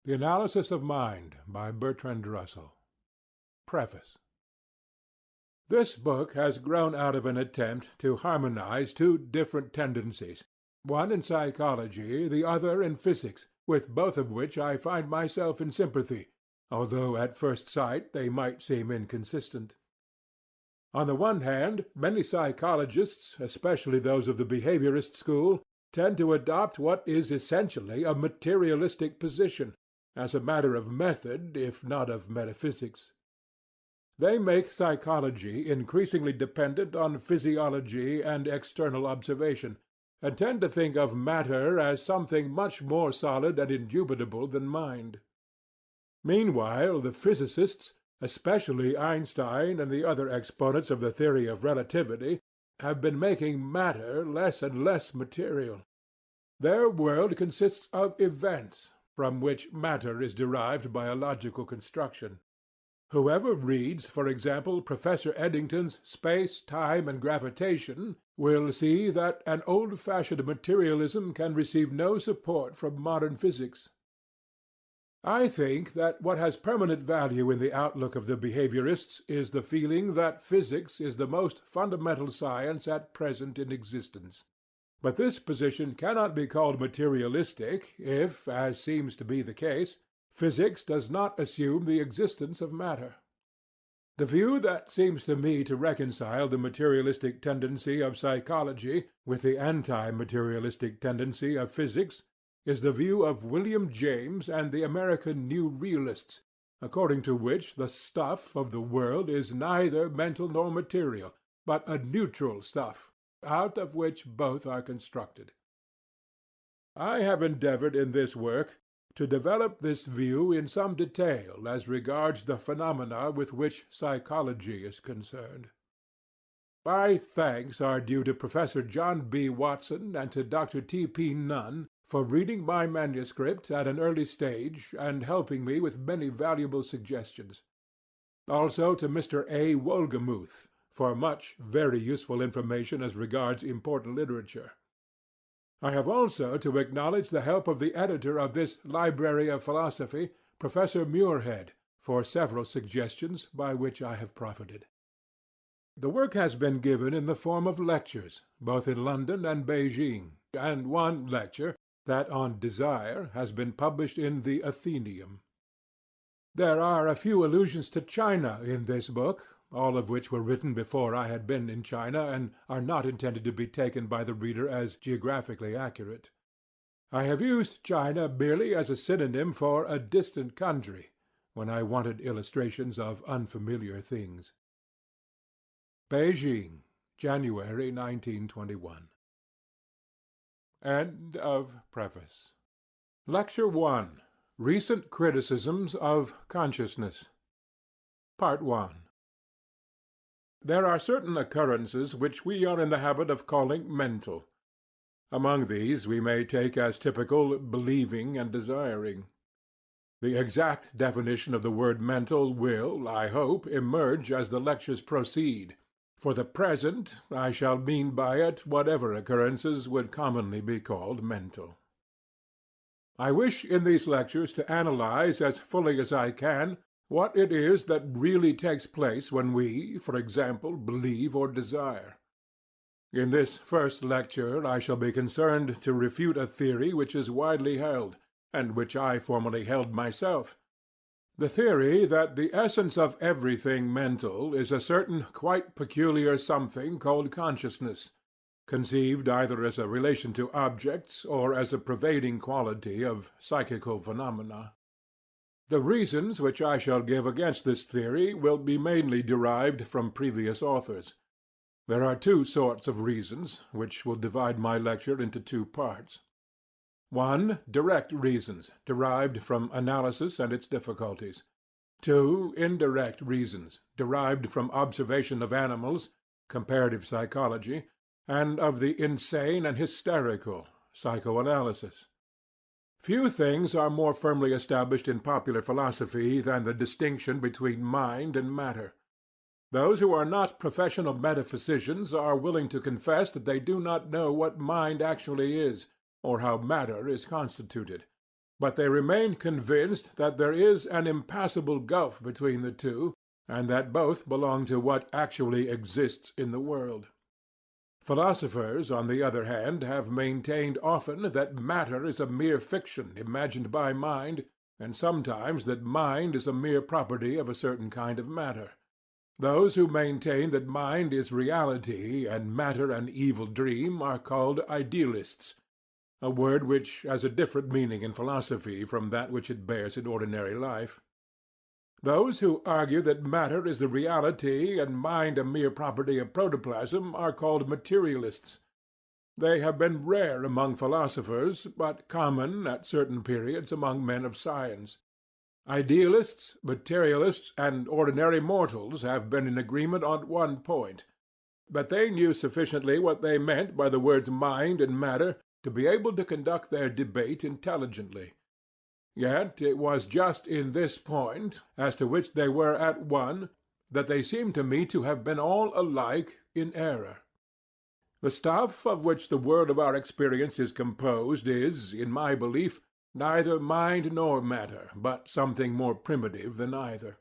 The Analysis of Mind by Bertrand Russell. Preface. This book has grown out of an attempt to harmonize two different tendencies, one in psychology, the other in physics, with both of which I find myself in sympathy, although at first sight they might seem inconsistent. On the one hand, many psychologists, especially those of the behaviorist school, tend to adopt what is essentially a materialistic position, as a matter of method, if not of metaphysics. They make psychology increasingly dependent on physiology and external observation, and tend to think of matter as something much more solid and indubitable than mind. Meanwhile, the physicists, especially Einstein and the other exponents of the theory of relativity, have been making matter less and less material. Their world consists of events, from which matter is derived by a logical construction. Whoever reads, for example, Professor Eddington's Space, Time, and Gravitation will see that an old-fashioned materialism can receive no support from modern physics. I think that what has permanent value in the outlook of the behaviorists is the feeling that physics is the most fundamental science at present in existence. But this position cannot be called materialistic if, as seems to be the case, physics does not assume the existence of matter. The view that seems to me to reconcile the materialistic tendency of psychology with the anti-materialistic tendency of physics is the view of William James and the American New Realists, according to which the stuff of the world is neither mental nor material, but a neutral stuff, out of which both are constructed. I have endeavored in this work to develop this view in some detail as regards the phenomena with which psychology is concerned. My thanks are due to Professor John B. Watson and to Dr. T. P. Nunn for reading my manuscript at an early stage and helping me with many valuable suggestions. Also to Mr. A. Wohlgemuth for much very useful information as regards important literature. I have also to acknowledge the help of the editor of this Library of Philosophy, Professor Muirhead, for several suggestions by which I have profited. The work has been given in the form of lectures, both in London and Beijing, and one lecture, that on Desire, has been published in the Athenaeum. There are a few allusions to China in this book, all of which were written before I had been in China and are not intended to be taken by the reader as geographically accurate. I have used China merely as a synonym for a distant country, when I wanted illustrations of unfamiliar things. Beijing, January 1921. End of preface. Lecture 1. Recent Criticisms of Consciousness. Part 1. There are certain occurrences which we are in the habit of calling mental. Among these we may take as typical believing and desiring. The exact definition of the word mental will, I hope, emerge as the lectures proceed. For the present, I shall mean by it whatever occurrences would commonly be called mental. I wish in these lectures to analyze as fully as I can what it is that really takes place when we, for example, believe or desire. In this first lecture I shall be concerned to refute a theory which is widely held, and which I formerly held myself. The theory that the essence of everything mental is a certain quite peculiar something called consciousness, conceived either as a relation to objects or as a pervading quality of psychical phenomena. The reasons which I shall give against this theory will be mainly derived from previous authors. There are two sorts of reasons, which will divide my lecture into two parts. 1. Direct reasons, derived from analysis and its difficulties. 2. Indirect reasons, derived from observation of animals, comparative psychology, and of the insane and hysterical, psychoanalysis. Few things are more firmly established in popular philosophy than the distinction between mind and matter. Those who are not professional metaphysicians are willing to confess that they do not know what mind actually is, or how matter is constituted. but they remain convinced that there is an impassable gulf between the two, and that both belong to what actually exists in the world. Philosophers, on the other hand, have maintained often that matter is a mere fiction imagined by mind, and sometimes that mind is a mere property of a certain kind of matter. Those who maintain that mind is reality and matter an evil dream are called idealists, a word which has a different meaning in philosophy from that which it bears in ordinary life. Those who argue that matter is the reality and mind a mere property of protoplasm are called materialists. They have been rare among philosophers, but common at certain periods among men of science. Idealists, materialists, and ordinary mortals have been in agreement on one point, that they knew sufficiently what they meant by the words mind and matter to be able to conduct their debate intelligently. Yet it was just in this point, as to which they were at one, that they seem to me to have been all alike in error. The stuff of which the world of our experience is composed is, in my belief, neither mind nor matter, but something more primitive than either.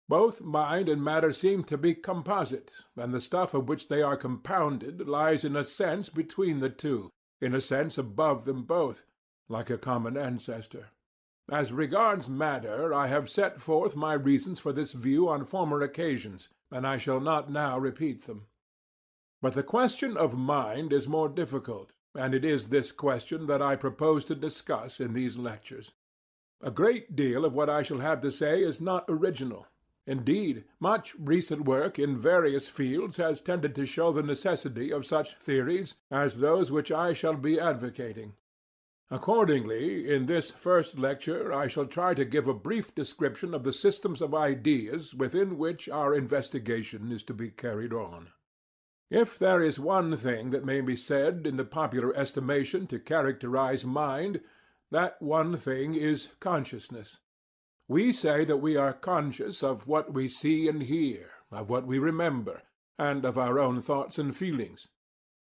Both mind and matter seem to be composite, and the stuff of which they are compounded lies in a sense between the two, in a sense above them both, like a common ancestor. As regards matter, I have set forth my reasons for this view on former occasions, and I shall not now repeat them. But the question of mind is more difficult, and it is this question that I propose to discuss in these lectures. A great deal of what I shall have to say is not original. Indeed, much recent work in various fields has tended to show the necessity of such theories as those which I shall be advocating. Accordingly, in this first lecture I shall try to give a brief description of the systems of ideas within which our investigation is to be carried on. If there is one thing that may be said in the popular estimation to characterize mind, that one thing is consciousness. We say that we are conscious of what we see and hear, of what we remember, and of our own thoughts and feelings.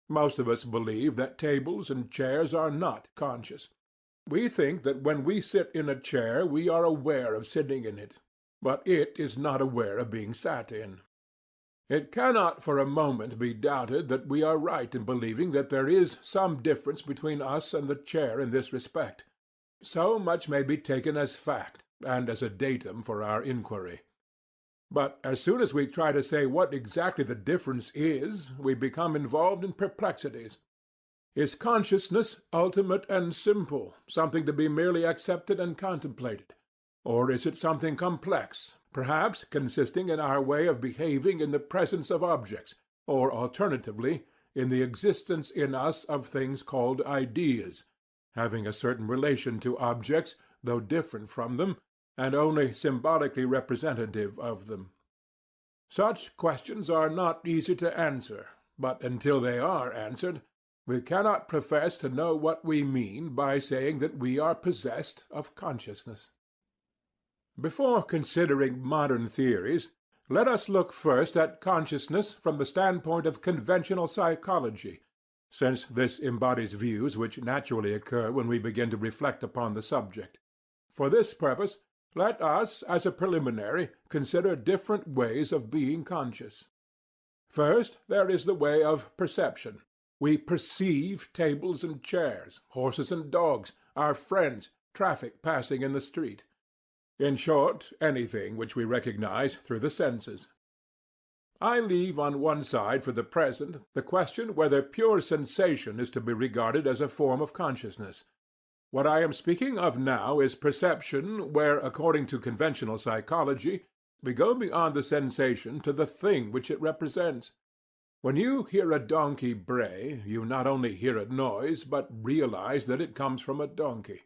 Most of us believe that tables and chairs are not conscious. We think that when we sit in a chair we are aware of sitting in it, but it is not aware of being sat in. It cannot for a moment be doubted that we are right in believing that there is some difference between us and the chair in this respect. So much may be taken as fact, and as a datum for our inquiry. But as soon as we try to say what exactly the difference is, we become involved in perplexities. Is consciousness ultimate and simple, something to be merely accepted and contemplated? Or is it something complex, perhaps consisting in our way of behaving in the presence of objects, or alternatively, in the existence in us of things called ideas, having a certain relation to objects, though different from them, and only symbolically representative of them? Such questions are not easy to answer, but until they are answered, we cannot profess to know what we mean by saying that we are possessed of consciousness. Before considering modern theories, let us look first at consciousness from the standpoint of conventional psychology, since this embodies views which naturally occur when we begin to reflect upon the subject. For this purpose, let us, as a preliminary, consider different ways of being conscious. First, there is the way of perception. We perceive tables and chairs, horses and dogs, our friends, traffic passing in the street. In short, anything which we recognize through the senses. I leave on one side for the present the question whether pure sensation is to be regarded as a form of consciousness. What I am speaking of now is perception where, according to conventional psychology, we go beyond the sensation to the thing which it represents. When you hear a donkey bray, you not only hear a noise, but realize that it comes from a donkey.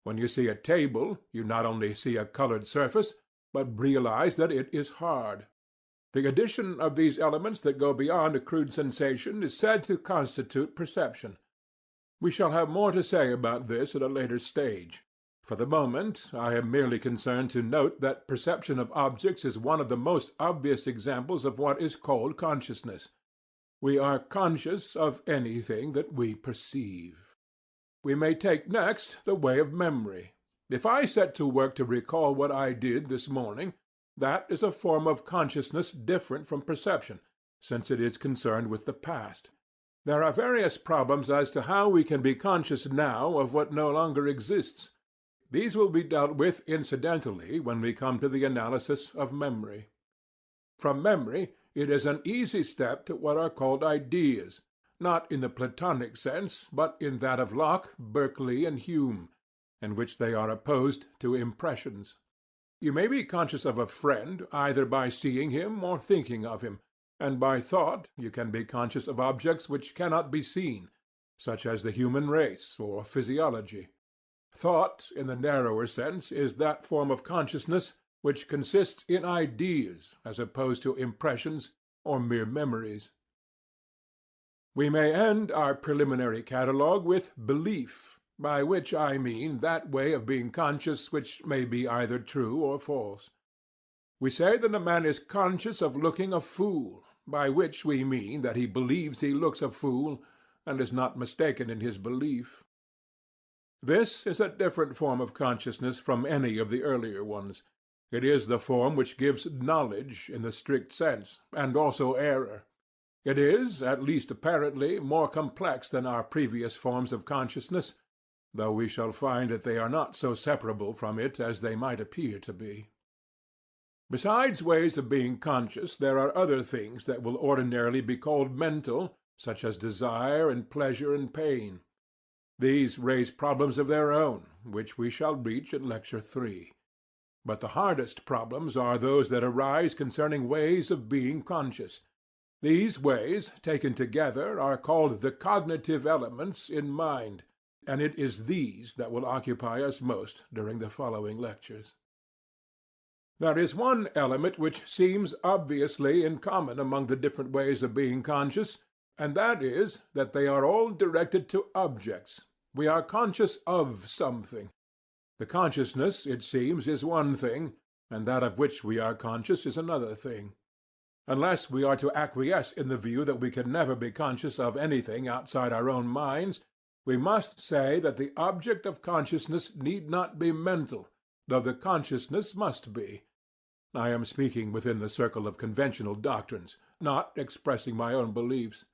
When you see a table, you not only see a colored surface, but realize that it is hard. The addition of these elements that go beyond a crude sensation is said to constitute perception. We shall have more to say about this at a later stage. For the moment, I am merely concerned to note that perception of objects is one of the most obvious examples of what is called consciousness. We are conscious of anything that we perceive. We may take next the way of memory. If I set to work to recall what I did this morning, that is a form of consciousness different from perception, since it is concerned with the past. There are various problems as to how we can be conscious now of what no longer exists. These will be dealt with incidentally when we come to the analysis of memory. From memory, it is an easy step to what are called ideas, not in the Platonic sense, but in that of Locke, Berkeley, and Hume, in which they are opposed to impressions. You may be conscious of a friend either by seeing him or thinking of him, and by thought you can be conscious of objects which cannot be seen, such as the human race or physiology. Thought, in the narrower sense, is that form of consciousness which consists in ideas as opposed to impressions or mere memories. We may end our preliminary catalogue with belief, by which I mean that way of being conscious which may be either true or false. We say that a man is conscious of looking a fool, by which we mean that he believes he looks a fool, and is not mistaken in his belief. This is a different form of consciousness from any of the earlier ones. It is the form which gives knowledge in the strict sense, and also error. It is, at least apparently, more complex than our previous forms of consciousness, though we shall find that they are not so separable from it as they might appear to be. Besides ways of being conscious, there are other things that will ordinarily be called mental, such as desire and pleasure and pain. These raise problems of their own, which we shall reach in Lecture 3. But the hardest problems are those that arise concerning ways of being conscious. These ways, taken together, are called the cognitive elements in mind, and it is these that will occupy us most during the following lectures. There is one element which seems obviously in common among the different ways of being conscious, and that is that they are all directed to objects. We are conscious of something. The consciousness, it seems, is one thing, and that of which we are conscious is another thing. Unless we are to acquiesce in the view that we can never be conscious of anything outside our own minds, we must say that the object of consciousness need not be mental, though the consciousness must be. I am speaking within the circle of conventional doctrines, not expressing my own beliefs.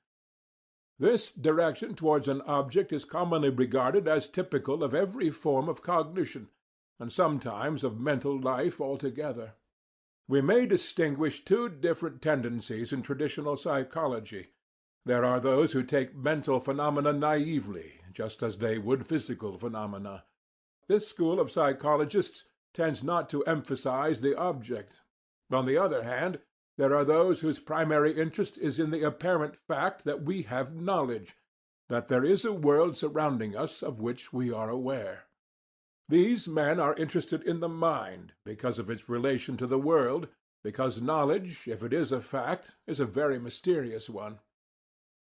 This direction towards an object is commonly regarded as typical of every form of cognition, and sometimes of mental life altogether. We may distinguish two different tendencies in traditional psychology. There are those who take mental phenomena naively, just as they would physical phenomena. This school of psychologists tends not to emphasize the object. On the other hand, there are those whose primary interest is in the apparent fact that we have knowledge, that there is a world surrounding us of which we are aware. These men are interested in the mind, because of its relation to the world, because knowledge, if it is a fact, is a very mysterious one.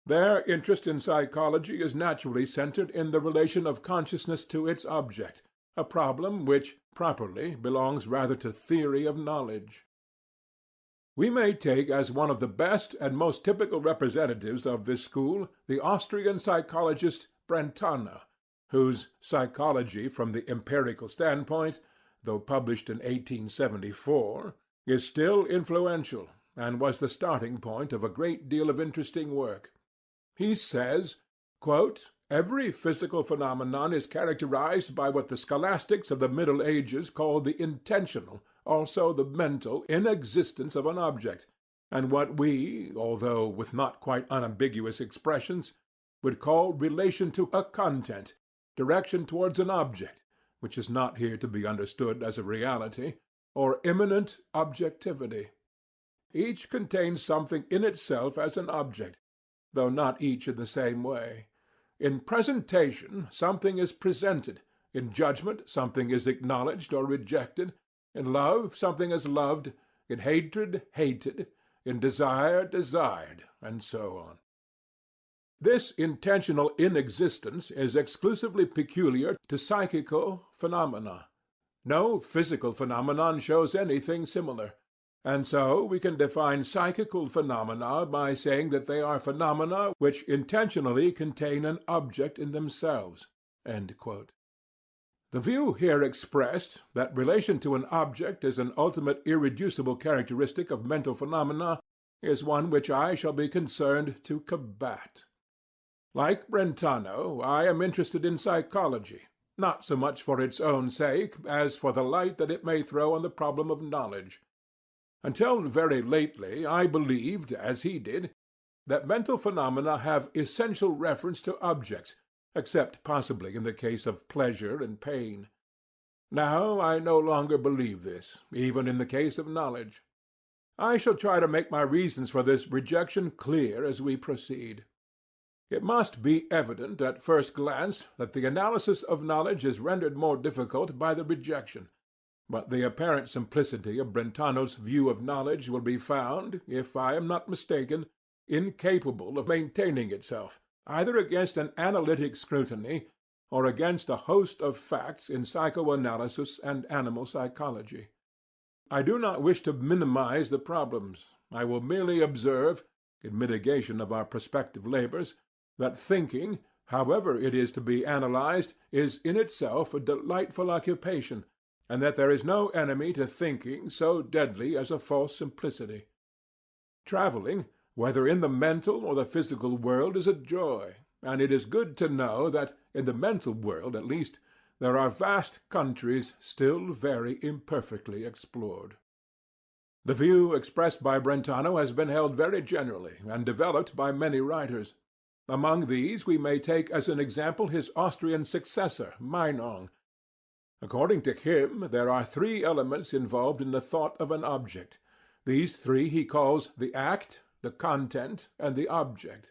Their interest in psychology is naturally centered in the relation of consciousness to its object, a problem which, properly, belongs rather to theory of knowledge. We may take as one of the best and most typical representatives of this school the Austrian psychologist Brentano, whose Psychology from the Empirical Standpoint, though published in 1874, is still influential, and was the starting point of a great deal of interesting work. He says, quote, "Every physical phenomenon is characterized by what the scholastics of the Middle Ages called the intentional, also the mental, inexistence of an object, and what we, although with not quite unambiguous expressions, would call relation to a content, direction towards an object, which is not here to be understood as a reality, or immanent objectivity. Each contains something in itself as an object, though not each in the same way. In presentation, something is presented; in judgment, something is acknowledged or rejected; in love, something is loved; in hatred, hated; in desire, desired, and so on. This intentional inexistence is exclusively peculiar to psychical phenomena. No physical phenomenon shows anything similar, and so we can define psychical phenomena by saying that they are phenomena which intentionally contain an object in themselves. The view here expressed, that relation to an object is an ultimate irreducible characteristic of mental phenomena, is one which I shall be concerned to combat. Like Brentano, I am interested in psychology, not so much for its own sake as for the light that it may throw on the problem of knowledge. Until very lately I believed, as he did, that mental phenomena have essential reference to objects, except possibly in the case of pleasure and pain. Now I no longer believe this, even in the case of knowledge. I shall try to make my reasons for this rejection clear as we proceed. It must be evident at first glance that the analysis of knowledge is rendered more difficult by the rejection, but the apparent simplicity of Brentano's view of knowledge will be found, if I am not mistaken, incapable of maintaining itself, either against an analytic scrutiny or against a host of facts in psychoanalysis and animal psychology. I do not wish to minimize the problems. I will merely observe, in mitigation of our prospective labors, that thinking, however it is to be analyzed, is in itself a delightful occupation, and that there is no enemy to thinking so deadly as a false simplicity. Travelling, whether in the mental or the physical world, is a joy, and it is good to know that, in the mental world at least, there are vast countries still very imperfectly explored. The view expressed by Brentano has been held very generally and developed by many writers. Among these we may take as an example his Austrian successor, Meinong. According to him, there are three elements involved in the thought of an object. These three he calls the act, the content, and the object.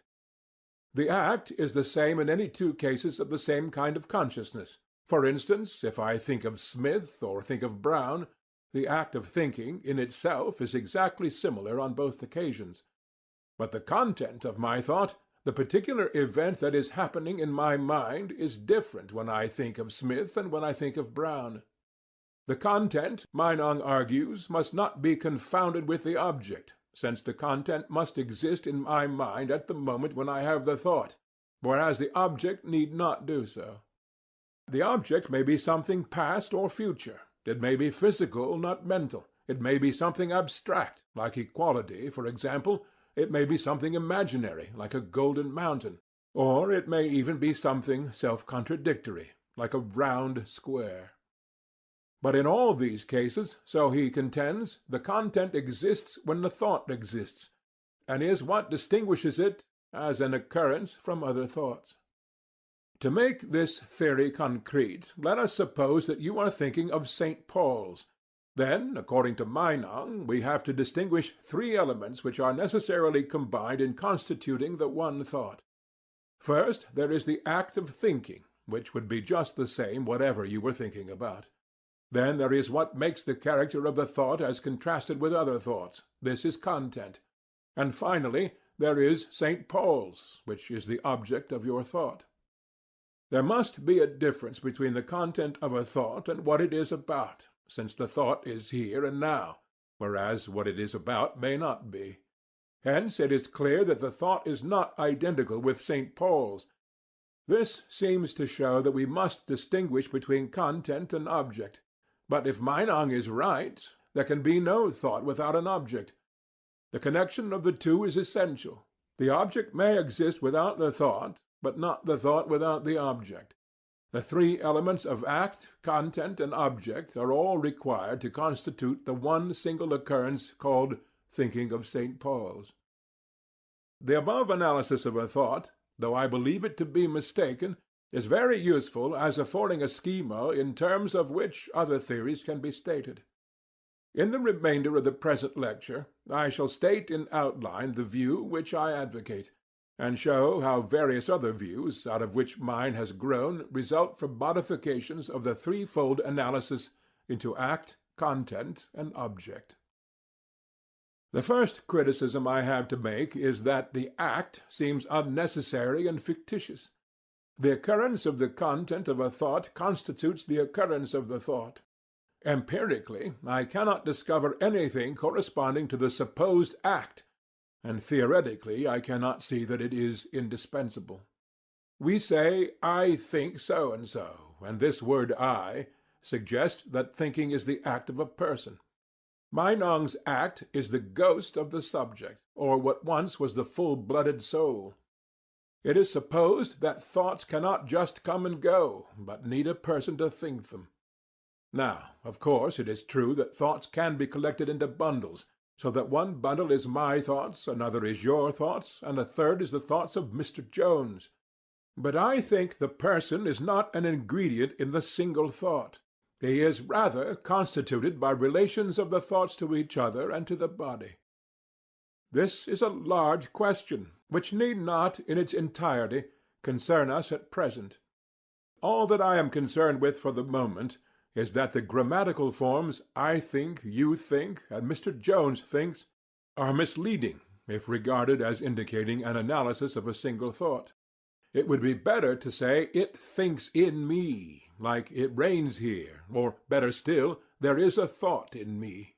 The act is the same in any two cases of the same kind of consciousness. For instance, if I think of Smith or think of Brown, the act of thinking in itself is exactly similar on both occasions. But the content of my thought, the particular event that is happening in my mind, is different when I think of Smith and when I think of Brown. The content, Meinong argues, must not be confounded with the object, since the content must exist in my mind at the moment when I have the thought, whereas the object need not do so. The object may be something past or future. It may be physical, not mental. It may be something abstract, like equality, for example. It may be something imaginary, like a golden mountain. Or it may even be something self-contradictory, like a round square. But in all these cases, so he contends, the content exists when the thought exists, and is what distinguishes it, as an occurrence, from other thoughts. To make this theory concrete, let us suppose that you are thinking of St. Paul's. Then, according to Meinong, we have to distinguish three elements which are necessarily combined in constituting the one thought. First, there is the act of thinking, which would be just the same whatever you were thinking about. Then there is what makes the character of the thought as contrasted with other thoughts. This is content. And finally, there is St. Paul's, which is the object of your thought. There must be a difference between the content of a thought and what it is about, since the thought is here and now, whereas what it is about may not be. Hence it is clear that the thought is not identical with St. Paul's. This seems to show that we must distinguish between content and object. But if Meinong is right, there can be no thought without an object. The connection of the two is essential. The object may exist without the thought, but not the thought without the object. The three elements of act, content, and object are all required to constitute the one single occurrence called thinking of St. Paul's. The above analysis of a thought, though I believe it to be mistaken, is very useful as affording a schema in terms of which other theories can be stated. In the remainder of the present lecture I shall state in outline the view which I advocate, and show how various other views, out of which mine has grown, result from modifications of the threefold analysis into act, content, and object. The first criticism I have to make is that the act seems unnecessary and fictitious. The occurrence of the content of a thought constitutes the occurrence of the thought. Empirically, I cannot discover anything corresponding to the supposed act, and theoretically I cannot see that it is indispensable. We say, "I think so and so," and this word "I" suggests that thinking is the act of a person. Meinong's act is the ghost of the subject, or what once was the full-blooded soul. It is supposed that thoughts cannot just come and go, but need a person to think them. Now, of course, it is true that thoughts can be collected into bundles, so that one bundle is my thoughts, another is your thoughts, and a third is the thoughts of Mr. Jones. But I think the person is not an ingredient in the single thought. He is rather constituted by relations of the thoughts to each other and to the body. This is a large question, which need not, in its entirety, concern us at present. All that I am concerned with for the moment is that the grammatical forms "I think," "you think," and "Mr. Jones thinks" are misleading if regarded as indicating an analysis of a single thought. It would be better to say "it thinks in me," like "it rains here," or, better still, "there is a thought in me."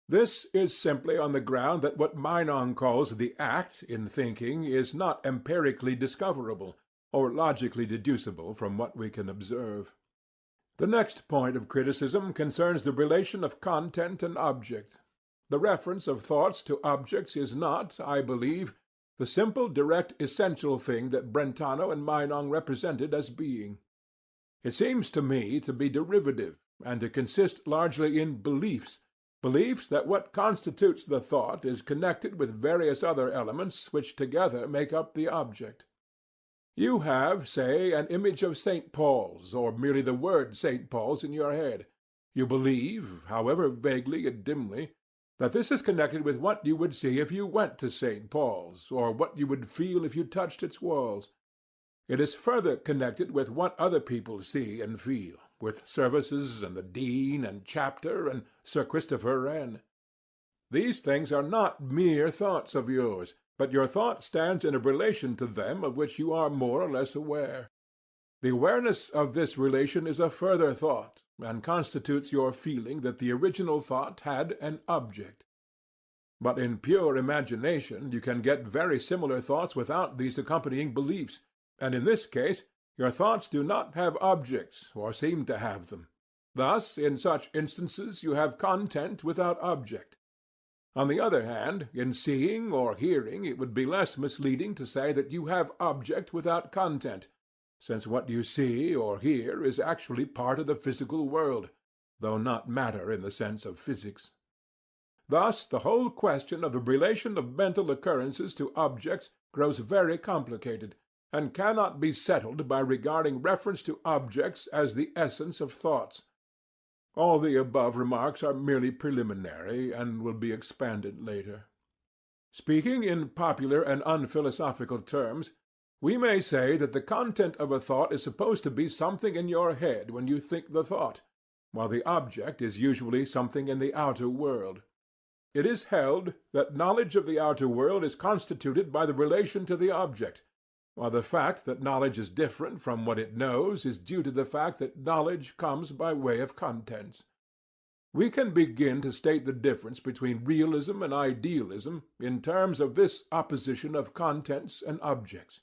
This is simply on the ground that what Meinong calls the act in thinking is not empirically discoverable, or logically deducible from what we can observe. The next point of criticism concerns the relation of content and object. The reference of thoughts to objects is not, I believe, the simple, direct, essential thing that Brentano and Meinong represented as being. It seems to me to be derivative, and to consist largely in beliefs that what constitutes the thought is connected with various other elements which together make up the object. You have, say, an image of St. Paul's, or merely the word St. Paul's in your head. You believe, however vaguely and dimly, that this is connected with what you would see if you went to St. Paul's, or what you would feel if you touched its walls. It is further connected with what other people see and feel, with services and the dean and chapter and Sir Christopher Wren. These things are not mere thoughts of yours, but your thought stands in a relation to them of which you are more or less aware. The awareness of this relation is a further thought, and constitutes your feeling that the original thought had an object. But in pure imagination you can get very similar thoughts without these accompanying beliefs, and in this case your thoughts do not have objects, or seem to have them. Thus, in such instances, you have content without object. On the other hand, in seeing or hearing it would be less misleading to say that you have object without content, since what you see or hear is actually part of the physical world, though not matter in the sense of physics. Thus the whole question of the relation of mental occurrences to objects grows very complicated, and cannot be settled by regarding reference to objects as the essence of thoughts. All the above remarks are merely preliminary, and will be expanded later. Speaking in popular and unphilosophical terms, we may say that the content of a thought is supposed to be something in your head when you think the thought, while the object is usually something in the outer world. It is held that knowledge of the outer world is constituted by the relation to the object, while the fact that knowledge is different from what it knows is due to the fact that knowledge comes by way of contents. We can begin to state the difference between realism and idealism in terms of this opposition of contents and objects.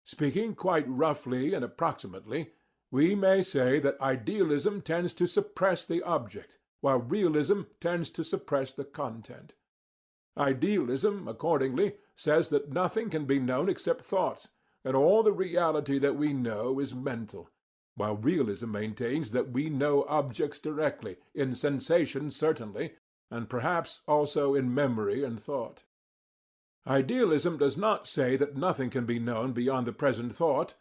Speaking quite roughly and approximately, we may say that idealism tends to suppress the object, while realism tends to suppress the content. Idealism, accordingly, says that nothing can be known except thoughts, and all the reality that we know is mental, while realism maintains that we know objects directly, in sensation certainly, and perhaps also in memory and thought. Idealism does not say that nothing can be known beyond the present thought,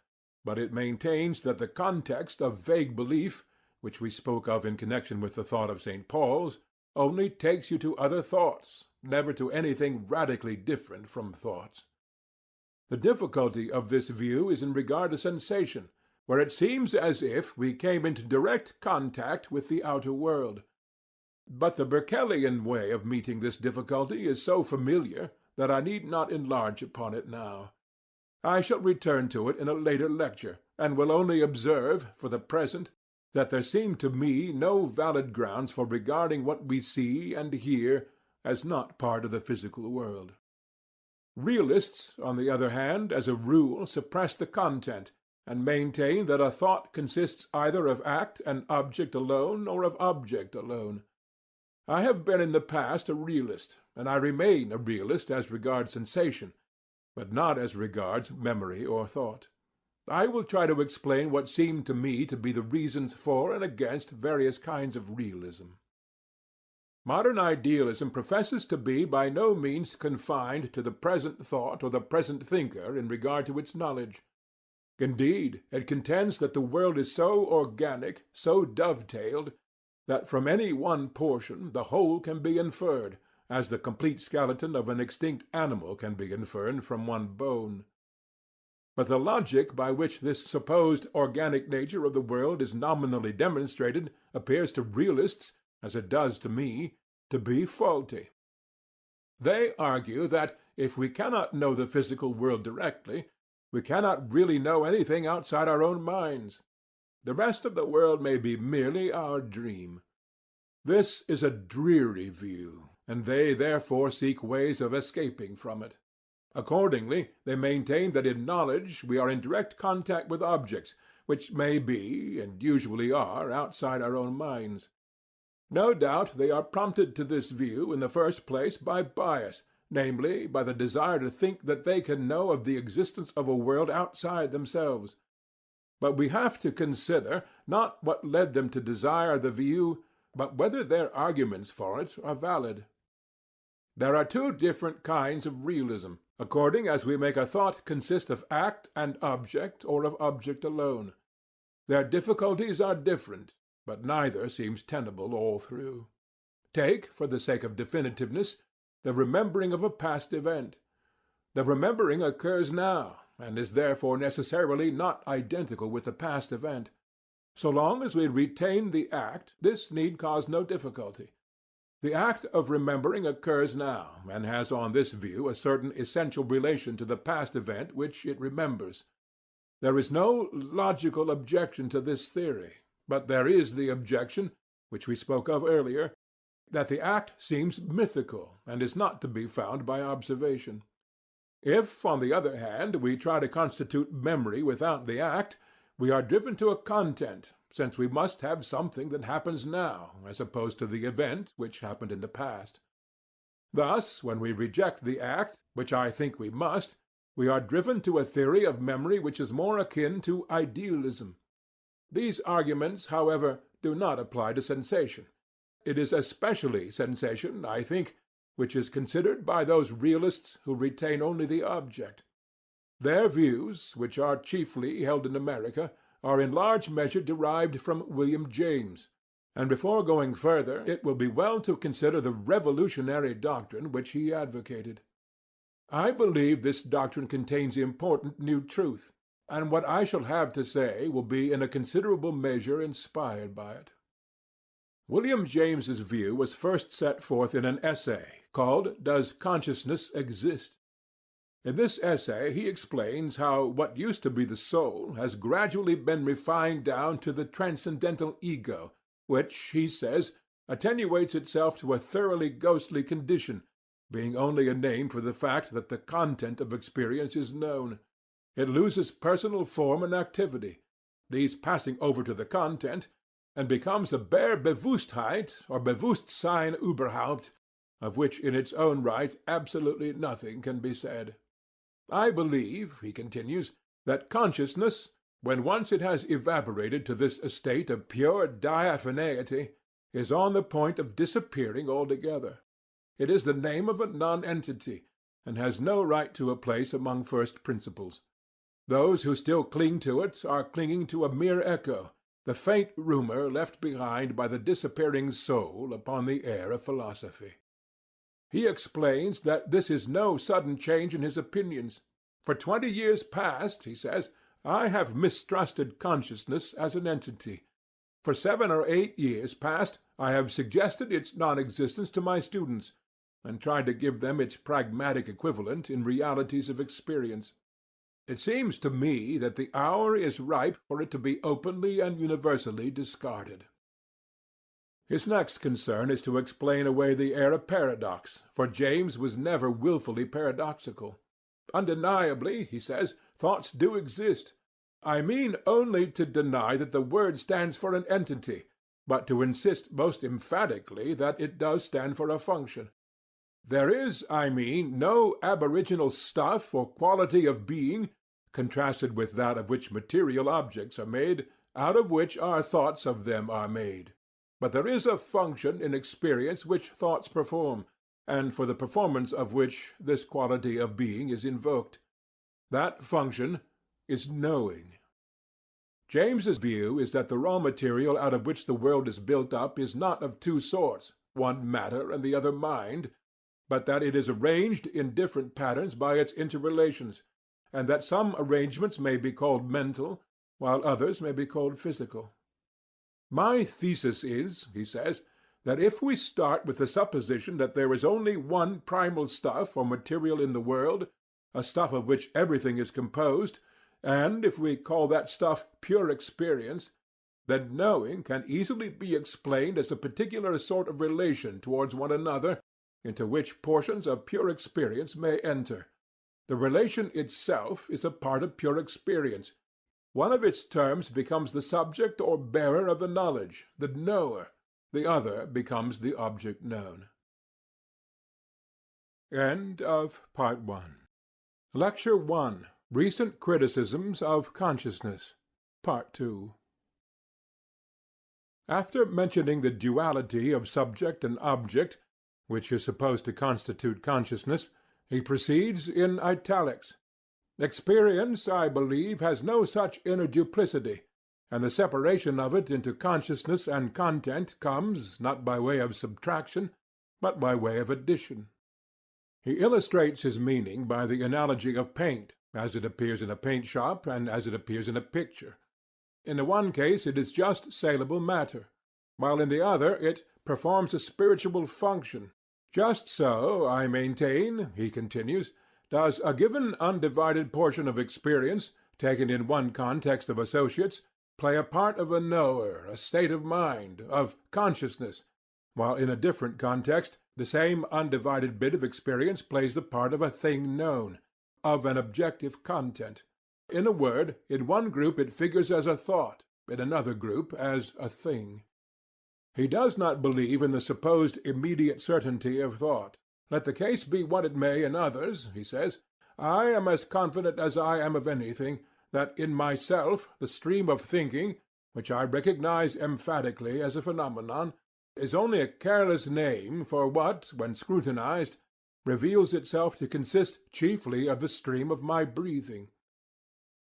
but it maintains that the context of vague belief, which we spoke of in connection with the thought of St. Paul's, only takes you to other thoughts, never to anything radically different from thoughts. The difficulty of this view is in regard to sensation, where it seems as if we came into direct contact with the outer world. But the Berkeleyan way of meeting this difficulty is so familiar that I need not enlarge upon it now. I shall return to it in a later lecture, and will only observe, for the present, that there seem to me no valid grounds for regarding what we see and hear as not part of the physical world. Realists, on the other hand, as a rule, suppress the content, and maintain that a thought consists either of act and object alone, or of object alone. I have been in the past a realist, and I remain a realist as regards sensation, but not as regards memory or thought. I will try to explain what seem to me to be the reasons for and against various kinds of realism. Modern idealism professes to be by no means confined to the present thought or the present thinker in regard to its knowledge. Indeed, it contends that the world is so organic, so dovetailed, that from any one portion the whole can be inferred, as the complete skeleton of an extinct animal can be inferred from one bone. But the logic by which this supposed organic nature of the world is nominally demonstrated appears to realists, as it does to me, to be faulty. They argue that, if we cannot know the physical world directly, we cannot really know anything outside our own minds. The rest of the world may be merely our dream. This is a dreary view, and they therefore seek ways of escaping from it. Accordingly, they maintain that in knowledge we are in direct contact with objects, which may be, and usually are, outside our own minds. No doubt they are prompted to this view, in the first place, by bias, namely, by the desire to think that they can know of the existence of a world outside themselves. But we have to consider, not what led them to desire the view, but whether their arguments for it are valid. There are two different kinds of realism, according as we make a thought consist of act and object, or of object alone. Their difficulties are different, but neither seems tenable all through. Take, for the sake of definitiveness, the remembering of a past event. The remembering occurs now, and is therefore necessarily not identical with the past event. So long as we retain the act, this need cause no difficulty. The act of remembering occurs now, and has on this view a certain essential relation to the past event which it remembers. There is no logical objection to this theory, but there is the objection, which we spoke of earlier, that the act seems mythical, and is not to be found by observation. If, on the other hand, we try to constitute memory without the act, we are driven to a content, since we must have something that happens now, as opposed to the event which happened in the past. Thus, when we reject the act, which I think we must, we are driven to a theory of memory which is more akin to idealism. These arguments, however, do not apply to sensation. It is especially sensation, I think, which is considered by those realists who retain only the object. Their views, which are chiefly held in America, are in large measure derived from William James, and before going further it will be well to consider the revolutionary doctrine which he advocated. I believe this doctrine contains important new truth, and what I shall have to say will be in a considerable measure inspired by it. William James's view was first set forth in an essay called "Does Consciousness Exist?" In this essay he explains how what used to be the soul has gradually been refined down to the transcendental ego, which, he says, attenuates itself to a thoroughly ghostly condition, being only a name for the fact that the content of experience is known. It loses personal form and activity, these passing over to the content, and becomes a bare Bewusstheit or Bewusstsein überhaupt, of which in its own right absolutely nothing can be said. I believe, he continues, that consciousness, when once it has evaporated to this estate of pure diaphaneity, is on the point of disappearing altogether. It is the name of a nonentity, and has no right to a place among first principles. Those who still cling to it are clinging to a mere echo, the faint rumour left behind by the disappearing soul upon the air of philosophy. He explains that this is no sudden change in his opinions. For 20 years past, he says, I have mistrusted consciousness as an entity. For 7 or 8 years past I have suggested its non-existence to my students, and tried to give them its pragmatic equivalent in realities of experience. It seems to me that the hour is ripe for it to be openly and universally discarded. His next concern is to explain away the air of paradox, for James was never wilfully paradoxical. Undeniably, he says, thoughts do exist. I mean only to deny that the word stands for an entity, but to insist most emphatically that it does stand for a function. There is, I mean, no aboriginal stuff or quality of being, contrasted with that of which material objects are made, out of which our thoughts of them are made. But there is a function in experience which thoughts perform, and for the performance of which this quality of being is invoked. That function is knowing. James's view is that the raw material out of which the world is built up is not of two sorts, one matter and the other mind, but that it is arranged in different patterns by its interrelations, and that some arrangements may be called mental, while others may be called physical. My thesis is, he says, that if we start with the supposition that there is only one primal stuff or material in the world, a stuff of which everything is composed, and if we call that stuff pure experience, then knowing can easily be explained as a particular sort of relation towards one another, into which portions of pure experience may enter. The relation itself is a part of pure experience. One of its terms becomes the subject or bearer of the knowledge, the knower. The other becomes the object known. End of Part 1. Lecture 1. Recent Criticisms of Consciousness. Part 2. After mentioning the duality of subject and object, which is supposed to constitute consciousness, he proceeds in italics. Experience, I believe, has no such inner duplicity, and the separation of it into consciousness and content comes, not by way of subtraction, but by way of addition. He illustrates his meaning by the analogy of paint, as it appears in a paint shop and as it appears in a picture. In the one case it is just saleable matter, while in the other it performs a spiritual function. Just so, I maintain, he continues, does a given undivided portion of experience, taken in one context of associates, play a part of a knower, a state of mind, of consciousness, while in a different context the same undivided bit of experience plays the part of a thing known, of an objective content. In a word, in one group it figures as a thought, in another group as a thing. He does not believe in the supposed immediate certainty of thought. Let the case be what it may in others, he says, I am as confident as I am of anything that in myself the stream of thinking, which I recognize emphatically as a phenomenon, is only a careless name for what, when scrutinized, reveals itself to consist chiefly of the stream of my breathing.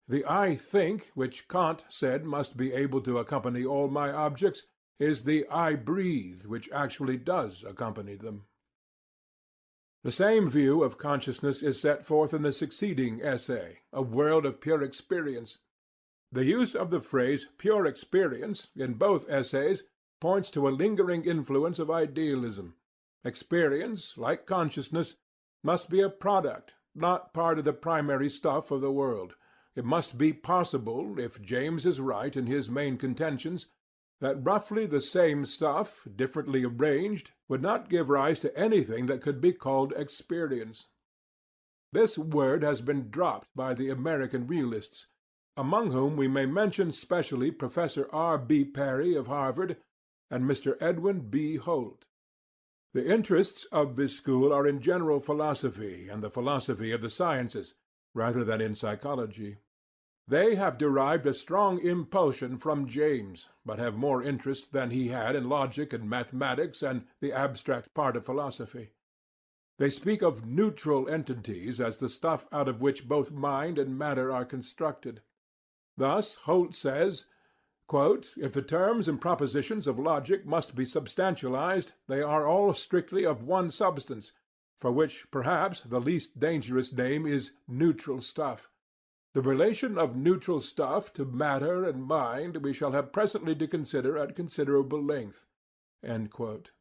The I think which Kant said must be able to accompany all my objects is the I breathe which actually does accompany them. The same view of consciousness is set forth in the succeeding essay, A World of Pure Experience. The use of the phrase pure experience in both essays points to a lingering influence of idealism. Experience, like consciousness, must be a product, not part of the primary stuff of the world. It must be possible, if James is right in his main contentions, that roughly the same stuff, differently arranged, would not give rise to anything that could be called experience. This word has been dropped by the American realists, among whom we may mention specially Professor R. B. Perry of Harvard and Mr. Edwin B. Holt. The interests of this school are in general philosophy and the philosophy of the sciences, rather than in psychology. They have derived a strong impulsion from James, but have more interest than he had in logic and mathematics and the abstract part of philosophy. They speak of neutral entities as the stuff out of which both mind and matter are constructed. Thus Holt says, quote, "If the terms and propositions of logic must be substantialized, they are all strictly of one substance, for which perhaps the least dangerous name is neutral stuff. The relation of neutral stuff to matter and mind we shall have presently to consider at considerable length." End quote.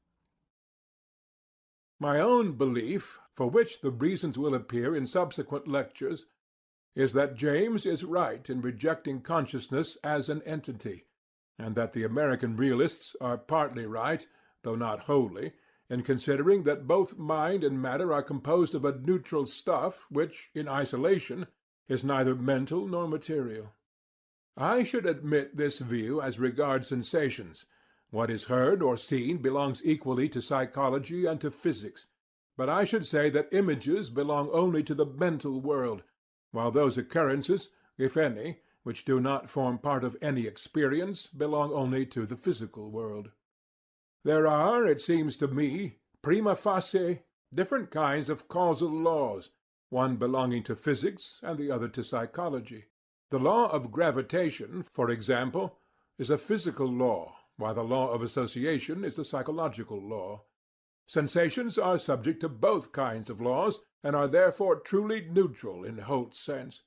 My own belief, for which the reasons will appear in subsequent lectures, is that James is right in rejecting consciousness as an entity, and that the American realists are partly right, though not wholly, in considering that both mind and matter are composed of a neutral stuff which, in isolation, is neither mental nor material. I should admit this view as regards sensations. What is heard or seen belongs equally to psychology and to physics. But I should say that images belong only to the mental world, while those occurrences, if any, which do not form part of any experience, belong only to the physical world. There are, it seems to me, prima facie, different kinds of causal laws, one belonging to physics and the other to psychology. The law of gravitation, for example, is a physical law, while the law of association is the psychological law. Sensations are subject to both kinds of laws, and are therefore truly neutral in Holt's sense.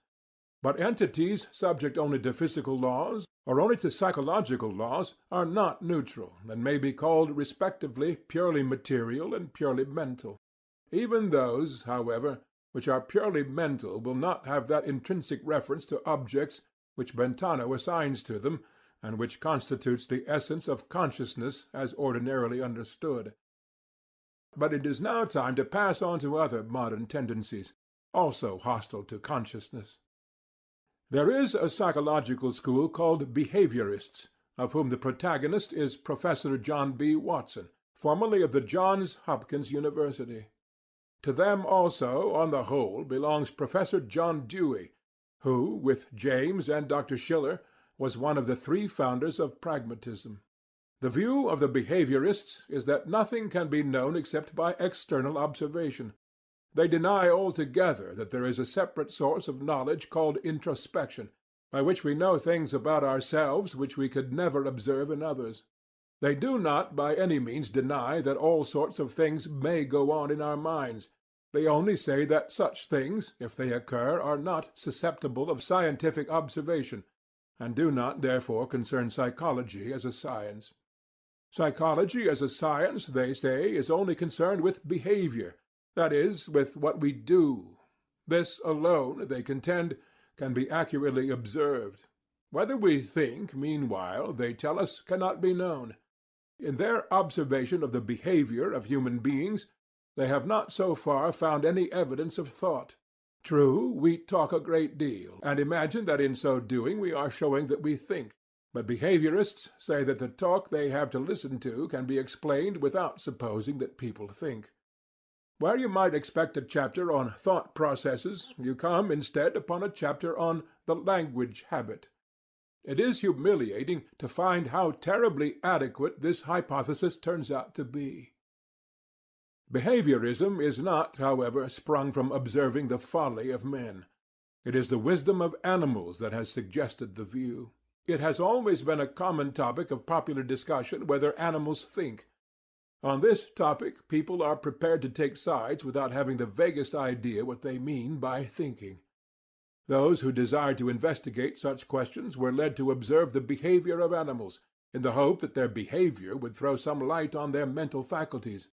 But entities subject only to physical laws, or only to psychological laws, are not neutral, and may be called respectively purely material and purely mental. Even those, however, which are purely mental will not have that intrinsic reference to objects which Brentano assigns to them, and which constitutes the essence of consciousness as ordinarily understood. But it is now time to pass on to other modern tendencies, also hostile to consciousness. There is a psychological school called behaviorists, of whom the protagonist is Professor John B. Watson, formerly of the Johns Hopkins University. To them also, on the whole, belongs Professor John Dewey, who, with James and Dr. Schiller, was one of the three founders of pragmatism. The view of the behaviorists is that nothing can be known except by external observation. They deny altogether that there is a separate source of knowledge called introspection, by which we know things about ourselves which we could never observe in others. They do not by any means deny that all sorts of things may go on in our minds. They only say that such things, if they occur, are not susceptible of scientific observation, and do not therefore concern psychology as a science. Psychology as a science, they say, is only concerned with behavior, that is, with what we do. This alone, they contend, can be accurately observed. Whether we think, meanwhile, they tell us, cannot be known. In their observation of the behavior of human beings, they have not so far found any evidence of thought. True, we talk a great deal, and imagine that in so doing we are showing that we think. But behaviorists say that the talk they have to listen to can be explained without supposing that people think. Where you might expect a chapter on thought processes, you come instead upon a chapter on the language habit. It is humiliating to find how terribly adequate this hypothesis turns out to be. Behaviorism is not, however, sprung from observing the folly of men. It is the wisdom of animals that has suggested the view. It has always been a common topic of popular discussion whether animals think. On this topic people are prepared to take sides without having the vaguest idea what they mean by thinking. Those who desired to investigate such questions were led to observe the behavior of animals, in the hope that their behavior would throw some light on their mental faculties.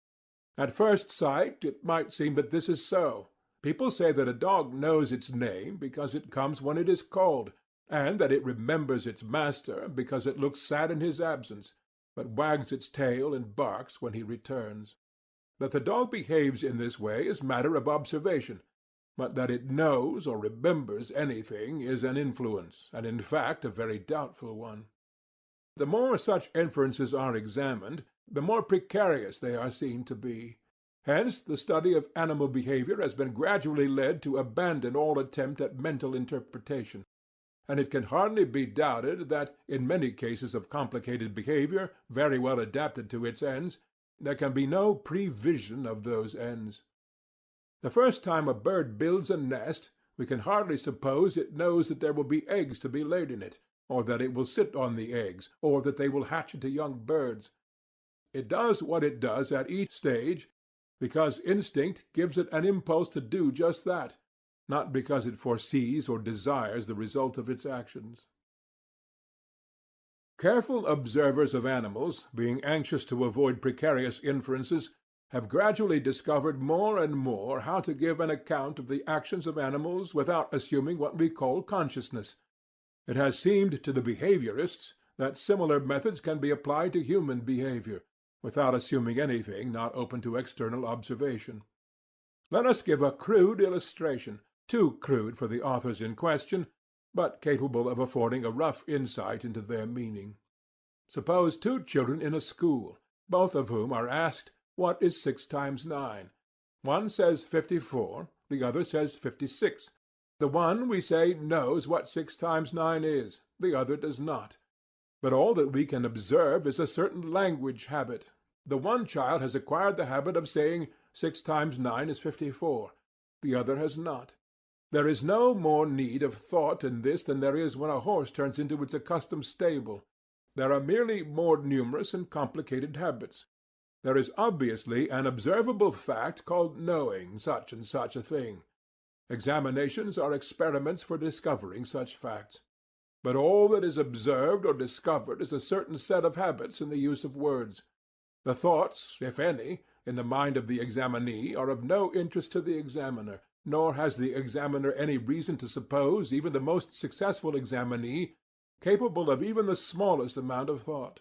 At first sight it might seem that this is so. People say that a dog knows its name because it comes when it is called, and that it remembers its master because it looks sad in his absence, but wags its tail and barks when he returns. That the dog behaves in this way is matter of observation, but that it knows or remembers anything is an inference, and in fact a very doubtful one. The more such inferences are examined, the more precarious they are seen to be. Hence the study of animal behavior has been gradually led to abandon all attempt at mental interpretation. And it can hardly be doubted that, in many cases of complicated behavior, very well adapted to its ends, there can be no prevision of those ends. The first time a bird builds a nest, we can hardly suppose it knows that there will be eggs to be laid in it, or that it will sit on the eggs, or that they will hatch into young birds. It does what it does at each stage because instinct gives it an impulse to do just that, not because it foresees or desires the result of its actions. Careful observers of animals, being anxious to avoid precarious inferences, have gradually discovered more and more how to give an account of the actions of animals without assuming what we call consciousness. It has seemed to the behaviorists that similar methods can be applied to human behavior, without assuming anything not open to external observation. Let us give a crude illustration, too crude for the authors in question, but capable of affording a rough insight into their meaning. Suppose two children in a school, both of whom are asked, "What is 6 times 9?" One says 54, the other says 56. The one, we say, knows what 6 times 9 is, the other does not. But all that we can observe is a certain language habit. The one child has acquired the habit of saying 6 times 9 is 54. The other has not. There is no more need of thought in this than there is when a horse turns into its accustomed stable. There are merely more numerous and complicated habits. There is obviously an observable fact called knowing such and such a thing. Examinations are experiments for discovering such facts. But all that is observed or discovered is a certain set of habits in the use of words. The thoughts, if any, in the mind of the examinee are of no interest to the examiner, nor has the examiner any reason to suppose even the most successful examinee capable of even the smallest amount of thought.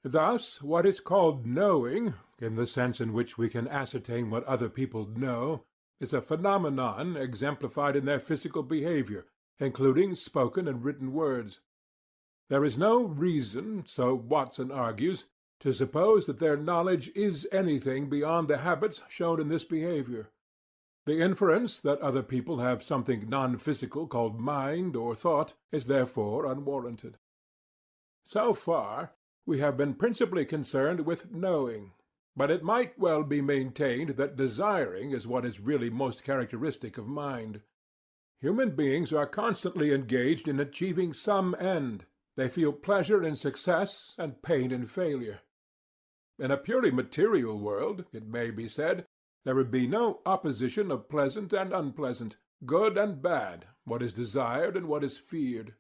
Thus what is called knowing, in the sense in which we can ascertain what other people know, is a phenomenon exemplified in their physical behavior, including spoken and written words. There is no reason, so Watson argues, to suppose that their knowledge is anything beyond the habits shown in this behavior. The inference that other people have something non-physical called mind or thought is therefore unwarranted. So far, we have been principally concerned with knowing, but it might well be maintained that desiring is what is really most characteristic of mind. Human beings are constantly engaged in achieving some end. They feel pleasure in success and pain in failure. In a purely material world, it may be said, there would be no opposition of pleasant and unpleasant, good and bad, what is desired and what is feared.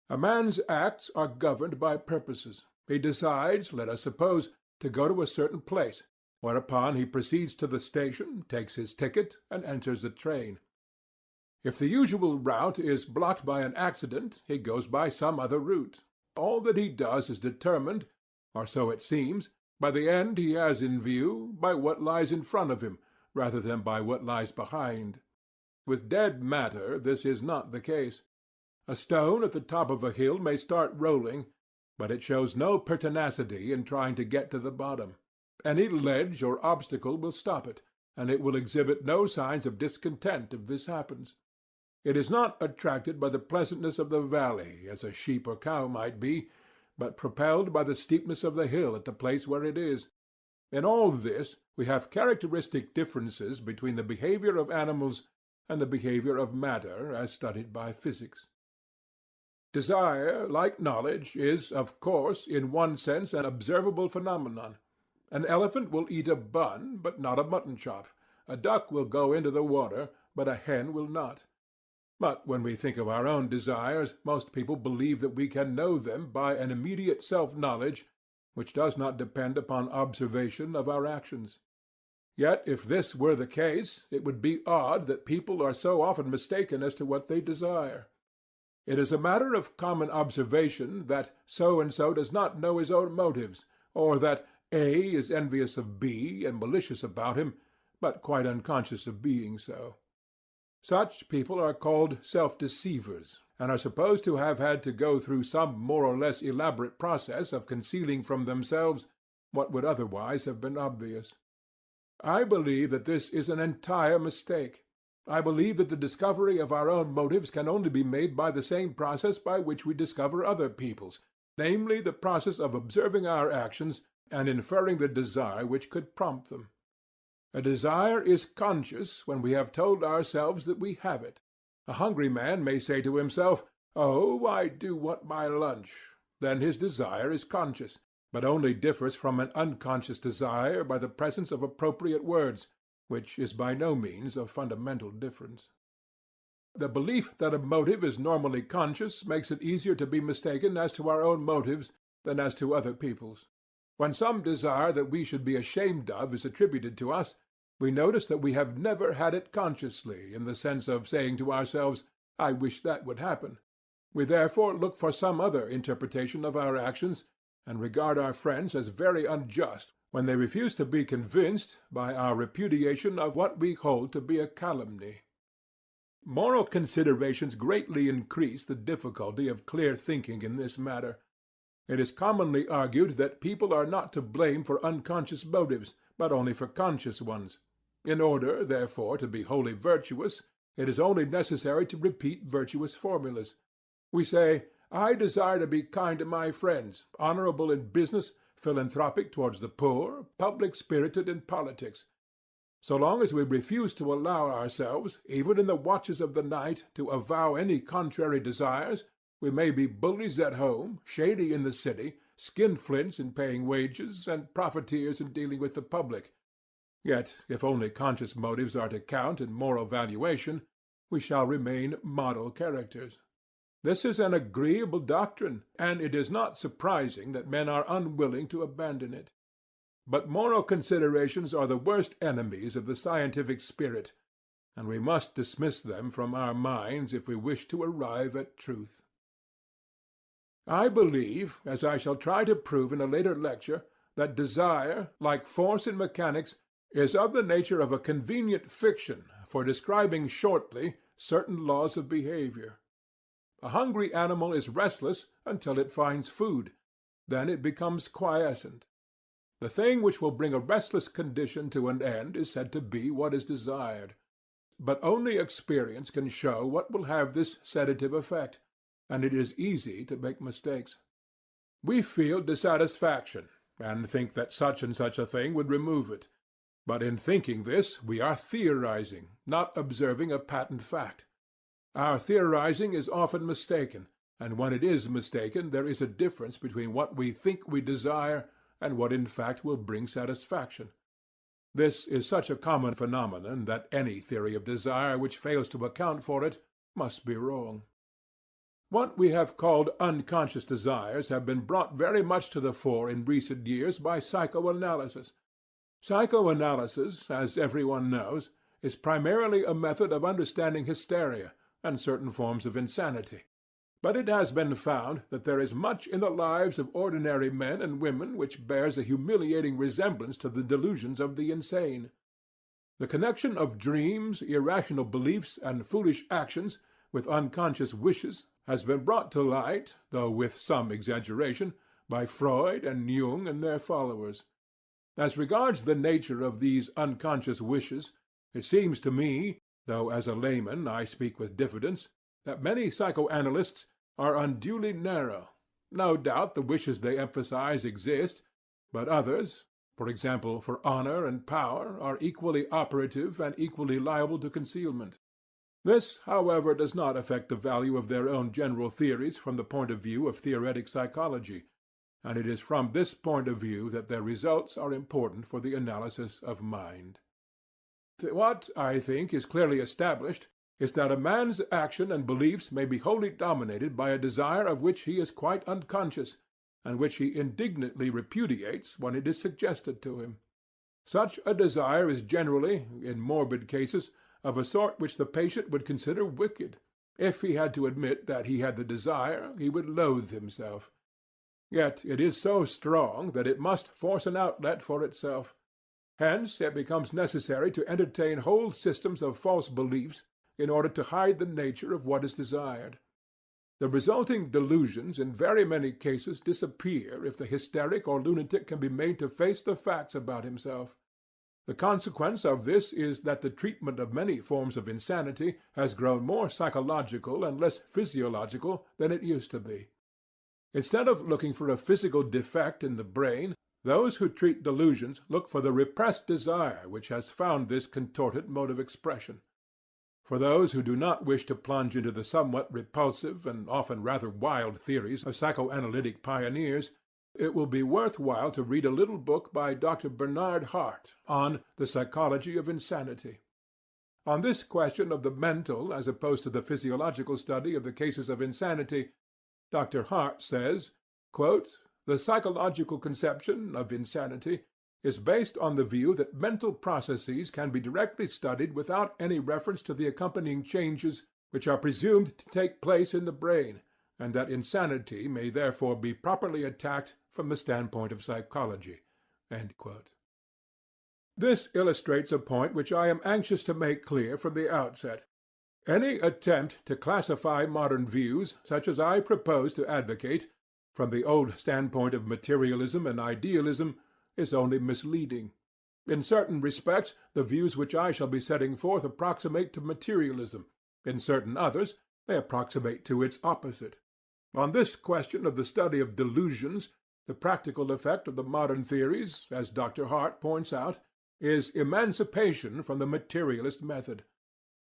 A man's acts are governed by purposes. He decides, let us suppose, to go to a certain place, whereupon he proceeds to the station, takes his ticket, and enters the train. If the usual route is blocked by an accident, he goes by some other route. All that he does is determined, or so it seems, by the end he has in view, by what lies in front of him, rather than by what lies behind. With dead matter this is not the case. A stone at the top of a hill may start rolling, but it shows no pertinacity in trying to get to the bottom. Any ledge or obstacle will stop it, and it will exhibit no signs of discontent if this happens. It is not attracted by the pleasantness of the valley, as a sheep or cow might be, but propelled by the steepness of the hill at the place where it is. In all this we have characteristic differences between the behavior of animals and the behavior of matter as studied by physics. Desire, like knowledge, is, of course, in one sense an observable phenomenon. An elephant will eat a bun, but not a mutton chop. A duck will go into the water, but a hen will not. But when we think of our own desires, most people believe that we can know them by an immediate self-knowledge which does not depend upon observation of our actions. Yet if this were the case, it would be odd that people are so often mistaken as to what they desire. It is a matter of common observation that so-and-so does not know his own motives, or that A is envious of B and malicious about him, but quite unconscious of being so. Such people are called self-deceivers, and are supposed to have had to go through some more or less elaborate process of concealing from themselves what would otherwise have been obvious. I believe that this is an entire mistake. I believe that the discovery of our own motives can only be made by the same process by which we discover other people's, namely the process of observing our actions and inferring the desire which could prompt them. A desire is conscious when we have told ourselves that we have it. A hungry man may say to himself, "Oh, I do want my lunch." Then his desire is conscious, but only differs from an unconscious desire by the presence of appropriate words, which is by no means a fundamental difference. The belief that a motive is normally conscious makes it easier to be mistaken as to our own motives than as to other people's. When some desire that we should be ashamed of is attributed to us, we notice that we have never had it consciously, in the sense of saying to ourselves, "I wish that would happen." We therefore look for some other interpretation of our actions, and regard our friends as very unjust when they refuse to be convinced by our repudiation of what we hold to be a calumny. Moral considerations greatly increase the difficulty of clear thinking in this matter. It is commonly argued that people are not to blame for unconscious motives, but only for conscious ones. In order, therefore, to be wholly virtuous, it is only necessary to repeat virtuous formulas. We say, "I desire to be kind to my friends, honorable in business, philanthropic towards the poor, public-spirited in politics." So long as we refuse to allow ourselves, even in the watches of the night, to avow any contrary desires, we may be bullies at home, shady in the city, skinflints in paying wages, and profiteers in dealing with the public. Yet, if only conscious motives are to count in moral valuation, we shall remain model characters. This is an agreeable doctrine, and it is not surprising that men are unwilling to abandon it. But moral considerations are the worst enemies of the scientific spirit, and we must dismiss them from our minds if we wish to arrive at truth. I believe, as I shall try to prove in a later lecture, that desire, like force in mechanics, is of the nature of a convenient fiction for describing shortly certain laws of behavior. A hungry animal is restless until it finds food. Then it becomes quiescent. The thing which will bring a restless condition to an end is said to be what is desired. But only experience can show what will have this sedative effect, and it is easy to make mistakes. We feel dissatisfaction, and think that such and such a thing would remove it. But in thinking this, we are theorizing, not observing a patent fact. Our theorizing is often mistaken, and when it is mistaken there is a difference between what we think we desire and what in fact will bring satisfaction. This is such a common phenomenon that any theory of desire which fails to account for it must be wrong. What we have called unconscious desires have been brought very much to the fore in recent years by psychoanalysis. Psychoanalysis, as everyone knows, is primarily a method of understanding hysteria and certain forms of insanity. But it has been found that there is much in the lives of ordinary men and women which bears a humiliating resemblance to the delusions of the insane. The connection of dreams, irrational beliefs, and foolish actions with unconscious wishes has been brought to light, though with some exaggeration, by Freud and Jung and their followers. As regards the nature of these unconscious wishes, it seems to me, though as a layman I speak with diffidence, that many psychoanalysts are unduly narrow. No doubt the wishes they emphasize exist, but others, for example for honor and power, are equally operative and equally liable to concealment. This, however, does not affect the value of their own general theories from the point of view of theoretic psychology, and it is from this point of view that their results are important for the analysis of mind. What, I think, is clearly established is that a man's action and beliefs may be wholly dominated by a desire of which he is quite unconscious, and which he indignantly repudiates when it is suggested to him. Such a desire is generally, in morbid cases, of a sort which the patient would consider wicked. If he had to admit that he had the desire, he would loathe himself. Yet it is so strong that it must force an outlet for itself. Hence it becomes necessary to entertain whole systems of false beliefs in order to hide the nature of what is desired. The resulting delusions in very many cases disappear if the hysteric or lunatic can be made to face the facts about himself. The consequence of this is that the treatment of many forms of insanity has grown more psychological and less physiological than it used to be. Instead of looking for a physical defect in the brain, those who treat delusions look for the repressed desire which has found this contorted mode of expression. For those who do not wish to plunge into the somewhat repulsive and often rather wild theories of psychoanalytic pioneers, it will be worth while to read a little book by Dr. Bernard Hart on The Psychology of Insanity. On this question of the mental as opposed to the physiological study of the cases of insanity, Dr. Hart says, quote, "The psychological conception of insanity is based on the view that mental processes can be directly studied without any reference to the accompanying changes which are presumed to take place in the brain, and that insanity may therefore be properly attacked from the standpoint of psychology." This illustrates a point which I am anxious to make clear from the outset. Any attempt to classify modern views, such as I propose to advocate, from the old standpoint of materialism and idealism, is only misleading. In certain respects, the views which I shall be setting forth approximate to materialism; in certain others, they approximate to its opposite. On this question of the study of delusions, the practical effect of the modern theories, as Dr. Hart points out, is emancipation from the materialist method.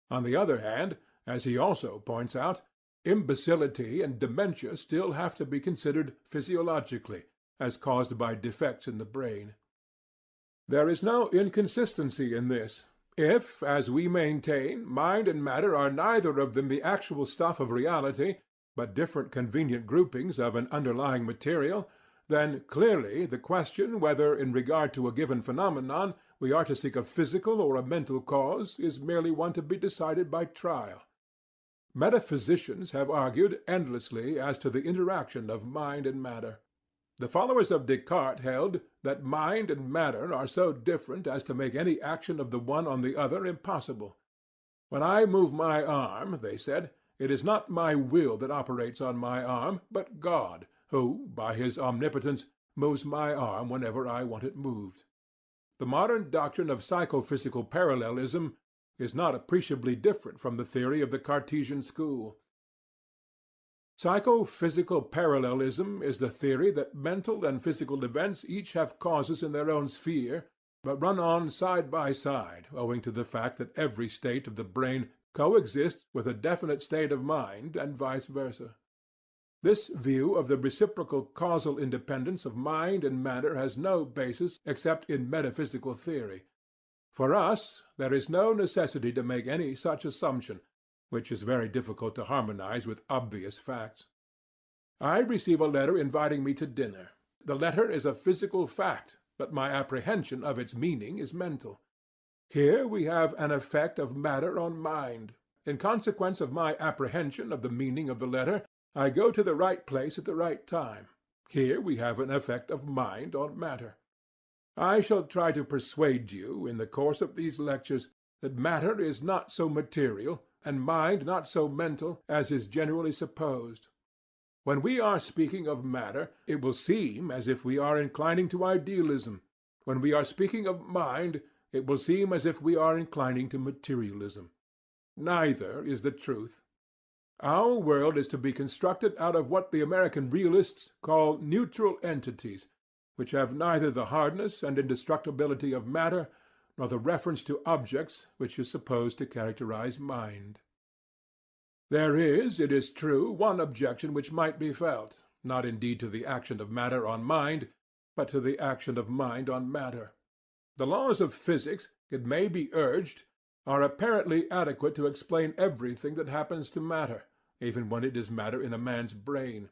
On the other hand, as he also points out, imbecility and dementia still have to be considered physiologically, as caused by defects in the brain. There is no inconsistency in this. If, as we maintain, mind and matter are neither of them the actual stuff of reality, but different convenient groupings of an underlying material, then clearly the question whether, in regard to a given phenomenon, we are to seek a physical or a mental cause is merely one to be decided by trial. Metaphysicians have argued endlessly as to the interaction of mind and matter. The followers of Descartes held that mind and matter are so different as to make any action of the one on the other impossible. When I move my arm, they said, it is not my will that operates on my arm, but God, who, by his omnipotence, moves my arm whenever I want it moved. The modern doctrine of psychophysical parallelism is not appreciably different from the theory of the Cartesian school. Psychophysical parallelism is the theory that mental and physical events each have causes in their own sphere, but run on side by side owing to the fact that every state of the brain coexists with a definite state of mind, and vice versa. This view of the reciprocal causal independence of mind and matter has no basis except in metaphysical theory. For us, there is no necessity to make any such assumption, which is very difficult to harmonize with obvious facts. I receive a letter inviting me to dinner. The letter is a physical fact, but my apprehension of its meaning is mental. Here we have an effect of matter on mind. In consequence of my apprehension of the meaning of the letter, I go to the right place at the right time. Here we have an effect of mind on matter. I shall try to persuade you, in the course of these lectures, that matter is not so material, and mind not so mental, as is generally supposed. When we are speaking of matter, it will seem as if we are inclining to idealism. When we are speaking of mind, it will seem as if we are inclining to materialism. Neither is the truth. Our world is to be constructed out of what the American realists call neutral entities, which have neither the hardness and indestructibility of matter, nor the reference to objects which is supposed to characterize mind. There is, it is true, one objection which might be felt, not indeed to the action of matter on mind, but to the action of mind on matter. The laws of physics, it may be urged, are apparently adequate to explain everything that happens to matter, even when it is matter in a man's brain.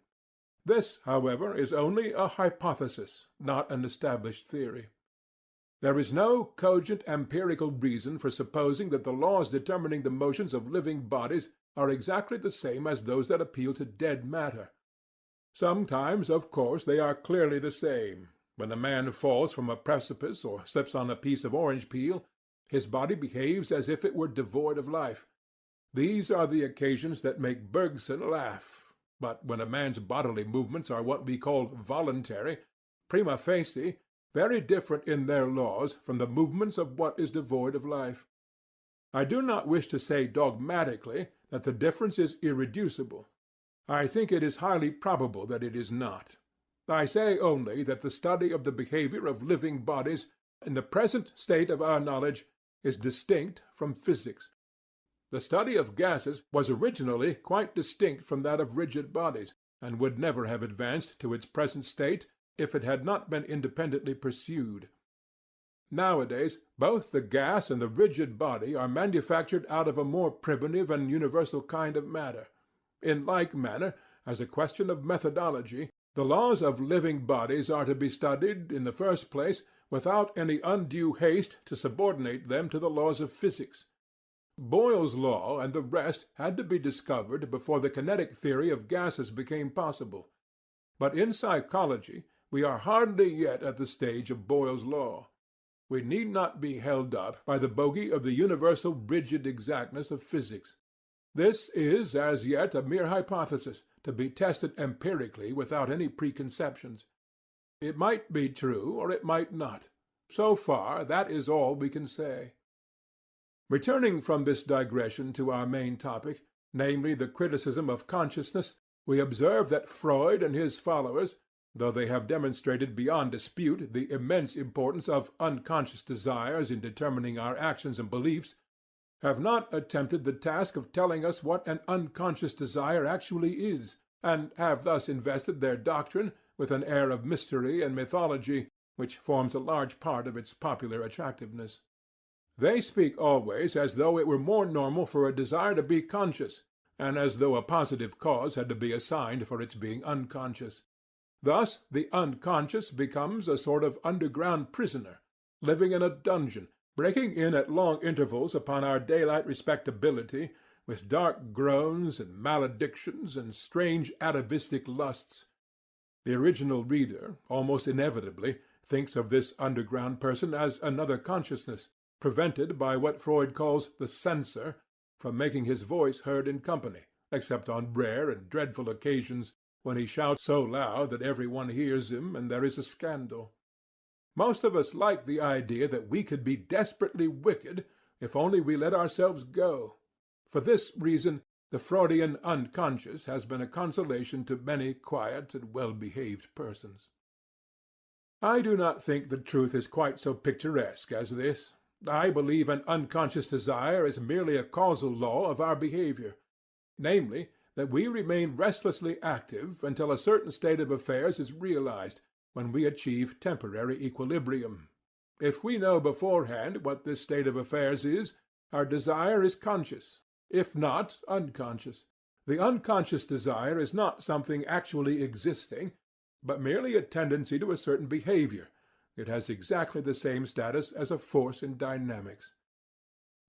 This, however, is only a hypothesis, not an established theory. There is no cogent empirical reason for supposing that the laws determining the motions of living bodies are exactly the same as those that appeal to dead matter. Sometimes, of course, they are clearly the same. When a man falls from a precipice or slips on a piece of orange peel, his body behaves as if it were devoid of life. These are the occasions that make Bergson laugh. But when a man's bodily movements are what we call voluntary, prima facie, very different in their laws from the movements of what is devoid of life. I do not wish to say dogmatically that the difference is irreducible. I think it is highly probable that it is not. I say only that the study of the behavior of living bodies, in the present state of our knowledge, is distinct from physics. The study of gases was originally quite distinct from that of rigid bodies, and would never have advanced to its present state if it had not been independently pursued. Nowadays, both the gas and the rigid body are manufactured out of a more primitive and universal kind of matter. In like manner, as a question of methodology, the laws of living bodies are to be studied, in the first place, without any undue haste to subordinate them to the laws of physics. Boyle's law and the rest had to be discovered before the kinetic theory of gases became possible. But in psychology we are hardly yet at the stage of Boyle's law. We need not be held up by the bogey of the universal rigid exactness of physics. This is as yet a mere hypothesis, to be tested empirically without any preconceptions. It might be true, or it might not. So far, that is all we can say. Returning from this digression to our main topic, namely the criticism of consciousness, we observe that Freud and his followers, though they have demonstrated beyond dispute the immense importance of unconscious desires in determining our actions and beliefs, have not attempted the task of telling us what an unconscious desire actually is, and have thus invested their doctrine with an air of mystery and mythology which forms a large part of its popular attractiveness. They speak always as though it were more normal for a desire to be conscious, and as though a positive cause had to be assigned for its being unconscious. Thus the unconscious becomes a sort of underground prisoner, living in a dungeon, breaking in at long intervals upon our daylight respectability, with dark groans and maledictions and strange atavistic lusts. The original reader, almost inevitably, thinks of this underground person as another consciousness, prevented by what Freud calls the censor from making his voice heard in company, except on rare and dreadful occasions when he shouts so loud that every one hears him and there is a scandal. Most of us like the idea that we could be desperately wicked if only we let ourselves go. For this reason, the Freudian unconscious has been a consolation to many quiet and well-behaved persons. I do not think the truth is quite so picturesque as this. I believe an unconscious desire is merely a causal law of our behavior, namely, that we remain restlessly active until a certain state of affairs is realized, when we achieve temporary equilibrium. If we know beforehand what this state of affairs is, our desire is conscious; if not, unconscious. The unconscious desire is not something actually existing, but merely a tendency to a certain behavior. It has exactly the same status as a force in dynamics.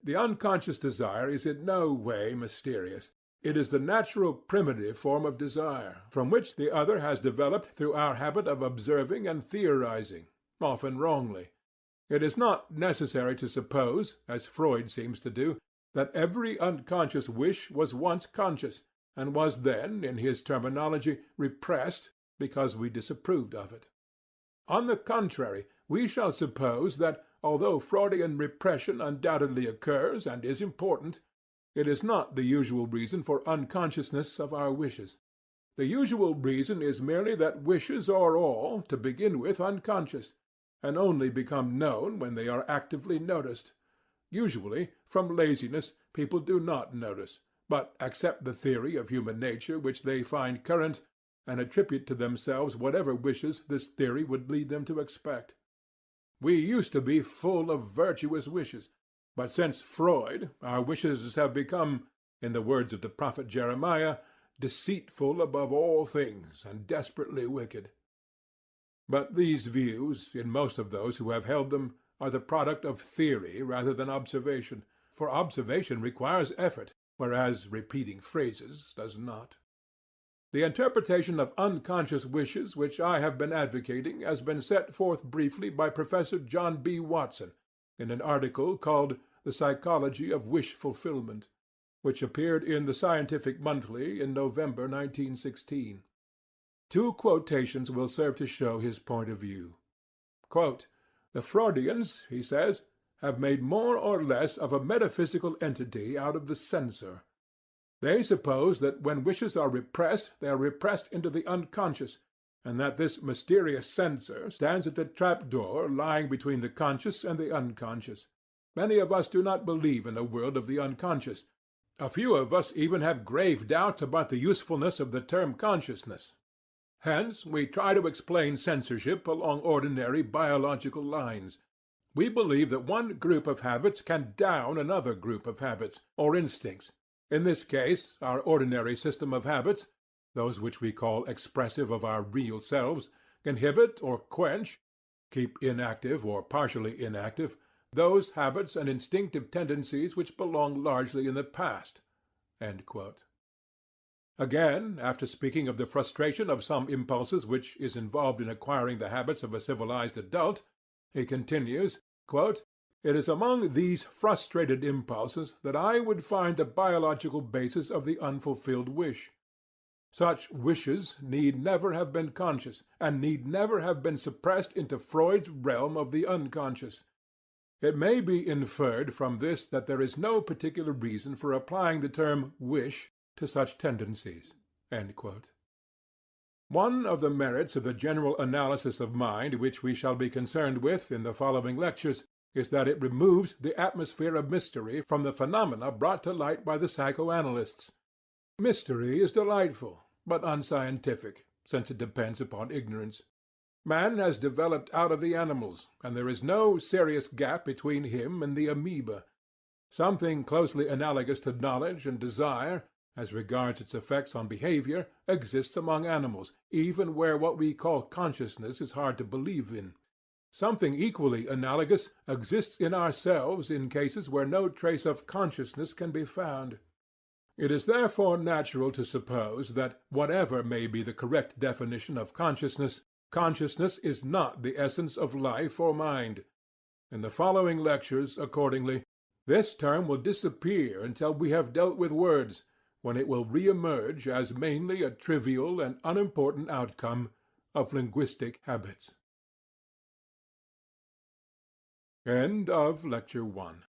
The unconscious desire is in no way mysterious. It is the natural primitive form of desire, from which the other has developed through our habit of observing and theorizing, often wrongly. It is not necessary to suppose, as Freud seems to do, that every unconscious wish was once conscious, and was then, in his terminology, repressed because we disapproved of it. On the contrary, we shall suppose that, although Freudian repression undoubtedly occurs and is important, it is not the usual reason for unconsciousness of our wishes. The usual reason is merely that wishes are all, to begin with, unconscious, and only become known when they are actively noticed. Usually, from laziness, people do not notice, but accept the theory of human nature which they find current, and attribute to themselves whatever wishes this theory would lead them to expect. We used to be full of virtuous wishes, but since Freud our wishes have become, in the words of the prophet Jeremiah, deceitful above all things and desperately wicked. But these views, in most of those who have held them, are the product of theory rather than observation, for observation requires effort, whereas repeating phrases does not. The interpretation of unconscious wishes which I have been advocating has been set forth briefly by Professor John B. Watson in an article called The Psychology of Wish Fulfillment, which appeared in the Scientific Monthly in November 1916. Two quotations will serve to show his point of view. Quote, "The Freudians," he says, "have made more or less of a metaphysical entity out of the censor. They suppose that when wishes are repressed, they are repressed into the unconscious, and that this mysterious censor stands at the trap-door lying between the conscious and the unconscious. Many of us do not believe in a world of the unconscious. A few of us even have grave doubts about the usefulness of the term consciousness. Hence we try to explain censorship along ordinary biological lines. We believe that one group of habits can down another group of habits, or instincts. In this case, our ordinary system of habits, those which we call expressive of our real selves, inhibit or quench, keep inactive or partially inactive, those habits and instinctive tendencies which belong largely in the past." End quote. Again, after speaking of the frustration of some impulses which is involved in acquiring the habits of a civilized adult, he continues, "It is among these frustrated impulses that I would find the biological basis of the unfulfilled wish. Such wishes need never have been conscious, and need never have been suppressed into Freud's realm of the unconscious. It may be inferred from this that there is no particular reason for applying the term wish to such tendencies." One of the merits of the general analysis of mind which we shall be concerned with in the following lectures is that it removes the atmosphere of mystery from the phenomena brought to light by the psychoanalysts. Mystery is delightful, but unscientific, since it depends upon ignorance. Man has developed out of the animals, and there is no serious gap between him and the amoeba. Something closely analogous to knowledge and desire, as regards its effects on behavior, exists among animals, even where what we call consciousness is hard to believe in. Something equally analogous exists in ourselves in cases where no trace of consciousness can be found. It is therefore natural to suppose that, whatever may be the correct definition of consciousness, consciousness is not the essence of life or mind. In the following lectures, accordingly, this term will disappear until we have dealt with words, when it will re-emerge as mainly a trivial and unimportant outcome of linguistic habits. End of Lecture 1.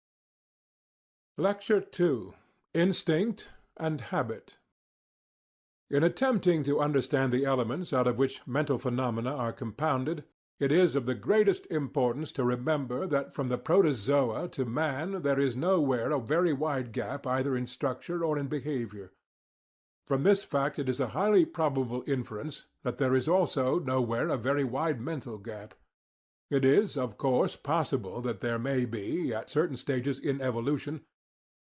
Lecture 2. Instinct and Habit. In attempting to understand the elements out of which mental phenomena are compounded, it is of the greatest importance to remember that from the protozoa to man there is nowhere a very wide gap either in structure or in behavior. From this fact it is a highly probable inference that there is also nowhere a very wide mental gap. It is, of course, possible that there may be, at certain stages in evolution,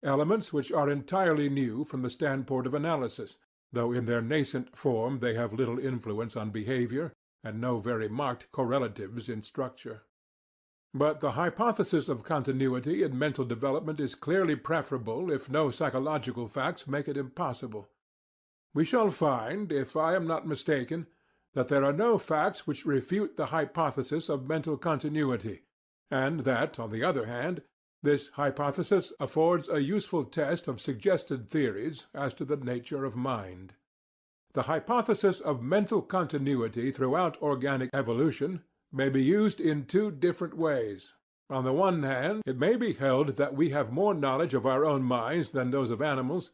elements which are entirely new from the standpoint of analysis, though in their nascent form they have little influence on behavior and no very marked correlatives in structure. But the hypothesis of continuity in mental development is clearly preferable if no psychological facts make it impossible. We shall find, if I am not mistaken, that there are no facts which refute the hypothesis of mental continuity, and that, on the other hand, this hypothesis affords a useful test of suggested theories as to the nature of mind. The hypothesis of mental continuity throughout organic evolution may be used in two different ways. On the one hand, it may be held that we have more knowledge of our own minds than those of animals,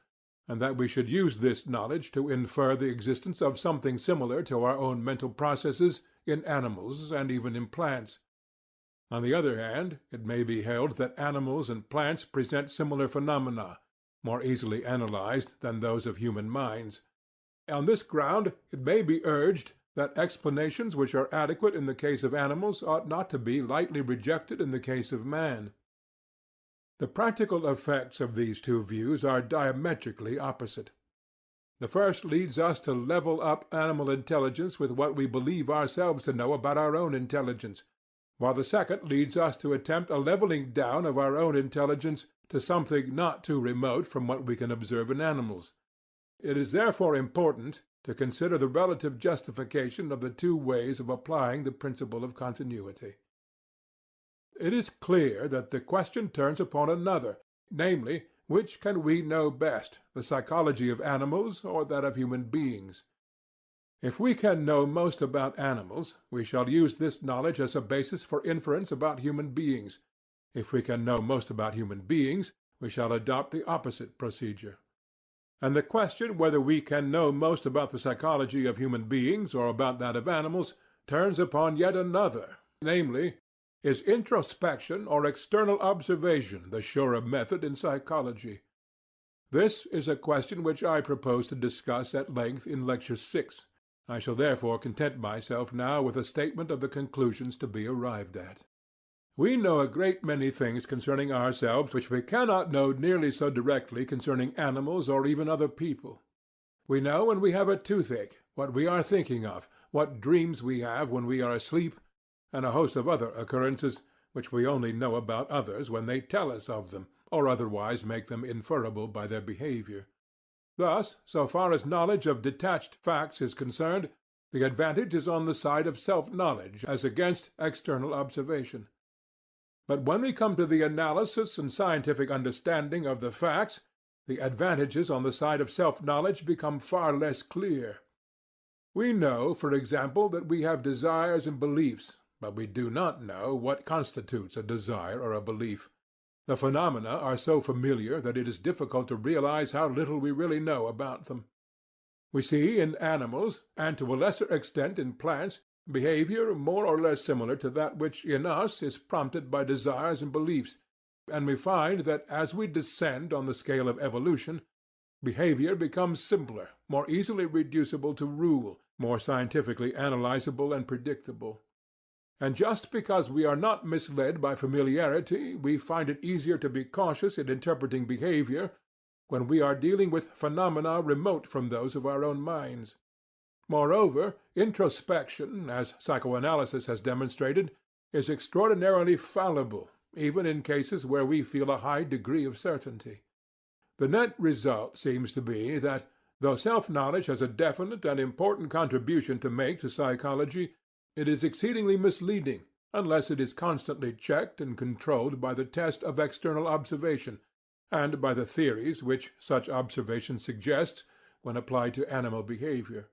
and that we should use this knowledge to infer the existence of something similar to our own mental processes in animals and even in plants. On the other hand, it may be held that animals and plants present similar phenomena, more easily analyzed than those of human minds. On this ground it may be urged that explanations which are adequate in the case of animals ought not to be lightly rejected in the case of man. The practical effects of these two views are diametrically opposite. The first leads us to level up animal intelligence with what we believe ourselves to know about our own intelligence, while the second leads us to attempt a leveling down of our own intelligence to something not too remote from what we can observe in animals. It is therefore important to consider the relative justification of the two ways of applying the principle of continuity. It is clear that the question turns upon another, namely, which can we know best, the psychology of animals or that of human beings? If we can know most about animals, we shall use this knowledge as a basis for inference about human beings. If we can know most about human beings, we shall adopt the opposite procedure. And the question whether we can know most about the psychology of human beings or about that of animals turns upon yet another, namely, is introspection or external observation the surer method in psychology? This is a question which I propose to discuss at length in Lecture 6. I shall therefore content myself now with a statement of the conclusions to be arrived at. We know a great many things concerning ourselves which we cannot know nearly so directly concerning animals or even other people. We know when we have a toothache, what we are thinking of, what dreams we have when we are asleep, and a host of other occurrences which we only know about others when they tell us of them, or otherwise make them inferable by their behavior. Thus, so far as knowledge of detached facts is concerned, the advantage is on the side of self-knowledge as against external observation. But when we come to the analysis and scientific understanding of the facts, the advantages on the side of self-knowledge become far less clear. We know, for example, that we have desires and beliefs, but we do not know what constitutes a desire or a belief. The phenomena are so familiar that it is difficult to realize how little we really know about them. We see in animals, and to a lesser extent in plants, behavior more or less similar to that which in us is prompted by desires and beliefs, and we find that as we descend on the scale of evolution, behavior becomes simpler, more easily reducible to rule, more scientifically analyzable and predictable. And just because we are not misled by familiarity, we find it easier to be cautious in interpreting behavior when we are dealing with phenomena remote from those of our own minds. Moreover, introspection, as psychoanalysis has demonstrated, is extraordinarily fallible, even in cases where we feel a high degree of certainty. The net result seems to be that, though self-knowledge has a definite and important contribution to make to psychology, it is exceedingly misleading unless it is constantly checked and controlled by the test of external observation, and by the theories which such observation suggests when applied to animal behavior.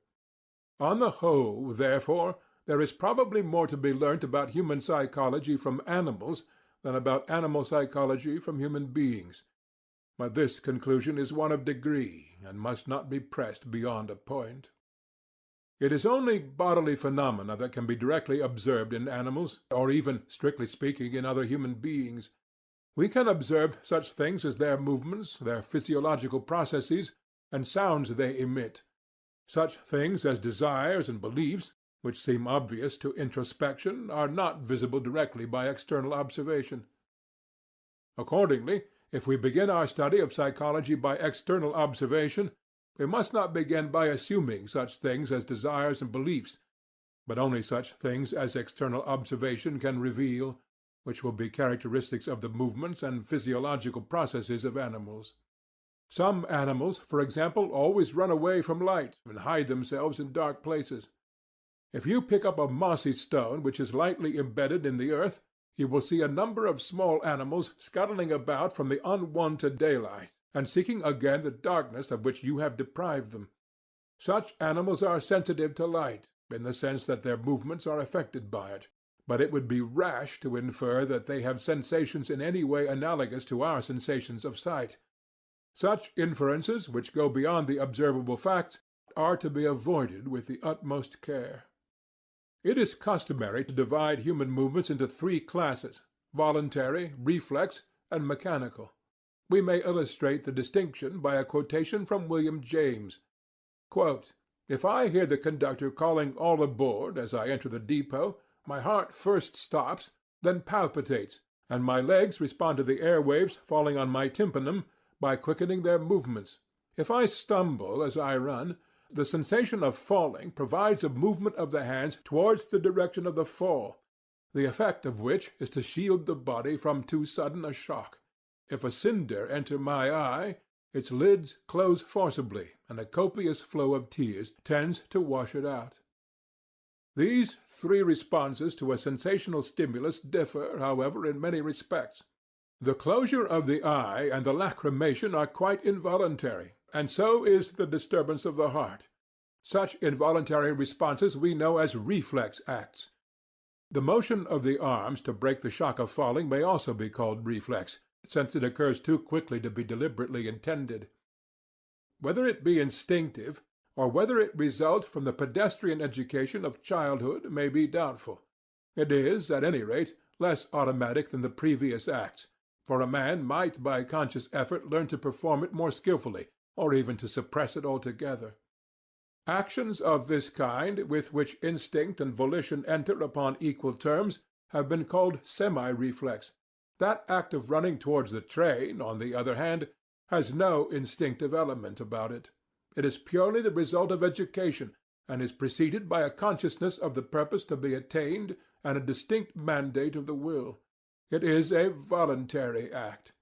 On the whole, therefore, there is probably more to be learnt about human psychology from animals than about animal psychology from human beings. But this conclusion is one of degree, and must not be pressed beyond a point. It is only bodily phenomena that can be directly observed in animals, or even, strictly speaking, in other human beings. We can observe such things as their movements, their physiological processes, and sounds they emit. Such things as desires and beliefs, which seem obvious to introspection, are not visible directly by external observation. Accordingly, if we begin our study of psychology by external observation, we must not begin by assuming such things as desires and beliefs, but only such things as external observation can reveal, which will be characteristics of the movements and physiological processes of animals. Some animals, for example, always run away from light and hide themselves in dark places. If you pick up a mossy stone which is lightly embedded in the earth, you will see a number of small animals scuttling about from the unwonted daylight, and seeking again the darkness of which you have deprived them. Such animals are sensitive to light, in the sense that their movements are affected by it, but it would be rash to infer that they have sensations in any way analogous to our sensations of sight. Such inferences, which go beyond the observable facts, are to be avoided with the utmost care. It is customary to divide human movements into three classes: voluntary, reflex, and mechanical. We may illustrate the distinction by a quotation from William James. Quote, "If I hear the conductor calling all aboard as I enter the depot, my heart first stops, then palpitates, and my legs respond to the air waves falling on my tympanum by quickening their movements. If I stumble as I run, the sensation of falling provides a movement of the hands towards the direction of the fall, the effect of which is to shield the body from too sudden a shock. If a cinder enter my eye, its lids close forcibly, and a copious flow of tears tends to wash it out." These three responses to a sensational stimulus differ, however, in many respects. The closure of the eye and the lacrimation are quite involuntary, and so is the disturbance of the heart. Such involuntary responses we know as reflex acts. The motion of the arms to break the shock of falling may also be called reflex, since it occurs too quickly to be deliberately intended. Whether it be instinctive, or whether it result from the pedestrian education of childhood, may be doubtful. It is, at any rate, less automatic than the previous acts, for a man might by conscious effort learn to perform it more skilfully, or even to suppress it altogether. Actions of this kind, with which instinct and volition enter upon equal terms, have been called semi-reflex. That act of running towards the train, on the other hand, has no instinctive element about it. It is purely the result of education, and is preceded by a consciousness of the purpose to be attained and a distinct mandate of the will. It is a voluntary act.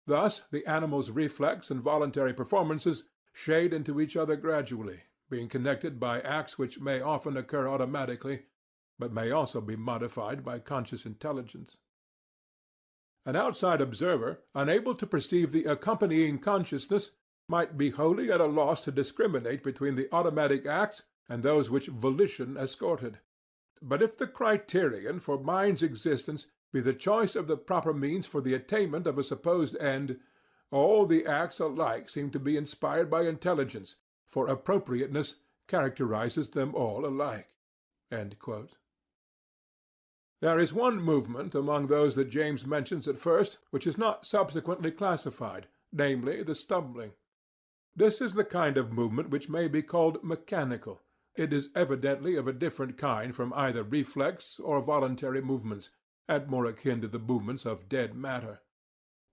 Thus the animal's reflex and voluntary performances shade into each other gradually, being connected by acts which may often occur automatically, but may also be modified by conscious intelligence. An outside observer, unable to perceive the accompanying consciousness, might be wholly at a loss to discriminate between the automatic acts and those which volition escorted. But if the criterion for mind's existence be the choice of the proper means for the attainment of a supposed end, all the acts alike seem to be inspired by intelligence, for appropriateness characterizes them all alike." There is one movement among those that James mentions at first which is not subsequently classified, namely the stumbling. This is the kind of movement which may be called mechanical. It is evidently of a different kind from either reflex or voluntary movements, and more akin to the movements of dead matter.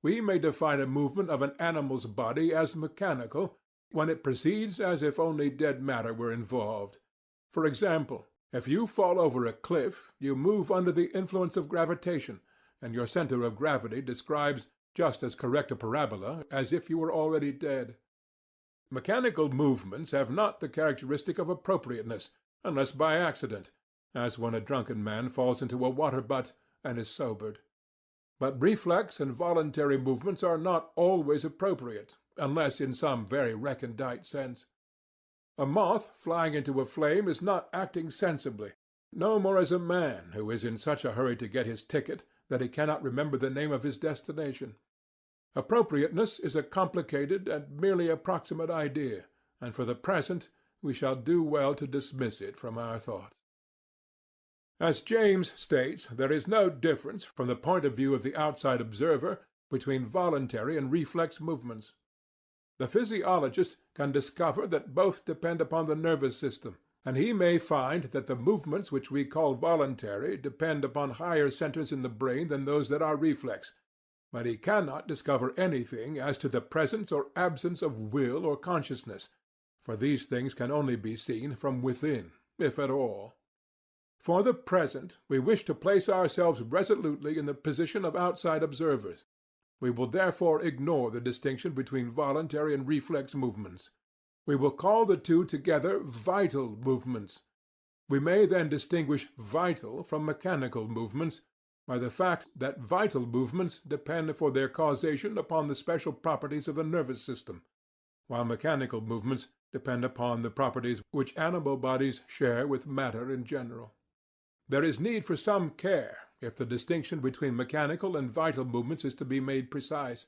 We may define a movement of an animal's body as mechanical when it proceeds as if only dead matter were involved. For example, if you fall over a cliff, you move under the influence of gravitation, and your center of gravity describes just as correct a parabola as if you were already dead. Mechanical movements have not the characteristic of appropriateness, unless by accident, as when a drunken man falls into a water-butt and is sobered. But reflex and voluntary movements are not always appropriate, unless in some very recondite sense. A moth flying into a flame is not acting sensibly, no more is a man who is in such a hurry to get his ticket that he cannot remember the name of his destination. Appropriateness is a complicated and merely approximate idea, and for the present we shall do well to dismiss it from our thoughts. As James states, there is no difference, from the point of view of the outside observer, between voluntary and reflex movements. The physiologist can discover that both depend upon the nervous system, and he may find that the movements which we call voluntary depend upon higher centers in the brain than those that are reflex, but he cannot discover anything as to the presence or absence of will or consciousness, for these things can only be seen from within, if at all. For the present, we wish to place ourselves resolutely in the position of outside observers. We will therefore ignore the distinction between voluntary and reflex movements. We will call the two together vital movements. We may then distinguish vital from mechanical movements by the fact that vital movements depend for their causation upon the special properties of the nervous system, while mechanical movements depend upon the properties which animal bodies share with matter in general. There is need for some care if the distinction between mechanical and vital movements is to be made precise.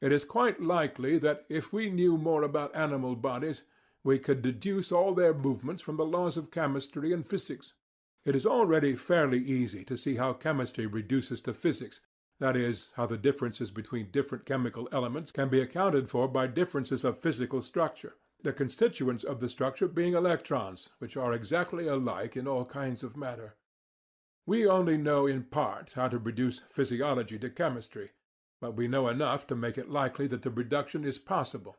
It is quite likely that if we knew more about animal bodies, we could deduce all their movements from the laws of chemistry and physics. It is already fairly easy to see how chemistry reduces to physics, that is, how the differences between different chemical elements can be accounted for by differences of physical structure, the constituents of the structure being electrons, which are exactly alike in all kinds of matter. We only know in part how to reduce physiology to chemistry, but we know enough to make it likely that the reduction is possible.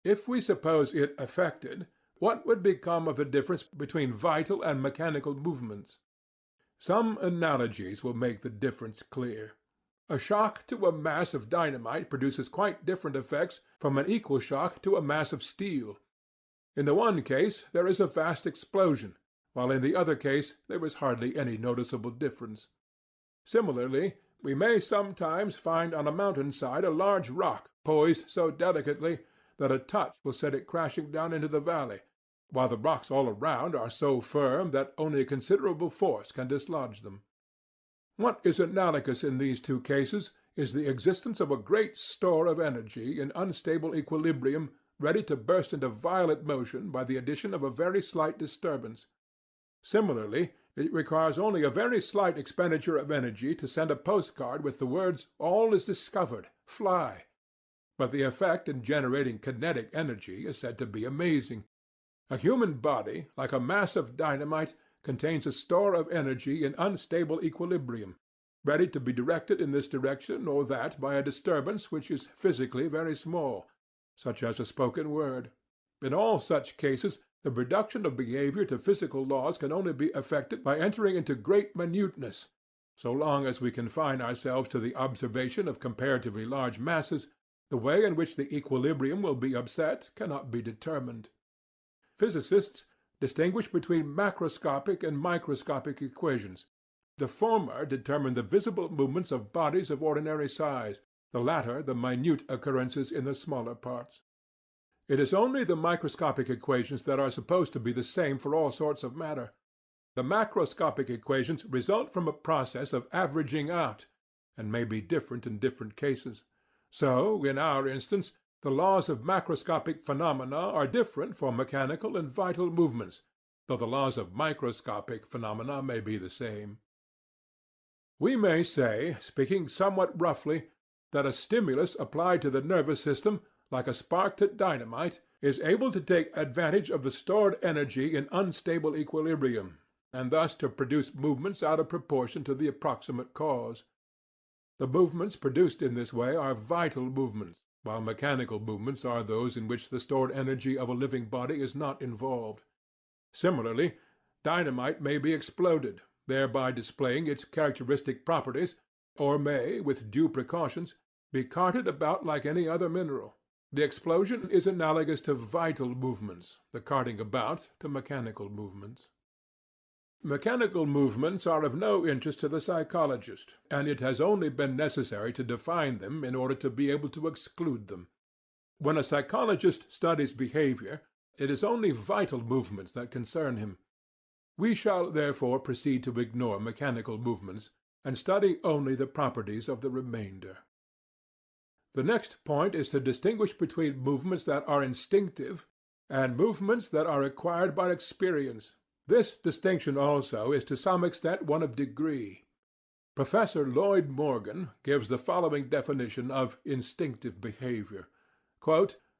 If we suppose it effected, what would become of the difference between vital and mechanical movements? Some analogies will make the difference clear. A shock to a mass of dynamite produces quite different effects from an equal shock to a mass of steel. In the one case there is a vast explosion, while in the other case there is hardly any noticeable difference. Similarly, we may sometimes find on a mountain-side a large rock poised so delicately that a touch will set it crashing down into the valley, while the rocks all around are so firm that only a considerable force can dislodge them. What is analogous in these two cases is the existence of a great store of energy in unstable equilibrium ready to burst into violent motion by the addition of a very slight disturbance. Similarly, it requires only a very slight expenditure of energy to send a postcard with the words, "All is discovered. Fly." But the effect in generating kinetic energy is said to be amazing. A human body, like a mass of dynamite, contains a store of energy in unstable equilibrium, ready to be directed in this direction or that by a disturbance which is physically very small, such as a spoken word. In all such cases, the reduction of behavior to physical laws can only be effected by entering into great minuteness. So long as we confine ourselves to the observation of comparatively large masses, The way in which the equilibrium will be upset cannot be determined. Physicists distinguish between macroscopic and microscopic equations. The former determine the visible movements of bodies of ordinary size, the latter the minute occurrences in the smaller parts. It is only the microscopic equations that are supposed to be the same for all sorts of matter. The macroscopic equations result from a process of averaging out, and may be different in different cases. So, in our instance, the laws of macroscopic phenomena are different for mechanical and vital movements, though the laws of microscopic phenomena may be the same. We may say, speaking somewhat roughly, that a stimulus applied to the nervous system, like a spark to dynamite, is able to take advantage of the stored energy in unstable equilibrium, and thus to produce movements out of proportion to the approximate cause. The movements produced in this way are vital movements, while mechanical movements are those in which the stored energy of a living body is not involved. Similarly, dynamite may be exploded, thereby displaying its characteristic properties, or may, with due precautions, be carted about like any other mineral. The explosion is analogous to vital movements, the carting about to mechanical movements. Mechanical movements are of no interest to the psychologist, and it has only been necessary to define them in order to be able to exclude them. When a psychologist studies behavior, it is only vital movements that concern him. We shall therefore proceed to ignore mechanical movements, and study only the properties of the remainder. The next point is to distinguish between movements that are instinctive and movements that are acquired by experience. This distinction also is to some extent one of degree. Professor Lloyd Morgan gives the following definition of instinctive behavior: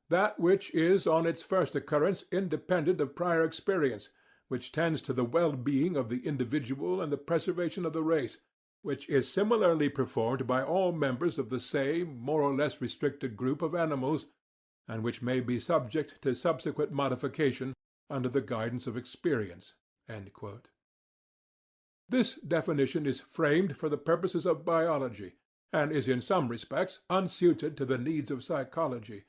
"That which is on its first occurrence independent of prior experience, which tends to the well-being of the individual and the preservation of the race, which is similarly performed by all members of the same more or less restricted group of animals, and which may be subject to subsequent modification under the guidance of experience." This definition is framed for the purposes of biology, and is in some respects unsuited to the needs of psychology.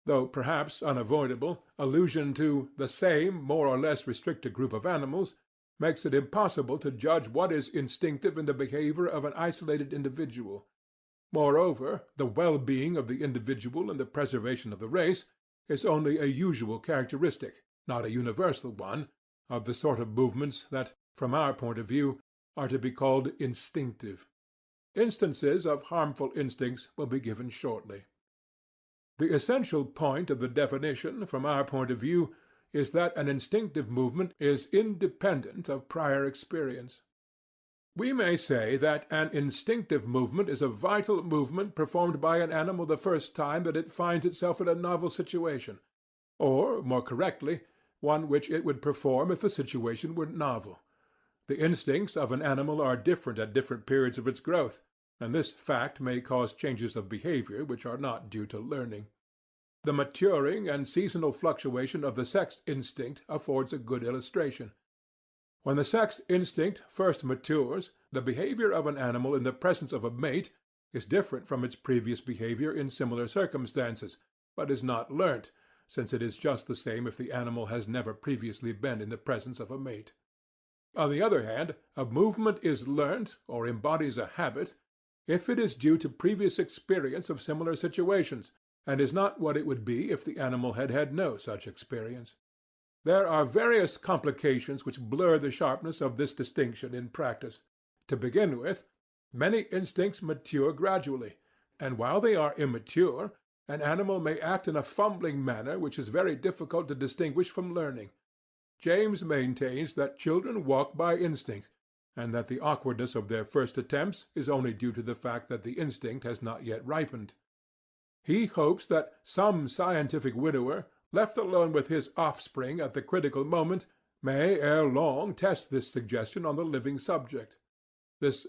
Though perhaps unavoidable, allusion to the same more or less restricted group of animals makes it impossible to judge what is instinctive in the behavior of an isolated individual. Moreover, the well-being of the individual and the preservation of the race is only a usual characteristic, not a universal one, of the sort of movements that, from our point of view, are to be called instinctive. Instances of harmful instincts will be given shortly. The essential point of the definition, from our point of view, is that an instinctive movement is independent of prior experience. We may say that an instinctive movement is a vital movement performed by an animal the first time that it finds itself in a novel situation, or, more correctly, one which it would perform if the situation were novel. The instincts of an animal are different at different periods of its growth, and this fact may cause changes of behavior which are not due to learning. The maturing and seasonal fluctuation of the sex instinct affords a good illustration. When the sex instinct first matures, the behavior of an animal in the presence of a mate is different from its previous behavior in similar circumstances, but is not learnt, since it is just the same if the animal has never previously been in the presence of a mate. On the other hand, a movement is learnt, or embodies a habit, if it is due to previous experience of similar situations, and is not what it would be if the animal had had no such experience. There are various complications which blur the sharpness of this distinction in practice. To begin with, many instincts mature gradually, and while they are immature, an animal may act in a fumbling manner which is very difficult to distinguish from learning. James maintains that children walk by instinct, and that the awkwardness of their first attempts is only due to the fact that the instinct has not yet ripened. He hopes that some scientific widower, left alone with his offspring at the critical moment, may ere long test this suggestion on the living subject.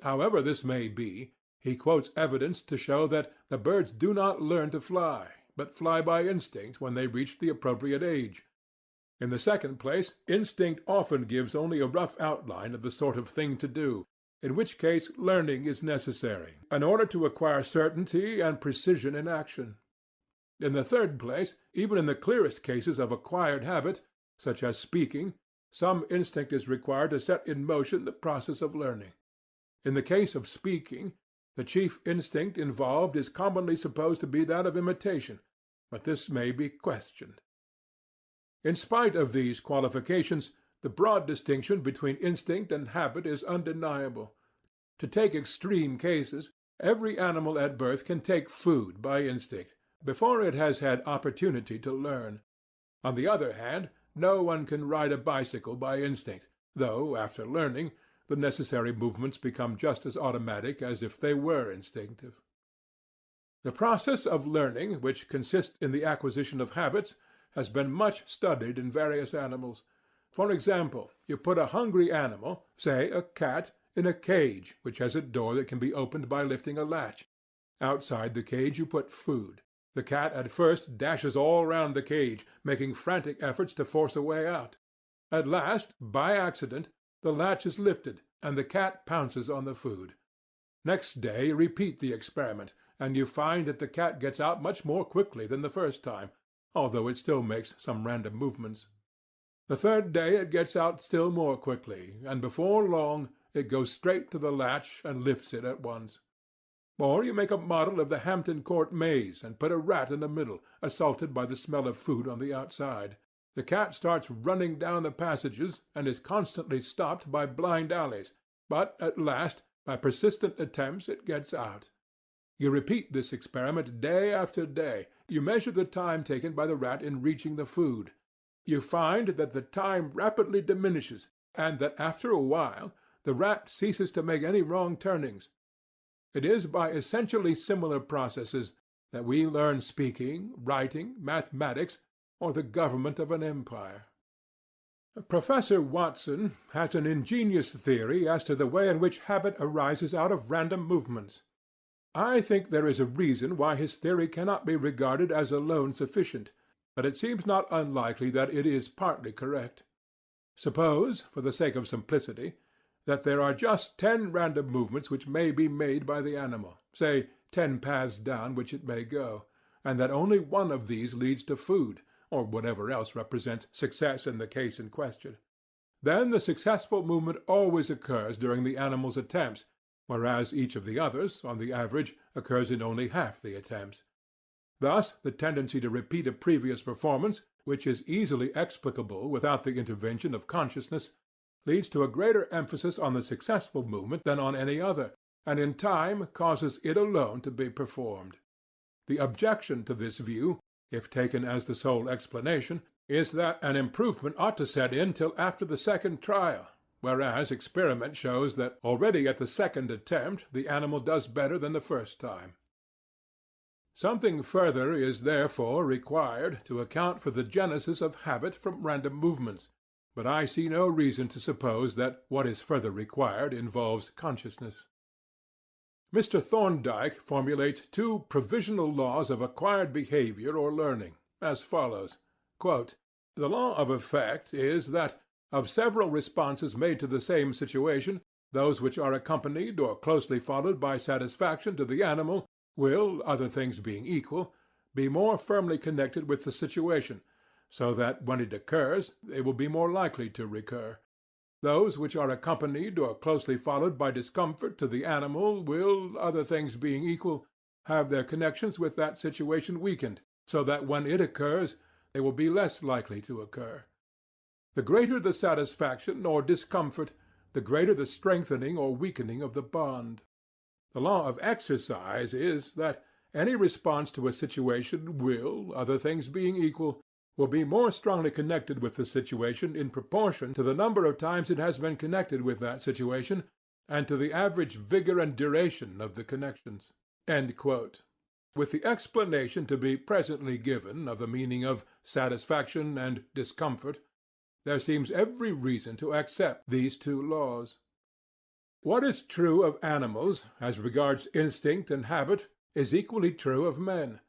However this may be, he quotes evidence to show that the birds do not learn to fly, but fly by instinct when they reach the appropriate age. In the second place, instinct often gives only a rough outline of the sort of thing to do, in which case learning is necessary, in order to acquire certainty and precision in action. In the third place, even in the clearest cases of acquired habit, such as speaking, some instinct is required to set in motion the process of learning. In the case of speaking, the chief instinct involved is commonly supposed to be that of imitation, but this may be questioned. In spite of these qualifications, the broad distinction between instinct and habit is undeniable. To take extreme cases, every animal at birth can take food by instinct, before it has had opportunity to learn. On the other hand, no one can ride a bicycle by instinct, though, after learning, the necessary movements become just as automatic as if they were instinctive. The process of learning, which consists in the acquisition of habits, has been much studied in various animals. For example, you put a hungry animal, say a cat, in a cage which has a door that can be opened by lifting a latch. Outside the cage you put food. The cat at first dashes all round the cage, making frantic efforts to force a way out. At last, by accident, the latch is lifted, and the cat pounces on the food. Next day repeat the experiment, and you find that the cat gets out much more quickly than the first time, although it still makes some random movements. The third day it gets out still more quickly, and before long it goes straight to the latch and lifts it at once. Or you make a model of the Hampton Court maze and put a rat in the middle, assaulted by the smell of food on the outside. The cat starts running down the passages and is constantly stopped by blind alleys, but at last, by persistent attempts, it gets out. You repeat this experiment day after day. You measure the time taken by the rat in reaching the food. You find that the time rapidly diminishes, and that after a while the rat ceases to make any wrong turnings. It is by essentially similar processes that we learn speaking, writing, mathematics, or the government of an empire. Professor Watson has an ingenious theory as to the way in which habit arises out of random movements. I think there is a reason why his theory cannot be regarded as alone sufficient, but it seems not unlikely that it is partly correct. Suppose, for the sake of simplicity, that there are just 10 random movements which may be made by the animal, say 10 paths down which it may go, and that only one of these leads to food, or whatever else represents success in the case in question. Then the successful movement always occurs during the animal's attempts, whereas each of the others, on the average, occurs in only half the attempts. Thus the tendency to repeat a previous performance, which is easily explicable without the intervention of consciousness, leads to a greater emphasis on the successful movement than on any other, and in time causes it alone to be performed. The objection to this view, if taken as the sole explanation, is that an improvement ought to set in till after the second trial, whereas experiment shows that already at the second attempt the animal does better than the first time. Something further is therefore required to account for the genesis of habit from random movements, but I see no reason to suppose that what is further required involves consciousness. Mr. Thorndike formulates 2 provisional laws of acquired behavior or learning, as follows. Quote, "The law of effect is that, of several responses made to the same situation, those which are accompanied or closely followed by satisfaction to the animal will, other things being equal, be more firmly connected with the situation, so that when it occurs they will be more likely to recur. Those which are accompanied or closely followed by discomfort to the animal will, other things being equal, have their connections with that situation weakened, so that when it occurs they will be less likely to occur. The greater the satisfaction or discomfort, the greater the strengthening or weakening of the bond. The law of exercise is that any response to a situation will, other things being equal, will be more strongly connected with the situation in proportion to the number of times it has been connected with that situation, and to the average vigor and duration of the connections." End quote. With the explanation to be presently given of the meaning of satisfaction and discomfort, there seems every reason to accept these 2 laws. What is true of animals, as regards instinct and habit, is equally true of men.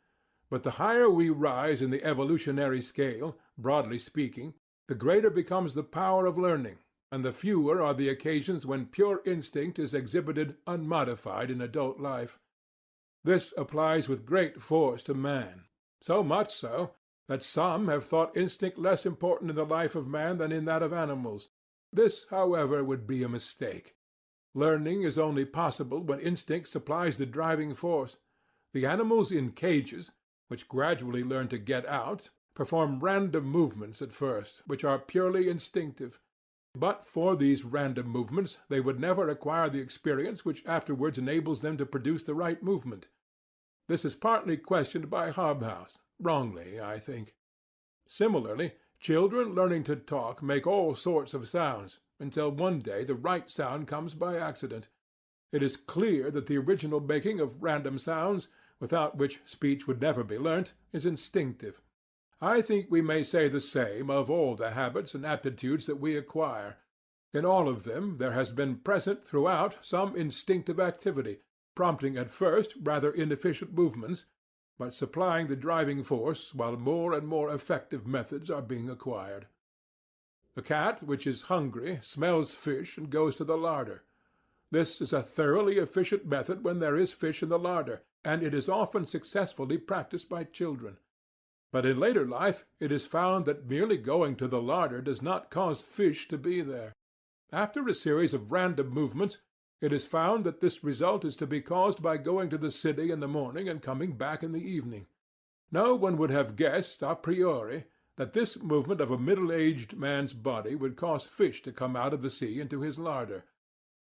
But the higher we rise in the evolutionary scale, broadly speaking, the greater becomes the power of learning, and the fewer are the occasions when pure instinct is exhibited unmodified in adult life. This applies with great force to man. So much so that some have thought instinct less important in the life of man than in that of animals. This, however, would be a mistake. Learning is only possible when instinct supplies the driving force. The animals in cages, which gradually learn to get out, perform random movements at first, which are purely instinctive. But for these random movements they would never acquire the experience which afterwards enables them to produce the right movement. This is partly questioned by Hobhouse, wrongly, I think. Similarly, children learning to talk make all sorts of sounds, until one day the right sound comes by accident. It is clear that the original making of random sounds, without which speech would never be learnt, is instinctive. I think we may say the same of all the habits and aptitudes that we acquire. In all of them there has been present throughout some instinctive activity, prompting at first rather inefficient movements, but supplying the driving force while more and more effective methods are being acquired. A cat which is hungry smells fish and goes to the larder. This is a thoroughly efficient method when there is fish in the larder, and it is often successfully practised by children. But in later life it is found that merely going to the larder does not cause fish to be there. After a series of random movements, it is found that this result is to be caused by going to the city in the morning and coming back in the evening. No one would have guessed a priori that this movement of a middle-aged man's body would cause fish to come out of the sea into his larder.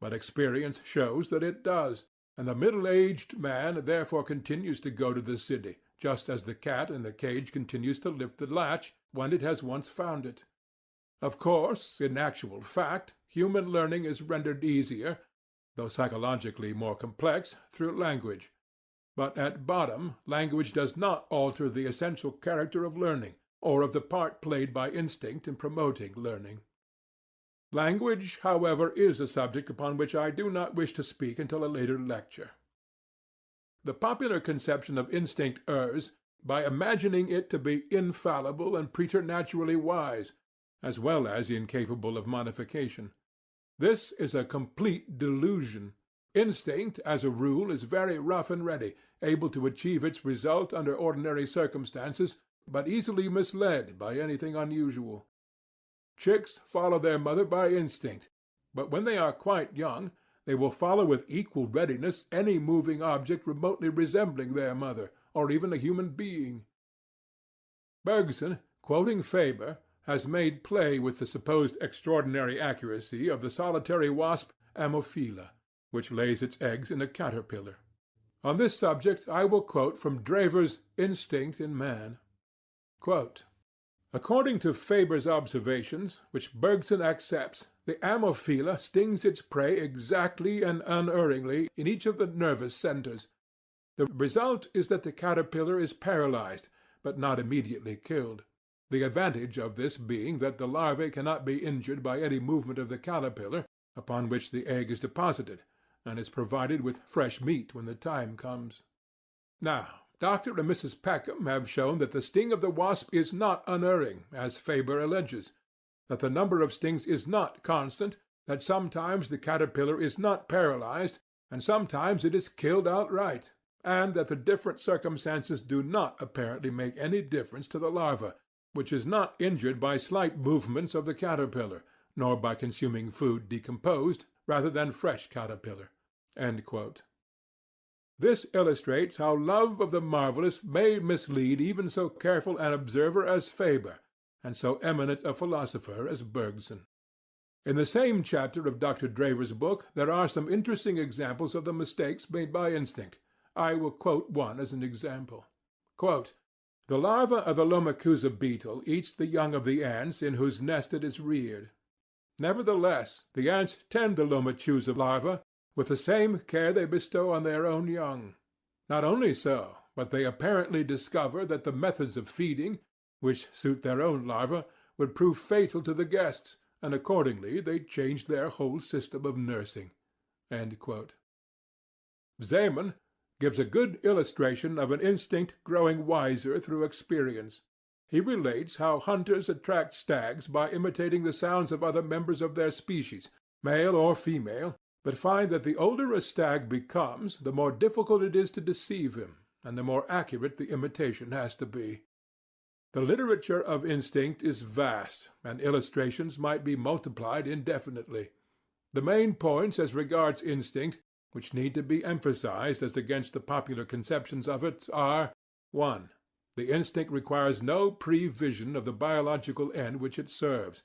But experience shows that it does, and the middle-aged man therefore continues to go to the city, just as the cat in the cage continues to lift the latch when it has once found it. Of course, in actual fact, human learning is rendered easier, though psychologically more complex, through language. But at bottom, language does not alter the essential character of learning, or of the part played by instinct in promoting learning. Language, however, is a subject upon which I do not wish to speak until a later lecture. The popular conception of instinct errs by imagining it to be infallible and preternaturally wise, as well as incapable of modification. This is a complete delusion. Instinct, as a rule, is very rough and ready, able to achieve its result under ordinary circumstances, but easily misled by anything unusual. Chicks follow their mother by instinct, but when they are quite young, they will follow with equal readiness any moving object remotely resembling their mother, or even a human being. Bergson, quoting Faber, has made play with the supposed extraordinary accuracy of the solitary wasp Ammophila, which lays its eggs in a caterpillar. On this subject I will quote from Drever's Instinct in Man. Quote, "According to Faber's observations, which Bergson accepts, the Ammophila stings its prey exactly and unerringly in each of the nervous centres. The result is that the caterpillar is paralyzed, but not immediately killed. The advantage of this being that the larvae cannot be injured by any movement of the caterpillar, upon which the egg is deposited, and is provided with fresh meat when the time comes. Now, Dr. and Mrs. Peckham have shown that the sting of the wasp is not unerring, as Faber alleges, that the number of stings is not constant, that sometimes the caterpillar is not paralyzed, and sometimes it is killed outright, and that the different circumstances do not apparently make any difference to the larva, which is not injured by slight movements of the caterpillar, nor by consuming food decomposed, rather than fresh caterpillar." End quote. This illustrates how love of the marvellous may mislead even so careful an observer as Faber, and so eminent a philosopher as Bergson. In the same chapter of Dr. Drever's book there are some interesting examples of the mistakes made by instinct. I will quote one as an example. Quote, "The larva of the Lomacusa beetle eats the young of the ants in whose nest it is reared. Nevertheless, the ants tend the Lomachusa larva with the same care they bestow on their own young. Not only so, but they apparently discover that the methods of feeding, which suit their own larva, would prove fatal to the guests, and accordingly they change their whole system of nursing." End quote. Zeman gives a good illustration of an instinct growing wiser through experience. He relates how hunters attract stags by imitating the sounds of other members of their species, male or female, but find that the older a stag becomes, the more difficult it is to deceive him, and the more accurate the imitation has to be. The literature of instinct is vast, and illustrations might be multiplied indefinitely. The main points as regards instinct, which need to be emphasized as against the popular conceptions of it, are: 1. The instinct requires no prevision of the biological end which it serves.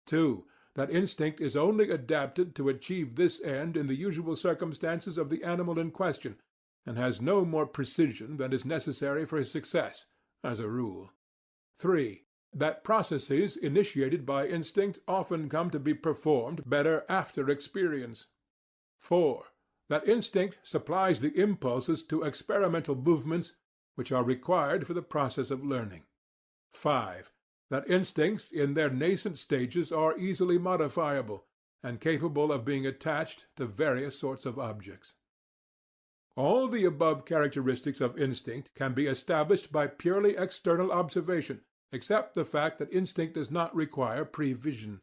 2. That instinct is only adapted to achieve this end in the usual circumstances of the animal in question, and has no more precision than is necessary for his success, as a rule. 3. That processes initiated by instinct often come to be performed better after experience. 4. That instinct supplies the impulses to experimental movements which are required for the process of learning. 5. That instincts in their nascent stages are easily modifiable, and capable of being attached to various sorts of objects. All the above characteristics of instinct can be established by purely external observation, except the fact that instinct does not require prevision.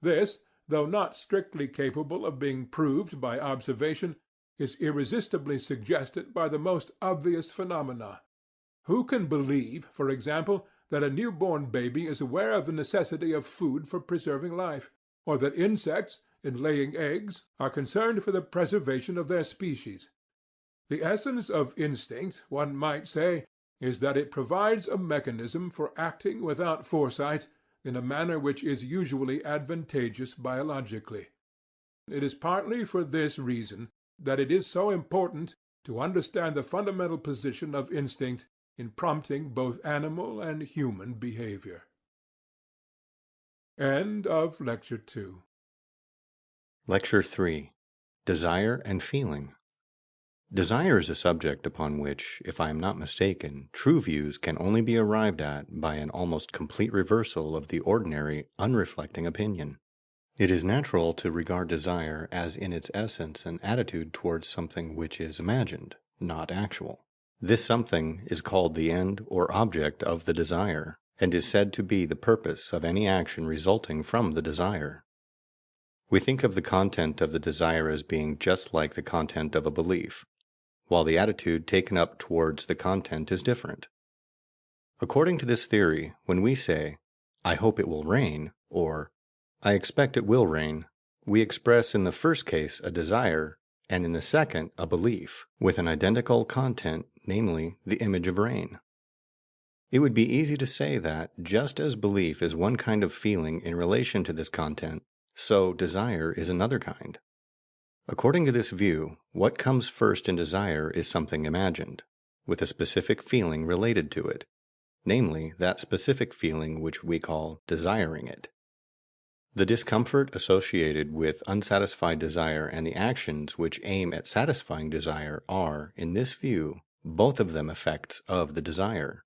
This, though not strictly capable of being proved by observation, is irresistibly suggested by the most obvious phenomena. Who can believe, for example, that a newborn baby is aware of the necessity of food for preserving life, or that insects, in laying eggs, are concerned for the preservation of their species? The essence of instinct, one might say, is that it provides a mechanism for acting without foresight in a manner which is usually advantageous biologically. It is partly for this reason that it is so important to understand the fundamental position of instinct in prompting both animal and human behavior. End of Lecture 2. Lecture 3. Desire and Feeling. Desire is a subject upon which, if I am not mistaken, true views can only be arrived at by an almost complete reversal of the ordinary, unreflecting opinion. It is natural to regard desire as in its essence an attitude towards something which is imagined, not actual. This something is called the end or object of the desire, and is said to be the purpose of any action resulting from the desire. We think of the content of the desire as being just like the content of a belief, while the attitude taken up towards the content is different. According to this theory, when we say, "I hope it will rain," or "I expect it will rain," we express in the first case a desire, and in the second a belief, with an identical content, namely, the image of rain. It would be easy to say that, just as belief is one kind of feeling in relation to this content, so desire is another kind. According to this view, what comes first in desire is something imagined, with a specific feeling related to it, namely that specific feeling which we call desiring it. The discomfort associated with unsatisfied desire and the actions which aim at satisfying desire are, in this view, both of them effects of the desire.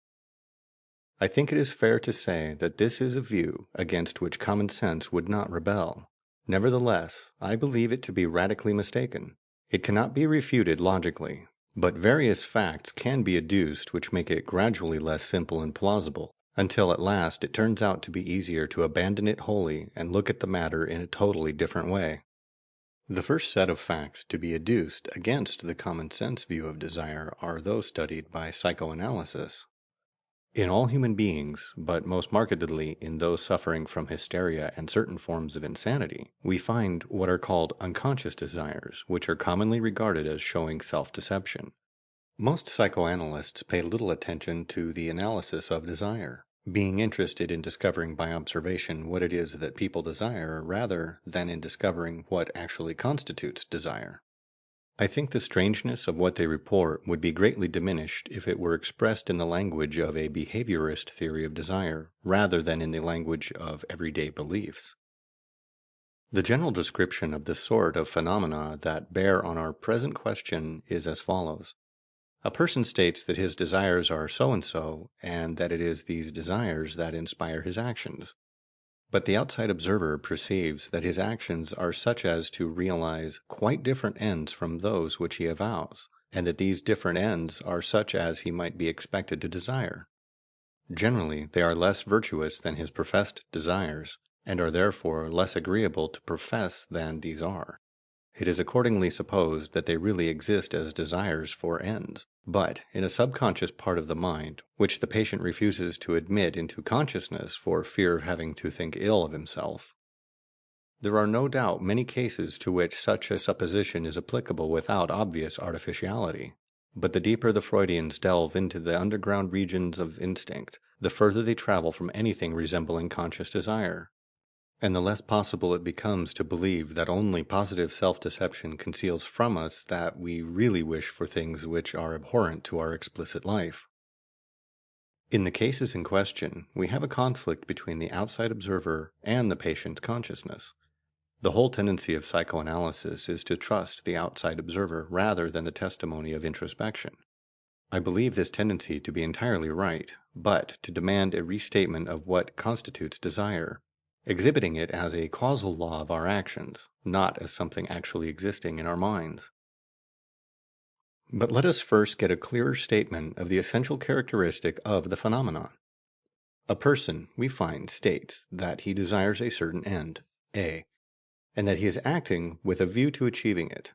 I think it is fair to say that this is a view against which common sense would not rebel. Nevertheless, I believe it to be radically mistaken. It cannot be refuted logically, but various facts can be adduced which make it gradually less simple and plausible, until at last it turns out to be easier to abandon it wholly and look at the matter in a totally different way. The first set of facts to be adduced against the common sense view of desire are those studied by psychoanalysis. In all human beings, but most markedly in those suffering from hysteria and certain forms of insanity, we find what are called unconscious desires, which are commonly regarded as showing self-deception. Most psychoanalysts pay little attention to the analysis of desire, being interested in discovering by observation what it is that people desire rather than in discovering what actually constitutes desire. I think the strangeness of what they report would be greatly diminished if it were expressed in the language of a behaviorist theory of desire, rather than in the language of everyday beliefs. The general description of the sort of phenomena that bear on our present question is as follows. A person states that his desires are so-and-so, and that it is these desires that inspire his actions. But the outside observer perceives that his actions are such as to realize quite different ends from those which he avows, and that these different ends are such as he might be expected to desire. Generally, they are less virtuous than his professed desires, and are therefore less agreeable to profess than these are. It is accordingly supposed that they really exist as desires for ends, but in a subconscious part of the mind, which the patient refuses to admit into consciousness for fear of having to think ill of himself. There are no doubt many cases to which such a supposition is applicable without obvious artificiality. But the deeper the Freudians delve into the underground regions of instinct, the further they travel from anything resembling conscious desire, and the less possible it becomes to believe that only positive self-deception conceals from us that we really wish for things which are abhorrent to our explicit life. In the cases in question, we have a conflict between the outside observer and the patient's consciousness. The whole tendency of psychoanalysis is to trust the outside observer rather than the testimony of introspection. I believe this tendency to be entirely right, but to demand a restatement of what constitutes desire, exhibiting it as a causal law of our actions, not as something actually existing in our minds. But let us first get a clearer statement of the essential characteristic of the phenomenon. A person, we find, states that he desires a certain end, A, and that he is acting with a view to achieving it.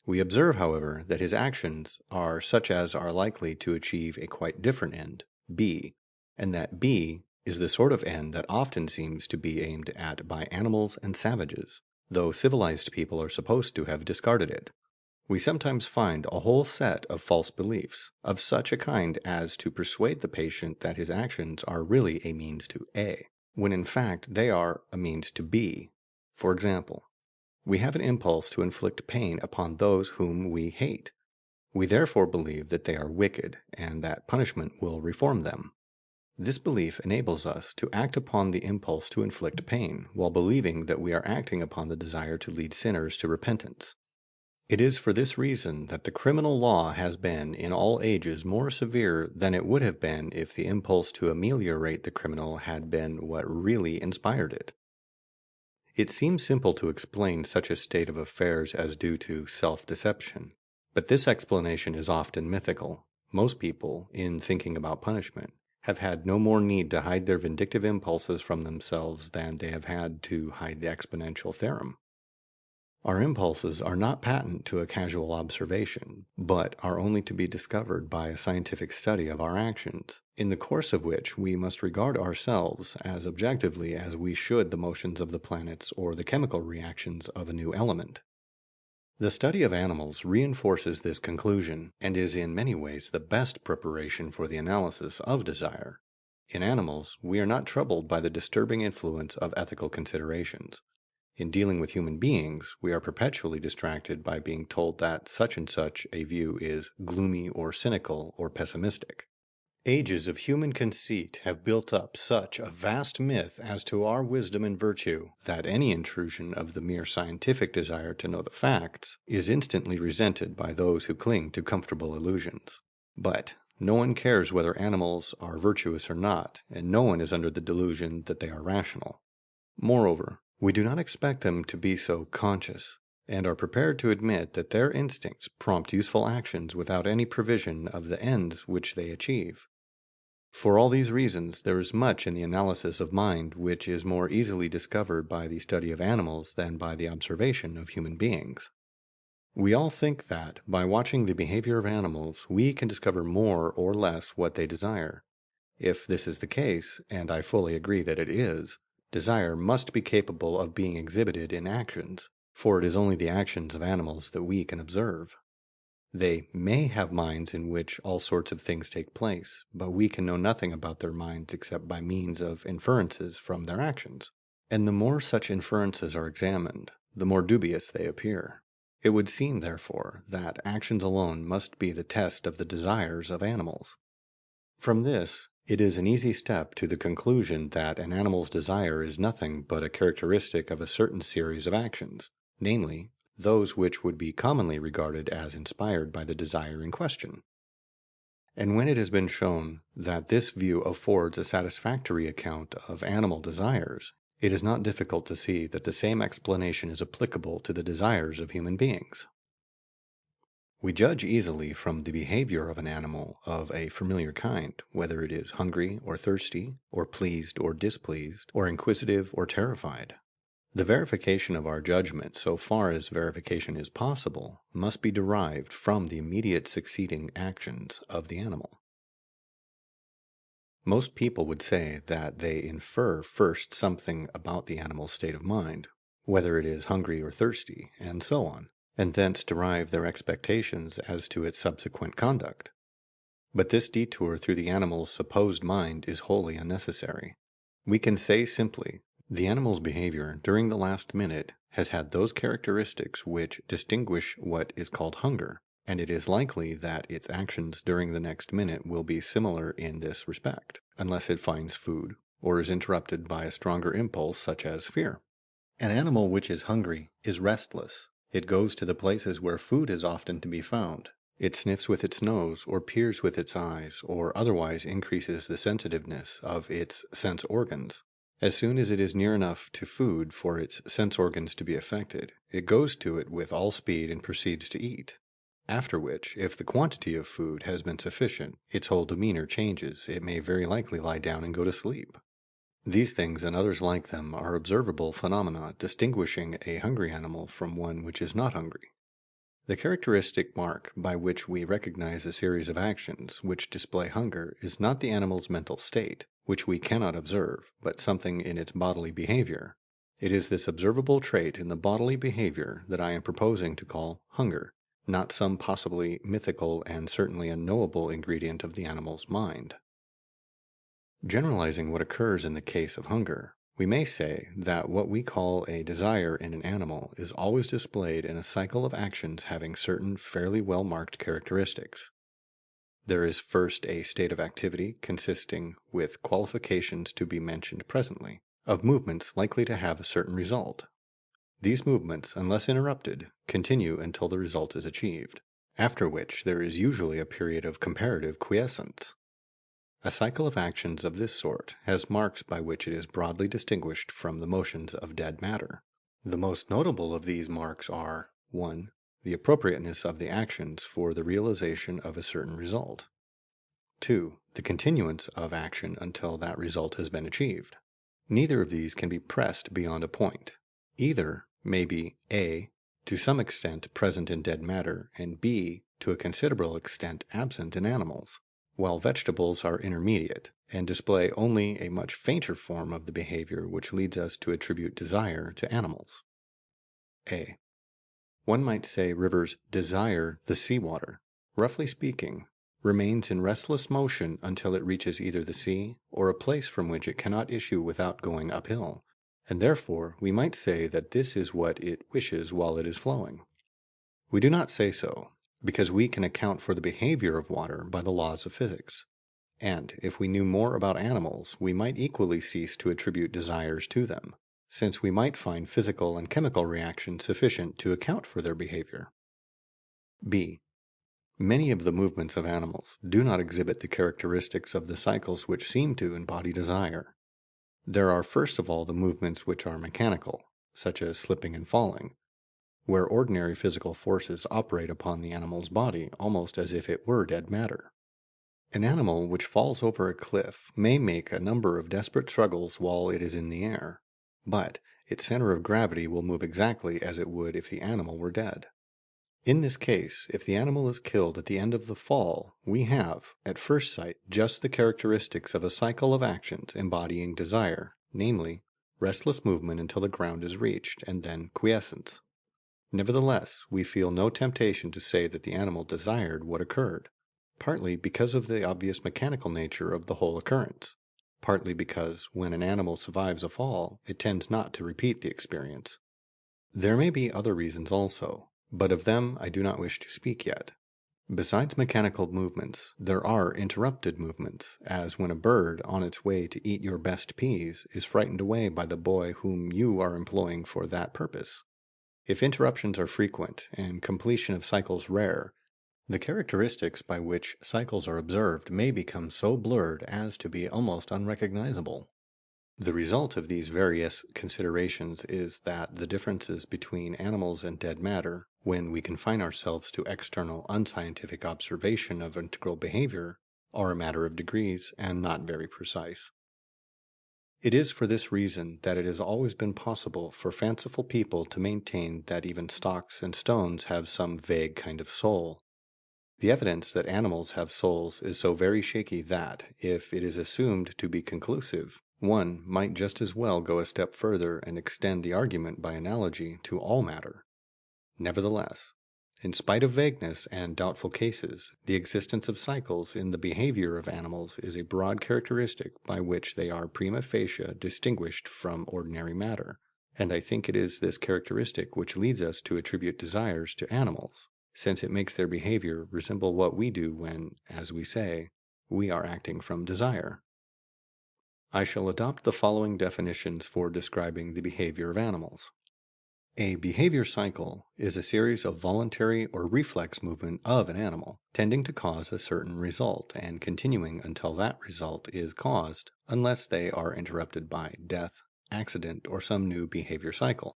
We observe, however, that his actions are such as are likely to achieve a quite different end, B, and that B is the sort of end that often seems to be aimed at by animals and savages, though civilized people are supposed to have discarded it. We sometimes find a whole set of false beliefs, of such a kind as to persuade the patient that his actions are really a means to A, when in fact they are a means to B. For example, we have an impulse to inflict pain upon those whom we hate. We therefore believe that they are wicked and that punishment will reform them. This belief enables us to act upon the impulse to inflict pain, while believing that we are acting upon the desire to lead sinners to repentance. It is for this reason that the criminal law has been in all ages more severe than it would have been if the impulse to ameliorate the criminal had been what really inspired it. It seems simple to explain such a state of affairs as due to self-deception, but this explanation is often mythical. Most people, in thinking about punishment, have had no more need to hide their vindictive impulses from themselves than they have had to hide the exponential theorem. Our impulses are not patent to a casual observation, but are only to be discovered by a scientific study of our actions, in the course of which we must regard ourselves as objectively as we should the motions of the planets or the chemical reactions of a new element. The study of animals reinforces this conclusion, and is in many ways the best preparation for the analysis of desire. In animals, we are not troubled by the disturbing influence of ethical considerations. In dealing with human beings, we are perpetually distracted by being told that such and such a view is gloomy or cynical or pessimistic. Ages of human conceit have built up such a vast myth as to our wisdom and virtue that any intrusion of the mere scientific desire to know the facts is instantly resented by those who cling to comfortable illusions. But no one cares whether animals are virtuous or not, and no one is under the delusion that they are rational. Moreover, we do not expect them to be so conscious, and are prepared to admit that their instincts prompt useful actions without any prevision of the ends which they achieve. For all these reasons, there is much in the analysis of mind which is more easily discovered by the study of animals than by the observation of human beings. We all think that, by watching the behavior of animals, we can discover more or less what they desire. If this is the case, and I fully agree that it is, desire must be capable of being exhibited in actions, for it is only the actions of animals that we can observe. They may have minds in which all sorts of things take place, but we can know nothing about their minds except by means of inferences from their actions. And the more such inferences are examined, the more dubious they appear. It would seem, therefore, that actions alone must be the test of the desires of animals. From this, it is an easy step to the conclusion that an animal's desire is nothing but a characteristic of a certain series of actions, namely, those which would be commonly regarded as inspired by the desire in question. And when it has been shown that this view affords a satisfactory account of animal desires, it is not difficult to see that the same explanation is applicable to the desires of human beings. We judge easily from the behavior of an animal of a familiar kind, whether it is hungry or thirsty, or pleased or displeased, or inquisitive or terrified. The verification of our judgment, so far as verification is possible, must be derived from the immediate succeeding actions of the animal. Most people would say that they infer first something about the animal's state of mind, whether it is hungry or thirsty, and so on, and thence derive their expectations as to its subsequent conduct. But this detour through the animal's supposed mind is wholly unnecessary. We can say simply, the animal's behavior during the last minute has had those characteristics which distinguish what is called hunger, and it is likely that its actions during the next minute will be similar in this respect, unless it finds food, or is interrupted by a stronger impulse such as fear. An animal which is hungry is restless. It goes to the places where food is often to be found. It sniffs with its nose, or peers with its eyes, or otherwise increases the sensitiveness of its sense organs. As soon as it is near enough to food for its sense organs to be affected, it goes to it with all speed and proceeds to eat. After which, if the quantity of food has been sufficient, its whole demeanor changes. It may very likely lie down and go to sleep. These things and others like them are observable phenomena distinguishing a hungry animal from one which is not hungry. The characteristic mark by which we recognize a series of actions which display hunger is not the animal's mental state, which we cannot observe, but something in its bodily behavior. It is this observable trait in the bodily behavior that I am proposing to call hunger, not some possibly mythical and certainly unknowable ingredient of the animal's mind. Generalizing what occurs in the case of hunger, we may say that what we call a desire in an animal is always displayed in a cycle of actions having certain fairly well-marked characteristics. There is first a state of activity consisting, with qualifications to be mentioned presently, of movements likely to have a certain result. These movements, unless interrupted, continue until the result is achieved, after which there is usually a period of comparative quiescence. A cycle of actions of this sort has marks by which it is broadly distinguished from the motions of dead matter. The most notable of these marks are 1. The appropriateness of the actions for the realization of a certain result. 2. The continuance of action until that result has been achieved. Neither of these can be pressed beyond a point. Either may be A. to some extent present in dead matter, and B. to a considerable extent absent in animals, while vegetables are intermediate, and display only a much fainter form of the behavior which leads us to attribute desire to animals. A. One might say rivers desire the seawater. Roughly speaking, remains in restless motion until it reaches either the sea or a place from which it cannot issue without going uphill, and therefore we might say that this is what it wishes while it is flowing. We do not say so, because we can account for the behavior of water by the laws of physics. And if we knew more about animals, we might equally cease to attribute desires to them, since we might find physical and chemical reactions sufficient to account for their behavior. B. Many of the movements of animals do not exhibit the characteristics of the cycles which seem to embody desire. There are first of all the movements which are mechanical, such as slipping and falling, where ordinary physical forces operate upon the animal's body almost as if it were dead matter. An animal which falls over a cliff may make a number of desperate struggles while it is in the air, but its center of gravity will move exactly as it would if the animal were dead. In this case, if the animal is killed at the end of the fall, we have, at first sight, just the characteristics of a cycle of actions embodying desire, namely, restless movement until the ground is reached, and then quiescence. Nevertheless, we feel no temptation to say that the animal desired what occurred, partly because of the obvious mechanical nature of the whole occurrence, partly because when an animal survives a fall, it tends not to repeat the experience. There may be other reasons also, but of them I do not wish to speak yet. Besides mechanical movements, there are interrupted movements, as when a bird, on its way to eat your best peas, is frightened away by the boy whom you are employing for that purpose. If interruptions are frequent and completion of cycles rare, the characteristics by which cycles are observed may become so blurred as to be almost unrecognizable. The result of these various considerations is that the differences between animals and dead matter, when we confine ourselves to external unscientific observation of integral behavior, are a matter of degrees and not very precise. It is for this reason that it has always been possible for fanciful people to maintain that even stocks and stones have some vague kind of soul. The evidence that animals have souls is so very shaky that, if it is assumed to be conclusive, one might just as well go a step further and extend the argument by analogy to all matter. Nevertheless, in spite of vagueness and doubtful cases, the existence of cycles in the behavior of animals is a broad characteristic by which they are prima facie distinguished from ordinary matter, and I think it is this characteristic which leads us to attribute desires to animals, since it makes their behavior resemble what we do when, as we say, we are acting from desire. I shall adopt the following definitions for describing the behavior of animals. A behavior cycle is a series of voluntary or reflex movement of an animal, tending to cause a certain result and continuing until that result is caused, unless they are interrupted by death, accident, or some new behavior cycle.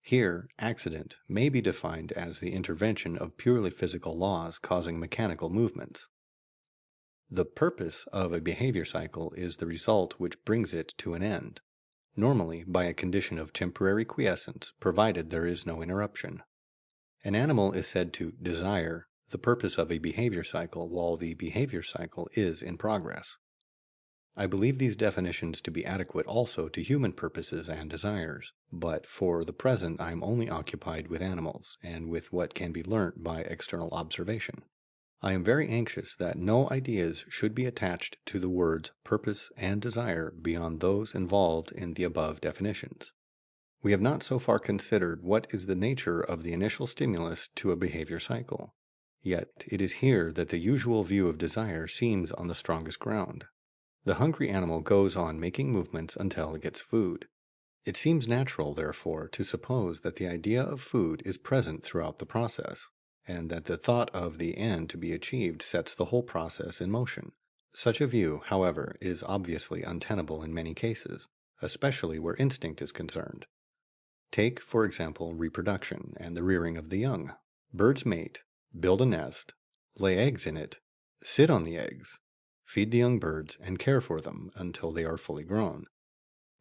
Here, accident may be defined as the intervention of purely physical laws causing mechanical movements. The purpose of a behavior cycle is the result which brings it to an end, normally by a condition of temporary quiescence, provided there is no interruption. An animal is said to desire the purpose of a behavior cycle while the behavior cycle is in progress. I believe these definitions to be adequate also to human purposes and desires, but for the present I am only occupied with animals and with what can be learnt by external observation. I am very anxious that no ideas should be attached to the words purpose and desire beyond those involved in the above definitions. We have not so far considered what is the nature of the initial stimulus to a behavior cycle. Yet it is here that the usual view of desire seems on the strongest ground. The hungry animal goes on making movements until it gets food. It seems natural, therefore, to suppose that the idea of food is present throughout the process, and that the thought of the end to be achieved sets the whole process in motion. Such a view, however, is obviously untenable in many cases, especially where instinct is concerned. Take, for example, reproduction and the rearing of the young. Birds mate, build a nest, lay eggs in it, sit on the eggs, feed the young birds, and care for them until they are fully grown.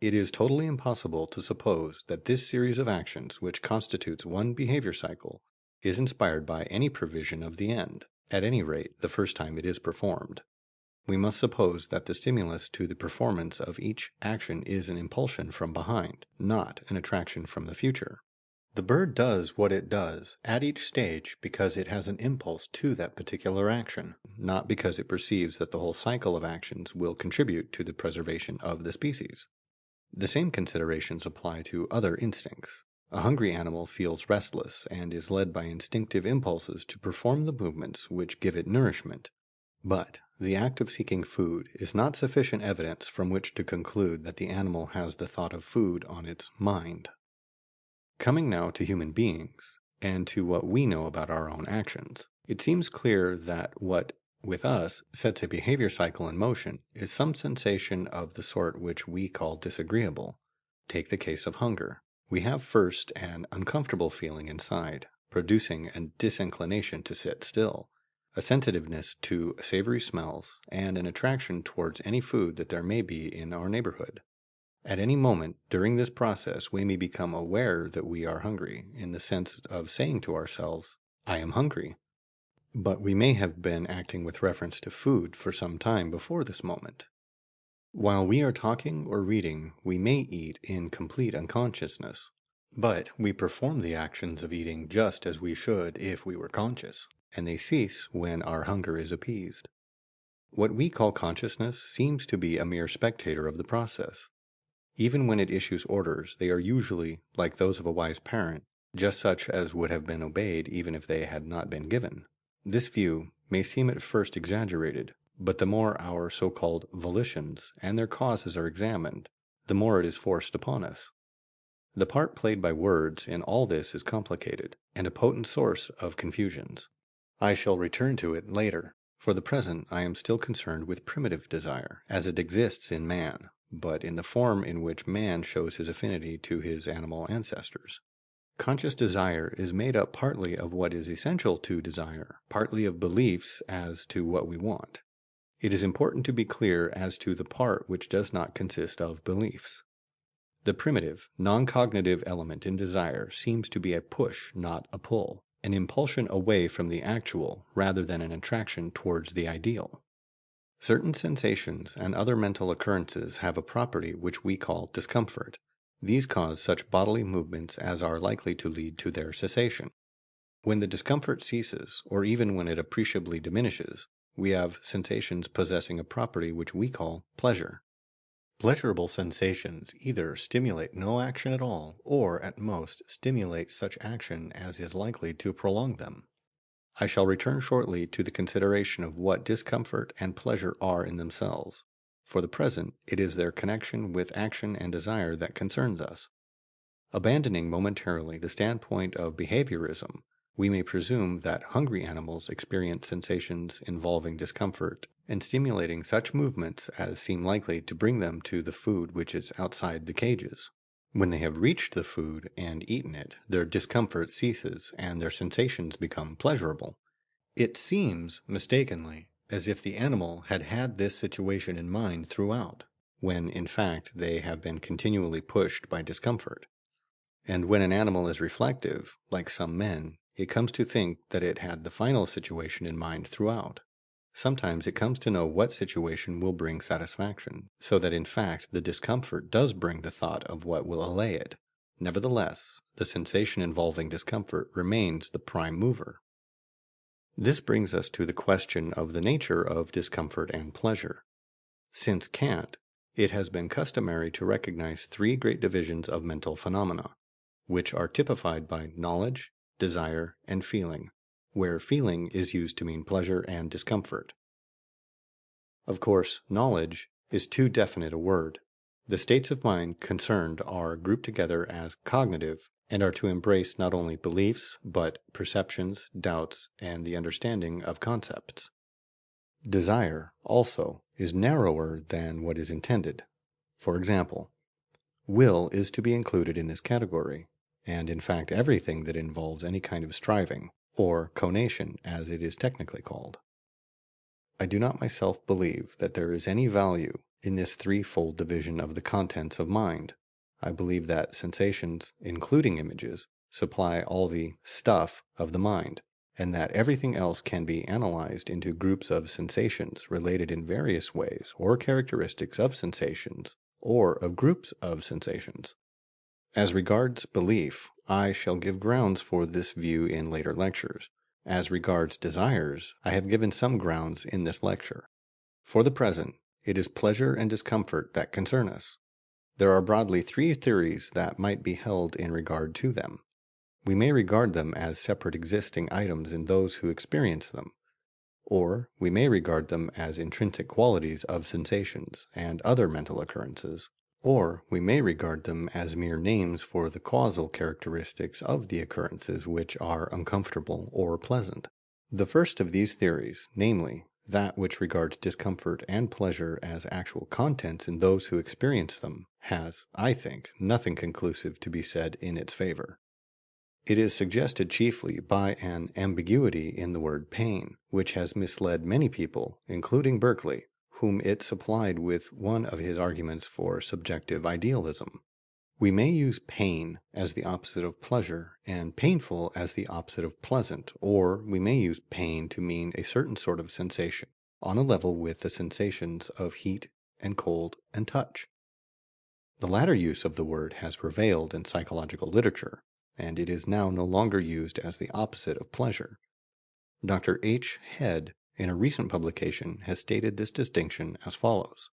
It is totally impossible to suppose that this series of actions, which constitutes one behavior cycle, is inspired by any provision of the end, at any rate the first time it is performed. We must suppose that the stimulus to the performance of each action is an impulsion from behind, not an attraction from the future. The bird does what it does at each stage because it has an impulse to that particular action, not because it perceives that the whole cycle of actions will contribute to the preservation of the species. The same considerations apply to other instincts. A hungry animal feels restless and is led by instinctive impulses to perform the movements which give it nourishment. But the act of seeking food is not sufficient evidence from which to conclude that the animal has the thought of food on its mind. Coming now to human beings, and to what we know about our own actions, it seems clear that what, with us, sets a behavior cycle in motion is some sensation of the sort which we call disagreeable. Take the case of hunger. We have first an uncomfortable feeling inside, producing a disinclination to sit still, a sensitiveness to savory smells, and an attraction towards any food that there may be in our neighborhood. At any moment during this process we may become aware that we are hungry, in the sense of saying to ourselves, "I am hungry." But we may have been acting with reference to food for some time before this moment. While we are talking or reading, we may eat in complete unconsciousness, but we perform the actions of eating just as we should if we were conscious, and they cease when our hunger is appeased. What we call consciousness seems to be a mere spectator of the process. Even when it issues orders, they are usually, like those of a wise parent, just such as would have been obeyed even if they had not been given. This view may seem at first exaggerated, but the more our so-called volitions and their causes are examined, the more it is forced upon us. The part played by words in all this is complicated, and a potent source of confusions. I shall return to it later. For the present, I am still concerned with primitive desire, as it exists in man, but in the form in which man shows his affinity to his animal ancestors. Conscious desire is made up partly of what is essential to desire, partly of beliefs as to what we want. It is important to be clear as to the part which does not consist of beliefs. The primitive, non-cognitive element in desire seems to be a push, not a pull, an impulsion away from the actual rather than an attraction towards the ideal. Certain sensations and other mental occurrences have a property which we call discomfort. These cause such bodily movements as are likely to lead to their cessation. When the discomfort ceases, or even when it appreciably diminishes, we have sensations possessing a property which we call pleasure. Pleasurable sensations either stimulate no action at all, or at most stimulate such action as is likely to prolong them. I shall return shortly to the consideration of what discomfort and pleasure are in themselves. For the present, it is their connection with action and desire that concerns us. Abandoning momentarily the standpoint of behaviorism, we may presume that hungry animals experience sensations involving discomfort and stimulating such movements as seem likely to bring them to the food which is outside the cages. When they have reached the food and eaten it, their discomfort ceases and their sensations become pleasurable. It seems, mistakenly, as if the animal had had this situation in mind throughout, when in fact they have been continually pushed by discomfort. And when an animal is reflective, like some men, it comes to think that it had the final situation in mind throughout. Sometimes it comes to know what situation will bring satisfaction, so that in fact the discomfort does bring the thought of what will allay it. Nevertheless, the sensation involving discomfort remains the prime mover. This brings us to the question of the nature of discomfort and pleasure. Since Kant, it has been customary to recognize three great divisions of mental phenomena, which are typified by knowledge, desire, and feeling, where feeling is used to mean pleasure and discomfort. Of course, knowledge is too definite a word. The states of mind concerned are grouped together as cognitive and are to embrace not only beliefs, but perceptions, doubts, and the understanding of concepts. Desire, also, is narrower than what is intended. For example, will is to be included in this category, and in fact everything that involves any kind of striving, or conation as it is technically called. I do not myself believe that there is any value in this threefold division of the contents of mind. I believe that sensations, including images, supply all the stuff of the mind, and that everything else can be analyzed into groups of sensations related in various ways or characteristics of sensations, or of groups of sensations. As regards belief, I shall give grounds for this view in later lectures. As regards desires, I have given some grounds in this lecture. For the present, it is pleasure and discomfort that concern us. There are broadly three theories that might be held in regard to them. We may regard them as separate existing items in those who experience them, or we may regard them as intrinsic qualities of sensations and other mental occurrences, or we may regard them as mere names for the causal characteristics of the occurrences which are uncomfortable or pleasant. The first of these theories, namely, that which regards discomfort and pleasure as actual contents in those who experience them, has, I think, nothing conclusive to be said in its favor. It is suggested chiefly by an ambiguity in the word pain, which has misled many people, including Berkeley, whom it supplied with one of his arguments for subjective idealism. We may use pain as the opposite of pleasure, and painful as the opposite of pleasant, or we may use pain to mean a certain sort of sensation, on a level with the sensations of heat and cold and touch. The latter use of the word has prevailed in psychological literature, and it is now no longer used as the opposite of pleasure. Dr. H. Head, in a recent publication, has stated this distinction as follows.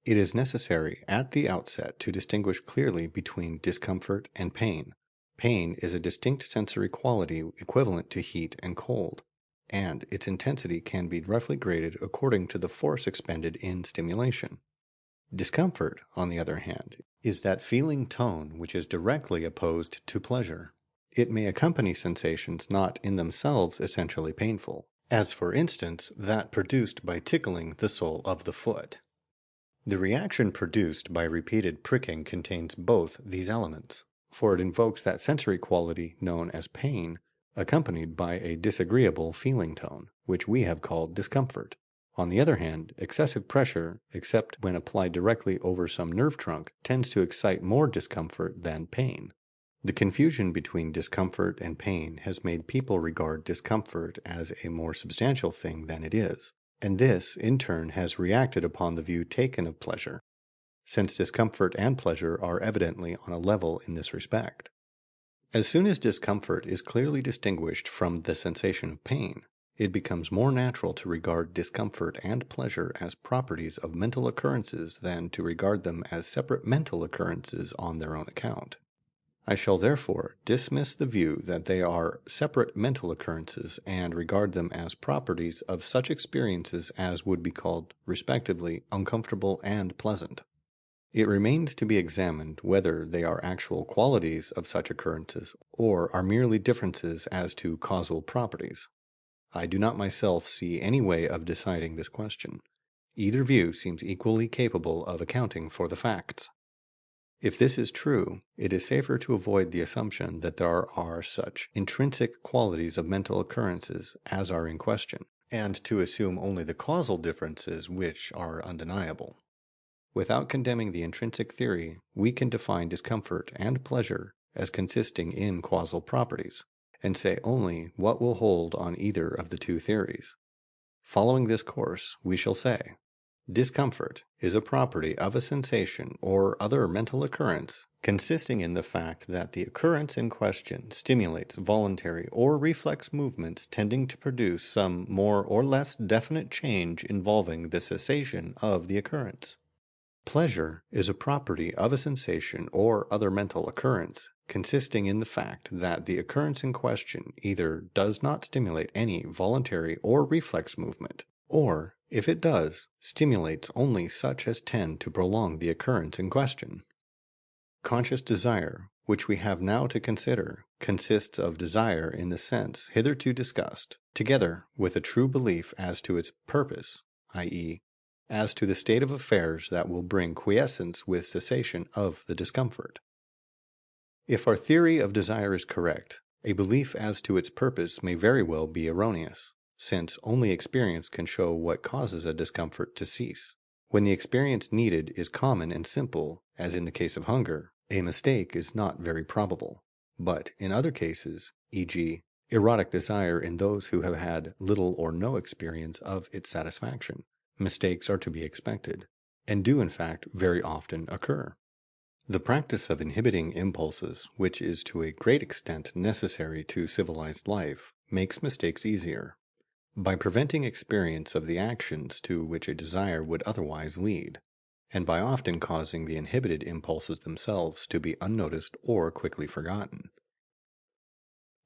It is necessary at the outset to distinguish clearly between discomfort and pain. Pain is a distinct sensory quality equivalent to heat and cold, and its intensity can be roughly graded according to the force expended in stimulation. Discomfort, on the other hand, is that feeling tone which is directly opposed to pleasure. It may accompany sensations not in themselves essentially painful, as for instance that produced by tickling the sole of the foot. The reaction produced by repeated pricking contains both these elements, for it invokes that sensory quality known as pain, accompanied by a disagreeable feeling tone, which we have called discomfort. On the other hand, excessive pressure, except when applied directly over some nerve trunk, tends to excite more discomfort than pain. The confusion between discomfort and pain has made people regard discomfort as a more substantial thing than it is, and this, in turn, has reacted upon the view taken of pleasure, since discomfort and pleasure are evidently on a level in this respect. As soon as discomfort is clearly distinguished from the sensation of pain, it becomes more natural to regard discomfort and pleasure as properties of mental occurrences than to regard them as separate mental occurrences on their own account. I shall therefore dismiss the view that they are separate mental occurrences and regard them as properties of such experiences as would be called, respectively, uncomfortable and pleasant. It remains to be examined whether they are actual qualities of such occurrences or are merely differences as to causal properties. I do not myself see any way of deciding this question. Either view seems equally capable of accounting for the facts. If this is true, it is safer to avoid the assumption that there are such intrinsic qualities of mental occurrences as are in question, and to assume only the causal differences which are undeniable. Without condemning the intrinsic theory, we can define discomfort and pleasure as consisting in causal properties, and say only what will hold on either of the two theories. Following this course, we shall say: discomfort is a property of a sensation or other mental occurrence consisting in the fact that the occurrence in question stimulates voluntary or reflex movements tending to produce some more or less definite change involving the cessation of the occurrence. Pleasure is a property of a sensation or other mental occurrence consisting in the fact that the occurrence in question either does not stimulate any voluntary or reflex movement, or, if it does, stimulates only such as tend to prolong the occurrence in question. Conscious desire, which we have now to consider, consists of desire in the sense hitherto discussed, together with a true belief as to its purpose, i.e., as to the state of affairs that will bring quiescence with cessation of the discomfort. If our theory of desire is correct, a belief as to its purpose may very well be erroneous, since only experience can show what causes a discomfort to cease. When the experience needed is common and simple, as in the case of hunger, a mistake is not very probable. But in other cases, e.g., erotic desire in those who have had little or no experience of its satisfaction, mistakes are to be expected, and do in fact very often occur. The practice of inhibiting impulses, which is to a great extent necessary to civilized life, makes mistakes easier, by preventing experience of the actions to which a desire would otherwise lead, and by often causing the inhibited impulses themselves to be unnoticed or quickly forgotten.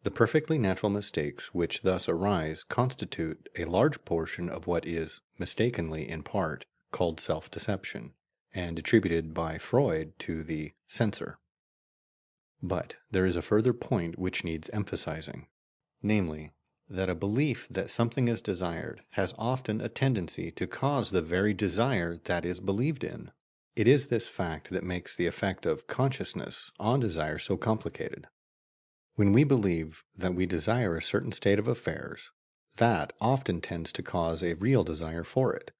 The perfectly natural mistakes which thus arise constitute a large portion of what is, mistakenly in part, called self-deception, and attributed by Freud to the censor. But there is a further point which needs emphasizing, namely, that a belief that something is desired has often a tendency to cause the very desire that is believed in. It is this fact that makes the effect of consciousness on desire so complicated. When we believe that we desire a certain state of affairs, that often tends to cause a real desire for it.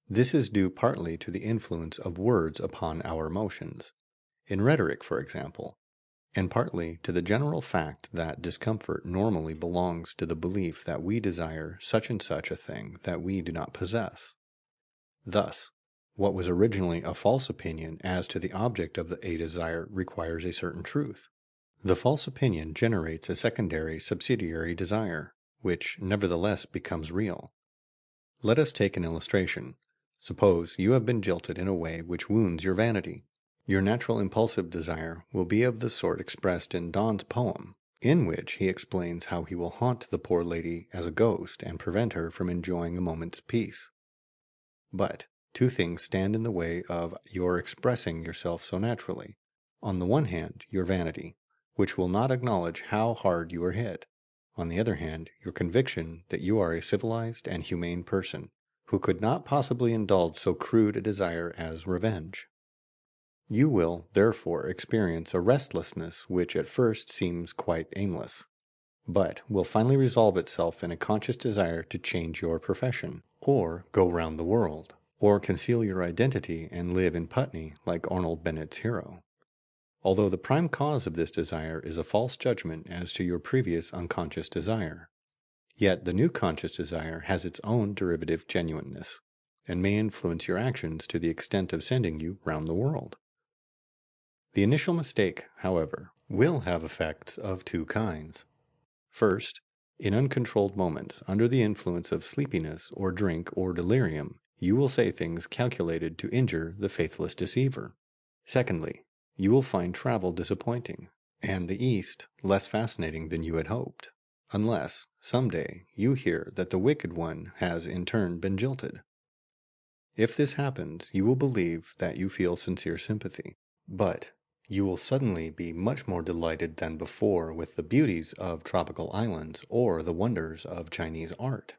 This is due partly to the influence of words upon our emotions, in rhetoric, for example, and partly to the general fact that discomfort normally belongs to the belief that we desire such and such a thing that we do not possess. Thus, what was originally a false opinion as to the object of a desire requires a certain truth. The false opinion generates a secondary subsidiary desire, which nevertheless becomes real. Let us take an illustration. Suppose you have been jilted in a way which wounds your vanity. Your natural impulsive desire will be of the sort expressed in Donne's poem, in which he explains how he will haunt the poor lady as a ghost and prevent her from enjoying a moment's peace. But two things stand in the way of your expressing yourself so naturally. On the one hand, your vanity, which will not acknowledge how hard you are hit. On the other hand, your conviction that you are a civilized and humane person, who could not possibly indulge so crude a desire as revenge. You will, therefore, experience a restlessness which at first seems quite aimless, but will finally resolve itself in a conscious desire to change your profession, or go round the world, or conceal your identity and live in Putney like Arnold Bennett's hero. Although the prime cause of this desire is a false judgment as to your previous unconscious desire, yet the new conscious desire has its own derivative genuineness, and may influence your actions to the extent of sending you round the world. The initial mistake, however, will have effects of two kinds. First, in uncontrolled moments, under the influence of sleepiness or drink or delirium, you will say things calculated to injure the faithless deceiver. Secondly, you will find travel disappointing, and the East less fascinating than you had hoped, unless, some day, you hear that the wicked one has in turn been jilted. If this happens, you will believe that you feel sincere sympathy, but you will suddenly be much more delighted than before with the beauties of tropical islands or the wonders of Chinese art.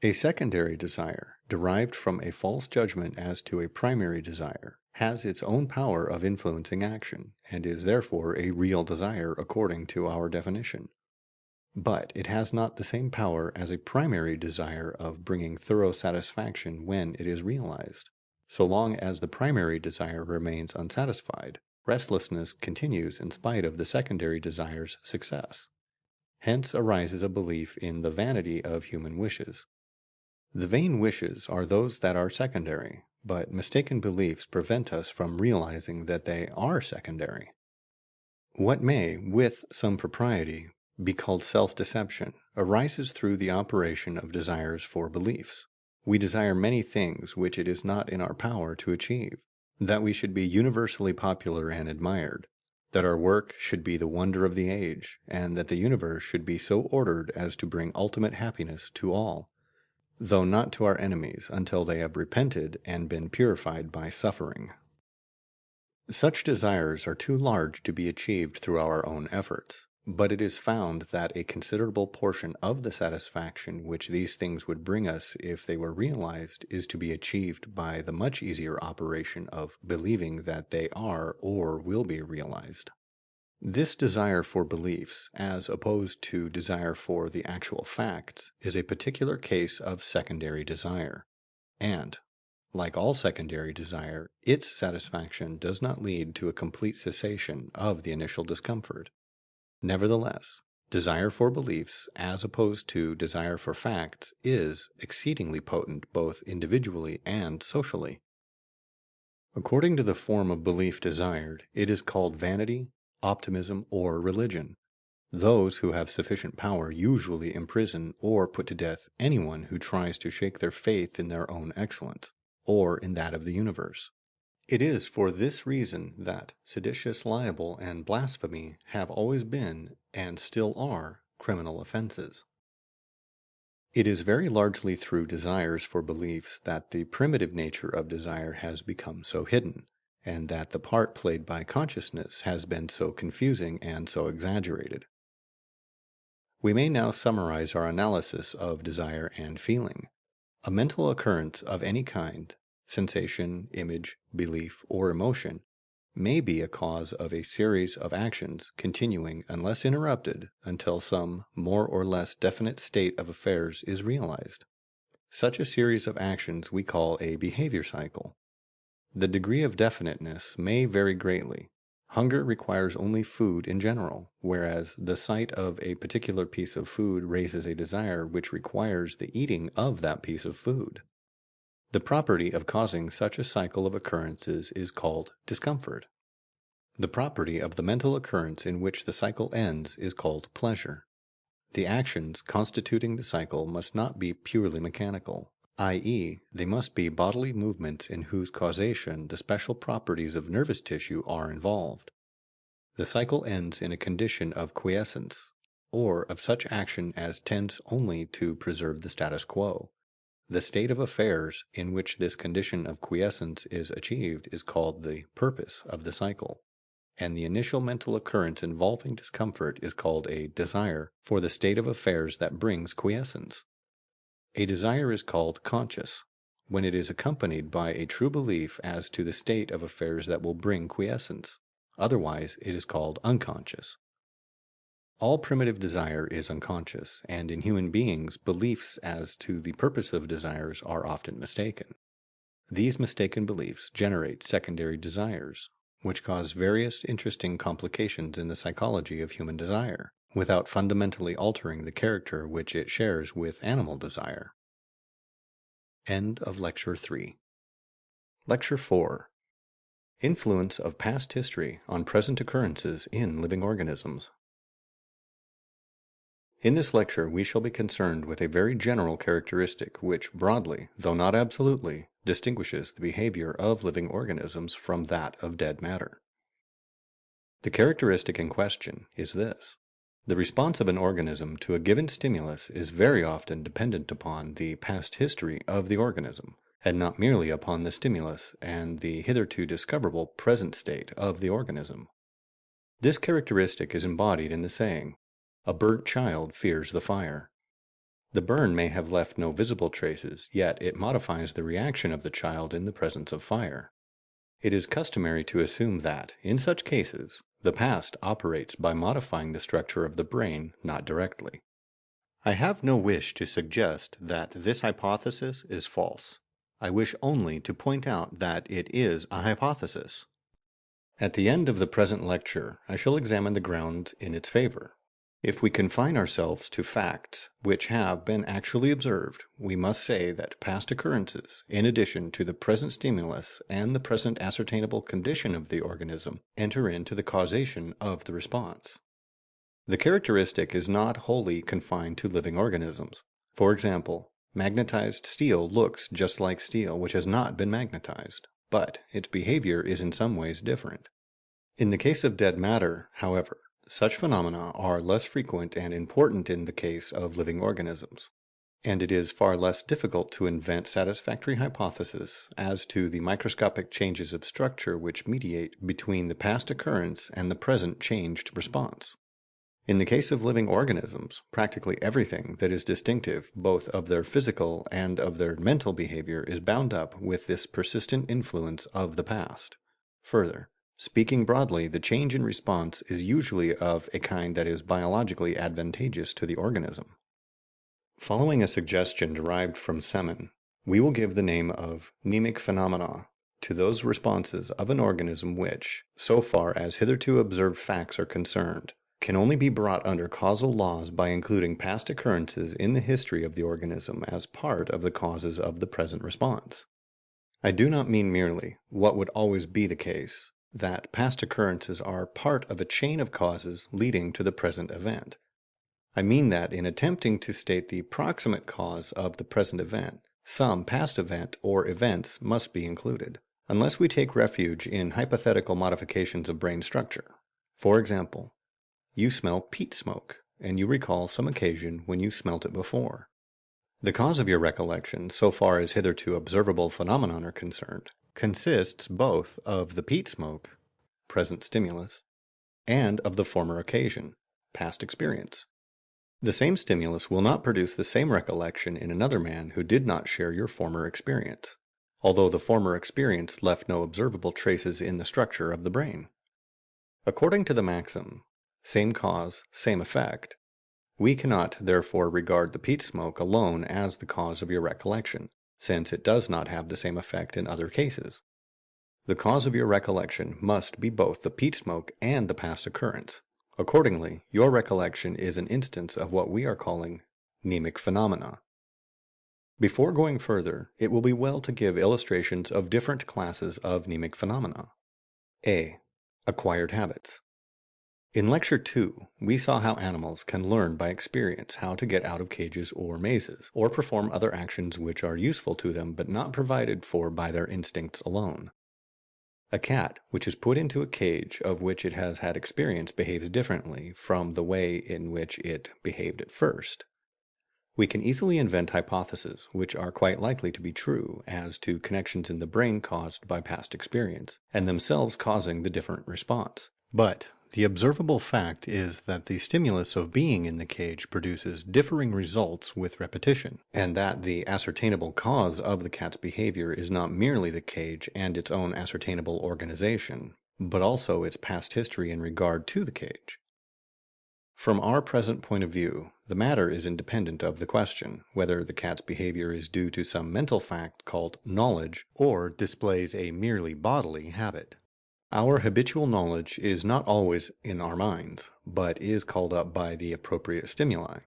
A secondary desire, derived from a false judgment as to a primary desire, has its own power of influencing action, and is therefore a real desire according to our definition. But it has not the same power as a primary desire of bringing thorough satisfaction when it is realized. So long as the primary desire remains unsatisfied, restlessness continues in spite of the secondary desire's success. Hence arises a belief in the vanity of human wishes. The vain wishes are those that are secondary, but mistaken beliefs prevent us from realizing that they are secondary. What may, with some propriety, be called self-deception arises through the operation of desires for beliefs. We desire many things which it is not in our power to achieve: that we should be universally popular and admired, that our work should be the wonder of the age, and that the universe should be so ordered as to bring ultimate happiness to all, though not to our enemies until they have repented and been purified by suffering. Such desires are too large to be achieved through our own efforts, but it is found that a considerable portion of the satisfaction which these things would bring us if they were realized is to be achieved by the much easier operation of believing that they are or will be realized. This desire for beliefs, as opposed to desire for the actual facts, is a particular case of secondary desire, and, like all secondary desire, its satisfaction does not lead to a complete cessation of the initial discomfort. Nevertheless, desire for beliefs, as opposed to desire for facts, is exceedingly potent both individually and socially. According to the form of belief desired, it is called vanity, optimism, or religion. Those who have sufficient power usually imprison or put to death anyone who tries to shake their faith in their own excellence, or in that of the universe. It is for this reason that seditious libel and blasphemy have always been, and still are, criminal offenses. It is very largely through desires for beliefs that the primitive nature of desire has become so hidden, and that the part played by consciousness has been so confusing and so exaggerated. We may now summarize our analysis of desire and feeling. A mental occurrence of any kind, sensation, image, belief, or emotion, may be a cause of a series of actions continuing unless interrupted until some more or less definite state of affairs is realized. Such a series of actions we call a behavior cycle. The degree of definiteness may vary greatly. Hunger requires only food in general, whereas the sight of a particular piece of food raises a desire which requires the eating of that piece of food. The property of causing such a cycle of occurrences is called discomfort. The property of the mental occurrence in which the cycle ends is called pleasure. The actions constituting the cycle must not be purely mechanical, i.e., they must be bodily movements in whose causation the special properties of nervous tissue are involved. The cycle ends in a condition of quiescence, or of such action as tends only to preserve the status quo. The state of affairs in which this condition of quiescence is achieved is called the purpose of the cycle, and the initial mental occurrence involving discomfort is called a desire for the state of affairs that brings quiescence. A desire is called conscious when it is accompanied by a true belief as to the state of affairs that will bring quiescence. Otherwise, it is called unconscious. All primitive desire is unconscious, and in human beings, beliefs as to the purpose of desires are often mistaken. These mistaken beliefs generate secondary desires, which cause various interesting complications in the psychology of human desire, without fundamentally altering the character which it shares with animal desire. End of Lecture 3. Lecture 4. Influence of past history on present occurrences in living organisms. In this lecture, we shall be concerned with a very general characteristic which broadly, though not absolutely, distinguishes the behavior of living organisms from that of dead matter. The characteristic in question is this: the response of an organism to a given stimulus is very often dependent upon the past history of the organism, and not merely upon the stimulus and the hitherto discoverable present state of the organism. This characteristic is embodied in the saying, "A burnt child fears the fire." The burn may have left no visible traces, yet it modifies the reaction of the child in the presence of fire. It is customary to assume that, in such cases, the past operates by modifying the structure of the brain, not directly. I have no wish to suggest that this hypothesis is false. I wish only to point out that it is a hypothesis. At the end of the present lecture, I shall examine the grounds in its favor. If we confine ourselves to facts which have been actually observed, we must say that past occurrences, in addition to the present stimulus and the present ascertainable condition of the organism, enter into the causation of the response. The characteristic is not wholly confined to living organisms. For example, magnetized steel looks just like steel which has not been magnetized, but its behavior is in some ways different. In the case of dead matter, however, such phenomena are less frequent and important in the case of living organisms, and it is far less difficult to invent satisfactory hypotheses as to the microscopic changes of structure which mediate between the past occurrence and the present changed response. In the case of living organisms, practically everything that is distinctive both of their physical and of their mental behavior is bound up with this persistent influence of the past. Further, speaking broadly, the change in response is usually of a kind that is biologically advantageous to the organism. Following a suggestion derived from Semen, we will give the name of mnemic phenomena to those responses of an organism which, so far as hitherto observed facts are concerned, can only be brought under causal laws by including past occurrences in the history of the organism as part of the causes of the present response. I do not mean merely, what would always be the case, that past occurrences are part of a chain of causes leading to the present event. I mean that in attempting to state the proximate cause of the present event, some past event or events must be included, unless we take refuge in hypothetical modifications of brain structure. For example, you smell peat smoke, and you recall some occasion when you smelt it before. The cause of your recollection, so far as hitherto observable phenomena are concerned, consists both of the peat smoke, present stimulus, and of the former occasion, past experience. The same stimulus will not produce the same recollection in another man who did not share your former experience, although the former experience left no observable traces in the structure of the brain. According to the maxim, same cause, same effect, we cannot therefore regard the peat smoke alone as the cause of your recollection, since it does not have the same effect in other cases. The cause of your recollection must be both the peat smoke and the past occurrence. Accordingly, your recollection is an instance of what we are calling mnemic phenomena. Before going further, it will be well to give illustrations of different classes of mnemic phenomena. A. Acquired habits. In Lecture 2, we saw how animals can learn by experience how to get out of cages or mazes, or perform other actions which are useful to them but not provided for by their instincts alone. A cat which is put into a cage of which it has had experience behaves differently from the way in which it behaved at first. We can easily invent hypotheses which are quite likely to be true as to connections in the brain caused by past experience, and themselves causing the different response. But the observable fact is that the stimulus of being in the cage produces differing results with repetition, and that the ascertainable cause of the cat's behavior is not merely the cage and its own ascertainable organization, but also its past history in regard to the cage. From our present point of view, the matter is independent of the question whether the cat's behavior is due to some mental fact called knowledge or displays a merely bodily habit. Our habitual knowledge is not always in our minds, but is called up by the appropriate stimuli.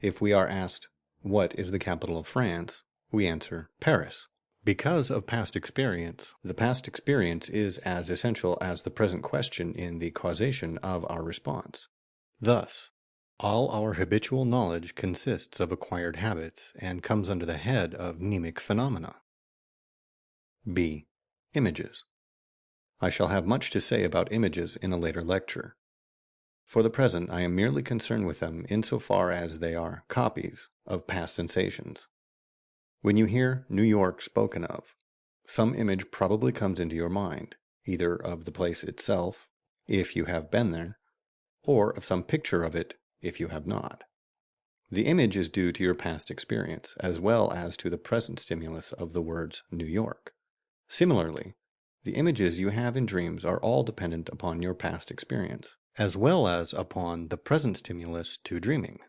If we are asked, "What is the capital of France?" we answer, "Paris." Because of past experience, the past experience is as essential as the present question in the causation of our response. Thus, all our habitual knowledge consists of acquired habits and comes under the head of mnemic phenomena. B. Images. I shall have much to say about images in a later lecture. For the present, I am merely concerned with them insofar as they are copies of past sensations. When you hear New York spoken of, some image probably comes into your mind, either of the place itself, if you have been there, or of some picture of it, if you have not. The image is due to your past experience, as well as to the present stimulus of the words New York. Similarly, the images you have in dreams are all dependent upon your past experience, as well as upon the present stimulus to dreaming.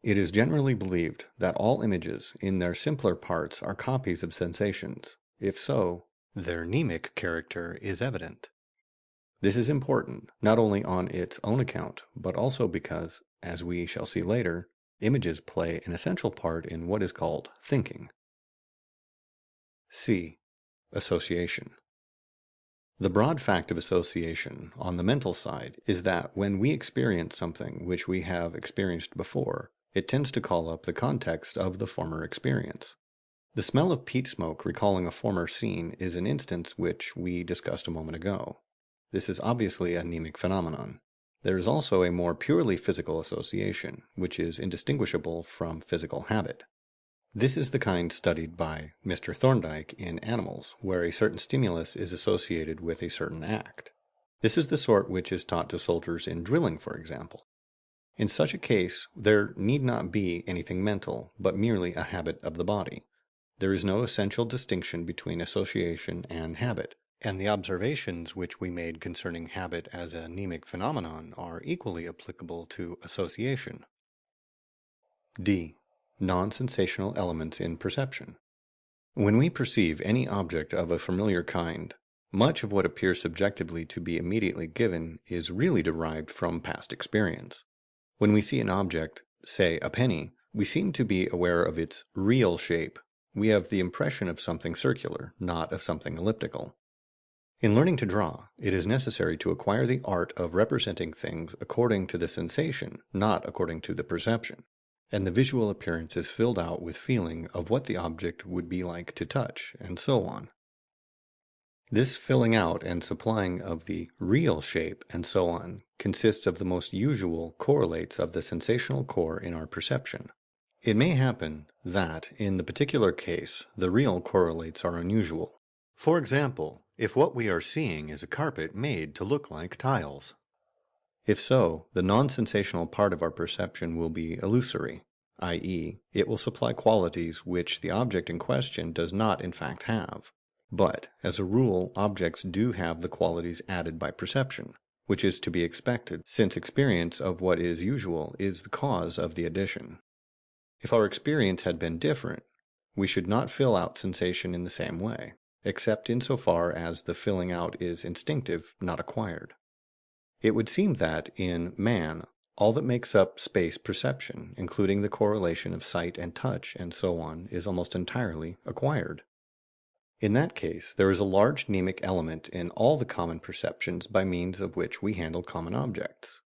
It is generally believed that all images in their simpler parts are copies of sensations. If so, their mnemic character is evident. This is important, not only on its own account, but also because, as we shall see later, images play an essential part in what is called thinking. C. Association. The broad fact of association, on the mental side, is that when we experience something which we have experienced before, it tends to call up the context of the former experience. The smell of peat smoke recalling a former scene is an instance which we discussed a moment ago. This is obviously a mnemic phenomenon. There is also a more purely physical association, which is indistinguishable from physical habit. This is the kind studied by Mr. Thorndike in animals, where a certain stimulus is associated with a certain act. This is the sort which is taught to soldiers in drilling, for example. In such a case, there need not be anything mental, but merely a habit of the body. There is no essential distinction between association and habit, and the observations which we made concerning habit as a mnemic phenomenon are equally applicable to association. D. Non-sensational elements in perception. When we perceive any object of a familiar kind, much of what appears subjectively to be immediately given is really derived from past experience. When we see an object, say a penny, we seem to be aware of its real shape. We have the impression of something circular, not of something elliptical. In learning to draw, it is necessary to acquire the art of representing things according to the sensation, not according to the perception, and the visual appearance is filled out with feeling of what the object would be like to touch, and so on. This filling out and supplying of the real shape, and so on, consists of the most usual correlates of the sensational core in our perception. It may happen that, in the particular case, the real correlates are unusual. For example, if what we are seeing is a carpet made to look like tiles. If so, the non-sensational part of our perception will be illusory, i.e., it will supply qualities which the object in question does not in fact have. But, as a rule, objects do have the qualities added by perception, which is to be expected, since experience of what is usual is the cause of the addition. If our experience had been different, we should not fill out sensation in the same way, except insofar as the filling out is instinctive, not acquired. It would seem that, in man, all that makes up space perception, including the correlation of sight and touch and so on, is almost entirely acquired. In that case, there is a large mnemic element in all the common perceptions by means of which we handle common objects.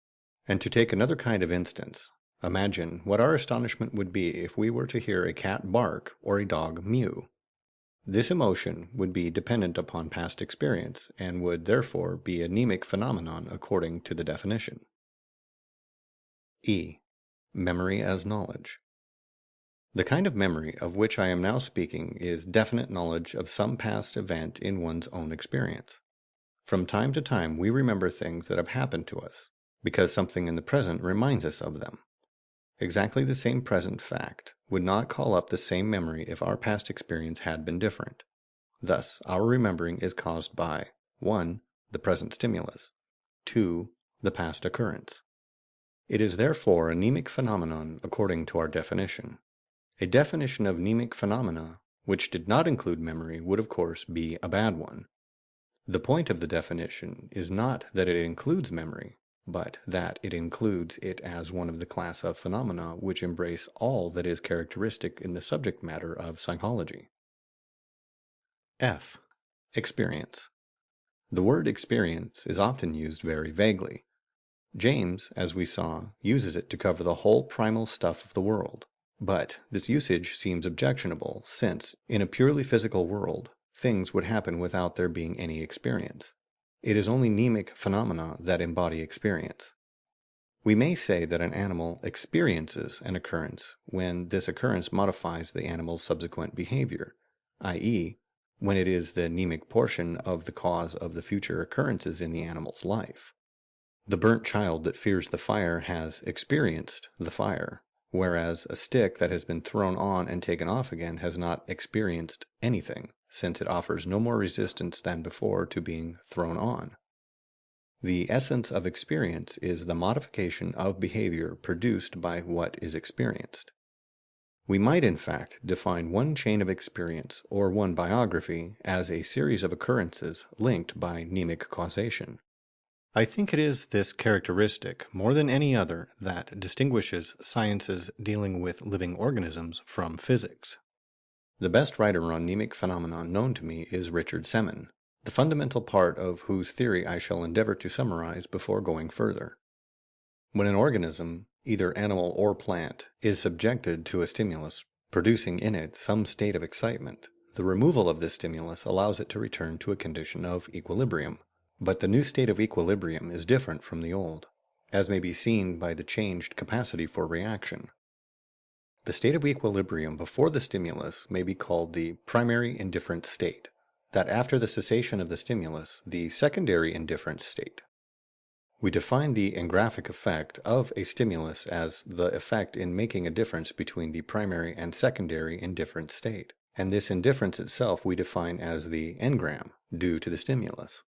And to take another kind of instance, imagine what our astonishment would be if we were to hear a cat bark or a dog mew. This emotion would be dependent upon past experience, and would therefore be a mnemic phenomenon according to the definition. E. Memory as knowledge. The kind of memory of which I am now speaking is definite knowledge of some past event in one's own experience. From time to time we remember things that have happened to us, because something in the present reminds us of them. Exactly the same present fact would not call up the same memory if our past experience had been different. Thus, our remembering is caused by 1. The present stimulus, 2. The past occurrence. It is therefore a mnemic phenomenon according to our definition. A definition of mnemic phenomena which did not include memory would of course be a bad one. The point of the definition is not that it includes memory, but that it includes it as one of the class of phenomena which embrace all that is characteristic in the subject matter of psychology. F. Experience. The word experience is often used very vaguely. James, as we saw, uses it to cover the whole primal stuff of the world. But this usage seems objectionable, since, in a purely physical world, things would happen without there being any experience. It is only mnemic phenomena that embody experience. We may say that an animal experiences an occurrence when this occurrence modifies the animal's subsequent behavior, i.e., when it is the mnemic portion of the cause of the future occurrences in the animal's life. The burnt child that fears the fire has experienced the fire, whereas a stick that has been thrown on and taken off again has not experienced anything, since it offers no more resistance than before to being thrown on. The essence of experience is the modification of behavior produced by what is experienced. We might in fact define one chain of experience or one biography as a series of occurrences linked by mnemic causation. I think it is this characteristic, more than any other, that distinguishes sciences dealing with living organisms from physics. The best writer on mnemic phenomena known to me is Richard Semon, the fundamental part of whose theory I shall endeavor to summarize before going further. When an organism, either animal or plant, is subjected to a stimulus, producing in it some state of excitement, the removal of this stimulus allows it to return to a condition of equilibrium. But the new state of equilibrium is different from the old, as may be seen by the changed capacity for reaction. The state of equilibrium before the stimulus may be called the primary indifferent state, that after the cessation of the stimulus, the secondary indifferent state. We define the engraphic effect of a stimulus as the effect in making a difference between the primary and secondary indifferent state, and this indifference itself we define as the engram due to the stimulus.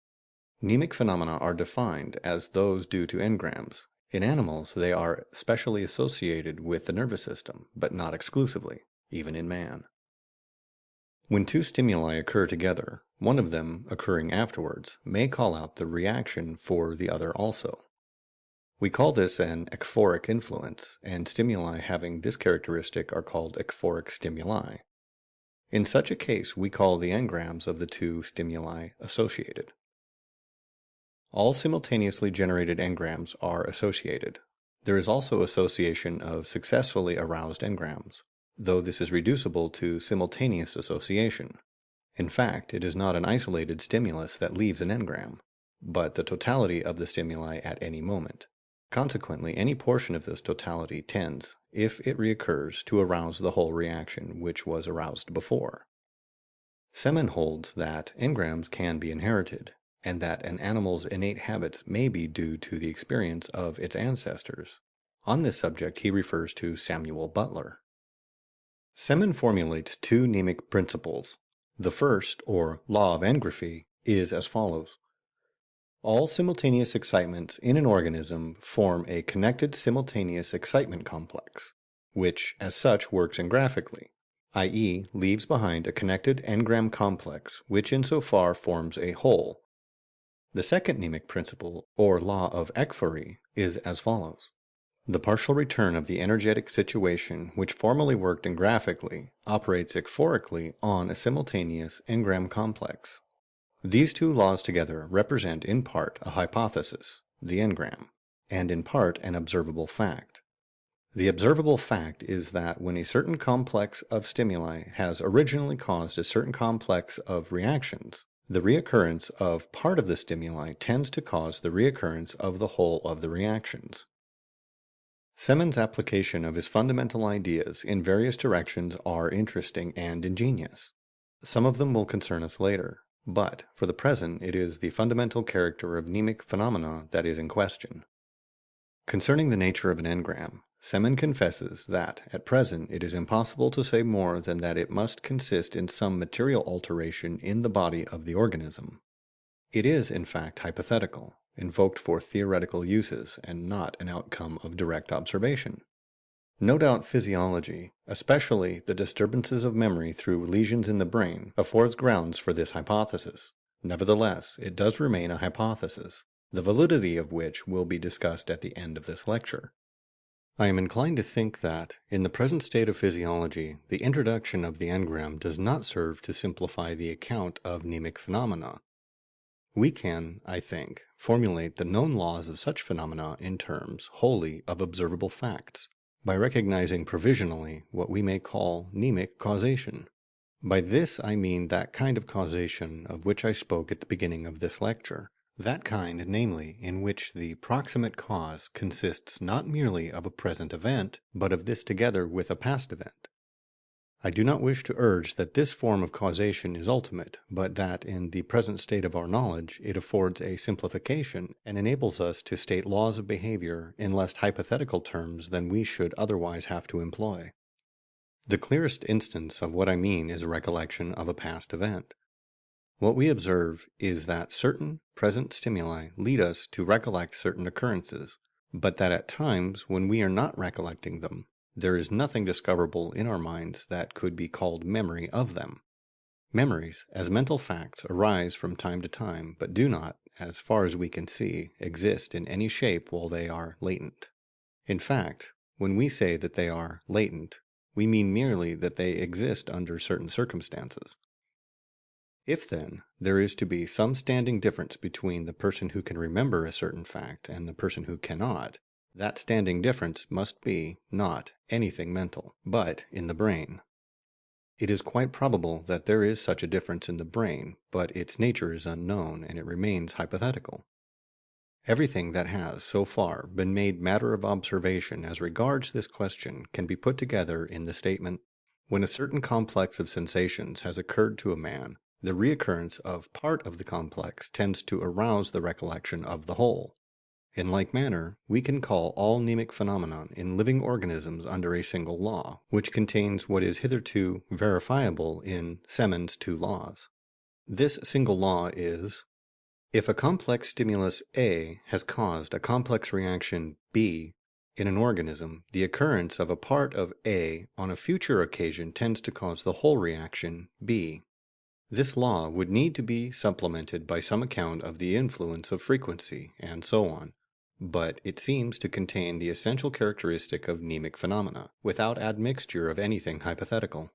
Mnemic phenomena are defined as those due to engrams. In animals, they are specially associated with the nervous system, but not exclusively, even in man. When two stimuli occur together, one of them, occurring afterwards, may call out the reaction for the other also. We call this an ekphoric influence, and stimuli having this characteristic are called ekphoric stimuli. In such a case, we call the engrams of the two stimuli associated. All simultaneously generated engrams are associated. There is also association of successfully aroused engrams, though this is reducible to simultaneous association. In fact, it is not an isolated stimulus that leaves an engram, but the totality of the stimuli at any moment. Consequently, any portion of this totality tends, if it reoccurs, to arouse the whole reaction which was aroused before. Semon holds that engrams can be inherited, and that an animal's innate habits may be due to the experience of its ancestors. On this subject he refers to Samuel Butler. Semon formulates two mnemic principles. The first, or law of engraphy, is as follows. All simultaneous excitements in an organism form a connected simultaneous excitement complex, which as such works engraphically, i.e. leaves behind a connected engram complex which insofar forms a whole. The second mnemic principle, or law of ekphory, is as follows. The partial return of the energetic situation which formerly worked engraphically operates ekphorically on a simultaneous engram complex. These two laws together represent in part a hypothesis, the engram, and in part an observable fact. The observable fact is that when a certain complex of stimuli has originally caused a certain complex of reactions, the reoccurrence of part of the stimuli tends to cause the reoccurrence of the whole of the reactions. Semon's application of his fundamental ideas in various directions are interesting and ingenious. Some of them will concern us later, but for the present it is the fundamental character of mnemic phenomena that is in question. Concerning the nature of an engram, Semon confesses that at present it is impossible to say more than that it must consist in some material alteration in the body of the organism. It is, in fact, hypothetical, invoked for theoretical uses and not an outcome of direct observation. No doubt physiology, especially the disturbances of memory through lesions in the brain, affords grounds for this hypothesis. Nevertheless, it does remain a hypothesis, the validity of which will be discussed at the end of this lecture. I am inclined to think that, in the present state of physiology, the introduction of the engram does not serve to simplify the account of mnemic phenomena. We can, I think, formulate the known laws of such phenomena in terms wholly of observable facts, by recognizing provisionally what we may call mnemic causation. By this I mean that kind of causation of which I spoke at the beginning of this lecture. That kind, namely, in which the proximate cause consists not merely of a present event, but of this together with a past event. I do not wish to urge that this form of causation is ultimate, but that in the present state of our knowledge it affords a simplification and enables us to state laws of behavior in less hypothetical terms than we should otherwise have to employ. The clearest instance of what I mean is a recollection of a past event. What we observe is that certain present stimuli lead us to recollect certain occurrences, but that at times when we are not recollecting them, there is nothing discoverable in our minds that could be called memory of them. Memories, as mental facts, arise from time to time, but do not, as far as we can see, exist in any shape while they are latent. In fact, when we say that they are latent, we mean merely that they exist under certain circumstances. If, then, there is to be some standing difference between the person who can remember a certain fact and the person who cannot, that standing difference must be not anything mental, but in the brain. It is quite probable that there is such a difference in the brain, but its nature is unknown and it remains hypothetical. Everything that has, so far, been made matter of observation as regards this question can be put together in the statement, when a certain complex of sensations has occurred to a man, the reoccurrence of part of the complex tends to arouse the recollection of the whole. In like manner, we can call all mnemic phenomena in living organisms under a single law, which contains what is hitherto verifiable in Semon's two laws. This single law is: if a complex stimulus A has caused a complex reaction B in an organism, the occurrence of a part of A on a future occasion tends to cause the whole reaction B. This law would need to be supplemented by some account of the influence of frequency, and so on, but it seems to contain the essential characteristic of mnemic phenomena, without admixture of anything hypothetical.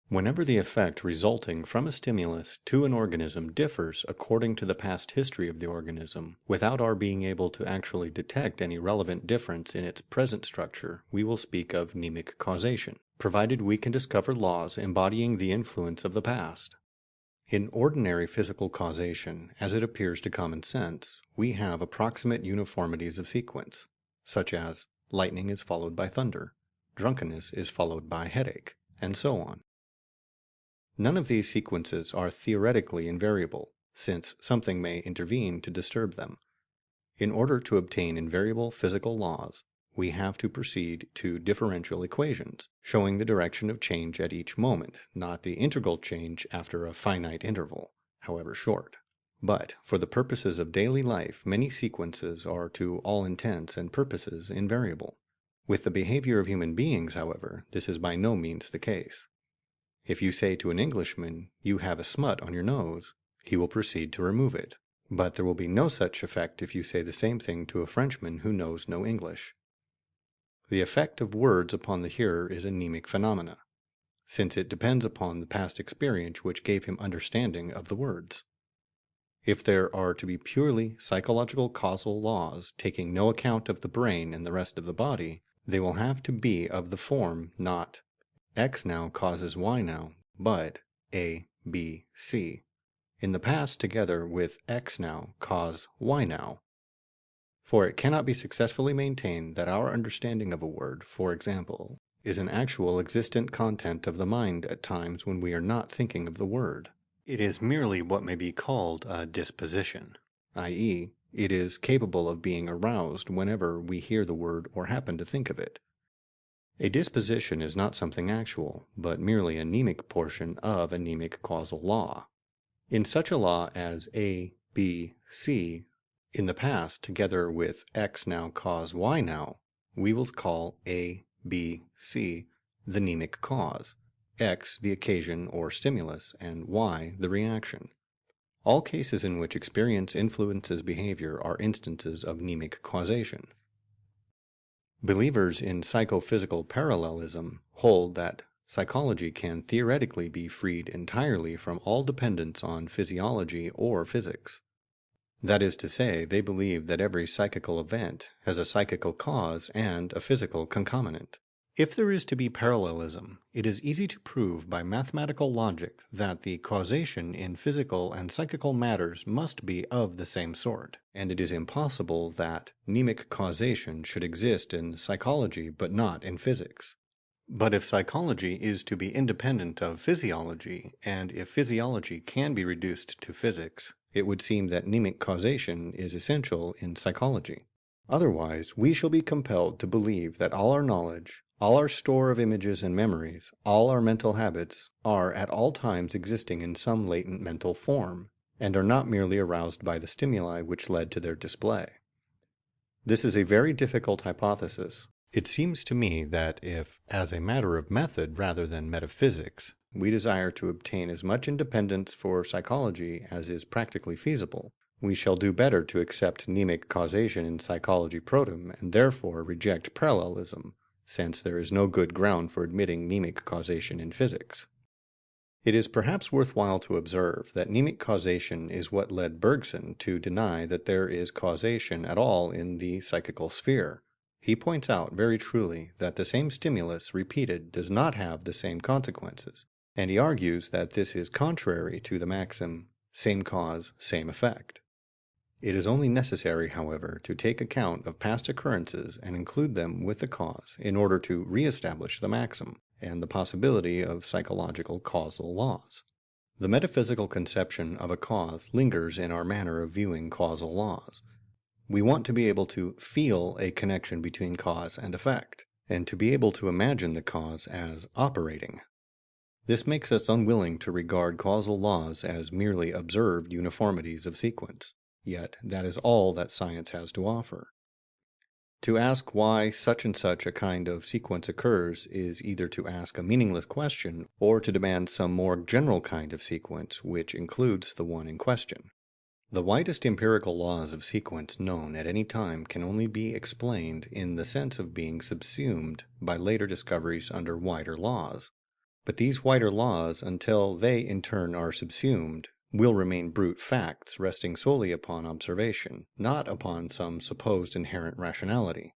Whenever the effect resulting from a stimulus to an organism differs according to the past history of the organism, without our being able to actually detect any relevant difference in its present structure, we will speak of mnemic causation, provided we can discover laws embodying the influence of the past. In ordinary physical causation, as it appears to common sense, we have approximate uniformities of sequence, such as lightning is followed by thunder, drunkenness is followed by headache, and so on. None of these sequences are theoretically invariable, since something may intervene to disturb them. In order to obtain invariable physical laws, we have to proceed to differential equations, showing the direction of change at each moment, not the integral change after a finite interval, however short. But, for the purposes of daily life, many sequences are to all intents and purposes invariable. With the behavior of human beings, however, this is by no means the case. If you say to an Englishman, "You have a smut on your nose," he will proceed to remove it. But there will be no such effect if you say the same thing to a Frenchman who knows no English. The effect of words upon the hearer is a mnemic phenomena, since it depends upon the past experience which gave him understanding of the words. If there are to be purely psychological causal laws, taking no account of the brain and the rest of the body, they will have to be of the form not X now causes Y now, but A, B, C, in the past together with X now cause Y now. For it cannot be successfully maintained that our understanding of a word, for example, is an actual existent content of the mind at times when we are not thinking of the word. It is merely what may be called a disposition, i.e., it is capable of being aroused whenever we hear the word or happen to think of it. A disposition is not something actual, but merely a mnemic portion of a mnemic causal law. In such a law as A, B, C, In the past, together with X now cause Y now, we will call A, B, C the mnemic cause, X the occasion or stimulus, and Y the reaction. All cases in which experience influences behavior are instances of mnemic causation. Believers in psychophysical parallelism hold that psychology can theoretically be freed entirely from all dependence on physiology or physics. That is to say, they believe that every psychical event has a psychical cause and a physical concomitant. If there is to be parallelism, it is easy to prove by mathematical logic that the causation in physical and psychical matters must be of the same sort, and it is impossible that mnemic causation should exist in psychology but not in physics. But if psychology is to be independent of physiology, and if physiology can be reduced to physics, it would seem that mnemic causation is essential in psychology. Otherwise, we shall be compelled to believe that all our knowledge, all our store of images and memories, all our mental habits, are at all times existing in some latent mental form, and are not merely aroused by the stimuli which led to their display. This is a very difficult hypothesis. It seems to me that if, as a matter of method rather than metaphysics, we desire to obtain as much independence for psychology as is practically feasible, we shall do better to accept mnemic causation in psychology protem and therefore reject parallelism, since there is no good ground for admitting mnemic causation in physics. It is perhaps worthwhile to observe that mnemic causation is what led Bergson to deny that there is causation at all in the psychical sphere. He points out very truly that the same stimulus repeated does not have the same consequences, and he argues that this is contrary to the maxim, same cause, same effect. It is only necessary, however, to take account of past occurrences and include them with the cause in order to re-establish the maxim and the possibility of psychological causal laws. The metaphysical conception of a cause lingers in our manner of viewing causal laws. We want to be able to feel a connection between cause and effect, and to be able to imagine the cause as operating. This makes us unwilling to regard causal laws as merely observed uniformities of sequence. Yet that is all that science has to offer. To ask why such and such a kind of sequence occurs is either to ask a meaningless question or to demand some more general kind of sequence which includes the one in question. The widest empirical laws of sequence known at any time can only be explained in the sense of being subsumed by later discoveries under wider laws. But these wider laws, until they in turn are subsumed, will remain brute facts resting solely upon observation, not upon some supposed inherent rationality.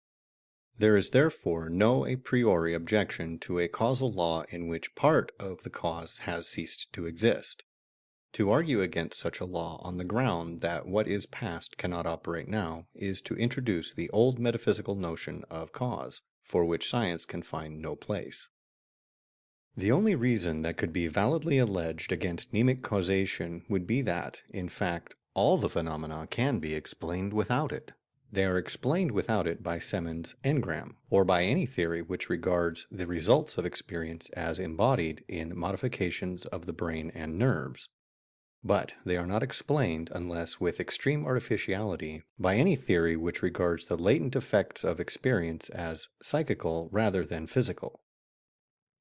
There is therefore no a priori objection to a causal law in which part of the cause has ceased to exist. To argue against such a law on the ground that what is past cannot operate now is to introduce the old metaphysical notion of cause, for which science can find no place. The only reason that could be validly alleged against mnemic causation would be that, in fact, all the phenomena can be explained without it. They are explained without it by Semon's engram, or by any theory which regards the results of experience as embodied in modifications of the brain and nerves. But they are not explained unless with extreme artificiality by any theory which regards the latent effects of experience as psychical rather than physical.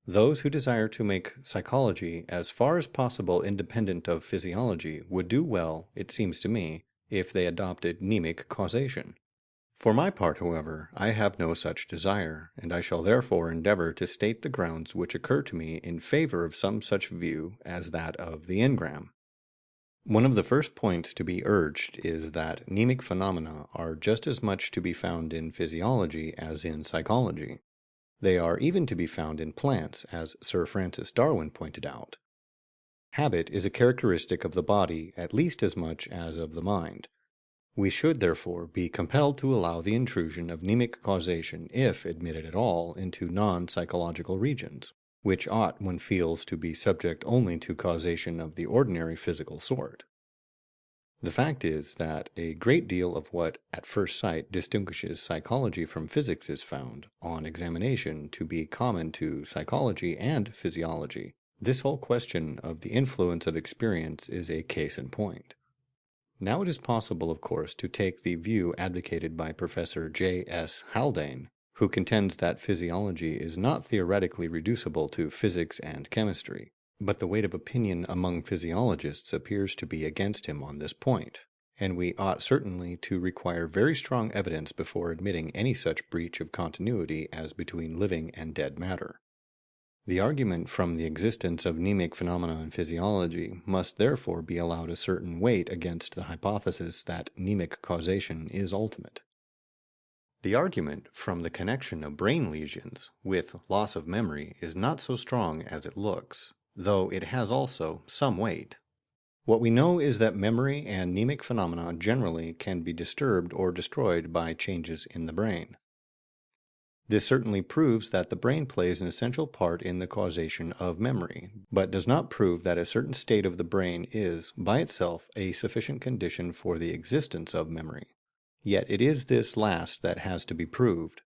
Those who desire to make psychology as far as possible independent of physiology would do well, it seems to me, if they adopted mnemic causation. For my part, however, I have no such desire, and I shall therefore endeavor to state the grounds which occur to me in favor of some such view as that of the engram. One of the first points to be urged is that mnemic phenomena are just as much to be found in physiology as in psychology. They are even to be found in plants, as Sir Francis Darwin pointed out. Habit is a characteristic of the body at least as much as of the mind. We should, therefore, be compelled to allow the intrusion of mnemic causation, if admitted at all, into non-psychological regions, which ought, one feels, to be subject only to causation of the ordinary physical sort. The fact is that a great deal of what at first sight distinguishes psychology from physics is found, on examination, to be common to psychology and physiology. This whole question of the influence of experience is a case in point. Now it is possible, of course, to take the view advocated by Professor J. S. Haldane, who contends that physiology is not theoretically reducible to physics and chemistry, but the weight of opinion among physiologists appears to be against him on this point, and we ought certainly to require very strong evidence before admitting any such breach of continuity as between living and dead matter. The argument from the existence of mnemic phenomena in physiology must therefore be allowed a certain weight against the hypothesis that mnemic causation is ultimate. The argument from the connection of brain lesions with loss of memory is not so strong as it looks, though it has also some weight. What we know is that memory and mnemic phenomena generally can be disturbed or destroyed by changes in the brain. This certainly proves that the brain plays an essential part in the causation of memory, but does not prove that a certain state of the brain is, by itself, a sufficient condition for the existence of memory. Yet it is this last that has to be proved.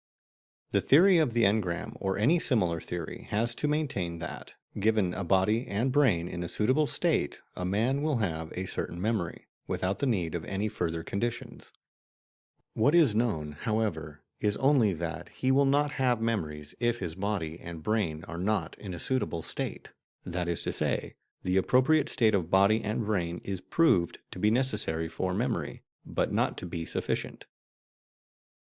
The theory of the engram, or any similar theory, has to maintain that, given a body and brain in a suitable state, a man will have a certain memory, without the need of any further conditions. What is known, however, is only that he will not have memories if his body and brain are not in a suitable state. That is to say, the appropriate state of body and brain is proved to be necessary for memory, but not to be sufficient.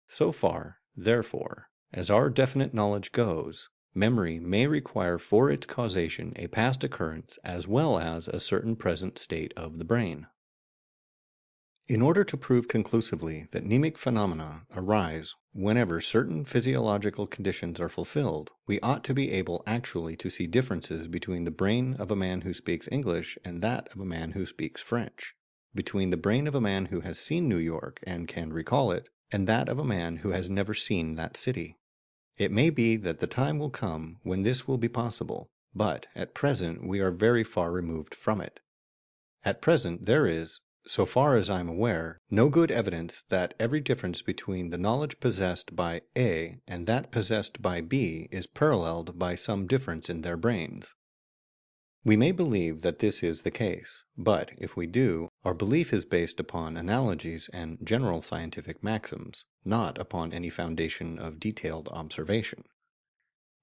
So far, therefore, as our definite knowledge goes, memory may require for its causation a past occurrence as well as a certain present state of the brain. In order to prove conclusively that mnemic phenomena arise whenever certain physiological conditions are fulfilled, we ought to be able actually to see differences between the brain of a man who speaks English and that of a man who speaks French, between the brain of a man who has seen New York and can recall it, and that of a man who has never seen that city. It may be that the time will come when this will be possible, but at present we are very far removed from it. At present there is, so far as I am aware, no good evidence that every difference between the knowledge possessed by A and that possessed by B is paralleled by some difference in their brains. We may believe that this is the case, but if we do, our belief is based upon analogies and general scientific maxims, not upon any foundation of detailed observation.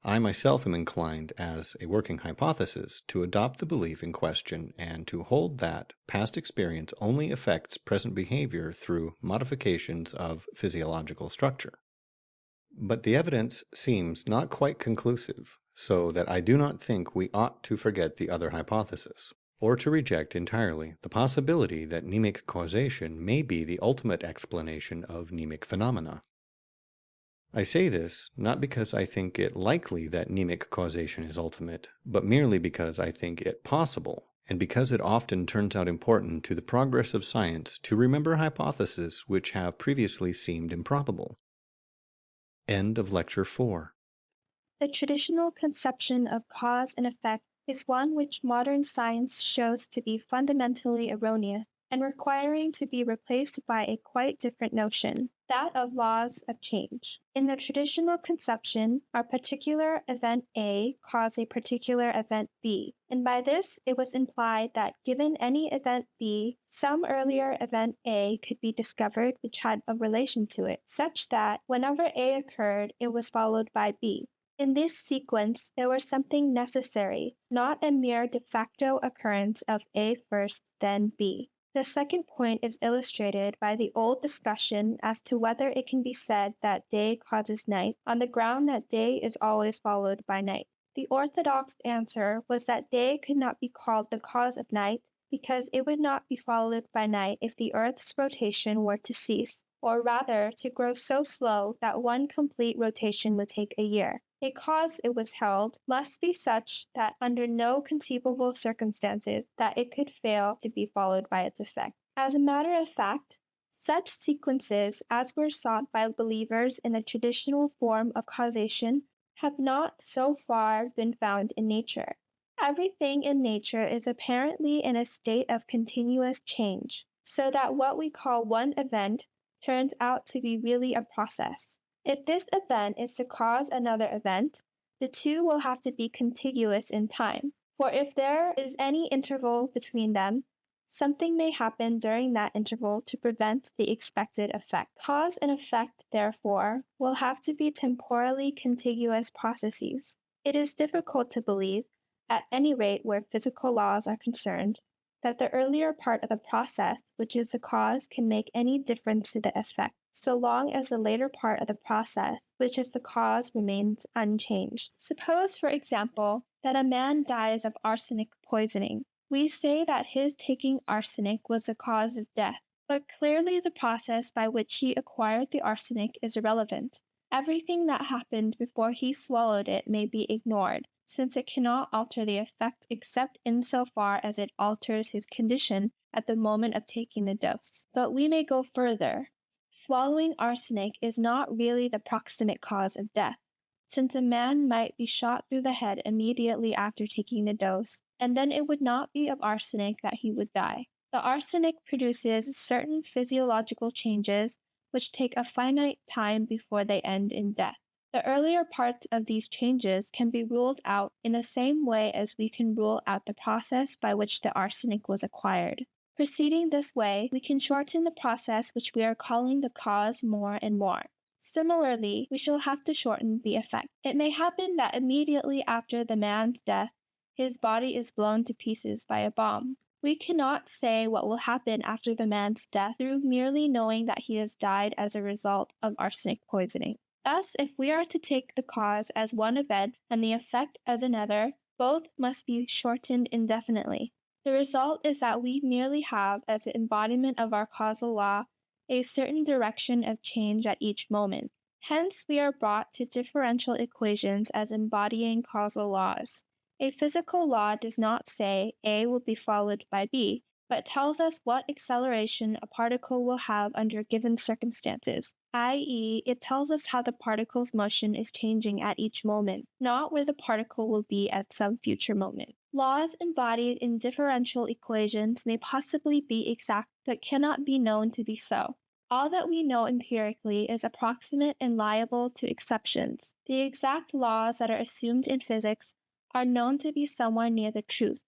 I myself am inclined, as a working hypothesis, to adopt the belief in question and to hold that past experience only affects present behavior through modifications of physiological structure. But the evidence seems not quite conclusive, so that I do not think we ought to forget the other hypothesis, or to reject entirely the possibility that mnemic causation may be the ultimate explanation of mnemic phenomena. I say this not because I think it likely that mnemic causation is ultimate, but merely because I think it possible, and because it often turns out important to the progress of science to remember hypotheses which have previously seemed improbable. End of Lecture 4. The traditional conception of cause and effect is one which modern science shows to be fundamentally erroneous and requiring to be replaced by a quite different notion, that of laws of change. In the traditional conception, a particular event A caused a particular event B, and by this it was implied that given any event B, some earlier event A could be discovered which had a relation to it, such that whenever A occurred, it was followed by B. In this sequence, there was something necessary, not a mere de facto occurrence of A first, then B. The second point is illustrated by the old discussion as to whether it can be said that day causes night, on the ground that day is always followed by night. The orthodox answer was that day could not be called the cause of night, because it would not be followed by night if the Earth's rotation were to cease, or rather to grow so slow that one complete rotation would take a year. A cause, it was held, must be such that under no conceivable circumstances that it could fail to be followed by its effect. As a matter of fact, such sequences as were sought by believers in the traditional form of causation have not so far been found in nature. Everything in nature is apparently in a state of continuous change, so that what we call one event turns out to be really a process. If this event is to cause another event, the two will have to be contiguous in time, for if there is any interval between them, Something may happen during that interval to prevent the expected effect. Cause and effect, therefore, will have to be temporally contiguous processes. It is difficult to believe, at any rate where physical laws are concerned, that the earlier part of the process, which is the cause, can make any difference to the effect, so long as the later part of the process, which is the cause, remains unchanged. Suppose, for example, that a man dies of arsenic poisoning. We say that his taking arsenic was the cause of death, but clearly the process by which he acquired the arsenic is irrelevant. Everything that happened before he swallowed it may be ignored, since it cannot alter the effect except insofar as it alters his condition at the moment of taking the dose. But we may go further. Swallowing arsenic is not really the proximate cause of death, since a man might be shot through the head immediately after taking the dose, and then it would not be of arsenic that he would die. The arsenic produces certain physiological changes which take a finite time before they end in death. The earlier parts of these changes can be ruled out in the same way as we can rule out the process by which the arsenic was acquired. Proceeding this way, we can shorten the process which we are calling the cause more and more. Similarly, we shall have to shorten the effect. It may happen that immediately after the man's death, his body is blown to pieces by a bomb. We cannot say what will happen after the man's death through merely knowing that he has died as a result of arsenic poisoning. Thus, if we are to take the cause as one event and the effect as another, both must be shortened indefinitely. The result is that we merely have, as the embodiment of our causal law, a certain direction of change at each moment. Hence, we are brought to differential equations as embodying causal laws. A physical law does not say A will be followed by B, but tells us what acceleration a particle will have under given circumstances, i.e., it tells us how the particle's motion is changing at each moment, not where the particle will be at some future moment. Laws embodied in differential equations may possibly be exact, but cannot be known to be so. All that we know empirically is approximate and liable to exceptions. The exact laws that are assumed in physics are known to be somewhere near the truth,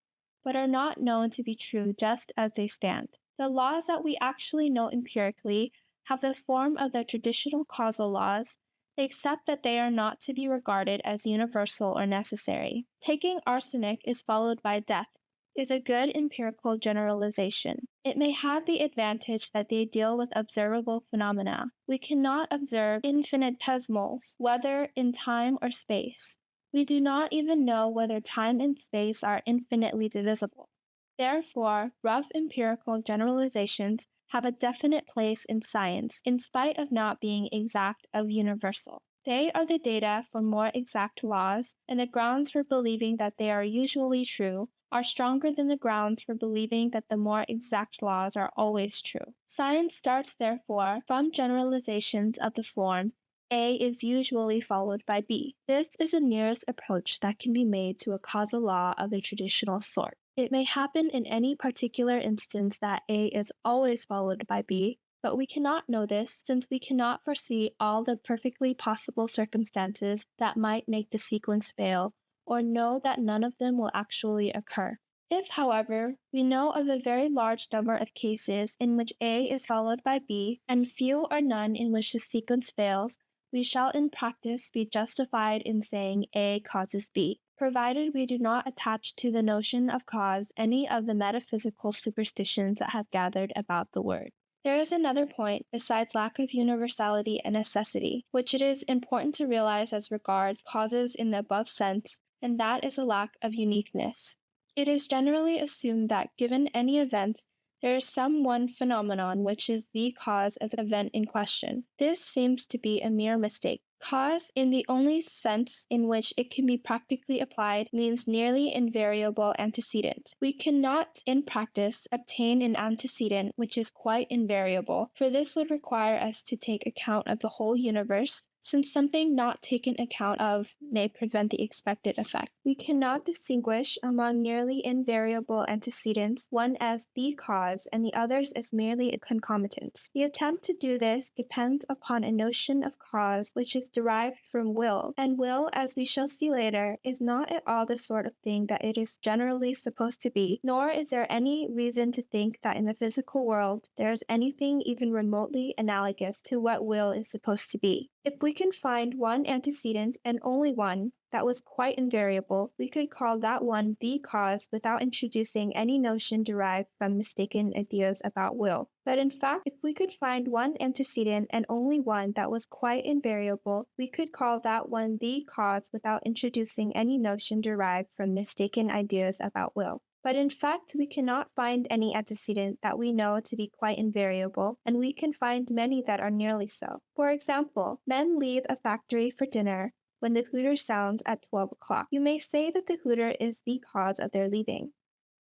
but are not known to be true just as they stand. The laws that we actually know empirically have the form of the traditional causal laws, except that they are not to be regarded as universal or necessary. Taking arsenic is followed by death is a good empirical generalization. It may have the advantage that they deal with observable phenomena. We cannot observe infinitesimals, whether in time or space. We do not even know whether time and space are infinitely divisible. Therefore, rough empirical generalizations have a definite place in science, in spite of not being exact or universal. They are the data for more exact laws, and the grounds for believing that they are usually true are stronger than the grounds for believing that the more exact laws are always true. Science starts, therefore, from generalizations of the form A is usually followed by B. This is the nearest approach that can be made to a causal law of a traditional sort. It may happen in any particular instance that A is always followed by B, but we cannot know this since we cannot foresee all the perfectly possible circumstances that might make the sequence fail, or know that none of them will actually occur. If, however, we know of a very large number of cases in which A is followed by B, and few or none in which the sequence fails, we shall in practice be justified in saying A causes B, provided we do not attach to the notion of cause any of the metaphysical superstitions that have gathered about the word. There is another point, besides lack of universality and necessity, which it is important to realize as regards causes in the above sense, and that is a lack of uniqueness. It is generally assumed that given any event, there is some one phenomenon which is the cause of the event in question. This seems to be a mere mistake. Cause, in the only sense in which it can be practically applied, means nearly invariable antecedent. We cannot, in practice, obtain an antecedent which is quite invariable, for this would require us to take account of the whole universe, since something not taken account of may prevent the expected effect. We cannot distinguish among nearly invariable antecedents, one as the cause and the others as merely a concomitant. The attempt to do this depends upon a notion of cause which is derived from will, and will, as we shall see later, is not at all the sort of thing that it is generally supposed to be, nor is there any reason to think that in the physical world there is anything even remotely analogous to what will is supposed to be. If we can find one antecedent and only one that was quite invariable, we could call that one the cause without introducing any notion derived from mistaken ideas about will. But in fact, if we could find one antecedent and only one that was quite invariable, we could call that one the cause without introducing any notion derived from mistaken ideas about will. But in fact, we cannot find any antecedent that we know to be quite invariable, and we can find many that are nearly so. For example, men leave a factory for dinner when the hooter sounds at 12 o'clock. You may say that the hooter is the cause of their leaving.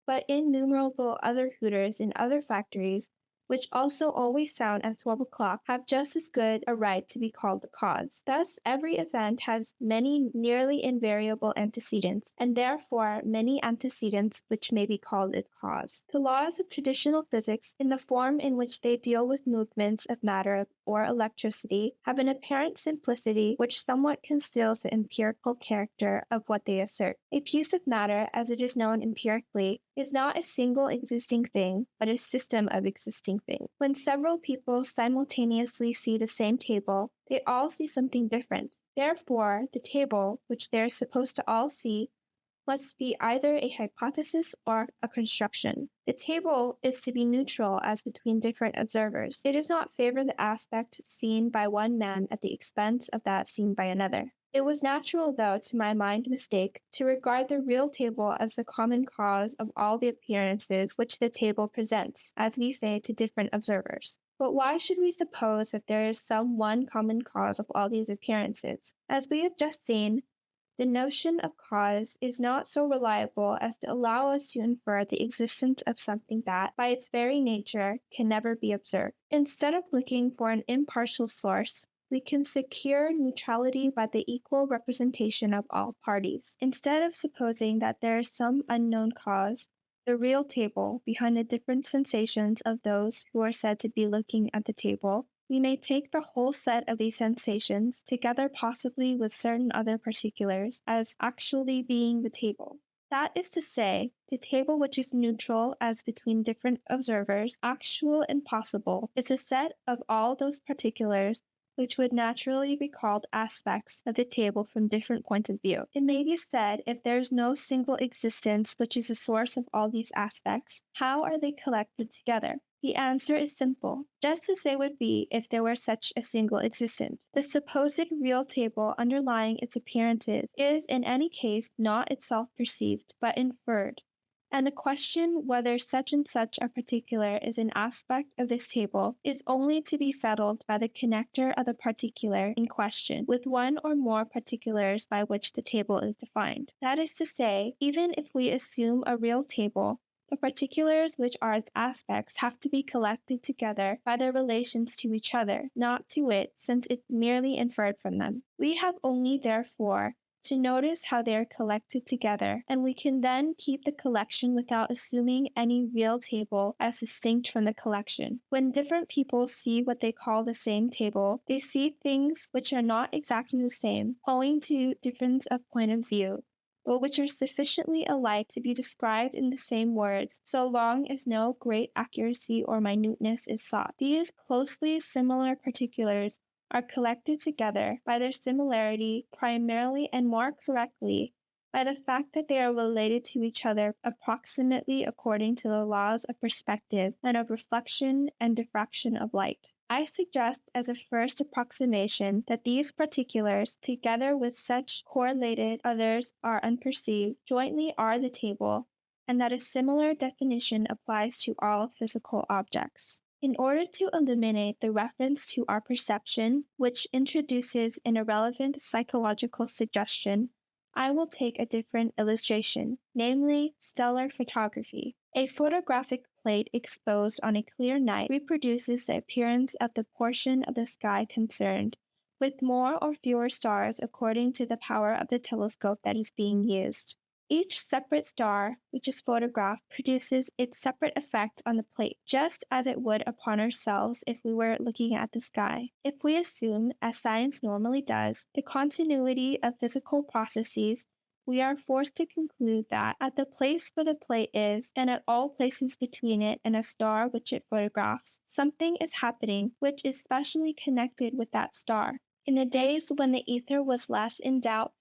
But innumerable other hooters in other factories, which also always sound at 12 o'clock, have just as good a right to be called the cause. Thus, every event has many nearly invariable antecedents, and therefore many antecedents which may be called its cause. The laws of traditional physics, in the form in which they deal with movements of matter or electricity, have an apparent simplicity which somewhat conceals the empirical character of what they assert. A piece of matter, as it is known empirically, is not a single existing thing, but a system of existing things. When several people simultaneously see the same table, they all see something different. Therefore, the table, which they are supposed to all see, must be either a hypothesis or a construction. The table is to be neutral as between different observers. It does not favor the aspect seen by one man at the expense of that seen by another. It was natural, though, to my mind mistake, to regard the real table as the common cause of all the appearances which the table presents, as we say to different observers. But why should we suppose that there is some one common cause of all these appearances? As we have just seen, the notion of cause is not so reliable as to allow us to infer the existence of something that, by its very nature, can never be observed. Instead of looking for an impartial source, we can secure neutrality by the equal representation of all parties. Instead of supposing that there is some unknown cause, the real table, behind the different sensations of those who are said to be looking at the table, we may take the whole set of these sensations, together possibly with certain other particulars, as actually being the table. That is to say, the table which is neutral as between different observers, actual and possible, is a set of all those particulars which would naturally be called aspects of the table from different points of view. It may be said, if there is no single existence which is the source of all these aspects, how are they collected together? The answer is simple, just as they would be if there were such a single existence. The supposed real table underlying its appearances is in any case not itself perceived, but inferred. And the question whether such and such a particular is an aspect of this table is only to be settled by the connector of the particular in question with one or more particulars by which the table is defined. That is to say, even if we assume a real table, the particulars which are its aspects have to be collected together by their relations to each other, not to it, since it's merely inferred from them. We have only, therefore, to notice how they are collected together, and we can then keep the collection without assuming any real table as distinct from the collection. When different people see what they call the same table, they see things which are not exactly the same, owing to difference of point of view, but which are sufficiently alike to be described in the same words, so long as no great accuracy or minuteness is sought. These closely similar particulars are collected together by their similarity primarily and more correctly by the fact that they are related to each other approximately according to the laws of perspective and of reflection and diffraction of light. I suggest as a first approximation that these particulars, together with such correlated others are unperceived, jointly are the table, and that a similar definition applies to all physical objects. In order to eliminate the reference to our perception, which introduces an irrelevant psychological suggestion, I will take a different illustration, namely stellar photography. A photographic plate exposed on a clear night reproduces the appearance of the portion of the sky concerned, with more or fewer stars according to the power of the telescope that is being used. Each separate star, which is photographed, produces its separate effect on the plate, just as it would upon ourselves if we were looking at the sky. If we assume, as science normally does, the continuity of physical processes, we are forced to conclude that at the place where the plate is, and at all places between it and a star which it photographs, something is happening which is specially connected with that star. In the days when the ether was less in doubt,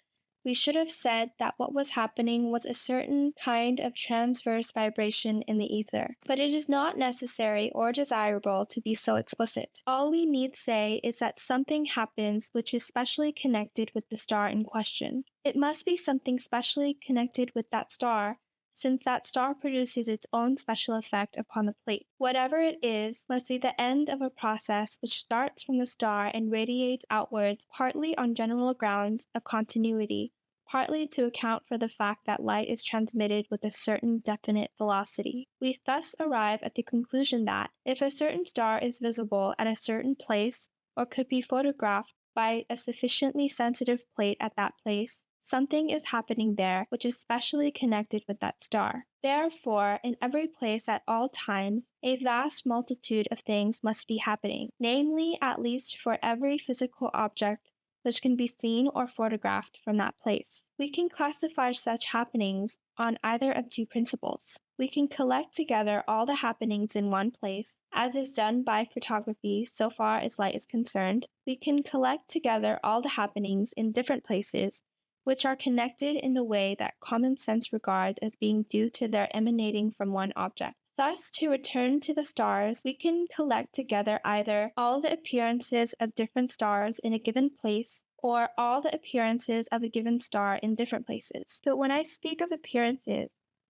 we should have said that what was happening was a certain kind of transverse vibration in the ether. But it is not necessary or desirable to be so explicit. All we need say is that something happens which is specially connected with the star in question. It must be something specially connected with that star, since that star produces its own special effect upon the plate. Whatever it is must be the end of a process which starts from the star and radiates outwards, partly on general grounds of continuity, partly to account for the fact that light is transmitted with a certain definite velocity. We thus arrive at the conclusion that, if a certain star is visible at a certain place, or could be photographed by a sufficiently sensitive plate at that place, something is happening there which is specially connected with that star. Therefore, in every place at all times, a vast multitude of things must be happening, namely, at least for every physical object which can be seen or photographed from that place. We can classify such happenings on either of two principles. We can collect together all the happenings in one place, as is done by photography so far as light is concerned. We can collect together all the happenings in different places, which are connected in the way that common sense regards as being due to their emanating from one object. Thus, to return to the stars, we can collect together either all the appearances of different stars in a given place, or all the appearances of a given star in different places. But when I speak of appearances,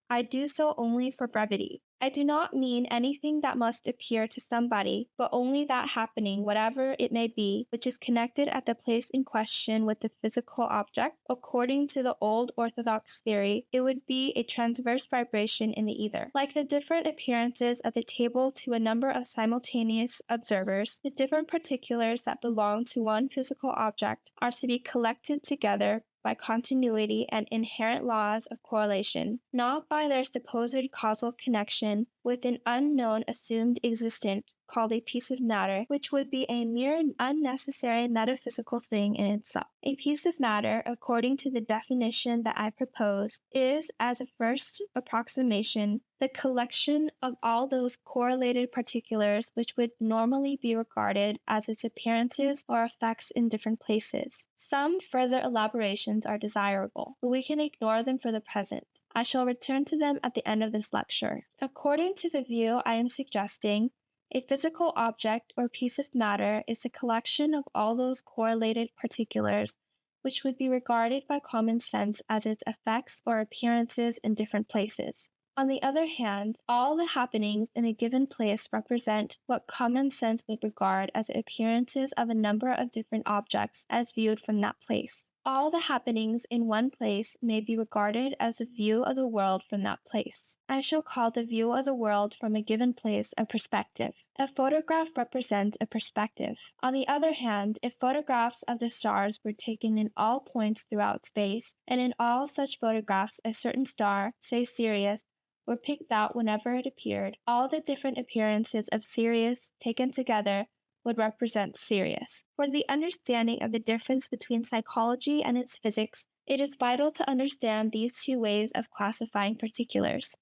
I do so only for brevity. I do not mean anything that must appear to somebody, but only that happening, whatever it may be, which is connected at the place in question with the physical object. According to the old orthodox theory, it would be a transverse vibration in the ether. Like the different appearances of the table to a number of simultaneous observers, the different particulars that belong to one physical object are to be collected together by continuity and inherent laws of correlation, not by their supposed causal connection with an unknown assumed existent called a piece of matter, which would be a mere unnecessary metaphysical thing in itself. A piece of matter, according to the definition that I propose, is, as a first approximation, the collection of all those correlated particulars which would normally be regarded as its appearances or effects in different places. Some further elaborations are desirable, but we can ignore them for the present. I shall return to them at the end of this lecture. According to the view I am suggesting, a physical object or piece of matter is a collection of all those correlated particulars which would be regarded by common sense as its effects or appearances in different places. On the other hand, all the happenings in a given place represent what common sense would regard as the appearances of a number of different objects as viewed from that place. All the happenings in one place may be regarded as a view of the world from that place. I shall call the view of the world from a given place a perspective. A photograph represents a perspective. On the other hand, if photographs of the stars were taken in all points throughout space, and in all such photographs a certain star, say Sirius, were picked out whenever it appeared, all the different appearances of Sirius taken together would represent Sirius. For the understanding of the difference between psychology and its physics, it is vital to understand these two ways of classifying particulars.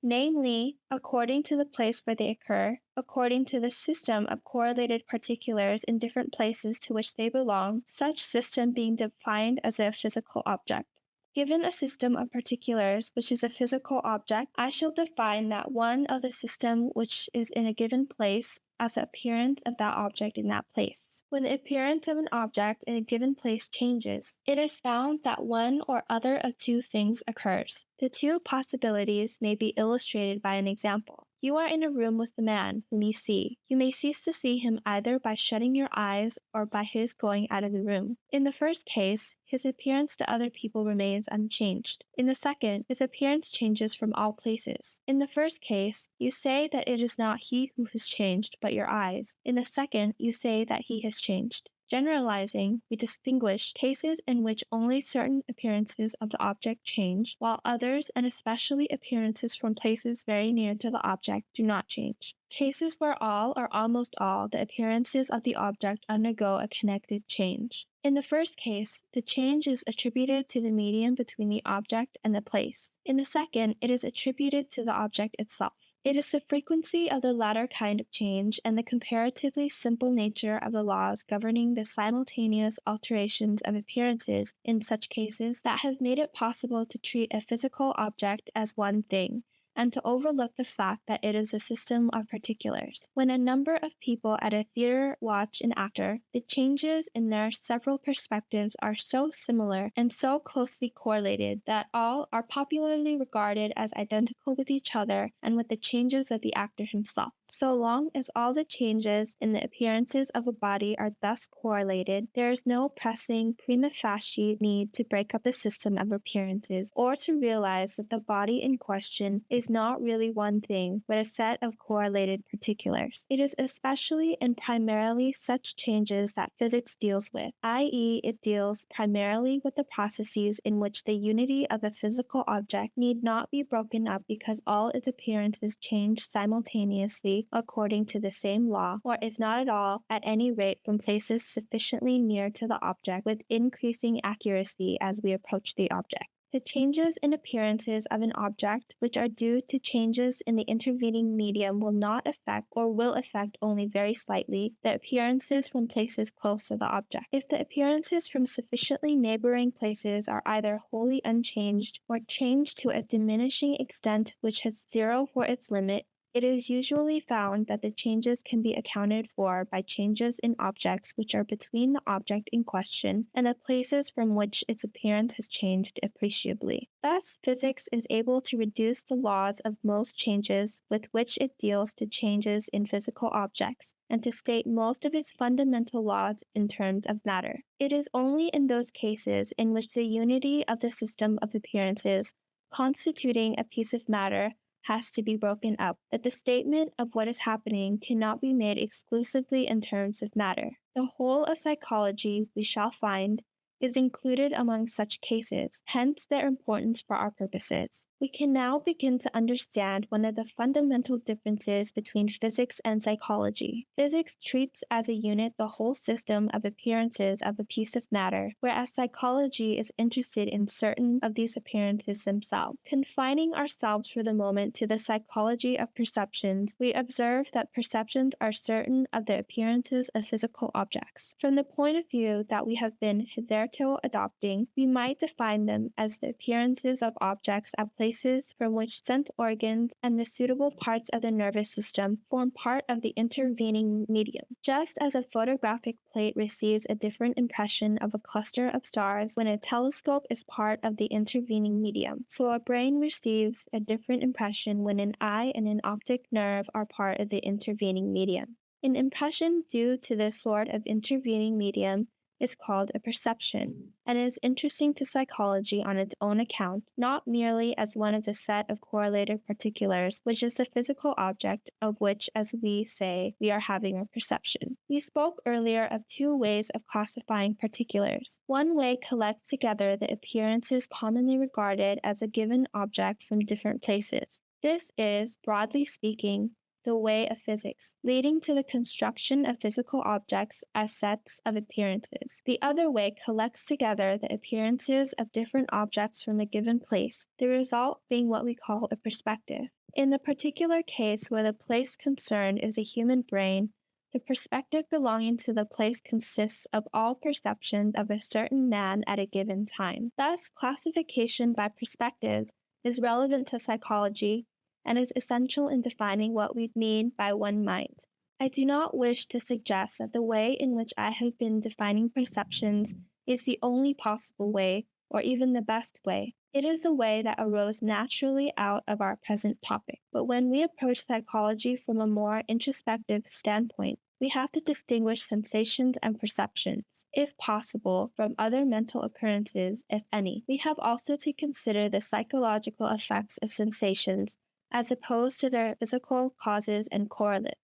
Namely, according to the place where they occur, according to the system of correlated particulars in different places to which they belong, such system being defined as a physical object. Given a system of particulars which is a physical object, I shall define that one of the system which is in a given place as the appearance of that object in that place. When the appearance of an object in a given place changes, it is found that one or other of two things occurs. The two possibilities may be illustrated by an example. You are in a room with the man whom you see. You may cease to see him either by shutting your eyes or by his going out of the room. In the first case, his appearance to other people remains unchanged. In the second, his appearance changes from all places. In the first case, you say that it is not he who has changed, but your eyes. In the second, you say that he has changed. Generalizing, we distinguish cases in which only certain appearances of the object change, while others, and especially appearances from places very near to the object, do not change. Cases where all or almost all the appearances of the object undergo a connected change. In the first case, the change is attributed to the medium between the object and the place. In the second, it is attributed to the object itself. It is the frequency of the latter kind of change and the comparatively simple nature of the laws governing the simultaneous alterations of appearances in such cases that have made it possible to treat a physical object as one thing, and to overlook the fact that it is a system of particulars. When a number of people at a theater watch an actor, the changes in their several perspectives are so similar and so closely correlated that all are popularly regarded as identical with each other and with the changes of the actor himself. So long as all the changes in the appearances of a body are thus correlated, there is no pressing prima facie need to break up the system of appearances or to realize that the body in question is not really one thing, but a set of correlated particulars. It is especially and primarily such changes that physics deals with, i.e., it deals primarily with the processes in which the unity of a physical object need not be broken up because all its appearances change simultaneously according to the same law, or if not at all, at any rate from places sufficiently near to the object with increasing accuracy as we approach the object. The changes in appearances of an object which are due to changes in the intervening medium will not affect or will affect only very slightly the appearances from places close to the object. If the appearances from sufficiently neighboring places are either wholly unchanged or changed to a diminishing extent which has zero for its limit, it is usually found that the changes can be accounted for by changes in objects which are between the object in question and the places from which its appearance has changed appreciably. Thus, physics is able to reduce the laws of most changes with which it deals to changes in physical objects, and to state most of its fundamental laws in terms of matter. It is only in those cases in which the unity of the system of appearances constituting a piece of matter has to be broken up, that the statement of what is happening cannot be made exclusively in terms of matter. The whole of psychology, we shall find, is included among such cases, hence their importance for our purposes. We can now begin to understand one of the fundamental differences between physics and psychology. Physics treats as a unit the whole system of appearances of a piece of matter, whereas psychology is interested in certain of these appearances themselves. Confining ourselves for the moment to the psychology of perceptions, we observe that perceptions are certain of the appearances of physical objects. From the point of view that we have been hitherto adopting, we might define them as the appearances of objects at places from which sense organs and the suitable parts of the nervous system form part of the intervening medium. Just as a photographic plate receives a different impression of a cluster of stars when a telescope is part of the intervening medium, so a brain receives a different impression when an eye and an optic nerve are part of the intervening medium. An impression due to this sort of intervening medium is called a perception, and is interesting to psychology on its own account, not merely as one of the set of correlated particulars, which is the physical object of which, as we say, we are having a perception. We spoke earlier of two ways of classifying particulars. One way collects together the appearances commonly regarded as a given object from different places. This is, broadly speaking, the way of physics, leading to the construction of physical objects as sets of appearances. The other way collects together the appearances of different objects from a given place, the result being what we call a perspective. In the particular case where the place concerned is a human brain, the perspective belonging to the place consists of all perceptions of a certain man at a given time. Thus, classification by perspective is relevant to psychology and is essential in defining what we mean by one mind. I do not wish to suggest that the way in which I have been defining perceptions is the only possible way, or even the best way. It is a way that arose naturally out of our present topic. But when we approach psychology from a more introspective standpoint, we have to distinguish sensations and perceptions, if possible, from other mental occurrences, if any. We have also to consider the psychological effects of sensations as opposed to their physical causes and correlates.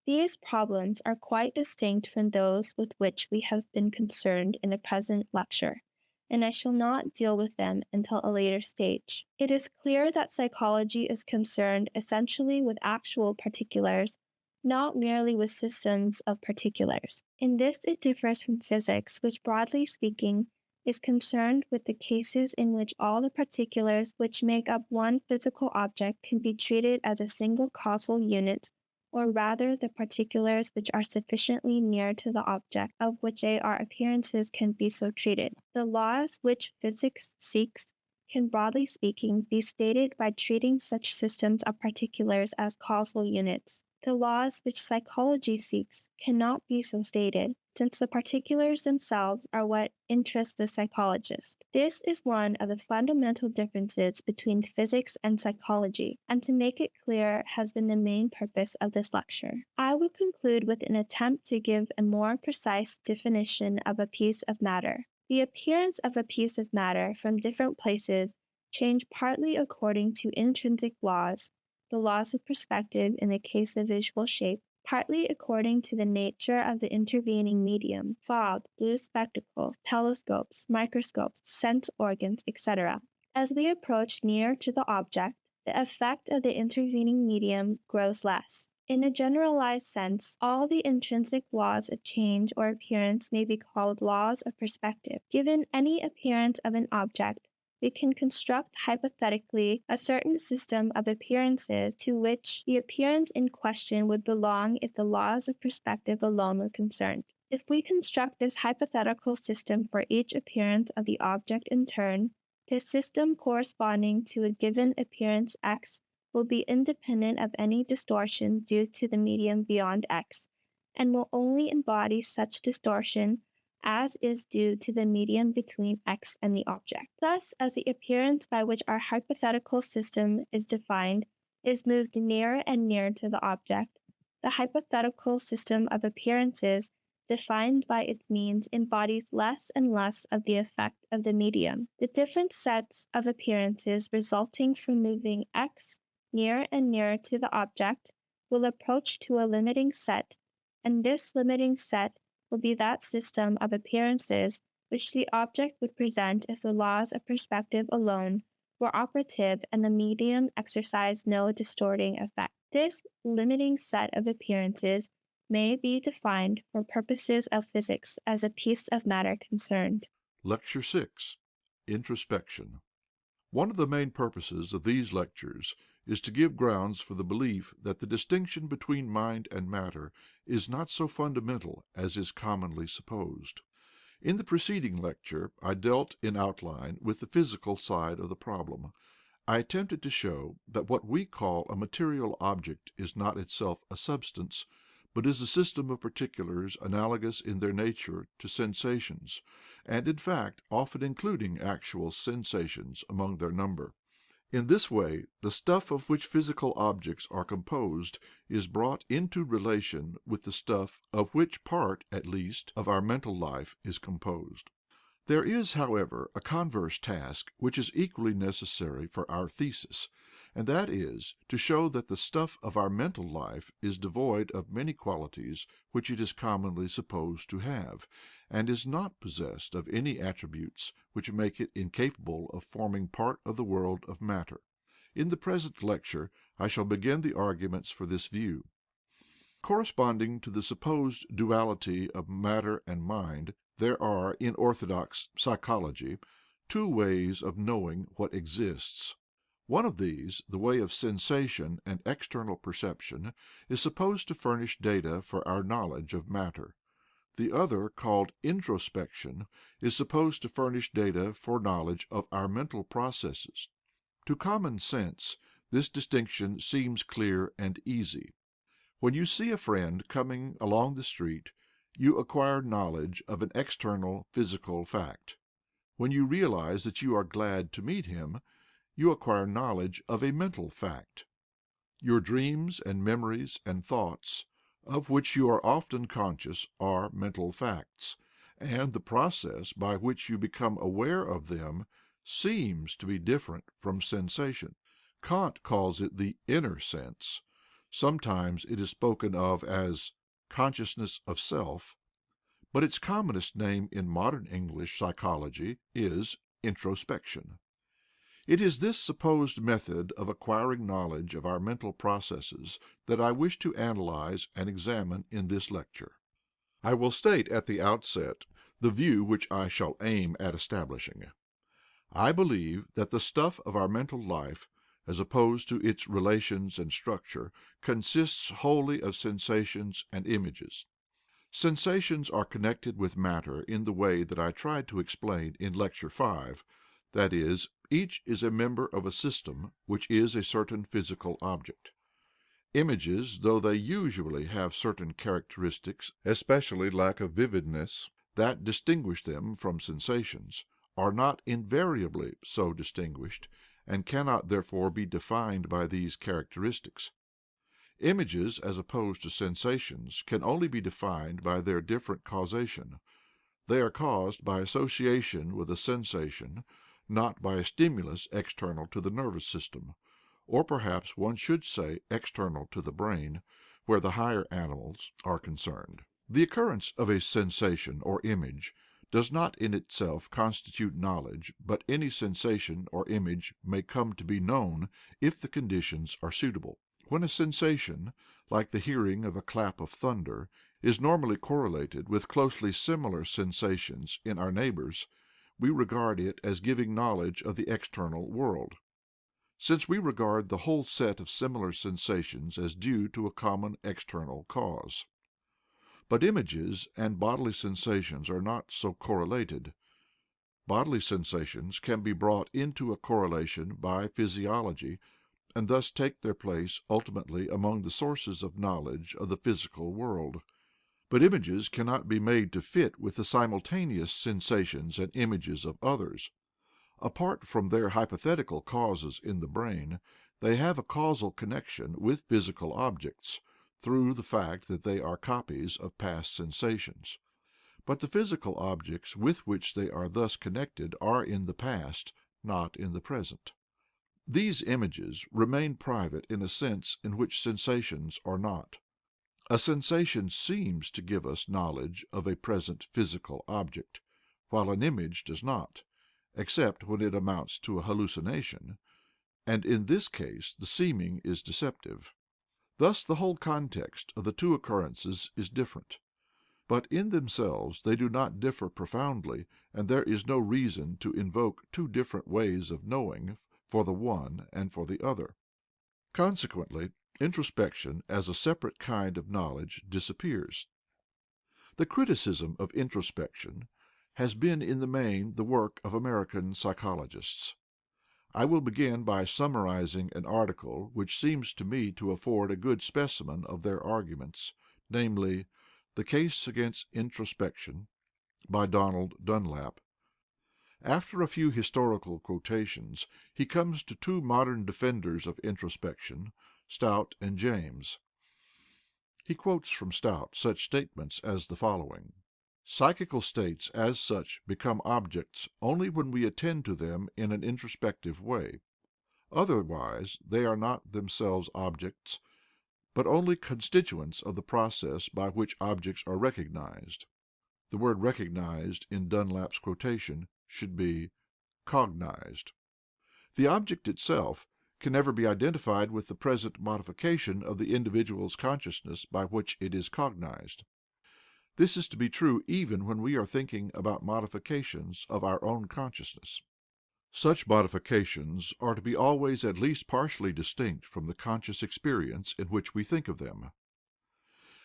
These problems are quite distinct from those with which we have been concerned in the present lecture, and I shall not deal with them until a later stage. It is clear that psychology is concerned essentially with actual particulars, not merely with systems of particulars. In this it differs from physics, which broadly speaking is concerned with the cases in which all the particulars which make up one physical object can be treated as a single causal unit, or rather the particulars which are sufficiently near to the object of which they are appearances can be so treated. The laws which physics seeks can, broadly speaking, be stated by treating such systems of particulars as causal units. The laws which psychology seeks cannot be so stated, since the particulars themselves are what interest the psychologist. This is one of the fundamental differences between physics and psychology, and to make it clear has been the main purpose of this lecture. I will conclude with an attempt to give a more precise definition of a piece of matter. The appearance of a piece of matter from different places change partly according to intrinsic laws, the laws of perspective in the case of visual shape, partly according to the nature of the intervening medium, fog, blue spectacles, telescopes, microscopes, sense organs, etc. As we approach near to the object, the effect of the intervening medium grows less. In a generalized sense, all the intrinsic laws of change or appearance may be called laws of perspective. Given any appearance of an object, we can construct hypothetically a certain system of appearances to which the appearance in question would belong if the laws of perspective alone were concerned. If we construct this hypothetical system for each appearance of the object in turn, the system corresponding to a given appearance X will be independent of any distortion due to the medium beyond X, and will only embody such distortion as is due to the medium between X and the object. Thus, as the appearance by which our hypothetical system is defined is moved nearer and nearer to the object, the hypothetical system of appearances defined by its means embodies less and less of the effect of the medium. The different sets of appearances resulting from moving X nearer and nearer to the object will approach to a limiting set, and this limiting set will be that system of appearances which the object would present if the laws of perspective alone were operative and the medium exercised no distorting effect. This limiting set of appearances may be defined for purposes of physics as a piece of matter concerned. Lecture 6. Introspection. One of the main purposes of these lectures is to give grounds for the belief that the distinction between mind and matter is not so fundamental as is commonly supposed. In the preceding lecture I dealt in outline with the physical side of the problem. I attempted to show that what we call a material object is not itself a substance, but is a system of particulars analogous in their nature to sensations, and in fact often including actual sensations among their number. In this way, the stuff of which physical objects are composed is brought into relation with the stuff of which part, at least, of our mental life is composed. There is, however, a converse task which is equally necessary for our thesis, and that is, to show that the stuff of our mental life is devoid of many qualities which it is commonly supposed to have, and is not possessed of any attributes which make it incapable of forming part of the world of matter. In the present lecture I shall begin the arguments for this view. Corresponding to the supposed duality of matter and mind, there are, in orthodox psychology, two ways of knowing what exists. One of these, the way of sensation and external perception, is supposed to furnish data for our knowledge of matter. The other, called introspection, is supposed to furnish data for knowledge of our mental processes. To common sense, this distinction seems clear and easy. When you see a friend coming along the street, you acquire knowledge of an external physical fact. When you realize that you are glad to meet him, you acquire knowledge of a mental fact. Your dreams and memories and thoughts, of which you are often conscious, are mental facts, and the process by which you become aware of them seems to be different from sensation. Kant calls it the inner sense. Sometimes it is spoken of as consciousness of self, but its commonest name in modern English psychology is introspection. It is this supposed method of acquiring knowledge of our mental processes that I wish to analyze and examine in this lecture. I will state at the outset the view which I shall aim at establishing. I believe that the stuff of our mental life, as opposed to its relations and structure, consists wholly of sensations and images. Sensations are connected with matter in the way that I tried to explain in Lecture 5, that is, each is a member of a system which is a certain physical object. Images, though they usually have certain characteristics, especially lack of vividness, that distinguish them from sensations, are not invariably so distinguished, and cannot therefore be defined by these characteristics. Images, as opposed to sensations, can only be defined by their different causation. They are caused by association with a sensation, not by a stimulus external to the nervous system, or perhaps one should say external to the brain, where the higher animals are concerned. The occurrence of a sensation or image does not in itself constitute knowledge, but any sensation or image may come to be known if the conditions are suitable. When a sensation, like the hearing of a clap of thunder, is normally correlated with closely similar sensations in our neighbors, we regard it as giving knowledge of the external world, since we regard the whole set of similar sensations as due to a common external cause. But images and bodily sensations are not so correlated. Bodily sensations can be brought into a correlation by physiology, and thus take their place ultimately among the sources of knowledge of the physical world. But images cannot be made to fit with the simultaneous sensations and images of others. Apart from their hypothetical causes in the brain, they have a causal connection with physical objects, through the fact that they are copies of past sensations. But the physical objects with which they are thus connected are in the past, not in the present. These images remain private in a sense in which sensations are not. A sensation seems to give us knowledge of a present physical object, while an image does not, except when it amounts to a hallucination, and in this case the seeming is deceptive. Thus the whole context of the two occurrences is different, but in themselves they do not differ profoundly, and there is no reason to invoke two different ways of knowing for the one and for the other. Consequently, introspection as a separate kind of knowledge disappears. The criticism of introspection has been in the main the work of American psychologists. I will begin by summarizing an article which seems to me to afford a good specimen of their arguments, namely, "The Case Against Introspection," by Donald Dunlap. After a few historical quotations, he comes to two modern defenders of introspection, Stout and James. He quotes from Stout such statements as the following: "Psychical states as such become objects only when we attend to them in an introspective way. Otherwise they are not themselves objects, but only constituents of the process by which objects are recognized." The word recognized in Dunlap's quotation should be cognized. The object itself can never be identified with the present modification of the individual's consciousness by which it is cognized. This is to be true even when we are thinking about modifications of our own consciousness. Such modifications are to be always at least partially distinct from the conscious experience in which we think of them.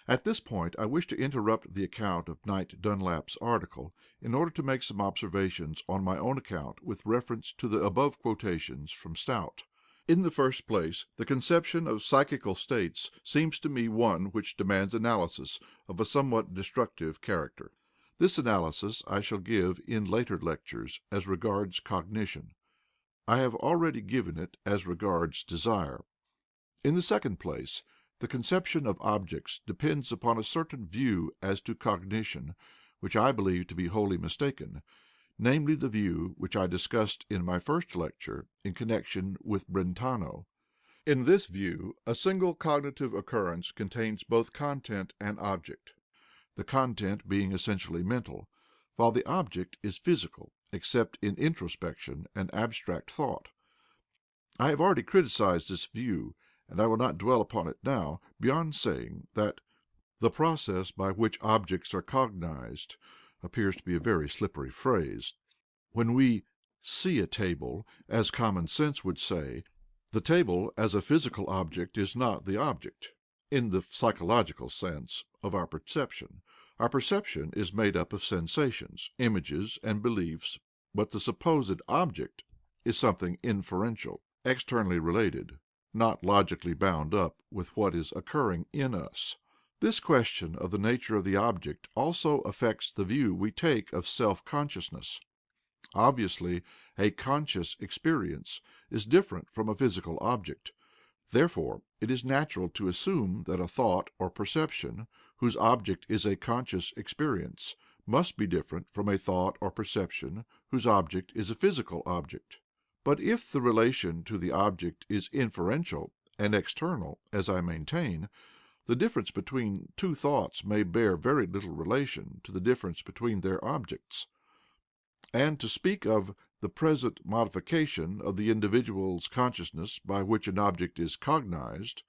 At this point I wish to interrupt the account of Knight Dunlap's article in order to make some observations on my own account with reference to the above quotations from Stout. In the first place, the conception of psychical states seems to me one which demands analysis of a somewhat destructive character. This analysis I shall give in later lectures as regards cognition. I have already given it as regards desire. In the second place, the conception of objects depends upon a certain view as to cognition which I believe to be wholly mistaken, namely the view which I discussed in my first lecture in connection with Brentano. In this view, a single cognitive occurrence contains both content and object, the content being essentially mental, while the object is physical, except in introspection and abstract thought. I have already criticized this view, and I will not dwell upon it now, beyond saying that the process by which objects are cognized appears to be a very slippery phrase. When we see a table, as common sense would say, the table as a physical object is not the object, in the psychological sense, of our perception. Our perception is made up of sensations, images, and beliefs, but the supposed object is something inferential, externally related, not logically bound up with what is occurring in us. This question of the nature of the object also affects the view we take of self-consciousness. Obviously, a conscious experience is different from a physical object. Therefore, it is natural to assume that a thought or perception, whose object is a conscious experience, must be different from a thought or perception whose object is a physical object. But if the relation to the object is inferential and external, as I maintain, the difference between two thoughts may bear very little relation to the difference between their objects. And to speak of the present modification of the individual's consciousness by which an object is cognized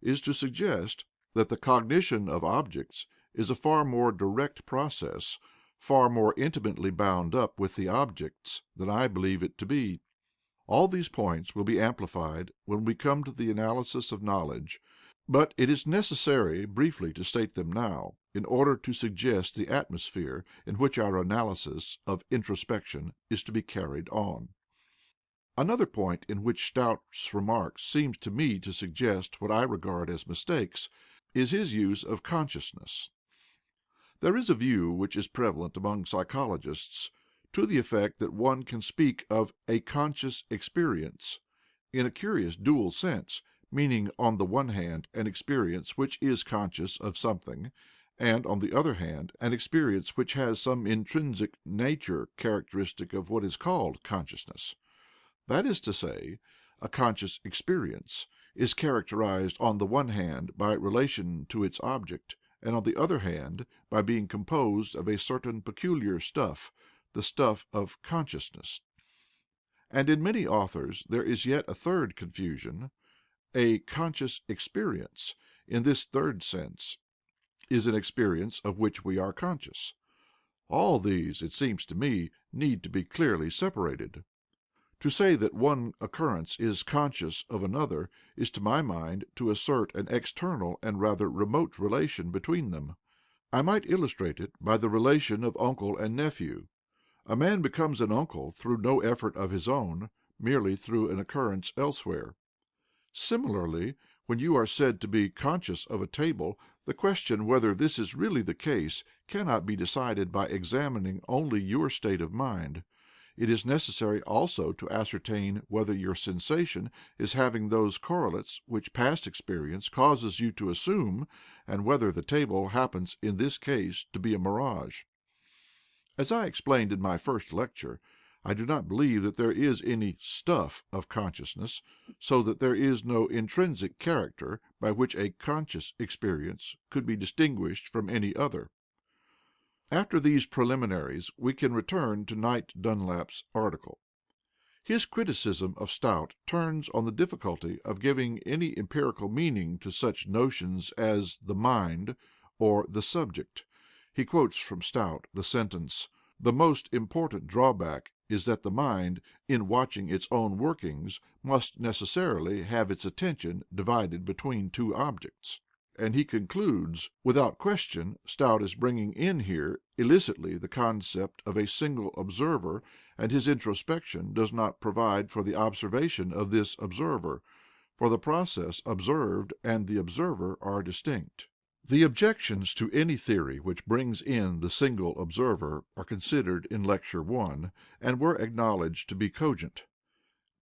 is to suggest that the cognition of objects is a far more direct process, far more intimately bound up with the objects than I believe it to be. All these points will be amplified when we come to the analysis of knowledge, but it is necessary briefly to state them now, in order to suggest the atmosphere in which our analysis of introspection is to be carried on. Another point in which Stout's remarks seems to me to suggest what I regard as mistakes is his use of consciousness. There is a view which is prevalent among psychologists to the effect that one can speak of a conscious experience in a curious dual sense, meaning on the one hand an experience which is conscious of something, and on the other hand an experience which has some intrinsic nature characteristic of what is called consciousness. That is to say, a conscious experience is characterized on the one hand by relation to its object, and on the other hand by being composed of a certain peculiar stuff, the stuff of consciousness. And in many authors there is yet a third confusion. A conscious experience, in this third sense, is an experience of which we are conscious. All these, it seems to me, need to be clearly separated. To say that one occurrence is conscious of another is to my mind to assert an external and rather remote relation between them. I might illustrate it by the relation of uncle and nephew. A man becomes an uncle through no effort of his own, merely through an occurrence elsewhere. Similarly, when you are said to be conscious of a table, the question whether this is really the case cannot be decided by examining only your state of mind. It is necessary also to ascertain whether your sensation is having those correlates which past experience causes you to assume, and whether the table happens in this case to be a mirage. As I explained in my first lecture, I do not believe that there is any stuff of consciousness, so that there is no intrinsic character by which a conscious experience could be distinguished from any other. After these preliminaries, we can return to Knight Dunlap's article. His criticism of Stout turns on the difficulty of giving any empirical meaning to such notions as the mind or the subject. He quotes from Stout the sentence, "The most important drawback is that the mind, in watching its own workings, must necessarily have its attention divided between two objects." And he concludes, "Without question, Stout is bringing in here illicitly the concept of a single observer, and his introspection does not provide for the observation of this observer, for the process observed and the observer are distinct." The objections to any theory which brings in the single observer are considered in Lecture I, and were acknowledged to be cogent.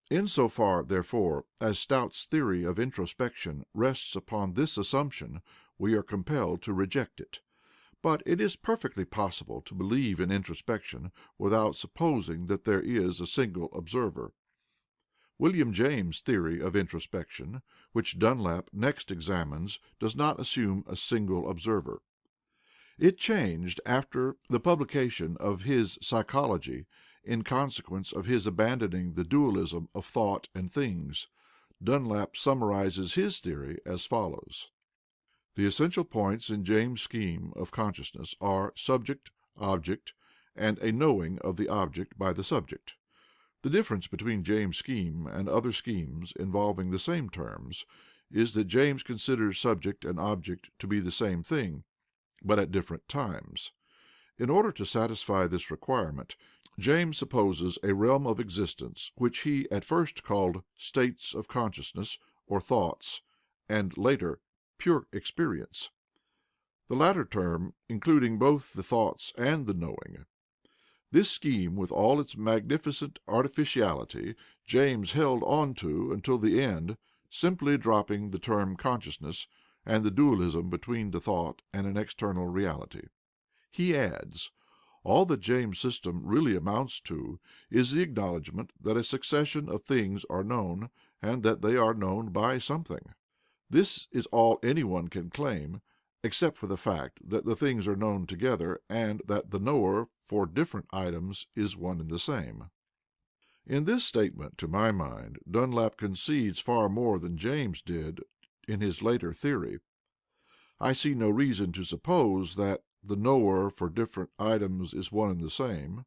In so far, therefore, as Stout's theory of introspection rests upon this assumption, we are compelled to reject it. But it is perfectly possible to believe in introspection without supposing that there is a single observer. William James' theory of introspection, which Dunlap next examines, does not assume a single observer. It changed after the publication of his Psychology, in consequence of his abandoning the dualism of thought and things. Dunlap summarizes his theory as follows: The essential points in James' scheme of consciousness are subject, object, and a knowing of the object by the subject. The difference between James' scheme and other schemes involving the same terms is that James considers subject and object to be the same thing, but at different times. In order to satisfy this requirement, James supposes a realm of existence which he at first called states of consciousness or thoughts, and later pure experience, the latter term including both the thoughts and the knowing. This scheme, with all its magnificent artificiality, James held on to until the end, simply dropping the term consciousness and the dualism between the thought and an external reality. He adds, all that James' system really amounts to is the acknowledgment that a succession of things are known, and that they are known by something. This is all anyone can claim, except for the fact that the things are known together, and that the knower for different items is one and the same. In this statement, to my mind, Dunlap concedes far more than James did in his later theory. I see no reason to suppose that the knower for different items is one and the same,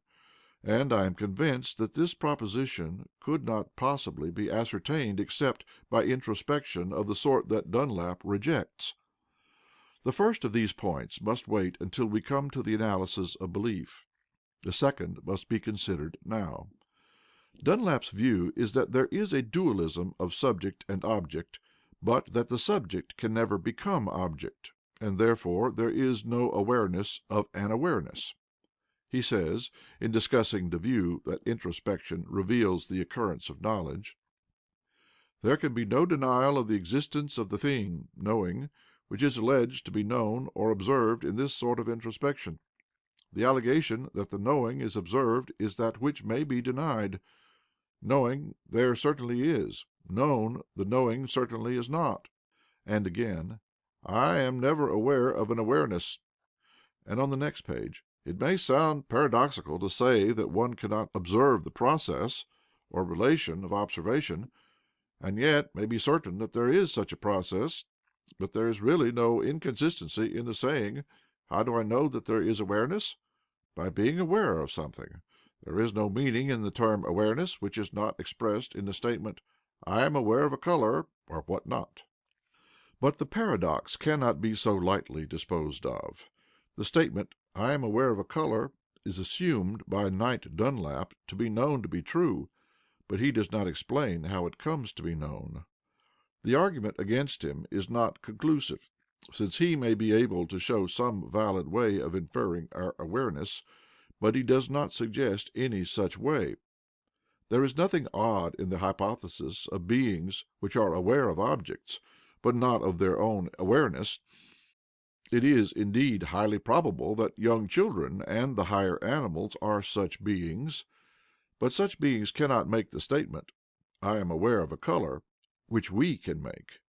and I am convinced that this proposition could not possibly be ascertained except by introspection of the sort that Dunlap rejects. The first of these points must wait until we come to the analysis of belief. The second must be considered now. Dunlap's view is that there is a dualism of subject and object, but that the subject can never become object, and therefore there is no awareness of an awareness. He says, in discussing the view that introspection reveals the occurrence of knowledge, there can be no denial of the existence of the thing, knowing, which is alleged to be known or observed in this sort of introspection. The allegation that the knowing is observed is that which may be denied. Knowing there certainly is; known, the knowing certainly is not. And again, I am never aware of an awareness. And on the next page, it may sound paradoxical to say that one cannot observe the process or relation of observation, and yet may be certain that there is such a process, but there is really no inconsistency in the saying, how do I know that there is awareness? By being aware of something. There is no meaning in the term awareness which is not expressed in the statement, I am aware of a color, or what not. But the paradox cannot be so lightly disposed of. The statement, I am aware of a color, is assumed by Knight Dunlap to be known to be true, but he does not explain how it comes to be known. The argument against him is not conclusive, since he may be able to show some valid way of inferring our awareness, but he does not suggest any such way. There is nothing odd in the hypothesis of beings which are aware of objects, but not of their own awareness. It is, indeed, highly probable that young children and the higher animals are such beings, but such beings cannot make the statement, I am aware of a color, which we can make.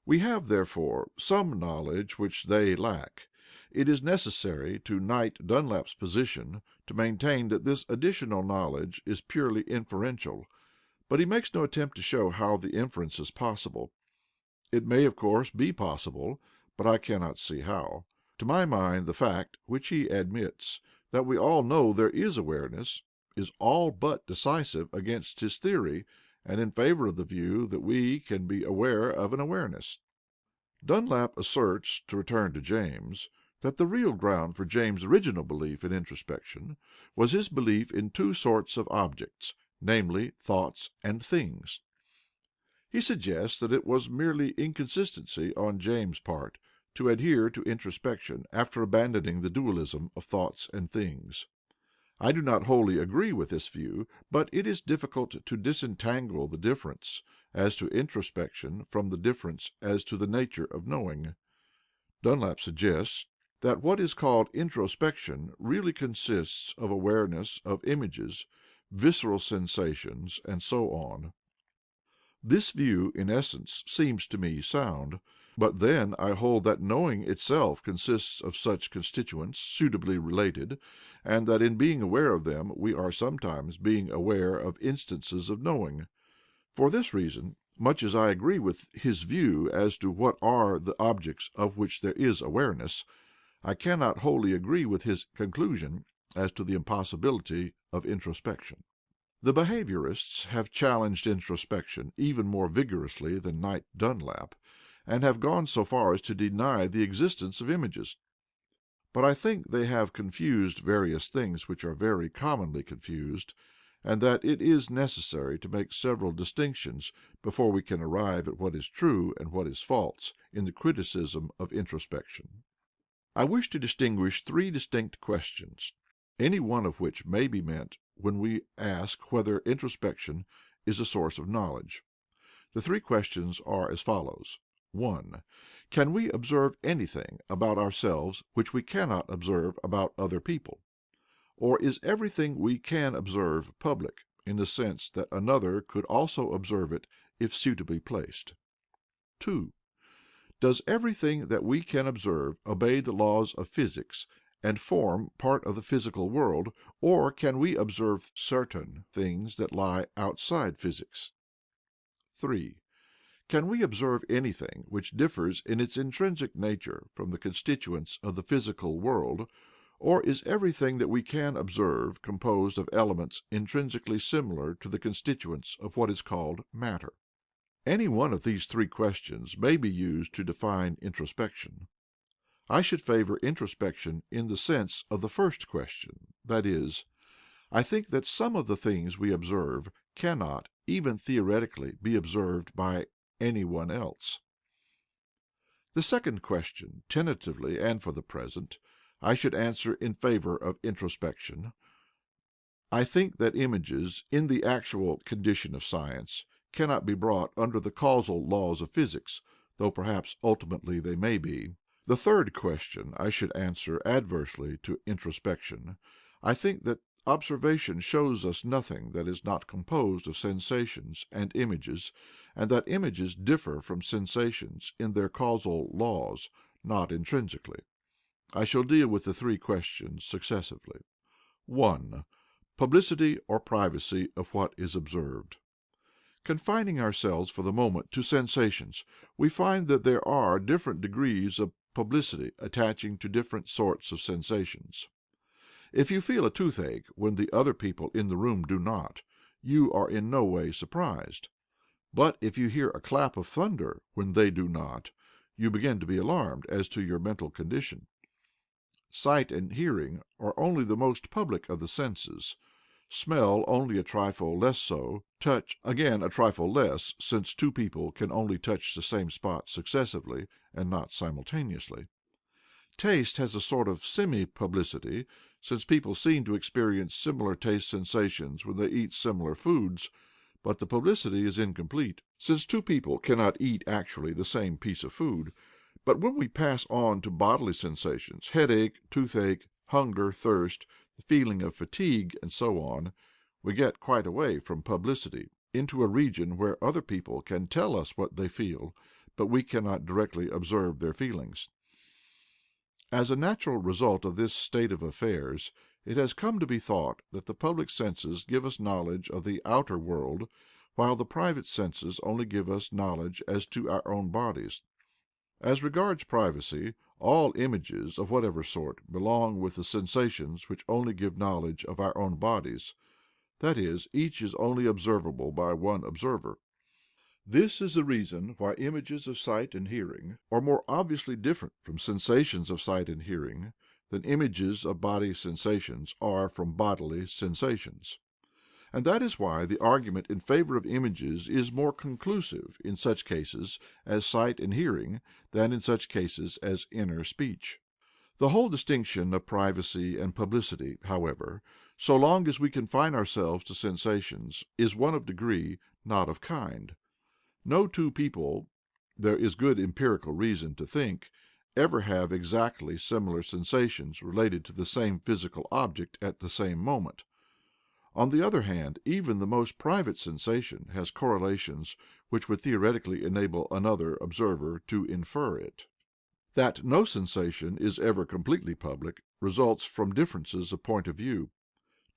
We have, therefore, some knowledge which they lack. It is necessary to Knight Dunlap's position to maintain that this additional knowledge is purely inferential, but he makes no attempt to show how the inference is possible. It may, of course, be possible, but I cannot see how. To my mind, the fact, which he admits, that we all know there is awareness, is all but decisive against his theory, and in favor of the view that we can be aware of an awareness. Dunlap asserts, to return to James, that the real ground for James' original belief in introspection was his belief in two sorts of objects, namely, thoughts and things. He suggests that it was merely inconsistency on James' part to adhere to introspection after abandoning the dualism of thoughts and things. I do not wholly agree with this view, but it is difficult to disentangle the difference as to introspection from the difference as to the nature of knowing. Dunlap suggests that what is called introspection really consists of awareness of images, visceral sensations, and so on. This view, in essence, seems to me sound, but then I hold that knowing itself consists of such constituents suitably related, and that in being aware of them we are sometimes being aware of instances of knowing. For this reason, much as I agree with his view as to what are the objects of which there is awareness, I cannot wholly agree with his conclusion as to the impossibility of introspection. The behaviorists have challenged introspection even more vigorously than Knight Dunlap, and have gone so far as to deny the existence of images. But I think they have confused various things which are very commonly confused, and that it is necessary to make several distinctions before we can arrive at what is true and what is false in the criticism of introspection. I wish to distinguish three distinct questions, any one of which may be meant when we ask whether introspection is a source of knowledge. The three questions are as follows. 1. Can we observe anything about ourselves which we cannot observe about other people? Or is everything we can observe public, in the sense that another could also observe it if suitably placed? 2. Does everything that we can observe obey the laws of physics and form part of the physical world, or can we observe certain things that lie outside physics? 3. Can we observe anything which differs in its intrinsic nature from the constituents of the physical world, or is everything that we can observe composed of elements intrinsically similar to the constituents of what is called matter? Any one of these three questions may be used to define introspection. I should favor introspection in the sense of the first question, that is, I think that some of the things we observe cannot, even theoretically, be observed by any one else. The second question, tentatively and for the present, I should answer in favor of introspection. I think that images, in the actual condition of science, cannot be brought under the causal laws of physics, though perhaps ultimately they may be. The third question I should answer adversely to introspection. I think that observation shows us nothing that is not composed of sensations and images, and that images differ from sensations in their causal laws, not intrinsically. I shall deal with the three questions successively. 1. Publicity or privacy of what is observed. Confining ourselves for the moment to sensations, we find that there are different degrees of publicity attaching to different sorts of sensations. If you feel a toothache when the other people in the room do not, you are in no way surprised. But if you hear a clap of thunder when they do not, you begin to be alarmed as to your mental condition. Sight and hearing are only the most public of the senses. Smell only a trifle less so, touch again a trifle less, since two people can only touch the same spot successively and not simultaneously. Taste has a sort of semi-publicity, since people seem to experience similar taste sensations when they eat similar foods, but the publicity is incomplete, since two people cannot eat actually the same piece of food. But when we pass on to bodily sensations, headache, toothache, hunger, thirst, the feeling of fatigue, and so on, we get quite away from publicity into a region where other people can tell us what they feel, but we cannot directly observe their feelings. As a natural result of this state of affairs, it has come to be thought that the public senses give us knowledge of the outer world, while the private senses only give us knowledge as to our own bodies. As regards privacy, all images of whatever sort belong with the sensations which only give knowledge of our own bodies. That is, each is only observable by one observer. This is the reason why images of sight and hearing are more obviously different from sensations of sight and hearing than images of body sensations are from bodily sensations. And that is why the argument in favor of images is more conclusive in such cases as sight and hearing than in such cases as inner speech. The whole distinction of privacy and publicity, however, so long as we confine ourselves to sensations, is one of degree, not of kind. No two people, there is good empirical reason to think, ever have exactly similar sensations related to the same physical object at the same moment. On the other hand, even the most private sensation has correlations which would theoretically enable another observer to infer it. That no sensation is ever completely public results from differences of point of view.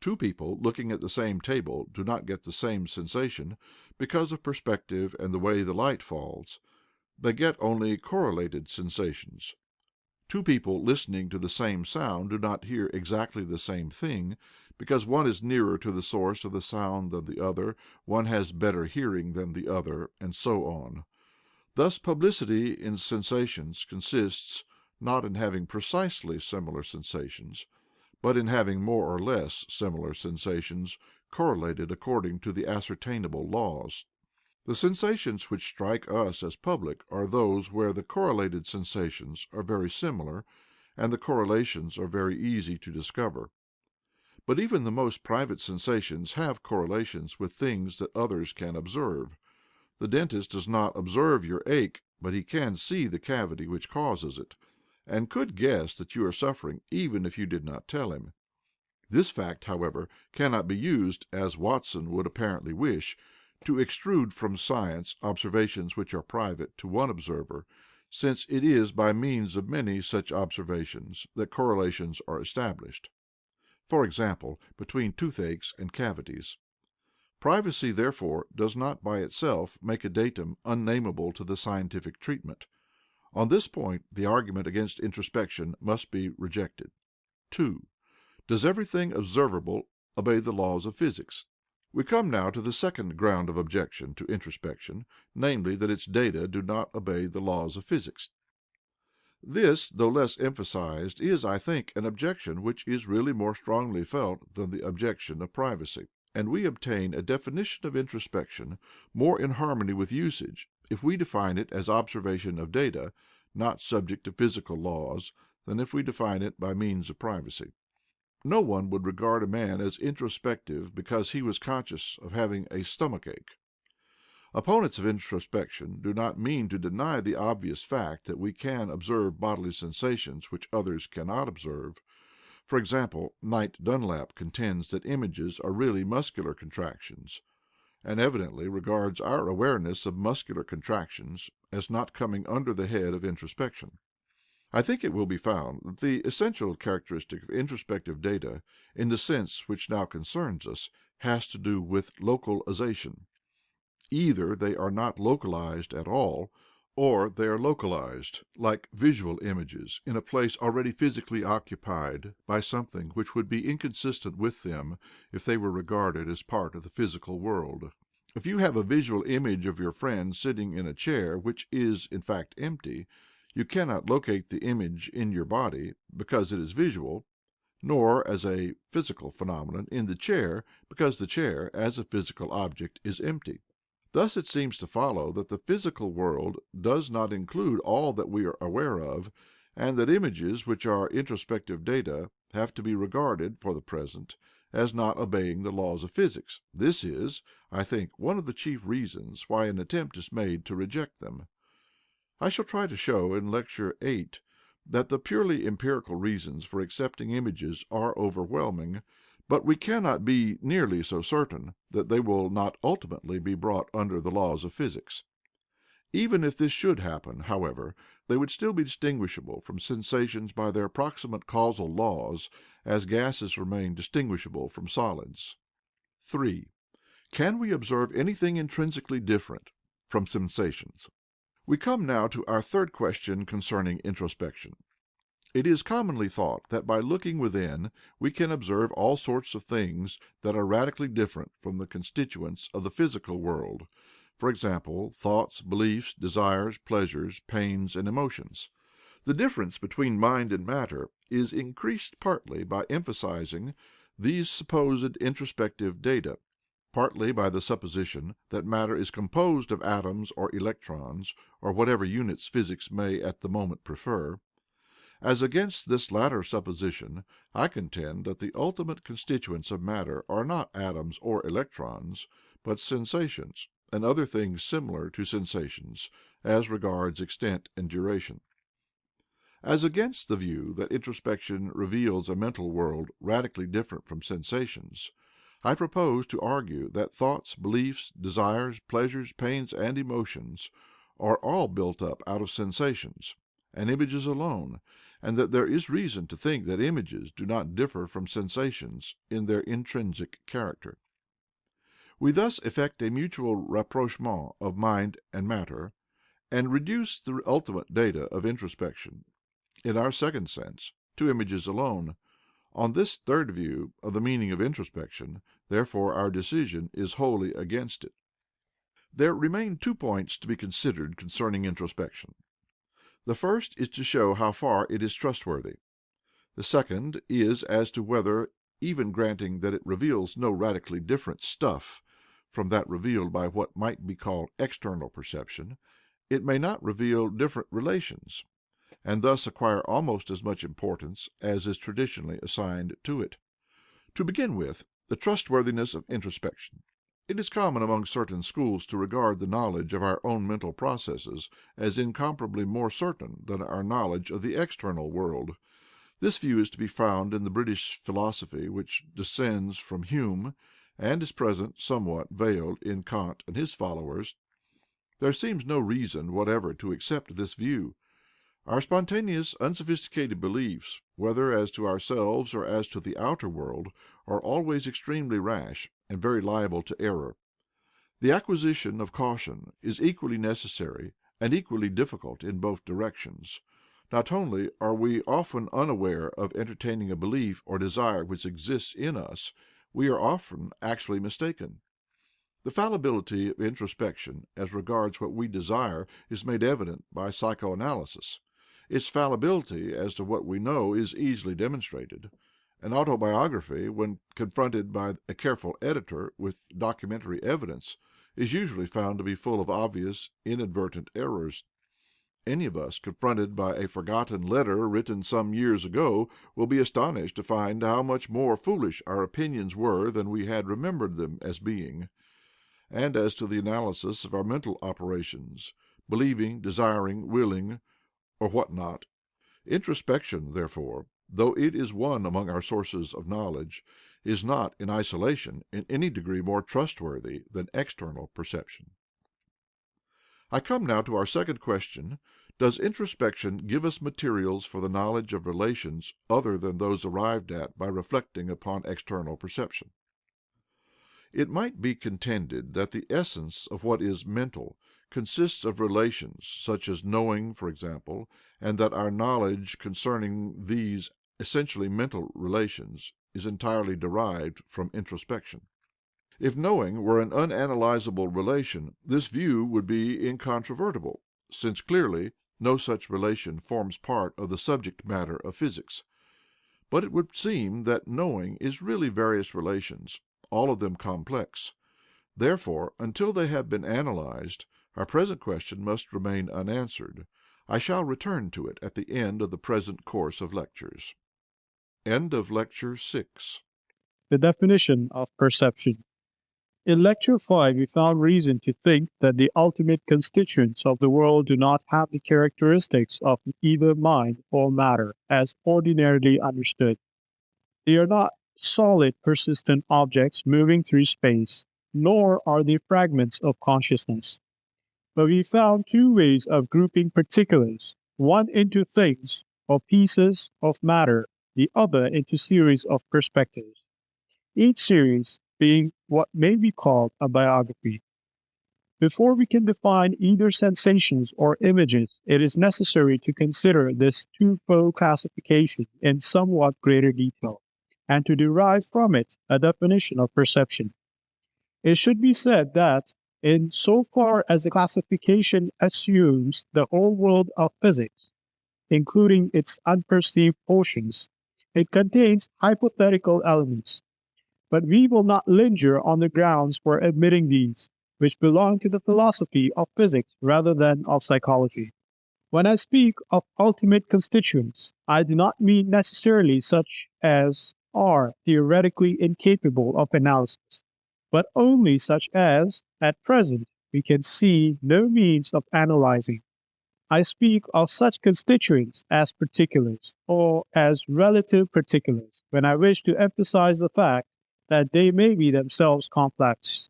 Two people looking at the same table do not get the same sensation because of perspective and the way the light falls. They get only correlated sensations. Two people listening to the same sound do not hear exactly the same thing because one is nearer to the source of the sound than the other, one has better hearing than the other, and so on. Thus, publicity in sensations consists not in having precisely similar sensations, but in having more or less similar sensations correlated according to the ascertainable laws. The sensations which strike us as public are those where the correlated sensations are very similar, and the correlations are very easy to discover. But even the most private sensations have correlations with things that others can observe. The dentist does not observe your ache, but he can see the cavity which causes it, and could guess that you are suffering even if you did not tell him. This fact, however, cannot be used, as Watson would apparently wish, to extrude from science observations which are private to one observer, since it is by means of many such observations that correlations are established. For example, between toothaches and cavities. Privacy, therefore, does not by itself make a datum unnameable to the scientific treatment. On this point, the argument against introspection must be rejected. 2. Does everything observable obey the laws of physics? We come now to the second ground of objection to introspection, namely, that its data do not obey the laws of physics. This, though less emphasized, is, I think, an objection which is really more strongly felt than the objection of privacy. And we obtain a definition of introspection more in harmony with usage if we define it as observation of data, not subject to physical laws, than if we define it by means of privacy. No one would regard a man as introspective because he was conscious of having a stomach ache. Opponents of introspection do not mean to deny the obvious fact that we can observe bodily sensations which others cannot observe. For example, Knight Dunlap contends that images are really muscular contractions, and evidently regards our awareness of muscular contractions as not coming under the head of introspection. I think it will be found that the essential characteristic of introspective data, in the sense which now concerns us, has to do with localization. Either they are not localized at all, or they are localized, like visual images, in a place already physically occupied by something which would be inconsistent with them if they were regarded as part of the physical world. If you have a visual image of your friend sitting in a chair which is in fact empty, you cannot locate the image in your body because it is visual, nor as a physical phenomenon in the chair because the chair, as a physical object, is empty. Thus it seems to follow that the physical world does not include all that we are aware of, and that images which are introspective data have to be regarded, for the present, as not obeying the laws of physics. This is, I think, one of the chief reasons why an attempt is made to reject them. I shall try to show in Lecture 8 that the purely empirical reasons for accepting images are overwhelming, but we cannot be nearly so certain that they will not ultimately be brought under the laws of physics. Even if this should happen, however, they would still be distinguishable from sensations by their proximate causal laws, as gases remain distinguishable from solids. 3. Can we observe anything intrinsically different from sensations? We come now to our third question concerning introspection. It is commonly thought that by looking within we can observe all sorts of things that are radically different from the constituents of the physical world, for example, thoughts, beliefs, desires, pleasures, pains, and emotions. The difference between mind and matter is increased partly by emphasizing these supposed introspective data, partly by the supposition that matter is composed of atoms or electrons, or whatever units physics may at the moment prefer. As against this latter supposition, I contend that the ultimate constituents of matter are not atoms or electrons, but sensations, and other things similar to sensations, as regards extent and duration. As against the view that introspection reveals a mental world radically different from sensations, I propose to argue that thoughts, beliefs, desires, pleasures, pains, and emotions are all built up out of sensations and images alone, and that there is reason to think that images do not differ from sensations in their intrinsic character. We thus effect a mutual rapprochement of mind and matter, and reduce the ultimate data of introspection, in our second sense, to images alone. On this third view of the meaning of introspection, therefore, our decision is wholly against it. There remain 2 points to be considered concerning introspection. The first is to show how far it is trustworthy. The second is as to whether, even granting that it reveals no radically different stuff from that revealed by what might be called external perception, it may not reveal different relations, and thus acquire almost as much importance as is traditionally assigned to it. To begin with, the trustworthiness of introspection. It is common among certain schools to regard the knowledge of our own mental processes as incomparably more certain than our knowledge of the external world. This view is to be found in the British philosophy which descends from Hume, and is present, somewhat veiled, in Kant and his followers. There seems no reason whatever to accept this view. Our spontaneous, unsophisticated beliefs, whether as to ourselves or as to the outer world, are always extremely rash and very liable to error. The acquisition of caution is equally necessary and equally difficult in both directions. Not only are we often unaware of entertaining a belief or desire which exists in us, we are often actually mistaken. The fallibility of introspection as regards what we desire is made evident by psychoanalysis. Its fallibility as to what we know is easily demonstrated. An autobiography, when confronted by a careful editor with documentary evidence, is usually found to be full of obvious, inadvertent errors. Any of us confronted by a forgotten letter written some years ago will be astonished to find how much more foolish our opinions were than we had remembered them as being. And as to the analysis of our mental operations, believing, desiring, willing, or what not, introspection, therefore, though it is one among our sources of knowledge, is not in isolation in any degree more trustworthy than external perception. I come now to our second question. Does introspection give us materials for the knowledge of relations other than those arrived at by reflecting upon external perception? It might be contended that the essence of what is mental consists of relations, such as knowing, for example, and that our knowledge concerning these essentially mental relations is entirely derived from introspection. If knowing were an unanalyzable relation, this view would be incontrovertible, since clearly no such relation forms part of the subject matter of physics. But it would seem that knowing is really various relations, all of them complex. Therefore, until they have been analyzed, our present question must remain unanswered. I shall return to it at the end of the present course of lectures. End of Lecture 6. The definition of perception. In Lecture 5, we found reason to think that the ultimate constituents of the world do not have the characteristics of either mind or matter as ordinarily understood. They are not solid, persistent objects moving through space, nor are they fragments of consciousness. But we found 2 ways of grouping particulars, one into things or pieces of matter, the other into series of perspectives, each series being what may be called a biography. Before we can define either sensations or images, it is necessary to consider this twofold classification in somewhat greater detail, and to derive from it a definition of perception. It should be said that, in so far as the classification assumes the whole world of physics, including its unperceived portions, it contains hypothetical elements. But we will not linger on the grounds for admitting these, which belong to the philosophy of physics rather than of psychology. When I speak of ultimate constituents, I do not mean necessarily such as are theoretically incapable of analysis, but only such as, at present, we can see no means of analyzing. I speak of such constituents as particulars, or as relative particulars, when I wish to emphasize the fact that they may be themselves complex.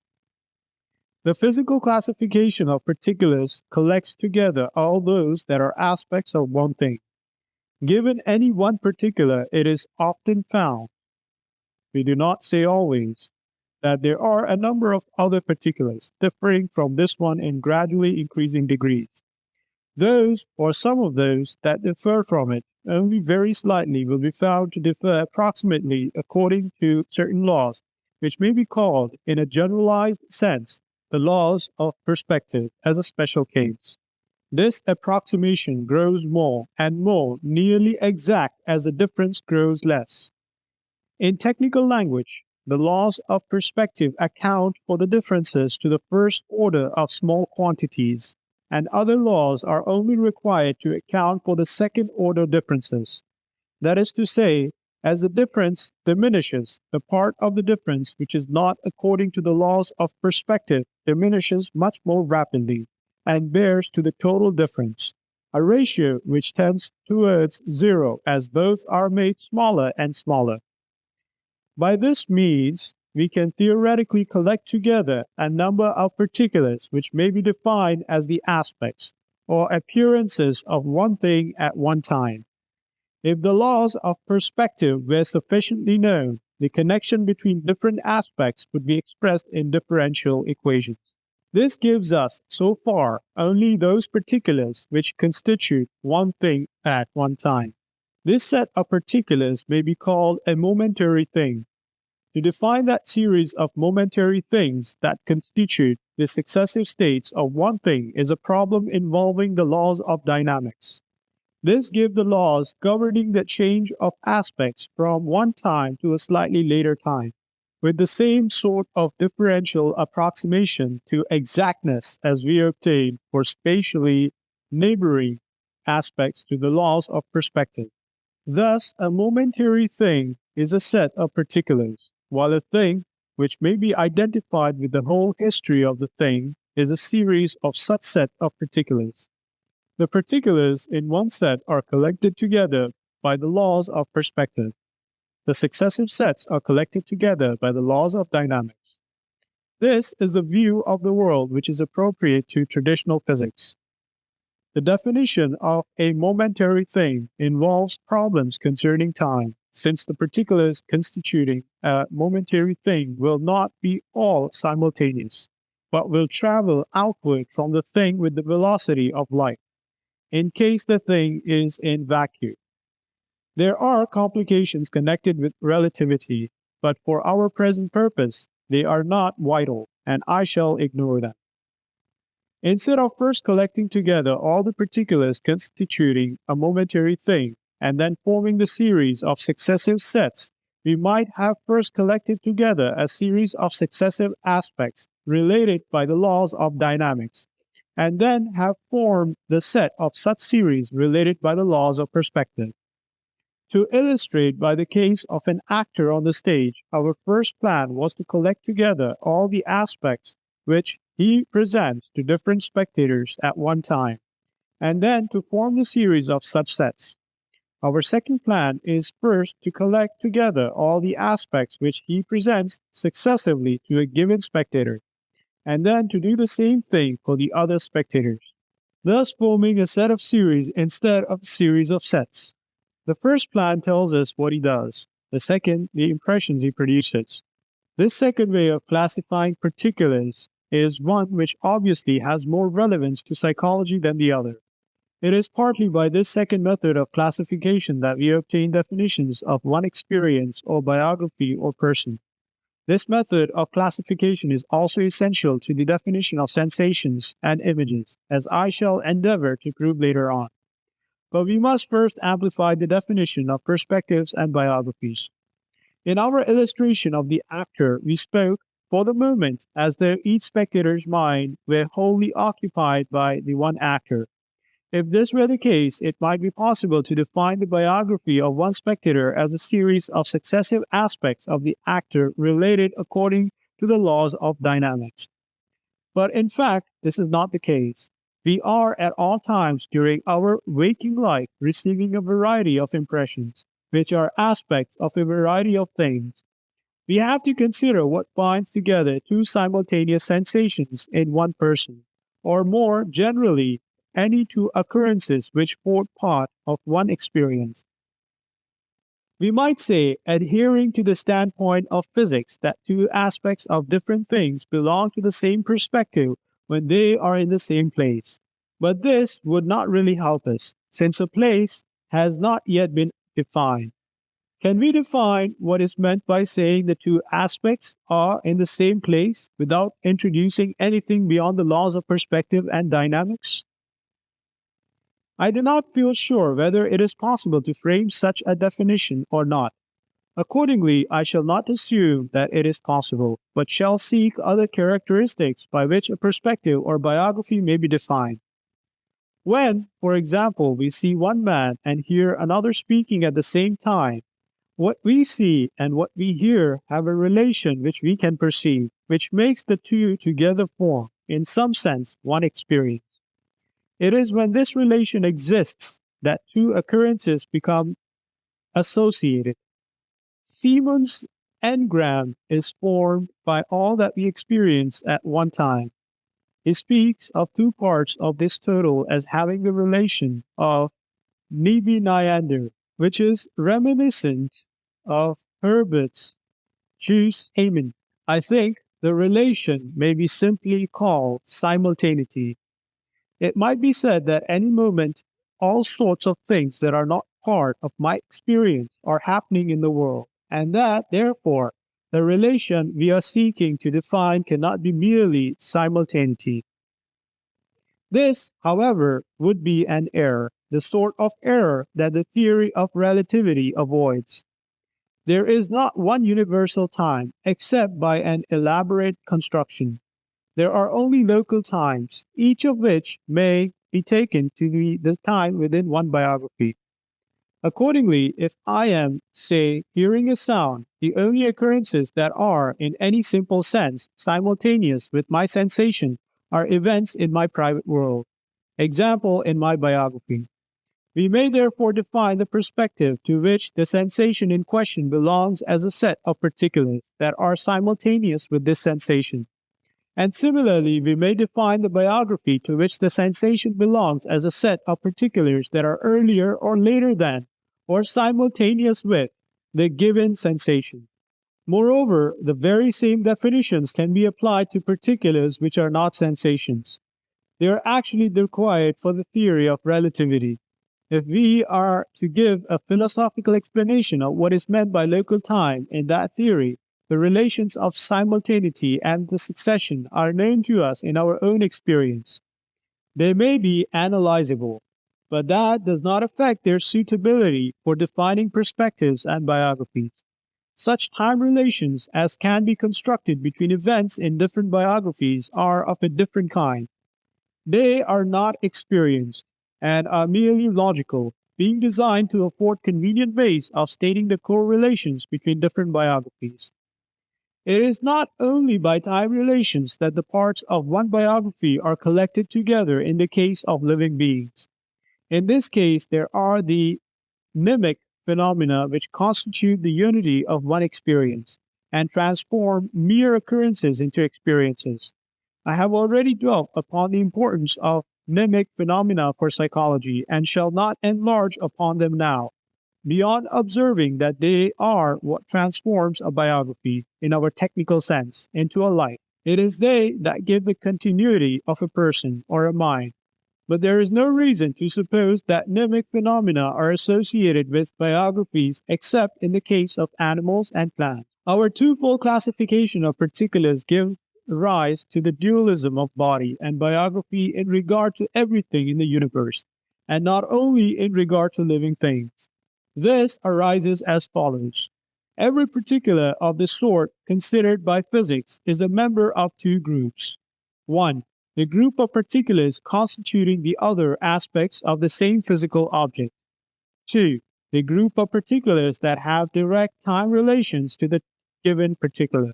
The physical classification of particulars collects together all those that are aspects of one thing. Given any one particular, it is often found, we do not say always, that there are a number of other particulars differing from this one in gradually increasing degrees. Those, or some of those, that differ from it only very slightly will be found to differ approximately according to certain laws, which may be called, in a generalized sense, the laws of perspective as a special case. This approximation grows more and more nearly exact as the difference grows less. In technical language, the laws of perspective account for the differences to the first order of small quantities, and other laws are only required to account for the second order differences. That is to say, as the difference diminishes, the part of the difference which is not according to the laws of perspective diminishes much more rapidly, and bears to the total difference, a ratio which tends towards zero as both are made smaller and smaller. By this means, we can theoretically collect together a number of particulars which may be defined as the aspects, or appearances of one thing at one time. If the laws of perspective were sufficiently known, the connection between different aspects could be expressed in differential equations. This gives us, so far, only those particulars which constitute one thing at one time. This set of particulars may be called a momentary thing. To define that series of momentary things that constitute the successive states of one thing is a problem involving the laws of dynamics. This gives the laws governing the change of aspects from one time to a slightly later time, with the same sort of differential approximation to exactness as we obtain for spatially neighboring aspects to the laws of perspective. Thus, a momentary thing is a set of particulars, while a thing, which may be identified with the whole history of the thing, is a series of such set of particulars. The particulars in one set are collected together by the laws of perspective. The successive sets are collected together by the laws of dynamics. This is the view of the world which is appropriate to traditional physics. The definition of a momentary thing involves problems concerning time, since the particulars constituting a momentary thing will not be all simultaneous, but will travel outward from the thing with the velocity of light, in case the thing is in vacuum. There are complications connected with relativity, but for our present purpose, they are not vital, and I shall ignore them. Instead of first collecting together all the particulars constituting a momentary thing, and then forming the series of successive sets, we might have first collected together a series of successive aspects related by the laws of dynamics, and then have formed the set of such series related by the laws of perspective. To illustrate by the case of an actor on the stage, our first plan was to collect together all the aspects which he presents to different spectators at one time, and then to form the series of such sets. Our second plan is first to collect together all the aspects which he presents successively to a given spectator, and then to do the same thing for the other spectators, thus forming a set of series instead of a series of sets. The first plan tells us what he does, the second, the impressions he produces. This second way of classifying particulars is one which obviously has more relevance to psychology than the other. It is partly by this second method of classification that we obtain definitions of one experience or biography or person. This method of classification is also essential to the definition of sensations and images, as I shall endeavor to prove later on. But we must first amplify the definition of perspectives and biographies. In our illustration of the actor, we spoke, for the moment, as though each spectator's mind were wholly occupied by the one actor. If this were the case, it might be possible to define the biography of one spectator as a series of successive aspects of the actor related according to the laws of dynamics. But in fact, this is not the case. We are at all times during our waking life receiving a variety of impressions, which are aspects of a variety of things. We have to consider what binds together two simultaneous sensations in one person, or more generally, any two occurrences which form part of one experience. We might say, adhering to the standpoint of physics, that two aspects of different things belong to the same perspective when they are in the same place. But this would not really help us, since a place has not yet been defined. Can we define what is meant by saying the two aspects are in the same place without introducing anything beyond the laws of perspective and dynamics? I do not feel sure whether it is possible to frame such a definition or not. Accordingly, I shall not assume that it is possible, but shall seek other characteristics by which a perspective or biography may be defined. When, for example, we see one man and hear another speaking at the same time, what we see and what we hear have a relation which we can perceive, which makes the two together form, in some sense, one experience. It is when this relation exists that two occurrences become associated. Simon's engram is formed by all that we experience at one time. He speaks of two parts of this total as having the relation of Nebi-Neander, which is reminiscent of Herbert's Jus Hamen. I think the relation may be simply called simultaneity. It might be said that any moment, all sorts of things that are not part of my experience are happening in the world, and that, therefore, the relation we are seeking to define cannot be merely simultaneity. This, however, would be an error, the sort of error that the theory of relativity avoids. There is not one universal time, except by an elaborate construction. There are only local times, each of which may be taken to be the time within one biography. Accordingly, if I am, say, hearing a sound, the only occurrences that are, in any simple sense, simultaneous with my sensation are events in my private world, example in my biography. We may therefore define the perspective to which the sensation in question belongs as a set of particulars that are simultaneous with this sensation. And similarly, we may define the biography to which the sensation belongs as a set of particulars that are earlier or later than, or simultaneous with, the given sensation. Moreover, the very same definitions can be applied to particulars which are not sensations. They are actually required for the theory of relativity. If we are to give a philosophical explanation of what is meant by local time in that theory, the relations of simultaneity and the succession are known to us in our own experience. They may be analyzable, but that does not affect their suitability for defining perspectives and biographies. Such time relations as can be constructed between events in different biographies are of a different kind. They are not experienced and are merely logical, being designed to afford convenient ways of stating the correlations between different biographies. It is not only by time relations that the parts of one biography are collected together in the case of living beings. In this case, there are the mnemic phenomena which constitute the unity of one experience and transform mere occurrences into experiences. I have already dwelt upon the importance of mnemic phenomena for psychology and shall not enlarge upon them now, beyond observing that they are what transforms a biography, in our technical sense, into a life. It is they that give the continuity of a person or a mind. But there is no reason to suppose that mnemic phenomena are associated with biographies except in the case of animals and plants. Our twofold classification of particulars gives rise to the dualism of body and biography in regard to everything in the universe, and not only in regard to living things. This arises as follows. Every particular of the sort considered by physics is a member of two groups. 1. The group of particulars constituting the other aspects of the same physical object. 2. The group of particulars that have direct time relations to the given particular.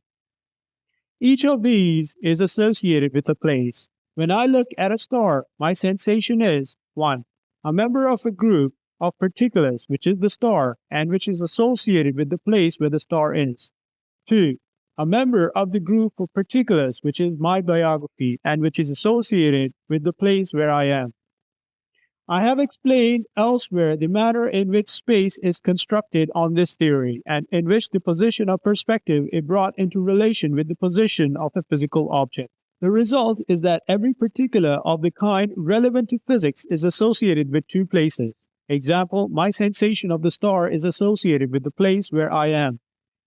Each of these is associated with a place. When I look at a star, my sensation is 1. A member of a group of particulars, which is the star, and which is associated with the place where the star is. 2. A member of the group of particulars which is my biography and which is associated with the place where I am. I have explained elsewhere the manner in which space is constructed on this theory, and in which the position of perspective is brought into relation with the position of a physical object. The result is that every particular of the kind relevant to physics is associated with two places. Example, my sensation of the star is associated with the place where I am,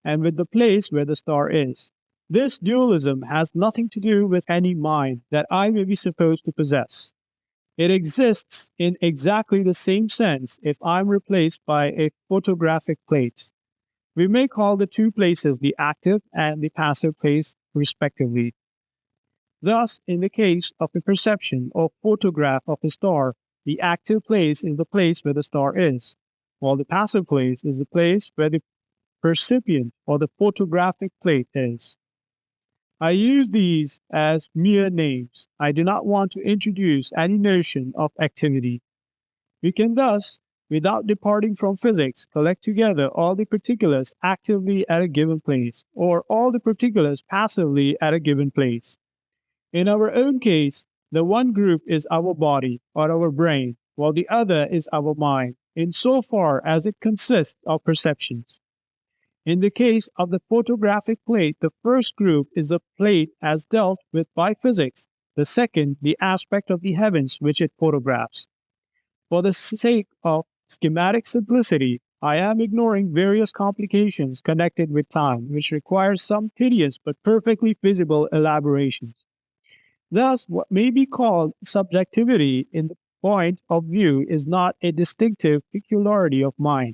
and with the place where the star is. This dualism has nothing to do with any mind that I may be supposed to possess. It exists in exactly the same sense if I am replaced by a photographic plate. We may call the two places the active and the passive place, respectively. Thus, in the case of a perception or photograph of a star, the active place is the place where the star is, while the passive place is the place where the percipient or the photographic plate is. I use these as mere names. I do not want to introduce any notion of activity. We can thus, without departing from physics, collect together all the particulars actively at a given place, or all the particulars passively at a given place. In our own case, the one group is our body or our brain, while the other is our mind, in so far as it consists of perceptions. In the case of the photographic plate, the first group is a plate as dealt with by physics, the second, the aspect of the heavens which it photographs. For the sake of schematic simplicity, I am ignoring various complications connected with time, which require some tedious but perfectly feasible elaborations. Thus, what may be called subjectivity in the point of view is not a distinctive peculiarity of mind.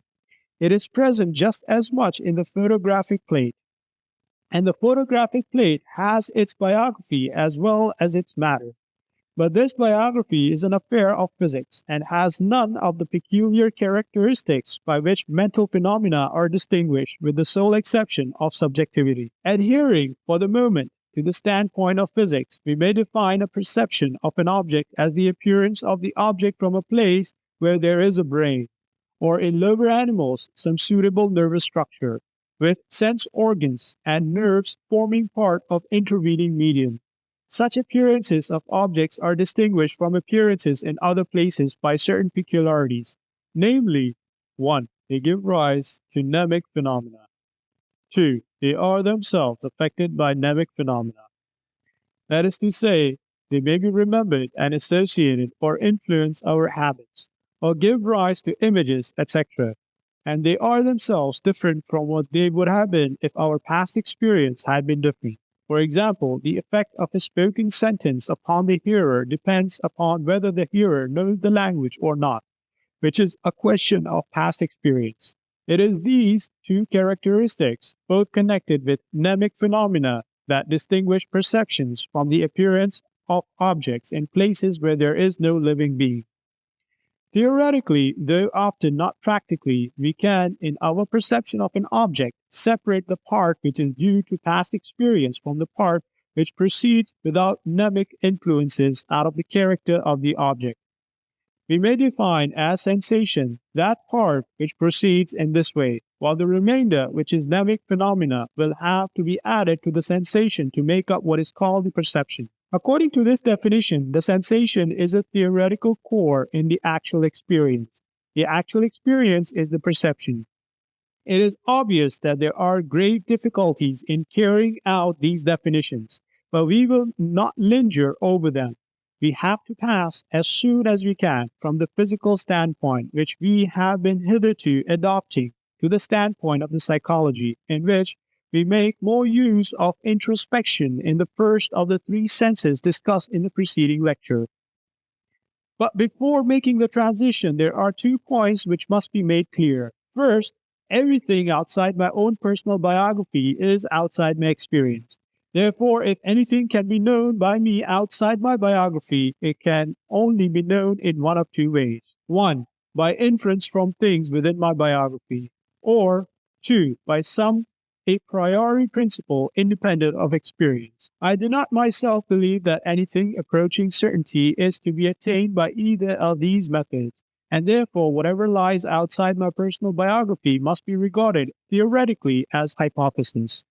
It is present just as much in the photographic plate, and the photographic plate has its biography as well as its matter. But this biography is an affair of physics and has none of the peculiar characteristics by which mental phenomena are distinguished, with the sole exception of subjectivity. Adhering, for the moment, to the standpoint of physics, we may define a perception of an object as the appearance of the object from a place where there is a brain, or in lower animals, some suitable nervous structure, with sense organs and nerves forming part of intervening medium. Such appearances of objects are distinguished from appearances in other places by certain peculiarities, namely, 1. They give rise to mnemic phenomena. 2. They are themselves affected by mnemic phenomena. That is to say, they may be remembered and associated or influence our habits, or give rise to images, etc. And they are themselves different from what they would have been if our past experience had been different. For example, the effect of a spoken sentence upon the hearer depends upon whether the hearer knows the language or not, which is a question of past experience. It is these two characteristics, both connected with mnemic phenomena, that distinguish perceptions from the appearance of objects in places where there is no living being. Theoretically, though often not practically, we can, in our perception of an object, separate the part which is due to past experience from the part which proceeds without mnemic influences out of the character of the object. We may define as sensation that part which proceeds in this way, while the remainder, which is mnemic phenomena, will have to be added to the sensation to make up what is called the perception. According to this definition, the sensation is a theoretical core in the actual experience. The actual experience is the perception. It is obvious that there are grave difficulties in carrying out these definitions, but we will not linger over them. We have to pass as soon as we can from the physical standpoint, which we have been hitherto adopting, to the standpoint of the psychology, in which we make more use of introspection in the first of the three senses discussed in the preceding lecture. But before making the transition, there are 2 points which must be made clear. First, everything outside my own personal biography is outside my experience. Therefore, if anything can be known by me outside my biography, it can only be known in one of 2 ways. 1. By inference from things within my biography. Or 2. By some a priori principle independent of experience. I do not myself believe that anything approaching certainty is to be attained by either of these methods, and therefore whatever lies outside my personal biography must be regarded theoretically as hypothesis.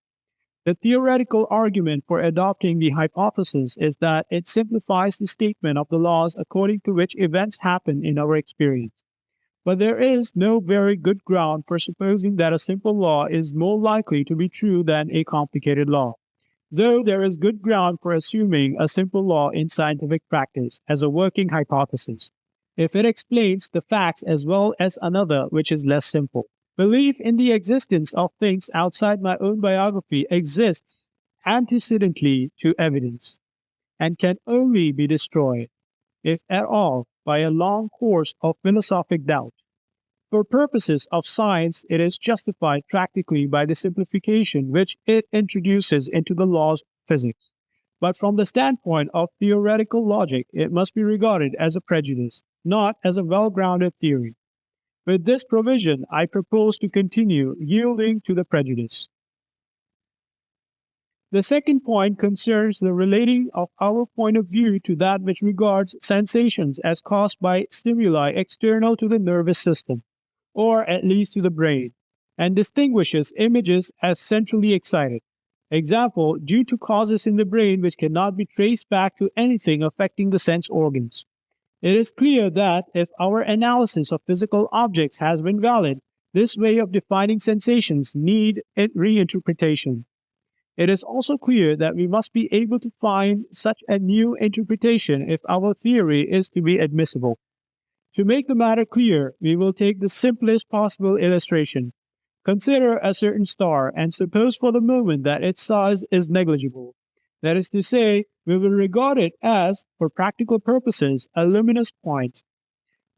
The theoretical argument for adopting the hypothesis is that it simplifies the statement of the laws according to which events happen in our experience. But there is no very good ground for supposing that a simple law is more likely to be true than a complicated law, though there is good ground for assuming a simple law in scientific practice as a working hypothesis, if it explains the facts as well as another which is less simple. Belief in the existence of things outside my own biography exists antecedently to evidence, and can only be destroyed, if at all, by a long course of philosophic doubt. For purposes of science, it is justified practically by the simplification which it introduces into the laws of physics. But from the standpoint of theoretical logic, it must be regarded as a prejudice, not as a well-grounded theory. With this provision, I propose to continue yielding to the prejudice. The second point concerns the relating of our point of view to that which regards sensations as caused by stimuli external to the nervous system, or at least to the brain, and distinguishes images as centrally excited. Example, due to causes in the brain which cannot be traced back to anything affecting the sense organs. It is clear that if our analysis of physical objects has been valid, this way of defining sensations need reinterpretation. It is also clear that we must be able to find such a new interpretation if our theory is to be admissible. To make the matter clear, we will take the simplest possible illustration. Consider a certain star and suppose for the moment that its size is negligible. That is to say, we will regard it as, for practical purposes, a luminous point.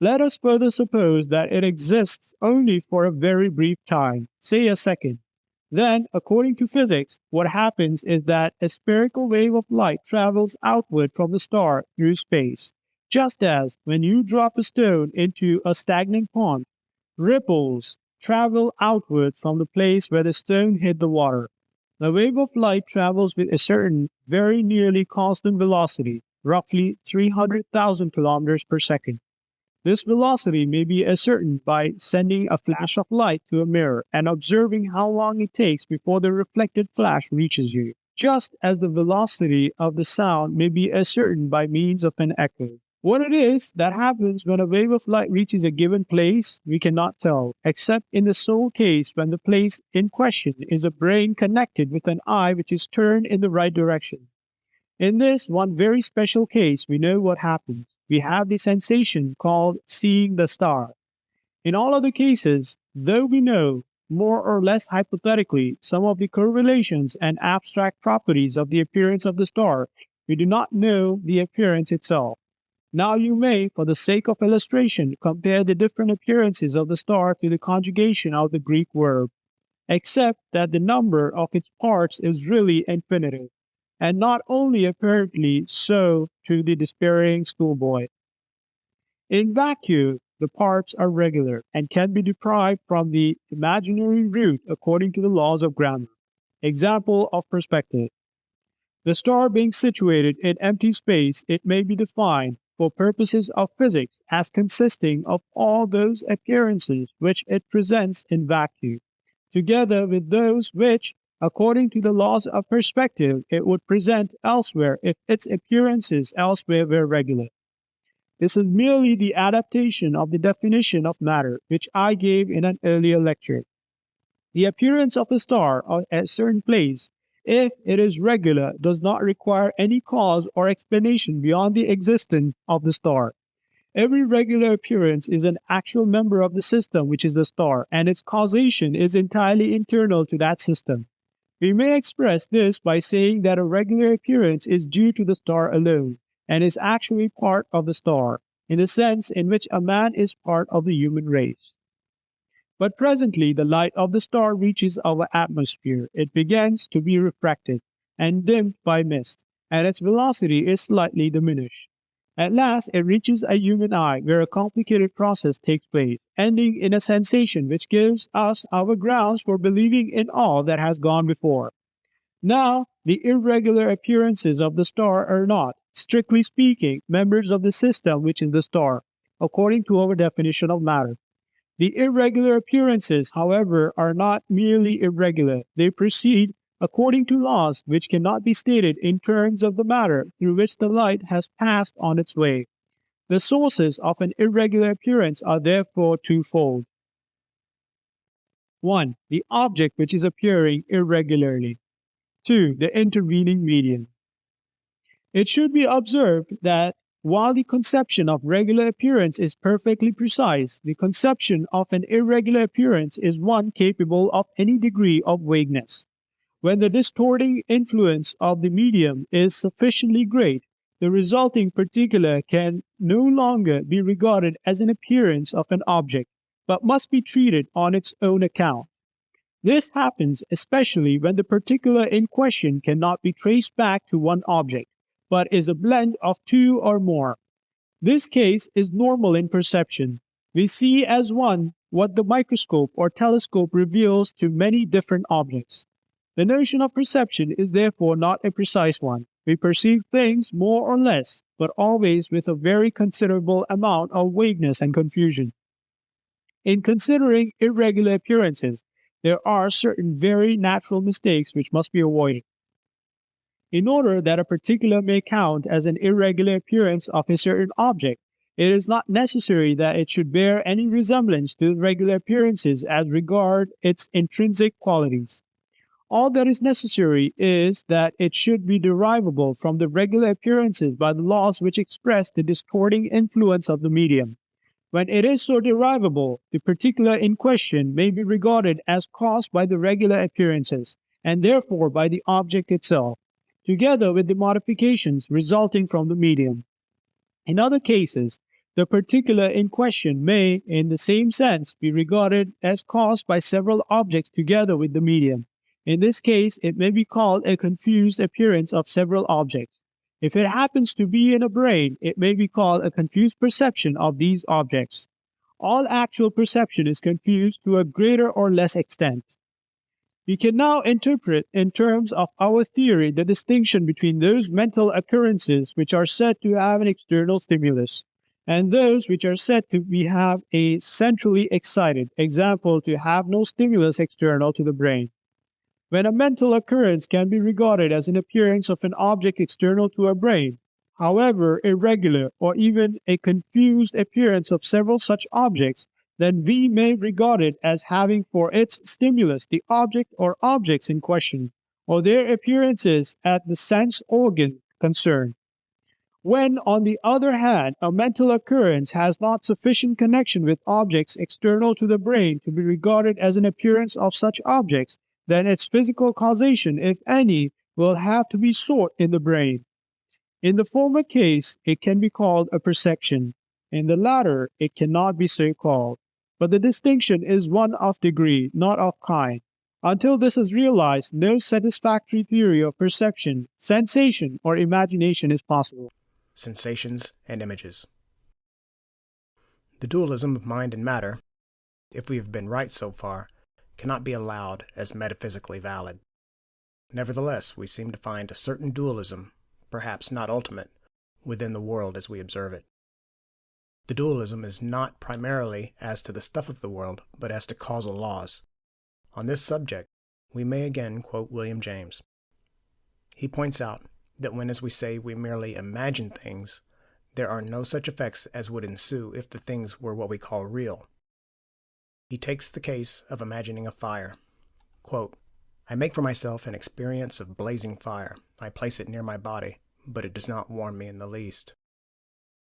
Let us further suppose that it exists only for a very brief time, say a second. Then, according to physics, what happens is that a spherical wave of light travels outward from the star through space, just as when you drop a stone into a stagnant pond, ripples travel outward from the place where the stone hit the water. The wave of light travels with a certain, very nearly constant velocity, roughly 300,000 kilometers per second. This velocity may be ascertained by sending a flash of light to a mirror and observing how long it takes before the reflected flash reaches you, just as the velocity of the sound may be ascertained by means of an echo. What it is that happens when a wave of light reaches a given place, we cannot tell, except in the sole case when the place in question is a brain connected with an eye which is turned in the right direction. In this one very special case, we know what happens. We have the sensation called seeing the star. In all other cases, though we know, more or less hypothetically, some of the correlations and abstract properties of the appearance of the star, we do not know the appearance itself. Now you may, for the sake of illustration, compare the different appearances of the star to the conjugation of the Greek verb, except that the number of its parts is really infinitive, and not only apparently so to the despairing schoolboy. In vacuum, the parts are regular and can be derived from the imaginary root according to the laws of grammar. Example of perspective. The star being situated in empty space, it may be defined, for purposes of physics, as consisting of all those appearances which it presents in vacuum, together with those which, according to the laws of perspective, it would present elsewhere if its appearances elsewhere were regular. This is merely the adaptation of the definition of matter which I gave in an earlier lecture. The appearance of a star at a certain place, if it is regular, does not require any cause or explanation beyond the existence of the star. Every regular appearance is an actual member of the system which is the star, and its causation is entirely internal to that system. We may express this by saying that a regular appearance is due to the star alone, and is actually part of the star, in the sense in which a man is part of the human race. But presently the light of the star reaches our atmosphere. It begins to be refracted and dimmed by mist, and its velocity is slightly diminished. At last it reaches a human eye, where a complicated process takes place, ending in a sensation which gives us our grounds for believing in all that has gone before. Now, the irregular appearances of the star are not, strictly speaking, members of the system which is the star, according to our definition of matter. The irregular appearances, however, are not merely irregular. They proceed according to laws which cannot be stated in terms of the matter through which the light has passed on its way. The sources of an irregular appearance are therefore twofold. 1. The object which is appearing irregularly. 2. The intervening medium. It should be observed that while the conception of regular appearance is perfectly precise, the conception of an irregular appearance is one capable of any degree of vagueness. When the distorting influence of the medium is sufficiently great, the resulting particular can no longer be regarded as an appearance of an object, but must be treated on its own account. This happens especially when the particular in question cannot be traced back to one object, but is a blend of two or more. This case is normal in perception. We see as one what the microscope or telescope reveals to many different objects. The notion of perception is therefore not a precise one. We perceive things more or less, but always with a very considerable amount of vagueness and confusion. In considering irregular appearances, there are certain very natural mistakes which must be avoided. In order that a particular may count as an irregular appearance of a certain object, it is not necessary that it should bear any resemblance to regular appearances as regard its intrinsic qualities. All that is necessary is that it should be derivable from the regular appearances by the laws which express the distorting influence of the medium. When it is so derivable, the particular in question may be regarded as caused by the regular appearances, and therefore by the object itself, together with the modifications resulting from the medium. In other cases, the particular in question may, in the same sense, be regarded as caused by several objects together with the medium. In this case, it may be called a confused appearance of several objects. If it happens to be in a brain, it may be called a confused perception of these objects. All actual perception is confused to a greater or less extent. We can now interpret in terms of our theory the distinction between those mental occurrences which are said to have an external stimulus, and those which are said to have a centrally excited, example, to have no stimulus external to the brain. When a mental occurrence can be regarded as an appearance of an object external to a brain, however irregular or even a confused appearance of several such objects, then we may regard it as having for its stimulus the object or objects in question, or their appearances at the sense organ concerned. When, on the other hand, a mental occurrence has not sufficient connection with objects external to the brain to be regarded as an appearance of such objects, then its physical causation, if any, will have to be sought in the brain. In the former case, it can be called a perception. In the latter, it cannot be so called. But the distinction is one of degree, not of kind. Until this is realized, no satisfactory theory of perception, sensation, or imagination is possible. Sensations and images. The dualism of mind and matter, if we have been right so far, cannot be allowed as metaphysically valid. Nevertheless, we seem to find a certain dualism, perhaps not ultimate, within the world as we observe it. The dualism is not primarily as to the stuff of the world, but as to causal laws. On this subject, we may again quote William James. He points out that when, as we say, we merely imagine things, there are no such effects as would ensue if the things were what we call real. He takes the case of imagining a fire. Quote, I make for myself an experience of blazing fire. I place it near my body, but it does not warm me in the least.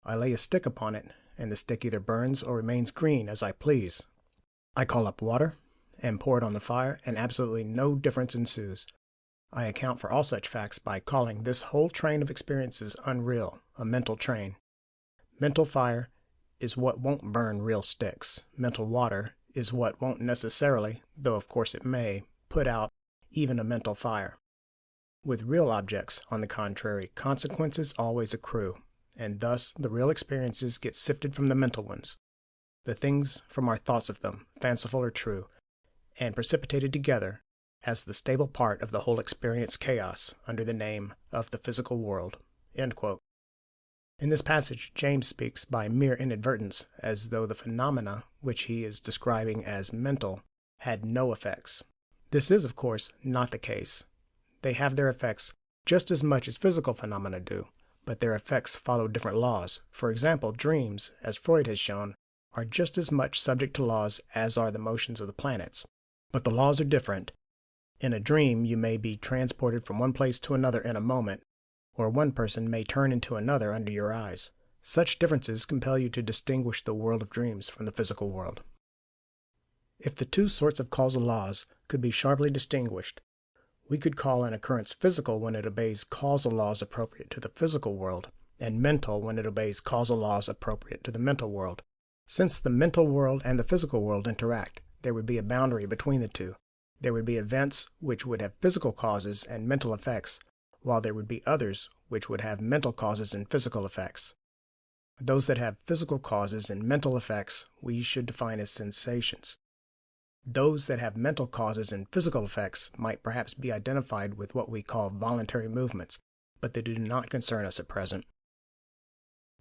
I lay a stick upon it, and the stick either burns or remains green as I please. I call up water and pour it on the fire, and absolutely no difference ensues. I account for all such facts by calling this whole train of experiences unreal, a mental train. Mental fire is what won't burn real sticks. Mental water is what won't necessarily, though of course it may, put out even a mental fire. With real objects, on the contrary, consequences always accrue, and thus the real experiences get sifted from the mental ones, the things from our thoughts of them, fanciful or true, and precipitated together as the stable part of the whole experience chaos under the name of the physical world. End quote. In this passage, James speaks by mere inadvertence, as though the phenomena which he is describing as mental had no effects. This is, of course, not the case. They have their effects just as much as physical phenomena do, but their effects follow different laws. For example, dreams, as Freud has shown, are just as much subject to laws as are the motions of the planets. But the laws are different. In a dream, you may be transported from one place to another in a moment, or one person may turn into another under your eyes. Such differences compel you to distinguish the world of dreams from the physical world. If the two sorts of causal laws could be sharply distinguished, we could call an occurrence physical when it obeys causal laws appropriate to the physical world, and mental when it obeys causal laws appropriate to the mental world. Since the mental world and the physical world interact, there would be a boundary between the two. There would be events which would have physical causes and mental effects, while there would be others which would have mental causes and physical effects. Those that have physical causes and mental effects we should define as sensations. Those that have mental causes and physical effects might perhaps be identified with what we call voluntary movements, but they do not concern us at present.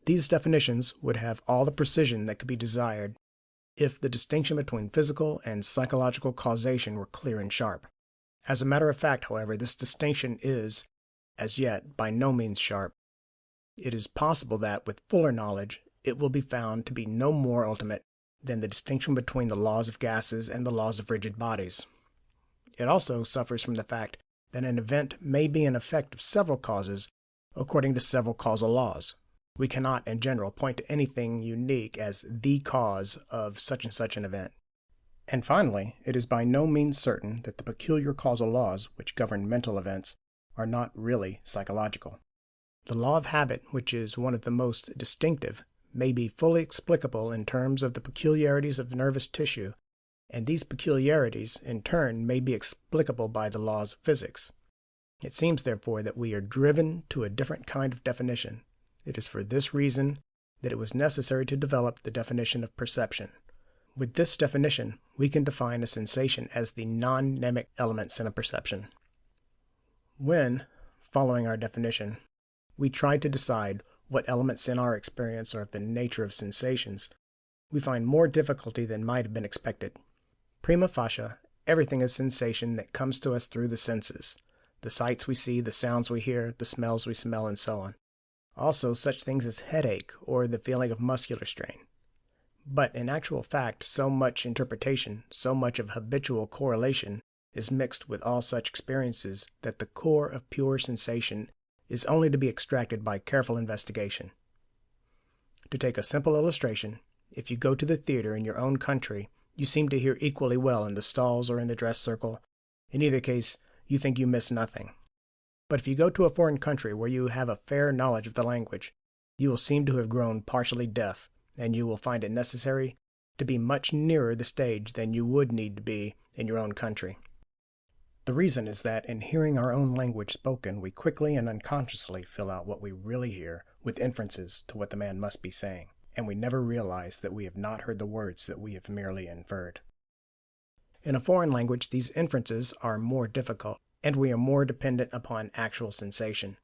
These definitions would have all the precision that could be desired if the distinction between physical and psychological causation were clear and sharp. As a matter of fact, however, this distinction is, as yet, by no means sharp. It is possible that, with fuller knowledge, it will be found to be no more ultimate than the distinction between the laws of gases and the laws of rigid bodies. It also suffers from the fact that an event may be an effect of several causes according to several causal laws. We cannot, in general, point to anything unique as the cause of such and such an event. And finally, it is by no means certain that the peculiar causal laws which govern mental events are not really psychological. The law of habit, which is one of the most distinctive, may be fully explicable in terms of the peculiarities of nervous tissue, and these peculiarities, in turn, may be explicable by the laws of physics. It seems, therefore, that we are driven to a different kind of definition. It is for this reason that it was necessary to develop the definition of perception. With this definition, we can define a sensation as the non-mnemic elements in a perception. When, following our definition, we try to decide what elements in our experience are of the nature of sensations, we find more difficulty than might have been expected. Prima facie, everything is sensation that comes to us through the senses, the sights we see, the sounds we hear, the smells we smell, and so on. Also such things as headache or the feeling of muscular strain. But in actual fact, so much interpretation, so much of habitual correlation is mixed with all such experiences that the core of pure sensation is only to be extracted by careful investigation. To take a simple illustration, if you go to the theater in your own country, you seem to hear equally well in the stalls or in the dress circle. In either case, you think you miss nothing. But if you go to a foreign country where you have a fair knowledge of the language, you will seem to have grown partially deaf, and you will find it necessary to be much nearer the stage than you would need to be in your own country. The reason is that in hearing our own language spoken, we quickly and unconsciously fill out what we really hear with inferences to what the man must be saying, and we never realize that we have not heard the words that we have merely inferred. In a foreign language, these inferences are more difficult, and we are more dependent upon actual sensation.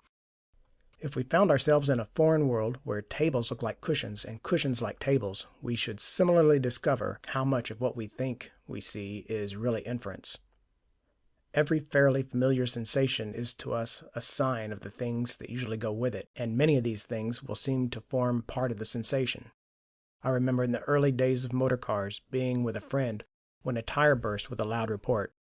If we found ourselves in a foreign world where tables look like cushions and cushions like tables, we should similarly discover how much of what we think we see is really inference. Every fairly familiar sensation is to us a sign of the things that usually go with it, and many of these things will seem to form part of the sensation. I remember in the early days of motor cars being with a friend when a tire burst with a loud report.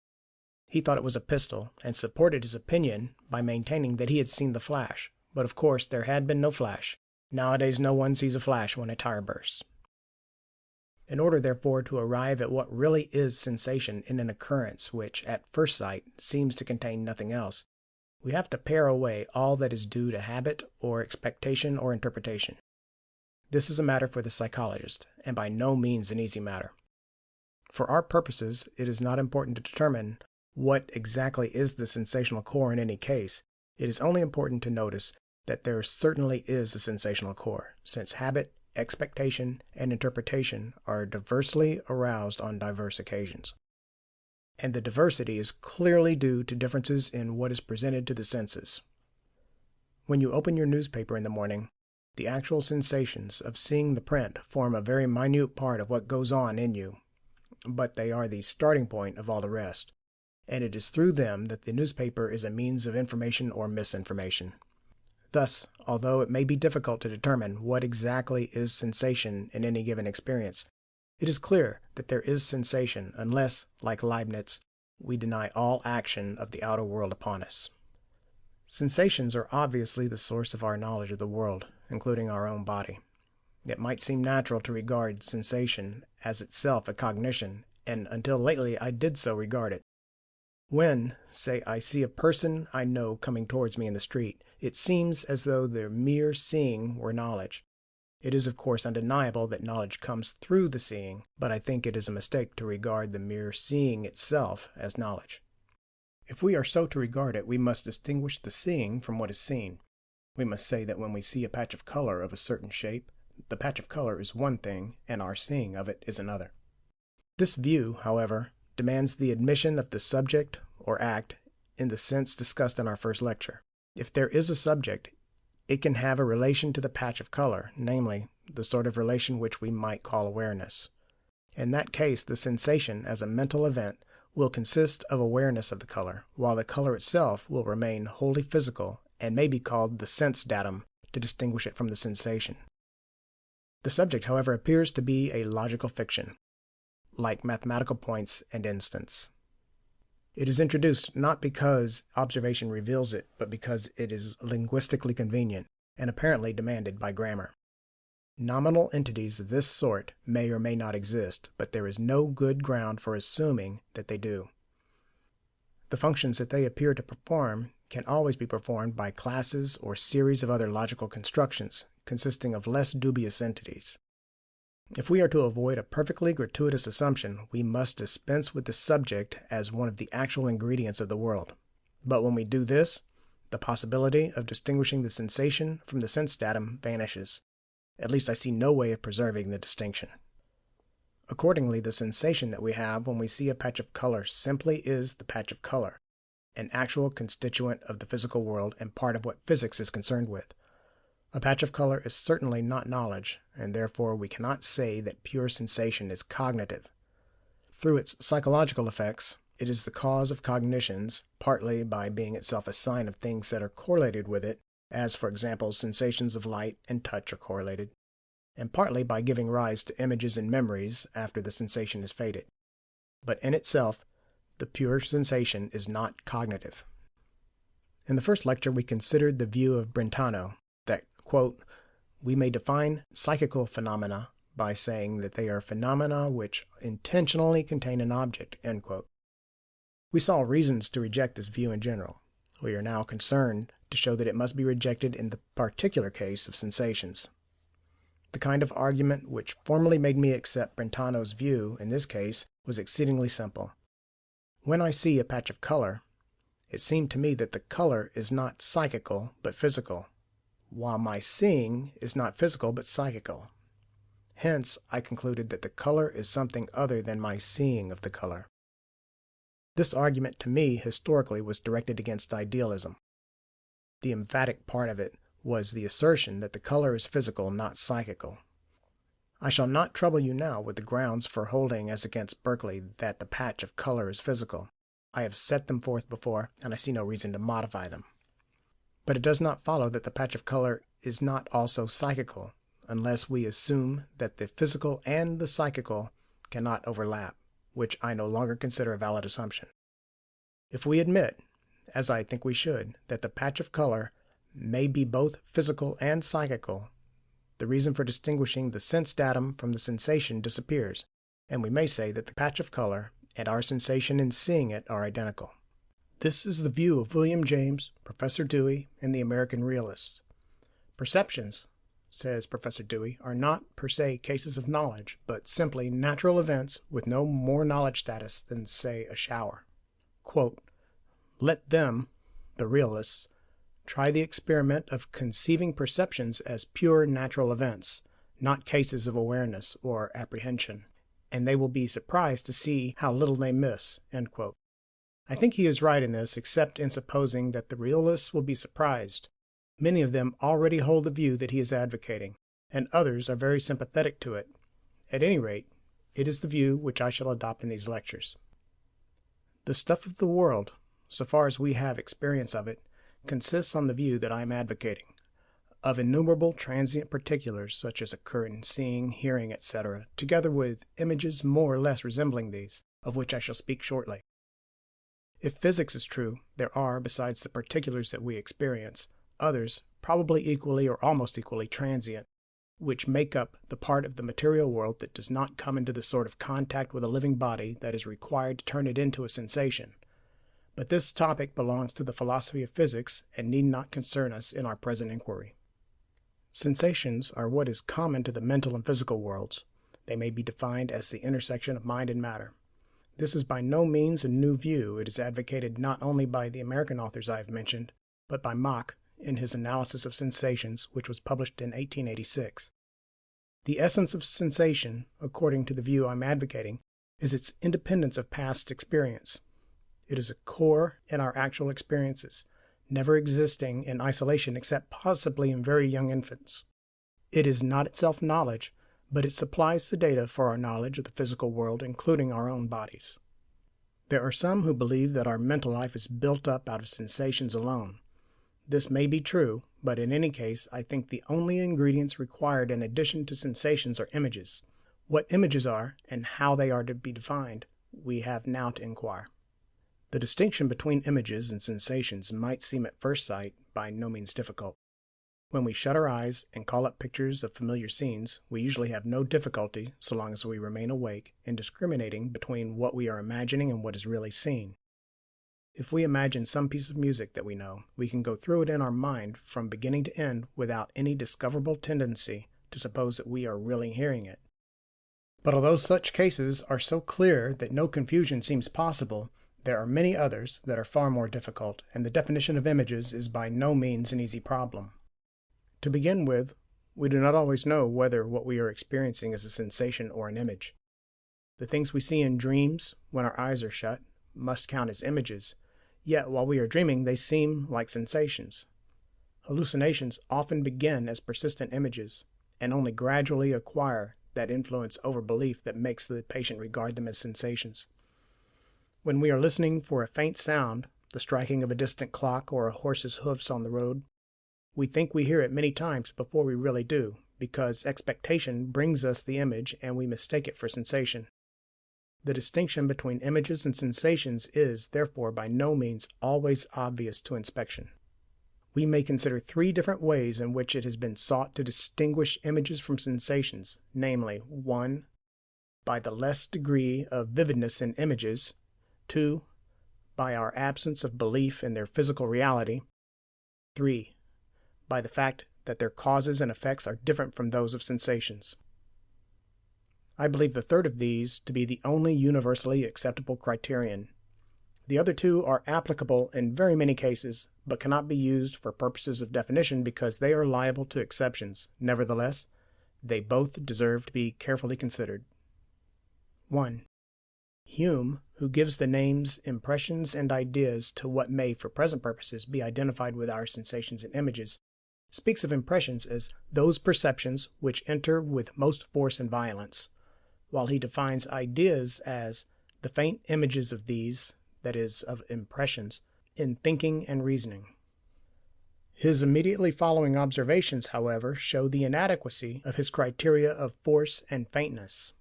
He thought it was a pistol, and supported his opinion by maintaining that he had seen the flash. But of course there had been no flash. Nowadays no one sees a flash when a tire bursts. In order, therefore, to arrive at what really is sensation in an occurrence which, at first sight, seems to contain nothing else, we have to pare away all that is due to habit or expectation or interpretation. This is a matter for the psychologist, and by no means an easy matter. For our purposes, it is not important to determine what exactly is the sensational core in any case. It is only important to notice that there certainly is a sensational core, since habit, expectation, and interpretation are diversely aroused on diverse occasions. And the diversity is clearly due to differences in what is presented to the senses. When you open your newspaper in the morning, the actual sensations of seeing the print form a very minute part of what goes on in you, but they are the starting point of all the rest. and it is through them that the newspaper is a means of information or misinformation. Thus, although it may be difficult to determine what exactly is sensation in any given experience, it is clear that there is sensation unless, like Leibniz, we deny all action of the outer world upon us. Sensations are obviously the source of our knowledge of the world, including our own body. It might seem natural to regard sensation as itself a cognition, and until lately I did so regard it. When, say, I see a person I know coming towards me in the street, it seems as though the mere seeing were knowledge. It is of course undeniable that knowledge comes through the seeing, but I think it is a mistake to regard the mere seeing itself as knowledge. If we are so to regard it, we must distinguish the seeing from what is seen. We must say that when we see a patch of color of a certain shape, the patch of color is one thing, and our seeing of it is another. This view, however, demands the admission of the subject or act in the sense discussed in our first lecture. If there is a subject, it can have a relation to the patch of color, namely, the sort of relation which we might call awareness. In that case, the sensation as a mental event will consist of awareness of the color, while the color itself will remain wholly physical and may be called the sense datum to distinguish it from the sensation. The subject, however, appears to be a logical fiction, like mathematical points and instants. It is introduced not because observation reveals it, but because it is linguistically convenient and apparently demanded by grammar. Nominal entities of this sort may or may not exist, but there is no good ground for assuming that they do. The functions that they appear to perform can always be performed by classes or series of other logical constructions consisting of less dubious entities. If we are to avoid a perfectly gratuitous assumption, we must dispense with the subject as one of the actual ingredients of the world. But when we do this, the possibility of distinguishing the sensation from the sense datum vanishes. At least I see no way of preserving the distinction. Accordingly, the sensation that we have when we see a patch of color simply is the patch of color, an actual constituent of the physical world and part of what physics is concerned with. A patch of color is certainly not knowledge, and therefore we cannot say that pure sensation is cognitive. Through its psychological effects, it is the cause of cognitions, partly by being itself a sign of things that are correlated with it, as for example sensations of light and touch are correlated, and partly by giving rise to images and memories after the sensation is faded. But in itself, the pure sensation is not cognitive. In the first lecture we considered the view of Brentano that, quote, we may define psychical phenomena by saying that they are phenomena which intentionally contain an object, end quote. We saw reasons to reject this view in general. We are now concerned to show that it must be rejected in the particular case of sensations. The kind of argument which formally made me accept Brentano's view in this case was exceedingly simple. When I see a patch of color, it seemed to me that the color is not psychical but physical, while my seeing is not physical but psychical. Hence, I concluded that the color is something other than my seeing of the color. This argument to me historically was directed against idealism. The emphatic part of it was the assertion that the color is physical, not psychical. I shall not trouble you now with the grounds for holding as against Berkeley that the patch of color is physical. I have set them forth before, and I see no reason to modify them. But it does not follow that the patch of color is not also psychical, unless we assume that the physical and the psychical cannot overlap, which I no longer consider a valid assumption. If we admit, as I think we should, that the patch of color may be both physical and psychical, the reason for distinguishing the sense datum from the sensation disappears, and we may say that the patch of color and our sensation in seeing it are identical. This is the view of William James, Professor Dewey, and the American realists. Perceptions, says Professor Dewey, are not per se cases of knowledge, but simply natural events with no more knowledge status than, say, a shower. Quote, let them, the realists, try the experiment of conceiving perceptions as pure natural events, not cases of awareness or apprehension, and they will be surprised to see how little they miss. End quote. I think he is right in this, except in supposing that the realists will be surprised. Many of them already hold the view that he is advocating, and others are very sympathetic to it. At any rate, it is the view which I shall adopt in these lectures. The stuff of the world, so far as we have experience of it, consists on the view that I am advocating, of innumerable transient particulars such as occur in seeing, hearing, etc., together with images more or less resembling these, of which I shall speak shortly. If physics is true, there are, besides the particulars that we experience, others, probably equally or almost equally transient, which make up the part of the material world that does not come into the sort of contact with a living body that is required to turn it into a sensation. But this topic belongs to the philosophy of physics and need not concern us in our present inquiry. Sensations are what is common to the mental and physical worlds. They may be defined as the intersection of mind and matter. This is by no means a new view. It is advocated not only by the American authors I have mentioned, but by Mach in his analysis of sensations, which was published in 1886. The essence of sensation, according to the view I am advocating, is its independence of past experience. It is a core in our actual experiences, never existing in isolation except possibly in very young infants. It is not itself knowledge, but it supplies the data for our knowledge of the physical world, including our own bodies. There are some who believe that our mental life is built up out of sensations alone. This may be true, but in any case, I think the only ingredients required in addition to sensations are images. What images are, and how they are to be defined, we have now to inquire. The distinction between images and sensations might seem at first sight by no means difficult. When we shut our eyes and call up pictures of familiar scenes, we usually have no difficulty, so long as we remain awake, in discriminating between what we are imagining and what is really seen. If we imagine some piece of music that we know, we can go through it in our mind from beginning to end without any discoverable tendency to suppose that we are really hearing it. But although such cases are so clear that no confusion seems possible, there are many others that are far more difficult, and the definition of images is by no means an easy problem. To begin with, we do not always know whether what we are experiencing is a sensation or an image. The things we see in dreams, when our eyes are shut, must count as images, yet while we are dreaming they seem like sensations. Hallucinations often begin as persistent images, and only gradually acquire that influence over belief that makes the patient regard them as sensations. When we are listening for a faint sound, the striking of a distant clock or a horse's hoofs on the road, we think we hear it many times before we really do, because expectation brings us the image and we mistake it for sensation. The distinction between images and sensations is, therefore, by no means always obvious to inspection. We may consider three different ways in which it has been sought to distinguish images from sensations, namely, 1. By the less degree of vividness in images, 2. By our absence of belief in their physical reality, 3. By the fact that their causes and effects are different from those of sensations. I believe the third of these to be the only universally acceptable criterion. The other two are applicable in very many cases, but cannot be used for purposes of definition because they are liable to exceptions. Nevertheless, they both deserve to be carefully considered. 1. Hume, who gives the names impressions and ideas to what may, for present purposes, be identified with our sensations and images, speaks of impressions as those perceptions which enter with most force and violence, while he defines ideas as the faint images of these, that is, of impressions, in thinking and reasoning. His immediately following observations, however, show the inadequacy of his criteria of force and faintness.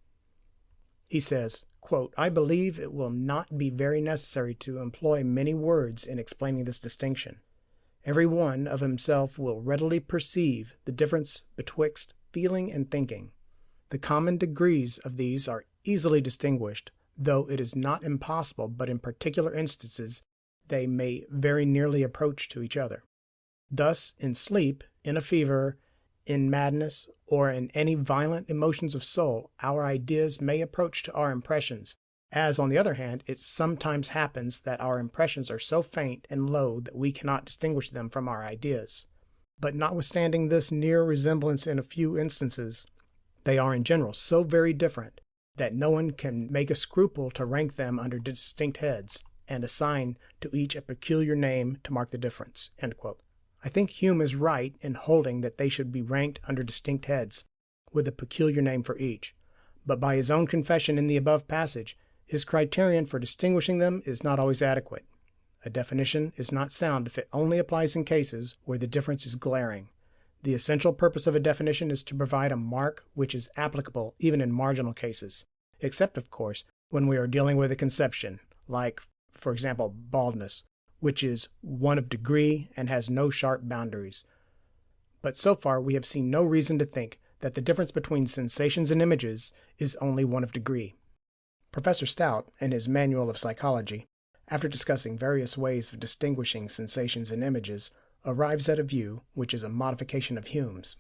He says, quote, "I believe it will not be very necessary to employ many words in explaining this distinction. Every one of himself will readily perceive the difference betwixt feeling and thinking. The common degrees of these are easily distinguished, though it is not impossible, but in particular instances they may very nearly approach to each other. Thus, in sleep, in a fever, in madness, or in any violent emotions of soul, our ideas may approach to our impressions, as, on the other hand, it sometimes happens that our impressions are so faint and low that we cannot distinguish them from our ideas. But notwithstanding this near resemblance in a few instances, they are in general so very different that no one can make a scruple to rank them under distinct heads, and assign to each a peculiar name to mark the difference." End quote. I think Hume is right in holding that they should be ranked under distinct heads, with a peculiar name for each, but by his own confession in the above passage, His criterion for distinguishing them is not always adequate. A definition is not sound if it only applies in cases where the difference is glaring. The essential purpose of a definition is to provide a mark which is applicable even in marginal cases, except, of course, when we are dealing with a conception, like, for example, baldness, which is one of degree and has no sharp boundaries. But so far we have seen no reason to think that the difference between sensations and images is only one of degree. Professor Stout, in his Manual of Psychology, after discussing various ways of distinguishing sensations and images, arrives at a view which is a modification of Hume's.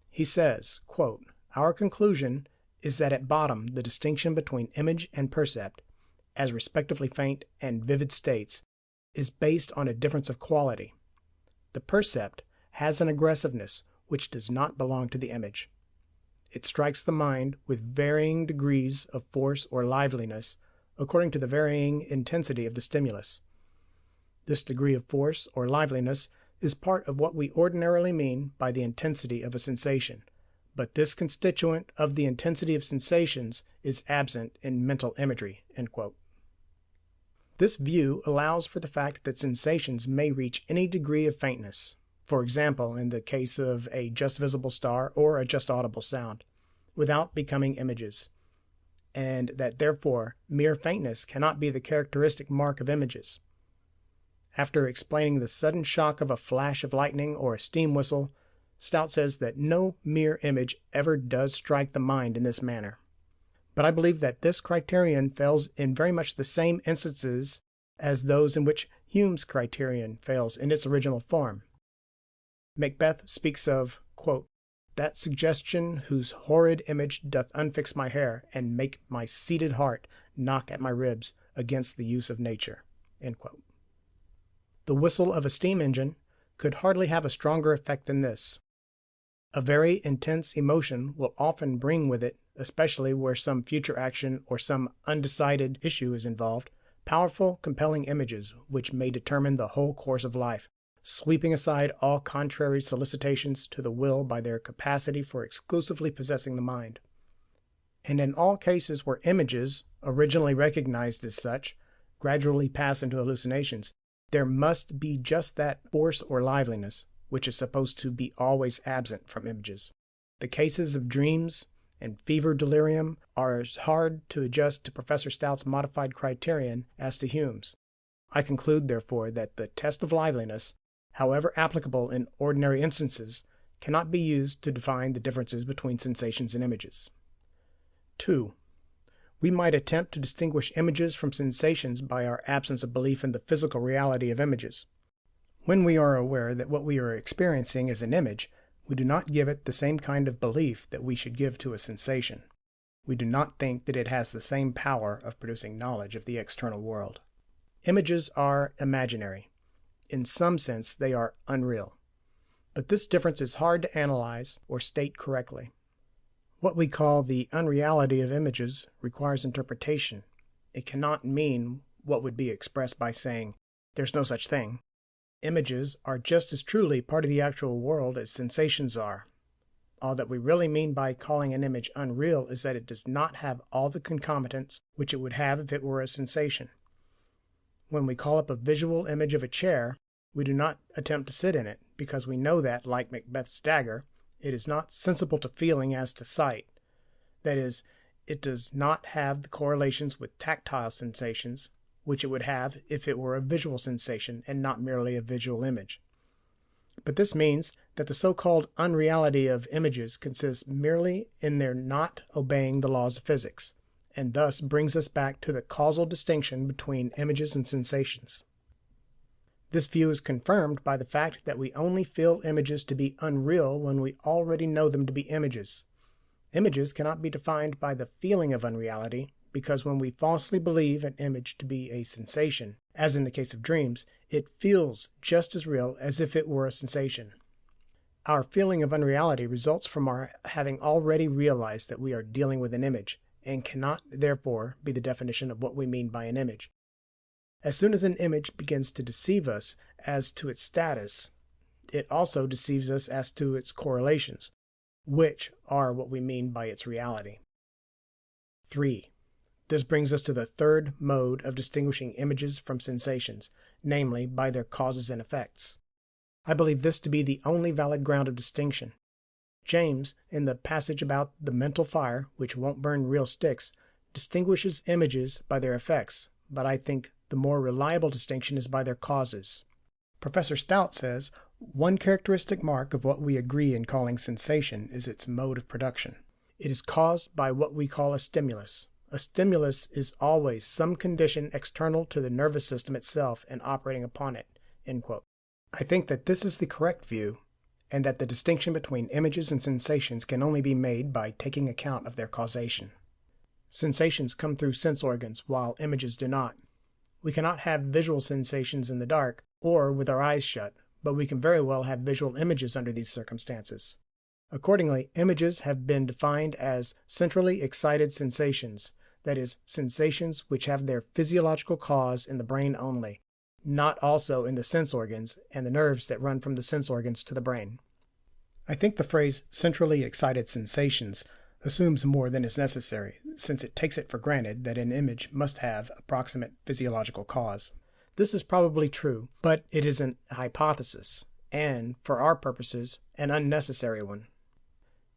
He says, quote, "Our conclusion is that at bottom the distinction between image and percept, as respectively faint and vivid states, is based on a difference of quality. The percept has an aggressiveness which does not belong to the image. It strikes the mind with varying degrees of force or liveliness according to the varying intensity of the stimulus. This degree of force or liveliness is part of what we ordinarily mean by the intensity of a sensation, but this constituent of the intensity of sensations is absent in mental imagery." End quote. This view allows for the fact that sensations may reach any degree of faintness, for example, in the case of a just visible star or a just audible sound, without becoming images, and that therefore mere faintness cannot be the characteristic mark of images. After explaining the sudden shock of a flash of lightning or a steam whistle, Stout says that no mere image ever does strike the mind in this manner. But I believe that this criterion fails in very much the same instances as those in which Hume's criterion fails in its original form. Macbeth speaks of, quote, "that suggestion whose horrid image doth unfix my hair, and make my seated heart knock at my ribs against the use of nature." End quote. The whistle of a steam engine could hardly have a stronger effect than this. A very intense emotion will often bring with it, especially where some future action or some undecided issue is involved, powerful, compelling images which may determine the whole course of life, sweeping aside all contrary solicitations to the will by their capacity for exclusively possessing the mind. And in all cases where images, originally recognized as such, gradually pass into hallucinations, there must be just that force or liveliness which is supposed to be always absent from images. The cases of dreams and fever delirium are as hard to adjust to Professor Stout's modified criterion as to Hume's. I conclude, therefore, that the test of liveliness, however applicable in ordinary instances, cannot be used to define the differences between sensations and images. 2. We might attempt to distinguish images from sensations by our absence of belief in the physical reality of images. When we are aware that what we are experiencing is an image, we do not give it the same kind of belief that we should give to a sensation. We do not think that it has the same power of producing knowledge of the external world. Images are imaginary. In some sense, they are unreal. But this difference is hard to analyze or state correctly. What we call the unreality of images requires interpretation. It cannot mean what would be expressed by saying, "There's no such thing." Images are just as truly part of the actual world as sensations are. All that we really mean by calling an image unreal is that it does not have all the concomitants which it would have if it were a sensation. When we call up a visual image of a chair, we do not attempt to sit in it, because we know that, like Macbeth's dagger, it is not sensible to feeling as to sight. That is, it does not have the correlations with tactile sensations, which it would have if it were a visual sensation and not merely a visual image. But this means that the so-called unreality of images consists merely in their not obeying the laws of physics, and thus brings us back to the causal distinction between images and sensations. This view is confirmed by the fact that we only feel images to be unreal when we already know them to be images. Images cannot be defined by the feeling of unreality, because when we falsely believe an image to be a sensation, as in the case of dreams, it feels just as real as if it were a sensation. Our feeling of unreality results from our having already realized that we are dealing with an image, and cannot therefore be the definition of what we mean by an image. As soon as an image begins to deceive us as to its status, it also deceives us as to its correlations, which are what we mean by its reality. 3. This brings us to the third mode of distinguishing images from sensations, namely by their causes and effects. I believe this to be the only valid ground of distinction. James, in the passage about the mental fire, which won't burn real sticks, distinguishes images by their effects, but I think the more reliable distinction is by their causes. Professor Stout says, one characteristic mark of what we agree in calling sensation is its mode of production. It is caused by what we call a stimulus. A stimulus is always some condition external to the nervous system itself and operating upon it." End quote. I think that this is the correct view, and that the distinction between images and sensations can only be made by taking account of their causation. Sensations come through sense organs, while images do not. We cannot have visual sensations in the dark or with our eyes shut, but we can very well have visual images under these circumstances. Accordingly, images have been defined as centrally excited sensations, that is, sensations which have their physiological cause in the brain only, not also in the sense organs and the nerves that run from the sense organs to the brain. I think the phrase centrally excited sensations assumes more than is necessary, since it takes it for granted that an image must have approximate physiological cause. This is probably true, but it is an hypothesis, and, for our purposes, an unnecessary one.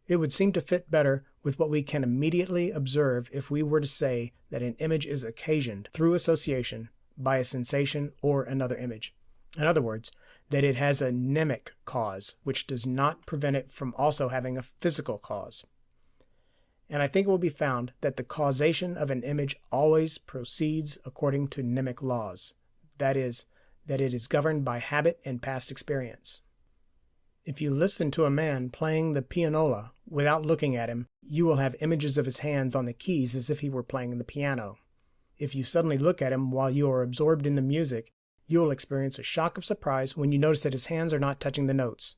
It would seem to fit better with what we can immediately observe if we were to say that an image is occasioned, through association, by a sensation or another image. In other words, that it has a mnemic cause, which does not prevent it from also having a physical cause. And I think it will be found that the causation of an image always proceeds according to mnemic laws, that is, that it is governed by habit and past experience. If you listen to a man playing the pianola without looking at him, you will have images of his hands on the keys as if he were playing the piano. If you suddenly look at him while you are absorbed in the music, you will experience a shock of surprise when you notice that his hands are not touching the notes.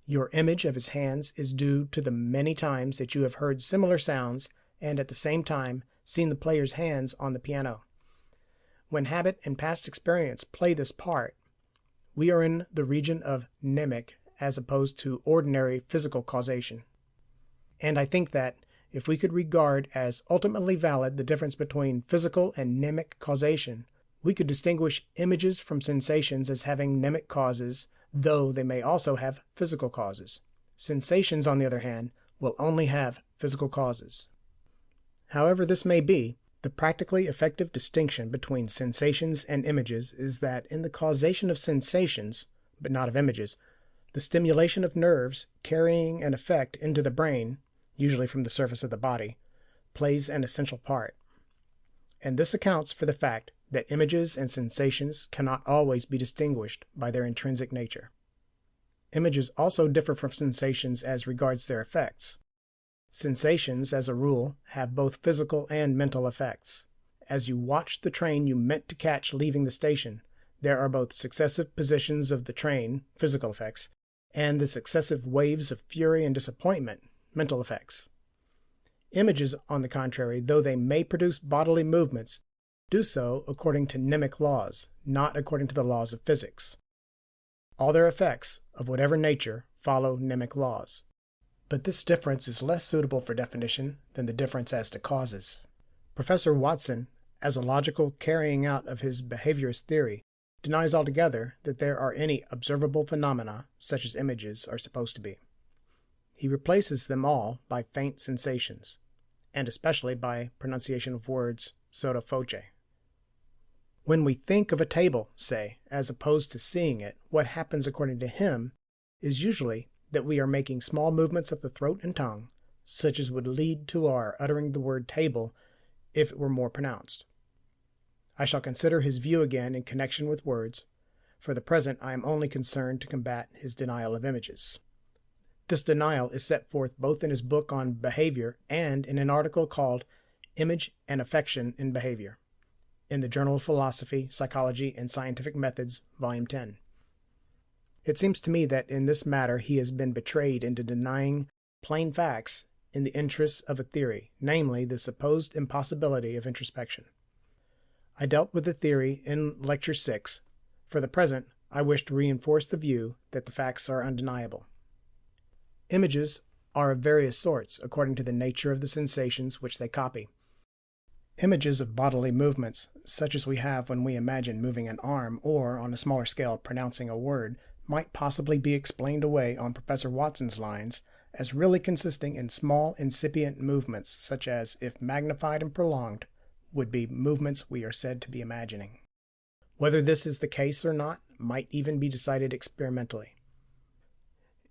Your image of his hands is due to the many times that you have heard similar sounds and at the same time seen the player's hands on the piano. When habit and past experience play this part, we are in the region of mnemic as opposed to ordinary physical causation. And I think that if we could regard as ultimately valid the difference between physical and mnemic causation, we could distinguish images from sensations as having mnemic causes, though they may also have physical causes. Sensations, on the other hand, will only have physical causes. However this may be, the practically effective distinction between sensations and images is that in the causation of sensations, but not of images, the stimulation of nerves carrying an effect into the brain, usually from the surface of the body, plays an essential part. And this accounts for the fact that images and sensations cannot always be distinguished by their intrinsic nature. Images also differ from sensations as regards their effects. Sensations, as a rule, have both physical and mental effects. As you watch the train you meant to catch leaving the station, there are both successive positions of the train, physical effects, and the successive waves of fury and disappointment, mental effects. Images, on the contrary, though they may produce bodily movements, do so according to mnemic laws, not according to the laws of physics. All their effects, of whatever nature, follow mnemic laws. But this difference is less suitable for definition than the difference as to causes. Professor Watson, as a logical carrying out of his behaviorist theory, denies altogether that there are any observable phenomena such as images are supposed to be. He replaces them all by faint sensations, and especially by pronunciation of words sotto voce. When we think of a table, say, as opposed to seeing it, what happens according to him is usually that we are making small movements of the throat and tongue, such as would lead to our uttering the word table if it were more pronounced. I shall consider his view again in connection with words. For the present I am only concerned to combat his denial of images. This denial is set forth both in his book on behavior and in an article called Image and Affection in Behavior, in the Journal of Philosophy, Psychology, and Scientific Methods, Volume 10. It seems to me that in this matter he has been betrayed into denying plain facts in the interests of a theory, namely the supposed impossibility of introspection. I dealt with the theory in Lecture 6. For the present, I wish to reinforce the view that the facts are undeniable. Images are of various sorts according to the nature of the sensations which they copy. Images of bodily movements, such as we have when we imagine moving an arm or, on a smaller scale, pronouncing a word, might possibly be explained away on Professor Watson's lines as really consisting in small incipient movements, such as, if magnified and prolonged, would be movements we are said to be imagining. Whether this is the case or not might even be decided experimentally.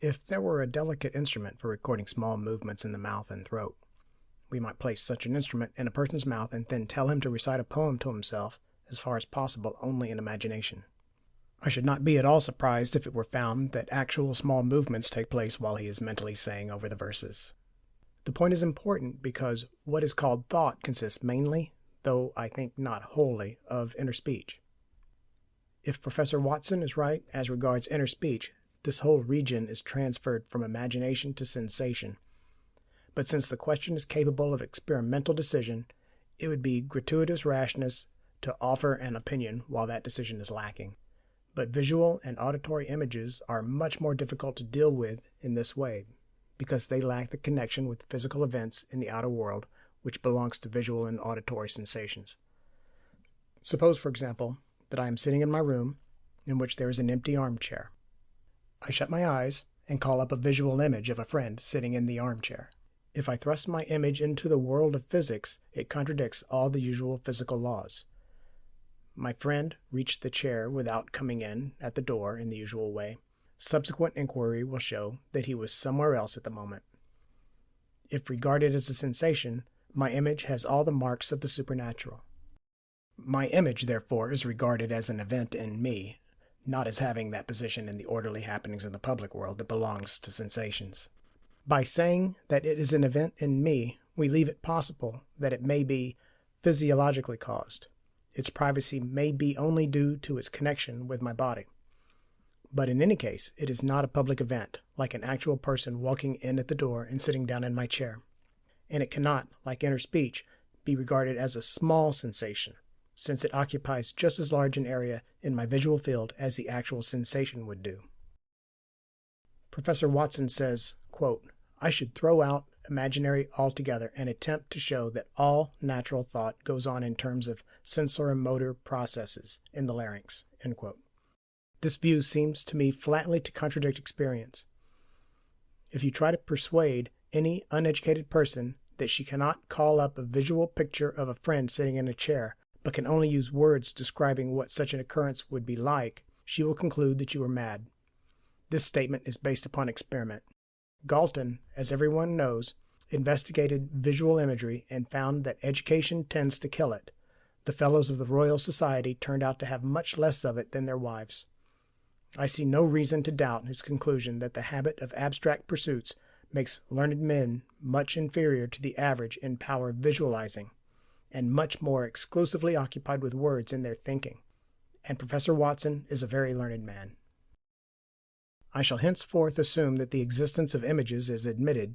If there were a delicate instrument for recording small movements in the mouth and throat, we might place such an instrument in a person's mouth and then tell him to recite a poem to himself, as far as possible only in imagination. I should not be at all surprised if it were found that actual small movements take place while he is mentally saying over the verses. The point is important because what is called thought consists mainly, though I think not wholly, of inner speech. If Professor Watson is right as regards inner speech, this whole region is transferred from imagination to sensation. But since the question is capable of experimental decision, it would be gratuitous rashness to offer an opinion while that decision is lacking. But visual and auditory images are much more difficult to deal with in this way, because they lack the connection with physical events in the outer world which belongs to visual and auditory sensations. Suppose, for example, that I am sitting in my room in which there is an empty armchair. I shut my eyes and call up a visual image of a friend sitting in the armchair. If I thrust my image into the world of physics, it contradicts all the usual physical laws. My friend reached the chair without coming in at the door in the usual way. Subsequent inquiry will show that he was somewhere else at the moment. If regarded as a sensation, my image has all the marks of the supernatural. My image, therefore, is regarded as an event in me, not as having that position in the orderly happenings of the public world that belongs to sensations. By saying that it is an event in me, we leave it possible that it may be physiologically caused. Its privacy may be only due to its connection with my body. But in any case, it is not a public event, like an actual person walking in at the door and sitting down in my chair. And it cannot, like inner speech, be regarded as a small sensation, since it occupies just as large an area in my visual field as the actual sensation would do. Professor Watson says, quote, "I should throw out imaginary altogether and attempt to show that all natural thought goes on in terms of sensoromotor processes in the larynx." End quote. This view seems to me flatly to contradict experience. If you try to persuade any uneducated person that she cannot call up a visual picture of a friend sitting in a chair, but can only use words describing what such an occurrence would be like, she will conclude that you are mad. This statement is based upon experiment. Galton, as everyone knows, investigated visual imagery and found that education tends to kill it. The Fellows of the Royal Society turned out to have much less of it than their wives. I see no reason to doubt his conclusion that the habit of abstract pursuits makes learned men much inferior to the average in power of visualizing, and much more exclusively occupied with words in their thinking. And Professor Watson is a very learned man. I shall henceforth assume that the existence of images is admitted,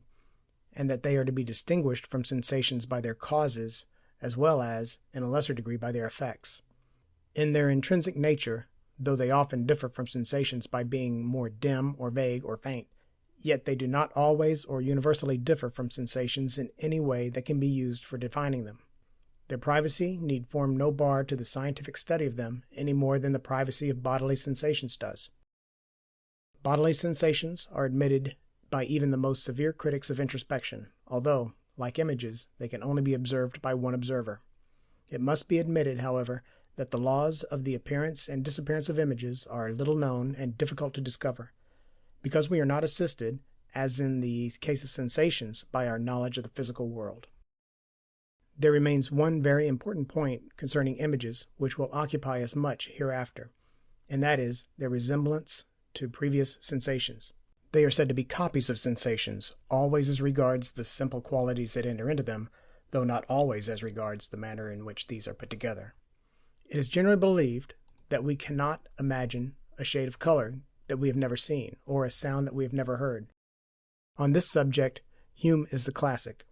and that they are to be distinguished from sensations by their causes, as well as, in a lesser degree, by their effects. In their intrinsic nature, though they often differ from sensations by being more dim or vague or faint, yet they do not always or universally differ from sensations in any way that can be used for defining them. Their privacy need form no bar to the scientific study of them any more than the privacy of bodily sensations does. Bodily sensations are admitted by even the most severe critics of introspection, although, like images, they can only be observed by one observer. It must be admitted, however, that the laws of the appearance and disappearance of images are little known and difficult to discover, because we are not assisted, as in the case of sensations, by our knowledge of the physical world. There remains one very important point concerning images which will occupy us much hereafter, and that is their resemblance to previous sensations. They are said to be copies of sensations, always as regards the simple qualities that enter into them, though not always as regards the manner in which these are put together. It is generally believed that we cannot imagine a shade of color that we have never seen, or a sound that we have never heard. On this subject, Hume is the classic.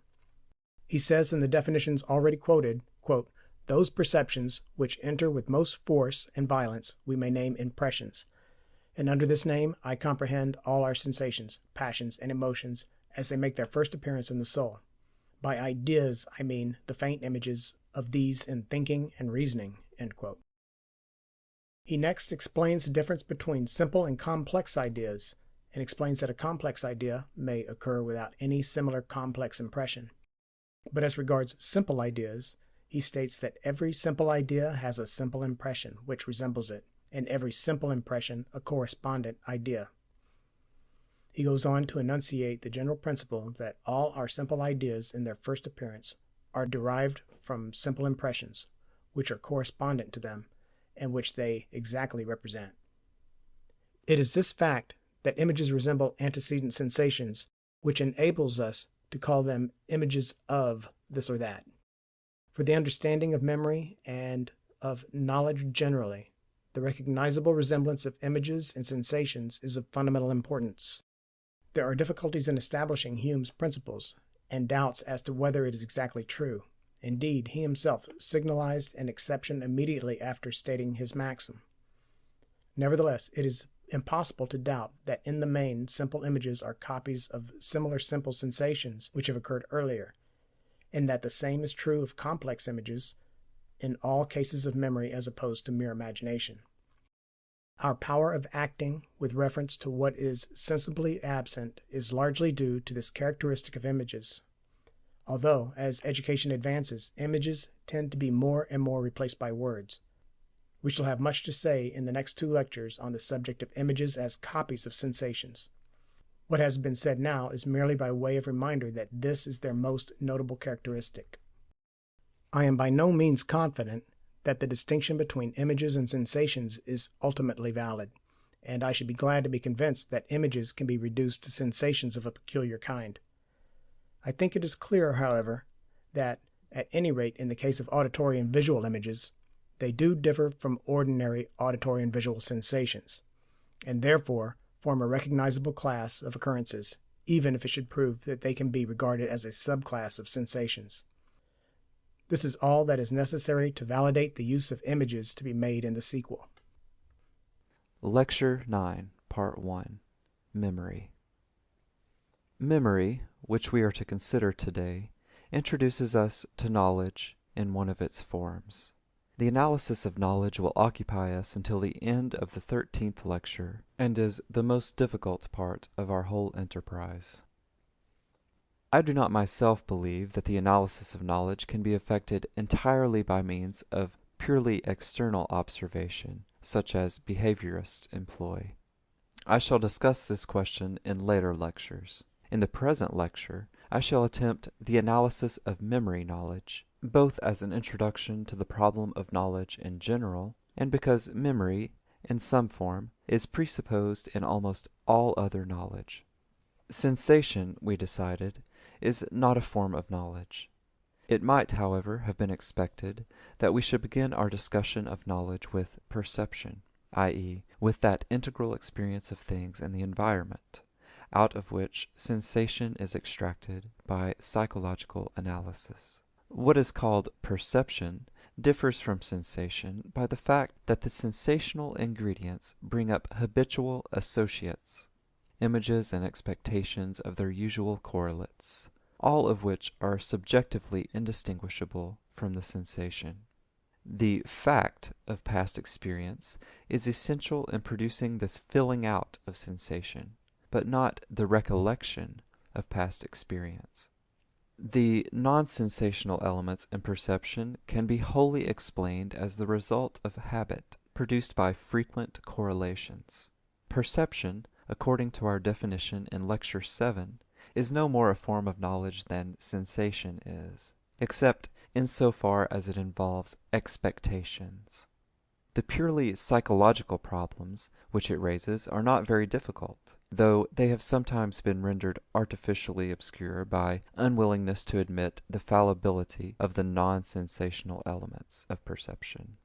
He says in the definitions already quoted, quote, "Those perceptions which enter with most force and violence we may name impressions. And under this name I comprehend all our sensations, passions, and emotions as they make their first appearance in the soul. By ideas I mean the faint images of these in thinking and reasoning." End quote. He next explains the difference between simple and complex ideas, and explains that a complex idea may occur without any similar complex impression. But as regards simple ideas, he states that every simple idea has a simple impression which resembles it, and every simple impression a correspondent idea. He goes on to enunciate the general principle that all our simple ideas in their first appearance are derived from simple impressions, which are correspondent to them, and which they exactly represent. It is this fact that images resemble antecedent sensations which enables us to call them images of this or that. For the understanding of memory and of knowledge generally, the recognizable resemblance of images and sensations is of fundamental importance. There are difficulties in establishing Hume's principles, and doubts as to whether it is exactly true. Indeed, he himself signalized an exception immediately after stating his maxim. Nevertheless, it is impossible to doubt that in the main simple images are copies of similar simple sensations which have occurred earlier, and that the same is true of complex images in all cases of memory as opposed to mere imagination. Our power of acting with reference to what is sensibly absent is largely due to this characteristic of images. Although, as education advances, images tend to be more and more replaced by words. We shall have much to say in the next 2 lectures on the subject of images as copies of sensations. What has been said now is merely by way of reminder that this is their most notable characteristic. I am by no means confident that the distinction between images and sensations is ultimately valid, and I should be glad to be convinced that images can be reduced to sensations of a peculiar kind. I think it is clear, however, that, at any rate in the case of auditory and visual images, they do differ from ordinary auditory and visual sensations, and therefore form a recognizable class of occurrences, even if it should prove that they can be regarded as a subclass of sensations. This is all that is necessary to validate the use of images to be made in the sequel. Lecture 9, Part 1, Memory. Memory, which we are to consider today, introduces us to knowledge in one of its forms. The analysis of knowledge will occupy us until the end of the 13th lecture, and is the most difficult part of our whole enterprise. I do not myself believe that the analysis of knowledge can be effected entirely by means of purely external observation, such as behaviorists employ. I shall discuss this question in later lectures. In the present lecture, I shall attempt the analysis of memory knowledge, both as an introduction to the problem of knowledge in general, and because memory, in some form, is presupposed in almost all other knowledge. Sensation, we decided, is not a form of knowledge. It might, however, have been expected that we should begin our discussion of knowledge with perception, i.e., with that integral experience of things in the environment, out of which sensation is extracted by psychological analysis. What is called perception differs from sensation by the fact that the sensational ingredients bring up habitual associates, images and expectations of their usual correlates, all of which are subjectively indistinguishable from the sensation. The fact of past experience is essential in producing this filling out of sensation, but not the recollection of past experience. The non-sensational elements in perception can be wholly explained as the result of habit, produced by frequent correlations. Perception, according to our definition in Lecture 7, is no more a form of knowledge than sensation is, except in so far as it involves expectations. The purely psychological problems which it raises are not very difficult, though they have sometimes been rendered artificially obscure by unwillingness to admit the fallibility of the non-sensational elements of perception.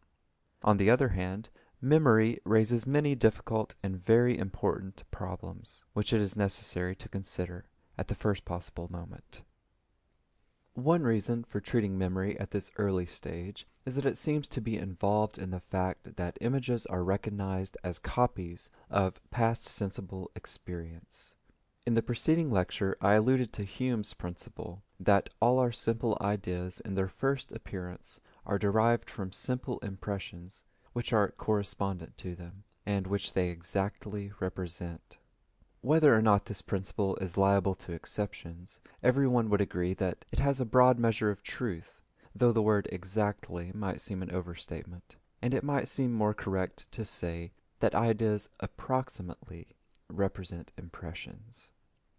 On the other hand, memory raises many difficult and very important problems, which it is necessary to consider at the first possible moment. One reason for treating memory at this early stage is that it seems to be involved in the fact that images are recognized as copies of past sensible experience. In the preceding lecture, I alluded to Hume's principle that all our simple ideas in their first appearance are derived from simple impressions which are correspondent to them, and which they exactly represent. Whether or not this principle is liable to exceptions, everyone would agree that it has a broad measure of truth, though the word exactly might seem an overstatement, and it might seem more correct to say that ideas approximately represent impressions.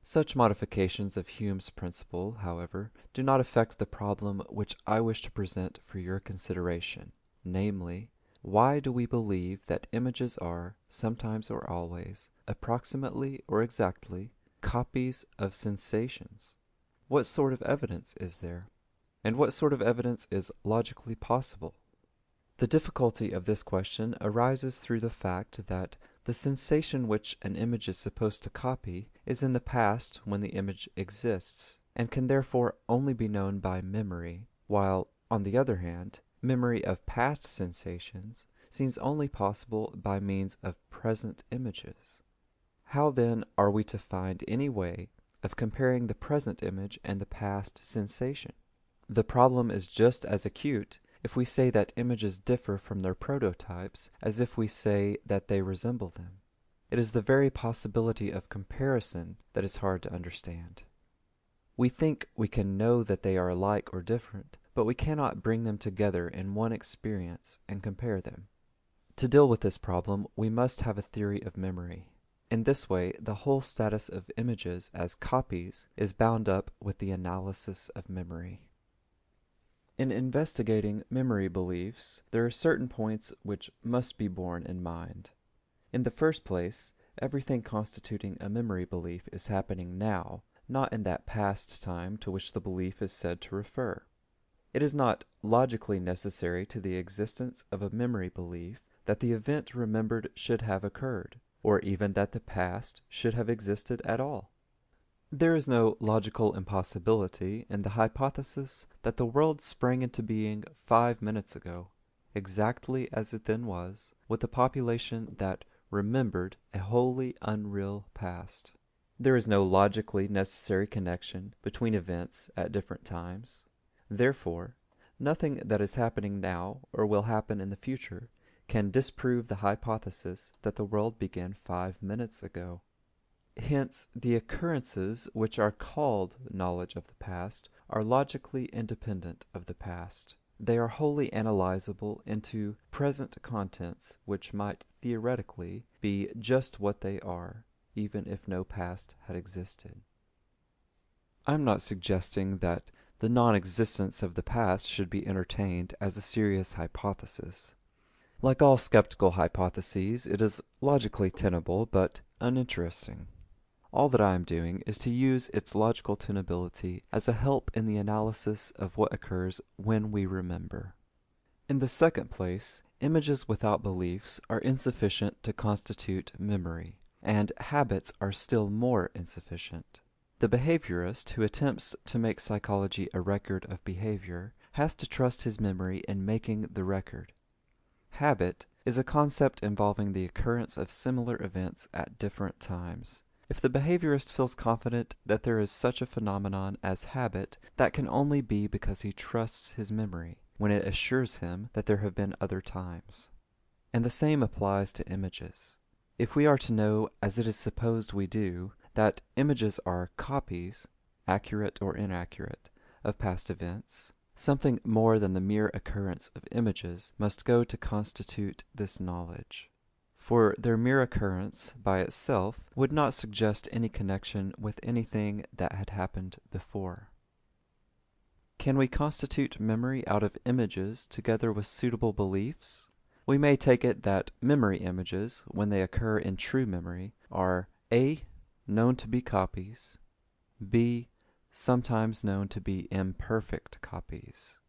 Such modifications of Hume's principle, however, do not affect the problem which I wish to present for your consideration, namely, why do we believe that images are, sometimes or always, approximately or exactly, copies of sensations? What sort of evidence is there? And what sort of evidence is logically possible? The difficulty of this question arises through the fact that the sensation which an image is supposed to copy is in the past when the image exists, and can therefore only be known by memory, while, on the other hand, memory of past sensations seems only possible by means of present images. How then are we to find any way of comparing the present image and the past sensation? The problem is just as acute if we say that images differ from their prototypes as if we say that they resemble them. It is the very possibility of comparison that is hard to understand. We think we can know that they are alike or different, but we cannot bring them together in one experience and compare them. To deal with this problem, we must have a theory of memory. In this way, the whole status of images as copies is bound up with the analysis of memory. In investigating memory beliefs, there are certain points which must be borne in mind. In the first place, everything constituting a memory belief is happening now, not in that past time to which the belief is said to refer. It is not logically necessary to the existence of a memory belief that the event remembered should have occurred, or even that the past should have existed at all. There is no logical impossibility in the hypothesis that the world sprang into being 5 minutes ago, exactly as it then was, with a population that remembered a wholly unreal past. There is no logically necessary connection between events at different times. Therefore, nothing that is happening now or will happen in the future can disprove the hypothesis that the world began 5 minutes ago. Hence, the occurrences which are called knowledge of the past are logically independent of the past. They are wholly analyzable into present contents which might theoretically be just what they are, even if no past had existed. I am not suggesting that the non-existence of the past should be entertained as a serious hypothesis. Like all skeptical hypotheses, it is logically tenable, but uninteresting. All that I am doing is to use its logical tenability as a help in the analysis of what occurs when we remember. In the second place, images without beliefs are insufficient to constitute memory, and habits are still more insufficient. The behaviorist who attempts to make psychology a record of behavior has to trust his memory in making the record. Habit is a concept involving the occurrence of similar events at different times. If the behaviorist feels confident that there is such a phenomenon as habit, that can only be because he trusts his memory, when it assures him that there have been other times. And the same applies to images. If we are to know, as it is supposed we do, that images are copies, accurate or inaccurate, of past events, something more than the mere occurrence of images must go to constitute this knowledge. For their mere occurrence by itself would not suggest any connection with anything that had happened before. Can we constitute memory out of images together with suitable beliefs? We may take it that memory images, when they occur in true memory, are A. known to be copies, B. sometimes known to be imperfect copies.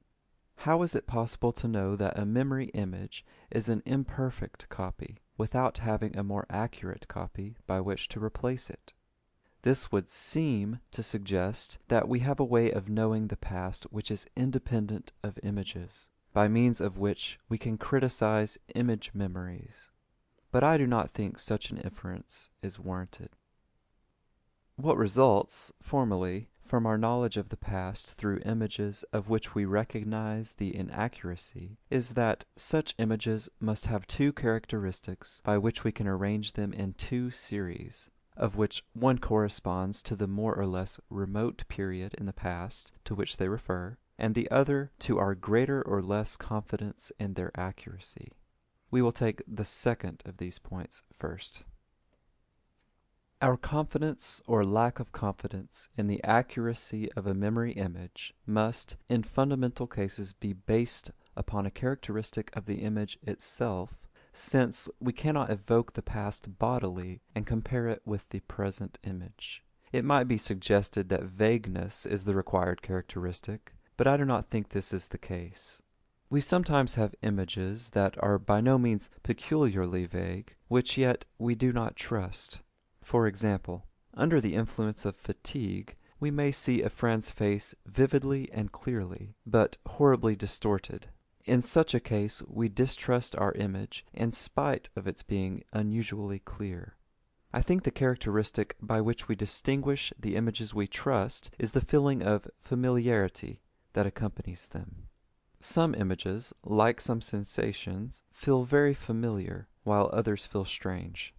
How is it possible to know that a memory image is an imperfect copy without having a more accurate copy by which to replace it? This would seem to suggest that we have a way of knowing the past which is independent of images, by means of which we can criticize image memories. But I do not think such an inference is warranted. What results, formally, from our knowledge of the past through images of which we recognize the inaccuracy is that such images must have two characteristics by which we can arrange them in two series, of which one corresponds to the more or less remote period in the past to which they refer, and the other to our greater or less confidence in their accuracy. We will take the second of these points first. Our confidence or lack of confidence in the accuracy of a memory image must, in fundamental cases, be based upon a characteristic of the image itself, since we cannot evoke the past bodily and compare it with the present image. It might be suggested that vagueness is the required characteristic, but I do not think this is the case. We sometimes have images that are by no means peculiarly vague, which yet we do not trust. For example, under the influence of fatigue, we may see a friend's face vividly and clearly, but horribly distorted. In such a case, we distrust our image in spite of its being unusually clear. I think the characteristic by which we distinguish the images we trust is the feeling of familiarity that accompanies them. Some images, like some sensations, feel very familiar, while others feel strange.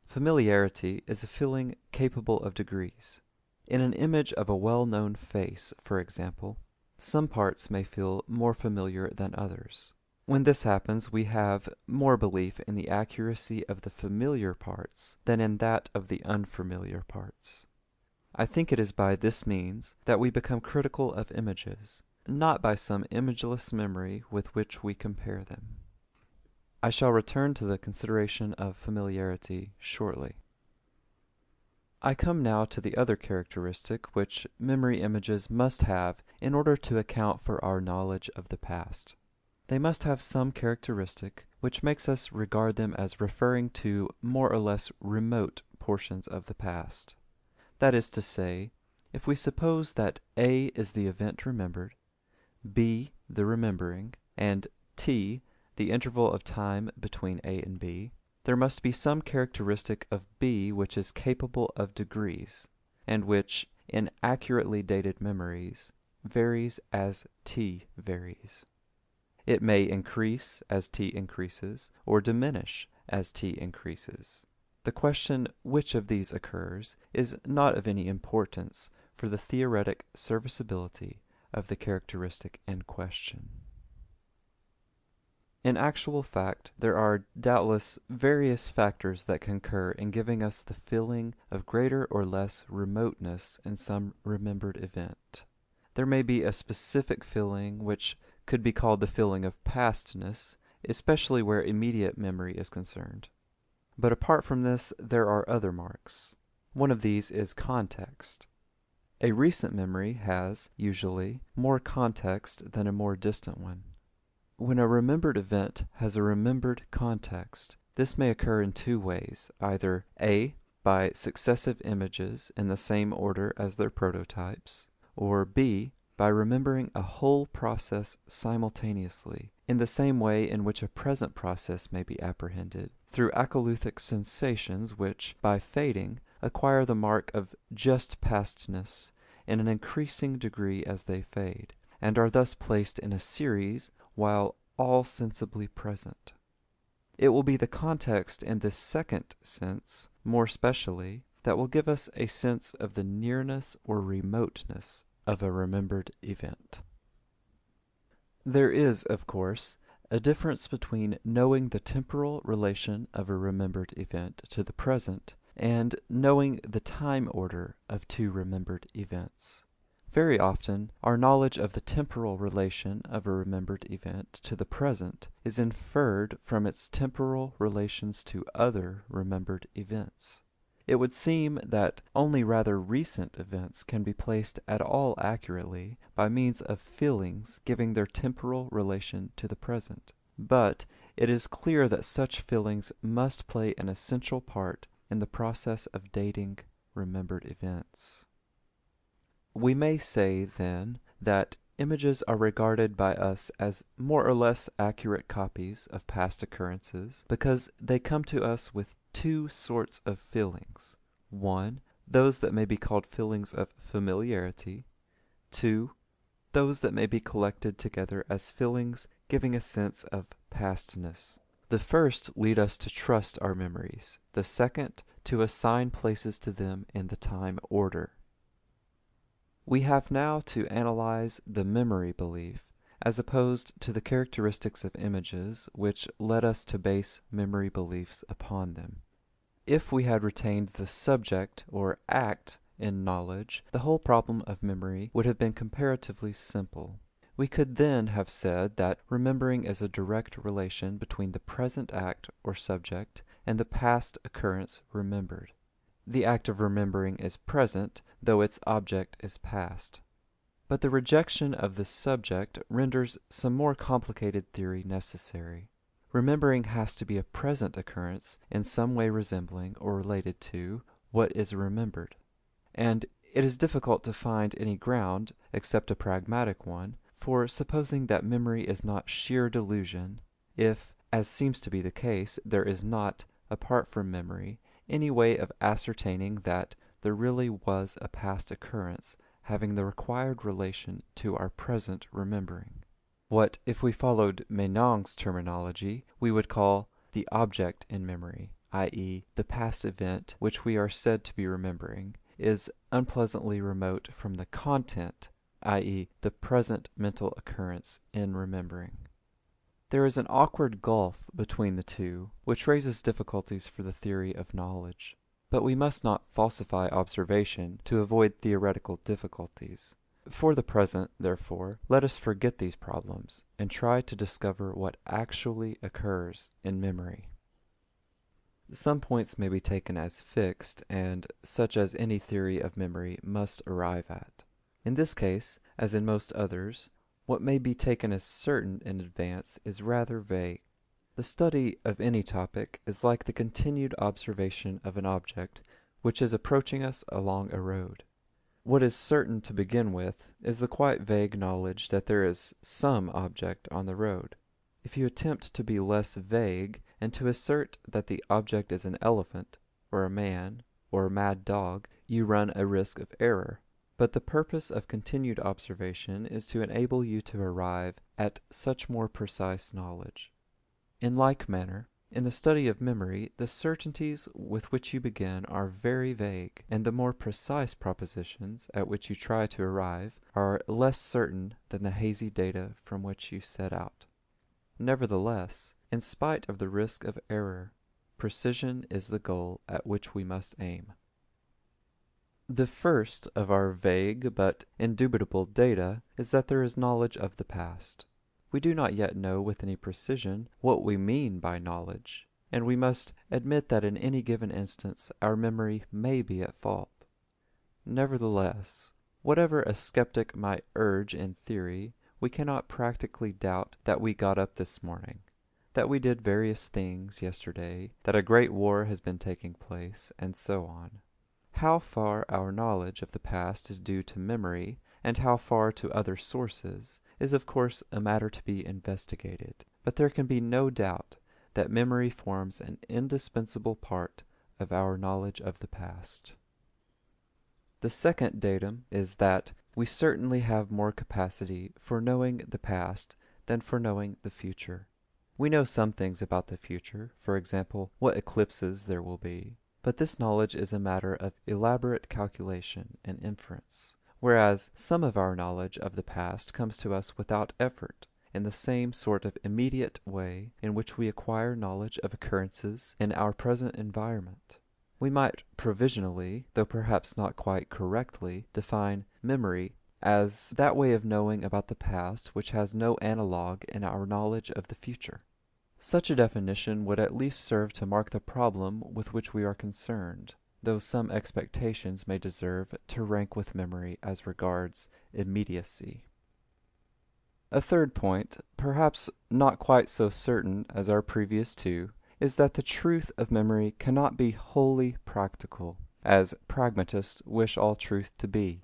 Familiarity is a feeling capable of degrees. In an image of a well-known face, for example, some parts may feel more familiar than others. When this happens, we have more belief in the accuracy of the familiar parts than in that of the unfamiliar parts. I think it is by this means that we become critical of images, not by some imageless memory with which we compare them. I shall return to the consideration of familiarity shortly. I come now to the other characteristic which memory images must have in order to account for our knowledge of the past. They must have some characteristic which makes us regard them as referring to more or less remote portions of the past. That is to say, if we suppose that A is the event remembered, B the remembering, and T the interval of time between A and B, there must be some characteristic of B which is capable of degrees, and which, in accurately dated memories, varies as T varies. It may increase as T increases, or diminish as T increases. The question which of these occurs is not of any importance for the theoretic serviceability of the characteristic in question. In actual fact, there are doubtless various factors that concur in giving us the feeling of greater or less remoteness in some remembered event. There may be a specific feeling which could be called the feeling of pastness, especially where immediate memory is concerned. But apart from this, there are other marks. One of these is context. A recent memory has, usually, more context than a more distant one. When a remembered event has a remembered context, this may occur in two ways, either A, by successive images in the same order as their prototypes, or B, by remembering a whole process simultaneously, in the same way in which a present process may be apprehended, through acolythic sensations which, by fading, acquire the mark of just pastness in an increasing degree as they fade, and are thus placed in a series while all sensibly present. It will be the context in this second sense, more specially, that will give us a sense of the nearness or remoteness of a remembered event. There is, of course, a difference between knowing the temporal relation of a remembered event to the present and knowing the time order of two remembered events. Very often, our knowledge of the temporal relation of a remembered event to the present is inferred from its temporal relations to other remembered events. It would seem that only rather recent events can be placed at all accurately by means of feelings giving their temporal relation to the present. But it is clear that such feelings must play an essential part in the process of dating remembered events. We may say, then, that images are regarded by us as more or less accurate copies of past occurrences because they come to us with two sorts of feelings. One, those that may be called feelings of familiarity. 2. Those that may be collected together as feelings giving a sense of pastness. The first lead us to trust our memories, the second to assign places to them in the time order. We have now to analyze the memory belief, as opposed to the characteristics of images which led us to base memory beliefs upon them. If we had retained the subject or act in knowledge, the whole problem of memory would have been comparatively simple. We could then have said that remembering is a direct relation between the present act or subject and the past occurrence remembered. The act of remembering is present, though its object is past. But the rejection of the subject renders some more complicated theory necessary. Remembering has to be a present occurrence in some way resembling or related to what is remembered. And it is difficult to find any ground, except a pragmatic one, for supposing that memory is not sheer delusion, if, as seems to be the case, there is not, apart from memory, any way of ascertaining that there really was a past occurrence having the required relation to our present remembering. What, if we followed Menon's terminology, we would call the object in memory, i.e., the past event which we are said to be remembering, is unpleasantly remote from the content, i.e., the present mental occurrence in remembering. There is an awkward gulf between the two, which raises difficulties for the theory of knowledge. But we must not falsify observation to avoid theoretical difficulties. For the present, therefore, let us forget these problems, and try to discover what actually occurs in memory. Some points may be taken as fixed, and such as any theory of memory must arrive at. In this case, as in most others, what may be taken as certain in advance is rather vague. The study of any topic is like the continued observation of an object which is approaching us along a road. What is certain to begin with is the quite vague knowledge that there is some object on the road. If you attempt to be less vague and to assert that the object is an elephant, or a man, or a mad dog, you run a risk of error. But the purpose of continued observation is to enable you to arrive at such more precise knowledge. In like manner, in the study of memory, the certainties with which you begin are very vague, and the more precise propositions at which you try to arrive are less certain than the hazy data from which you set out. Nevertheless, in spite of the risk of error, precision is the goal at which we must aim. The first of our vague but indubitable data is that there is knowledge of the past. We do not yet know with any precision what we mean by knowledge, and we must admit that in any given instance our memory may be at fault. Nevertheless, whatever a skeptic might urge in theory, we cannot practically doubt that we got up this morning, that we did various things yesterday, that a great war has been taking place, and so on. How far our knowledge of the past is due to memory, and how far to other sources, is of course a matter to be investigated, but there can be no doubt that memory forms an indispensable part of our knowledge of the past. The second datum is that we certainly have more capacity for knowing the past than for knowing the future. We know some things about the future, for example, what eclipses there will be, but this knowledge is a matter of elaborate calculation and inference, whereas some of our knowledge of the past comes to us without effort, in the same sort of immediate way in which we acquire knowledge of occurrences in our present environment. We might provisionally, though perhaps not quite correctly, define memory as that way of knowing about the past which has no analogue in our knowledge of the future. Such a definition would at least serve to mark the problem with which we are concerned, though some expectations may deserve to rank with memory as regards immediacy. A third point, perhaps not quite so certain as our previous two, is that the truth of memory cannot be wholly practical, as pragmatists wish all truth to be.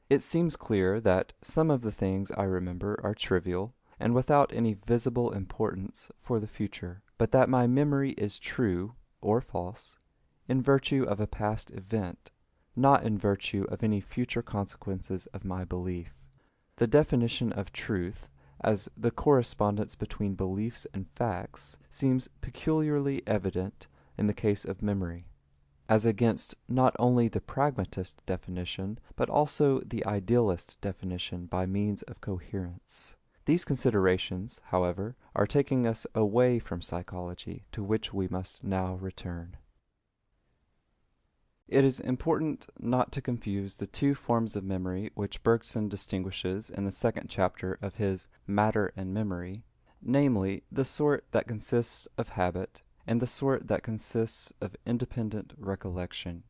It seems clear that some of the things I remember are trivial, and without any visible importance for the future, but that my memory is true, or false, in virtue of a past event, not in virtue of any future consequences of my belief. The definition of truth, as the correspondence between beliefs and facts, seems peculiarly evident in the case of memory, as against not only the pragmatist definition, but also the idealist definition by means of coherence. These considerations, however, are taking us away from psychology, to which we must now return. It is important not to confuse the two forms of memory which Bergson distinguishes in the second chapter of his Matter and Memory, namely, the sort that consists of habit and the sort that consists of independent recollection.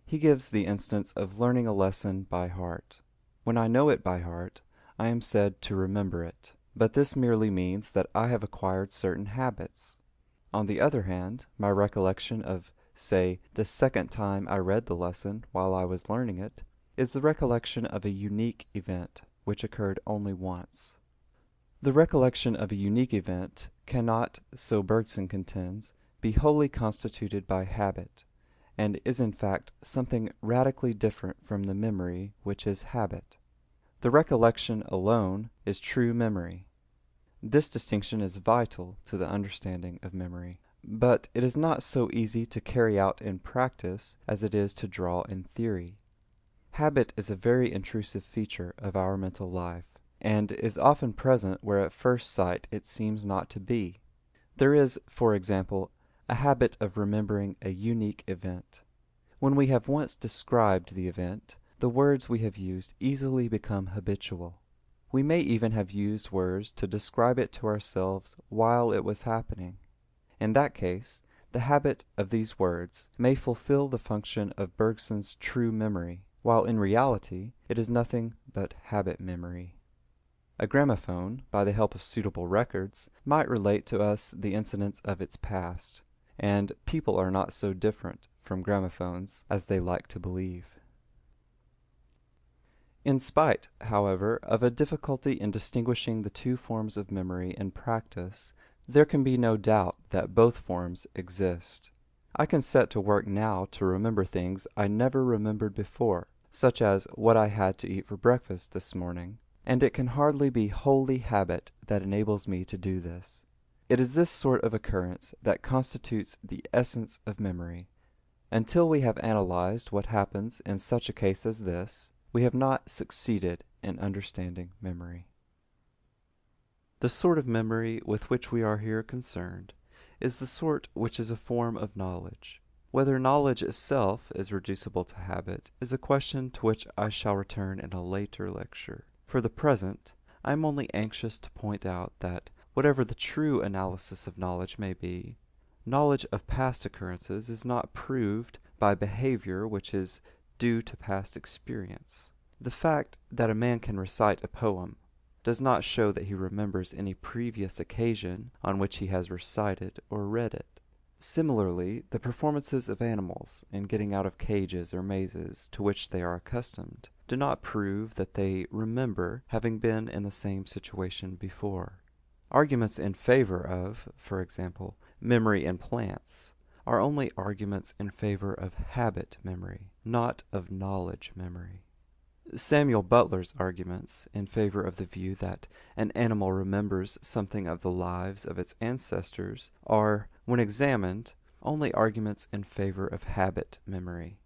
He gives the instance of learning a lesson by heart. When I know it by heart, I am said to remember it, but this merely means that I have acquired certain habits. On the other hand, my recollection of, say, the second time I read the lesson while I was learning it, is the recollection of a unique event which occurred only once. The recollection of a unique event cannot, so Bergson contends, be wholly constituted by habit, and is in fact something radically different from the memory which is habit. The recollection alone is true memory. This distinction is vital to the understanding of memory, but it is not so easy to carry out in practice as it is to draw in theory. Habit is a very intrusive feature of our mental life, and is often present where at first sight it seems not to be. There is, for example, a habit of remembering a unique event. When we have once described the event, the words we have used easily become habitual. We may even have used words to describe it to ourselves while it was happening. In that case, the habit of these words may fulfill the function of Bergson's true memory, while in reality it is nothing but habit memory. A gramophone, by the help of suitable records, might relate to us the incidents of its past, and people are not so different from gramophones as they like to believe. In spite, however, of a difficulty in distinguishing the two forms of memory in practice, there can be no doubt that both forms exist. I can set to work now to remember things I never remembered before, such as what I had to eat for breakfast this morning, and it can hardly be wholly habit that enables me to do this. It is this sort of occurrence that constitutes the essence of memory. Until we have analyzed what happens in such a case as this, we have not succeeded in understanding memory. The sort of memory with which we are here concerned is the sort which is a form of knowledge. Whether knowledge itself is reducible to habit is a question to which I shall return in a later lecture. For the present, I am only anxious to point out that, whatever the true analysis of knowledge may be, knowledge of past occurrences is not proved by behavior which is due to past experience. The fact that a man can recite a poem does not show that he remembers any previous occasion on which he has recited or read it. Similarly, the performances of animals in getting out of cages or mazes to which they are accustomed do not prove that they remember having been in the same situation before. Arguments in favor of, for example, memory in plants are only arguments in favor of habit memory, not of knowledge memory. Samuel Butler's arguments in favor of the view that an animal remembers something of the lives of its ancestors are, when examined, only arguments in favor of habit memory.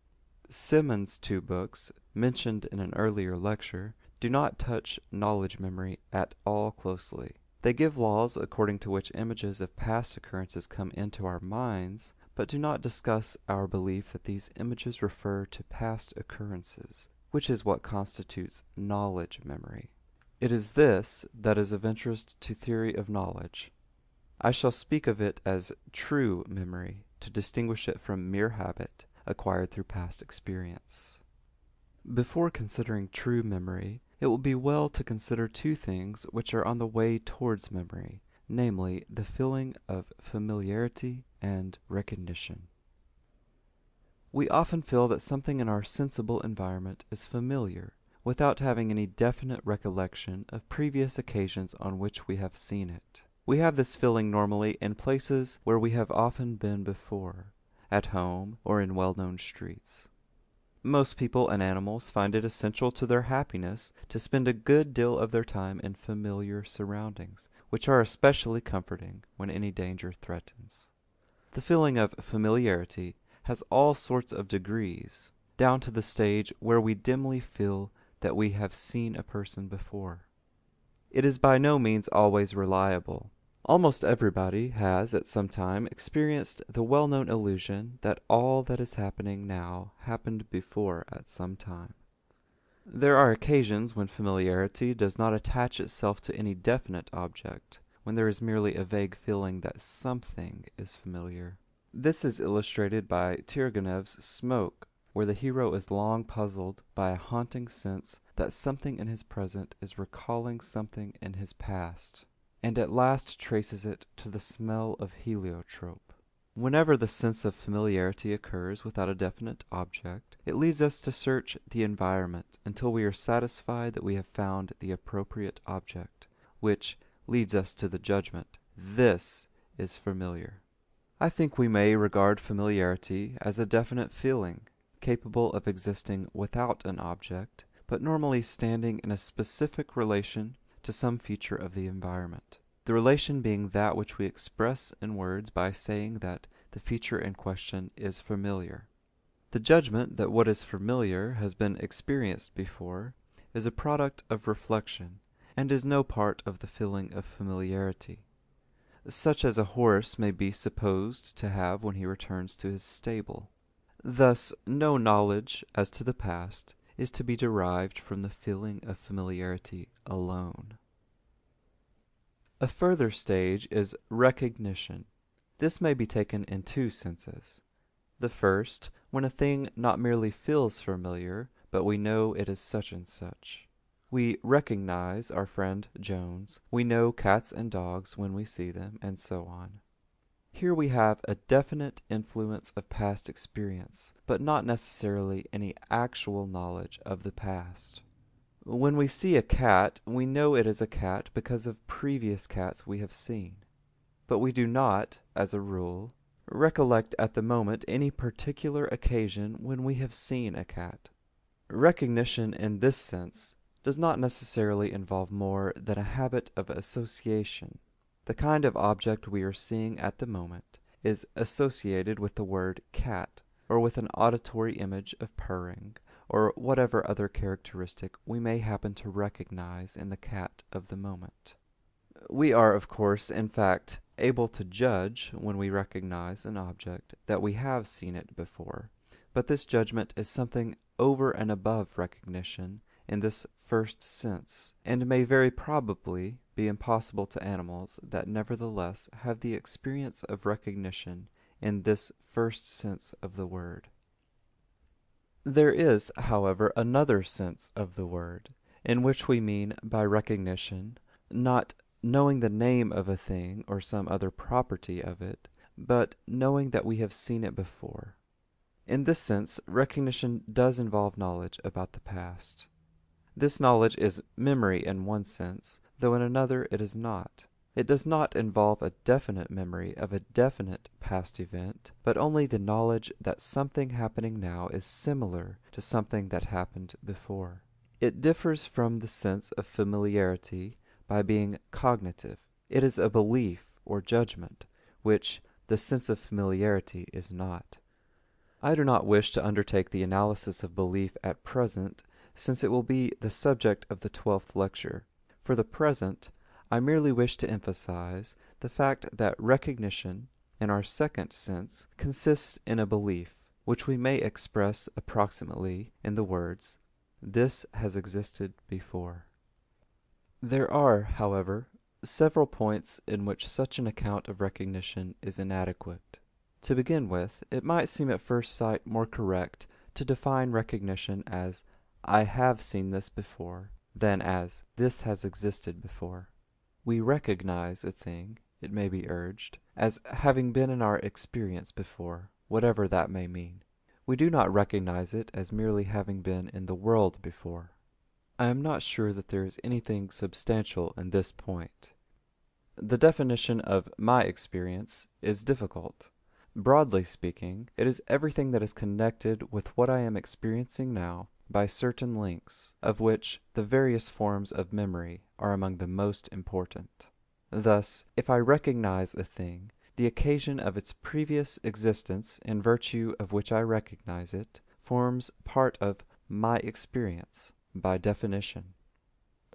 Simmons' two books, mentioned in an earlier lecture, do not touch knowledge memory at all closely. They give laws according to which images of past occurrences come into our minds, but do not discuss our belief that these images refer to past occurrences, which is what constitutes knowledge memory. It is this that is of interest to theory of knowledge. I shall speak of it as true memory to distinguish it from mere habit acquired through past experience. Before considering true memory, it will be well to consider two things which are on the way towards memory, namely the feeling of familiarity and recognition. We often feel that something in our sensible environment is familiar, without having any definite recollection of previous occasions on which we have seen it. We have this feeling normally in places where we have often been before, at home or in well-known streets. Most people and animals find it essential to their happiness to spend a good deal of their time in familiar surroundings, which are especially comforting when any danger threatens. The feeling of familiarity has all sorts of degrees, down to the stage where we dimly feel that we have seen a person before. It is by no means always reliable. Almost everybody has at some time experienced the well-known illusion that all that is happening now happened before at some time. There are occasions when familiarity does not attach itself to any definite object, when there is merely a vague feeling that something is familiar. This is illustrated by Turgenev's Smoke, where the hero is long puzzled by a haunting sense that something in his present is recalling something in his past, and at last traces it to the smell of heliotrope. Whenever the sense of familiarity occurs without a definite object, it leads us to search the environment until we are satisfied that we have found the appropriate object, which leads us to the judgment, "This is familiar." I think we may regard familiarity as a definite feeling, capable of existing without an object, but normally standing in a specific relation to some feature of the environment, the relation being that which we express in words by saying that the feature in question is familiar. The judgment that what is familiar has been experienced before is a product of reflection, and is no part of the feeling of familiarity, such as a horse may be supposed to have when he returns to his stable. Thus, no knowledge as to the past is to be derived from the feeling of familiarity alone. A further stage is recognition. This may be taken in two senses. The first, when a thing not merely feels familiar, but we know it is such and such. We recognize our friend Jones, we know cats and dogs when we see them, and so on. Here we have a definite influence of past experience, but not necessarily any actual knowledge of the past. When we see a cat, we know it is a cat because of previous cats we have seen. But we do not, as a rule, recollect at the moment any particular occasion when we have seen a cat. Recognition in this sense does not necessarily involve more than a habit of association. The kind of object we are seeing at the moment is associated with the word cat, or with an auditory image of purring, or whatever other characteristic we may happen to recognize in the cat of the moment. We are, of course, in fact, able to judge, when we recognize an object, that we have seen it before, but this judgment is something over and above recognition in this first sense, and may very probably be impossible to animals that nevertheless have the experience of recognition in this first sense of the word. There is, however, another sense of the word, in which we mean by recognition not knowing the name of a thing or some other property of it, but knowing that we have seen it before. In this sense, recognition does involve knowledge about the past. This knowledge is memory in one sense, though in another it is not. It does not involve a definite memory of a definite past event, but only the knowledge that something happening now is similar to something that happened before. It differs from the sense of familiarity by being cognitive. It is a belief or judgment, which the sense of familiarity is not. I do not wish to undertake the analysis of belief at present, since it will be the subject of the 12th lecture. For the present, I merely wish to emphasize the fact that recognition, in our second sense, consists in a belief, which we may express approximately in the words, "This has existed before." There are, however, several points in which such an account of recognition is inadequate. To begin with, it might seem at first sight more correct to define recognition as "I have seen this before," than as "this has existed before." We recognize a thing, it may be urged, as having been in our experience before, whatever that may mean. We do not recognize it as merely having been in the world before. I am not sure that there is anything substantial in this point. The definition of my experience is difficult. Broadly speaking, it is everything that is connected with what I am experiencing now by certain links, of which the various forms of memory are among the most important. Thus, if I recognize a thing, the occasion of its previous existence in virtue of which I recognize it forms part of my experience by definition.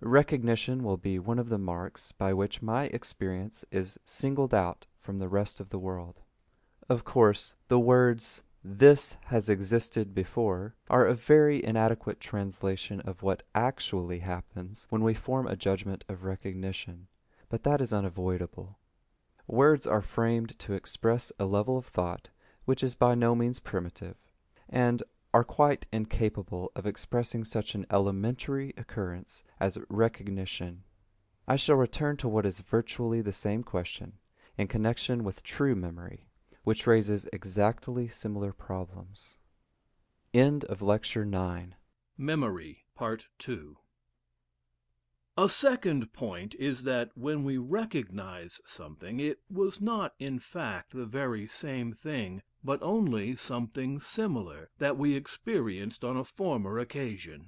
Recognition will be one of the marks by which my experience is singled out from the rest of the world. Of course, the words "this has existed before" are a very inadequate translation of what actually happens when we form a judgment of recognition, but that is unavoidable. Words are framed to express a level of thought which is by no means primitive, and are quite incapable of expressing such an elementary occurrence as recognition. I shall return to what is virtually the same question in connection with true memory, which raises exactly similar problems. End of Lecture 9. Memory, Part 2. A second point is that when we recognize something, it was not in fact the very same thing, but only something similar, that we experienced on a former occasion.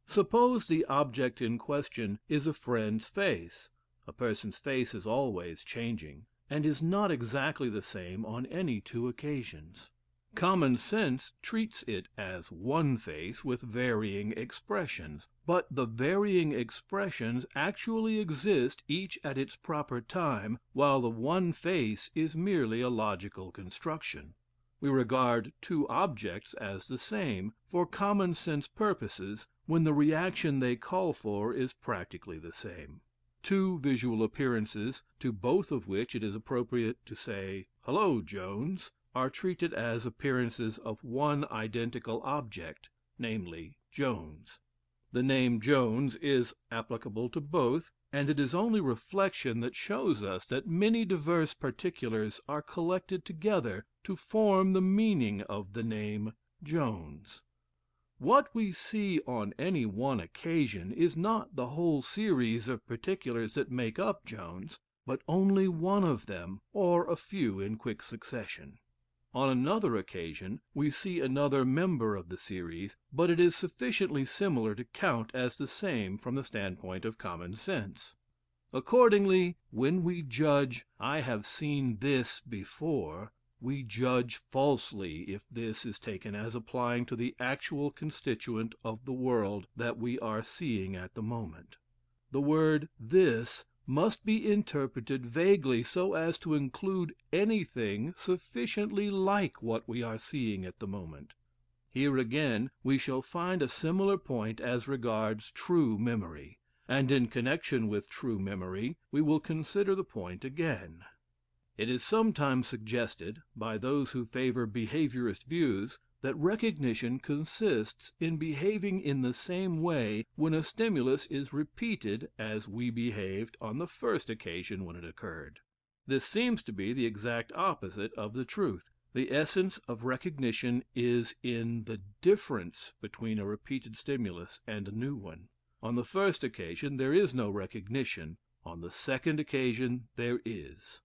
Suppose the object in question is a friend's face. A person's face is always changing, and is not exactly the same on any two occasions. Common sense treats it as one face with varying expressions, but the varying expressions actually exist each at its proper time, while the one face is merely a logical construction. We regard two objects as the same, for common sense purposes, when the reaction they call for is practically the same. Two visual appearances, to both of which it is appropriate to say, "Hello, Jones," are treated as appearances of one identical object, namely Jones. The name Jones is applicable to both, and it is only reflection that shows us that many diverse particulars are collected together to form the meaning of the name Jones. What we see on any one occasion is not the whole series of particulars that make up Jones, but only one of them, or a few in quick succession. On another occasion we see another member of the series, but it is sufficiently similar to count as the same from the standpoint of common sense. Accordingly, when we judge, "I have seen this before," we judge falsely if this is taken as applying to the actual constituent of the world that we are seeing at the moment. The word "this" must be interpreted vaguely so as to include anything sufficiently like what we are seeing at the moment. Here again we shall find a similar point as regards true memory, and in connection with true memory we will consider the point again. It is sometimes suggested, by those who favor behaviorist views, that recognition consists in behaving in the same way when a stimulus is repeated as we behaved on the first occasion when it occurred. This seems to be the exact opposite of the truth. The essence of recognition is in the difference between a repeated stimulus and a new one. On the first occasion there is no recognition, on the second occasion there is.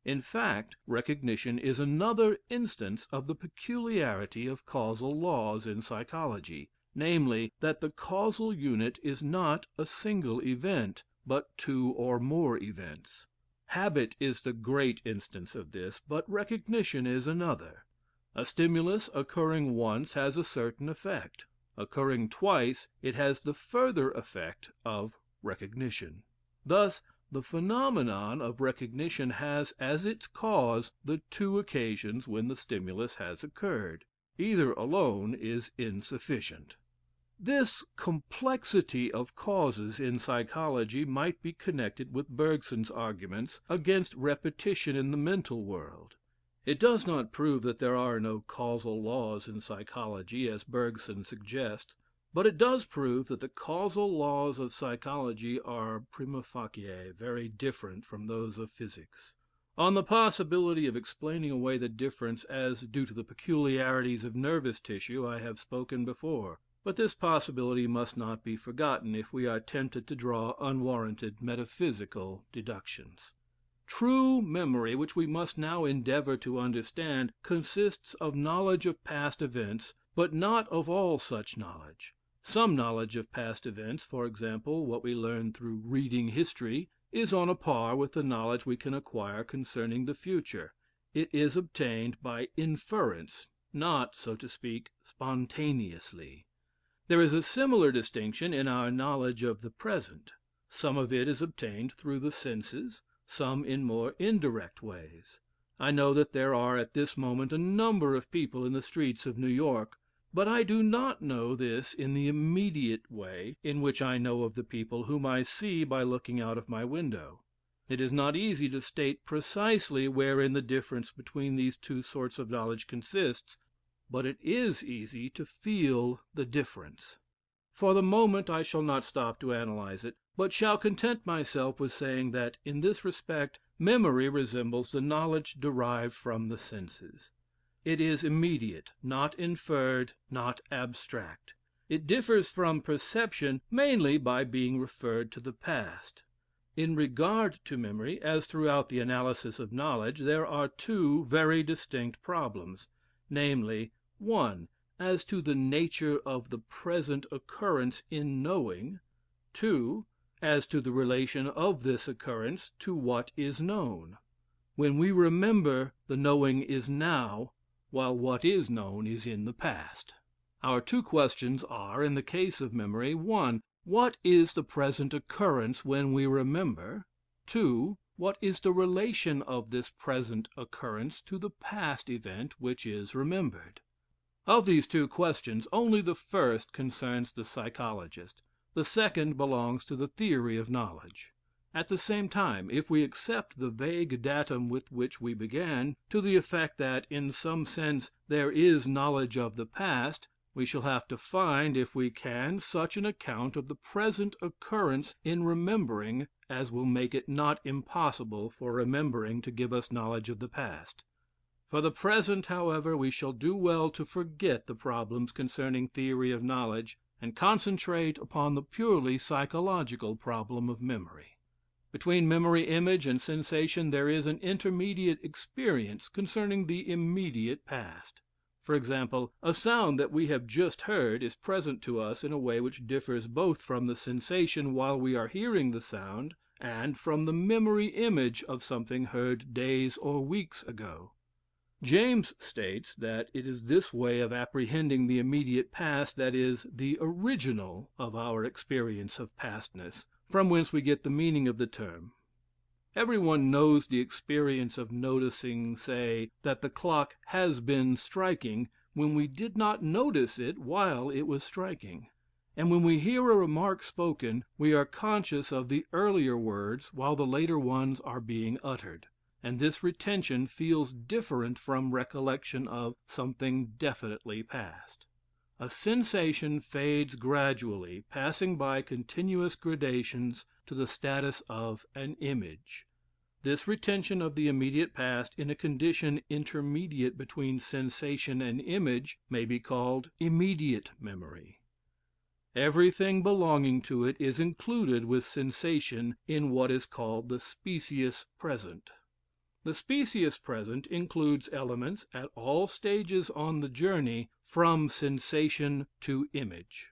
In fact, recognition is another instance of the peculiarity of causal laws in psychology, namely, that the causal unit is not a single event, but two or more events. Habit is the great instance of this, but recognition is another. A stimulus occurring once has a certain effect. Occurring twice, it has the further effect of recognition. Thus, the phenomenon of recognition has as its cause the two occasions when the stimulus has occurred. Either alone is insufficient. This complexity of causes in psychology might be connected with Bergson's arguments against repetition in the mental world. It does not prove that there are no causal laws in psychology, as Bergson suggests, but it does prove that the causal laws of psychology are prima facie very different from those of physics. On the possibility of explaining away the difference as due to the peculiarities of nervous tissue I have spoken before, but this possibility must not be forgotten if we are tempted to draw unwarranted metaphysical deductions. True memory, which we must now endeavor to understand, consists of knowledge of past events, but not of all such knowledge. Some knowledge of past events, for example, what we learn through reading history, is on a par with the knowledge we can acquire concerning the future. It is obtained by inference, not, so to speak, spontaneously. There is a similar distinction in our knowledge of the present. Some of it is obtained through the senses, some in more indirect ways. I know that there are at this moment a number of people in the streets of New York, but I do not know this in the immediate way in which I know of the people whom I see by looking out of my window. It is not easy to state precisely wherein the difference between these two sorts of knowledge consists, but it is easy to feel the difference. For the moment I shall not stop to analyze it, but shall content myself with saying that, in this respect, memory resembles the knowledge derived from the senses. It is immediate, not inferred, not abstract. It differs from perception mainly by being referred to the past. In regard to memory, as throughout the analysis of knowledge, there are two very distinct problems, namely, 1. As to the nature of the present occurrence in knowing; 2. As to the relation of this occurrence to what is known. When we remember, the knowing is now, while what is known is in the past. Our two questions are, in the case of memory: 1. What is the present occurrence when we remember? 2. What is the relation of this present occurrence to the past event which is remembered? Of these two questions, only the first concerns the psychologist, the second belongs to the theory of knowledge. At the same time, if we accept the vague datum with which we began, to the effect that, in some sense, there is knowledge of the past, we shall have to find, if we can, such an account of the present occurrence in remembering as will make it not impossible for remembering to give us knowledge of the past. For the present, however, we shall do well to forget the problems concerning theory of knowledge, and concentrate upon the purely psychological problem of memory. Between memory image and sensation there is an intermediate experience concerning the immediate past. For example, a sound that we have just heard is present to us in a way which differs both from the sensation while we are hearing the sound, and from the memory image of something heard days or weeks ago. James states that it is this way of apprehending the immediate past that is the original of our experience of pastness, from whence we get the meaning of the term. Every one knows the experience of noticing, say, that the clock has been striking, when we did not notice it while it was striking. And when we hear a remark spoken, we are conscious of the earlier words while the later ones are being uttered, and this retention feels different from recollection of something definitely past. A sensation fades gradually, passing by continuous gradations to the status of an image. This retention of the immediate past in a condition intermediate between sensation and image may be called immediate memory. Everything belonging to it is included with sensation in what is called the specious present. The specious present includes elements at all stages on the journey from sensation to image.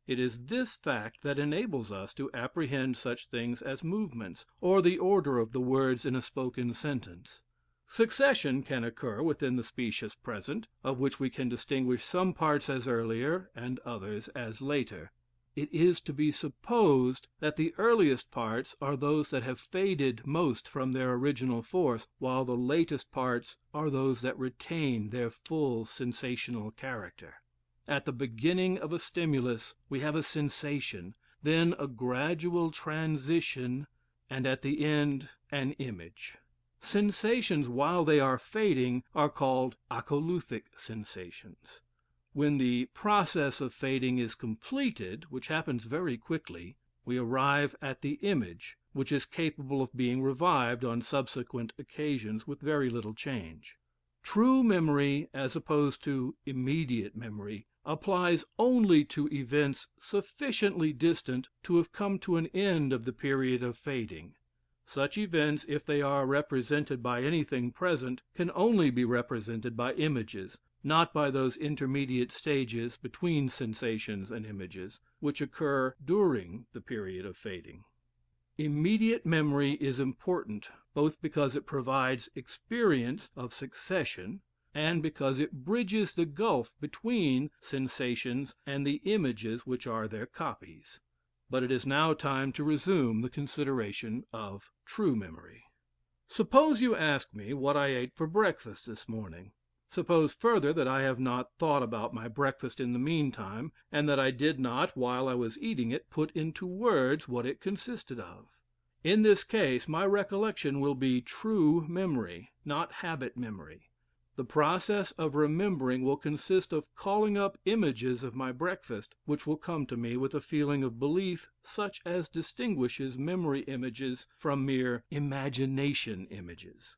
It is this fact that enables us to apprehend such things as movements, or the order of the words in a spoken sentence. Succession can occur within the specious present, of which we can distinguish some parts as earlier and others as later. It is to be supposed that the earliest parts are those that have faded most from their original force, while the latest parts are those that retain their full sensational character. At the beginning of a stimulus we have a sensation, then a gradual transition, and at the end an image. Sensations, while they are fading, are called acholuthic sensations. When the process of fading is completed, which happens very quickly, we arrive at the image, which is capable of being revived on subsequent occasions with very little change. True memory, as opposed to immediate memory, applies only to events sufficiently distant to have come to an end of the period of fading. Such events, if they are represented by anything present, can only be represented by images, not by those intermediate stages between sensations and images, which occur during the period of fading. Immediate memory is important, both because it provides experience of succession, and because it bridges the gulf between sensations and the images which are their copies. But it is now time to resume the consideration of true memory. Suppose you ask me what I ate for breakfast this morning. Suppose further that I have not thought about my breakfast in the meantime, and that I did not, while I was eating it, put into words what it consisted of. In this case, my recollection will be true memory, not habit memory. The process of remembering will consist of calling up images of my breakfast, which will come to me with a feeling of belief such as distinguishes memory images from mere imagination images.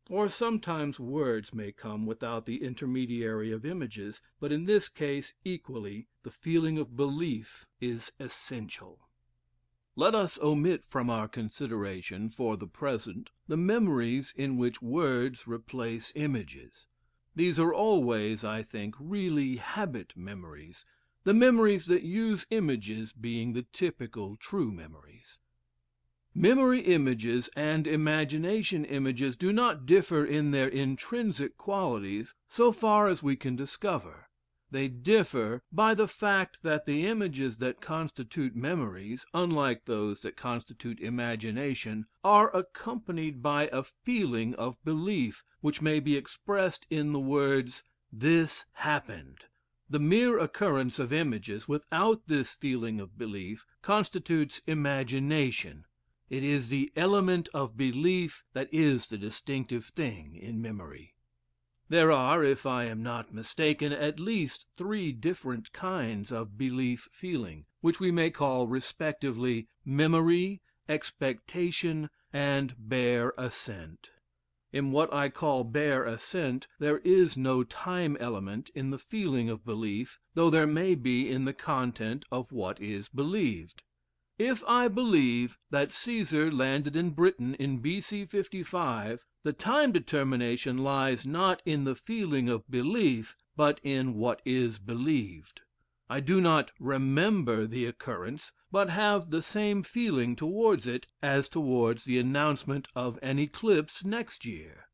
Or sometimes words may come without the intermediary of images, but in this case equally the feeling of belief is essential. Let us omit from our consideration, for the present, the memories in which words replace images. These are always, I think, really habit memories, the memories that use images being the typical true memories. Memory images and imagination images do not differ in their intrinsic qualities, so far as we can discover. They differ by the fact that the images that constitute memories, unlike those that constitute imagination, are accompanied by a feeling of belief, which may be expressed in the words, "This happened." The mere occurrence of images without this feeling of belief constitutes imagination. It is the element of belief that is the distinctive thing in memory. There are, if I am not mistaken, at least 3 different kinds of belief feeling, which we may call respectively memory, expectation, and bare assent. In what I call bare assent, there is no time element in the feeling of belief, though there may be in the content of what is believed. If I believe that Caesar landed in Britain in B.C. 55, the time determination lies not in the feeling of belief, but in what is believed. I do not remember the occurrence, but have the same feeling towards it as towards the announcement of an eclipse next year.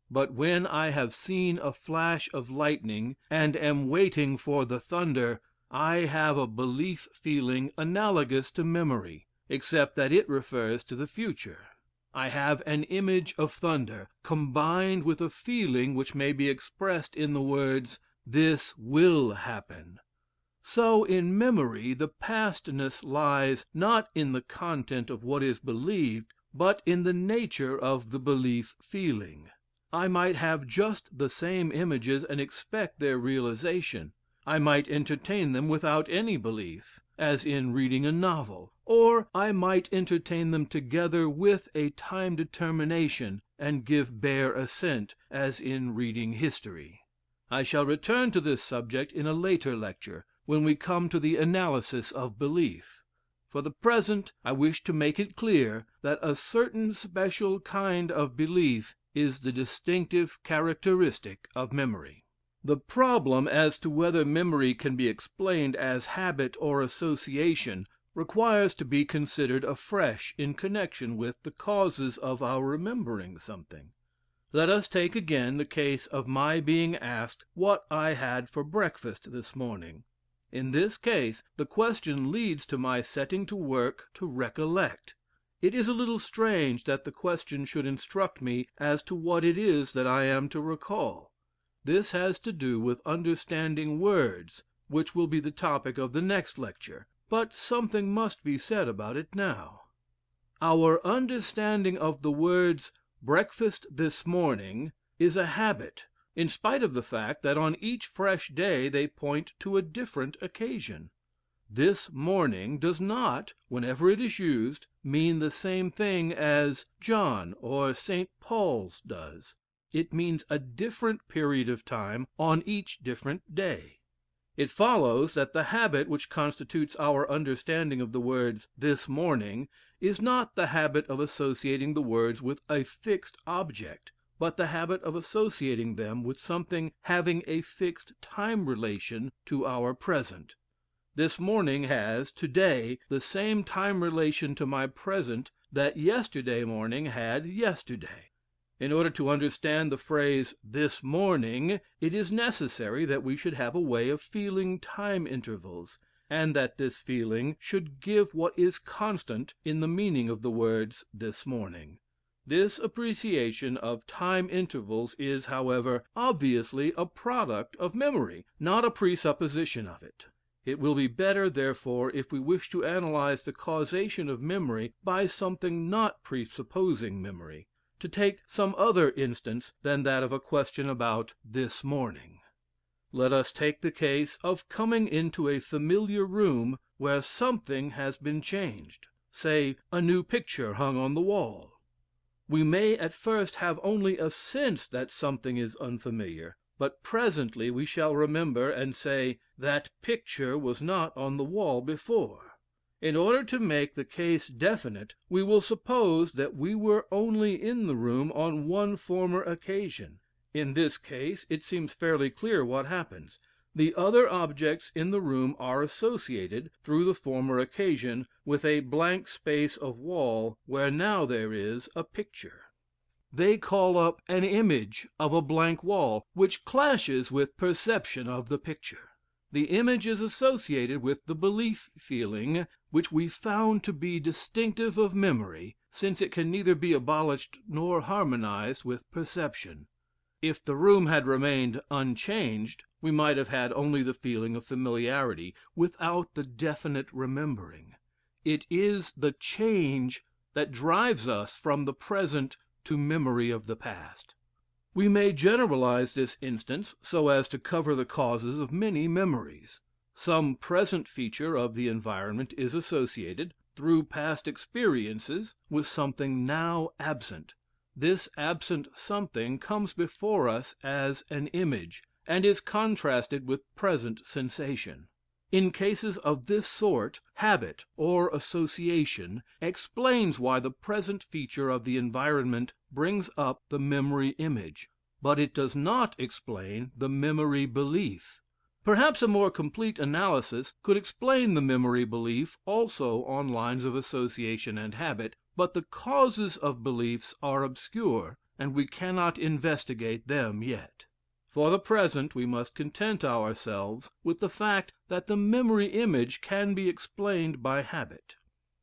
But when I have seen a flash of lightning, and am waiting for the thunder, I have a belief feeling analogous to memory, except that it refers to the future. I have an image of thunder, combined with a feeling which may be expressed in the words, "This will happen." So in memory the pastness lies not in the content of what is believed, but in the nature of the belief feeling. I might have just the same images and expect their realization. I might entertain them without any belief, as in reading a novel, or I might entertain them together with a time determination, and give bare assent, as in reading history. I shall return to this subject in a later lecture, when we come to the analysis of belief. For the present, I wish to make it clear that a certain special kind of belief is the distinctive characteristic of memory. The problem as to whether memory can be explained as habit or association requires to be considered afresh in connection with the causes of our remembering something. Let us take again the case of my being asked what I had for breakfast this morning. In this case, the question leads to my setting to work to recollect. It is a little strange that the question should instruct me as to what it is that I am to recall. This has to do with understanding words, which will be the topic of the next lecture, but something must be said about it now. Our understanding of the words breakfast this morning is a habit, in spite of the fact that on each fresh day they point to a different occasion. This morning does not, whenever it is used, mean the same thing as John or St. Paul's does. It means a different period of time on each different day. It follows that the habit which constitutes our understanding of the words this morning is not the habit of associating the words with a fixed object, but the habit of associating them with something having a fixed time relation to our present. This morning has, today, the same time relation to my present that yesterday morning had yesterday. In order to understand the phrase this morning, it is necessary that we should have a way of feeling time intervals, and that this feeling should give what is constant in the meaning of the words this morning. This appreciation of time intervals is, however, obviously a product of memory, not a presupposition of it. It will be better, therefore, if we wish to analyze the causation of memory by something not presupposing memory, to take some other instance than that of a question about this morning. Let us take the case of coming into a familiar room where something has been changed, say a new picture hung on the wall. We may at first have only a sense that something is unfamiliar, but presently we shall remember and say, that picture was not on the wall before. In order to make the case definite, we will suppose that we were only in the room on one former occasion. In this case, it seems fairly clear what happens. The other objects in the room are associated, through the former occasion, with a blank space of wall where now there is a picture. They call up an image of a blank wall, which clashes with perception of the picture. The image is associated with the belief feeling, which we found to be distinctive of memory, since it can neither be abolished nor harmonized with perception. If the room had remained unchanged, we might have had only the feeling of familiarity, without the definite remembering. It is the change that drives us from the present to memory of the past. We may generalize this instance so as to cover the causes of many memories. Some present feature of the environment is associated, through past experiences, with something now absent. This absent something comes before us as an image, and is contrasted with present sensation. In cases of this sort, habit, or association, explains why the present feature of the environment brings up the memory image, but it does not explain the memory belief. Perhaps a more complete analysis could explain the memory belief also on lines of association and habit, but the causes of beliefs are obscure, and we cannot investigate them yet. For the present, we must content ourselves with the fact that the memory image can be explained by habit.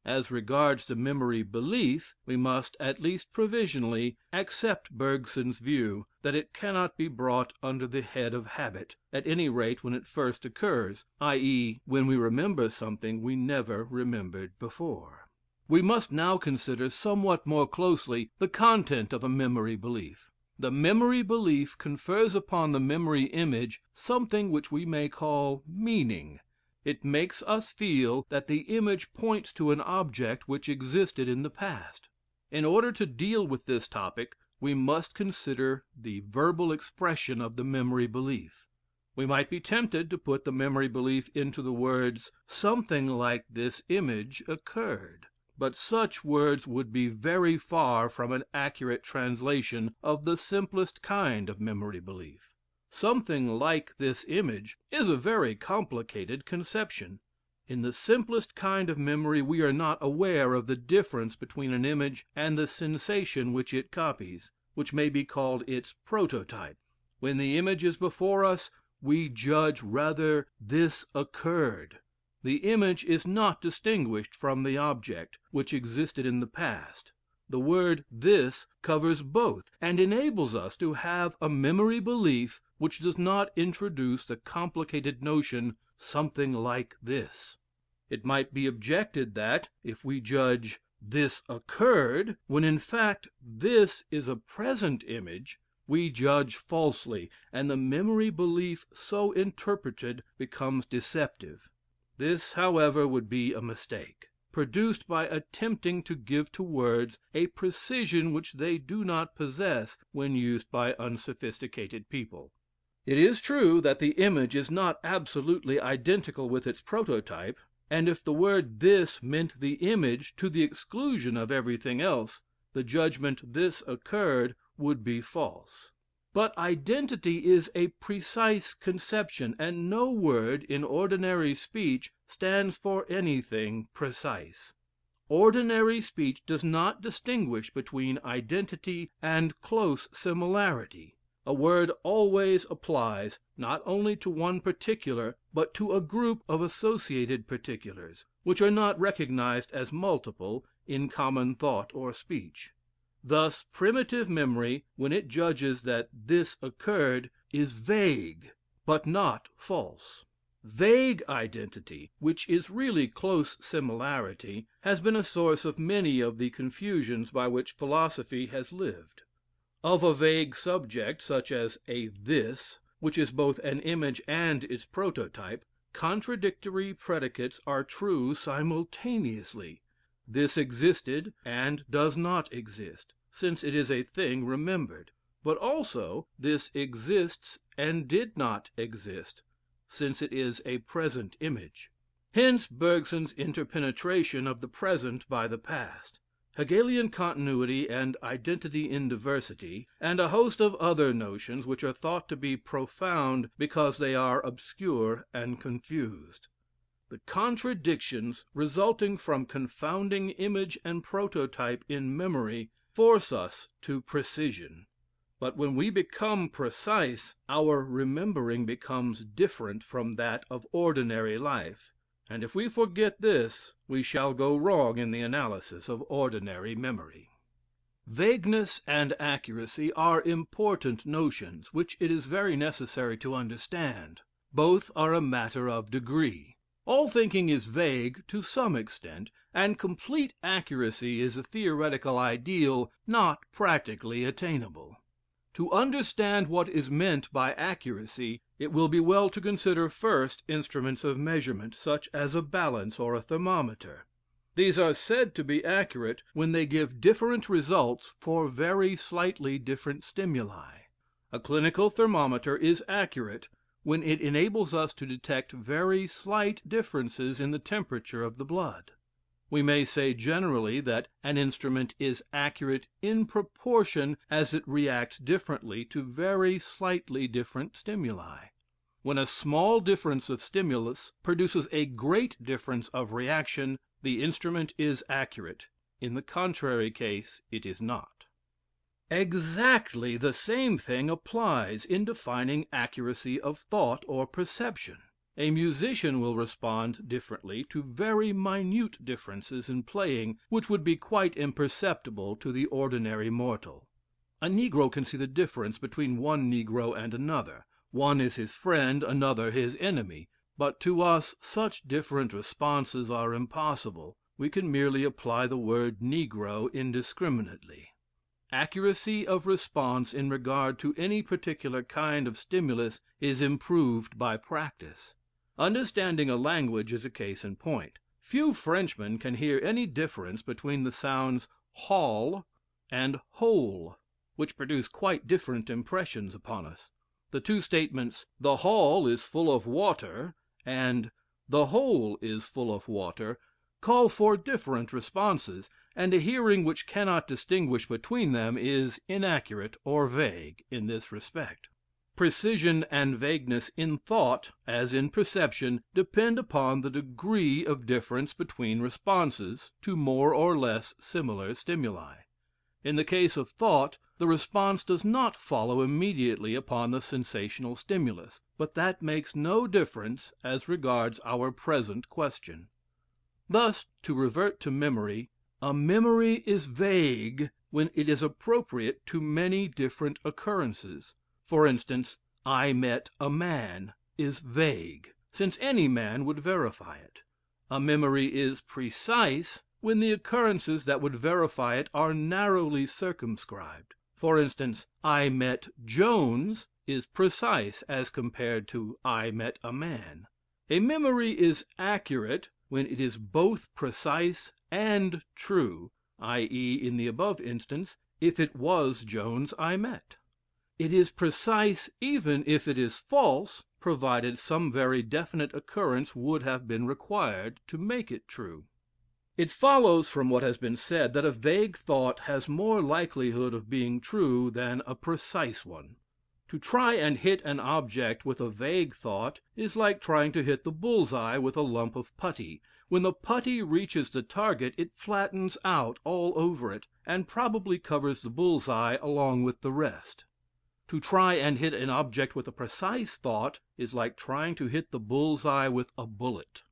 As regards the memory belief, we must, at least provisionally, accept Bergson's view that it cannot be brought under the head of habit, at any rate when it first occurs, i.e., when we remember something we never remembered before. We must now consider somewhat more closely the content of a memory belief. The memory belief confers upon the memory image something which we may call meaning. It makes us feel that the image points to an object which existed in the past. In order to deal with this topic, we must consider the verbal expression of the memory belief. We might be tempted to put the memory belief into the words, "something like this image occurred." But such words would be very far from an accurate translation of the simplest kind of memory belief. Something like this image is a very complicated conception. In the simplest kind of memory we are not aware of the difference between an image and the sensation which it copies, which may be called its prototype. When the image is before us, we judge rather this occurred. The image is not distinguished from the object, which existed in the past. The word this covers both, and enables us to have a memory belief which does not introduce the complicated notion something like this. It might be objected that, if we judge this occurred, when in fact this is a present image, we judge falsely, and the memory belief so interpreted becomes deceptive. This, however, would be a mistake, produced by attempting to give to words a precision which they do not possess when used by unsophisticated people. It is true that the image is not absolutely identical with its prototype. and if the word this meant the image to the exclusion of everything else, the judgment this occurred would be false. But identity is a precise conception, and no word in ordinary speech stands for anything precise. Ordinary speech does not distinguish between identity and close similarity. A word always applies not only to one particular, but to a group of associated particulars, which are not recognized as multiple in common thought or speech. Thus, primitive memory, when it judges that this occurred, is vague, but not false. Vague identity, which is really close similarity, has been a source of many of the confusions by which philosophy has lived. Of a vague subject, such as a this, which is both an image and its prototype, contradictory predicates are true simultaneously. This existed and does not exist, since it is a thing remembered; but also this exists and did not exist, since it is a present image. Hence Bergson's interpenetration of the present by the past, Hegelian continuity and identity in diversity, and a host of other notions which are thought to be profound because they are obscure and confused. The contradictions resulting from confounding image and prototype in memory force us to precision. But when we become precise, our remembering becomes different from that of ordinary life, and if we forget this, we shall go wrong in the analysis of ordinary memory. Vagueness and accuracy are important notions, which it is very necessary to understand. Both are a matter of degree. All thinking is vague to some extent, and complete accuracy is a theoretical ideal not practically attainable. To understand what is meant by accuracy, it will be well to consider first instruments of measurement, such as a balance or a thermometer. These are said to be accurate when they give different results for very slightly different stimuli. A clinical thermometer is accurate when it enables us to detect very slight differences in the temperature of the blood. We may say generally that an instrument is accurate in proportion as it reacts differently to very slightly different stimuli. When a small difference of stimulus produces a great difference of reaction, the instrument is accurate; in the contrary case it is not. Exactly the same thing applies in defining accuracy of thought or perception. A musician will respond differently to very minute differences in playing, which would be quite imperceptible to the ordinary mortal. A negro can see the difference between one negro and another. One is his friend, another his enemy; but to us such different responses are impossible. We can merely apply the word negro indiscriminately. Accuracy of response in regard to any particular kind of stimulus is improved by practice. Understanding a language is a case in point. Few Frenchmen can hear any difference between the sounds hall and hole, which produce quite different impressions upon us. The two statements, "the hall is full of water," and "the hole is full of water," call for different responses, and a hearing which cannot distinguish between them is inaccurate or vague in this respect. Precision and vagueness in thought, as in perception, depend upon the degree of difference between responses to more or less similar stimuli. In the case of thought, the response does not follow immediately upon the sensational stimulus, but that makes no difference as regards our present question. Thus, to revert to memory, a memory is vague when it is appropriate to many different occurrences. For instance, "I met a man" is vague, since any man would verify it. A memory is precise when the occurrences that would verify it are narrowly circumscribed. For instance, "I met Jones" is precise as compared to "I met a man." A memory is accurate when it is both precise and true, i.e., in the above instance, if it was Jones I met. It is precise even if it is false, provided some very definite occurrence would have been required to make it true. It follows from what has been said that a vague thought has more likelihood of being true than a precise one. To try and hit an object with a vague thought is like trying to hit the bull's-eye with a lump of putty. When the putty reaches the target, it flattens out all over it, and probably covers the bull's-eye along with the rest. To try and hit an object with a precise thought is like trying to hit the bull's-eye with a bullet.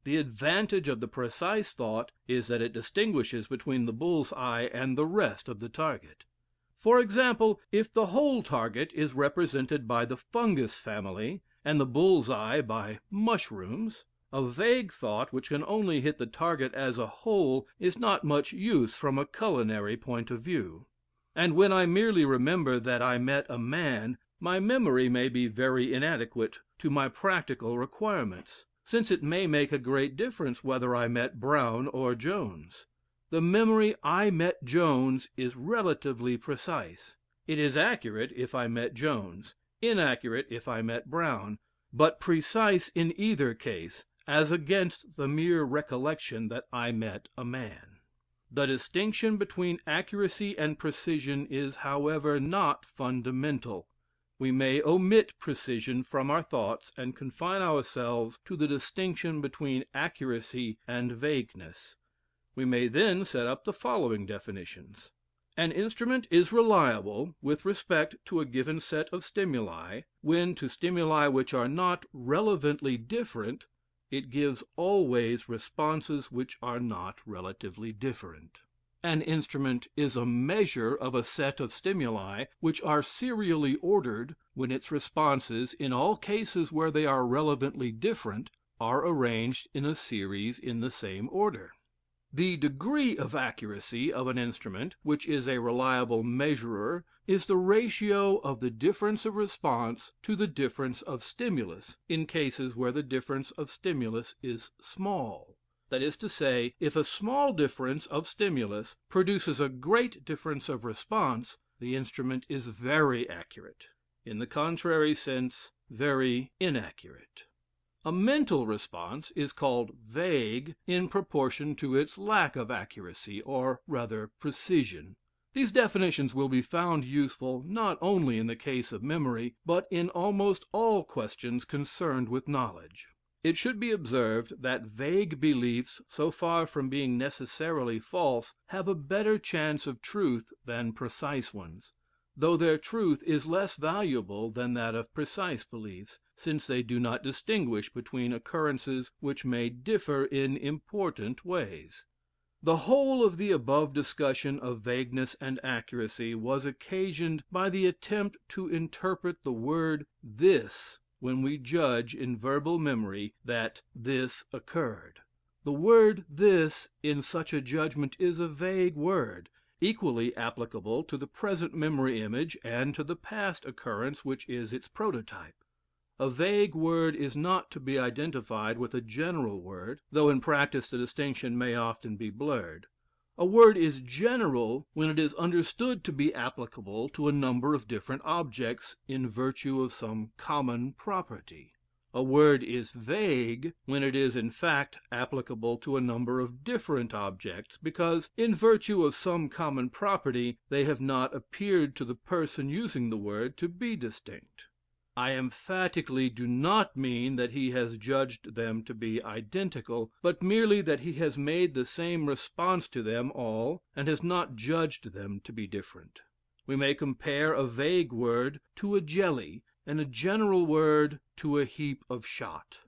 The advantage of the precise thought is that it distinguishes between the bull's-eye and the rest of the target. For example, if the whole target is represented by the fungus family, and the bull's-eye by mushrooms, a vague thought which can only hit the target as a whole is not much use from a culinary point of view. And when I merely remember that I met a man, my memory may be very inadequate to my practical requirements, since it may make a great difference whether I met Brown or Jones. The memory "I met Jones" is relatively precise. It is accurate if I met Jones, inaccurate if I met Brown, but precise in either case, as against the mere recollection that I met a man. The distinction between accuracy and precision is, however, not fundamental. We may omit precision from our thoughts and confine ourselves to the distinction between accuracy and vagueness. We may then set up the following definitions. An instrument is reliable with respect to a given set of stimuli, when to stimuli which are not relevantly different, it gives always responses which are not relatively different. An instrument is a measure of a set of stimuli which are serially ordered, when its responses, in all cases where they are relevantly different, are arranged in a series in the same order. The degree of accuracy of an instrument, which is a reliable measurer, is the ratio of the difference of response to the difference of stimulus, in cases where the difference of stimulus is small. That is to say, if a small difference of stimulus produces a great difference of response, the instrument is very accurate. In the contrary sense, very inaccurate. A mental response is called vague in proportion to its lack of accuracy, or rather precision. These definitions will be found useful not only in the case of memory, but in almost all questions concerned with knowledge. It should be observed that vague beliefs, so far from being necessarily false, have a better chance of truth than precise ones, though their truth is less valuable than that of precise beliefs, since they do not distinguish between occurrences which may differ in important ways. The whole of the above discussion of vagueness and accuracy was occasioned by the attempt to interpret the word "this" when we judge in verbal memory that "this occurred." The word "this" in such a judgment is a vague word, equally applicable to the present memory image and to the past occurrence which is its prototype. A vague word is not to be identified with a general word, though in practice the distinction may often be blurred. A word is general when it is understood to be applicable to a number of different objects in virtue of some common property. A word is vague when it is in fact applicable to a number of different objects, because, in virtue of some common property, they have not appeared to the person using the word to be distinct. I emphatically do not mean that he has judged them to be identical, but merely that he has made the same response to them all, and has not judged them to be different. We may compare a vague word to a jelly, and a general word to a heap of shot.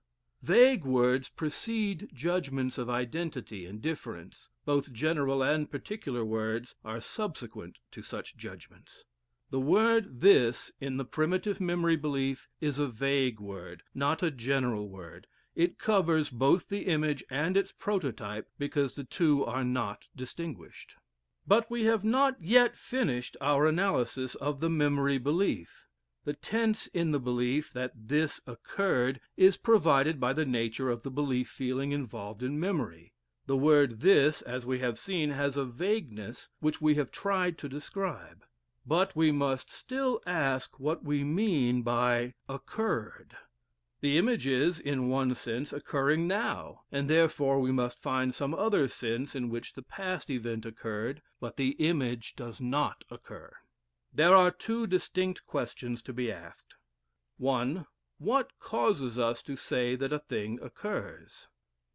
Vague words precede judgments of identity and difference. Both general and particular words are subsequent to such judgments. The word "this" in the primitive memory belief is a vague word, not a general word. It covers both the image and its prototype, because the two are not distinguished. But we have not yet finished our analysis of the memory belief. The tense in the belief that "this occurred" is provided by the nature of the belief feeling involved in memory. The word "this," as we have seen, has a vagueness which we have tried to describe. but we must still ask what we mean by occurred. The image is, in one sense, occurring now, and therefore we must find some other sense in which the past event occurred, but the image does not occur. There are two distinct questions to be asked. 1. What causes us to say that a thing occurs?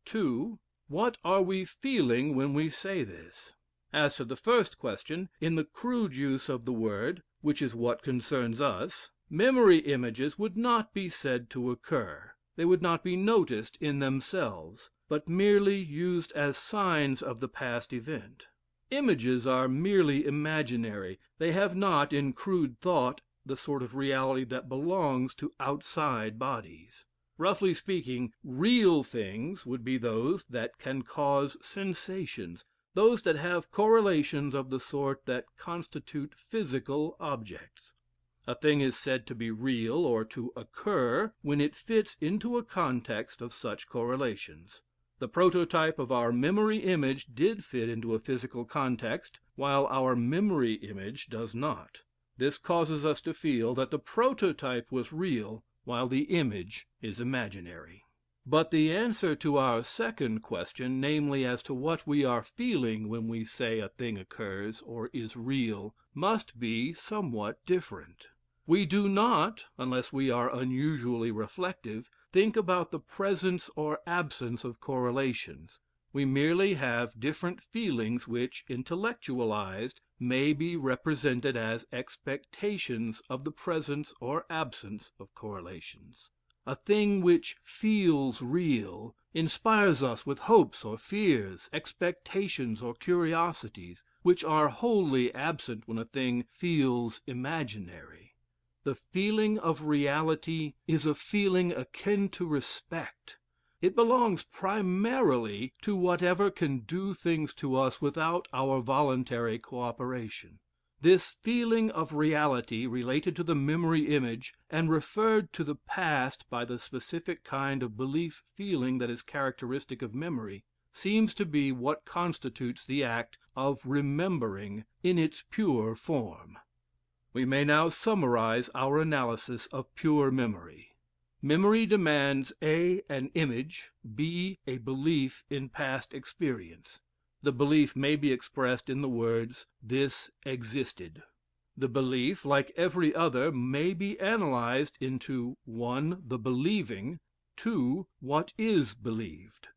2. What are we feeling when we say this? As to the first question, in the crude use of the word, which is what concerns us, memory images would not be said to occur. They would not be noticed in themselves, but merely used as signs of the past event. Images are merely imaginary. They have not, in crude thought, the sort of reality that belongs to outside bodies. Roughly speaking, real things would be those that can cause sensations, those that have correlations of the sort that constitute physical objects. A thing is said to be real or to occur when it fits into a context of such correlations. The prototype of our memory image did fit into a physical context, while our memory image does not. This causes us to feel that the prototype was real, while the image is imaginary. But the answer to our second question, namely as to what we are feeling when we say a thing occurs or is real, must be somewhat different. We do not, unless we are unusually reflective, think about the presence or absence of correlations. We merely have different feelings which, intellectualized, may be represented as expectations of the presence or absence of correlations. A thing which feels real inspires us with hopes or fears, expectations or curiosities, which are wholly absent when a thing feels imaginary. The feeling of reality is a feeling akin to respect. It belongs primarily to whatever can do things to us without our voluntary cooperation. This feeling of reality related to the memory image, and referred to the past by the specific kind of belief feeling that is characteristic of memory, seems to be what constitutes the act of remembering in its pure form. We may now summarize our analysis of pure memory. Memory demands A. an image, B. a belief in past experience. The belief may be expressed in the words, "This existed." The belief, like every other, may be analyzed into 1. The believing, 2. What is believed.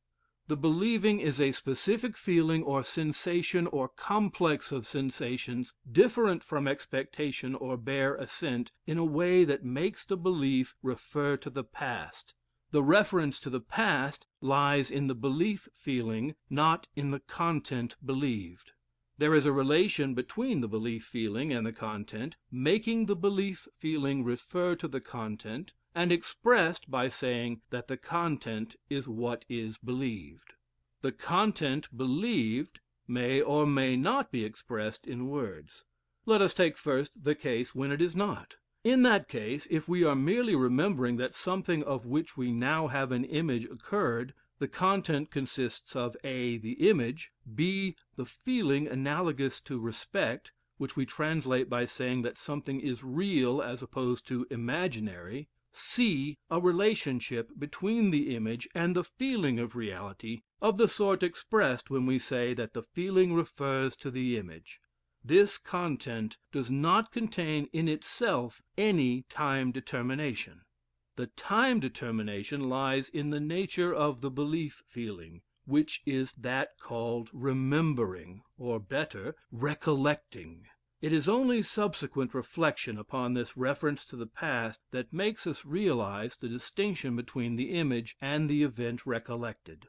The believing is a specific feeling or sensation or complex of sensations different from expectation or bare assent in a way that makes the belief refer to the past. The reference to the past lies in the belief feeling, not in the content believed. There is a relation between the belief feeling and the content, making the belief feeling refer to the content, and expressed by saying that the content is what is believed. The content believed may or may not be expressed in words. Let us take first the case when it is not. In that case, if we are merely remembering that something of which we now have an image occurred, the content consists of A. the image, B. the feeling analogous to respect, which we translate by saying that something is real as opposed to imaginary, C. a relationship between the image and the feeling of reality, of the sort expressed when we say that the feeling refers to the image. This content does not contain in itself any time determination. The time determination lies in the nature of the belief feeling, which is that called remembering, or better, recollecting. It is only subsequent reflection upon this reference to the past that makes us realize the distinction between the image and the event recollected.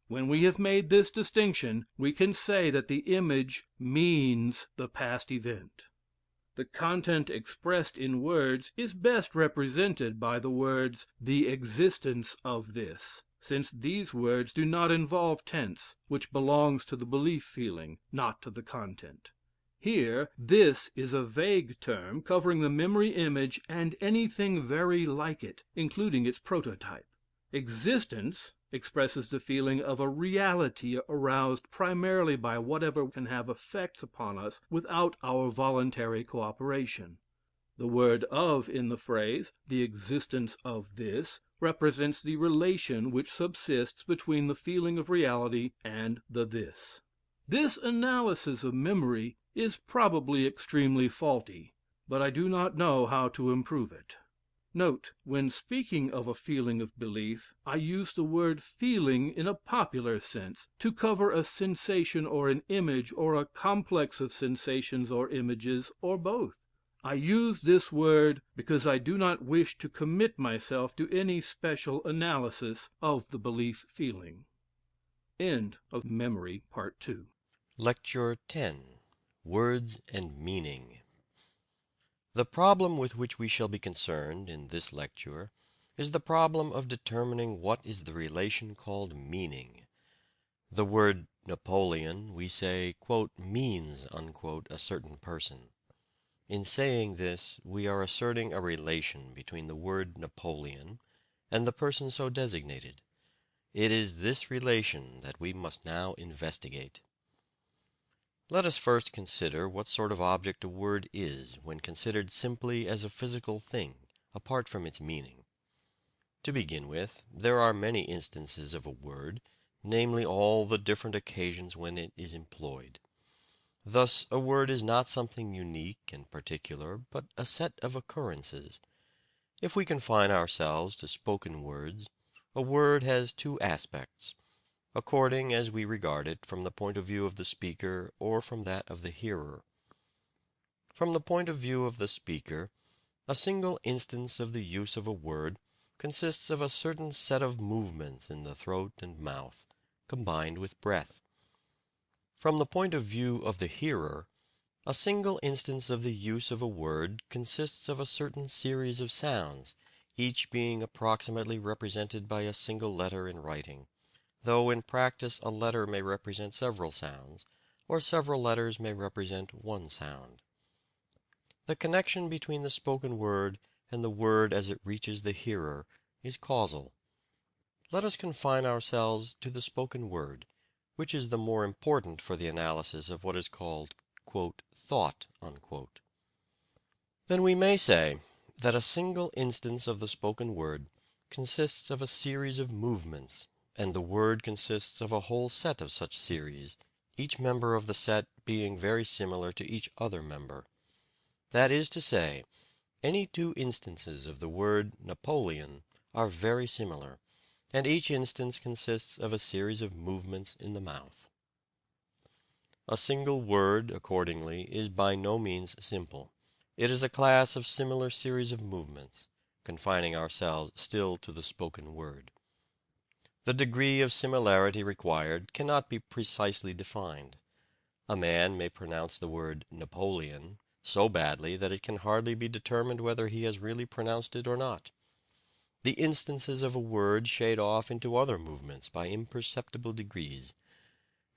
When we have made this distinction, we can say that the image means the past event. The content expressed in words is best represented by the words, "the existence of this," since these words do not involve tense, which belongs to the belief feeling, not to the content. Here, "this" is a vague term covering the memory image and anything very like it, including its prototype. "Existence" expresses the feeling of a reality aroused primarily by whatever can have effects upon us without our voluntary cooperation. The word of in the phrase, the existence of this, represents the relation which subsists between the feeling of reality and the this. This analysis of memory is probably extremely faulty, but I do not know how to improve it. Note, when speaking of a feeling of belief, I use the word feeling in a popular sense, to cover a sensation or an image, or a complex of sensations or images, or both. I use this word because I do not wish to commit myself to any special analysis of the belief feeling. End of Memory, Part 2. Lecture 10. Words and Meaning. The problem with which we shall be concerned in this lecture is the problem of determining what is the relation called meaning. The word Napoleon, we say, "means," a certain person. In saying this, we are asserting a relation between the word Napoleon and the person so designated. It is this relation that we must now investigate. Let us first consider what sort of object a word is when considered simply as a physical thing, apart from its meaning. To begin with, there are many instances of a word, namely all the different occasions when it is employed. Thus, a word is not something unique and particular, but a set of occurrences. If we confine ourselves to spoken words, a word has two aspects, according as we regard it from the point of view of the speaker or from that of the hearer. From the point of view of the speaker, a single instance of the use of a word consists of a certain set of movements in the throat and mouth, combined with breath. From the point of view of the hearer, a single instance of the use of a word consists of a certain series of sounds, each being approximately represented by a single letter in writing, though in practice a letter may represent several sounds, or several letters may represent one sound. The connection between the spoken word and the word as it reaches the hearer is causal. Let us confine ourselves to the spoken word, which is the more important for the analysis of what is called "thought." Then we may say that a single instance of the spoken word consists of a series of movements, and the word consists of a whole set of such series, each member of the set being very similar to each other member. That is to say, any two instances of the word Napoleon are very similar, and each instance consists of a series of movements in the mouth. A single word, accordingly, is by no means simple. It is a class of similar series of movements, confining ourselves still to the spoken word. The degree of similarity required cannot be precisely defined. A man may pronounce the word Napoleon so badly that it can hardly be determined whether he has really pronounced it or not. The instances of a word shade off into other movements by imperceptible degrees,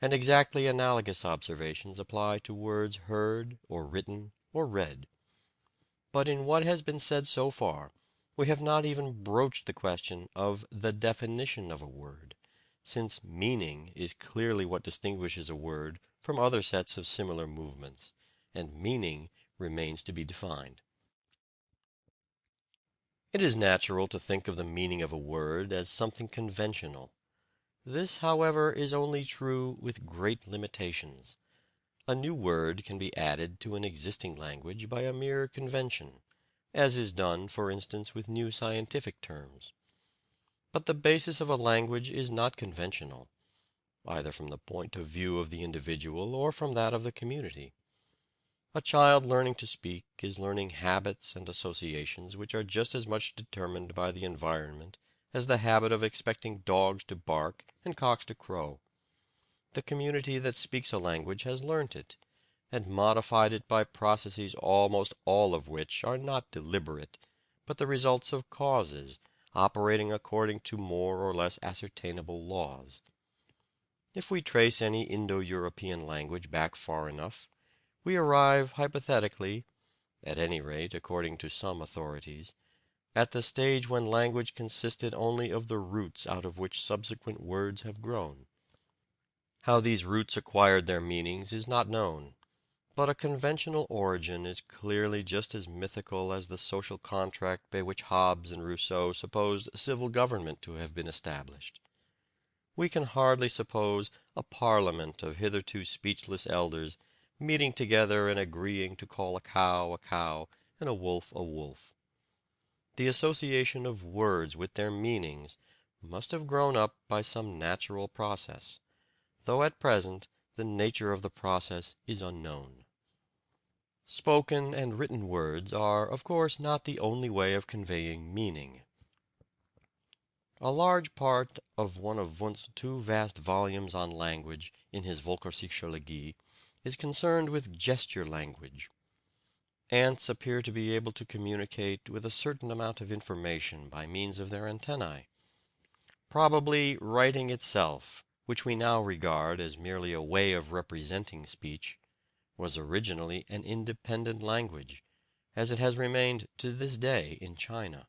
and exactly analogous observations apply to words heard or written or read. But in what has been said so far, we have not even broached the question of the definition of a word, since meaning is clearly what distinguishes a word from other sets of similar movements, and meaning remains to be defined. It is natural to think of the meaning of a word as something conventional. This, however, is only true with great limitations. A new word can be added to an existing language by a mere convention, as is done, for instance, with new scientific terms. But the basis of a language is not conventional, either from the point of view of the individual or from that of the community. A child learning to speak is learning habits and associations which are just as much determined by the environment as the habit of expecting dogs to bark and cocks to crow. The community that speaks a language has learnt it, and modified it by processes almost all of which are not deliberate, but the results of causes, operating according to more or less ascertainable laws. If we trace any Indo-European language back far enough, we arrive hypothetically, at any rate according to some authorities, at the stage when language consisted only of the roots out of which subsequent words have grown. How these roots acquired their meanings is not known, but a conventional origin is clearly just as mythical as the social contract by which Hobbes and Rousseau supposed civil government to have been established. We can hardly suppose a parliament of hitherto speechless elders meeting together and agreeing to call a cow and a wolf a wolf. The association of words with their meanings must have grown up by some natural process, though at present the nature of the process is unknown. Spoken and written words are, of course, not the only way of conveying meaning. A large part of one of Wundt's two vast volumes on language in his Volkerpsychologie is concerned with gesture language. Ants appear to be able to communicate with a certain amount of information by means of their antennae. Probably writing itself, which we now regard as merely a way of representing speech, was originally an independent language, as it has remained to this day in China.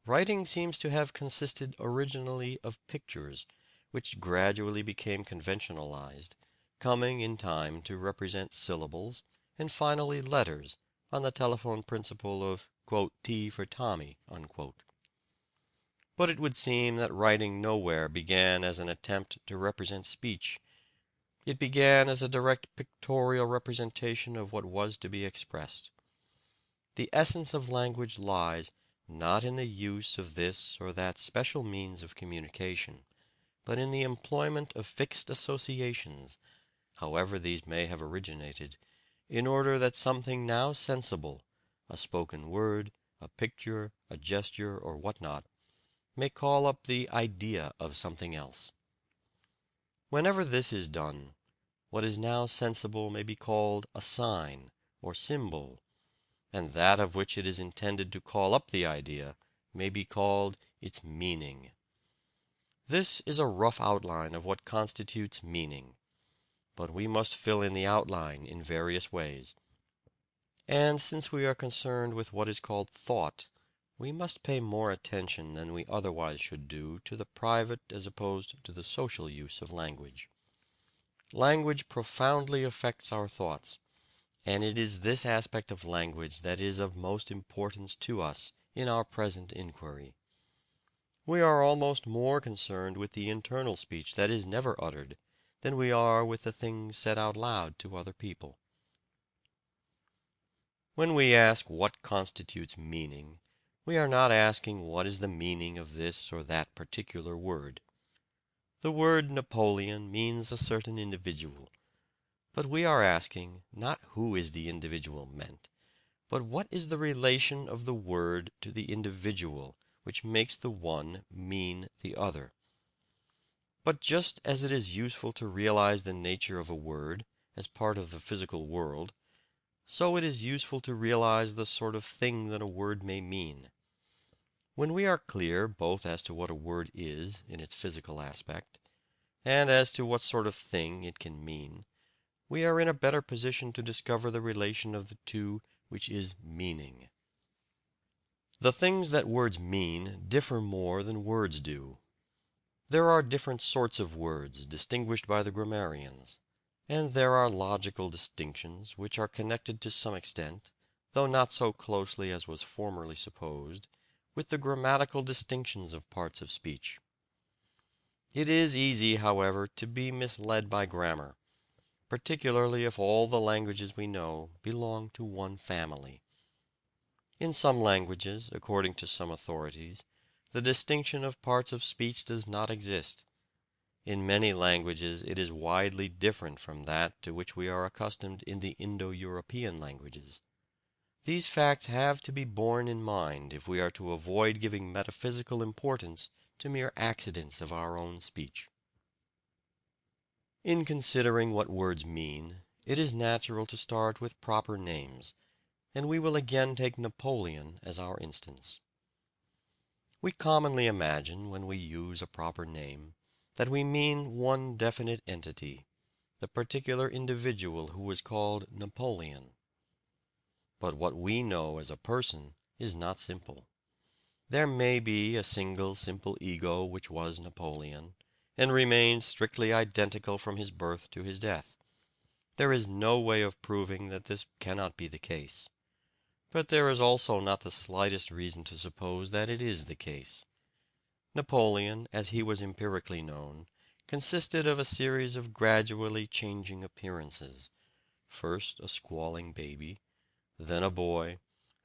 Writing seems to have consisted originally of pictures, which gradually became conventionalized, coming in time to represent syllables, and finally letters, on the telephone principle of "T for Tommy." But it would seem that writing nowhere began as an attempt to represent speech. It began as a direct pictorial representation of what was to be expressed. The essence of language lies not in the use of this or that special means of communication, but in the employment of fixed associations, however these may have originated, in order that something now sensible, a spoken word, a picture, a gesture, or what not, may call up the idea of something else. Whenever this is done, what is now sensible may be called a sign or symbol, and that of which it is intended to call up the idea may be called its meaning. This is a rough outline of what constitutes meaning, but we must fill in the outline in various ways. And since we are concerned with what is called thought, we must pay more attention than we otherwise should do to the private as opposed to the social use of language. Language profoundly affects our thoughts, and it is this aspect of language that is of most importance to us in our present inquiry. We are almost more concerned with the internal speech that is never uttered than we are with the things said out loud to other people. When we ask what constitutes meaning, we are not asking what is the meaning of this or that particular word. The word Napoleon means a certain individual, but we are asking not who is the individual meant, but what is the relation of the word to the individual which makes the one mean the other. But just as it is useful to realize the nature of a word as part of the physical world, so it is useful to realize the sort of thing that a word may mean. When we are clear both as to what a word is in its physical aspect, and as to what sort of thing it can mean, we are in a better position to discover the relation of the two, which is meaning. The things that words mean differ more than words do. There are different sorts of words distinguished by the grammarians, and there are logical distinctions which are connected to some extent, though not so closely as was formerly supposed, with the grammatical distinctions of parts of speech. It is easy, however, to be misled by grammar, particularly if all the languages we know belong to one family. In some languages, according to some authorities, the distinction of parts of speech does not exist. In many languages it is widely different from that to which we are accustomed in the Indo-European languages. These facts have to be borne in mind if we are to avoid giving metaphysical importance to mere accidents of our own speech. In considering what words mean, it is natural to start with proper names, and we will again take Napoleon as our instance. We commonly imagine, when we use a proper name, that we mean one definite entity, the particular individual who was called Napoleon. But what we know as a person is not simple. There may be a single simple ego which was Napoleon, and remained strictly identical from his birth to his death. There is no way of proving that this cannot be the case. But there is also not the slightest reason to suppose that it is the case. Napoleon, as he was empirically known, consisted of a series of gradually changing appearances. First a squalling baby, then a boy,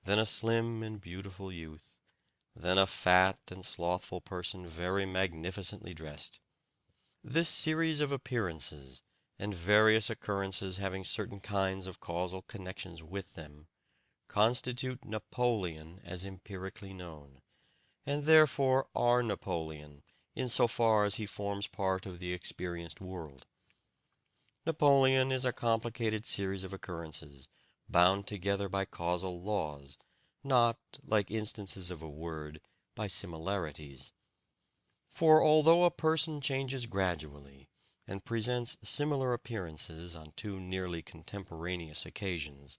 then a slim and beautiful youth, then a fat and slothful person very magnificently dressed. This series of appearances, and various occurrences having certain kinds of causal connections with them, constitute Napoleon as empirically known, and therefore are Napoleon in so far as he forms part of the experienced world. Napoleon is a complicated series of occurrences, bound together by causal laws, not, like instances of a word, by similarities. For although a person changes gradually, and presents similar appearances on two nearly contemporaneous occasions,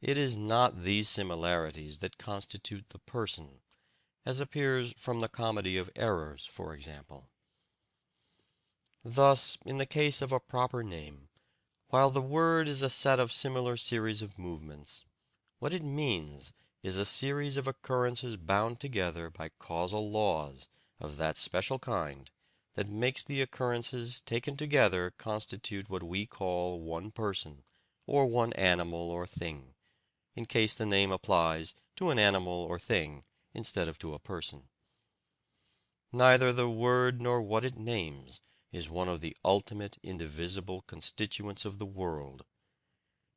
it is not these similarities that constitute the person, as appears from the comedy of errors, for example. Thus, in the case of a proper name, while the word is a set of similar series of movements, what it means is a series of occurrences bound together by causal laws of that special kind that makes the occurrences taken together constitute what we call one person, or one animal or thing, in case the name applies to an animal or thing instead of to a person. Neither the word nor what it names is one of the ultimate indivisible constituents of the world.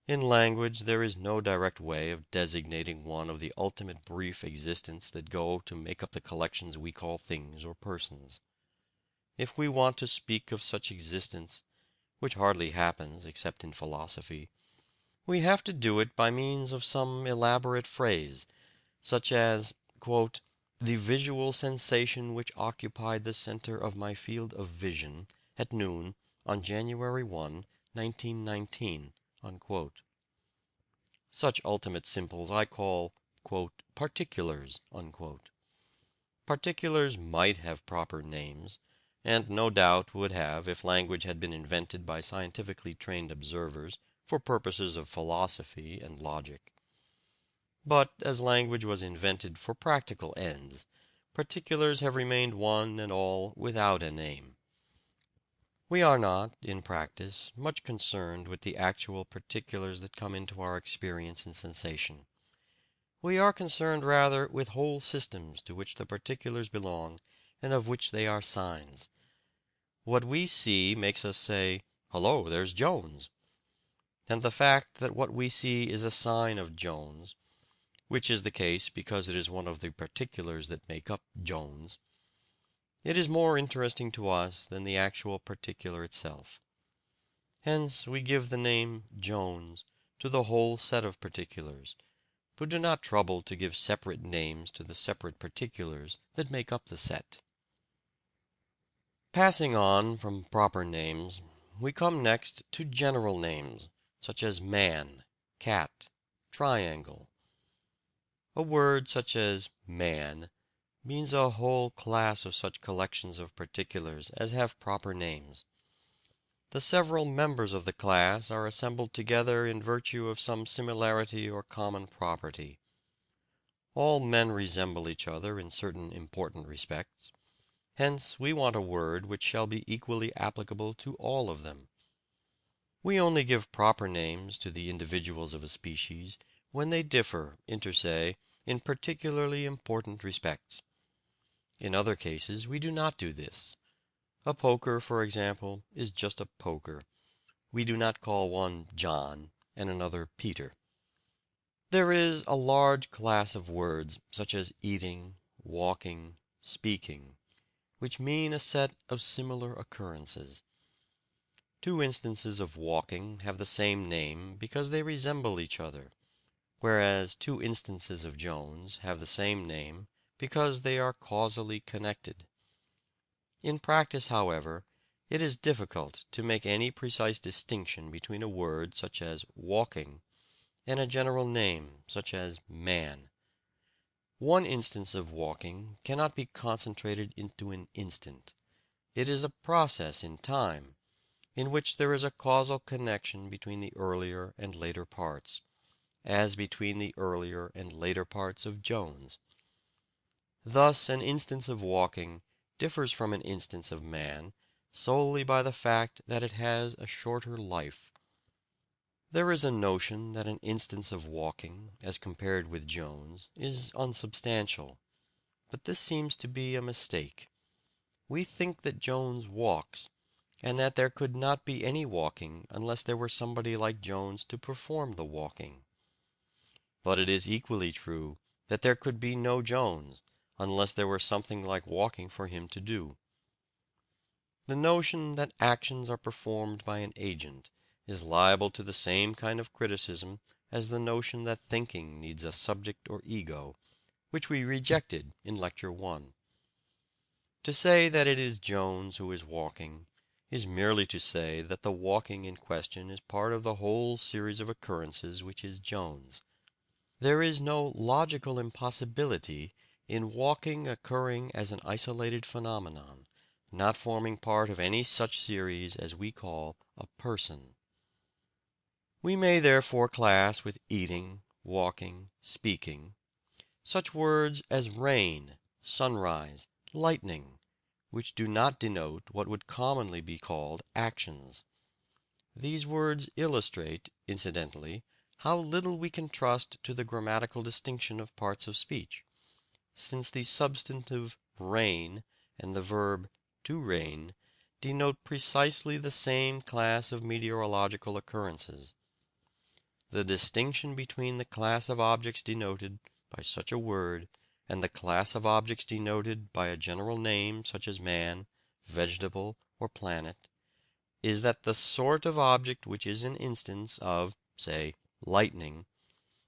In language there is no direct way of designating one of the ultimate brief existents that go to make up the collections we call things or persons. If we want to speak of such existence, which hardly happens except in philosophy, we have to do it by means of some elaborate phrase, such as, "the visual sensation which occupied the center of my field of vision at noon on January 1, 1919." Such ultimate simples I call "particulars." Particulars might have proper names, and no doubt would have if language had been invented by scientifically trained observers for purposes of philosophy and logic. But as language was invented for practical ends, particulars have remained one and all without a name. We are not, in practice, much concerned with the actual particulars that come into our experience and sensation. We are concerned rather with whole systems to which the particulars belong and of which they are signs. What we see makes us say, "Hello, there's Jones." And the fact that what we see is a sign of Jones, which is the case because it is one of the particulars that make up Jones, it is more interesting to us than the actual particular itself. Hence we give the name Jones to the whole set of particulars, but do not trouble to give separate names to the separate particulars that make up the set. Passing on from proper names, we come next to general names, such as man, cat, triangle. A word such as man means a whole class of such collections of particulars as have proper names. The several members of the class are assembled together in virtue of some similarity or common property. All men resemble each other in certain important respects. Hence we want a word which shall be equally applicable to all of them. We only give proper names to the individuals of a species when they differ, inter se, in particularly important respects. In other cases we do not do this. A poker, for example, is just a poker. We do not call one John and another Peter. There is a large class of words, such as eating, walking, speaking, which mean a set of similar occurrences. Two instances of walking have the same name because they resemble each other, whereas two instances of Jones have the same name because they are causally connected. In practice, however, it is difficult to make any precise distinction between a word such as walking and a general name such as man. One instance of walking cannot be concentrated into an instant. It is a process in time, in which there is a causal connection between the earlier and later parts, as between the earlier and later parts of Jones. Thus an instance of walking differs from an instance of man solely by the fact that it has a shorter life. There is a notion that an instance of walking, as compared with Jones, is unsubstantial, but this seems to be a mistake. We think that Jones walks, and that there could not be any walking unless there were somebody like Jones to perform the walking. But it is equally true that there could be no Jones unless there were something like walking for him to do. The notion that actions are performed by an agent is liable to the same kind of criticism as the notion that thinking needs a subject or ego, which we rejected in Lecture 1. To say that it is Jones who is walking is merely to say that the walking in question is part of the whole series of occurrences which is Jones. There is no logical impossibility in walking occurring as an isolated phenomenon, not forming part of any such series as we call a person. We may therefore class with eating, walking, speaking, such words as rain, sunrise, lightning, which do not denote what would commonly be called actions. These words illustrate, incidentally, how little we can trust to the grammatical distinction of parts of speech, since the substantive rain and the verb to rain denote precisely the same class of meteorological occurrences. The distinction between the class of objects denoted by such a word and the class of objects denoted by a general name such as man, vegetable, or planet, is that the sort of object which is an instance of, say, lightning,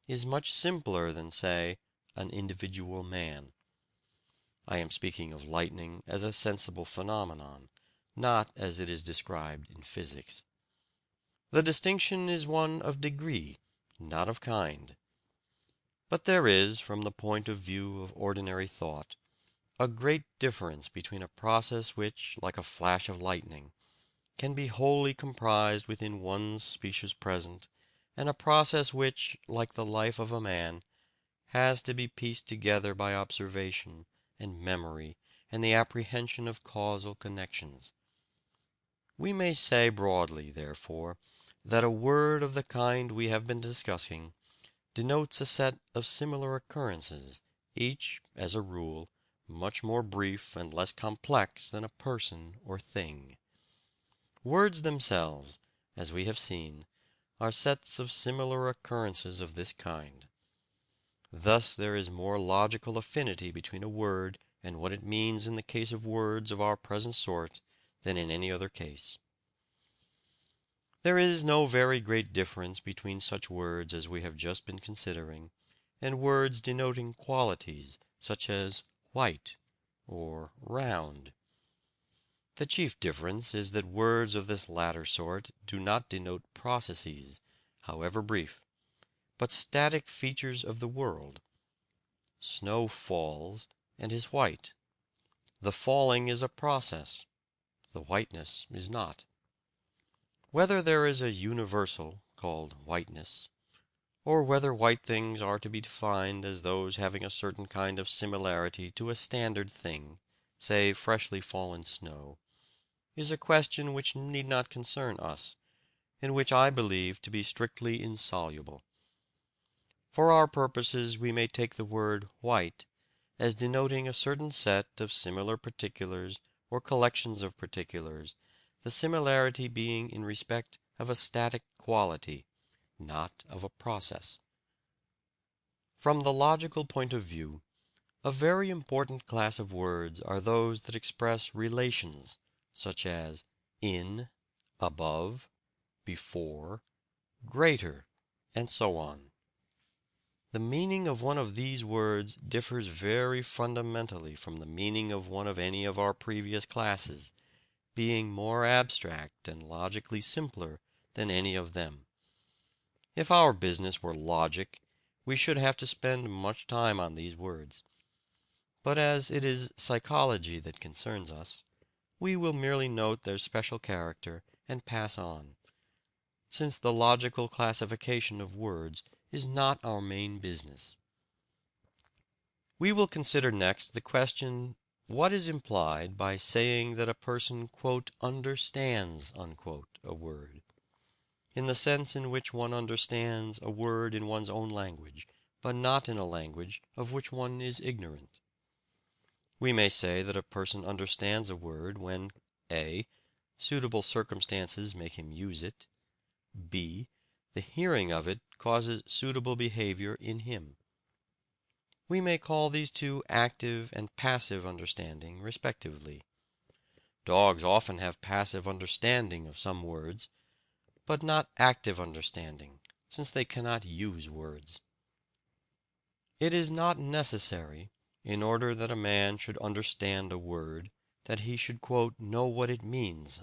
is much simpler than, say, an individual man. I am speaking of lightning as a sensible phenomenon, not as it is described in physics. The distinction is one of degree, not of kind. But there is, from the point of view of ordinary thought, a great difference between a process which, like a flash of lightning, can be wholly comprised within one specious present, and a process which, like the life of a man, has to be pieced together by observation and memory and the apprehension of causal connections. We may say broadly, therefore, that a word of the kind we have been discussing denotes a set of similar occurrences, each, as a rule, much more brief and less complex than a person or thing. Words themselves, as we have seen, are sets of similar occurrences of this kind. Thus there is more logical affinity between a word and what it means in the case of words of our present sort than in any other case. There is no very great difference between such words as we have just been considering and words denoting qualities such as white or round. The chief difference is that words of this latter sort do not denote processes, however brief, but static features of the world. Snow falls and is white. The falling is a process. The whiteness is not. Whether there is a universal called whiteness, or whether white things are to be defined as those having a certain kind of similarity to a standard thing, say freshly fallen snow, is a question which need not concern us, and which I believe to be strictly insoluble. For our purposes we may take the word white as denoting a certain set of similar particulars or collections of particulars, the similarity being in respect of a static quality, not of a process. From the logical point of view, a very important class of words are those that express relations, such as in, above, before, greater, and so on. The meaning of one of these words differs very fundamentally from the meaning of one of any of our previous classes, being more abstract and logically simpler than any of them. If our business were logic, we should have to spend much time on these words, but as it is psychology that concerns us, we will merely note their special character and pass on, since the logical classification of words is not our main business. We will consider next the question, what is implied by saying that a person "understands" a word, in the sense in which one understands a word in one's own language, but not in a language of which one is ignorant. We may say that a person understands a word when a. Suitable circumstances make him use it, b. The hearing of it causes suitable behavior in him. We may call these two active and passive understanding, respectively. Dogs often have passive understanding of some words, but not active understanding, since they cannot use words. It is not necessary, in order that a man should understand a word, that he should "know what it means,"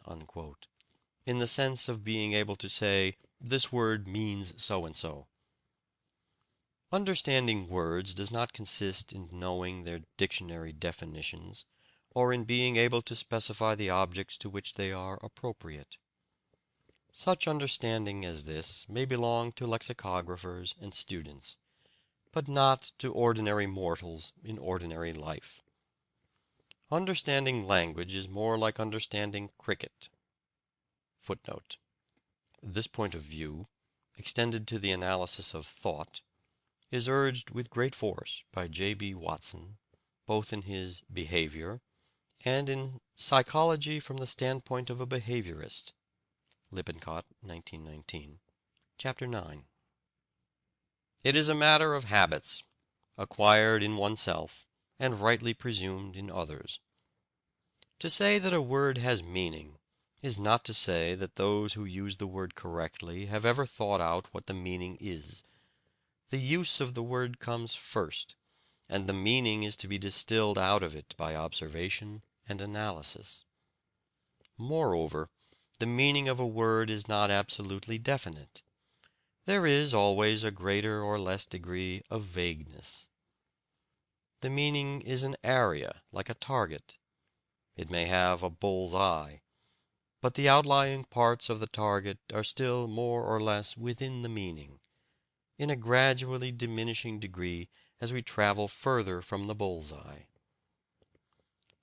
in the sense of being able to say, "This word means so and so." Understanding words does not consist in knowing their dictionary definitions, or in being able to specify the objects to which they are appropriate. Such understanding as this may belong to lexicographers and students, but not to ordinary mortals in ordinary life. Understanding language is more like understanding cricket. Footnote. This point of view, extended to the analysis of thought, is urged with great force by J.B. Watson, both in his Behavior and in Psychology from the Standpoint of a Behaviorist. Lippincott, 1919, Chapter 9. It is a matter of habits, acquired in oneself and rightly presumed in others. To say that a word has meaning is not to say that those who use the word correctly have ever thought out what the meaning is. The use of the word comes first, and the meaning is to be distilled out of it by observation and analysis. Moreover, the meaning of a word is not absolutely definite. There is always a greater or less degree of vagueness. The meaning is an area, like a target. It may have a bull's eye, but the outlying parts of the target are still more or less within the meaning, in a gradually diminishing degree as we travel further from the bull's eye.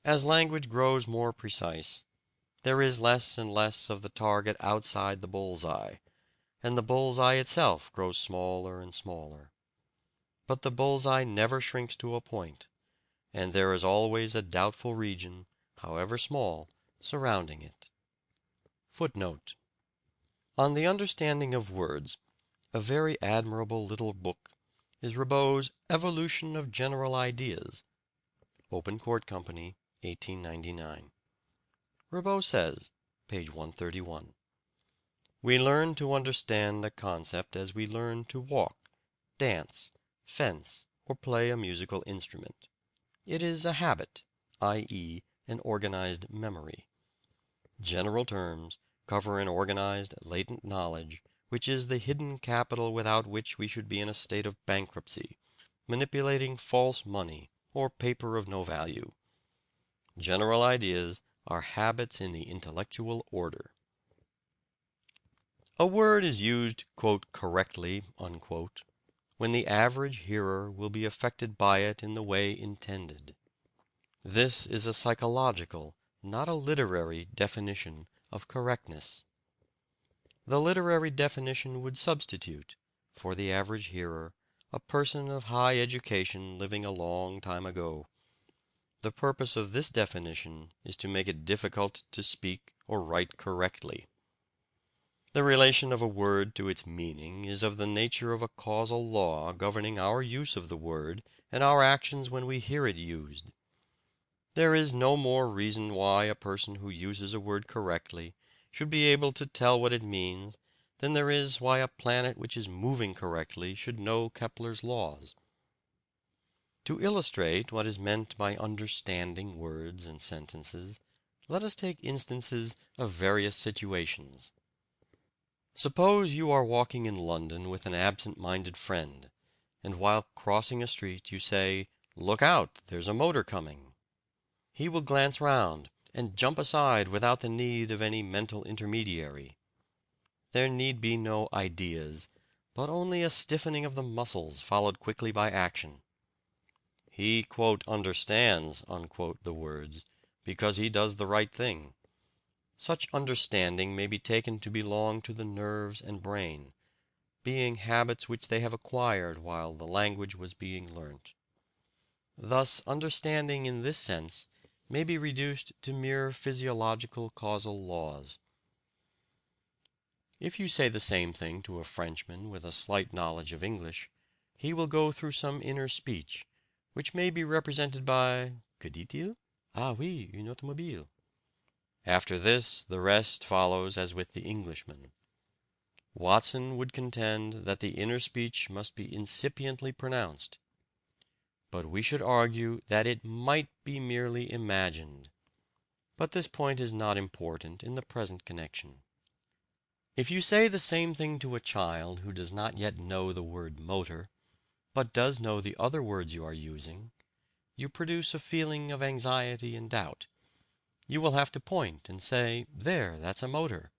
As language grows more precise, there is less and less of the target outside the bull's eye, and the bull's eye itself grows smaller and smaller. But the bull's eye never shrinks to a point, and there is always a doubtful region, however small, surrounding it. Footnote. On the understanding of words, a very admirable little book is Ribot's Evolution of General Ideas. Open Court Company, 1899. Ribot says, page 131, "We learn to understand a concept as we learn to walk, dance, fence, or play a musical instrument. It is a habit, i.e., an organized memory. General terms cover an organized latent knowledge, which is the hidden capital without which we should be in a state of bankruptcy, manipulating false money or paper of no value. General ideas are habits in the intellectual order." A word is used "correctly" when the average hearer will be affected by it in the way intended. This is a psychological, not a literary, definition of correctness. The literary definition would substitute, for the average hearer, a person of high education living a long time ago. The purpose of this definition is to make it difficult to speak or write correctly. The relation of a word to its meaning is of the nature of a causal law governing our use of the word and our actions when we hear it used. There is no more reason why a person who uses a word correctly should be able to tell what it means than there is why a planet which is moving correctly should know Kepler's laws. To illustrate what is meant by understanding words and sentences, let us take instances of various situations. Suppose you are walking in London with an absent-minded friend, and while crossing a street you say, "Look out, there's a motor coming." He will glance round and jump aside without the need of any mental intermediary. There need be no ideas, but only a stiffening of the muscles followed quickly by action. He "understands" the words because he does the right thing. Such understanding may be taken to belong to the nerves and brain, being habits which they have acquired while the language was being learnt. Thus understanding in this sense may be reduced to mere physiological causal laws. If you say the same thing to a Frenchman with a slight knowledge of English, he will go through some inner speech, which may be represented by "Que dit-il? Ah oui, une automobile." After this, the rest follows as with the Englishman. Watson would contend that the inner speech must be incipiently pronounced, but we should argue that it might be merely imagined. But this point is not important in the present connection. If you say the same thing to a child who does not yet know the word motor, but does know the other words you are using, you produce a feeling of anxiety and doubt. You will have to point and say, "There, that's a motor."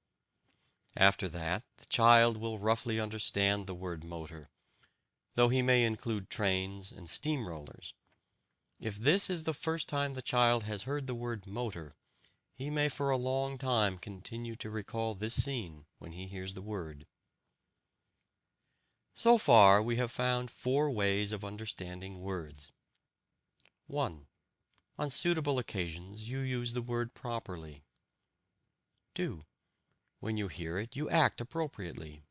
After that, the child will roughly understand the word motor, though he may include trains and steamrollers. If this is the first time the child has heard the word motor, he may for a long time continue to recall this scene when he hears the word. So far we have found 4 ways of understanding words. 1. On suitable occasions you use the word properly. 2. When you hear it, you act appropriately.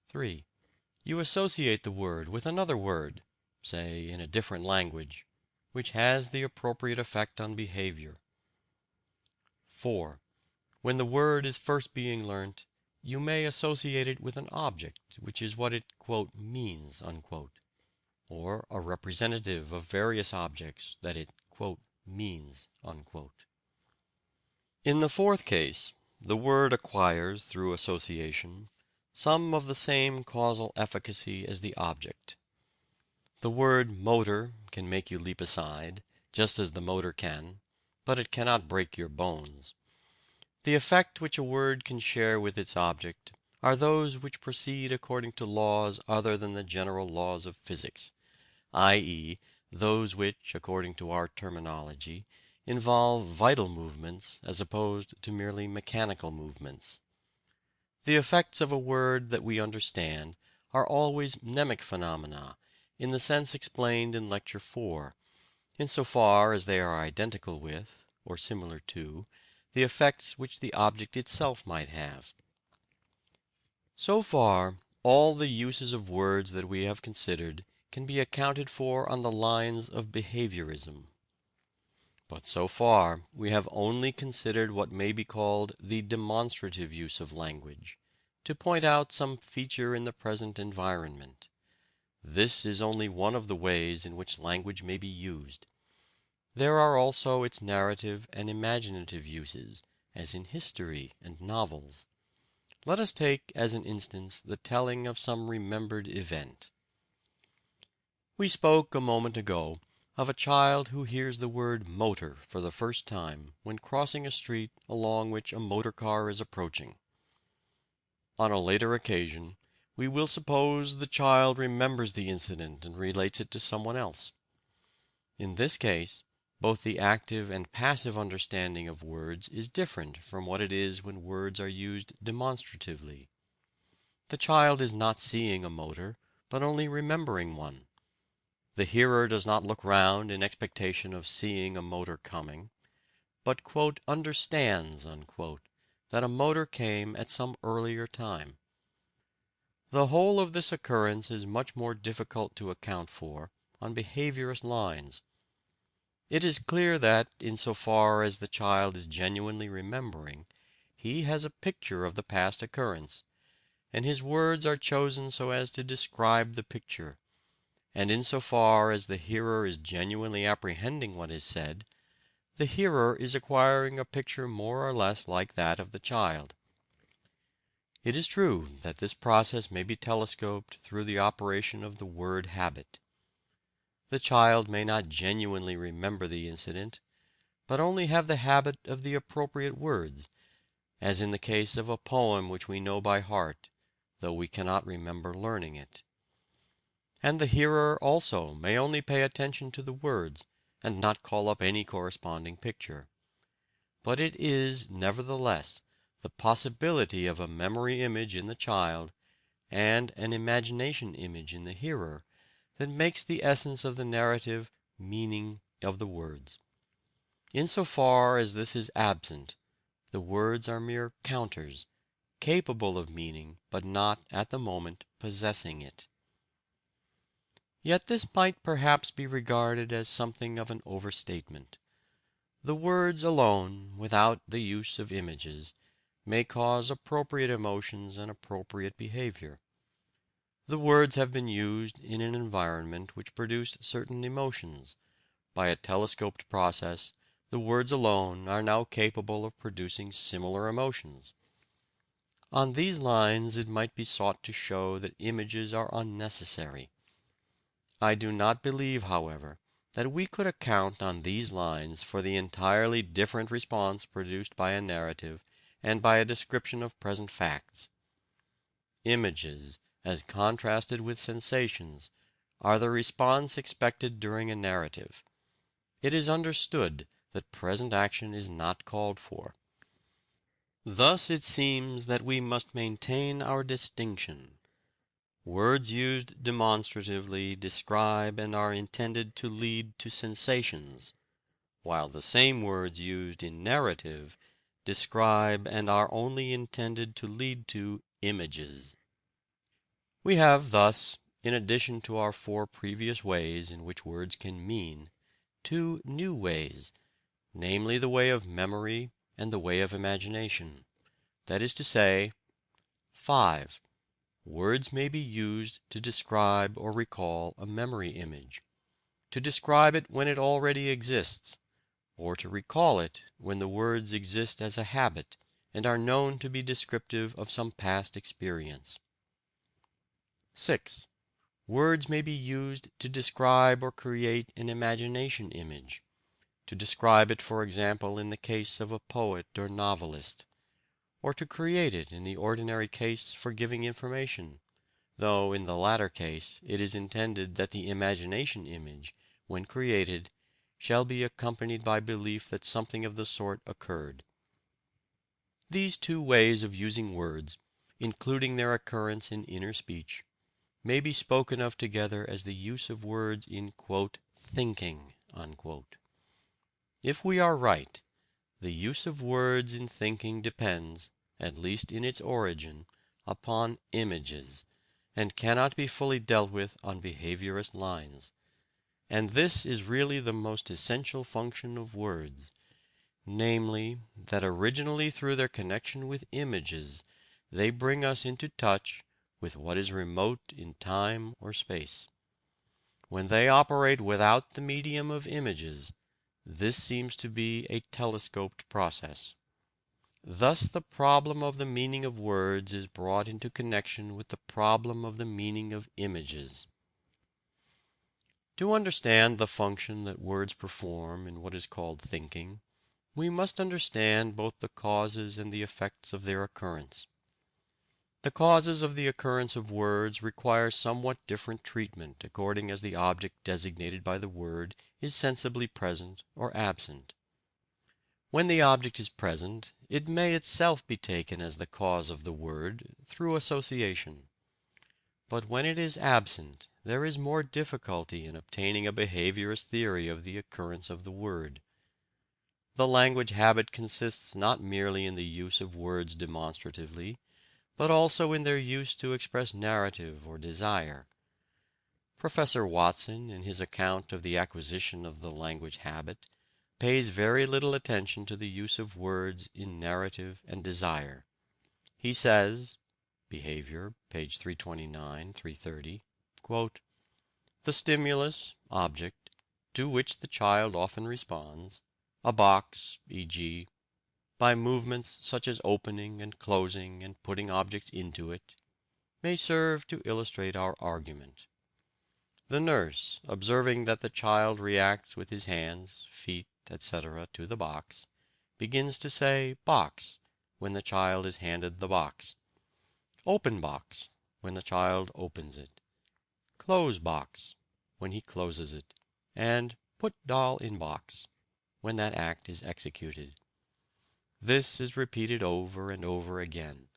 3. You associate the word with another word, say in a different language, which has the appropriate effect on behavior. 4. When the word is first being learnt, you may associate it with an object, which is what it "means," or a representative of various objects that it "means." In the fourth case, the word acquires, through association, some of the same causal efficacy as the object. The word motor can make you leap aside, just as the motor can, but it cannot break your bones. The effect which a word can share with its object are those which proceed according to laws other than the general laws of physics, i.e., those which, according to our terminology, involve vital movements as opposed to merely mechanical movements. The effects of a word that we understand are always mnemic phenomena in the sense explained in Lecture 4, insofar as they are identical with, or similar to, the effects which the object itself might have. So far, all the uses of words that we have considered can be accounted for on the lines of behaviorism. But so far we have only considered what may be called the demonstrative use of language, to point out some feature in the present environment. This is only one of the ways in which language may be used. There are also its narrative and imaginative uses, as in history and novels. Let us take as an instance the telling of some remembered event. We spoke a moment ago of a child who hears the word motor for the first time when crossing a street along which a motor car is approaching. On a later occasion, we will suppose the child remembers the incident and relates it to someone else. In this case, both the active and passive understanding of words is different from what it is when words are used demonstratively. The child is not seeing a motor, but only remembering one. The hearer does not look round in expectation of seeing a motor coming, but "understands" that a motor came at some earlier time. The whole of this occurrence is much more difficult to account for on behaviorist lines. It is clear that, in so far as the child is genuinely remembering, he has a picture of the past occurrence, and his words are chosen so as to describe the picture, and in so far as the hearer is genuinely apprehending what is said, the hearer is acquiring a picture more or less like that of the child. It is true that this process may be telescoped through the operation of the word habit. the child may not genuinely remember the incident, but only have the habit of the appropriate words, as in the case of a poem which we know by heart, though we cannot remember learning it. And the hearer also may only pay attention to the words, and not call up any corresponding picture. But it is, nevertheless, the possibility of a memory image in the child and an imagination image in the hearer that makes the essence of the narrative meaning of the words. Insofar as this is absent, the words are mere counters, capable of meaning, but not at the moment possessing it. Yet this might perhaps be regarded as something of an overstatement. The words alone, without the use of images, may cause appropriate emotions and appropriate behavior. The words have been used in an environment which produced certain emotions. By a telescoped process, the words alone are now capable of producing similar emotions. On these lines it might be sought to show that images are unnecessary. I do not believe, however, that we could account on these lines for the entirely different response produced by a narrative and by a description of present facts. Images, as contrasted with sensations, are the response expected during a narrative. It is understood that present action is not called for. Thus it seems that we must maintain our distinction. Words used demonstratively describe and are intended to lead to sensations, while the same words used in narrative describe and are only intended to lead to images. We have thus, in addition to our 4 previous ways in which words can mean, 2 new ways, namely the way of memory and the way of imagination. That is to say, 5. Words may be used to describe or recall a memory image, to describe it when it already exists, or to recall it when the words exist as a habit and are known to be descriptive of some past experience. 6. Words may be used to describe or create an imagination image, to describe it, for example, in the case of a poet or novelist, or to create it in the ordinary case for giving information, though in the latter case it is intended that the imagination image, when created, shall be accompanied by belief that something of the sort occurred. These 2 ways of using words, including their occurrence in inner speech, may be spoken of together as the use of words in "thinking." If we are right, the use of words in thinking depends, at least in its origin, upon images, and cannot be fully dealt with on behaviorist lines. And this is really the most essential function of words, namely, that originally through their connection with images they bring us into touch with what is remote in time or space. When they operate without the medium of images, this seems to be a telescoped process. Thus the problem of the meaning of words is brought into connection with the problem of the meaning of images. To understand the function that words perform in what is called thinking, we must understand both the causes and the effects of their occurrence. The causes of the occurrence of words require somewhat different treatment according as the object designated by the word is sensibly present or absent. When the object is present, it may itself be taken as the cause of the word through association. But when it is absent, there is more difficulty in obtaining a behaviorist theory of the occurrence of the word. The language habit consists not merely in the use of words demonstratively, but also in their use to express narrative or desire. Professor Watson, in his account of the acquisition of the language habit, pays very little attention to the use of words in narrative and desire. He says, Behavior, page 329, 330, "The stimulus, object, to which the child often responds, a box, e.g., by movements such as opening and closing and putting objects into it, may serve to illustrate our argument. The nurse, observing that the child reacts with his hands, feet, etc., to the box, begins to say "box" when the child is handed the box, "open box" when the child opens it, "close box" when he closes it, and "put doll in box" when that act is executed. This is repeated over and over again.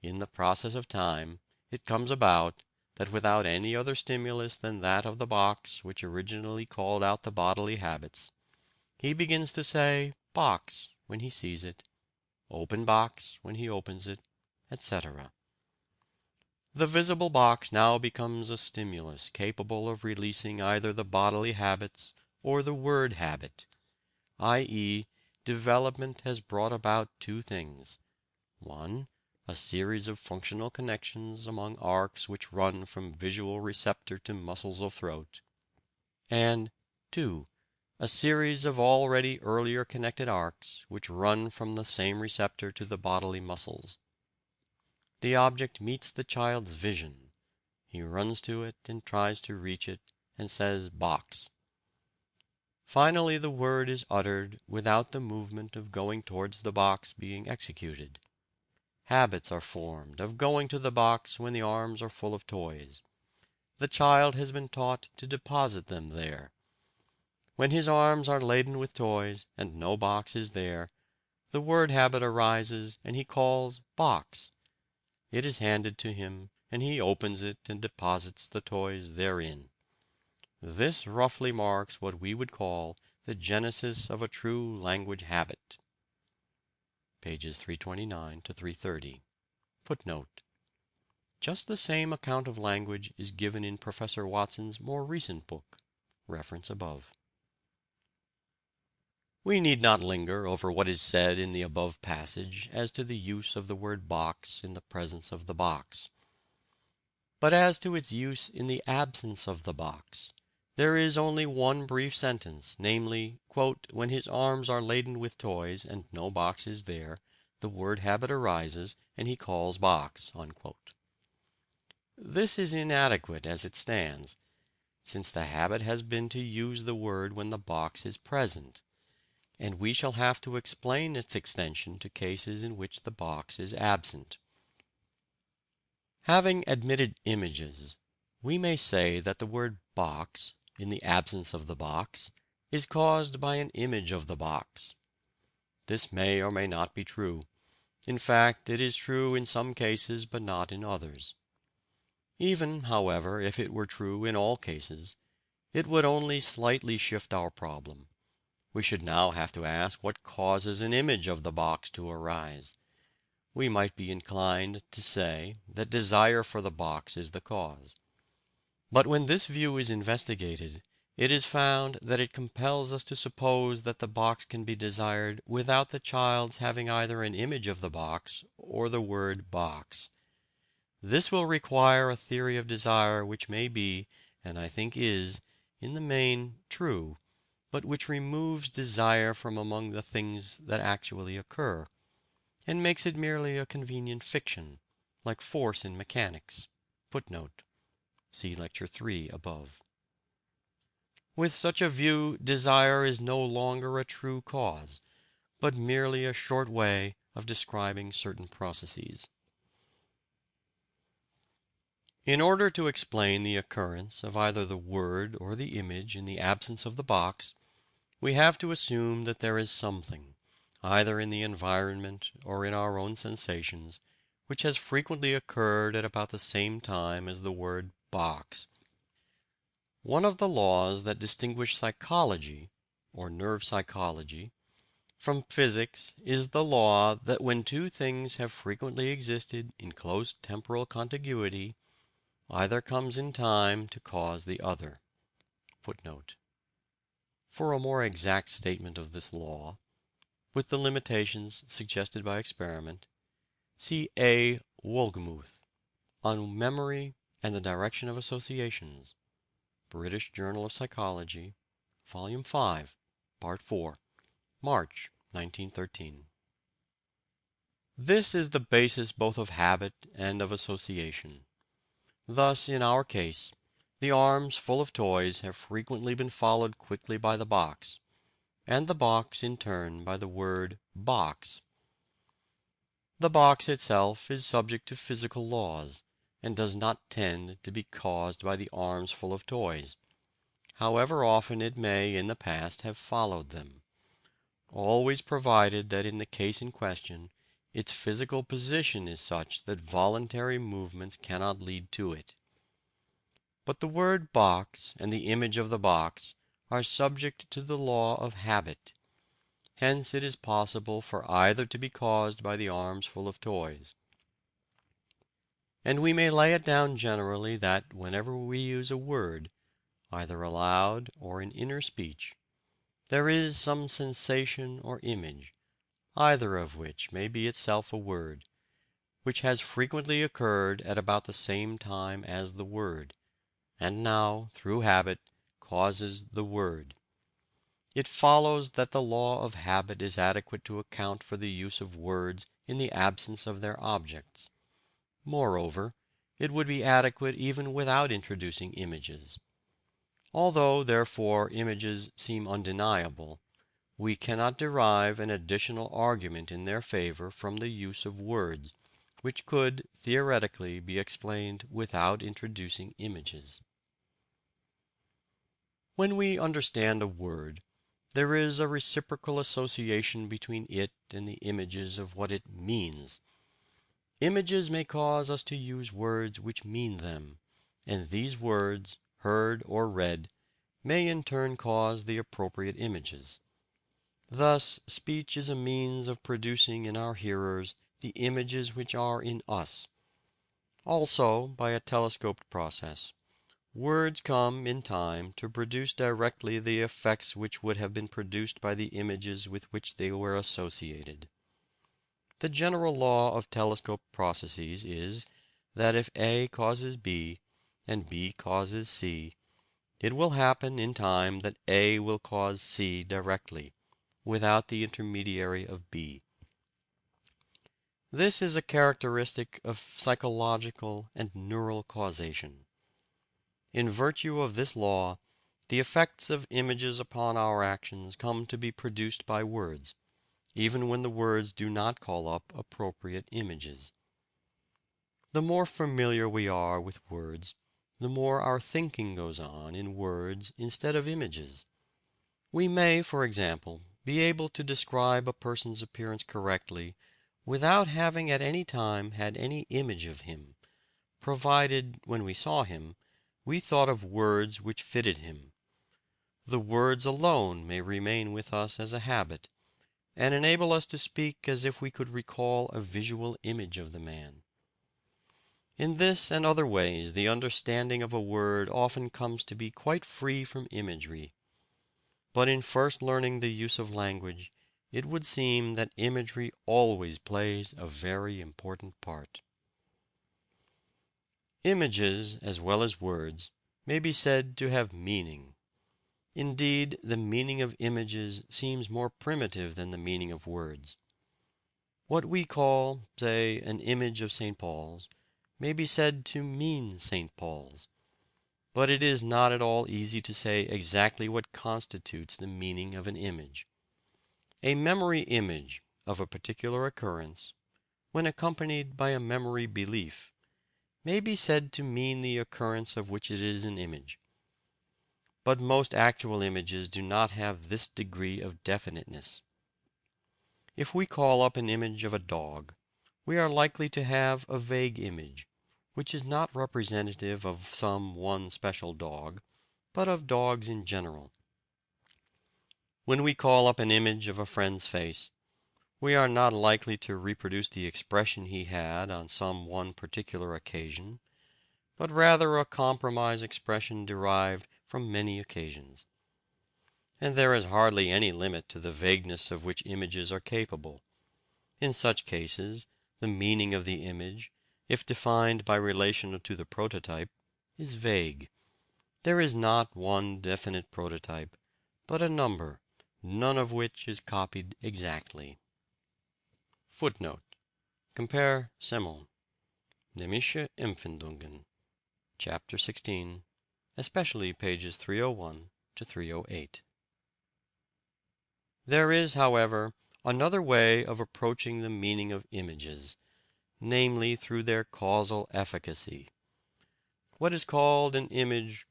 In the process of time, it comes about that without any other stimulus than that of the box which originally called out the bodily habits, he begins to say "box" when he sees it, "open box" when he opens it, etc. The visible box now becomes a stimulus capable of releasing either the bodily habits or the word habit, i.e., development has brought about two things: 1. A series of functional connections among arcs which run from visual receptor to muscles of throat, and 2. A series of already earlier connected arcs which run from the same receptor to the bodily muscles. The object meets the child's vision. He runs to it and tries to reach it and says "box." Finally the word is uttered without the movement of going towards the box being executed. Habits are formed of going to the box when the arms are full of toys. The child has been taught to deposit them there. When his arms are laden with toys and no box is there, the word habit arises and he calls "box." It is handed to him and he opens it and deposits the toys therein. This roughly marks what we would call the genesis of a true language habit. Pages 329 to 330. Footnote: just the same account of language is given in Professor Watson's more recent book. Reference above. We need not linger over what is said in the above passage as to the use of the word "box" in the presence of the box. But as to its use in the absence of the box, there is only one brief sentence, namely, "when his arms are laden with toys and no box is there, the word habit arises and he calls box." This is inadequate as it stands, since the habit has been to use the word when the box is present, and we shall have to explain its extension to cases in which the box is absent. Having admitted images, we may say that the word "box," in the absence of the box, is caused by an image of the box. This may or may not be true. In fact, it is true in some cases but not in others. Even, however, if it were true in all cases, it would only slightly shift our problem. We should now have to ask what causes an image of the box to arise. We might be inclined to say that desire for the box is the cause. But when this view is investigated, it is found that it compels us to suppose that the box can be desired without the child's having either an image of the box or the word "box." This will require a theory of desire which may be, and I think is, in the main, true, but which removes desire from among the things that actually occur, and makes it merely a convenient fiction, like force in mechanics. Footnote: see Lecture 3 above. With such a view, desire is no longer a true cause, but merely a short way of describing certain processes. In order to explain the occurrence of either the word or the image in the absence of the box, we have to assume that there is something, either in the environment or in our own sensations, which has frequently occurred at about the same time as the word "box." One of the laws that distinguish psychology, or nerve psychology, from physics is the law that when two things have frequently existed in close temporal contiguity, either comes in time to cause the other. Footnote: for a more exact statement of this law, with the limitations suggested by experiment, see A. Wohlgemuth, On Memory and the Direction of Associations, British Journal of Psychology, Volume 5, Part 4, March, 1913. This is the basis both of habit and of association. Thus, in our case, the arms full of toys have frequently been followed quickly by the box, and the box in turn by the word box. The box itself is subject to physical laws, and does not tend to be caused by the arms full of toys, however often it may in the past have followed them, always provided that in the case in question its physical position is such that voluntary movements cannot lead to it. But the word box and the image of the box are subject to the law of habit. Hence it is possible for either to be caused by the arms full of toys. And we may lay it down generally that whenever we use a word, either aloud or in inner speech, there is some sensation or image, either of which may be itself a word, which has frequently occurred at about the same time as the word, and now, through habit, causes the word. It follows that the law of habit is adequate to account for the use of words in the absence of their objects. Moreover, it would be adequate even without introducing images. Although, therefore, images seem undeniable, we cannot derive an additional argument in their favor from the use of words, which could, theoretically, be explained without introducing images. When we understand a word, there is a reciprocal association between it and the images of what it means. Images may cause us to use words which mean them, and these words, heard or read, may in turn cause the appropriate images. Thus, speech is a means of producing in our hearers the images which are in us. Also, by a telescoped process, words come in time to produce directly the effects which would have been produced by the images with which they were associated. The general law of telescoped processes is, that if A causes B, and B causes C, it will happen in time that A will cause C directly, without the intermediary of B. This is a characteristic of psychological and neural causation. In virtue of this law, the effects of images upon our actions come to be produced by words, even when the words do not call up appropriate images. The more familiar we are with words, the more our thinking goes on in words instead of images. We may, for example, be able to describe a person's appearance correctly without having at any time had any image of him, provided, when we saw him, we thought of words which fitted him. The words alone may remain with us as a habit, and enable us to speak as if we could recall a visual image of the man. In this and other ways the understanding of a word often comes to be quite free from imagery. But in first learning the use of language, it would seem that imagery always plays a very important part. Images, as well as words, may be said to have meaning. Indeed, the meaning of images seems more primitive than the meaning of words. What we call, say, an image of St. Paul's, may be said to mean St. Paul's. But it is not at all easy to say exactly what constitutes the meaning of an image. A memory image of a particular occurrence, when accompanied by a memory belief, may be said to mean the occurrence of which it is an image. But most actual images do not have this degree of definiteness. If we call up an image of a dog, we are likely to have a vague image, which is not representative of some one special dog, but of dogs in general. When we call up an image of a friend's face, we are not likely to reproduce the expression he had on some one particular occasion, but rather a compromise expression derived from many occasions. And there is hardly any limit to the vagueness of which images are capable. In such cases, the meaning of the image, if defined by relation to the prototype, is vague. There is not one definite prototype, but a number, none of which is copied exactly. Footnote: Compare Semon, Chemische Empfindungen, Chapter 16, especially pages 301 to 308. There is, however, another way of approaching the meaning of images, namely through their causal efficacy. What is called an image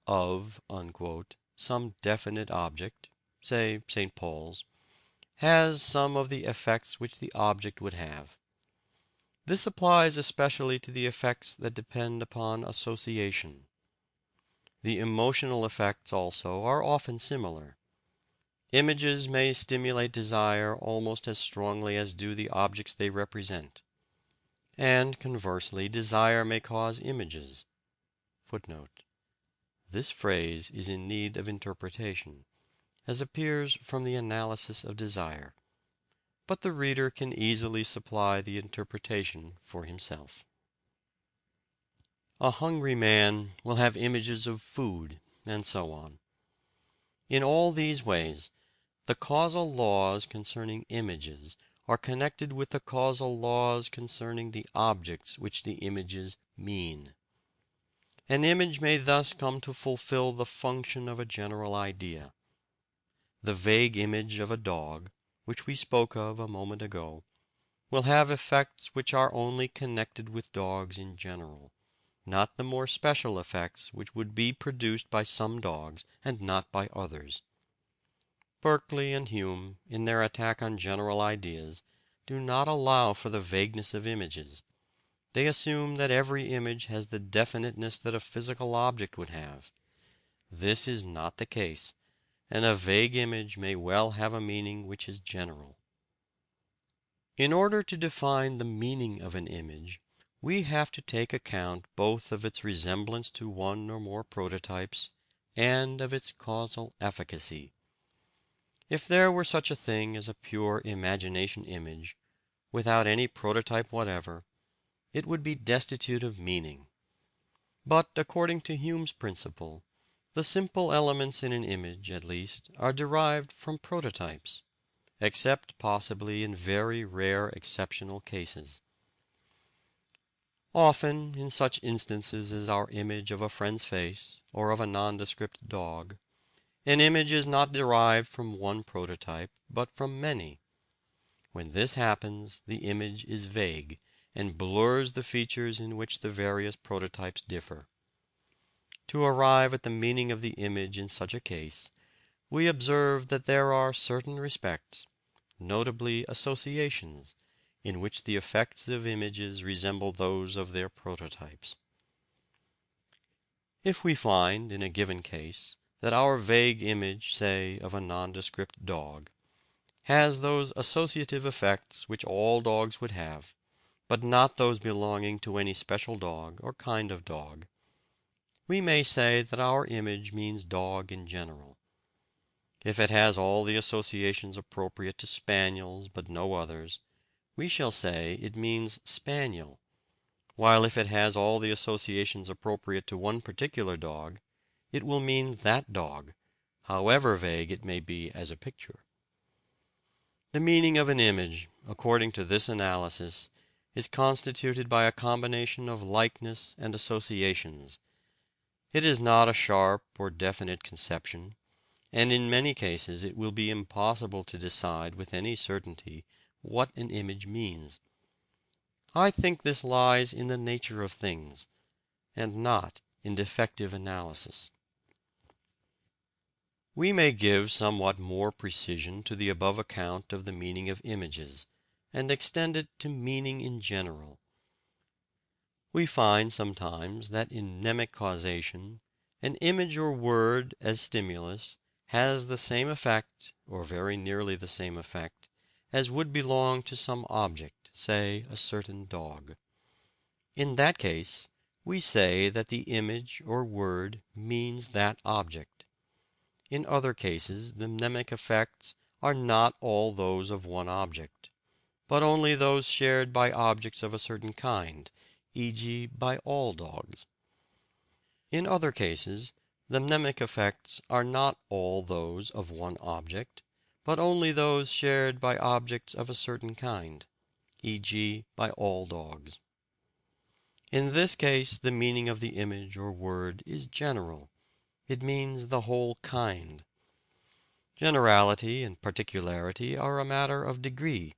"of" some definite object, say St. Paul's, has some of the effects which the object would have. This applies especially to the effects that depend upon association. The emotional effects also are often similar. Images may stimulate desire almost as strongly as do the objects they represent. And conversely, desire may cause images. This phrase is in need of interpretation, as appears from the analysis of desire, but the reader can easily supply the interpretation for himself. A hungry man will have images of food, and so on. In all these ways, the causal laws concerning images are connected with the causal laws concerning the objects which the images mean. An image may thus come to fulfill the function of a general idea. The vague image of a dog, which we spoke of a moment ago, will have effects which are only connected with dogs in general, not the more special effects which would be produced by some dogs and not by others. Berkeley and Hume, in their attack on general ideas, do not allow for the vagueness of images. They assume that every image has the definiteness that a physical object would have. This is not the case, and a vague image may well have a meaning which is general. In order to define the meaning of an image, we have to take account both of its resemblance to one or more prototypes and of its causal efficacy. If there were such a thing as a pure imagination image, without any prototype whatever, it would be destitute of meaning. But according to Hume's principle, the simple elements in an image, at least, are derived from prototypes, except possibly in very rare exceptional cases. Often, in such instances as our image of a friend's face or of a nondescript dog, an image is not derived from one prototype, but from many. When this happens, the image is vague, and blurs the features in which the various prototypes differ. To arrive at the meaning of the image in such a case, we observe that there are certain respects, notably associations, in which the effects of images resemble those of their prototypes. If we find, in a given case, that our vague image, say, of a nondescript dog, has those associative effects which all dogs would have, but not those belonging to any special dog or kind of dog, we may say that our image means dog in general. If it has all the associations appropriate to spaniels but no others, we shall say it means spaniel, while if it has all the associations appropriate to one particular dog, it will mean that dog, however vague it may be as a picture. The meaning of an image, according to this analysis, is constituted by a combination of likeness and associations. It is not a sharp or definite conception, and in many cases it will be impossible to decide with any certainty what an image means. I think this lies in the nature of things, and not in defective analysis. We may give somewhat more precision to the above account of the meaning of images, and extend it to meaning in general. We find sometimes that in mnemic causation, an image or word as stimulus has the same effect, or very nearly the same effect, as would belong to some object, say a certain dog. In that case, we say that the image or word means that object. In other cases, the mnemic effects are not all those of one object, but only those shared by objects of a certain kind, e.g., by all dogs. In other cases, the mnemic effects are not all those of one object, but only those shared by objects of a certain kind, e.g., by all dogs. In this case, the meaning of the image or word is general. It means the whole kind. Generality and particularity are a matter of degree.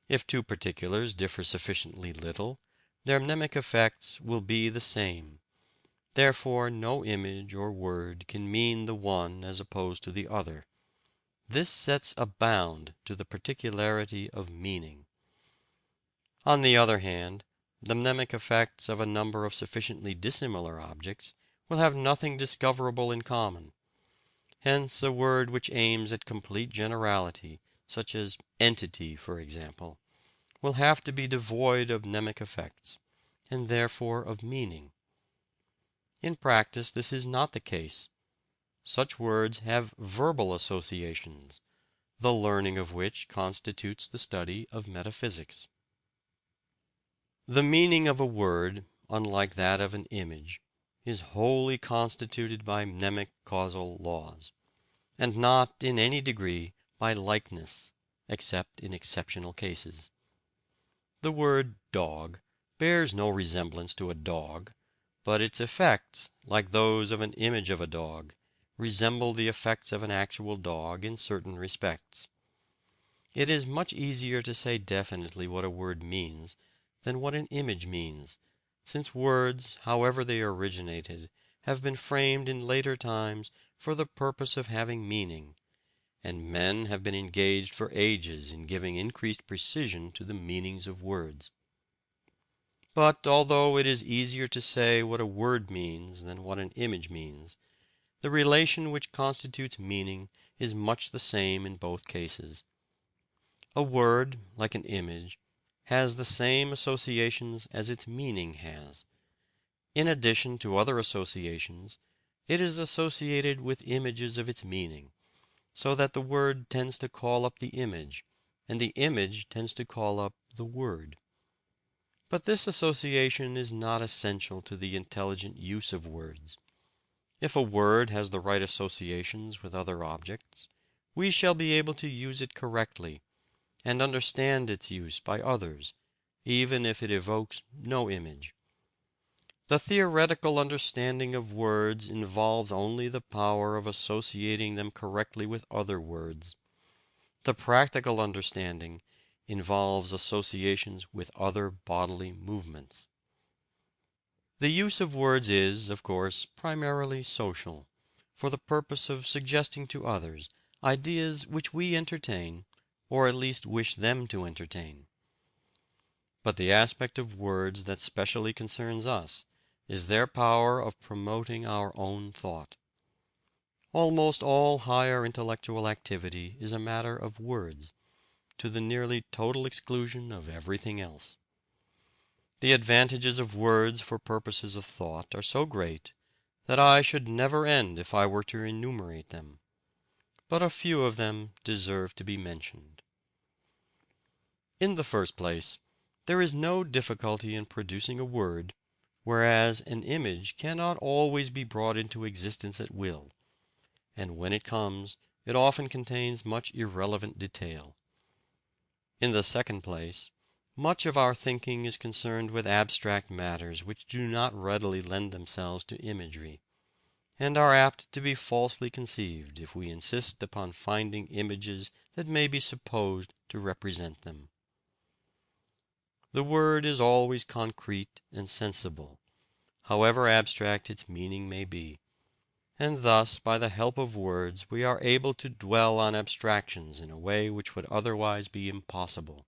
If two particulars differ sufficiently little, their mnemic effects will be the same. Therefore no image or word can mean the one as opposed to the other. This sets a bound to the particularity of meaning. On the other hand, the mnemic effects of a number of sufficiently dissimilar objects will have nothing discoverable in common. Hence a word which aims at complete generality, such as entity, for example, will have to be devoid of mnemic effects, and therefore of meaning. In practice this is not the case. Such words have verbal associations, the learning of which constitutes the study of metaphysics. The meaning of a word, unlike that of an image, is wholly constituted by mnemic causal laws, and not in any degree by likeness, except in exceptional cases. The word dog bears no resemblance to a dog, but its effects, like those of an image of a dog, resemble the effects of an actual dog in certain respects. It is much easier to say definitely what a word means than what an image means, since words, however they originated, have been framed in later times for the purpose of having meaning, and men have been engaged for ages in giving increased precision to the meanings of words. But although it is easier to say what a word means than what an image means, the relation which constitutes meaning is much the same in both cases. A word, like an image, has the same associations as its meaning has. In addition to other associations, it is associated with images of its meaning, so that the word tends to call up the image, and the image tends to call up the word. But this association is not essential to the intelligent use of words. If a word has the right associations with other objects, we shall be able to use it correctly, and understand its use by others, even if it evokes no image. The theoretical understanding of words involves only the power of associating them correctly with other words. The practical understanding involves associations with other bodily movements. The use of words is, of course, primarily social, for the purpose of suggesting to others ideas which we entertain, or at least wish them to entertain. But the aspect of words that specially concerns us is their power of promoting our own thought. Almost all higher intellectual activity is a matter of words, to the nearly total exclusion of everything else. The advantages of words for purposes of thought are so great that I should never end if I were to enumerate them. But a few of them deserve to be mentioned. In the first place, there is no difficulty in producing a word, whereas an image cannot always be brought into existence at will, and when it comes, it often contains much irrelevant detail. In the second place, much of our thinking is concerned with abstract matters which do not readily lend themselves to imagery, and are apt to be falsely conceived if we insist upon finding images that may be supposed to represent them. The word is always concrete and sensible, however abstract its meaning may be, and thus by the help of words we are able to dwell on abstractions in a way which would otherwise be impossible.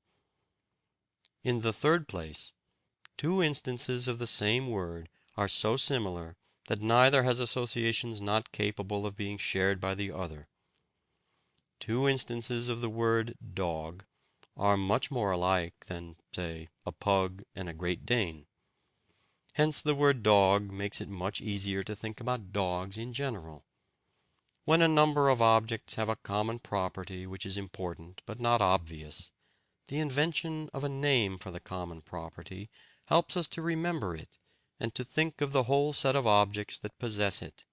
In the third place, two instances of the same word are so similar that neither has associations not capable of being shared by the other. Two instances of the word dog are much more alike than, say, a pug and a Great Dane. Hence the word dog makes it much easier to think about dogs in general. When a number of objects have a common property which is important but not obvious, the invention of a name for the common property helps us to remember it and to think of the whole set of objects that possess it.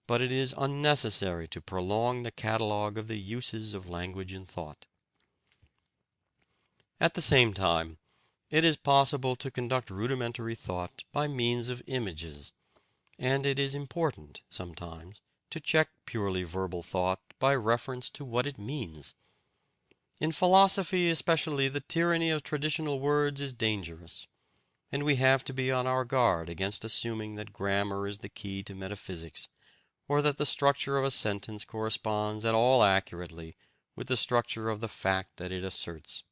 But it is unnecessary to prolong the catalogue of the uses of language and thought. At the same time, It is possible to conduct rudimentary thought by means of images, and it is important, sometimes, to check purely verbal thought by reference to what it means. In philosophy especially, the tyranny of traditional words is dangerous, and we have to be on our guard against assuming that grammar is the key to metaphysics, or that the structure of a sentence corresponds at all accurately with the structure of the fact that it asserts.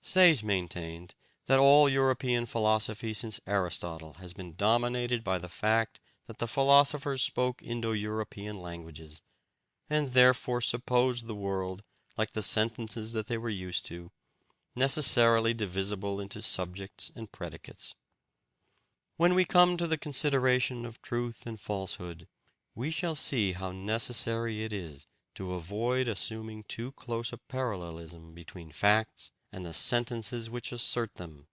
Sayce maintained that all European philosophy since Aristotle has been dominated by the fact that the philosophers spoke Indo-European languages, and therefore supposed the world, like the sentences that they were used to, necessarily divisible into subjects and predicates. When we come to the consideration of truth and falsehood, we shall see how necessary it is to avoid assuming too close a parallelism between facts and the sentences which assert them.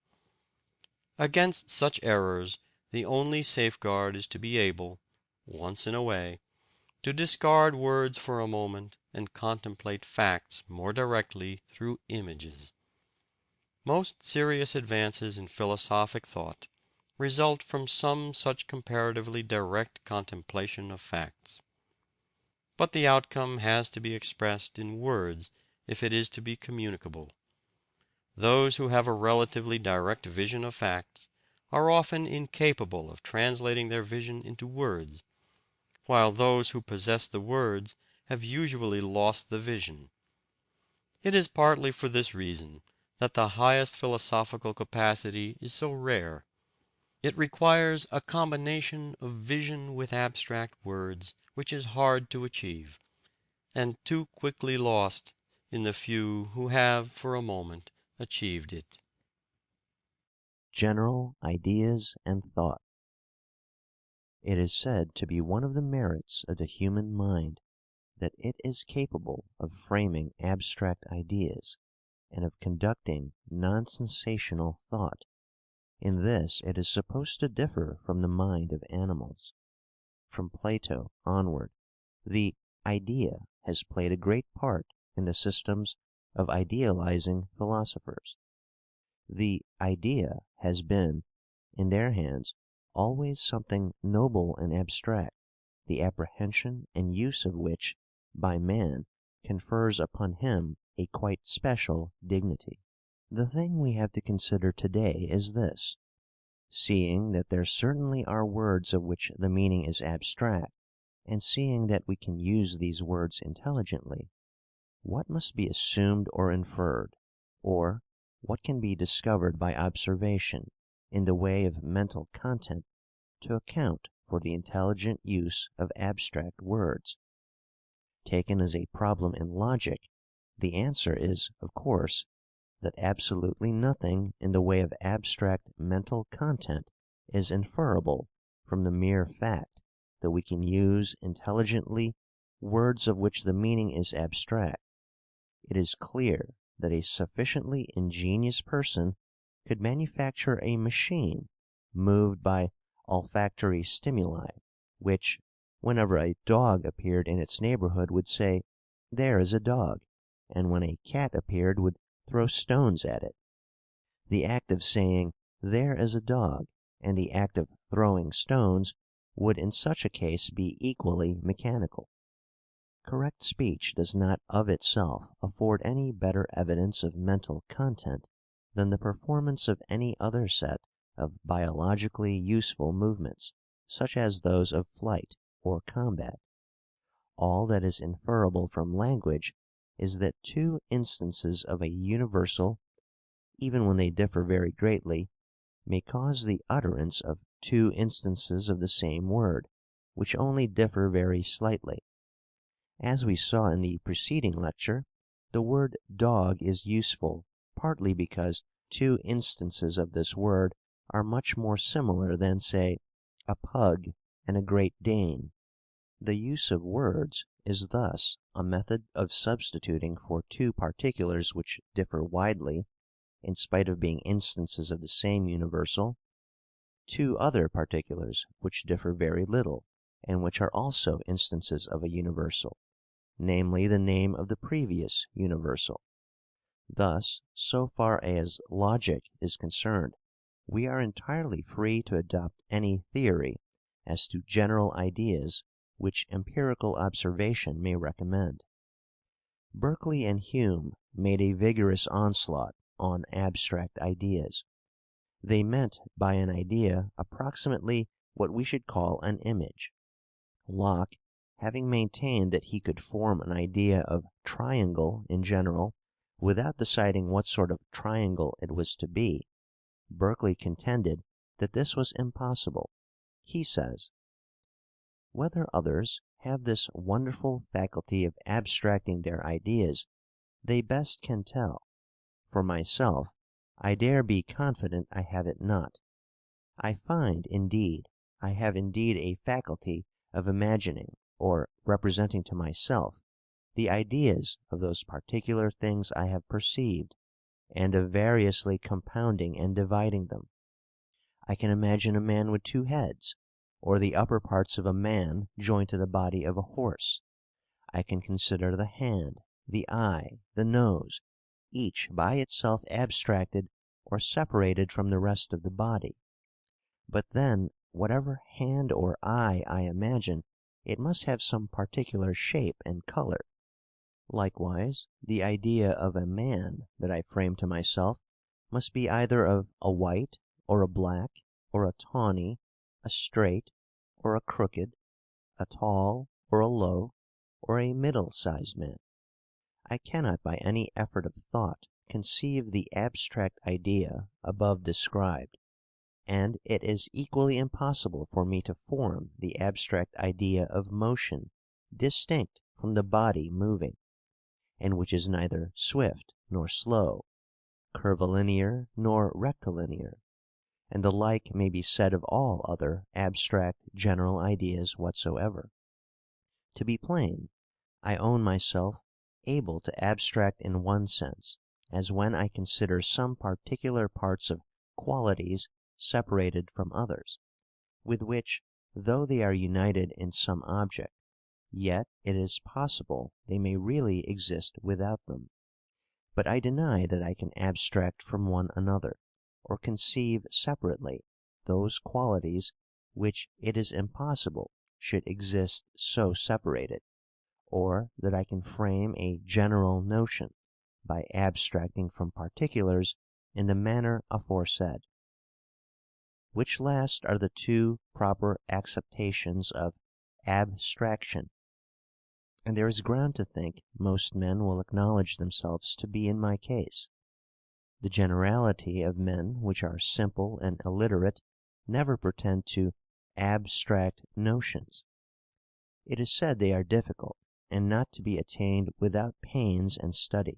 Against such errors, the only safeguard is to be able, once in a way, to discard words for a moment and contemplate facts more directly through images. Most serious advances in philosophic thought result from some such comparatively direct contemplation of facts. But the outcome has to be expressed in words if it is to be communicable. Those who have a relatively direct vision of facts are often incapable of translating their vision into words, while those who possess the words have usually lost the vision. It is partly for this reason that the highest philosophical capacity is so rare. It requires a combination of vision with abstract words which is hard to achieve, and too quickly lost in the few who have for a moment achieved it. General ideas and thought. It is said to be one of the merits of the human mind that it is capable of framing abstract ideas and of conducting non-sensational thought. In this it is supposed to differ from the mind of animals. From Plato onward, the idea has played a great part in the systems of idealizing philosophers. The idea has been, in their hands, always something noble and abstract, the apprehension and use of which by man confers upon him a quite special dignity. The thing we have to consider today is this: seeing that there certainly are words of which the meaning is abstract, and seeing that we can use these words intelligently, what must be assumed or inferred, or what can be discovered by observation in the way of mental content to account for the intelligent use of abstract words? Taken as a problem in logic, the answer is, of course, that absolutely nothing in the way of abstract mental content is inferable from the mere fact that we can use intelligently words of which the meaning is abstract. It is clear that a sufficiently ingenious person could manufacture a machine moved by olfactory stimuli, which, whenever a dog appeared in its neighborhood, would say, "There is a dog," and when a cat appeared would throw stones at it. The act of saying, "There is a dog," and the act of throwing stones would in such a case be equally mechanical. Correct speech does not of itself afford any better evidence of mental content than the performance of any other set of biologically useful movements, such as those of flight or combat. All that is inferable from language is that two instances of a universal, even when they differ very greatly, may cause the utterance of two instances of the same word, which only differ very slightly. As we saw in the preceding lecture, the word dog is useful partly because two instances of this word are much more similar than, say, a pug and a Great Dane. The use of words is thus a method of substituting for two particulars which differ widely, in spite of being instances of the same universal, two other particulars which differ very little, and which are also instances of a universal, namely the name of the previous universal. Thus, so far as logic is concerned, we are entirely free to adopt any theory as to general ideas which empirical observation may recommend. Berkeley and Hume made a vigorous onslaught on abstract ideas. They meant by an idea approximately what we should call an image. Locke, having maintained that he could form an idea of triangle in general without deciding what sort of triangle it was to be, Berkeley contended that this was impossible. He says, "Whether others have this wonderful faculty of abstracting their ideas, they best can tell. For myself, I dare be confident I have it not. I find, indeed, I have indeed a faculty of imagining or representing to myself the ideas of those particular things I have perceived, and of variously compounding and dividing them. I can imagine a man with two heads, or the upper parts of a man joined to the body of a horse. I can consider the hand, the eye, the nose, each by itself abstracted or separated from the rest of the body. But then, whatever hand or eye I imagine, it must have some particular shape and color. Likewise, the idea of a man that I frame to myself must be either of a white, or a black, or a tawny, a straight, or a crooked, a tall, or a low, or a middle-sized man. I cannot by any effort of thought conceive the abstract idea above described, and it is equally impossible for me to form the abstract idea of motion distinct from the body moving, and which is neither swift nor slow, curvilinear nor rectilinear, and the like may be said of all other abstract general ideas whatsoever. To be plain, I own myself able to abstract in one sense, as when I consider some particular parts of qualities separated from others, with which, though they are united in some object, yet it is possible they may really exist without them. But I deny that I can abstract from one another, or conceive separately, those qualities which it is impossible should exist so separated, or that I can frame a general notion by abstracting from particulars in the manner aforesaid. Which last are the two proper acceptations of abstraction, and there is ground to think most men will acknowledge themselves to be in my case. The generality of men which are simple and illiterate never pretend to abstract notions. It is said they are difficult, and not to be attained without pains and study.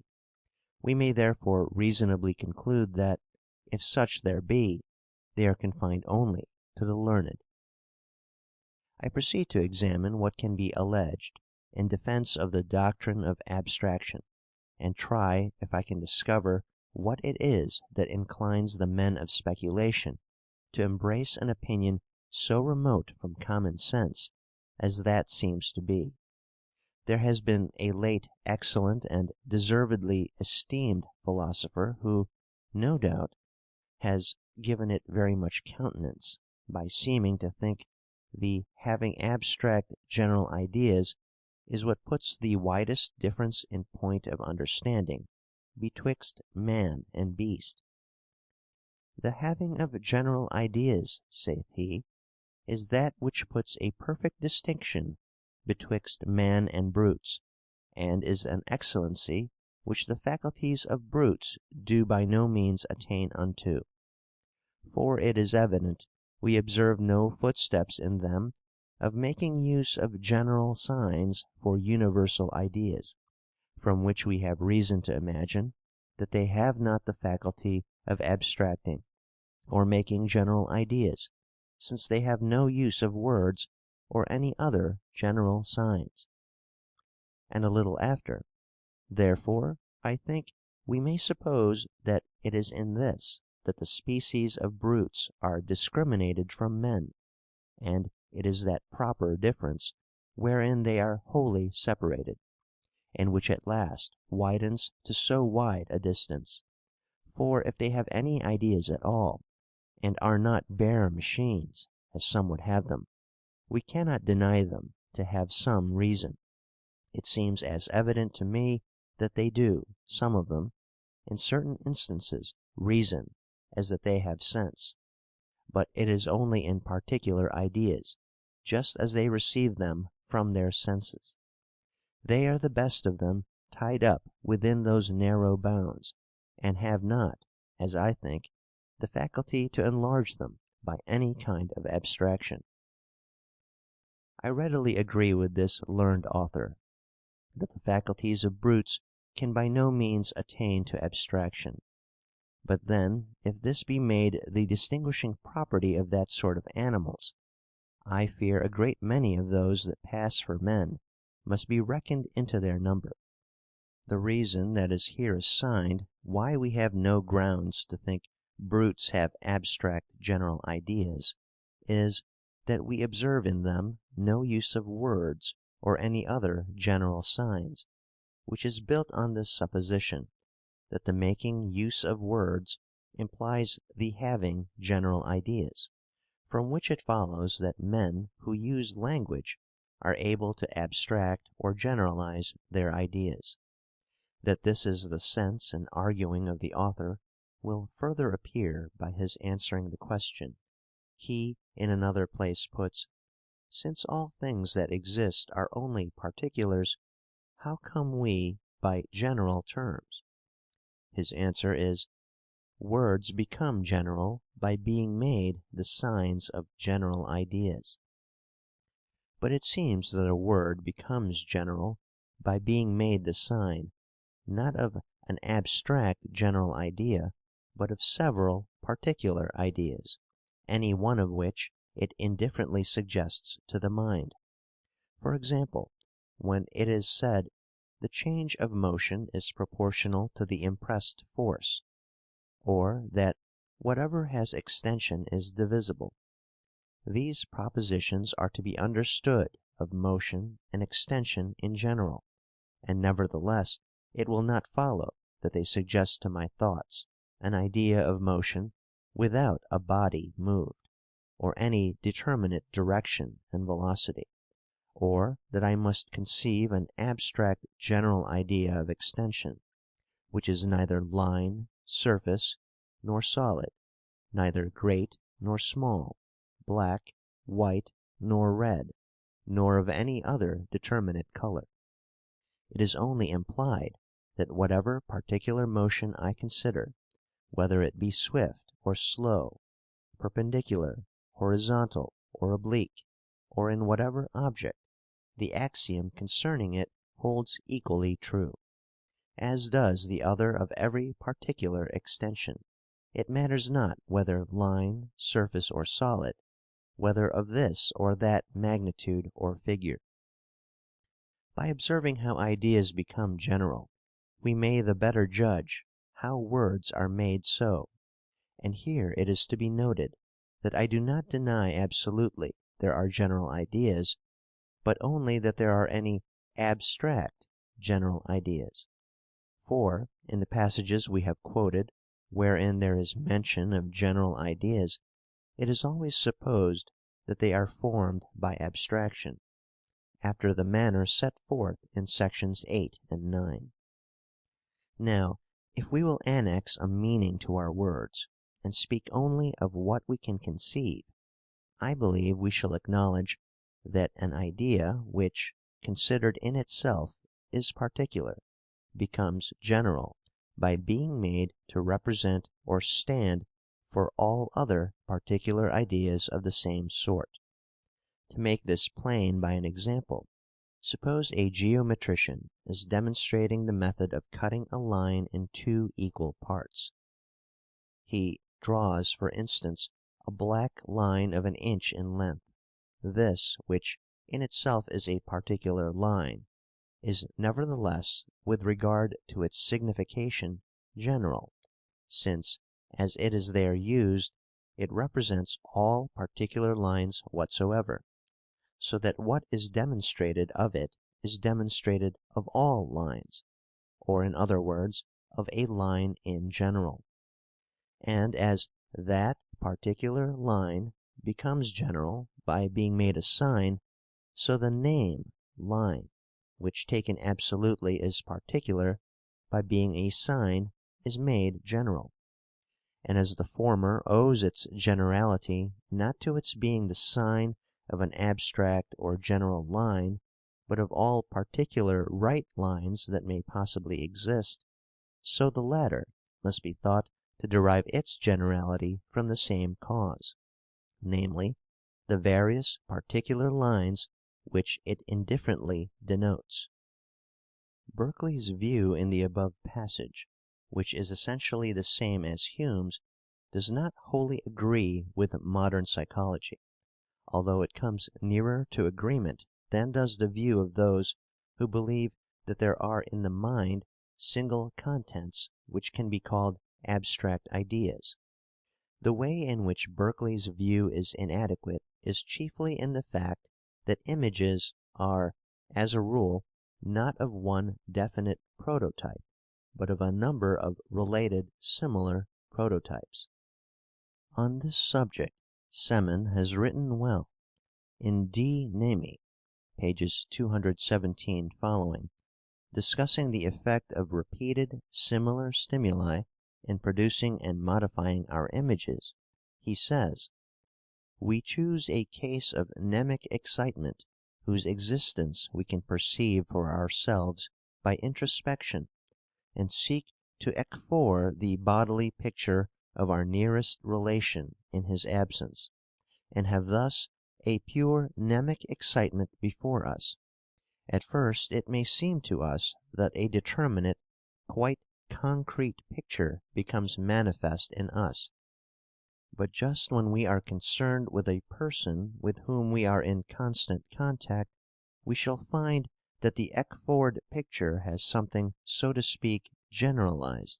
We may therefore reasonably conclude that, if such there be, they are confined only to the learned. I proceed to examine what can be alleged in defence of the doctrine of abstraction, and try if I can discover what it is that inclines the men of speculation to embrace an opinion so remote from common sense as that seems to be. There has been a late excellent and deservedly esteemed philosopher who, no doubt, has given it very much countenance, by seeming to think the having abstract general ideas is what puts the widest difference in point of understanding betwixt man and beast. The having of general ideas, saith he, is that which puts a perfect distinction betwixt man and brutes, and is an excellency which the faculties of brutes do by no means attain unto. For it is evident we observe no footsteps in them of making use of general signs for universal ideas, from which we have reason to imagine that they have not the faculty of abstracting or making general ideas, since they have no use of words or any other general signs. And a little after, therefore, I think we may suppose that it is in this that the species of brutes are discriminated from men, and it is that proper difference wherein they are wholly separated, and which at last widens to so wide a distance. For if they have any ideas at all, and are not bare machines, as some would have them, we cannot deny them to have some reason. It seems as evident to me that they do, some of them, in certain instances, reason, as that they have sense. But it is only in particular ideas, just as they receive them from their senses. They are the best of them tied up within those narrow bounds, and have not, as I think, the faculty to enlarge them by any kind of abstraction. I readily agree with this learned author, that the faculties of brutes can by no means attain to abstraction. But then, if this be made the distinguishing property of that sort of animals, I fear a great many of those that pass for men must be reckoned into their number. The reason that is here assigned why we have no grounds to think brutes have abstract general ideas is, that we observe in them no use of words or any other general signs, which is built on this supposition, that the making use of words implies the having general ideas, from which it follows that men who use language are able to abstract or generalize their ideas. That this is the sense and arguing of the author will further appear by his answering the question. He in another place puts, "Since all things that exist are only particulars, how come we by general terms?" His answer is, "Words become general by being made the signs of general ideas." But it seems that a word becomes general by being made the sign, not of an abstract general idea, but of several particular ideas, any one of which it indifferently suggests to the mind. For example, when it is said, "The change of motion is proportional to the impressed force," or that "whatever has extension is divisible," these propositions are to be understood of motion and extension in general, and nevertheless it will not follow that they suggest to my thoughts an idea of motion without a body moved, or any determinate direction and velocity, or that I must conceive an abstract general idea of extension, which is neither line, surface, nor solid, neither great nor small, black, white, nor red, nor of any other determinate color. It is only implied that whatever particular motion I consider, whether it be swift or slow, perpendicular, horizontal, or oblique, or in whatever object, the axiom concerning it holds equally true, as does the other of every particular extension. It matters not whether line, surface, or solid, whether of this or that magnitude or figure. By observing how ideas become general, we may the better judge how words are made so. And here it is to be noted that I do not deny absolutely there are general ideas, but only that there are any abstract general ideas. For, in the passages we have quoted, wherein there is mention of general ideas, it is always supposed that they are formed by abstraction, after the manner set forth in sections 8 and 9. Now, if we will annex a meaning to our words, and speak only of what we can conceive, I believe we shall acknowledge that an idea which, considered in itself, is particular, becomes general by being made to represent or stand for all other particular ideas of the same sort. To make this plain by an example, suppose a geometrician is demonstrating the method of cutting a line in two equal parts. He draws, for instance, a black line of an inch in length. This, which in itself is a particular line, is nevertheless, with regard to its signification, general, since, as it is there used, it represents all particular lines whatsoever, so that what is demonstrated of it is demonstrated of all lines, or in other words, of a line in general. And as that particular line becomes general by being made a sign, so the name line, which taken absolutely is particular, by being a sign is made general. And as the former owes its generality not to its being the sign of an abstract or general line, but of all particular right lines that may possibly exist, so the latter must be thought to derive its generality from the same cause, namely, the various particular lines which it indifferently denotes. Berkeley's view in the above passage, which is essentially the same as Hume's, does not wholly agree with modern psychology, although it comes nearer to agreement than does the view of those who believe that there are in the mind single contents which can be called abstract ideas. The way in which Berkeley's view is inadequate is chiefly in the fact that images are, as a rule, not of one definite prototype, but of a number of related similar prototypes. On this subject Semon has written well. In De Nemi, pages 217 following, discussing the effect of repeated similar stimuli in producing and modifying our images, he says, "We choose a case of mnemic excitement whose existence we can perceive for ourselves by introspection, and seek to ekphore the bodily picture of our nearest relation in his absence, and have thus a pure mnemic excitement before us. At first it may seem to us that a determinate, quite concrete picture becomes manifest in us, but just when we are concerned with a person with whom we are in constant contact, we shall find that the ekphored picture has something, so to speak, generalized.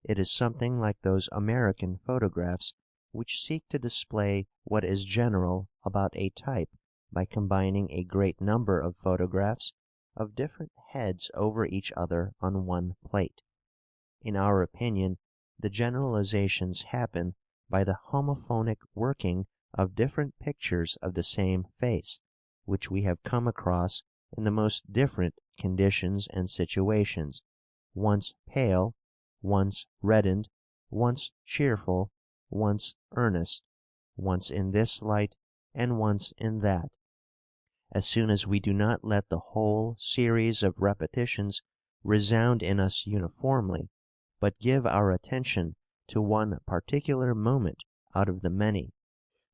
It is something like those American photographs which seek to display what is general about a type by combining a great number of photographs of different heads over each other on one plate. In our opinion, the generalizations happen by the homophonic working of different pictures of the same face, which we have come across in the most different conditions and situations, once pale, once reddened, once cheerful, once earnest, once in this light, and once in that. As soon as we do not let the whole series of repetitions resound in us uniformly, but give our attention to one particular moment out of the many,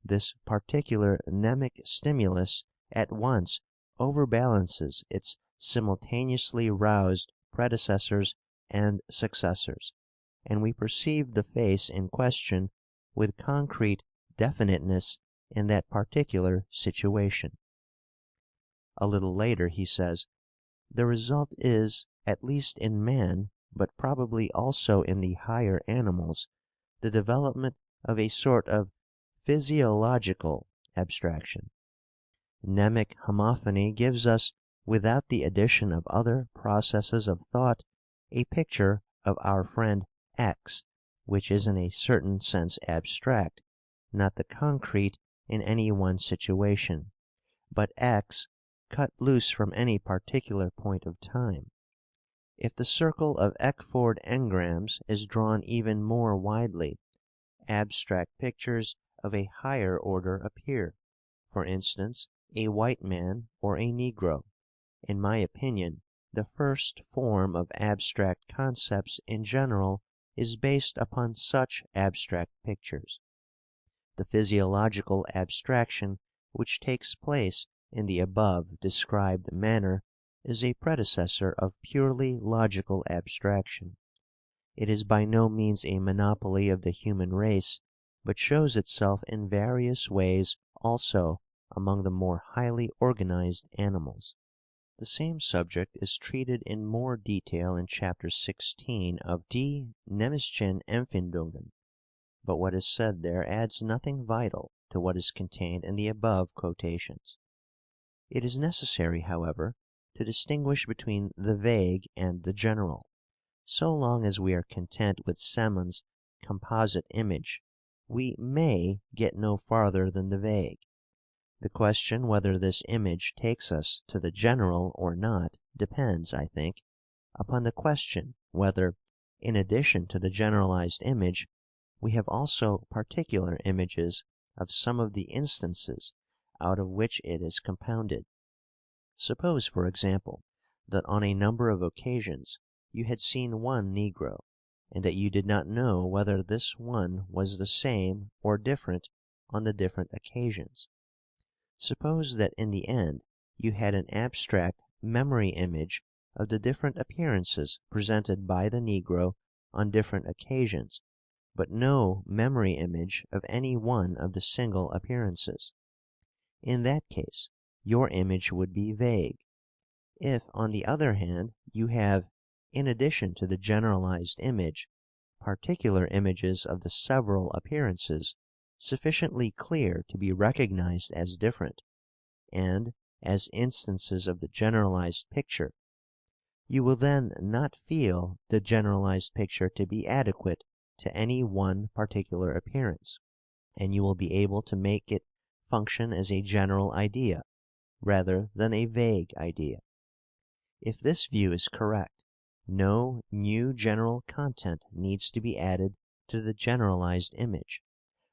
this particular mnemic stimulus at once overbalances its simultaneously roused predecessors and successors, and we perceive the face in question with concrete definiteness in that particular situation. A little later he says, "The result is, at least in man, but probably also in the higher animals, the development of a sort of physiological abstraction. Mnemic homophony gives us, without the addition of other processes of thought, a picture of our friend X, which is in a certain sense abstract, not the concrete in any one situation, but X cut loose from any particular point of time. If the circle of ekphored engrams is drawn even more widely, abstract pictures of a higher order appear, for instance, a white man or a negro. In my opinion, the first form of abstract concepts in general is based upon such abstract pictures. The physiological abstraction which takes place in the above described manner is a predecessor of purely logical abstraction. It is by no means a monopoly of the human race, but shows itself in various ways also among the more highly organized animals." The same subject is treated in more detail in chapter 16 of Die Nemischen Empfindungen, but what is said there adds nothing vital to what is contained in the above quotations. It is necessary, however, to distinguish between the vague and the general. So long as we are content with Semon's composite image, we may get no farther than the vague. The question whether this image takes us to the general or not depends, I think, upon the question whether, in addition to the generalized image, we have also particular images of some of the instances out of which it is compounded. Suppose, for example, that on a number of occasions you had seen one negro, and that you did not know whether this one was the same or different on the different occasions. Suppose that in the end you had an abstract memory image of the different appearances presented by the negro on different occasions, but no memory image of any one of the single appearances. In that case, your image would be vague. If, on the other hand, you have, in addition to the generalized image, particular images of the several appearances sufficiently clear to be recognized as different, and as instances of the generalized picture, you will then not feel the generalized picture to be adequate to any one particular appearance, and you will be able to make it function as a general idea rather than a vague idea. If this view is correct, no new general content needs to be added to the generalized image.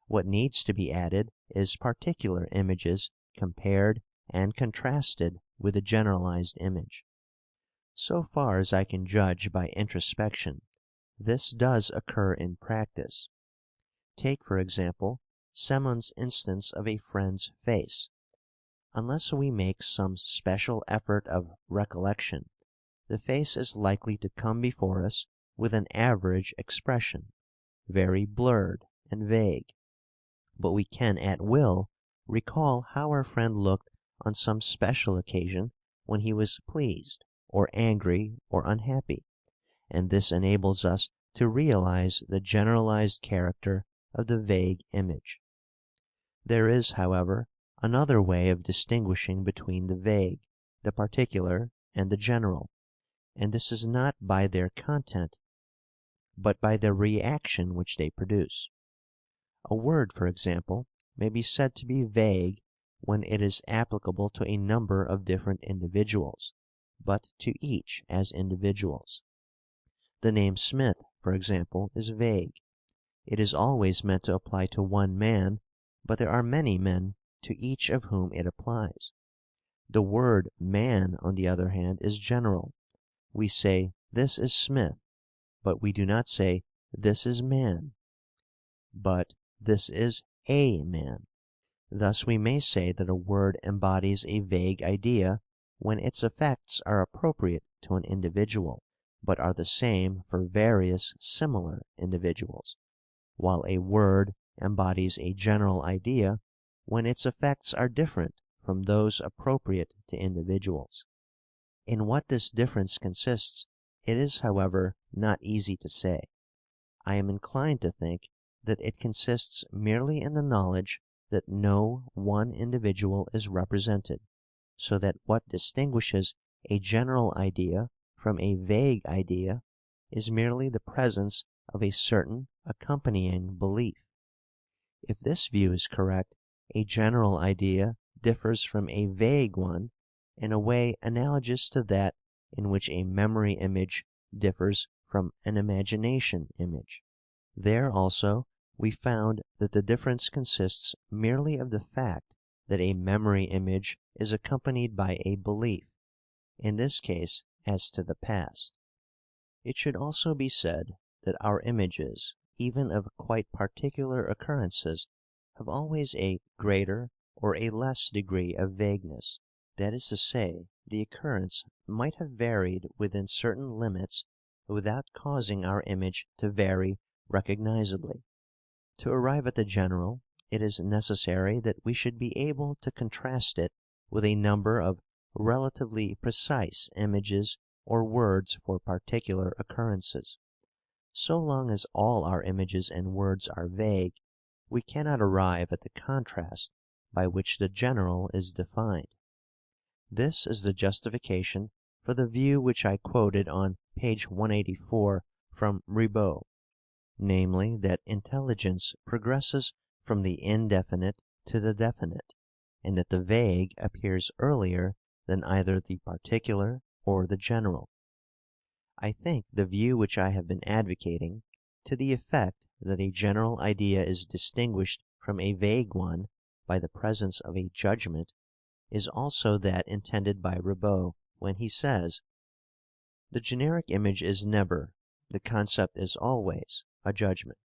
What needs to be added is particular images compared and contrasted with the generalized image. So far as I can judge by introspection, this does occur in practice. Take, for example, Semon's instance of a friend's face. Unless we make some special effort of recollection, the face is likely to come before us with an average expression, very blurred and vague. But we can at will recall how our friend looked on some special occasion when he was pleased, or angry, or unhappy, and this enables us to realize the generalized character of the vague image. There is, however, another way of distinguishing between the vague, the particular, and the general, and this is not by their content, but by the reaction which they produce. A word, for example, may be said to be vague when it is applicable to a number of different individuals, but to each as individuals. The name Smith, for example, is vague. It is always meant to apply to one man, but there are many men to each of whom it applies. The word man, on the other hand, is general. We say, "This is Smith," but we do not say, "This is man," but "This is a man." Thus we may say that a word embodies a vague idea when its effects are appropriate to an individual, but are the same for various similar individuals, while a word embodies a general idea when its effects are different from those appropriate to individuals. In what this difference consists, it is, however, not easy to say. I am inclined to think that it consists merely in the knowledge that no one individual is represented, so that what distinguishes a general idea from a vague idea is merely the presence of a certain accompanying belief. If this view is correct, a general idea differs from a vague one in a way analogous to that in which a memory image differs from an imagination image. There also we found that the difference consists merely of the fact that a memory image is accompanied by a belief, in this case as to the past. It should also be said that our images, even of quite particular occurrences, have always a greater or a less degree of vagueness. That is to say, the occurrence might have varied within certain limits without causing our image to vary recognizably. To arrive at the general, it is necessary that we should be able to contrast it with a number of relatively precise images or words for particular occurrences. So long as all our images and words are vague, we cannot arrive at the contrast by which the general is defined. This is the justification for the view which I quoted on page 184 from Ribot, namely that intelligence progresses from the indefinite to the definite, and that the vague appears earlier than either the particular or the general. I think the view which I have been advocating, to the effect that a general idea is distinguished from a vague one by the presence of a judgment, is also that intended by Ribot when he says, "The generic image is never, the concept is always, a judgment."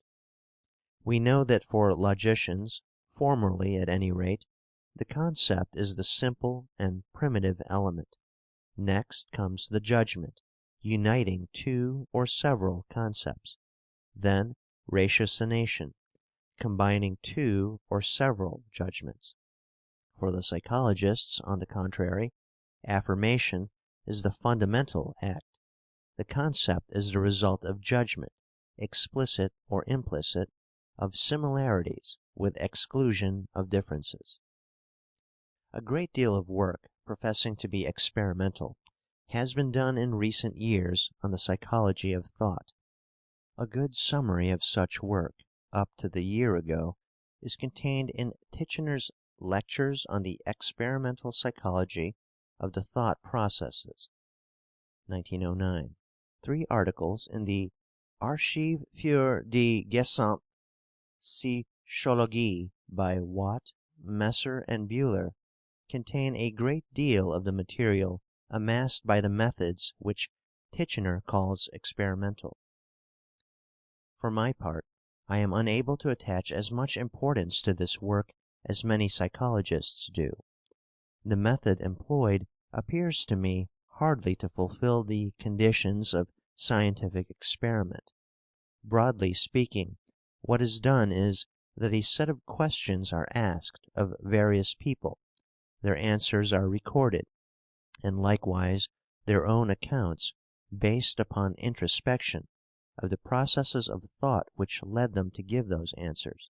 We know that for logicians, formerly at any rate, the concept is the simple and primitive element. Next comes the judgment, uniting two or several concepts. Then ratiocination, combining two or several judgments. For the psychologists, on the contrary, affirmation is the fundamental act. The concept is the result of judgment, explicit or implicit, of similarities with exclusion of differences. A great deal of work, professing to be experimental, has been done in recent years on the psychology of thought. A good summary of such work, up to the year ago, is contained in Titchener's Lectures on the Experimental Psychology of the Thought Processes, 1909, 3 articles in the Archiv für die gesamte Psychologie by Watt, Messer, and Bühler, contain a great deal of the material amassed by the methods which Titchener calls experimental. For my part, I am unable to attach as much importance to this work as many psychologists do. The method employed appears to me hardly to fulfill the conditions of scientific experiment. Broadly speaking, what is done is that a set of questions are asked of various people, their answers are recorded, and likewise their own accounts, based upon introspection, of the processes of thought which led them to give those answers.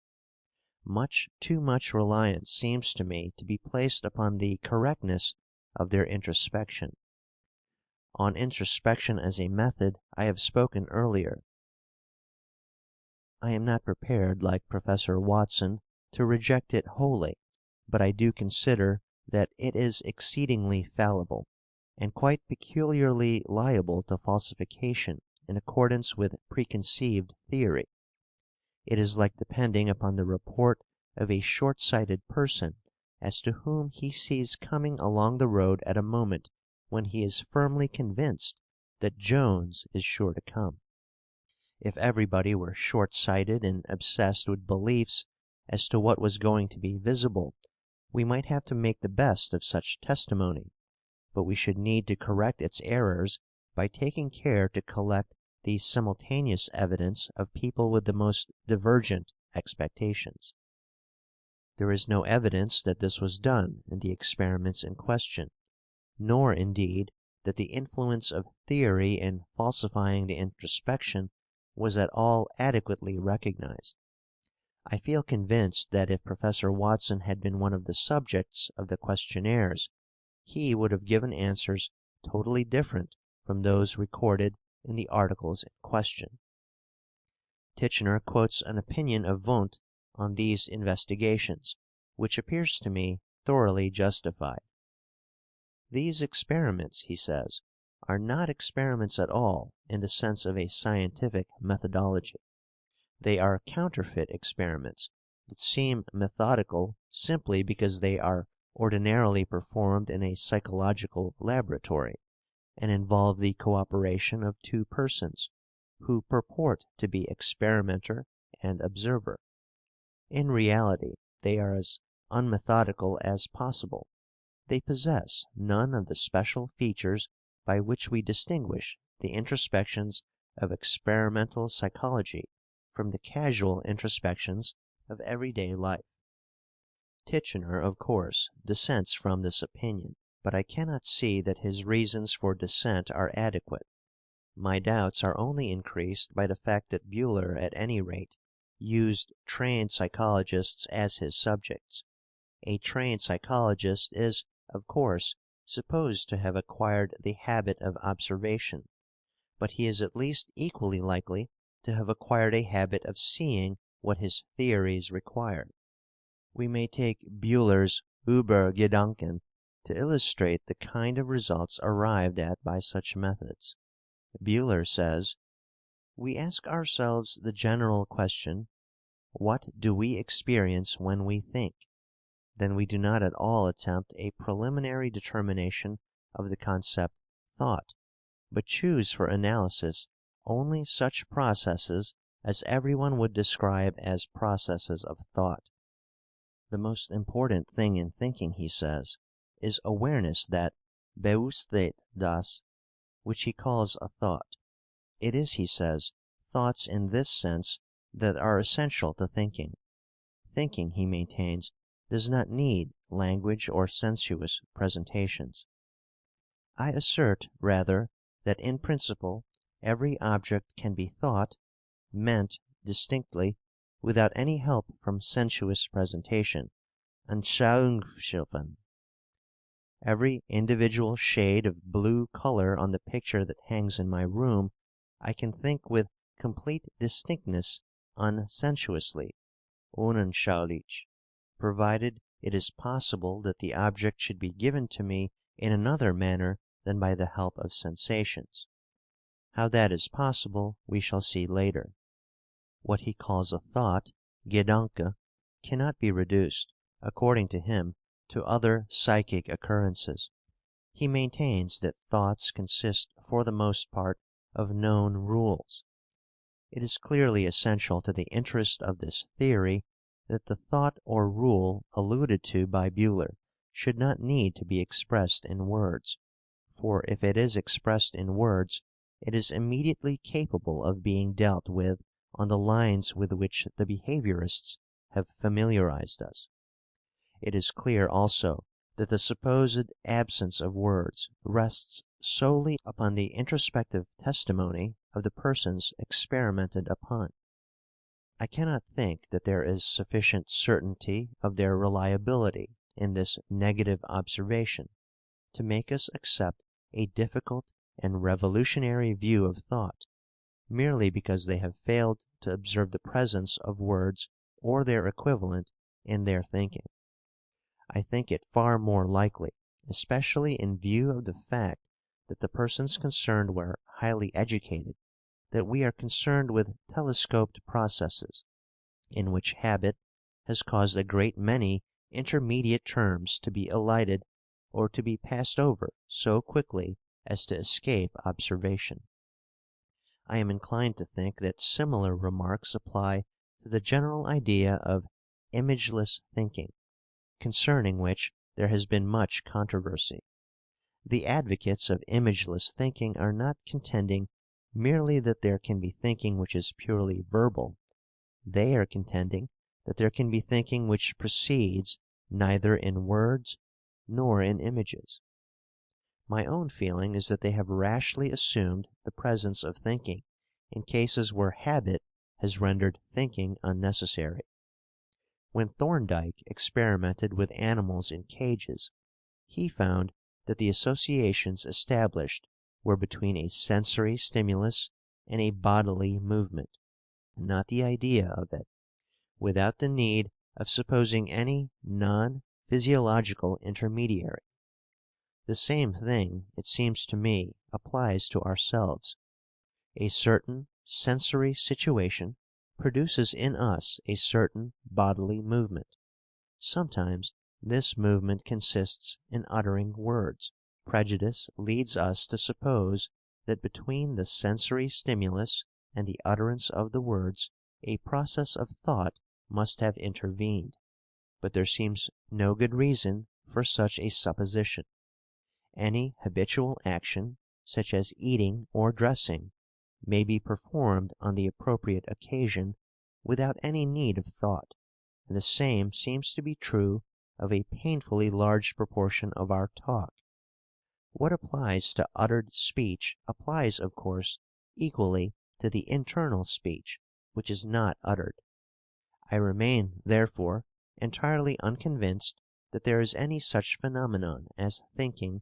Much too much reliance seems to me to be placed upon the correctness of their introspection. On introspection as a method I have spoken earlier. I am not prepared, like Professor Watson, to reject it wholly, but I do consider that it is exceedingly fallible, and quite peculiarly liable to falsification in accordance with preconceived theory. It is like depending upon the report of a short-sighted person as to whom he sees coming along the road at a moment when he is firmly convinced that Jones is sure to come. If everybody were short-sighted and obsessed with beliefs as to what was going to be visible, we might have to make the best of such testimony, but we should need to correct its errors by taking care to collect the simultaneous evidence of people with the most divergent expectations. There is no evidence that this was done in the experiments in question, nor indeed that the influence of theory in falsifying the introspection was at all adequately recognized. I feel convinced that if Professor Watson had been one of the subjects of the questionnaires, he would have given answers totally different from those recorded in the articles in question. Titchener quotes an opinion of Wundt on these investigations, which appears to me thoroughly justified. These experiments, he says, are not experiments at all in the sense of a scientific methodology. They are counterfeit experiments that seem methodical simply because they are ordinarily performed in a psychological laboratory, and involve the cooperation of two persons, who purport to be experimenter and observer. In reality, they are as unmethodical as possible. They possess none of the special features by which we distinguish the introspections of experimental psychology from the casual introspections of everyday life. Titchener, of course, dissents from this opinion, but I cannot see that his reasons for dissent are adequate. My doubts are only increased by the fact that Bühler, at any rate, used trained psychologists as his subjects. A trained psychologist is, of course, supposed to have acquired the habit of observation, but he is at least equally likely to have acquired a habit of seeing what his theories require. We may take Büller's Übergedanken to illustrate the kind of results arrived at by such methods. Bühler says, "We ask ourselves the general question, what do we experience when we think? Then we do not at all attempt a preliminary determination of the concept thought, but choose for analysis only such processes as everyone would describe as processes of thought. The most important thing in thinking," he says, "is awareness that Bewusstheit das, which he calls a thought. It is," he says, "thoughts in this sense that are essential to thinking. Thinking," he maintains, "does not need language or sensuous presentations. I assert rather that in principle every object can be thought, meant distinctly, without any help from sensuous presentation, Anschauungsvermögen. Every individual shade of blue color on the picture that hangs in my room I can think with complete distinctness unsensuously, unanschaulich, provided it is possible that the object should be given to me in another manner than by the help of sensations. How that is possible we shall see later. What he calls a thought, Gedanke, cannot be reduced, according to him, to other psychic occurrences. He maintains that thoughts consist for the most part of known rules. It is clearly essential to the interest of this theory that the thought or rule alluded to by Bühler should not need to be expressed in words, for if it is expressed in words, it is immediately capable of being dealt with on the lines with which the behaviorists have familiarized us. It is clear also that the supposed absence of words rests solely upon the introspective testimony of the persons experimented upon. I cannot think that there is sufficient certainty of their reliability in this negative observation to make us accept a difficult and revolutionary view of thought, merely because they have failed to observe the presence of words or their equivalent in their thinking. I think it far more likely, especially in view of the fact that the persons concerned were highly educated, that we are concerned with telescoped processes, in which habit has caused a great many intermediate terms to be elided or to be passed over so quickly as to escape observation. I am inclined to think that similar remarks apply to the general idea of imageless thinking, concerning which there has been much controversy. The advocates of imageless thinking are not contending merely that there can be thinking which is purely verbal. They are contending that there can be thinking which proceeds neither in words nor in images. My own feeling is that they have rashly assumed the presence of thinking in cases where habit has rendered thinking unnecessary. When Thorndike experimented with animals in cages, he found that the associations established were between a sensory stimulus and a bodily movement, not the idea of it, without the need of supposing any non-physiological intermediary. The same thing, it seems to me, applies to ourselves. A certain sensory situation produces in us a certain bodily movement. Sometimes this movement consists in uttering words. Prejudice leads us to suppose that between the sensory stimulus and the utterance of the words a process of thought must have intervened, but there seems no good reason for such a supposition. Any habitual action, such as eating or dressing, may be performed on the appropriate occasion without any need of thought, and the same seems to be true of a painfully large proportion of our talk. What applies to uttered speech applies, of course, equally to the internal speech which is not uttered. I remain, therefore, entirely unconvinced that there is any such phenomenon as thinking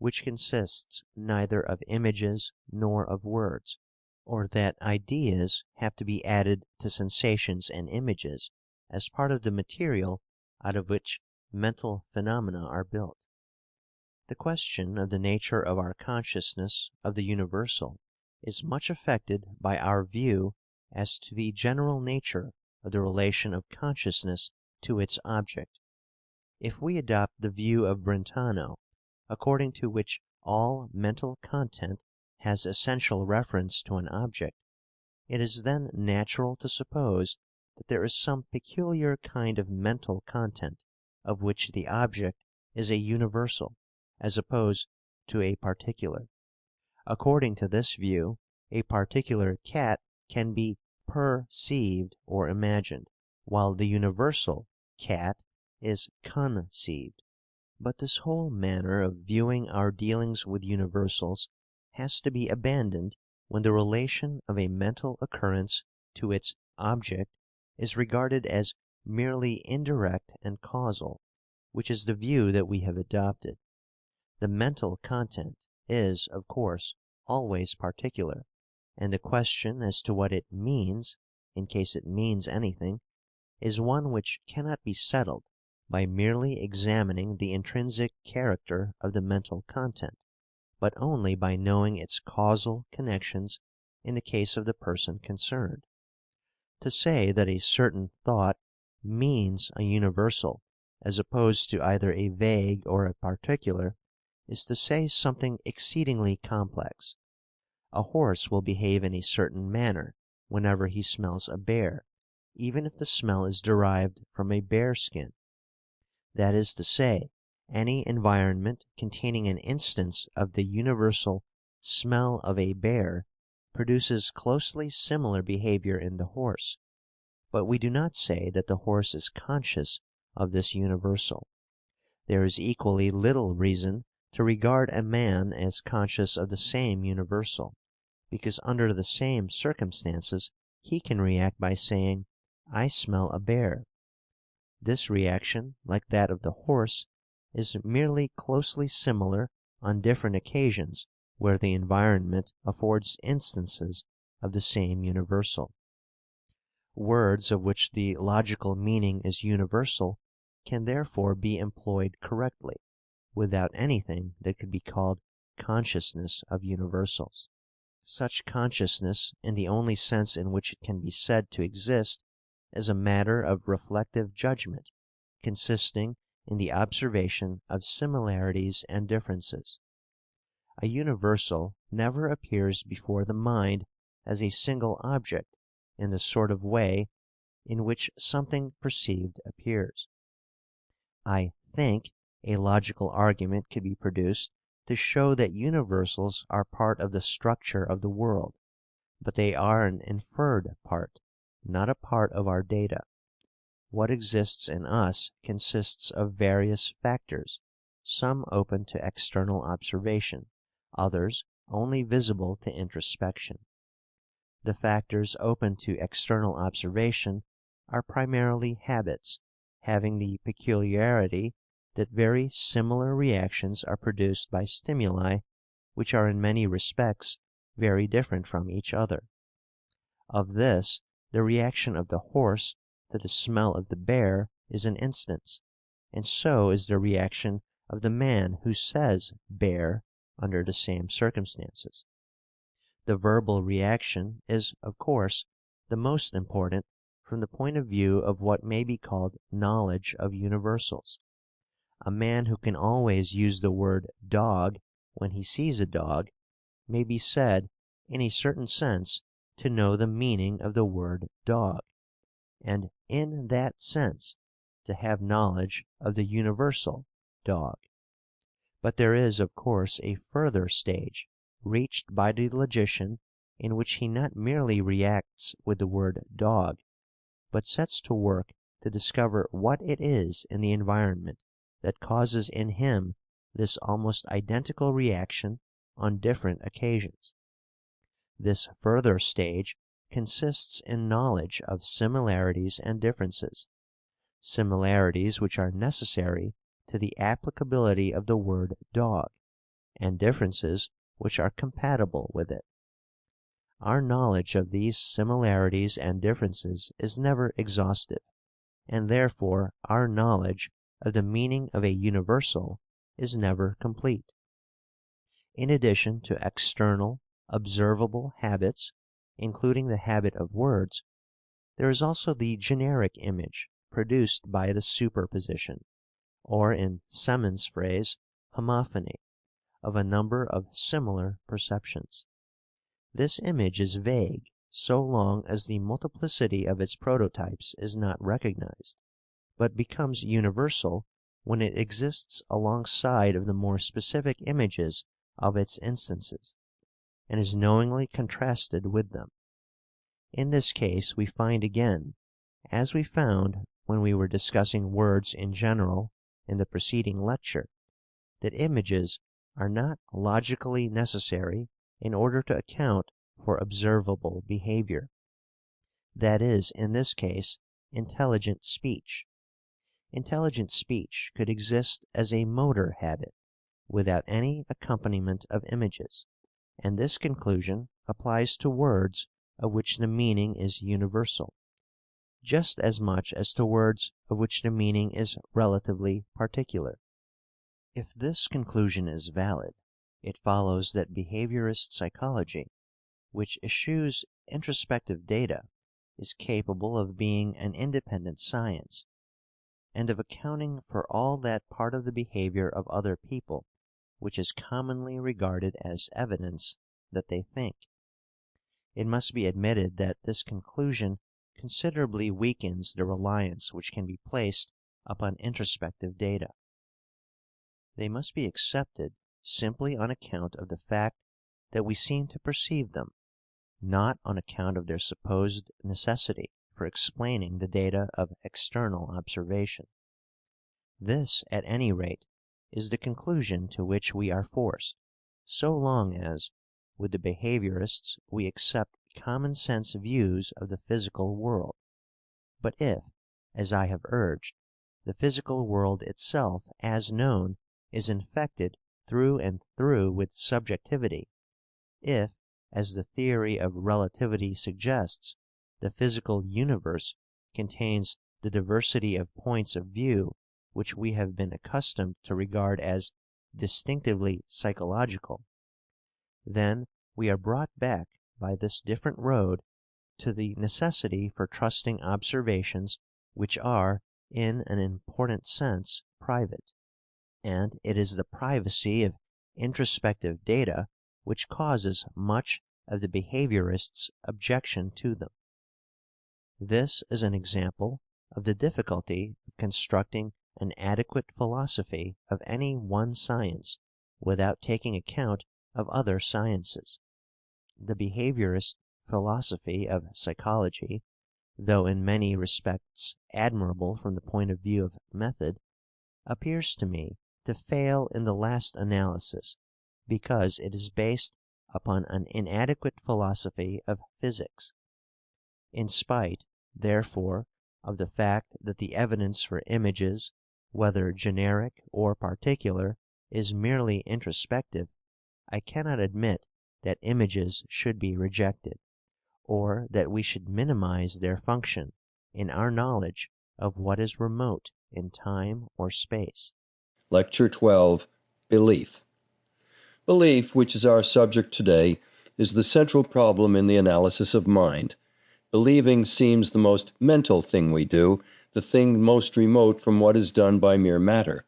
which consists neither of images nor of words, or that ideas have to be added to sensations and images as part of the material out of which mental phenomena are built. The question of the nature of our consciousness of the universal is much affected by our view as to the general nature of the relation of consciousness to its object. If we adopt the view of Brentano, according to which all mental content has essential reference to an object, it is then natural to suppose that there is some peculiar kind of mental content of which the object is a universal, as opposed to a particular. According to this view, a particular cat can be perceived or imagined, while the universal cat is conceived. But this whole manner of viewing our dealings with universals has to be abandoned when the relation of a mental occurrence to its object is regarded as merely indirect and causal, which is the view that we have adopted. The mental content is, of course, always particular, and the question as to what it means, in case it means anything, is one which cannot be settled by merely examining the intrinsic character of the mental content, but only by knowing its causal connections in the case of the person concerned. To say that a certain thought means a universal as opposed to either a vague or a particular is to say something exceedingly complex. A horse will behave in a certain manner whenever he smells a bear, even if the smell is derived from a bear skin. That is to say, any environment containing an instance of the universal smell of a bear produces closely similar behavior in the horse, but we do not say that the horse is conscious of this universal. There is equally little reason to regard a man as conscious of the same universal, because under the same circumstances he can react by saying, "I smell a bear." This reaction, like that of the horse, is merely closely similar on different occasions where the environment affords instances of the same universal. Words of which the logical meaning is universal can therefore be employed correctly, without anything that could be called consciousness of universals. Such consciousness, in the only sense in which it can be said to exist, is a matter of reflective judgment, consisting in the observation of similarities and differences. A universal never appears before the mind as a single object in the sort of way in which something perceived appears. I think a logical argument could be produced to show that universals are part of the structure of the world, but they are an inferred part, not a part of our data. What exists in us consists of various factors, some open to external observation, others only visible to introspection. The factors open to external observation are primarily habits, having the peculiarity that very similar reactions are produced by stimuli which are in many respects very different from each other. Of this, the reaction of the horse to the smell of the bear is an instance, and so is the reaction of the man who says bear under the same circumstances. The verbal reaction is, of course, the most important from the point of view of what may be called knowledge of universals. A man who can always use the word dog when he sees a dog may be said, in a certain sense, to know the meaning of the word dog, and in that sense to have knowledge of the universal dog. But there is, of course, a further stage reached by the logician in which he not merely reacts with the word dog, but sets to work to discover what it is in the environment that causes in him this almost identical reaction on different occasions. This further stage consists in knowledge of similarities and differences, similarities which are necessary to the applicability of the word dog, and differences which are compatible with it. Our knowledge of these similarities and differences is never exhaustive, and therefore our knowledge of the meaning of a universal is never complete. In addition to external, observable habits, including the habit of words, there is also the generic image produced by the superposition, or in Semon's phrase, homophony, of a number of similar perceptions. This image is vague so long as the multiplicity of its prototypes is not recognized, but becomes universal when it exists alongside of the more specific images of its instances, and is knowingly contrasted with them. In this case we find again, as we found when we were discussing words in general in the preceding lecture, that images are not logically necessary in order to account for observable behavior, that is, in this case, intelligent speech. Intelligent speech could exist as a motor habit, without any accompaniment of images, and this conclusion applies to words of which the meaning is universal, just as much as to words of which the meaning is relatively particular. If this conclusion is valid, it follows that behaviorist psychology, which eschews introspective data, is capable of being an independent science, and of accounting for all that part of the behavior of other people which is commonly regarded as evidence that they think. It must be admitted that this conclusion considerably weakens the reliance which can be placed upon introspective data. They must be accepted simply on account of the fact that we seem to perceive them, not on account of their supposed necessity for explaining the data of external observation. This, at any rate, is the conclusion to which we are forced, so long as, with the behaviorists, we accept common sense views of the physical world. But if, as I have urged, the physical world itself as known is infected through and through with subjectivity, if, as the theory of relativity suggests, the physical universe contains the diversity of points of view which we have been accustomed to regard as distinctively psychological, then we are brought back by this different road to the necessity for trusting observations which are, in an important sense, private, and it is the privacy of introspective data which causes much of the behaviorist's objection to them. This is an example of the difficulty of constructing an adequate philosophy of any one science without taking account of other sciences. The behaviorist philosophy of psychology, though in many respects admirable from the point of view of method, appears to me to fail in the last analysis because it is based upon an inadequate philosophy of physics. In spite, therefore, of the fact that the evidence for images, whether generic or particular, is merely introspective, I cannot admit that images should be rejected, or that we should minimize their function in our knowledge of what is remote in time or space. Lecture 12, Belief. Belief, which is our subject today, is the central problem in the analysis of mind. Believing seems the most mental thing we do, the thing most remote from what is done by mere matter.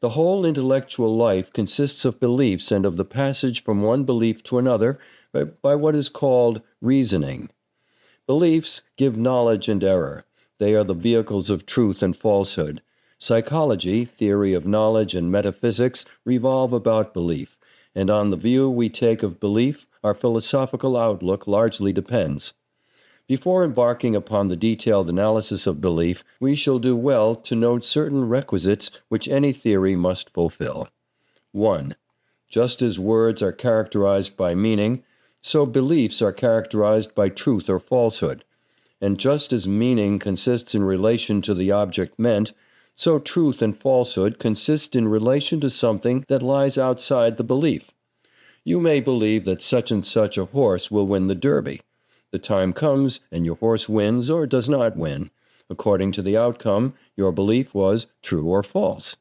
The whole intellectual life consists of beliefs and of the passage from one belief to another by what is called reasoning. Beliefs give knowledge and error. They are the vehicles of truth and falsehood. Psychology, theory of knowledge, and metaphysics revolve about belief, and on the view we take of belief, our philosophical outlook largely depends. Before embarking upon the detailed analysis of belief, we shall do well to note certain requisites which any theory must fulfill. 1. Just as words are characterized by meaning, so beliefs are characterized by truth or falsehood. And just as meaning consists in relation to the object meant, So truth and falsehood consist in relation to something that lies outside the belief. You may believe that such and such a horse will win the Derby. The time comes, and your horse wins or does not win. According to the outcome, your belief was true or false.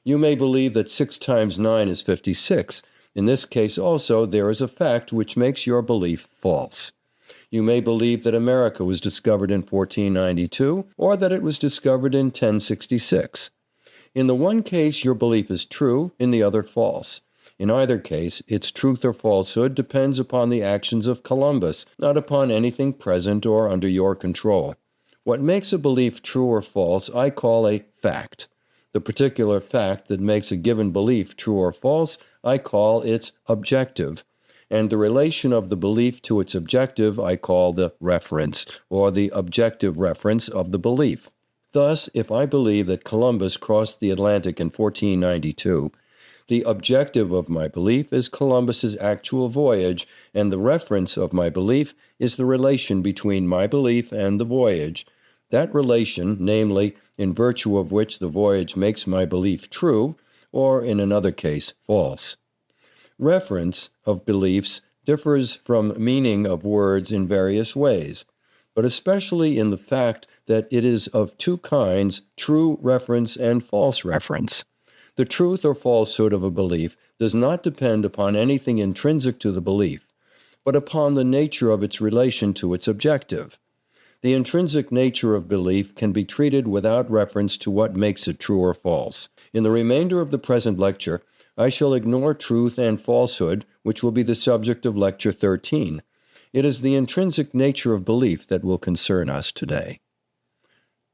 You may believe that 6 times 9 is 56. In this case also, there is a fact which makes your belief false. You may believe that America was discovered in 1492, or that it was discovered in 1066. In the one case, your belief is true, in the other false. In either case, its truth or falsehood depends upon the actions of Columbus, not upon anything present or under your control. What makes a belief true or false I call a fact. The particular fact that makes a given belief true or false I call its objective, and the relation of the belief to its objective I call the reference, or the objective reference of the belief. Thus, if I believe that Columbus crossed the Atlantic in 1492, the objective of my belief is Columbus's actual voyage, and the reference of my belief is the relation between my belief and the voyage. That relation, namely, in virtue of which the voyage makes my belief true, or in another case, false. Reference of beliefs differs from meaning of words in various ways, but especially in the fact that it is of two kinds, true reference and false reference. The truth or falsehood of a belief does not depend upon anything intrinsic to the belief, but upon the nature of its relation to its objective. The intrinsic nature of belief can be treated without reference to what makes it true or false. In the remainder of the present lecture, I shall ignore truth and falsehood, which will be the subject of Lecture 13. It is the intrinsic nature of belief that will concern us today.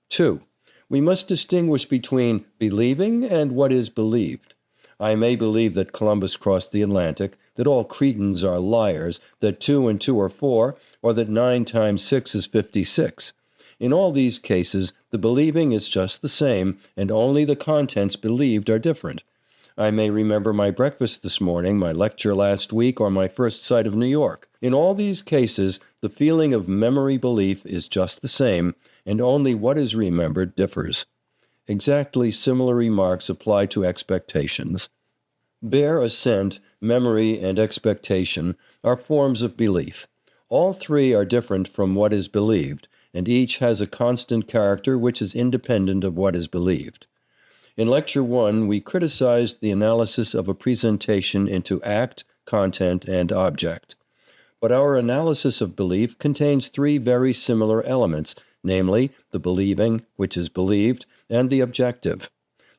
2. We must distinguish between believing and what is believed. I may believe that Columbus crossed the Atlantic, that all Cretans are liars, that 2 and 2 are 4, or that 9 times 6 is 56. In all these cases, the believing is just the same, and only the contents believed are different. I may remember my breakfast this morning, my lecture last week, or my first sight of New York. In all these cases, the feeling of memory belief is just the same, and only what is remembered differs. Exactly similar remarks apply to expectations. Bare assent, memory, and expectation are forms of belief. All three are different from what is believed, and each has a constant character which is independent of what is believed. In Lecture 1, we criticized the analysis of a presentation into act, content, and object. But our analysis of belief contains three very similar elements, namely, the believing, which is believed, and the objective.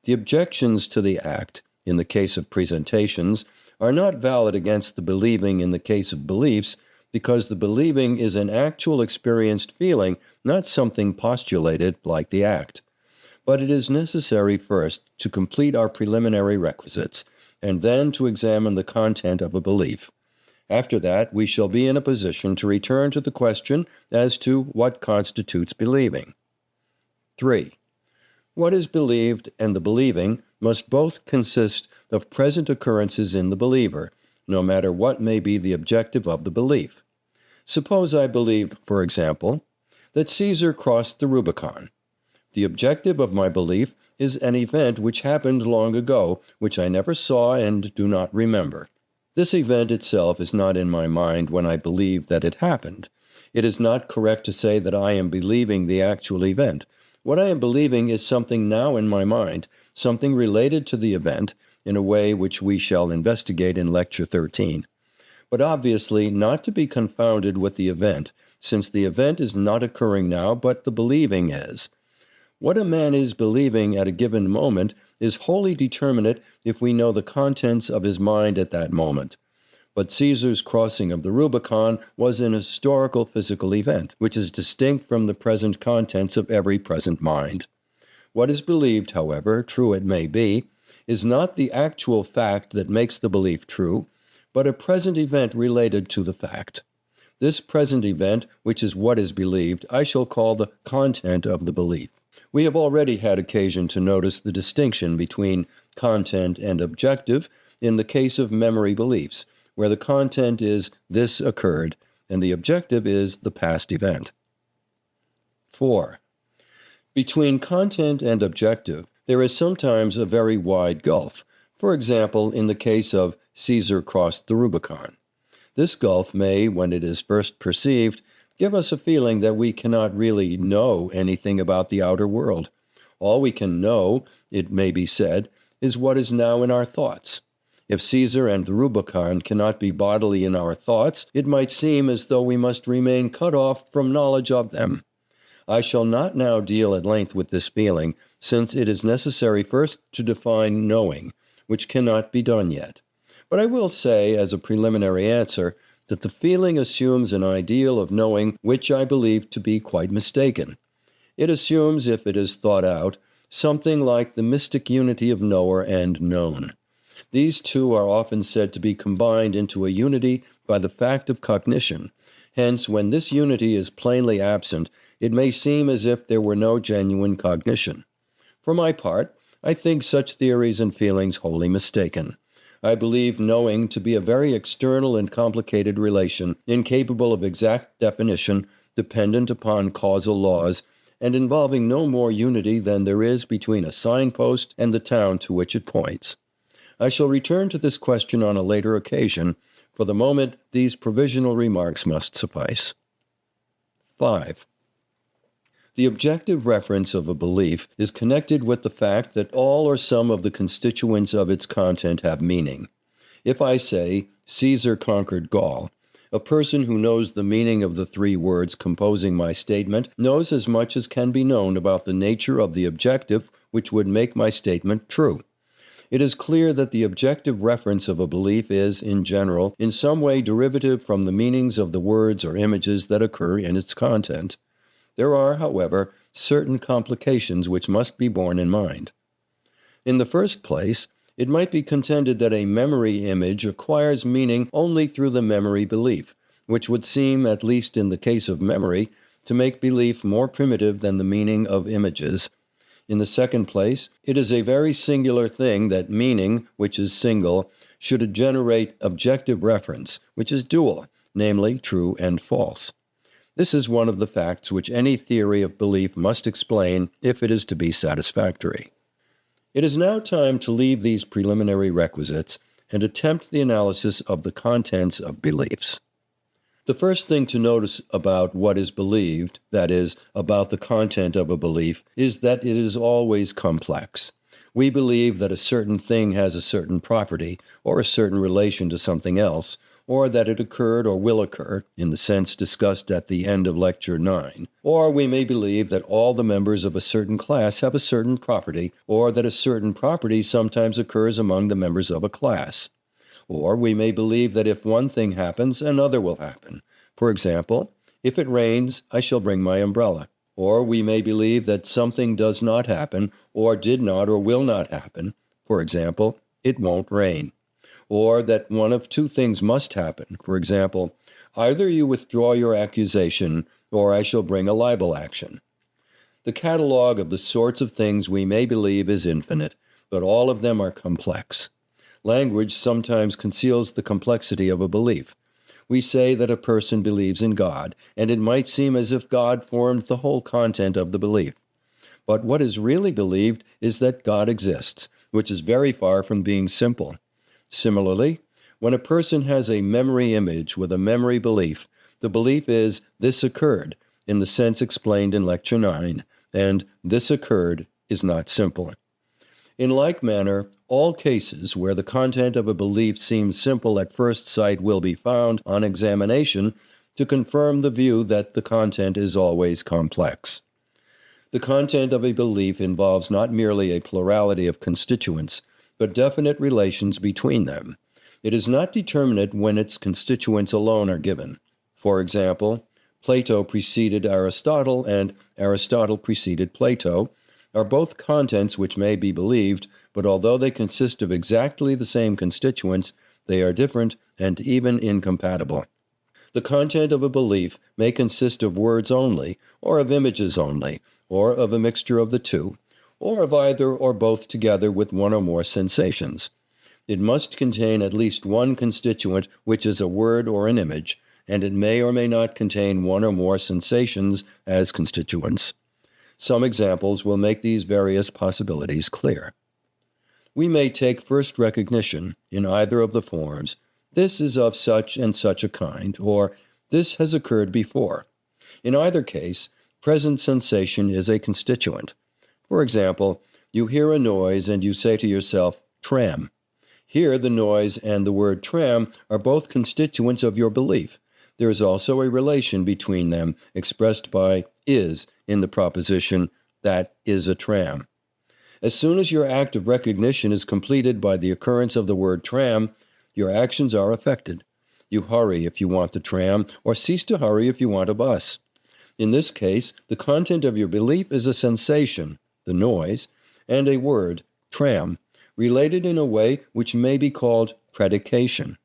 The objections to the act, in the case of presentations, are not valid against the believing in the case of beliefs, because the believing is an actual experienced feeling, not something postulated like the act. But it is necessary first to complete our preliminary requisites, and then to examine the content of a belief. After that, we shall be in a position to return to the question as to what constitutes believing. 3. What is believed and the believing must both consist of present occurrences in the believer, no matter what may be the objective of the belief. Suppose I believe, for example, that Caesar crossed the Rubicon. The objective of my belief is an event which happened long ago, which I never saw and do not remember. This event itself is not in my mind when I believe that it happened. It is not correct to say that I am believing the actual event. What I am believing is something now in my mind, something related to the event, in a way which we shall investigate in Lecture 13. But obviously not to be confounded with the event, since the event is not occurring now, but the believing is. What a man is believing at a given moment is wholly determinate if we know the contents of his mind at that moment. But Caesar's crossing of the Rubicon was an historical physical event, which is distinct from the present contents of every present mind. What is believed, however, true it may be, is not the actual fact that makes the belief true, but a present event related to the fact. This present event, which is what is believed, I shall call the content of the belief. We have already had occasion to notice the distinction between content and objective in the case of memory beliefs, where the content is "this occurred" and the objective is the past event. 4. Between content and objective, There is sometimes a very wide gulf, for example, in the case of Caesar crossed the Rubicon. This gulf may, when it is first perceived, give us a feeling that we cannot really know anything about the outer world. All we can know, it may be said, is what is now in our thoughts. If Caesar and the Rubicon cannot be bodily in our thoughts, it might seem as though we must remain cut off from knowledge of them. I shall not now deal at length with this feeling, since it is necessary first to define knowing, which cannot be done yet. But I will say, as a preliminary answer, that the feeling assumes an ideal of knowing which I believe to be quite mistaken. It assumes, if it is thought out, something like the mystic unity of knower and known. These two are often said to be combined into a unity by the fact of cognition. Hence, when this unity is plainly absent, it may seem as if there were no genuine cognition. For my part, I think such theories and feelings wholly mistaken. I believe knowing to be a very external and complicated relation, incapable of exact definition, dependent upon causal laws, and involving no more unity than there is between a signpost and the town to which it points. I shall return to this question on a later occasion. For the moment, these provisional remarks must suffice. 5. The objective reference of a belief is connected with the fact that all or some of the constituents of its content have meaning. If I say, Caesar conquered Gaul, a person who knows the meaning of the three words composing my statement knows as much as can be known about the nature of the objective which would make my statement true. It is clear that the objective reference of a belief is, in general, in some way derivative from the meanings of the words or images that occur in its content. There are, however, certain complications which must be borne in mind. In the first place, it might be contended that a memory image acquires meaning only through the memory belief, which would seem, at least in the case of memory, to make belief more primitive than the meaning of images. In the second place, it is a very singular thing that meaning, which is single, should generate objective reference, which is dual, namely true and false. This is one of the facts which any theory of belief must explain if it is to be satisfactory. It is now time to leave these preliminary requisites and attempt the analysis of the contents of beliefs. The first thing to notice about what is believed, that is, about the content of a belief, is that it is always complex. We believe that a certain thing has a certain property, or a certain relation to something else, or that it occurred or will occur, in the sense discussed at the end of Lecture 9. Or we may believe that all the members of a certain class have a certain property, or that a certain property sometimes occurs among the members of a class. Or we may believe that if one thing happens, another will happen. For example, if it rains, I shall bring my umbrella. Or we may believe that something does not happen, or did not or will not happen. For example, it won't rain. Or that one of two things must happen. For example, either you withdraw your accusation, or I shall bring a libel action. The catalogue of the sorts of things we may believe is infinite, but all of them are complex. Language sometimes conceals the complexity of a belief. We say that a person believes in God, and it might seem as if God formed the whole content of the belief. But what is really believed is that God exists, which is very far from being simple. Similarly, when a person has a memory image with a memory belief, the belief is, this occurred, in the sense explained in Lecture 9, and this occurred is not simple. In like manner, all cases where the content of a belief seems simple at first sight will be found, on examination, to confirm the view that the content is always complex. The content of a belief involves not merely a plurality of constituents, but definite relations between them. It is not determinate when its constituents alone are given. For example, Plato preceded Aristotle and Aristotle preceded Plato are both contents which may be believed, but although they consist of exactly the same constituents, they are different and even incompatible. The content of a belief may consist of words only, or of images only, or of a mixture of the two, or of either or both together with one or more sensations. It must contain at least one constituent which is a word or an image, and it may or may not contain one or more sensations as constituents. Some examples will make these various possibilities clear. We may take first recognition in either of the forms, "This is of such and such a kind," or "This has occurred before." In either case, present sensation is a constituent. For example, you hear a noise and you say to yourself, "Tram." Here, the noise and the word tram are both constituents of your belief. There is also a relation between them, expressed by is in the proposition, "That is a tram." As soon as your act of recognition is completed by the occurrence of the word tram, your actions are affected. You hurry if you want the tram, or cease to hurry if you want a bus. In this case, the content of your belief is a sensation, the noise, and a word, tram, related in a way which may be called predication.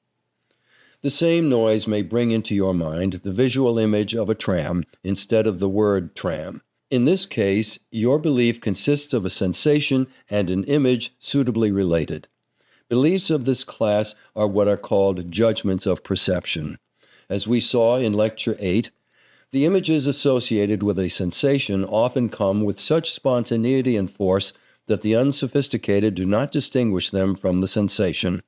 The same noise may bring into your mind the visual image of a tram instead of the word tram. In this case, your belief consists of a sensation and an image suitably related. Beliefs of this class are what are called judgments of perception. As we saw in Lecture 8, the images associated with a sensation often come with such spontaneity and force that the unsophisticated do not distinguish them from the sensation.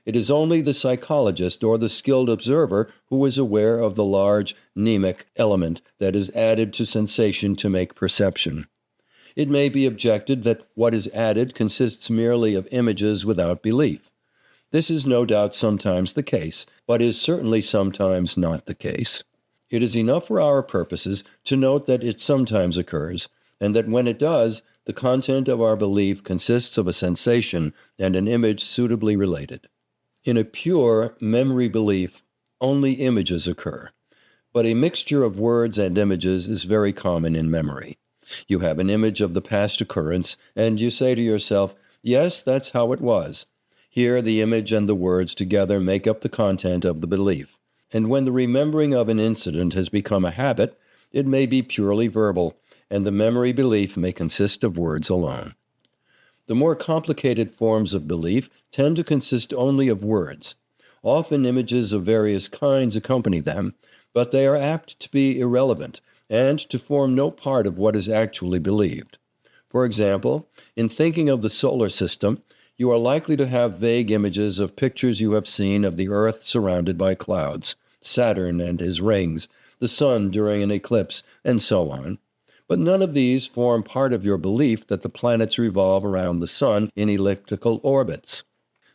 It is only the psychologist or the skilled observer who is aware of the large mnemic element that is added to sensation to make perception. It may be objected that what is added consists merely of images without belief. This is no doubt sometimes the case, but is certainly sometimes not the case. It is enough for our purposes to note that it sometimes occurs, and that when it does, the content of our belief consists of a sensation and an image suitably related. In a pure memory belief, only images occur, but a mixture of words and images is very common in memory. You have an image of the past occurrence, and you say to yourself, "Yes, that's how it was." Here the image and the words together make up the content of the belief. And when the remembering of an incident has become a habit, it may be purely verbal, and the memory belief may consist of words alone. The more complicated forms of belief tend to consist only of words. Often images of various kinds accompany them, but they are apt to be irrelevant and to form no part of what is actually believed. For example, in thinking of the solar system, you are likely to have vague images of pictures you have seen of the Earth surrounded by clouds, Saturn and his rings, the sun during an eclipse, and so on. But none of these form part of your belief that the planets revolve around the sun in elliptical orbits.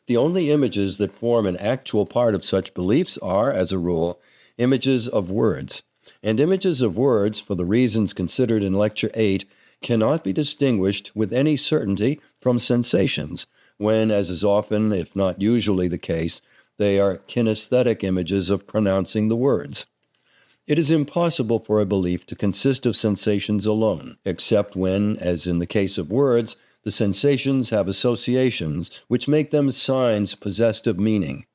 The only images that form an actual part of such beliefs are, as a rule, images of words. And images of words, for the reasons considered in Lecture 8, cannot be distinguished with any certainty from sensations, when, as is often, if not usually the case, they are kinesthetic images of pronouncing the words. It is impossible for a belief to consist of sensations alone, except when, as in the case of words, the sensations have associations which make them signs possessed of meaning.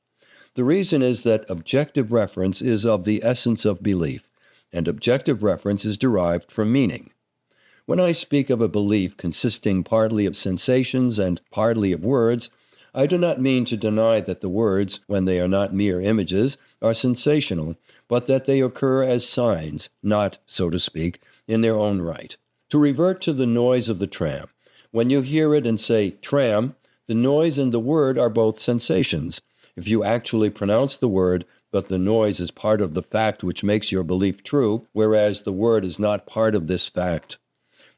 The reason is that objective reference is of the essence of belief, and objective reference is derived from meaning. When I speak of a belief consisting partly of sensations and partly of words, I do not mean to deny that the words, when they are not mere images, are sensational, but that they occur as signs, not, so to speak, in their own right. To revert to the noise of the tram, when you hear it and say tram, the noise and the word are both sensations. If you actually pronounce the word, but the noise is part of the fact which makes your belief true, whereas the word is not part of this fact.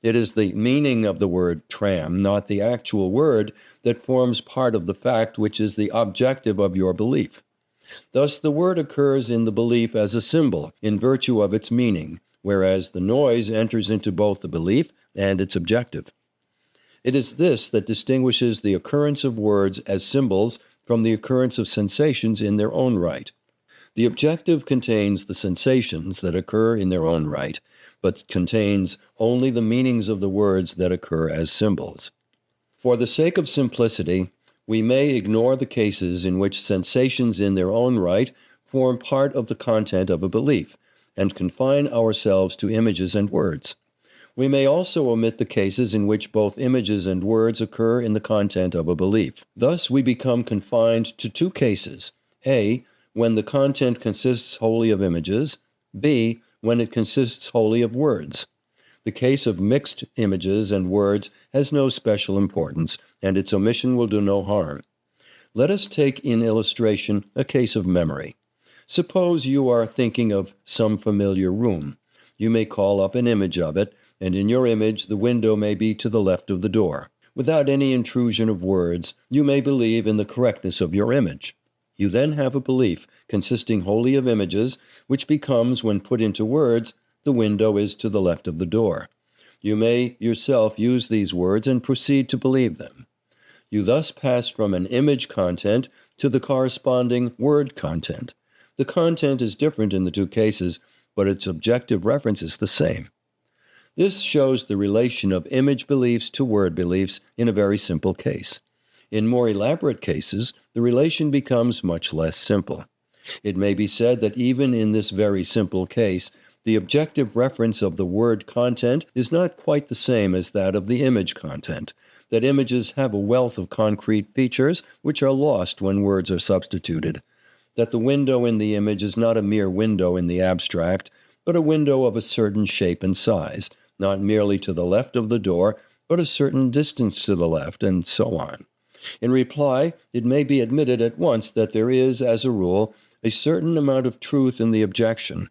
It is the meaning of the word tram, not the actual word, that forms part of the fact which is the objective of your belief. Thus the word occurs in the belief as a symbol, in virtue of its meaning, whereas the noise enters into both the belief and its objective. It is this that distinguishes the occurrence of words as symbols from the occurrence of sensations in their own right. The objective contains the sensations that occur in their own right, but contains only the meanings of the words that occur as symbols. For the sake of simplicity, we may ignore the cases in which sensations in their own right form part of the content of a belief, and confine ourselves to images and words. We may also omit the cases in which both images and words occur in the content of a belief. Thus we become confined to two cases: A, when the content consists wholly of images; B, when it consists wholly of words. The case of mixed images and words has no special importance, and its omission will do no harm. Let us take in illustration a case of memory. Suppose you are thinking of some familiar room. You may call up an image of it, and in your image the window may be to the left of the door. Without any intrusion of words, you may believe in the correctness of your image. You then have a belief consisting wholly of images, which becomes, when put into words, the window is to the left of the door. You may yourself use these words and proceed to believe them. You thus pass from an image content to the corresponding word content. The content is different in the two cases, but its objective reference is the same. This shows the relation of image beliefs to word beliefs in a very simple case. In more elaborate cases, the relation becomes much less simple. It may be said that even in this very simple case, the objective reference of the word content is not quite the same as that of the image content, that images have a wealth of concrete features which are lost when words are substituted, that the window in the image is not a mere window in the abstract, but a window of a certain shape and size, not merely to the left of the door, but a certain distance to the left, and so on. In reply, it may be admitted at once that there is, as a rule, a certain amount of truth in the objection,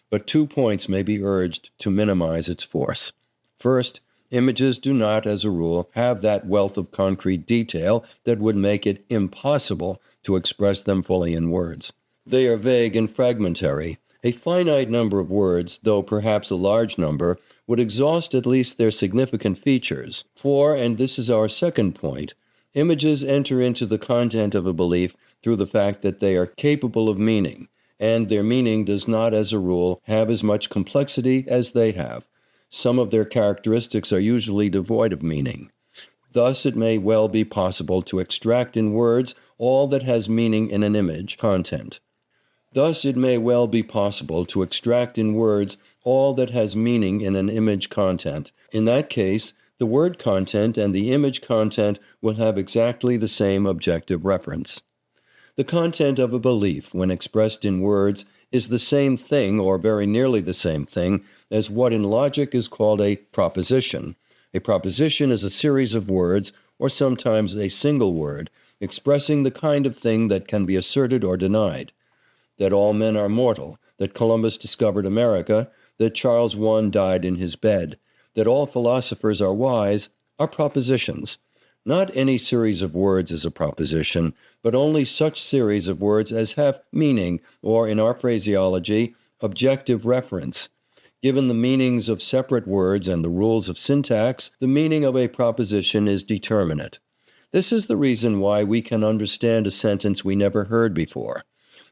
but 2 points may be urged to minimize its force. First, images do not, as a rule, have that wealth of concrete detail that would make it impossible to express them fully in words. They are vague and fragmentary. A finite number of words, though perhaps a large number, would exhaust at least their significant features. For, and this is our second point, images enter into the content of a belief through the fact that they are capable of meaning, and their meaning does not, as a rule, have as much complexity as they have. Some of their characteristics are usually devoid of meaning. Thus, it may well be possible to extract in words all that has meaning in an image content. In that case, the word content and the image content will have exactly the same objective reference. The content of a belief, when expressed in words, is the same thing, or very nearly the same thing, as what in logic is called a proposition. A proposition is a series of words, or sometimes a single word, expressing the kind of thing that can be asserted or denied. That all men are mortal, that Columbus discovered America, that Charles I died in his bed, that all philosophers are wise, are propositions. Not any series of words is a proposition, but only such series of words as have meaning, or in our phraseology, objective reference. Given the meanings of separate words and the rules of syntax, the meaning of a proposition is determinate. This is the reason why we can understand a sentence we never heard before.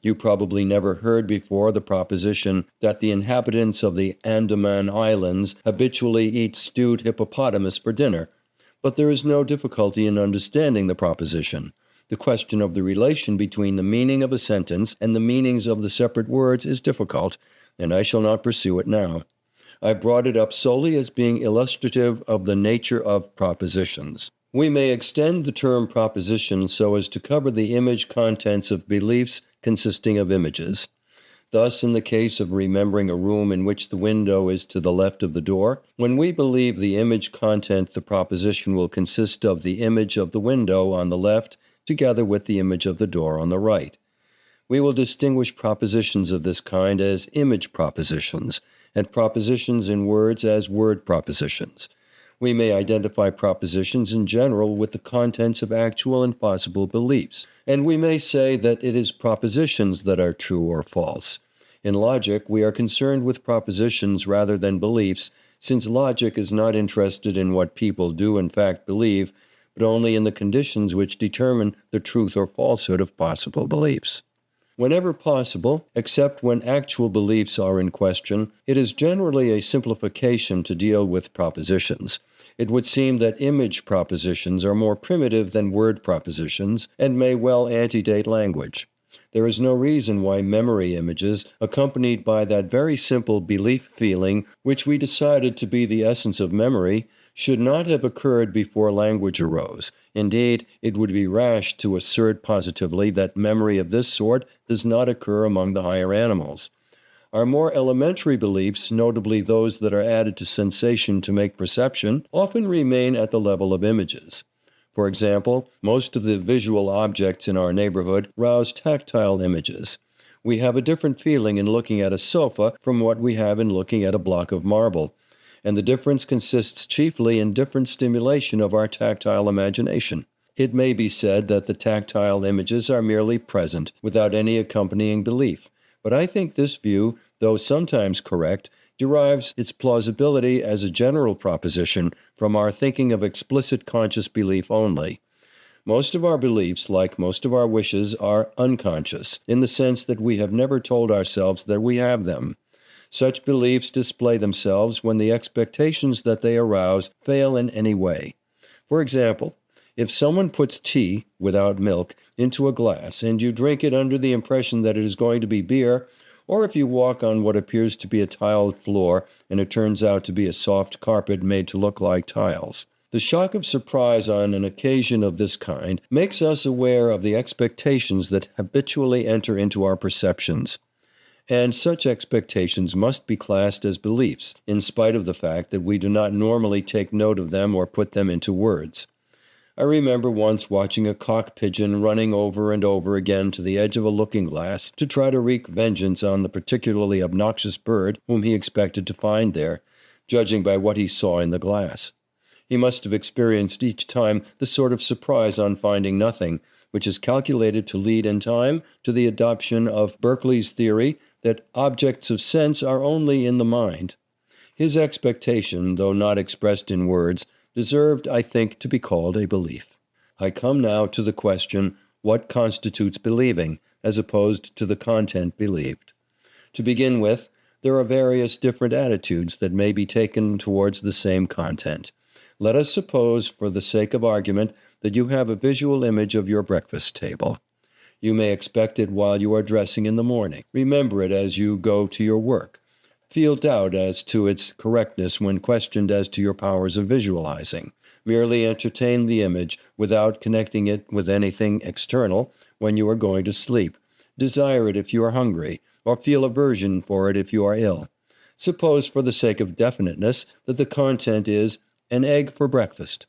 You probably never heard before the proposition that the inhabitants of the Andaman Islands habitually eat stewed hippopotamus for dinner, but there is no difficulty in understanding the proposition. The question of the relation between the meaning of a sentence and the meanings of the separate words is difficult, and I shall not pursue it now. I brought it up solely as being illustrative of the nature of propositions. We may extend the term proposition so as to cover the image contents of beliefs consisting of images. Thus, in the case of remembering a room in which the window is to the left of the door, when we believe the image content, the proposition will consist of the image of the window on the left together with the image of the door on the right. We will distinguish propositions of this kind as image propositions, and propositions in words as word propositions. We may identify propositions in general with the contents of actual and possible beliefs, and we may say that it is propositions that are true or false. In logic, we are concerned with propositions rather than beliefs, since logic is not interested in what people do in fact believe, but only in the conditions which determine the truth or falsehood of possible beliefs. Whenever possible, except when actual beliefs are in question, it is generally a simplification to deal with propositions. It would seem that image propositions are more primitive than word propositions and may well antedate language. There is no reason why memory images, accompanied by that very simple belief feeling which we decided to be the essence of memory, should not have occurred before language arose. Indeed, it would be rash to assert positively that memory of this sort does not occur among the higher animals. Our more elementary beliefs, notably those that are added to sensation to make perception, often remain at the level of images. For example, most of the visual objects in our neighborhood rouse tactile images. We have a different feeling in looking at a sofa from what we have in looking at a block of marble, and the difference consists chiefly in different stimulation of our tactile imagination. It may be said that the tactile images are merely present, without any accompanying belief, but I think this view, though sometimes correct, derives its plausibility as a general proposition from our thinking of explicit conscious belief only. Most of our beliefs, like most of our wishes, are unconscious, in the sense that we have never told ourselves that we have them. Such beliefs display themselves when the expectations that they arouse fail in any way. For example, if someone puts tea, without milk, into a glass and you drink it under the impression that it is going to be beer, or if you walk on what appears to be a tiled floor and it turns out to be a soft carpet made to look like tiles. The shock of surprise on an occasion of this kind makes us aware of the expectations that habitually enter into our perceptions. And such expectations must be classed as beliefs, in spite of the fact that we do not normally take note of them or put them into words. I remember once watching a cock pigeon running over and over again to the edge of a looking-glass to try to wreak vengeance on the particularly obnoxious bird whom he expected to find there, judging by what he saw in the glass. He must have experienced each time the sort of surprise on finding nothing, which is calculated to lead in time to the adoption of Berkeley's theory that objects of sense are only in the mind. His expectation, though not expressed in words, deserved, I think, to be called a belief. I come now to the question, what constitutes believing, as opposed to the content believed? To begin with, there are various different attitudes that may be taken towards the same content. Let us suppose, for the sake of argument, that you have a visual image of your breakfast table. You may expect it while you are dressing in the morning. Remember it as you go to your work. Feel doubt as to its correctness when questioned as to your powers of visualizing. Merely entertain the image without connecting it with anything external when you are going to sleep. Desire it if you are hungry, or feel aversion for it if you are ill. Suppose, for the sake of definiteness, that the content is an egg for breakfast.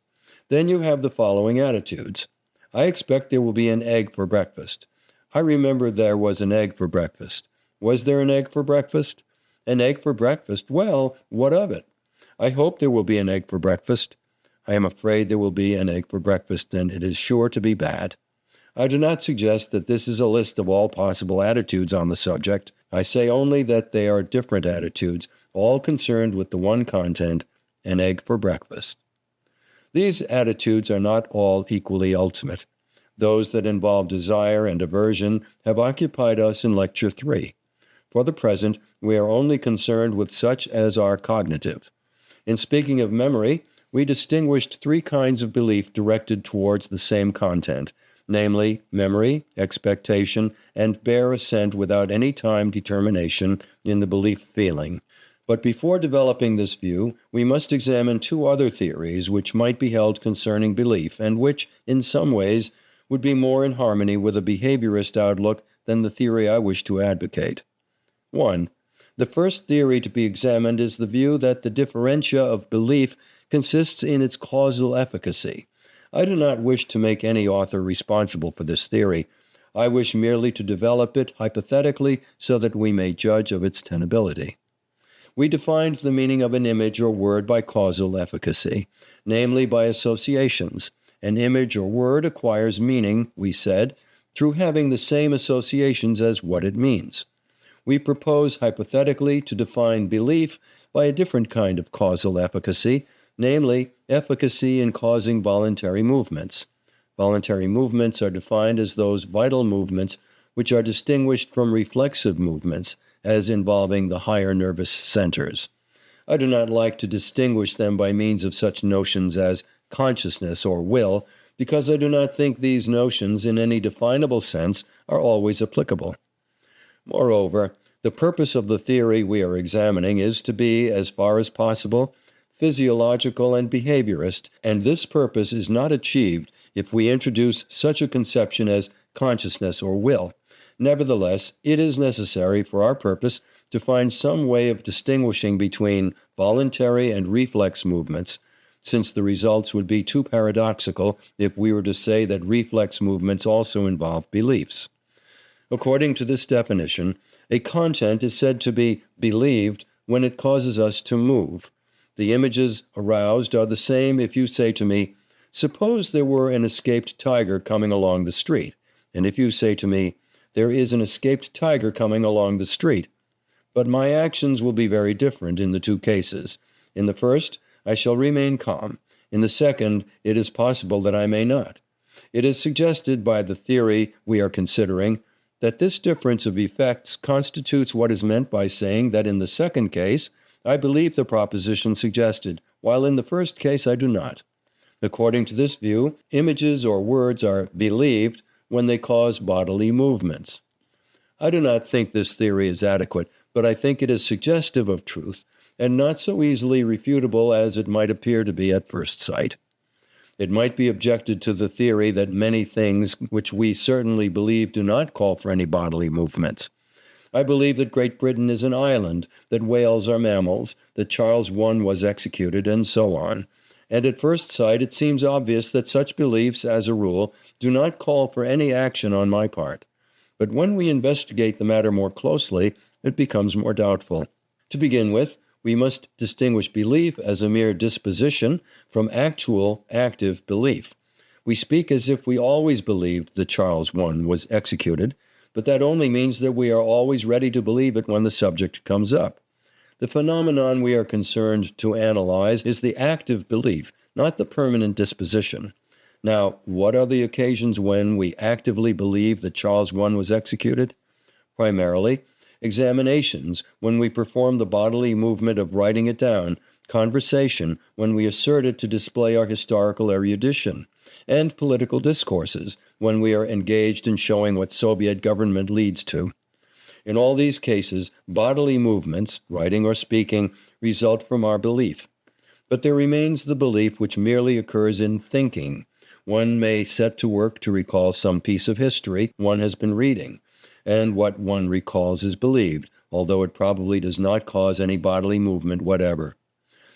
Then you have the following attitudes. I expect there will be an egg for breakfast. I remember there was an egg for breakfast. Was there an egg for breakfast? An egg for breakfast? Well, what of it? I hope there will be an egg for breakfast. I am afraid there will be an egg for breakfast, and it is sure to be bad. I do not suggest that this is a list of all possible attitudes on the subject. I say only that they are different attitudes, all concerned with the one content, an egg for breakfast. These attitudes are not all equally ultimate. Those that involve desire and aversion have occupied us in Lecture 3. For the present, we are only concerned with such as are cognitive. In speaking of memory, we distinguished three kinds of belief directed towards the same content, namely memory, expectation, and bare assent without any time determination in the belief feeling. But before developing this view, we must examine two other theories which might be held concerning belief, and which, in some ways, would be more in harmony with a behaviorist outlook than the theory I wish to advocate. 1. The first theory to be examined is the view that the differentia of belief consists in its causal efficacy. I do not wish to make any author responsible for this theory. I wish merely to develop it hypothetically so that we may judge of its tenability. We defined the meaning of an image or word by causal efficacy, namely by associations. An image or word acquires meaning, we said, through having the same associations as what it means. We propose hypothetically to define belief by a different kind of causal efficacy, namely efficacy in causing voluntary movements. Voluntary movements are defined as those vital movements which are distinguished from reflexive movements as involving the higher nervous centers. I do not like to distinguish them by means of such notions as consciousness or will, because I do not think these notions in any definable sense are always applicable. Moreover, the purpose of the theory we are examining is to be, as far as possible, physiological and behaviorist, and this purpose is not achieved if we introduce such a conception as consciousness or will. Nevertheless, it is necessary for our purpose to find some way of distinguishing between voluntary and reflex movements, since the results would be too paradoxical if we were to say that reflex movements also involve beliefs. According to this definition, a content is said to be believed when it causes us to move. The images aroused are the same if you say to me, "Suppose there were an escaped tiger coming along the street," and if you say to me, "There is an escaped tiger coming along the street." But my actions will be very different in the two cases. In the first, I shall remain calm. In the second, it is possible that I may not. It is suggested by the theory we are considering that this difference of effects constitutes what is meant by saying that in the second case, I believe the proposition suggested, while in the first case I do not. According to this view, images or words are believed when they cause bodily movements. I do not think this theory is adequate, but I think it is suggestive of truth, and not so easily refutable as it might appear to be at first sight. It might be objected to the theory that many things which we certainly believe do not call for any bodily movements. I believe that Great Britain is an island, that whales are mammals, that Charles I was executed, and so on. And at first sight it seems obvious that such beliefs, as a rule, do not call for any action on my part. But when we investigate the matter more closely, it becomes more doubtful. To begin with, we must distinguish belief as a mere disposition from actual active belief. We speak as if we always believed that Charles I was executed, but that only means that we are always ready to believe it when the subject comes up. The phenomenon we are concerned to analyze is the active belief, not the permanent disposition. Now, what are the occasions when we actively believe that Charles I was executed? Primarily, examinations, when we perform the bodily movement of writing it down, conversation, when we assert it to display our historical erudition, and political discourses, when we are engaged in showing what Soviet government leads to. In all these cases, bodily movements, writing or speaking, result from our belief. But there remains the belief which merely occurs in thinking. One may set to work to recall some piece of history one has been reading, and what one recalls is believed, although it probably does not cause any bodily movement whatever.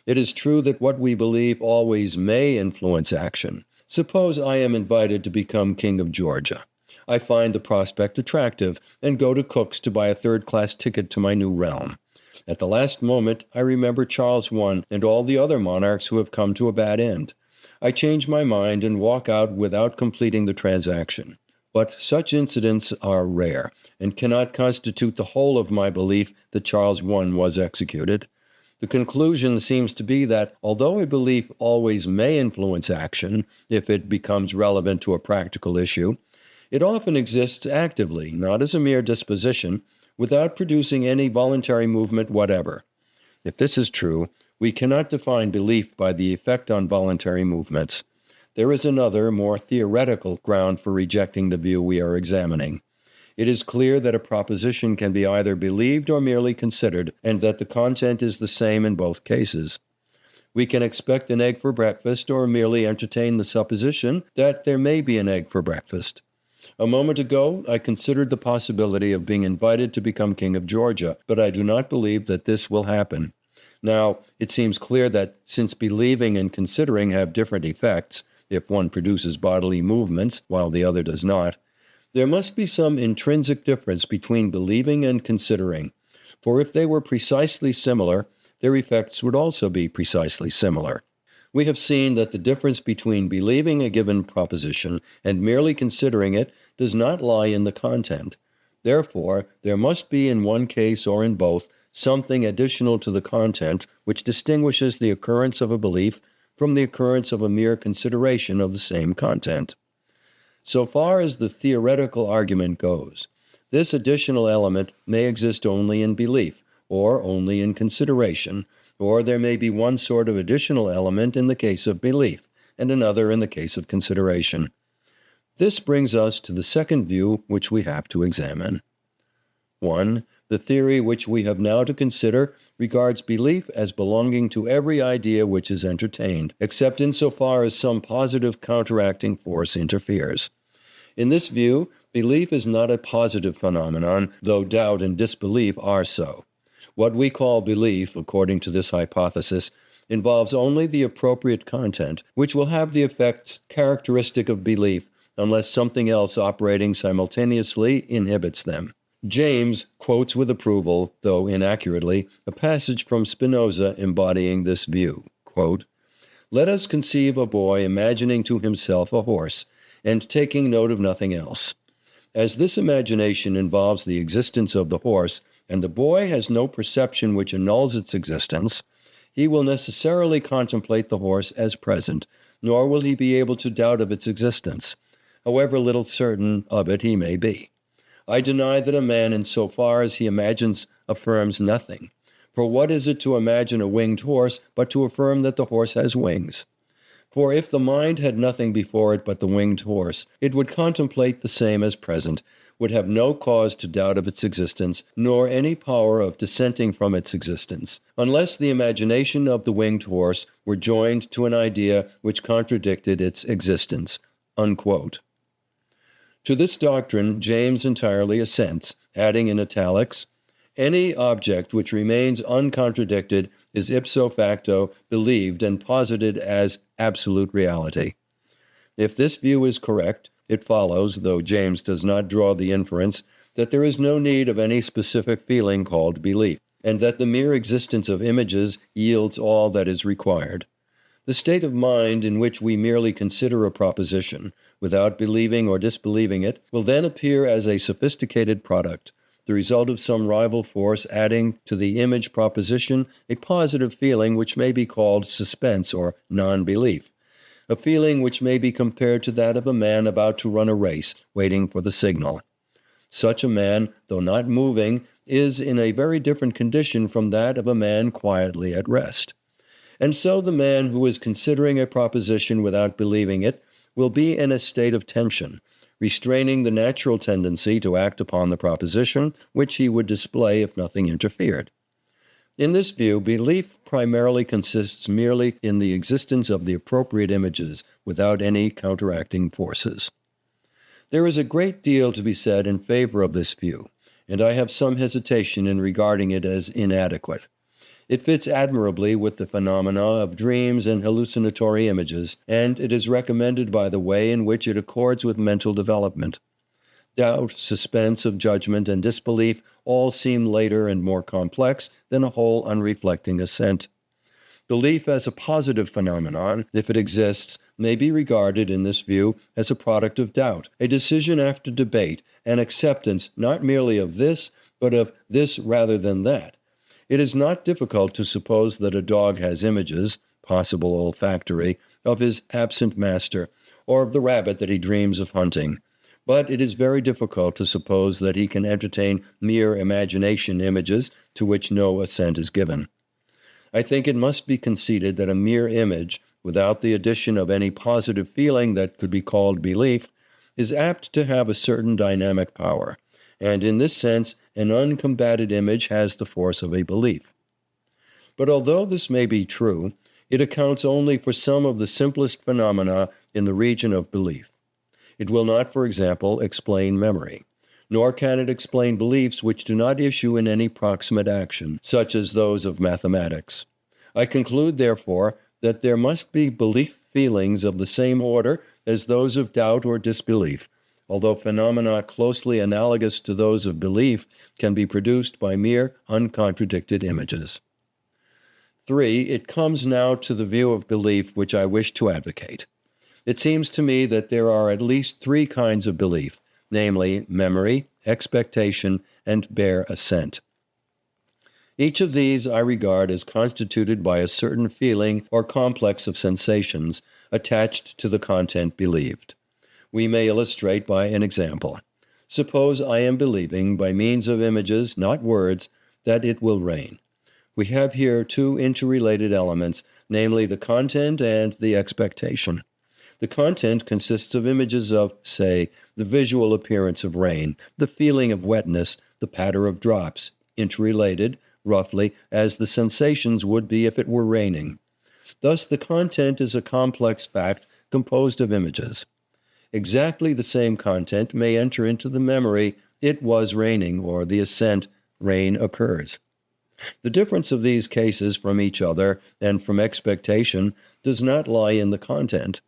It is true that what we believe always may influence action. Suppose I am invited to become King of Georgia. I find the prospect attractive and go to Cook's to buy a third-class ticket to my new realm. At the last moment, I remember Charles I and all the other monarchs who have come to a bad end. I change my mind and walk out without completing the transaction. But such incidents are rare, and cannot constitute the whole of my belief that Charles I was executed. The conclusion seems to be that, although a belief always may influence action, if it becomes relevant to a practical issue, it often exists actively, not as a mere disposition, without producing any voluntary movement whatever. If this is true, we cannot define belief by the effect on voluntary movements. There is another, more theoretical ground for rejecting the view we are examining. It is clear that a proposition can be either believed or merely considered, and that the content is the same in both cases. We can expect an egg for breakfast or merely entertain the supposition that there may be an egg for breakfast. A moment ago, I considered the possibility of being invited to become King of Georgia, but I do not believe that this will happen. Now, it seems clear that since believing and considering have different effects, if one produces bodily movements while the other does not, there must be some intrinsic difference between believing and considering, for if they were precisely similar, their effects would also be precisely similar. We have seen that the difference between believing a given proposition and merely considering it does not lie in the content. Therefore, there must be in one case or in both something additional to the content which distinguishes the occurrence of a belief from the occurrence of a mere consideration of the same content. So far as the theoretical argument goes, this additional element may exist only in belief, or only in consideration, or there may be one sort of additional element in the case of belief, and another in the case of consideration. This brings us to the second view which we have to examine. 1. The theory which we have now to consider regards belief as belonging to every idea which is entertained, except insofar as some positive counteracting force interferes. In this view, belief is not a positive phenomenon, though doubt and disbelief are so. What we call belief, according to this hypothesis, involves only the appropriate content, which will have the effects characteristic of belief unless something else operating simultaneously inhibits them. James quotes with approval, though inaccurately, a passage from Spinoza embodying this view. Quote, "Let us conceive a boy imagining to himself a horse, and taking note of nothing else. As this imagination involves the existence of the horse, and the boy has no perception which annuls its existence, he will necessarily contemplate the horse as present, nor will he be able to doubt of its existence, however little certain of it he may be. I deny that a man, in so far as he imagines, affirms nothing. For what is it to imagine a winged horse but to affirm that the horse has wings? For if the mind had nothing before it but the winged horse, it would contemplate the same as present, would have no cause to doubt of its existence, nor any power of dissenting from its existence, unless the imagination of the winged horse were joined to an idea which contradicted its existence." Unquote. To this doctrine James entirely assents, adding in italics, "Any object which remains uncontradicted is ipso facto believed and posited as absolute reality." If this view is correct, it follows, though James does not draw the inference, that there is no need of any specific feeling called belief, and that the mere existence of images yields all that is required. The state of mind in which we merely consider a proposition, without believing or disbelieving it, will then appear as a sophisticated product, the result of some rival force adding to the image proposition a positive feeling which may be called suspense or non-belief, a feeling which may be compared to that of a man about to run a race, waiting for the signal. Such a man, though not moving, is in a very different condition from that of a man quietly at rest. And so the man who is considering a proposition without believing it will be in a state of tension, restraining the natural tendency to act upon the proposition, which he would display if nothing interfered. In this view, belief primarily consists merely in the existence of the appropriate images, without any counteracting forces. There is a great deal to be said in favor of this view, and I have some hesitation in regarding it as inadequate. It fits admirably with the phenomena of dreams and hallucinatory images, and it is recommended by the way in which it accords with mental development. Doubt, suspense of judgment, and disbelief all seem later and more complex than a whole unreflecting assent. Belief as a positive phenomenon, if it exists, may be regarded in this view as a product of doubt, a decision after debate, an acceptance not merely of this, but of this rather than that. It is not difficult to suppose that a dog has images, possible olfactory, of his absent master, or of the rabbit that he dreams of hunting. But it is very difficult to suppose that he can entertain mere imagination images to which no assent is given. I think it must be conceded that a mere image, without the addition of any positive feeling that could be called belief, is apt to have a certain dynamic power, and in this sense an uncombated image has the force of a belief. But although this may be true, it accounts only for some of the simplest phenomena in the region of belief. It will not, for example, explain memory, nor can it explain beliefs which do not issue in any proximate action, such as those of mathematics. I conclude, therefore, that there must be belief feelings of the same order as those of doubt or disbelief, although phenomena closely analogous to those of belief can be produced by mere uncontradicted images. 3. It comes now to the view of belief which I wish to advocate. It seems to me that there are at least 3 kinds of belief, namely memory, expectation, and bare assent. Each of these I regard as constituted by a certain feeling or complex of sensations attached to the content believed. We may illustrate by an example. Suppose I am believing, by means of images, not words, that it will rain. We have here 2 interrelated elements, namely the content and the expectation. The content consists of images of, say, the visual appearance of rain, the feeling of wetness, the patter of drops, interrelated, roughly, as the sensations would be if it were raining. Thus the content is a complex fact composed of images. Exactly the same content may enter into the memory, it was raining, or the assent, rain occurs. The difference of these cases from each other and from expectation does not lie in the content.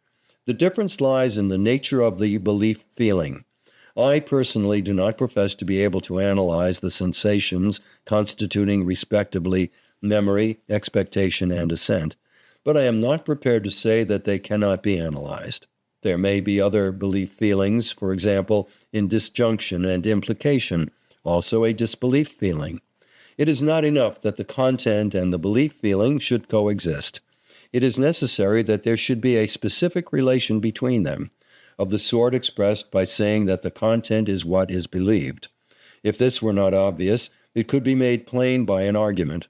The difference lies in the nature of the belief feeling. I personally do not profess to be able to analyze the sensations constituting respectively memory, expectation, and assent, but I am not prepared to say that they cannot be analyzed. There may be other belief feelings, for example, in disjunction and implication, also a disbelief feeling. It is not enough that the content and the belief feeling should coexist. It is necessary that there should be a specific relation between them, of the sort expressed by saying that the content is what is believed. If this were not obvious, it could be made plain by an argument.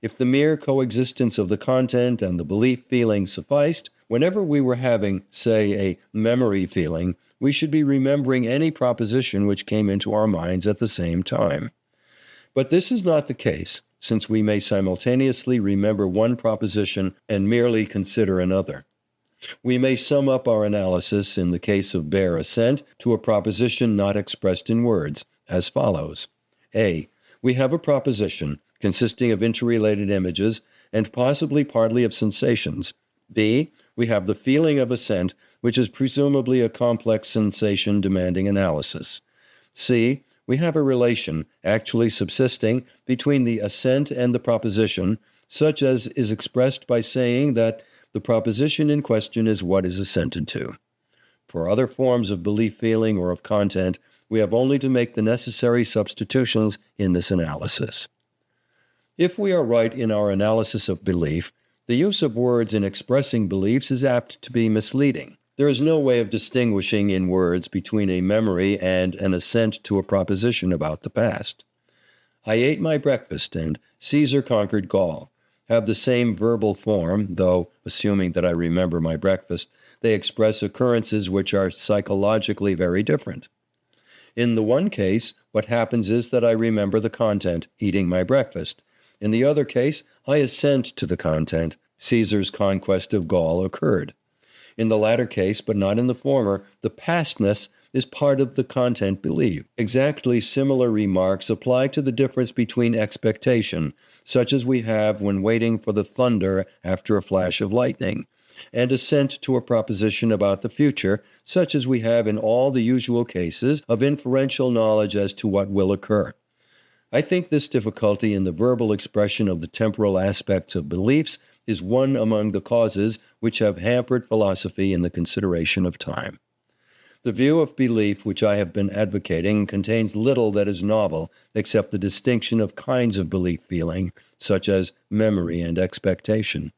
If the mere coexistence of the content and the belief feeling sufficed, whenever we were having, say, a memory feeling, we should be remembering any proposition which came into our minds at the same time. But this is not the case, since we may simultaneously remember one proposition and merely consider another. We may sum up our analysis in the case of bare assent to a proposition not expressed in words, as follows. A. We have a proposition consisting of interrelated images and possibly partly of sensations. B. We have the feeling of assent, which is presumably a complex sensation demanding analysis. C. We have a relation actually subsisting between the assent and the proposition, such as is expressed by saying that the proposition in question is what is assented to. For other forms of belief feeling or of content, we have only to make the necessary substitutions in this analysis. If we are right in our analysis of belief, the use of words in expressing beliefs is apt to be misleading. There is no way of distinguishing in words between a memory and an assent to a proposition about the past. I ate my breakfast and Caesar conquered Gaul have the same verbal form, though, assuming that I remember my breakfast, they express occurrences which are psychologically very different. In the one case, what happens is that I remember the content, eating my breakfast. In the other case, I assent to the content, Caesar's conquest of Gaul occurred. In the latter case, but not in the former, the pastness is part of the content believed. Exactly similar remarks apply to the difference between expectation, such as we have when waiting for the thunder after a flash of lightning, and assent to a proposition about the future, such as we have in all the usual cases of inferential knowledge as to what will occur. I think this difficulty in the verbal expression of the temporal aspects of beliefs is one among the causes which have hampered philosophy in the consideration of time. The view of belief which I have been advocating contains little that is novel except the distinction of kinds of belief feeling, such as memory and expectation.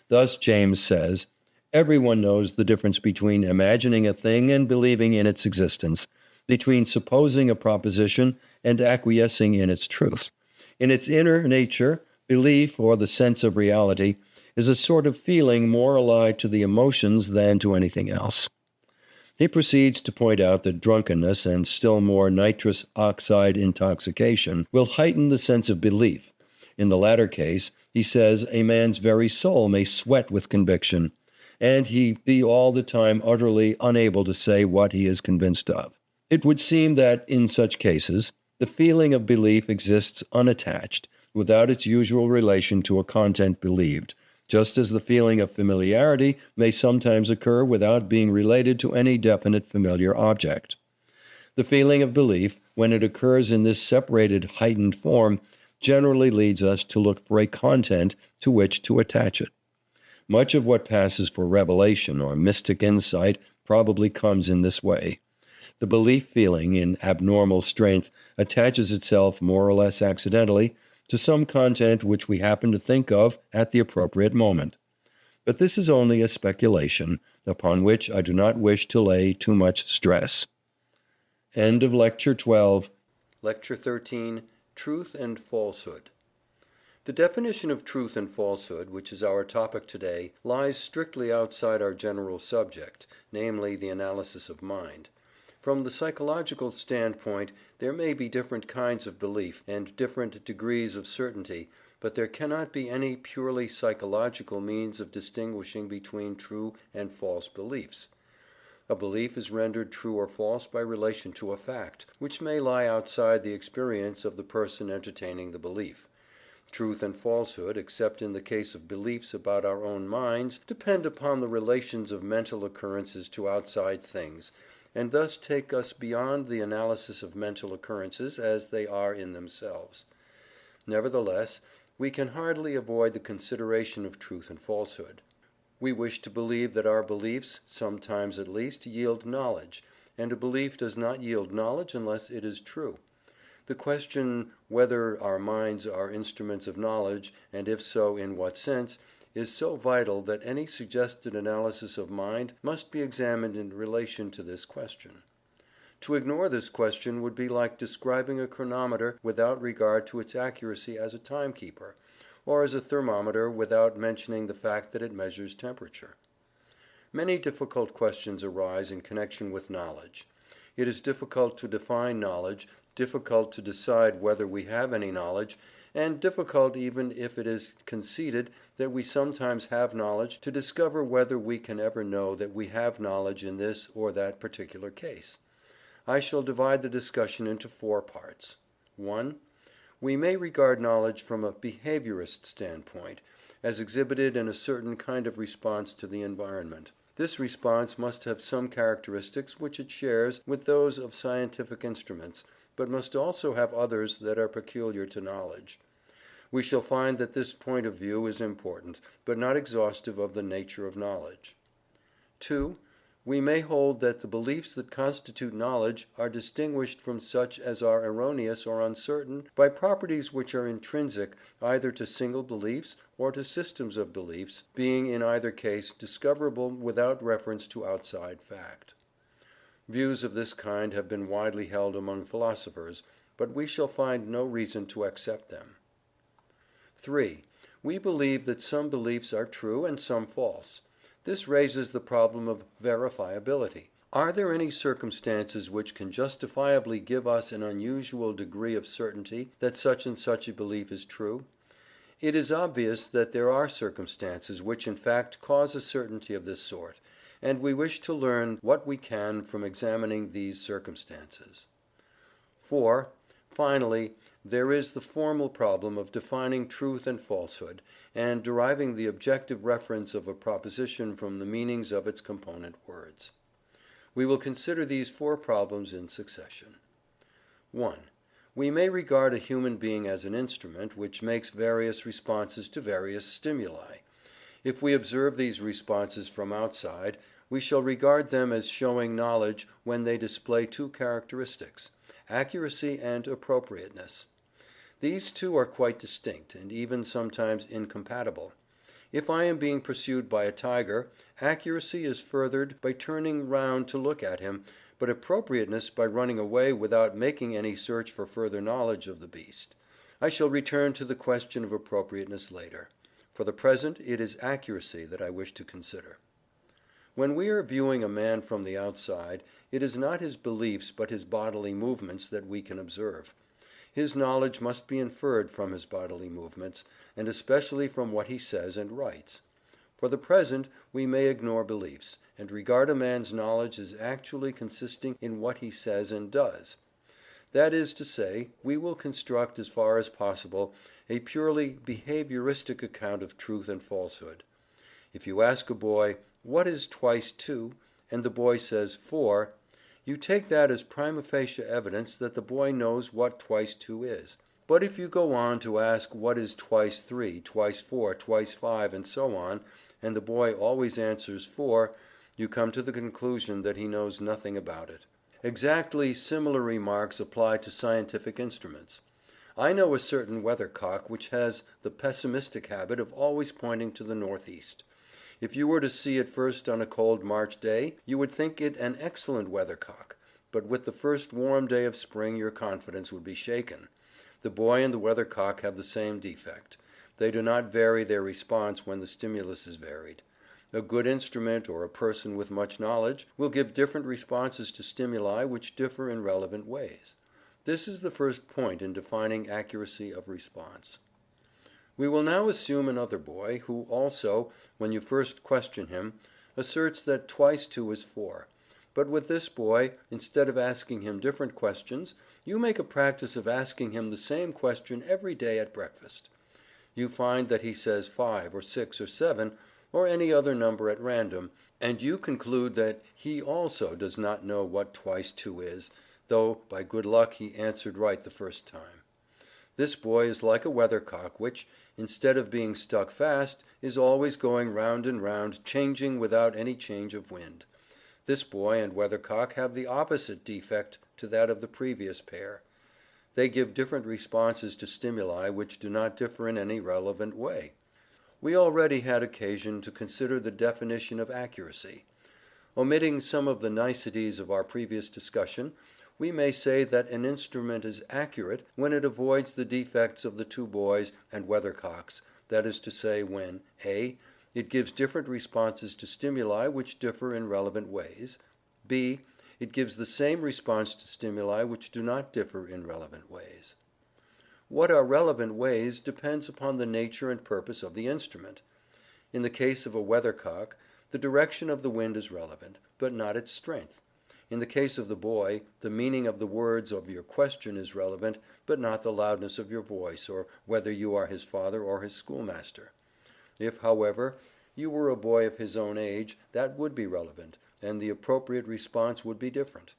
Thus James says, everyone knows the difference between imagining a thing and believing in its existence, between supposing a proposition and acquiescing in its truth. In its inner nature, belief, or the sense of reality, is a sort of feeling more allied to the emotions than to anything else. He proceeds to point out that drunkenness and still more nitrous oxide intoxication will heighten the sense of belief. In the latter case, he says a man's very soul may sweat with conviction, and he be all the time utterly unable to say what he is convinced of. It would seem that, in such cases, the feeling of belief exists unattached, without its usual relation to a content believed, just as the feeling of familiarity may sometimes occur without being related to any definite familiar object. The feeling of belief, when it occurs in this separated, heightened form, generally leads us to look for a content to which to attach it. Much of what passes for revelation or mystic insight probably comes in this way. The belief feeling in abnormal strength attaches itself more or less accidentally to some content which we happen to think of at the appropriate moment. But this is only a speculation, upon which I do not wish to lay too much stress. End of Lecture 12. Lecture 13, Truth and Falsehood. The definition of truth and falsehood, which is our topic today, lies strictly outside our general subject, namely the analysis of mind. From the psychological standpoint, there may be different kinds of belief and different degrees of certainty, but there cannot be any purely psychological means of distinguishing between true and false beliefs. A belief is rendered true or false by relation to a fact, which may lie outside the experience of the person entertaining the belief. Truth and falsehood, except in the case of beliefs about our own minds, depend upon the relations of mental occurrences to outside things, and thus take us beyond the analysis of mental occurrences as they are in themselves. Nevertheless, we can hardly avoid the consideration of truth and falsehood. We wish to believe that our beliefs, sometimes at least, yield knowledge, and a belief does not yield knowledge unless it is true. The question whether our minds are instruments of knowledge, and if so, in what sense, is so vital that any suggested analysis of mind must be examined in relation to this question. To ignore this question would be like describing a chronometer without regard to its accuracy as a timekeeper, or as a thermometer without mentioning the fact that it measures temperature. Many difficult questions arise in connection with knowledge. It is difficult to define knowledge, difficult to decide whether we have any knowledge, and difficult, even if it is conceded that we sometimes have knowledge, to discover whether we can ever know that we have knowledge in this or that particular case. I shall divide the discussion into 4 parts. 1. We may regard knowledge from a behaviorist standpoint, as exhibited in a certain kind of response to the environment. This response must have some characteristics which it shares with those of scientific instruments, but must also have others that are peculiar to knowledge. We shall find that this point of view is important, but not exhaustive of the nature of knowledge. 2. We may hold that the beliefs that constitute knowledge are distinguished from such as are erroneous or uncertain by properties which are intrinsic either to single beliefs or to systems of beliefs, being in either case discoverable without reference to outside fact. Views of this kind have been widely held among philosophers, but we shall find no reason to accept them. 3. We believe that some beliefs are true and some false. This raises the problem of verifiability. Are there any circumstances which can justifiably give us an unusual degree of certainty that such and such a belief is true? It is obvious that there are circumstances which in fact cause a certainty of this sort, and we wish to learn what we can from examining these circumstances. 4. Finally, there is the formal problem of defining truth and falsehood, and deriving the objective reference of a proposition from the meanings of its component words. We will consider these 4 problems in succession. 1. We may regard a human being as an instrument which makes various responses to various stimuli. If we observe these responses from outside, we shall regard them as showing knowledge when they display 2 characteristics: accuracy and appropriateness. These 2 are quite distinct, and even sometimes incompatible. If I am being pursued by a tiger, accuracy is furthered by turning round to look at him, but appropriateness by running away without making any search for further knowledge of the beast. I shall return to the question of appropriateness later. For the present it is accuracy that I wish to consider. When we are viewing a man from the outside, it is not his beliefs but his bodily movements that we can observe. His knowledge must be inferred from his bodily movements, and especially from what he says and writes. For the present we may ignore beliefs, and regard a man's knowledge as actually consisting in what he says and does. That is to say, we will construct as far as possible a purely behavioristic account of truth and falsehood. If you ask a boy, "What is twice 2?" and the boy says 4, you take that as prima facie evidence that the boy knows what twice 2 is. But if you go on to ask what is twice 3, twice 4, twice 5, and so on, and the boy always answers 4, you come to the conclusion that he knows nothing about it. Exactly similar remarks apply to scientific instruments. I know a certain weathercock which has the pessimistic habit of always pointing to the northeast. If you were to see it first on a cold March day, you would think it an excellent weathercock, but with the first warm day of spring your confidence would be shaken. The boy and the weathercock have the same defect. They do not vary their response when the stimulus is varied. A good instrument, or a person with much knowledge, will give different responses to stimuli which differ in relevant ways. This is the first point in defining accuracy of response. We will now assume another boy, who also, when you first question him, asserts that twice 2 is 4. But with this boy, instead of asking him different questions, you make a practice of asking him the same question every day at breakfast. You find that he says 5 or 6 or 7, or any other number at random, and you conclude that he also does not know what twice 2 is, though by good luck he answered right the first time. This boy is like a weathercock which, instead of being stuck fast, is always going round and round, changing without any change of wind. This boy and weathercock have the opposite defect to that of the previous pair. They give different responses to stimuli which do not differ in any relevant way. We already had occasion to consider the definition of accuracy. Omitting some of the niceties of our previous discussion, we may say that an instrument is accurate when it avoids the defects of the two boys and weathercocks, that is to say, when (a) it gives different responses to stimuli which differ in relevant ways, (b) it gives the same response to stimuli which do not differ in relevant ways. What are relevant ways depends upon the nature and purpose of the instrument. In the case of a weathercock, the direction of the wind is relevant, but not its strength. In the case of the boy, the meaning of the words of your question is relevant, but not the loudness of your voice, or whether you are his father or his schoolmaster. If, however, you were a boy of his own age, that would be relevant, and the appropriate response would be different.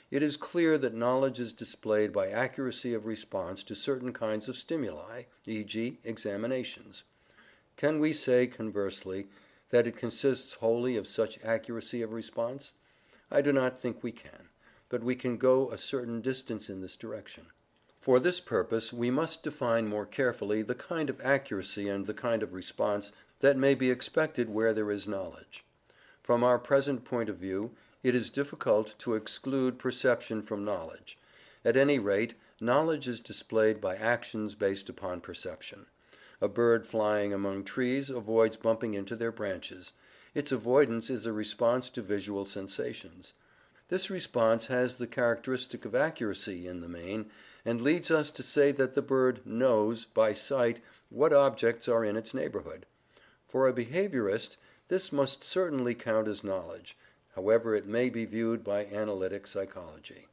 It is clear that knowledge is displayed by accuracy of response to certain kinds of stimuli, e.g., examinations. Can we say, conversely, that it consists wholly of such accuracy of response? I do not think we can, but we can go a certain distance in this direction. For this purpose we must define more carefully the kind of accuracy and the kind of response that may be expected where there is knowledge. From our present point of view, it is difficult to exclude perception from knowledge. At any rate, knowledge is displayed by actions based upon perception. A bird flying among trees avoids bumping into their branches. Its avoidance is a response to visual sensations. This response has the characteristic of accuracy in the main, and leads us to say that the bird knows, by sight, what objects are in its neighborhood. For a behaviorist, this must certainly count as knowledge, however it may be viewed by analytic psychology.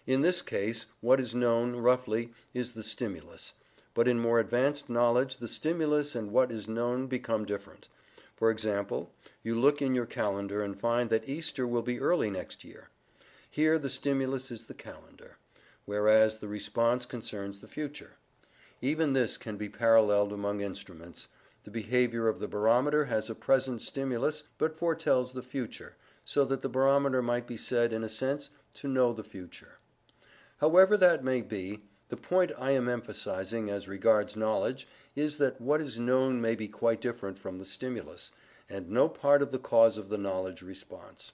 In this case, what is known, roughly, is the stimulus, but in more advanced knowledge the stimulus and what is known become different. For example, you look in your calendar and find that Easter will be early next year. Here the stimulus is the calendar, whereas the response concerns the future. Even this can be paralleled among instruments. The behavior of the barometer has a present stimulus but foretells the future, so that the barometer might be said, in a sense, to know the future. However that may be, the point I am emphasizing as regards knowledge is that what is known may be quite different from the stimulus, and no part of the cause of the knowledge response.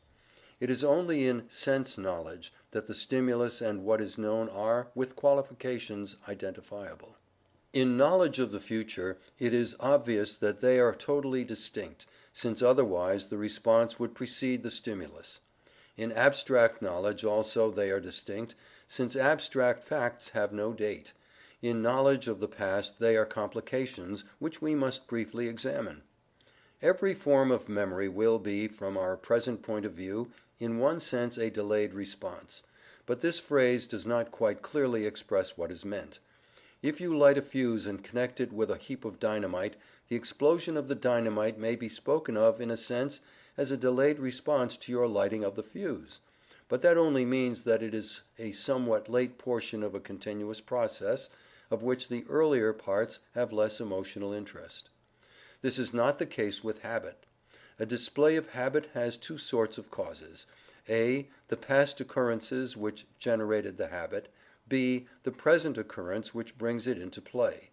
It is only in sense knowledge that the stimulus and what is known are, with qualifications, identifiable. In knowledge of the future, it is obvious that they are totally distinct, since otherwise the response would precede the stimulus. In abstract knowledge also they are distinct, since abstract facts have no date. In knowledge of the past they are complications, which we must briefly examine. Every form of memory will be, from our present point of view, in one sense a delayed response. But this phrase does not quite clearly express what is meant. If you light a fuse and connect it with a heap of dynamite, the explosion of the dynamite may be spoken of, in a sense, as a delayed response to your lighting of the fuse. But that only means that it is a somewhat late portion of a continuous process, of which the earlier parts have less emotional interest. This is not the case with habit. A display of habit has two sorts of causes: (a) the past occurrences which generated the habit, (b) the present occurrence which brings it into play.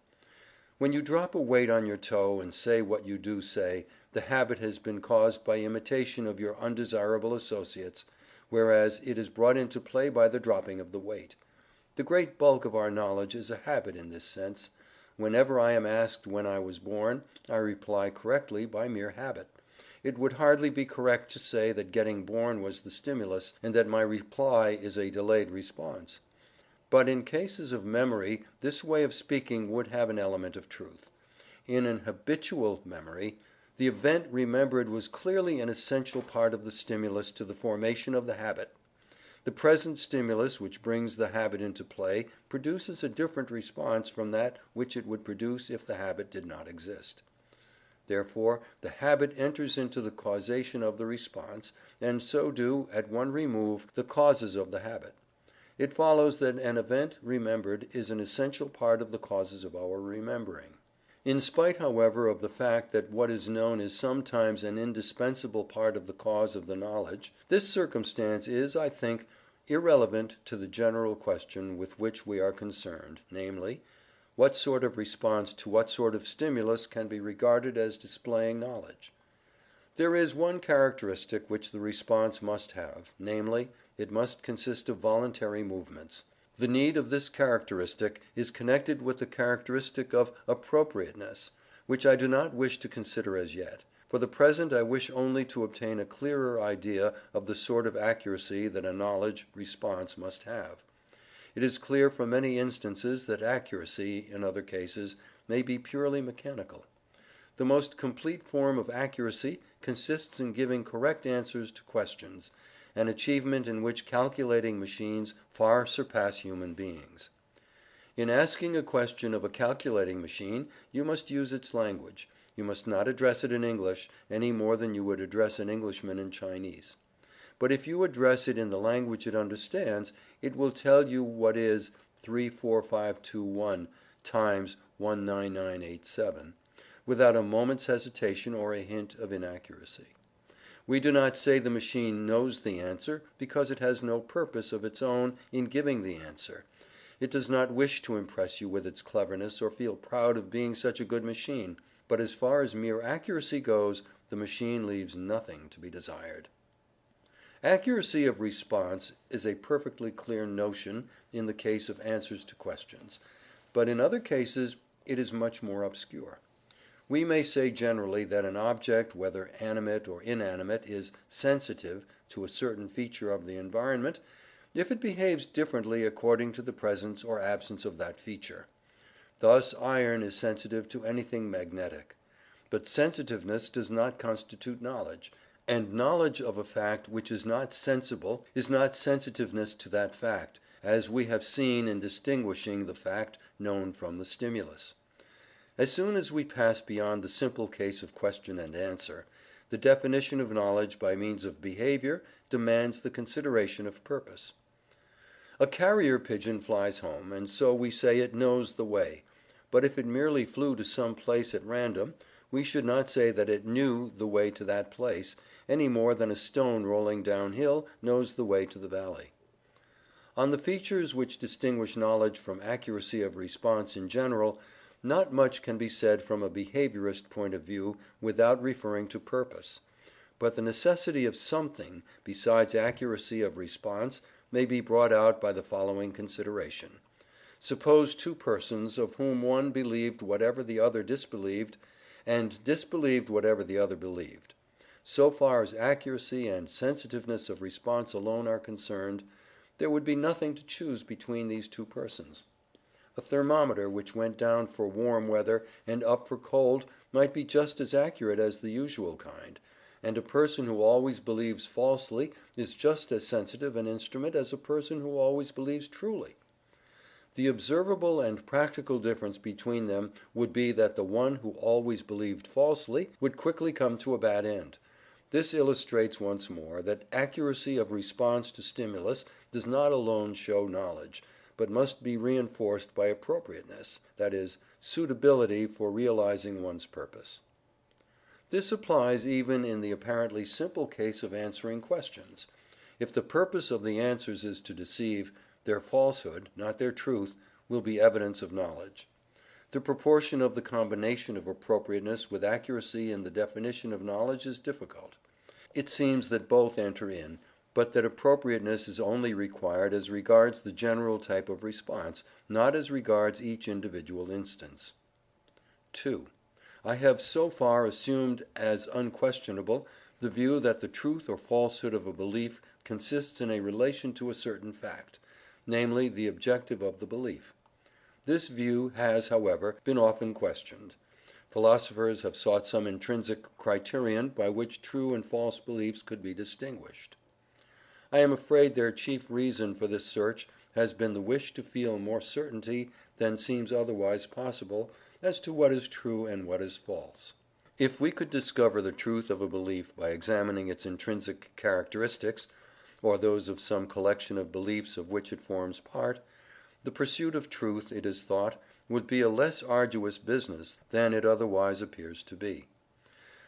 When you drop a weight on your toe and say what you do say, the habit has been caused by imitation of your undesirable associates, whereas it is brought into play by the dropping of the weight. The great bulk of our knowledge is a habit in this sense. Whenever I am asked when I was born, I reply correctly by mere habit. It would hardly be correct to say that getting born was the stimulus, and that my reply is a delayed response. But in cases of memory this way of speaking would have an element of truth. In an habitual memory, the event remembered was clearly an essential part of the stimulus to the formation of the habit. The present stimulus which brings the habit into play produces a different response from that which it would produce if the habit did not exist. Therefore the habit enters into the causation of the response, and so do, at one remove, the causes of the habit. It follows that an event remembered is an essential part of the causes of our remembering. In spite, however, of the fact that what is known is sometimes an indispensable part of the cause of the knowledge, this circumstance is, I think, irrelevant to the general question with which we are concerned, namely, what sort of response to what sort of stimulus can be regarded as displaying knowledge. There is one characteristic which the response must have, namely, it must consist of voluntary movements. The need of this characteristic is connected with the characteristic of appropriateness, which I do not wish to consider as yet. For the present I wish only to obtain a clearer idea of the sort of accuracy that a knowledge response must have. It is clear from many instances that accuracy, in other cases, may be purely mechanical. The most complete form of accuracy consists in giving correct answers to questions, an achievement in which calculating machines far surpass human beings. In asking a question of a calculating machine, you must use its language. You must not address it in English, any more than you would address an Englishman in Chinese. But if you address it in the language it understands, it will tell you what is 34521 times 19987, without a moment's hesitation or a hint of inaccuracy. We do not say the machine knows the answer, because it has no purpose of its own in giving the answer. It does not wish to impress you with its cleverness or feel proud of being such a good machine, but as far as mere accuracy goes, the machine leaves nothing to be desired. Accuracy of response is a perfectly clear notion in the case of answers to questions, but in other cases it is much more obscure. We may say generally that an object, whether animate or inanimate, is "sensitive" to a certain feature of the environment if it behaves differently according to the presence or absence of that feature. Thus iron is sensitive to anything magnetic. But sensitiveness does not constitute knowledge, and knowledge of a fact which is not sensible is not sensitiveness to that fact, as we have seen in distinguishing the fact known from the stimulus. As soon as we pass beyond the simple case of question and answer, the definition of knowledge by means of behavior demands the consideration of purpose. A carrier pigeon flies home, and so we say it knows the way, but if it merely flew to some place at random, we should not say that it knew the way to that place, any more than a stone rolling downhill knows the way to the valley. On the features which distinguish knowledge from accuracy of response in general, not much can be said from a behaviorist point of view without referring to purpose. But the necessity of something besides accuracy of response may be brought out by the following consideration. Suppose two persons, of whom one believed whatever the other disbelieved, and disbelieved whatever the other believed. So far as accuracy and sensitiveness of response alone are concerned, there would be nothing to choose between these two persons. A thermometer which went down for warm weather and up for cold might be just as accurate as the usual kind, and a person who always believes falsely is just as sensitive an instrument as a person who always believes truly. The observable and practical difference between them would be that the one who always believed falsely would quickly come to a bad end. This illustrates once more that accuracy of response to stimulus does not alone show knowledge, but must be reinforced by appropriateness, that is, suitability for realizing one's purpose. This applies even in the apparently simple case of answering questions. If the purpose of the answers is to deceive, their falsehood, not their truth, will be evidence of knowledge. The proportion of the combination of appropriateness with accuracy in the definition of knowledge is difficult. It seems that both enter in, but that appropriateness is only required as regards the general type of response, not as regards each individual instance. 2. I have so far assumed as unquestionable the view that the truth or falsehood of a belief consists in a relation to a certain fact, namely the objective of the belief. This view has, however, been often questioned. Philosophers have sought some intrinsic criterion by which true and false beliefs could be distinguished. I am afraid their chief reason for this search has been the wish to feel more certainty than seems otherwise possible as to what is true and what is false. If we could discover the truth of a belief by examining its intrinsic characteristics, or those of some collection of beliefs of which it forms part, the pursuit of truth, it is thought, would be a less arduous business than it otherwise appears to be.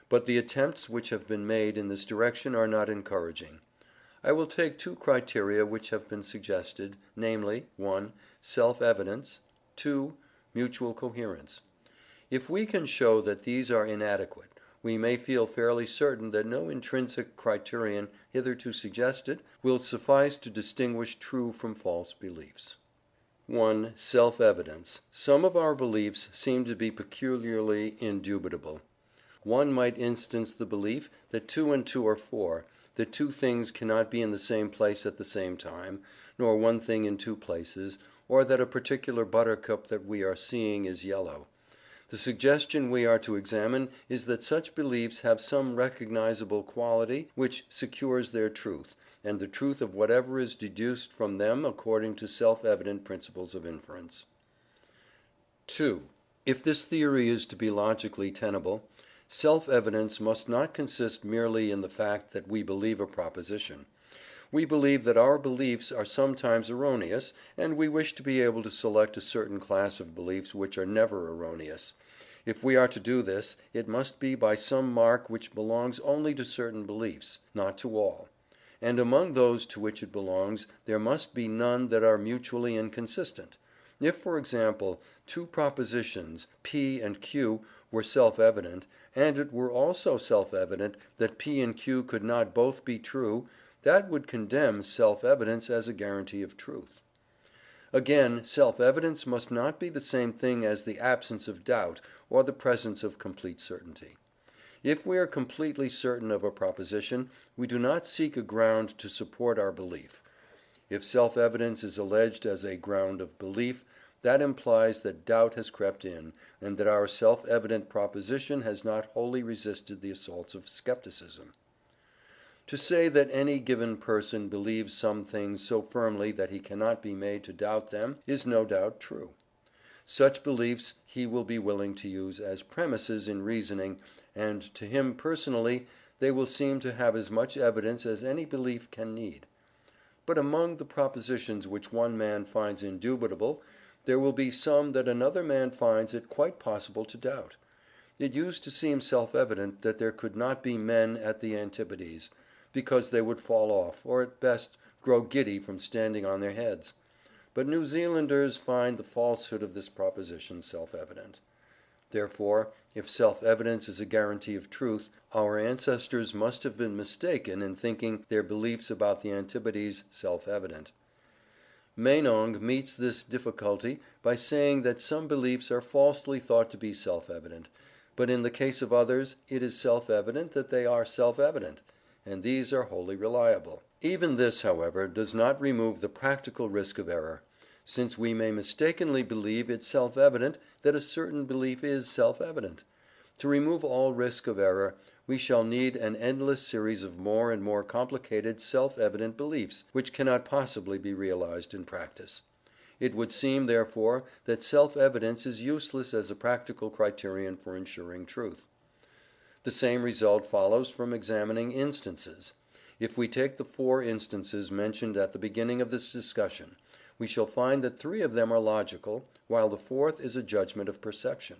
But the attempts which have been made in this direction are not encouraging. I will take two criteria which have been suggested, namely, 1. Self-evidence, 2. Mutual coherence. If we can show that these are inadequate, we may feel fairly certain that no intrinsic criterion hitherto suggested will suffice to distinguish true from false beliefs. 1. Self-evidence. Some of our beliefs seem to be peculiarly indubitable. One might instance the belief that 2 and 2 are 4, that two things cannot be in the same place at the same time, nor one thing in two places, or that a particular buttercup that we are seeing is yellow. The suggestion we are to examine is that such beliefs have some recognizable quality which secures their truth, and the truth of whatever is deduced from them according to self-evident principles of inference. 2. If this theory is to be logically tenable, self-evidence must not consist merely in the fact that we believe a proposition. We believe that our beliefs are sometimes erroneous, and we wish to be able to select a certain class of beliefs which are never erroneous. If we are to do this, it must be by some mark which belongs only to certain beliefs, not to all; and among those to which it belongs there must be none that are mutually inconsistent. If, for example, two propositions, P and Q, were self-evident, and it were also self-evident that P and Q could not both be true, that would condemn self-evidence as a guarantee of truth. Again, self-evidence must not be the same thing as the absence of doubt or the presence of complete certainty. If we are completely certain of a proposition, we do not seek a ground to support our belief. If self-evidence is alleged as a ground of belief, that implies that doubt has crept in, and that our self-evident proposition has not wholly resisted the assaults of skepticism. To say that any given person believes some things so firmly that he cannot be made to doubt them is no doubt true. Such beliefs he will be willing to use as premises in reasoning, and to him personally they will seem to have as much evidence as any belief can need. But among the propositions which one man finds indubitable, there will be some that another man finds it quite possible to doubt. It used to seem self-evident that there could not be men at the Antipodes, because they would fall off, or at best grow giddy from standing on their heads. But New Zealanders find the falsehood of this proposition self-evident. Therefore, if self-evidence is a guarantee of truth, our ancestors must have been mistaken in thinking their beliefs about the Antipodes self-evident. Meinong meets this difficulty by saying that some beliefs are falsely thought to be self-evident, but in the case of others it is self-evident that they are self-evident, and these are wholly reliable. Even this, however, does not remove the practical risk of error, since we may mistakenly believe it self-evident that a certain belief is self-evident. To remove all risk of error, we shall need an endless series of more and more complicated self-evident beliefs, which cannot possibly be realized in practice. It would seem, therefore, that self-evidence is useless as a practical criterion for ensuring truth. The same result follows from examining instances. If we take the 4 instances mentioned at the beginning of this discussion, we shall find that 3 of them are logical, while the 4th is a judgment of perception.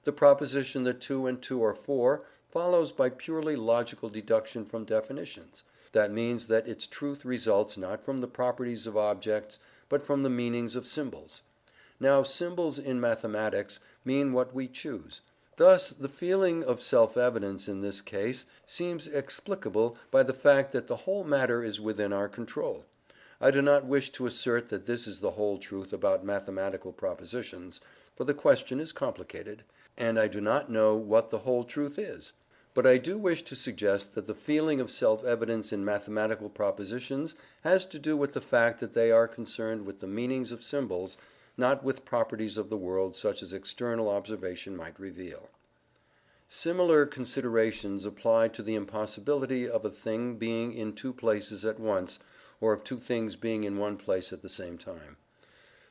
The proposition that 2 and 2 are 4 follows by purely logical deduction from definitions. That means that its truth results not from the properties of objects, but from the meanings of symbols. Now, symbols in mathematics mean what we choose. Thus the feeling of self-evidence in this case seems explicable by the fact that the whole matter is within our control. I do not wish to assert that this is the whole truth about mathematical propositions, for the question is complicated, and I do not know what the whole truth is. But I do wish to suggest that the feeling of self-evidence in mathematical propositions has to do with the fact that they are concerned with the meanings of symbols, not with properties of the world such as external observation might reveal. Similar considerations apply to the impossibility of a thing being in two places at once, or of two things being in one place at the same time.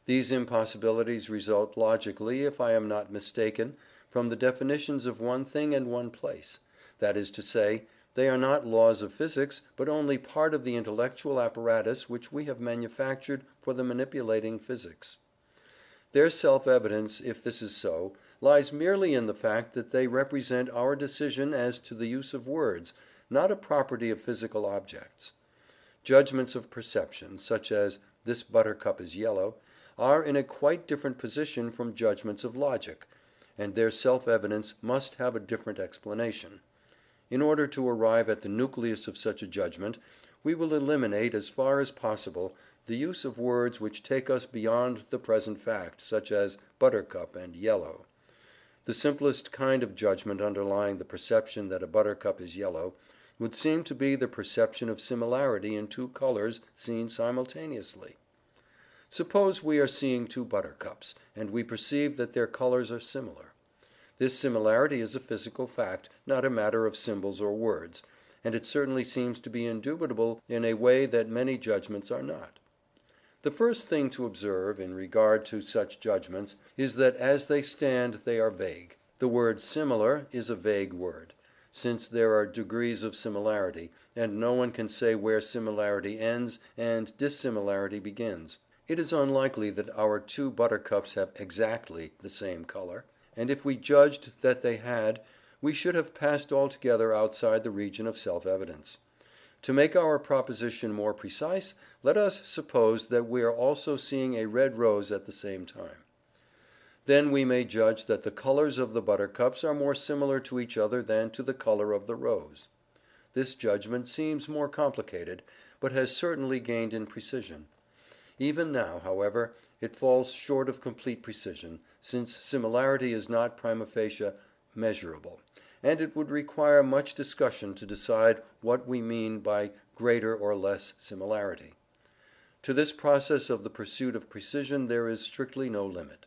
These impossibilities result logically, if I am not mistaken, from the definitions of one thing and one place. That is to say, they are not laws of physics, but only part of the intellectual apparatus which we have manufactured for the manipulating physics. Their self-evidence, if this is so, lies merely in the fact that they represent our decision as to the use of words, not a property of physical objects. Judgments of perception, such as "this buttercup is yellow," are in a quite different position from judgments of logic, and their self-evidence must have a different explanation. In order to arrive at the nucleus of such a judgment, we will eliminate, as far as possible, the use of words which take us beyond the present fact, such as buttercup and yellow. The simplest kind of judgment underlying the perception that a buttercup is yellow would seem to be the perception of similarity in two colors seen simultaneously. Suppose we are seeing two buttercups, and we perceive that their colors are similar. This similarity is a physical fact, not a matter of symbols or words, and it certainly seems to be indubitable in a way that many judgments are not. The first thing to observe, in regard to such judgments, is that as they stand they are vague. The word "similar" is a vague word, since there are degrees of similarity, and no one can say where similarity ends and dissimilarity begins. It is unlikely that our two buttercups have exactly the same color, and if we judged that they had, we should have passed altogether outside the region of self-evidence. To make our proposition more precise, let us suppose that we are also seeing a red rose at the same time. Then we may judge that the colors of the buttercups are more similar to each other than to the color of the rose. This judgment seems more complicated, but has certainly gained in precision. Even now, however, it falls short of complete precision, since similarity is not prima facie measurable, and it would require much discussion to decide what we mean by greater or less similarity. To this process of the pursuit of precision there is strictly no limit.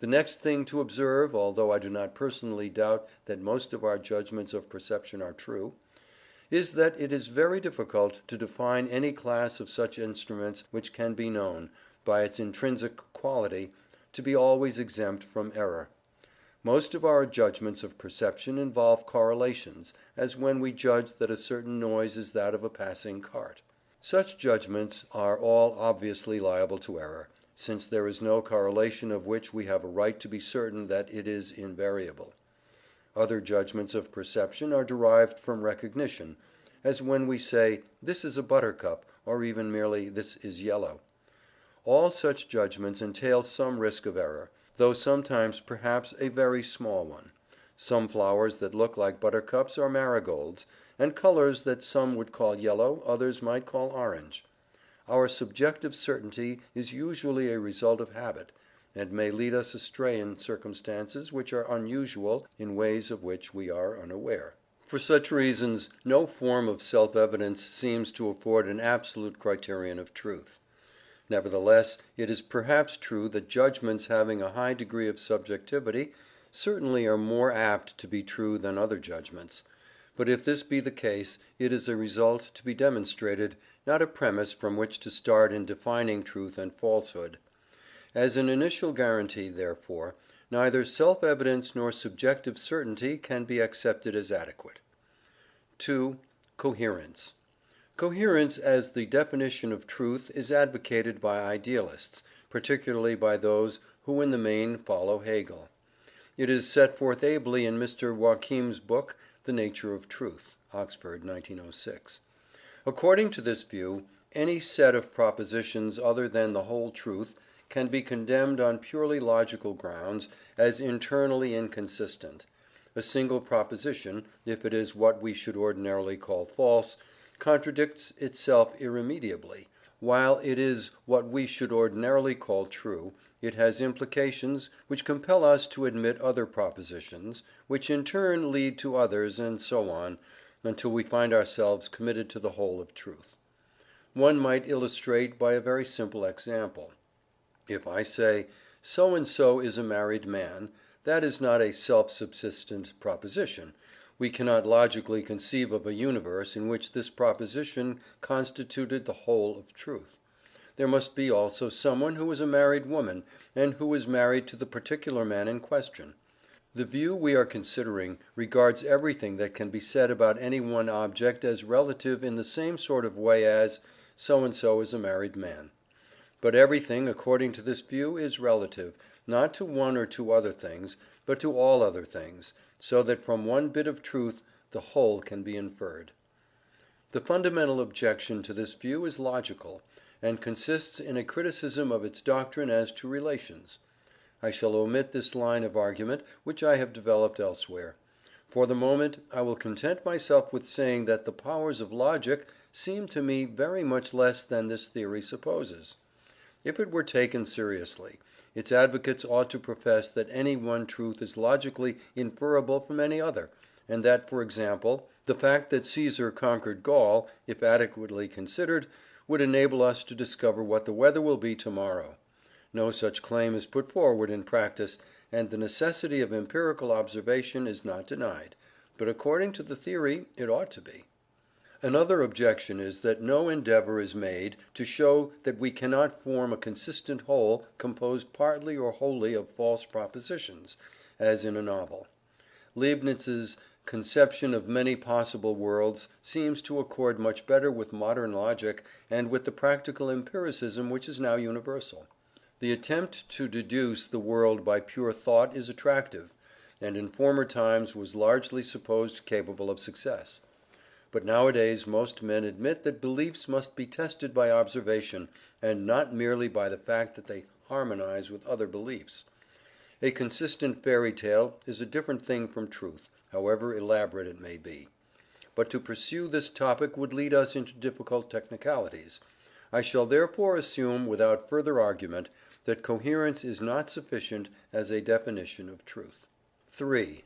The next thing to observe, although I do not personally doubt that most of our judgments of perception are true, is that it is very difficult to define any class of such instruments which can be known, by its intrinsic quality, to be always exempt from error. Most of our judgments of perception involve correlations, as when we judge that a certain noise is that of a passing cart. Such judgments are all obviously liable to error, since there is no correlation of which we have a right to be certain that it is invariable. Other judgments of perception are derived from recognition, as when we say "this is a buttercup," or even merely "this is yellow." All such judgments entail some risk of error, though sometimes perhaps a very small one. Some flowers that look like buttercups are marigolds, and colors that some would call yellow others might call orange. Our subjective certainty is usually a result of habit, and may lead us astray in circumstances which are unusual in ways of which we are unaware. For such reasons, no form of self-evidence seems to afford an absolute criterion of truth. Nevertheless, it is perhaps true that judgments having a high degree of subjectivity certainly are more apt to be true than other judgments. But if this be the case, it is a result to be demonstrated, not a premise from which to start in defining truth and falsehood. As an initial guarantee, therefore, neither self-evidence nor subjective certainty can be accepted as adequate. 2. Coherence. Coherence as the definition of truth is advocated by idealists, particularly by those who in the main follow Hegel. It is set forth ably in Mr. Joachim's book, The Nature of Truth (Oxford, 1906). According to this view, any set of propositions other than the whole truth can be condemned on purely logical grounds as internally inconsistent. A single proposition, if it is what we should ordinarily call false, contradicts itself irremediably. While it is what we should ordinarily call true, it has implications which compel us to admit other propositions, which in turn lead to others, and so on, until we find ourselves committed to the whole of truth. One might illustrate by a very simple example. If I say, "So and so is a married man," That is not a self-subsistent proposition. We cannot logically conceive of a universe in which this proposition constituted the whole of truth. There must be also someone who is a married woman, and who is married to the particular man in question. The view we are considering regards everything that can be said about any one object as relative in the same sort of way as "so and so is a married man." But everything, according to this view, is relative, not to one or two other things, but to all other things, so that from one bit of truth the whole can be inferred. The fundamental objection to this view is logical, and consists in a criticism of its doctrine as to relations. I shall omit this line of argument, which I have developed elsewhere. For the moment I will content myself with saying that the powers of logic seem to me very much less than this theory supposes. If it were taken seriously, its advocates ought to profess that any one truth is logically inferable from any other, and that, for example, the fact that Caesar conquered Gaul, if adequately considered, would enable us to discover what the weather will be tomorrow. No such claim is put forward in practice, and the necessity of empirical observation is not denied, but according to the theory it ought to be. Another objection is that no endeavor is made to show that we cannot form a consistent whole composed partly or wholly of false propositions, as in a novel. Leibniz's conception of many possible worlds seems to accord much better with modern logic and with the practical empiricism which is now universal. The attempt to deduce the world by pure thought is attractive, and in former times was largely supposed capable of success. But nowadays most men admit that beliefs must be tested by observation, and not merely by the fact that they harmonize with other beliefs. A consistent fairy tale is a different thing from truth, however elaborate it may be. But to pursue this topic would lead us into difficult technicalities. I shall therefore assume, without further argument, that coherence is not sufficient as a definition of truth. 3.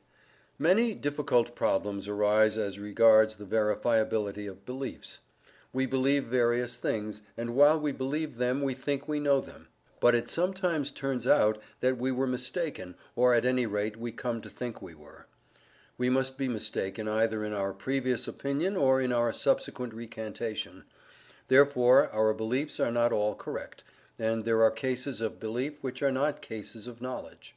Many difficult problems arise as regards the verifiability of beliefs. We believe various things, and while we believe them we think we know them. But it sometimes turns out that we were mistaken, or at any rate we come to think we were. We must be mistaken either in our previous opinion or in our subsequent recantation. Therefore our beliefs are not all correct, and there are cases of belief which are not cases of knowledge.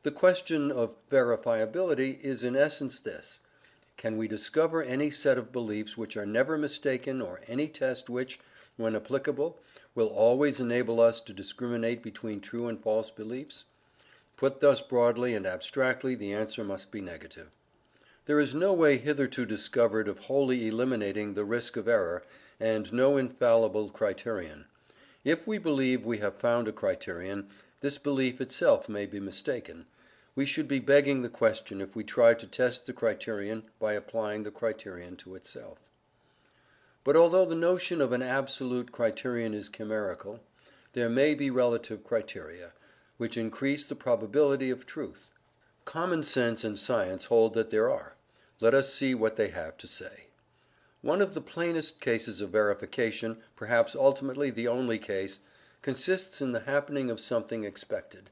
The question of verifiability is in essence this: can we discover any set of beliefs which are never mistaken, or any test which, when applicable, will always enable us to discriminate between true and false beliefs? Put thus broadly and abstractly, the answer must be negative. There is no way hitherto discovered of wholly eliminating the risk of error, and no infallible criterion. If we believe we have found a criterion, this belief itself may be mistaken. We should be begging the question if we try to test the criterion by applying the criterion to itself. But although the notion of an absolute criterion is chimerical, there may be relative criteria, which increase the probability of truth. Common sense and science hold that there are. Let us see what they have to say. One of the plainest cases of verification, perhaps ultimately the only case, consists in the happening of something expected.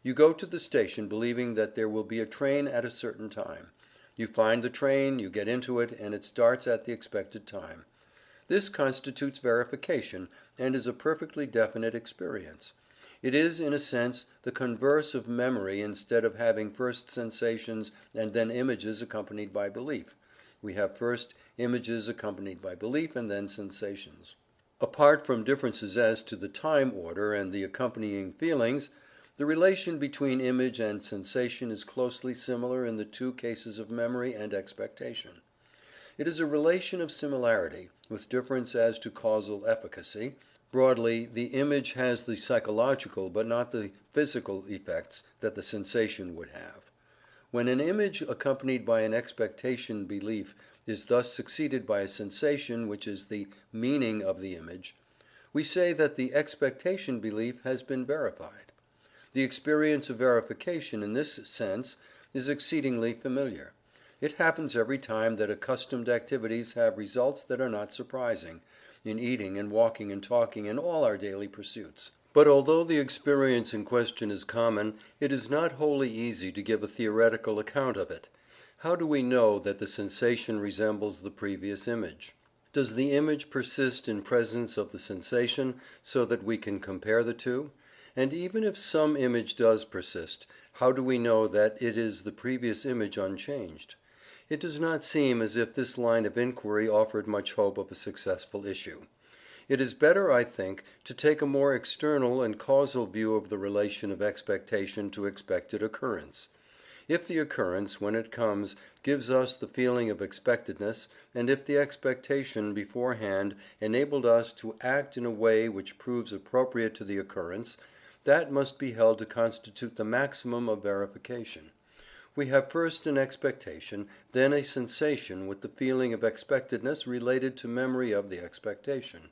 You go to the station believing that there will be a train at a certain time. You find the train, you get into it, and it starts at the expected time. This constitutes verification, and is a perfectly definite experience. It is, in a sense, the converse of memory. Instead of having first sensations and then images accompanied by belief, we have first images accompanied by belief, and then sensations. Apart from differences as to the time order and the accompanying feelings, the relation between image and sensation is closely similar in the two cases of memory and expectation. It is a relation of similarity, with difference as to causal efficacy. Broadly, the image has the psychological but not the physical effects that the sensation would have. When an image accompanied by an expectation belief is thus succeeded by a sensation which is the meaning of the image, we say that the expectation belief has been verified. The experience of verification in this sense is exceedingly familiar. It happens every time that accustomed activities have results that are not surprising, in eating and walking and talking and all our daily pursuits. But although the experience in question is common, it is not wholly easy to give a theoretical account of it. How do we know that the sensation resembles the previous image? Does the image persist in presence of the sensation, so that we can compare the two? And even if some image does persist, how do we know that it is the previous image unchanged? It does not seem as if this line of inquiry offered much hope of a successful issue. It is better, I think, to take a more external and causal view of the relation of expectation to expected occurrence. If the occurrence, when it comes, gives us the feeling of expectedness, and if the expectation beforehand enabled us to act in a way which proves appropriate to the occurrence, that must be held to constitute the maximum of verification. We have first an expectation, then a sensation with the feeling of expectedness related to memory of the expectation.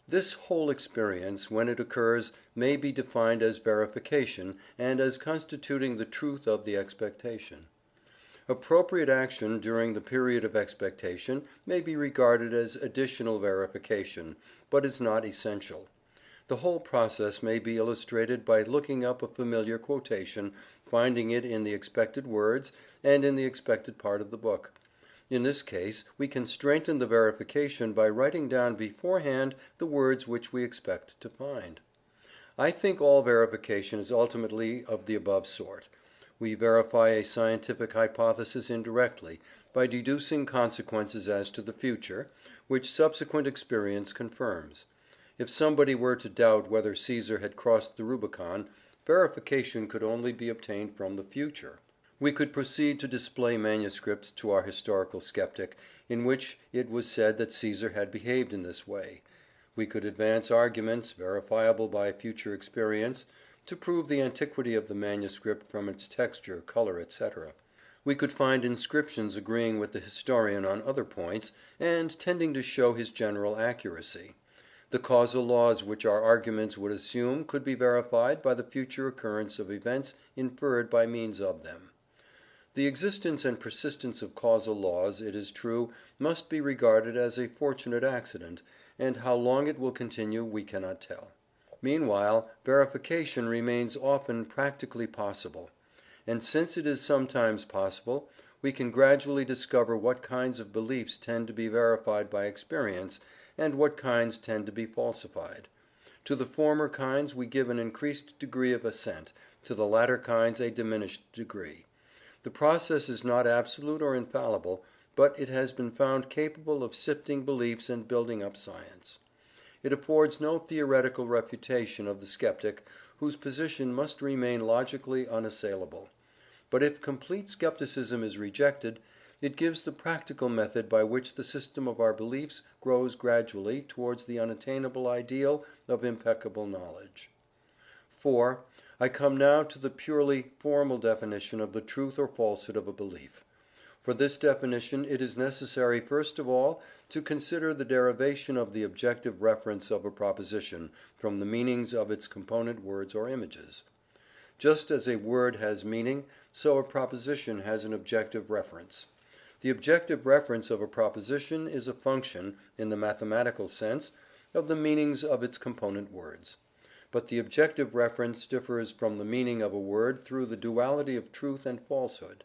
This whole experience, when it occurs, may be defined as verification, and as constituting the truth of the expectation. Appropriate action during the period of expectation may be regarded as additional verification, but is not essential. The whole process may be illustrated by looking up a familiar quotation, finding it in the expected words, and in the expected part of the book. In this case, we can strengthen the verification by writing down beforehand the words which we expect to find. I think all verification is ultimately of the above sort. We verify a scientific hypothesis indirectly, by deducing consequences as to the future, which subsequent experience confirms. If somebody were to doubt whether Caesar had crossed the Rubicon, verification could only be obtained from the future. We could proceed to display manuscripts to our historical skeptic, in which it was said that Caesar had behaved in this way. We could advance arguments, verifiable by future experience, to prove the antiquity of the manuscript from its texture, color, etc. We could find inscriptions agreeing with the historian on other points, and tending to show his general accuracy. The causal laws which our arguments would assume could be verified by the future occurrence of events inferred by means of them. The existence and persistence of causal laws, it is true, must be regarded as a fortunate accident, and how long it will continue we cannot tell. Meanwhile, verification remains often practically possible. And since it is sometimes possible, we can gradually discover what kinds of beliefs tend to be verified by experience, and what kinds tend to be falsified. To the former kinds we give an increased degree of assent, to the latter kinds a diminished degree. The process is not absolute or infallible, but it has been found capable of sifting beliefs and building up science. It affords no theoretical refutation of the skeptic, whose position must remain logically unassailable. But if complete skepticism is rejected, it gives the practical method by which the system of our beliefs grows gradually towards the unattainable ideal of impeccable knowledge. 4. I come now to the purely formal definition of the truth or falsehood of a belief. For this definition it is necessary first of all to consider the derivation of the objective reference of a proposition from the meanings of its component words or images. Just as a word has meaning, so a proposition has an objective reference. The objective reference of a proposition is a function, in the mathematical sense, of the meanings of its component words. But the objective reference differs from the meaning of a word through the duality of truth and falsehood.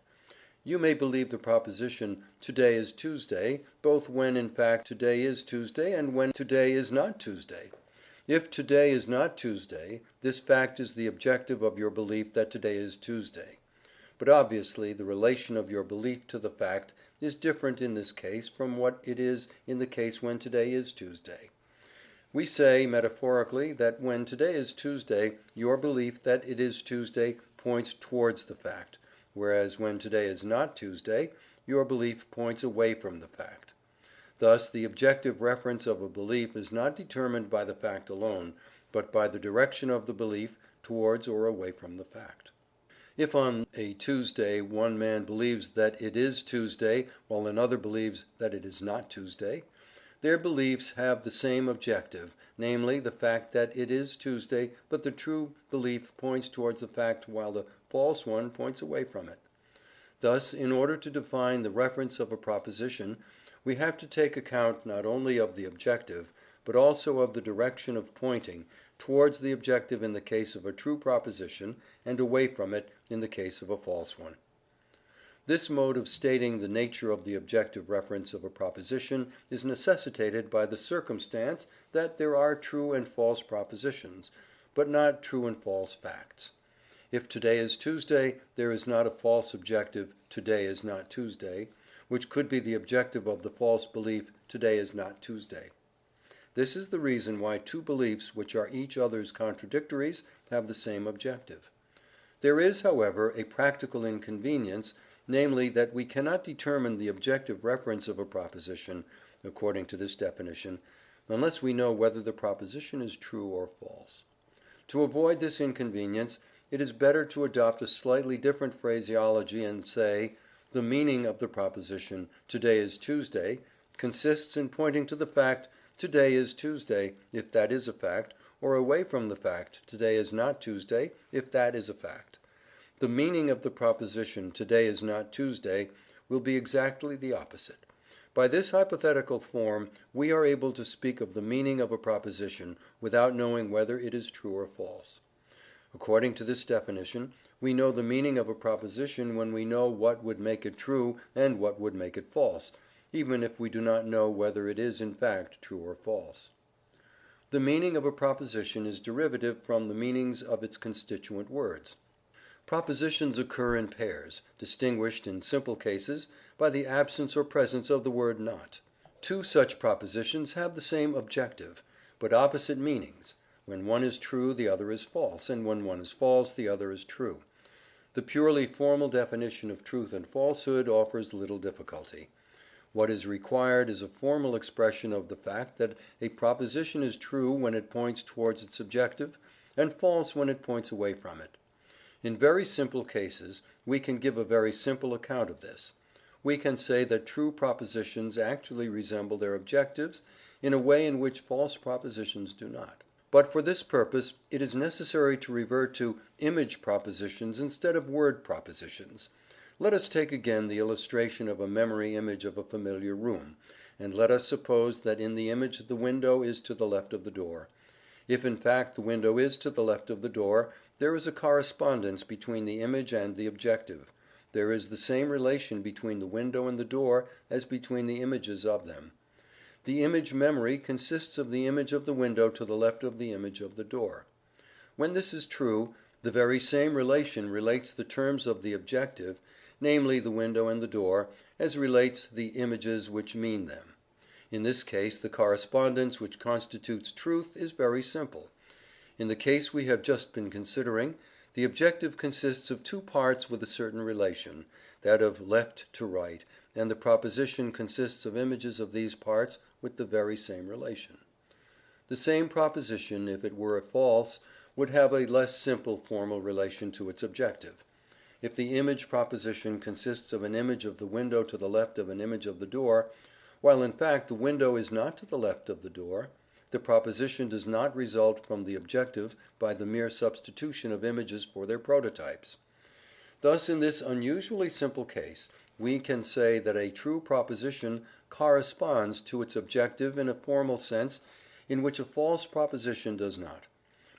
You may believe the proposition "today is Tuesday," both when in fact today is Tuesday and when today is not Tuesday. If today is not Tuesday, this fact is the objective of your belief that today is Tuesday. But obviously the relation of your belief to the fact is different in this case from what it is in the case when today is Tuesday. We say, metaphorically, that when today is Tuesday, your belief that it is Tuesday points towards the fact, whereas when today is not Tuesday, your belief points away from the fact. Thus the objective reference of a belief is not determined by the fact alone, but by the direction of the belief towards or away from the fact. If on a Tuesday one man believes that it is Tuesday while another believes that it is not Tuesday, their beliefs have the same objective, namely the fact that it is Tuesday, but the true belief points towards the fact while the false one points away from it. Thus, in order to define the reference of a proposition, we have to take account not only of the objective, but also of the direction of pointing, towards the objective in the case of a true proposition, and away from it in the case of a false one. This mode of stating the nature of the objective reference of a proposition is necessitated by the circumstance that there are true and false propositions, but not true and false facts. If today is Tuesday, there is not a false objective "today is not Tuesday," which could be the objective of the false belief "today is not Tuesday." This is the reason why two beliefs which are each other's contradictories have the same objective. There is, however, a practical inconvenience, namely that we cannot determine the objective reference of a proposition, according to this definition, unless we know whether the proposition is true or false. To avoid this inconvenience, it is better to adopt a slightly different phraseology and say, the meaning of the proposition "today is Tuesday" consists in pointing to the fact "today is Tuesday," if that is a fact, or away from the fact "today is not Tuesday," if that is a fact. The meaning of the proposition "today is not Tuesday" will be exactly the opposite. By this hypothetical form we are able to speak of the meaning of a proposition without knowing whether it is true or false. According to this definition, we know the meaning of a proposition when we know what would make it true and what would make it false, even if we do not know whether it is in fact true or false. The meaning of a proposition is derivative from the meanings of its constituent words. Propositions occur in pairs, distinguished in simple cases by the absence or presence of the word "not." Two such propositions have the same objective, but opposite meanings. When one is true, the other is false, and when one is false, the other is true. The purely formal definition of truth and falsehood offers little difficulty. What is required is a formal expression of the fact that a proposition is true when it points towards its objective, and false when it points away from it. In very simple cases we can give a very simple account of this. We can say that true propositions actually resemble their objectives in a way in which false propositions do not. But for this purpose it is necessary to revert to image propositions instead of word propositions. Let us take again the illustration of a memory image of a familiar room, and let us suppose that in the image the window is to the left of the door. If in fact the window is to the left of the door, there is a correspondence between the image and the objective. There is the same relation between the window and the door as between the images of them. The image memory consists of the image of the window to the left of the image of the door. When this is true, the very same relation relates the terms of the objective, namely the window and the door, as relates the images which mean them. In this case the correspondence which constitutes truth is very simple. In the case we have just been considering, the objective consists of two parts with a certain relation, that of left to right, and the proposition consists of images of these parts with the very same relation. The same proposition, if it were false, would have a less simple formal relation to its objective. If the image proposition consists of an image of the window to the left of an image of the door, while in fact the window is not to the left of the door, the proposition does not result from the objective by the mere substitution of images for their prototypes. Thus in this unusually simple case we can say that a true proposition corresponds to its objective in a formal sense in which a false proposition does not.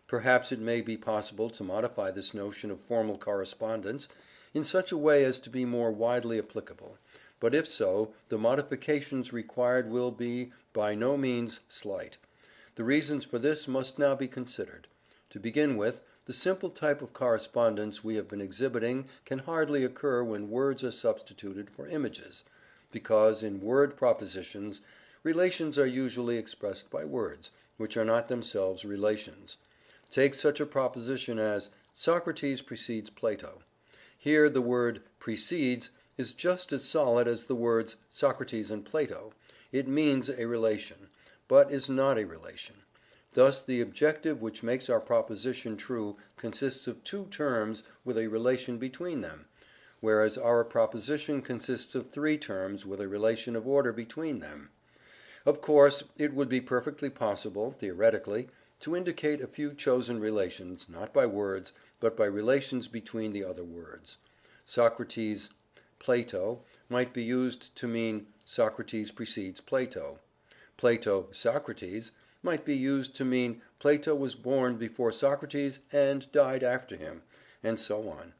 Perhaps it may be possible to modify this notion of formal correspondence in such a way as to be more widely applicable, but if so, the modifications required will be by no means slight. The reasons for this must now be considered. To begin with, the simple type of correspondence we have been exhibiting can hardly occur when words are substituted for images, because in word propositions relations are usually expressed by words, which are not themselves relations. Take such a proposition as "Socrates precedes Plato." Here the word "precedes" is just as solid as the words Socrates and Plato. It means a relation, but is not a relation. Thus the objective which makes our proposition true consists of two terms with a relation between them, whereas our proposition consists of three terms with a relation of order between them. Of course, it would be perfectly possible, theoretically, to indicate a few chosen relations, not by words, but by relations between the other words. Socrates, Plato might be used to mean Socrates precedes Plato. Plato, Socrates might be used to mean Plato was born before Socrates and died after him, and so on.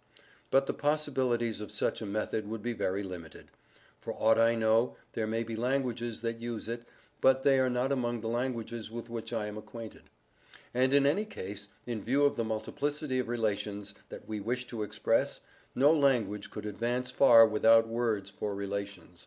But the possibilities of such a method would be very limited. For aught I know, there may be languages that use it, but they are not among the languages with which I am acquainted. And in any case, in view of the multiplicity of relations that we wish to express, no language could advance far without words for relations.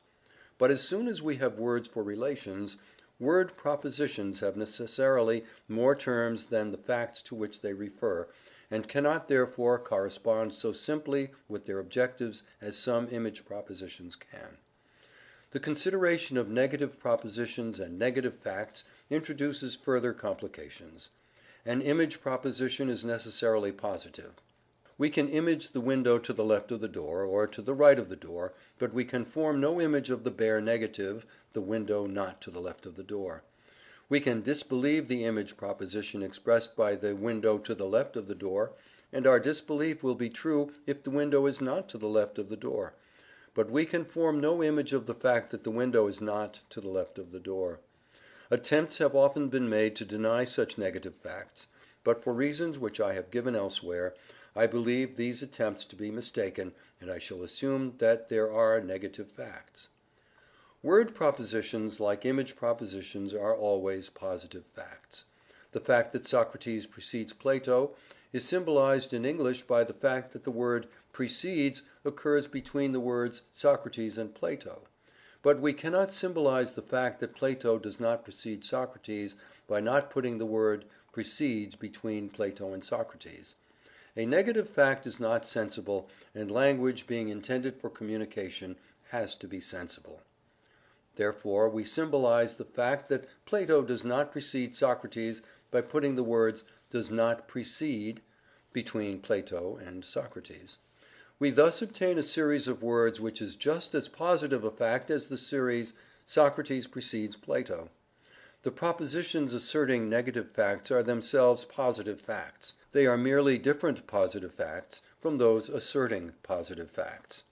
But as soon as we have words for relations, word propositions have necessarily more terms than the facts to which they refer, and cannot therefore correspond so simply with their objectives as some image propositions can. The consideration of negative propositions and negative facts introduces further complications. An image proposition is necessarily positive. We can image the window to the left of the door, or to the right of the door, but we can form no image of the bare negative, the window not to the left of the door. We can disbelieve the image proposition expressed by the window to the left of the door, and our disbelief will be true if the window is not to the left of the door. But we can form no image of the fact that the window is not to the left of the door. Attempts have often been made to deny such negative facts, but for reasons which I have given elsewhere, I believe these attempts to be mistaken, and I shall assume that there are negative facts. Word propositions, like image propositions, are always positive facts. The fact that Socrates precedes Plato is symbolized in English by the fact that the word precedes occurs between the words Socrates and Plato. But we cannot symbolize the fact that Plato does not precede Socrates by not putting the word precedes between Plato and Socrates. A negative fact is not sensible, and language, being intended for communication, has to be sensible. Therefore, we symbolize the fact that Plato does not precede Socrates by putting the words does not precede between Plato and Socrates. We thus obtain a series of words which is just as positive a fact as the series Socrates precedes Plato. The propositions asserting negative facts are themselves positive facts. They are merely different positive facts from those asserting positive facts.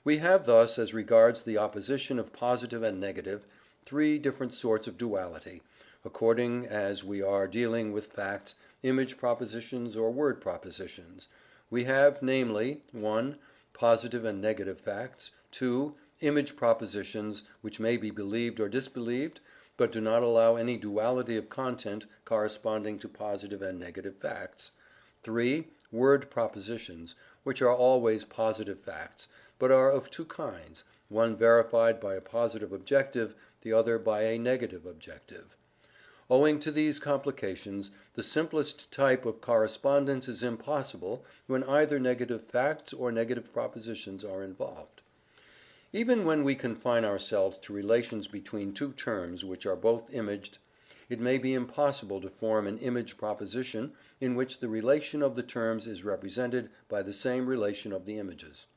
We have thus, as regards the opposition of positive and negative, three different sorts of duality, according as we are dealing with facts, image propositions, or word propositions. We have, namely, 1. Positive and negative facts; 2. Image propositions, which may be believed or disbelieved, but do not allow any duality of content corresponding to positive and negative facts; 3. Word propositions, which are always positive facts, but are of two kinds, one verified by a positive objective, the other by a negative objective. Owing to these complications, the simplest type of correspondence is impossible when either negative facts or negative propositions are involved. Even when we confine ourselves to relations between two terms which are both imaged, it may be impossible to form an image proposition in which the relation of the terms is represented by the same relation of the images.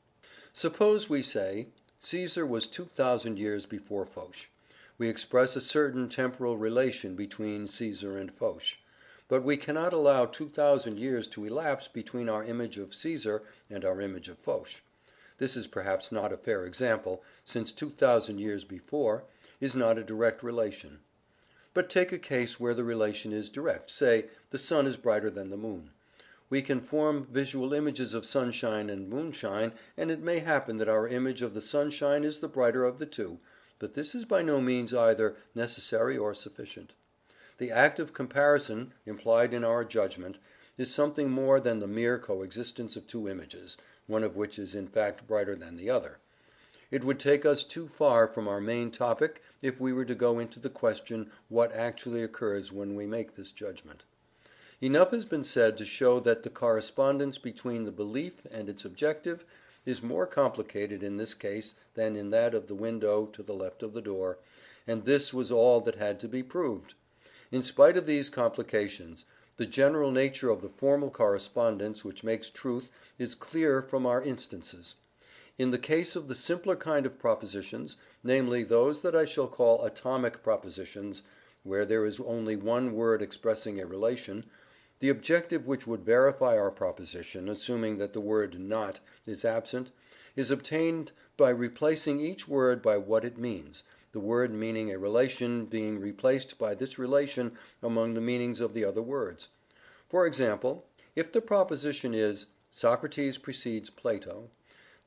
Suppose we say, Caesar was 2,000 years before Foch. We express a certain temporal relation between Caesar and Foch. But we cannot allow 2,000 years to elapse between our image of Caesar and our image of Foch. This is perhaps not a fair example, since 2,000 years before is not a direct relation. But take a case where the relation is direct, say, the sun is brighter than the moon. We can form visual images of sunshine and moonshine, and it may happen that our image of the sunshine is the brighter of the two, but this is by no means either necessary or sufficient. The act of comparison, implied in our judgment, is something more than the mere coexistence of two images, one of which is in fact brighter than the other. It would take us too far from our main topic if we were to go into the question what actually occurs when we make this judgment. Enough has been said to show that the correspondence between the belief and its objective is more complicated in this case than in that of the window to the left of the door, and this was all that had to be proved. In spite of these complications, the general nature of the formal correspondence which makes truth is clear from our instances. In the case of the simpler kind of propositions, namely those that I shall call atomic propositions, where there is only one word expressing a relation, the objective which would verify our proposition, assuming that the word "not" is absent, is obtained by replacing each word by what it means, the word meaning a relation being replaced by this relation among the meanings of the other words. For example, if the proposition is "Socrates precedes Plato,"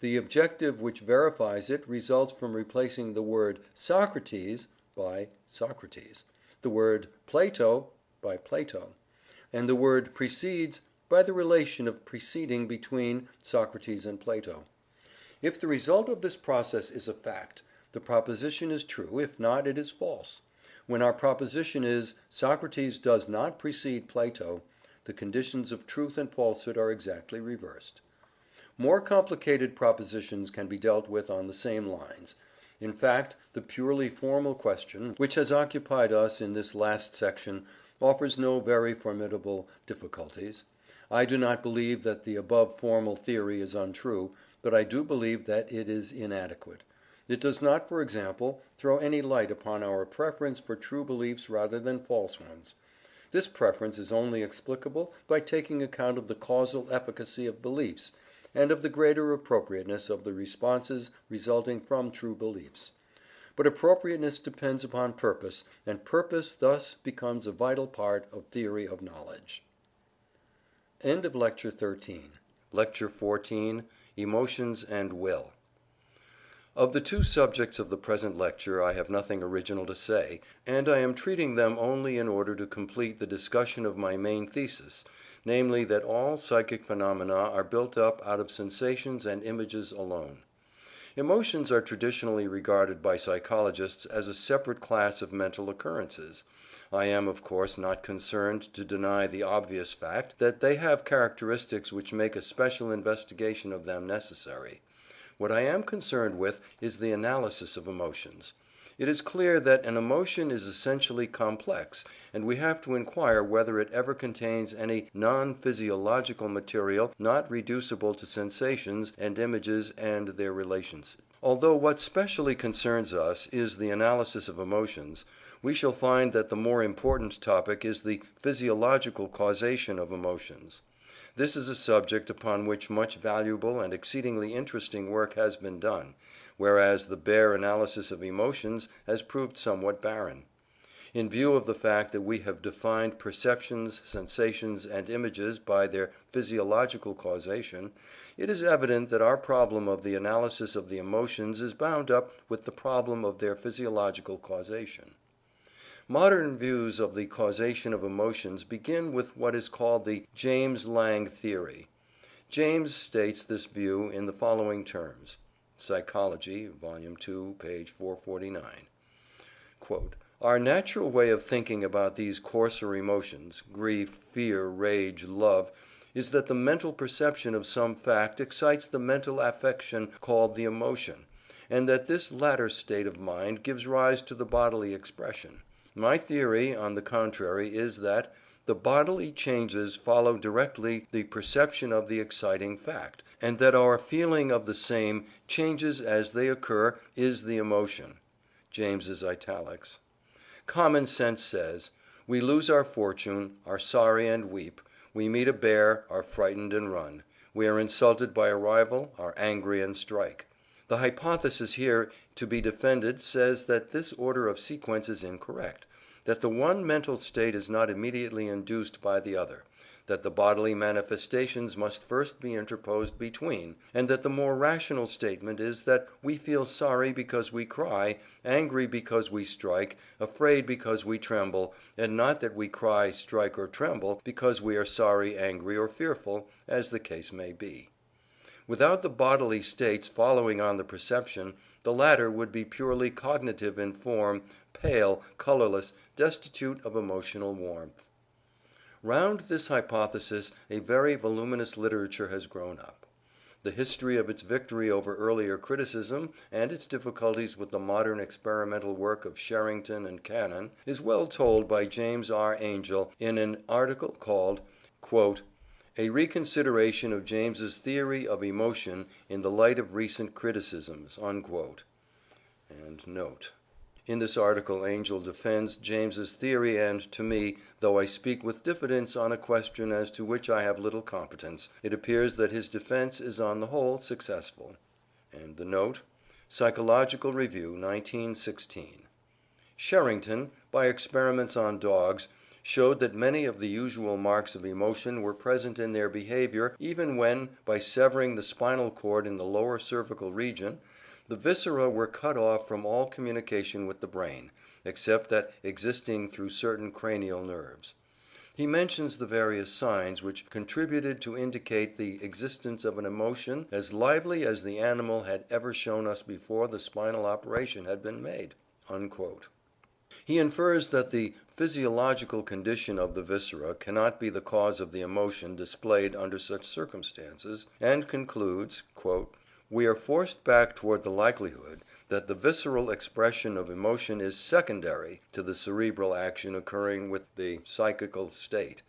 the objective which verifies it results from replacing the word Socrates by Socrates, the word Plato by Plato, and the word precedes by the relation of preceding between Socrates and Plato. If the result of this process is a fact, the proposition is true; if not, it is false. When our proposition is "Socrates does not precede Plato," the conditions of truth and falsehood are exactly reversed. More complicated propositions can be dealt with on the same lines. In fact, the purely formal question, which has occupied us in this last section, offers no very formidable difficulties. I do not believe that the above formal theory is untrue, but I do believe that it is inadequate. It does not, for example, throw any light upon our preference for true beliefs rather than false ones. This preference is only explicable by taking account of the causal efficacy of beliefs, and of the greater appropriateness of the responses resulting from true beliefs. But appropriateness depends upon purpose, and purpose thus becomes a vital part of theory of knowledge. End of Lecture 13. Lecture 14. Emotions and Will. Of the two subjects of the present lecture I have nothing original to say, and I am treating them only in order to complete the discussion of my main thesis, namely that all psychic phenomena are built up out of sensations and images alone. Emotions are traditionally regarded by psychologists as a separate class of mental occurrences. I am, of course, not concerned to deny the obvious fact that they have characteristics which make a special investigation of them necessary. What I am concerned with is the analysis of emotions. It is clear that an emotion is essentially complex, and we have to inquire whether it ever contains any non-physiological material not reducible to sensations and images and their relations. Although what specially concerns us is the analysis of emotions, we shall find that the more important topic is the physiological causation of emotions. This is a subject upon which much valuable and exceedingly interesting work has been done, whereas the bare analysis of emotions has proved somewhat barren. In view of the fact that we have defined perceptions, sensations, and images by their physiological causation, it is evident that our problem of the analysis of the emotions is bound up with the problem of their physiological causation. Modern views of the causation of emotions begin with what is called the James-Lange theory. James states this view in the following terms. Psychology, Volume 2, page 449. Quote, "Our natural way of thinking about these coarser emotions, grief, fear, rage, love, is that the mental perception of some fact excites the mental affection called the emotion, and that this latter state of mind gives rise to the bodily expression. My theory, on the contrary, is that the bodily changes follow directly the perception of the exciting fact, and that our feeling of the same changes as they occur is the emotion." James's italics. Common sense says, we lose our fortune, are sorry and weep; we meet a bear, are frightened and run; we are insulted by a rival, are angry and strike. The hypothesis here to be defended says that this order of sequence is incorrect, that the one mental state is not immediately induced by the other, that the bodily manifestations must first be interposed between, and that the more rational statement is that we feel sorry because we cry, angry because we strike, afraid because we tremble, and not that we cry, strike, or tremble because we are sorry, angry, or fearful, as the case may be. Without the bodily states following on the perception, the latter would be purely cognitive in form, pale, colorless, destitute of emotional warmth. Round this hypothesis a very voluminous literature has grown up. The history of its victory over earlier criticism, and its difficulties with the modern experimental work of Sherrington and Cannon, is well told by James R. Angell in an article called, quote, "A Reconsideration of James's Theory of Emotion in the Light of Recent Criticisms," unquote. And note. In this article Angell defends James's theory, and to me, though I speak with diffidence on a question as to which I have little competence, it appears that his defense is on the whole successful. And the note, Psychological Review, 1916. Sherrington, by experiments on dogs, showed that many of the usual marks of emotion were present in their behavior even when, by severing the spinal cord in the lower cervical region, the viscera were cut off from all communication with the brain, except that existing through certain cranial nerves. He mentions the various signs which contributed to indicate the existence of an emotion as lively as the animal had ever shown us before the spinal operation had been made." Unquote. He infers that the physiological condition of the viscera cannot be the cause of the emotion displayed under such circumstances, and concludes, "We are forced back toward the likelihood that the visceral expression of emotion is secondary to the cerebral action occurring with the psychical state.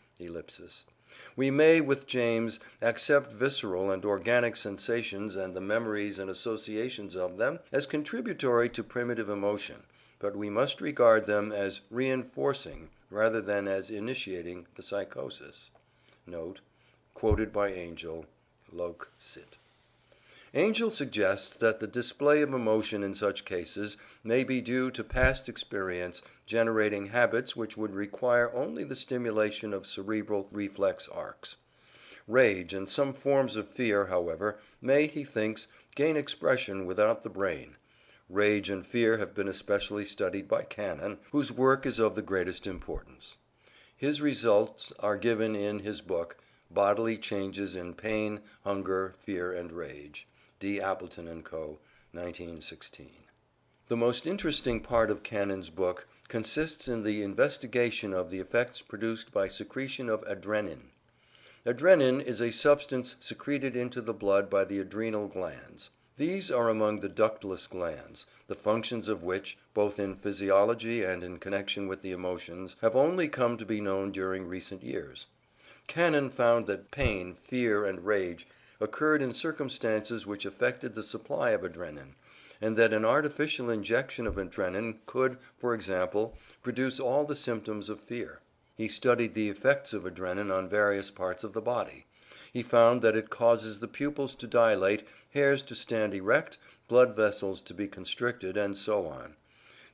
We may, with James, accept visceral and organic sensations and the memories and associations of them as contributory to primitive emotion, but we must regard them as reinforcing rather than as initiating the psychosis." Quoted by Angel, loc. cit. Angel suggests that the display of emotion in such cases may be due to past experience generating habits which would require only the stimulation of cerebral reflex arcs. Rage and some forms of fear, however, may, he thinks, gain expression without the brain. Rage and fear have been especially studied by Cannon, whose work is of the greatest importance. His results are given in his book, Bodily Changes in Pain, Hunger, Fear and Rage. D. Appleton & Co., 1916. The most interesting part of Cannon's book consists in the investigation of the effects produced by secretion of adrenin. Adrenin is a substance secreted into the blood by the adrenal glands. These are among the ductless glands, the functions of which, both in physiology and in connection with the emotions, have only come to be known during recent years. Cannon found that pain, fear and rage occurred in circumstances which affected the supply of adrenin, and that an artificial injection of adrenin could, for example, produce all the symptoms of fear. He studied the effects of adrenin on various parts of the body. He found that it causes the pupils to dilate, hairs to stand erect, blood vessels to be constricted, and so on.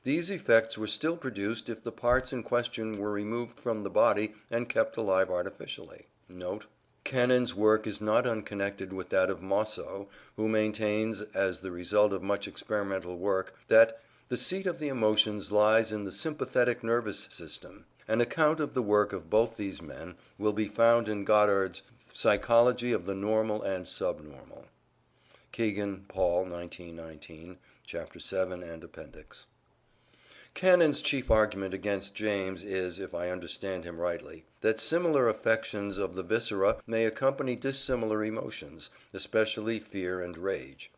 These effects were still produced if the parts in question were removed from the body and kept alive artificially. Cannon's work is not unconnected with that of Mosso, who maintains, as the result of much experimental work, that the seat of the emotions lies in the sympathetic nervous system. An account of the work of both these men will be found in Goddard's Psychology of the Normal and Subnormal. Kegan, Paul, 1919, Chapter 7 and Appendix. Cannon's chief argument against James is, if I understand him rightly, that similar affections of the viscera may accompany dissimilar emotions, especially fear and rage.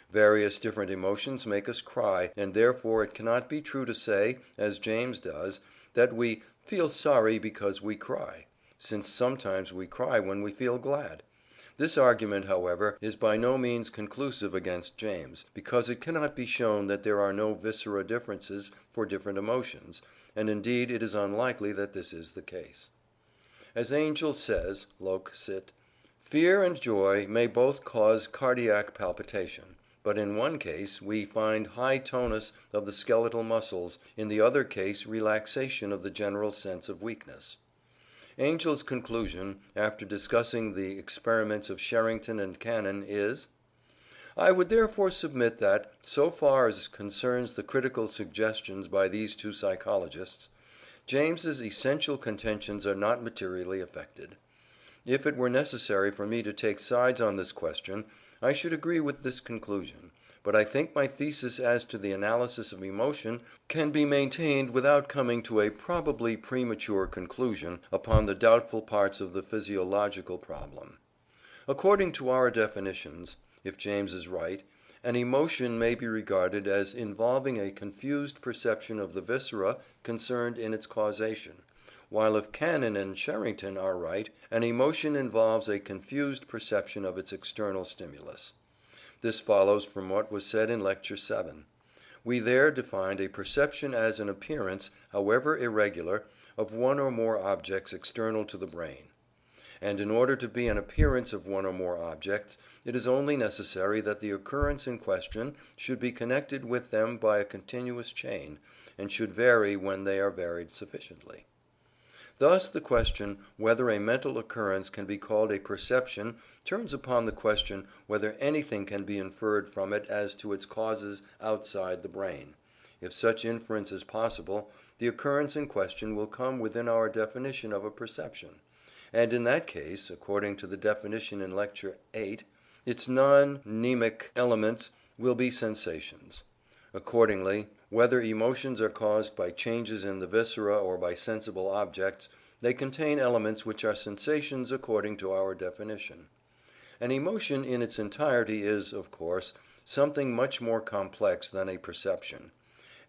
Various different emotions make us cry, and therefore it cannot be true to say, as James does, that we feel sorry because we cry, since sometimes we cry when we feel glad. This argument, however, is by no means conclusive against James, because it cannot be shown that there are no viscera differences for different emotions, and indeed it is unlikely that this is the case. As Angel says, loc. cit., fear and joy may both cause cardiac palpitation, but in one case we find high tonus of the skeletal muscles, in the other case relaxation of the general sense of weakness. Angel's conclusion, after discussing the experiments of Sherrington and Cannon, is: "I would therefore submit that, so far as concerns the critical suggestions by these two psychologists, James's essential contentions are not materially affected. If it were necessary for me to take sides on this question, I should agree with this conclusion, but I think my thesis as to the analysis of emotion can be maintained without coming to a probably premature conclusion upon the doubtful parts of the physiological problem. According to our definitions, if James is right, an emotion may be regarded as involving a confused perception of the viscera concerned in its causation, while if Cannon and Sherrington are right, an emotion involves a confused perception of its external stimulus. This follows from what was said in Lecture 7. We there defined a perception as an appearance, however irregular, of one or more objects external to the brain. and in order to be an appearance of one or more objects, it is only necessary that the occurrence in question should be connected with them by a continuous chain, and should vary when they are varied sufficiently. Thus the question whether a mental occurrence can be called a perception turns upon the question whether anything can be inferred from it as to its causes outside the brain. If such inference is possible, the occurrence in question will come within our definition of a perception, and in that case, according to the definition in Lecture 8, its non-mnemic elements will be sensations. Accordingly, whether emotions are caused by changes in the viscera or by sensible objects, they contain elements which are sensations according to our definition. An emotion in its entirety is, of course, something much more complex than a perception.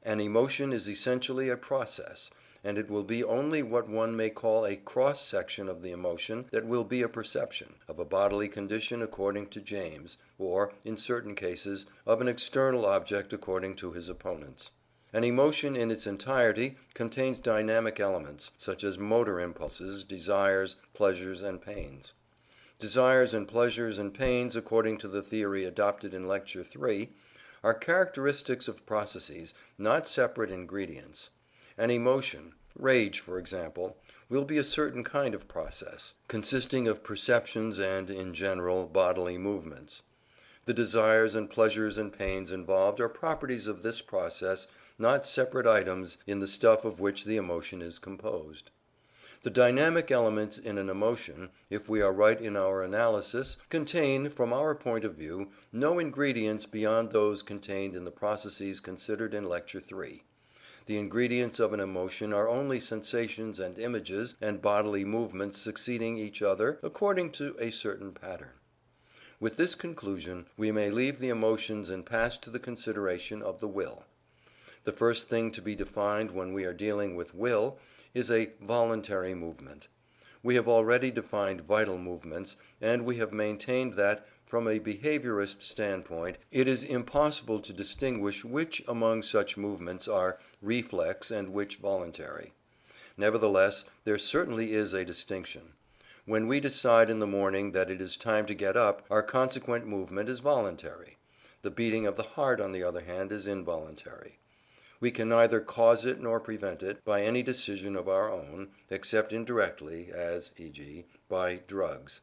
An emotion is essentially a process, and it will be only what one may call a cross-section of the emotion that will be a perception of a bodily condition according to James, or, in certain cases, of an external object according to his opponents. An emotion in its entirety contains dynamic elements, such as motor impulses, desires, pleasures, and pains. Desires and pleasures and pains, according to the theory adopted in Lecture 3, are characteristics of processes, not separate ingredients. An emotion, rage for example, will be a certain kind of process, consisting of perceptions and, in general, bodily movements. The desires and pleasures and pains involved are properties of this process, not separate items in the stuff of which the emotion is composed. The dynamic elements in an emotion, if we are right in our analysis, contain, from our point of view, no ingredients beyond those contained in the processes considered in Lecture 3. The ingredients of an emotion are only sensations and images and bodily movements succeeding each other according to a certain pattern. With this conclusion, we may leave the emotions and pass to the consideration of the will. The first thing to be defined when we are dealing with will is a voluntary movement. We have already defined vital movements, and we have maintained that, from a behaviorist standpoint, it is impossible to distinguish which among such movements are reflex and which voluntary. Nevertheless, there certainly is a distinction. When we decide in the morning that it is time to get up, our consequent movement is voluntary. The beating of the heart, on the other hand, is involuntary. We can neither cause it nor prevent it by any decision of our own, except indirectly, as, e.g., by drugs.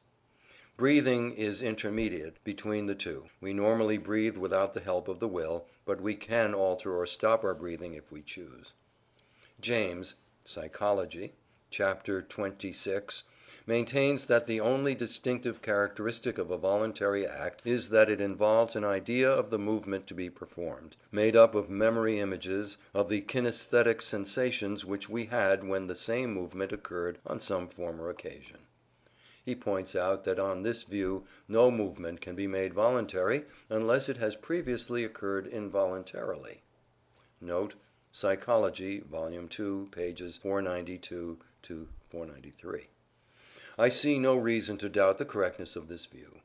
Breathing is intermediate between the two. We normally breathe without the help of the will, but we can alter or stop our breathing if we choose. James, Psychology, chapter 26, maintains that the only distinctive characteristic of a voluntary act is that it involves an idea of the movement to be performed, made up of memory images of the kinesthetic sensations which we had when the same movement occurred on some former occasion. He points out that on this view no movement can be made voluntary unless it has previously occurred involuntarily. Note Psychology, Volume 2, pages 492 to 493. I see no reason to doubt the correctness of this view.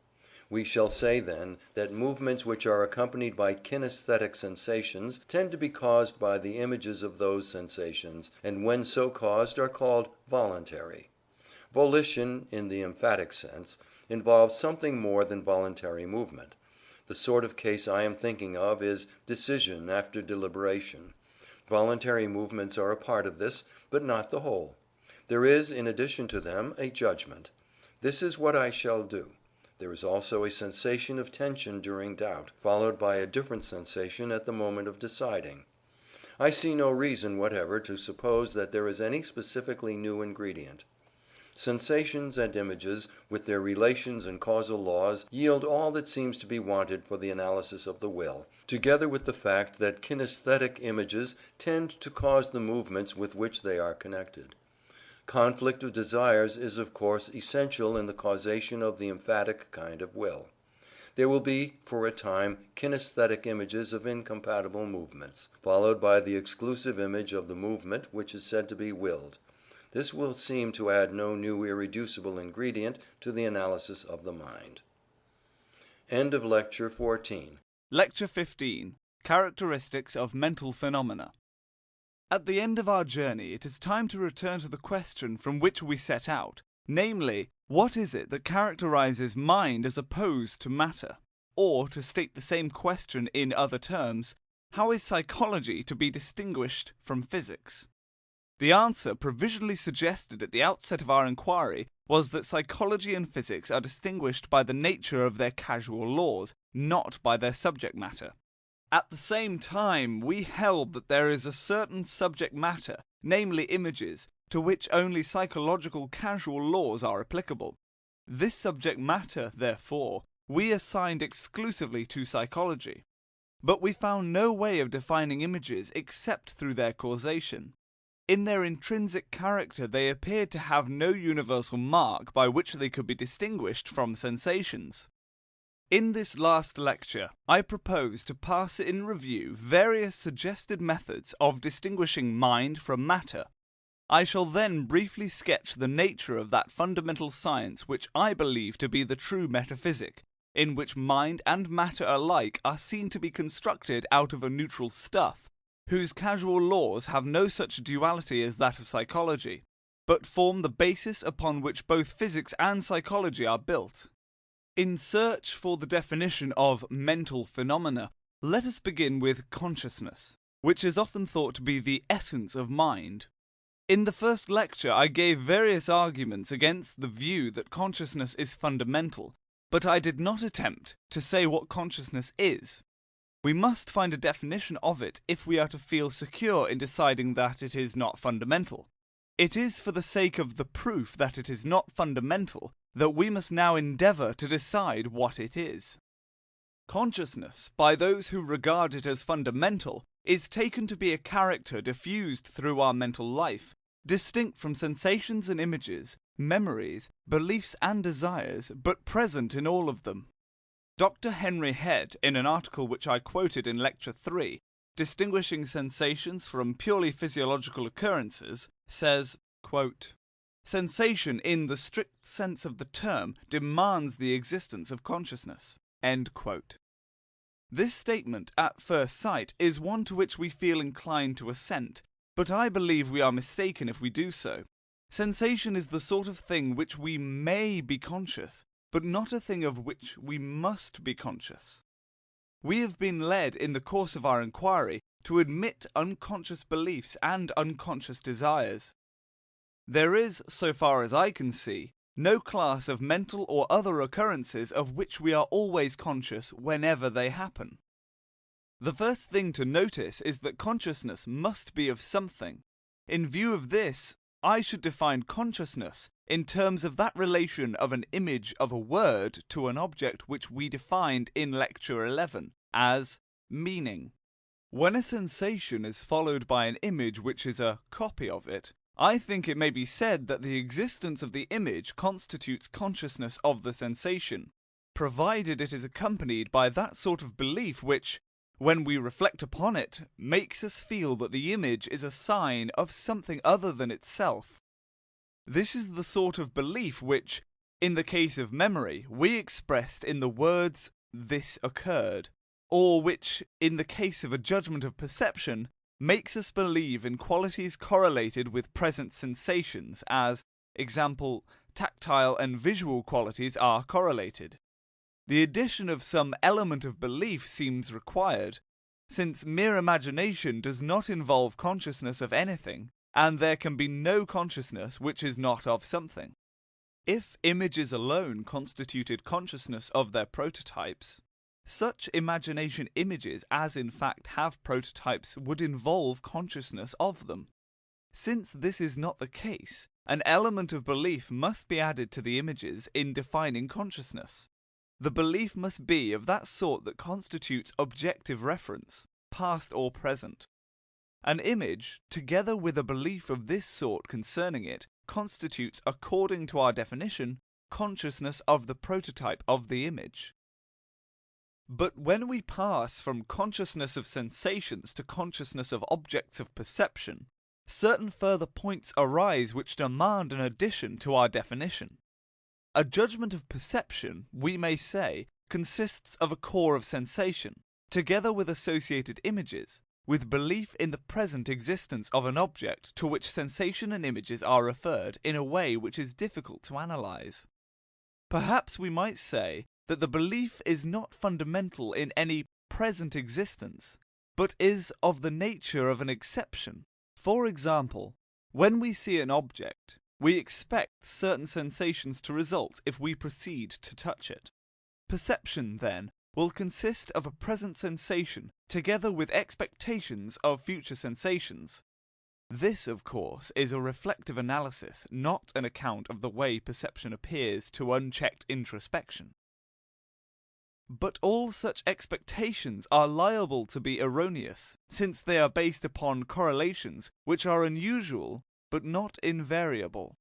We shall say, then, that movements which are accompanied by kinesthetic sensations tend to be caused by the images of those sensations, and when so caused are called voluntary. Volition, in the emphatic sense, involves something more than voluntary movement. The sort of case I am thinking of is decision after deliberation. Voluntary movements are a part of this, but not the whole. There is, in addition to them, a judgment. This is what I shall do. There is also a sensation of tension during doubt, followed by a different sensation at the moment of deciding. I see no reason whatever to suppose that there is any specifically new ingredient. Sensations and images, with their relations and causal laws, yield all that seems to be wanted for the analysis of the will, together with the fact that kinesthetic images tend to cause the movements with which they are connected. Conflict of desires is of course essential in the causation of the emphatic kind of will. There will be, for a time, kinesthetic images of incompatible movements, followed by the exclusive image of the movement which is said to be willed. This will seem to add no new irreducible ingredient to the analysis of the mind. End of Lecture 14. Lecture 15. Characteristics of mental phenomena. At the end of our journey, it is time to return to the question from which we set out, namely, What is it that characterizes mind as opposed to matter? Or, to state the same question in other terms, how is psychology to be distinguished from physics? The answer provisionally suggested at the outset of our inquiry was that psychology and physics are distinguished by the nature of their causal laws, not by their subject matter. At the same time, we held that there is a certain subject matter, namely images, to which only psychological causal laws are applicable. This subject matter, therefore, we assigned exclusively to psychology. But we found no way of defining images except through their causation. In their intrinsic character, they appeared to have no universal mark by which they could be distinguished from sensations. In this last lecture, I propose to pass in review various suggested methods of distinguishing mind from matter. I shall then briefly sketch the nature of that fundamental science which I believe to be the true metaphysic, in which mind and matter alike are seen to be constructed out of a neutral stuff, whose causal laws have no such duality as that of psychology, but form the basis upon which both physics and psychology are built. In search for the definition of mental phenomena, let us begin with consciousness, which is often thought to be the essence of mind. In the first lecture, I gave various arguments against the view that consciousness is fundamental, but I did not attempt to say what consciousness is. We must find a definition of it if we are to feel secure in deciding that it is not fundamental. It is for the sake of the proof that it is not fundamental that we must now endeavour to decide what it is. Consciousness, by those who regard it as fundamental, is taken to be a character diffused through our mental life, distinct from sensations and images, memories, beliefs and desires, but present in all of them. Dr. Henry Head, in an article which I quoted in Lecture 3, distinguishing sensations from purely physiological occurrences, says, quote, "Sensation in the strict sense of the term demands the existence of consciousness." End quote. This statement, at first sight, is one to which we feel inclined to assent, but I believe we are mistaken if we do so. Sensation is the sort of thing which we may be conscious, but not a thing of which we must be conscious. We have been led in the course of our inquiry to admit unconscious beliefs and unconscious desires. There is, so far as I can see, no class of mental or other occurrences of which we are always conscious whenever they happen. The first thing to notice is that consciousness must be of something. In view of this, I should define consciousness in terms of that relation of an image of a word to an object which we defined in Lecture 11 as meaning. When a sensation is followed by an image which is a copy of it, I think it may be said that the existence of the image constitutes consciousness of the sensation, provided it is accompanied by that sort of belief which, when we reflect upon it, makes us feel that the image is a sign of something other than itself. This is the sort of belief which, in the case of memory, we expressed in the words, "this occurred," or which, in the case of a judgment of perception, makes us believe in qualities correlated with present sensations, as, example, tactile and visual qualities are correlated. The addition of some element of belief seems required, since mere imagination does not involve consciousness of anything, and there can be no consciousness which is not of something. If images alone constituted consciousness of their prototypes, such imagination images as in fact have prototypes would involve consciousness of them. Since this is not the case, an element of belief must be added to the images in defining consciousness. The belief must be of that sort that constitutes objective reference, past or present. An image, together with a belief of this sort concerning it, constitutes, according to our definition, consciousness of the prototype of the image. But when we pass from consciousness of sensations to consciousness of objects of perception, certain further points arise which demand an addition to our definition. A judgment of perception, we may say, consists of a core of sensation, together with associated images, with belief in the present existence of an object to which sensation and images are referred in a way which is difficult to analyze. Perhaps we might say that the belief is not fundamental in any present existence, but is of the nature of an exception. For example, when we see an object, we expect certain sensations to result if we proceed to touch it. Perception, then, will consist of a present sensation together with expectations of future sensations. This, of course, is a reflective analysis, not an account of the way perception appears to unchecked introspection. But all such expectations are liable to be erroneous, since they are based upon correlations which are unusual but not invariable.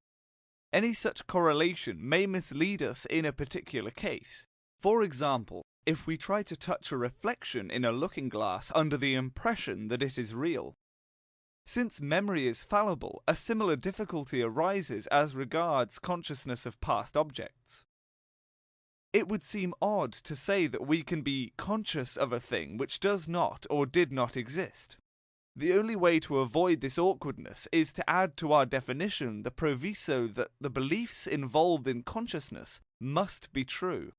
Any such correlation may mislead us in a particular case. For example, if we try to touch a reflection in a looking glass under the impression that it is real. Since memory is fallible, a similar difficulty arises as regards consciousness of past objects. It would seem odd to say that we can be conscious of a thing which does not or did not exist. The only way to avoid this awkwardness is to add to our definition the proviso that the beliefs involved in consciousness must be true.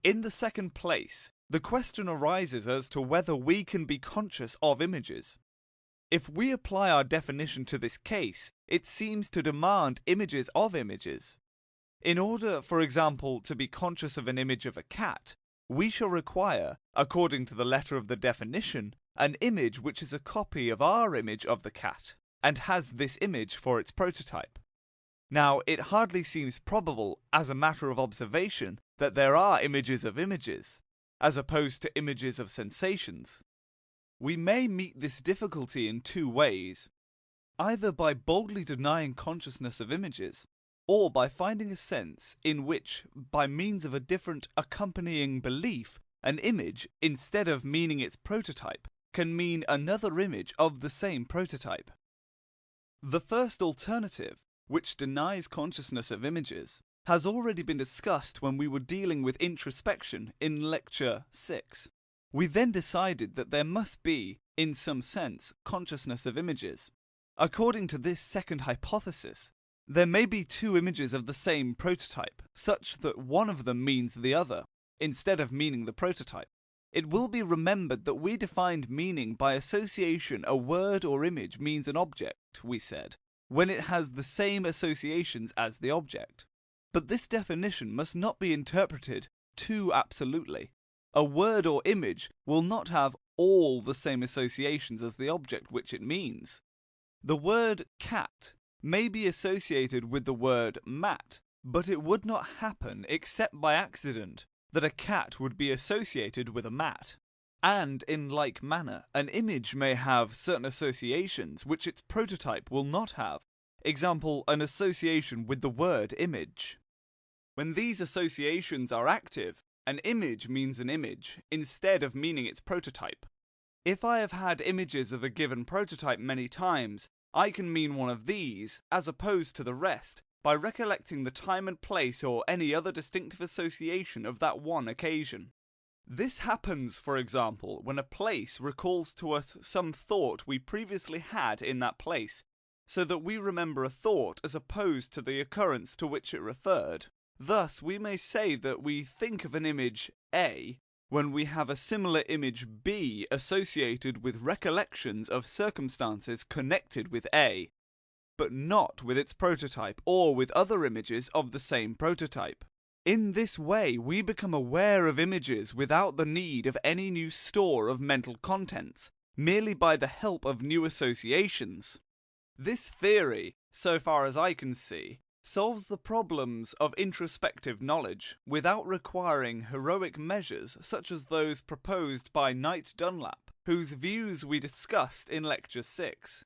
In the second place, the question arises as to whether we can be conscious of images. If we apply our definition to this case, it seems to demand images of images. In order, for example, to be conscious of an image of a cat, we shall require, according to the letter of the definition, an image which is a copy of our image of the cat, and has this image for its prototype. Now, it hardly seems probable, as a matter of observation, that there are images of images, as opposed to images of sensations. We may meet this difficulty in two ways, either by boldly denying consciousness of images, or by finding a sense in which, by means of a different accompanying belief, an image, instead of meaning its prototype, can mean another image of the same prototype. The first alternative, which denies consciousness of images, has already been discussed when we were dealing with introspection in Lecture 6. We then decided that there must be, in some sense, consciousness of images. According to this second hypothesis, there may be two images of the same prototype, such that one of them means the other, instead of meaning the prototype. It will be remembered that we defined meaning by association. A word or image means an object, we said, when it has the same associations as the object. But this definition must not be interpreted too absolutely. A word or image will not have all the same associations as the object which it means. The word cat may be associated with the word mat, but it would not happen except by accident that a cat would be associated with a mat. And in like manner, an image may have certain associations which its prototype will not have. Example, an association with the word image. When these associations are active, an image means an image, instead of meaning its prototype. If I have had images of a given prototype many times, I can mean one of these, as opposed to the rest, by recollecting the time and place or any other distinctive association of that one occasion. This happens, for example, when a place recalls to us some thought we previously had in that place, so that we remember a thought as opposed to the occurrence to which it referred. Thus, we may say that we think of an image A when we have a similar image B associated with recollections of circumstances connected with A, but not with its prototype or with other images of the same prototype. In this way, we become aware of images without the need of any new store of mental contents, merely by the help of new associations. This theory, so far as I can see, solves the problems of introspective knowledge without requiring heroic measures such as those proposed by Knight Dunlap, whose views we discussed in Lecture 6.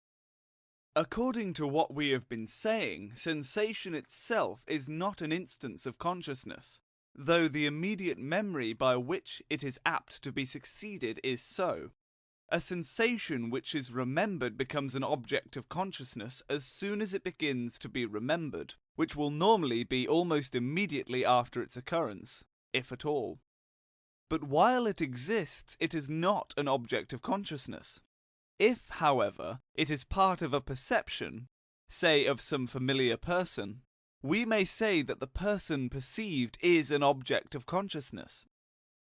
According to what we have been saying, sensation itself is not an instance of consciousness, though the immediate memory by which it is apt to be succeeded is so. A sensation which is remembered becomes an object of consciousness as soon as it begins to be remembered, which will normally be almost immediately after its occurrence, if at all. But while it exists, it is not an object of consciousness. If, however, it is part of a perception, say of some familiar person, we may say that the person perceived is an object of consciousness.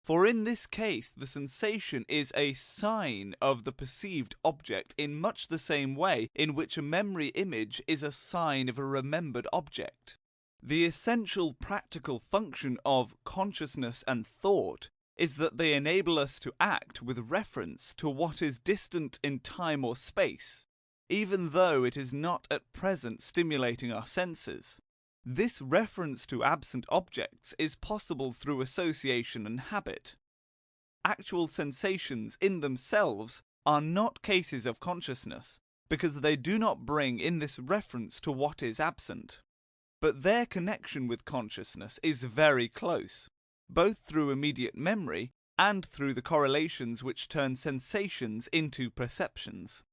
For in this case, the sensation is a sign of the perceived object in much the same way in which a memory image is a sign of a remembered object. The essential practical function of consciousness and thought is that they enable us to act with reference to what is distant in time or space, even though it is not at present stimulating our senses. This reference to absent objects is possible through association and habit. Actual sensations in themselves are not cases of consciousness, because they do not bring in this reference to what is absent. But their connection with consciousness is very close, both through immediate memory and through the correlations which turn sensations into perceptions.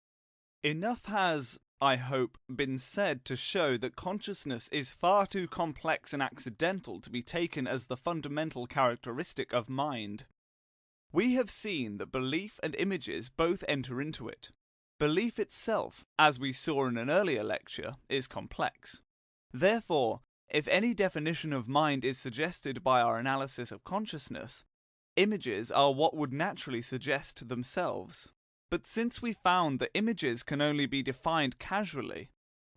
Enough has, I hope, been said to show that consciousness is far too complex and accidental to be taken as the fundamental characteristic of mind. We have seen that belief and images both enter into it. Belief itself, as we saw in an earlier lecture, is complex. Therefore, if any definition of mind is suggested by our analysis of consciousness, images are what would naturally suggest themselves. But since we found that images can only be defined casually,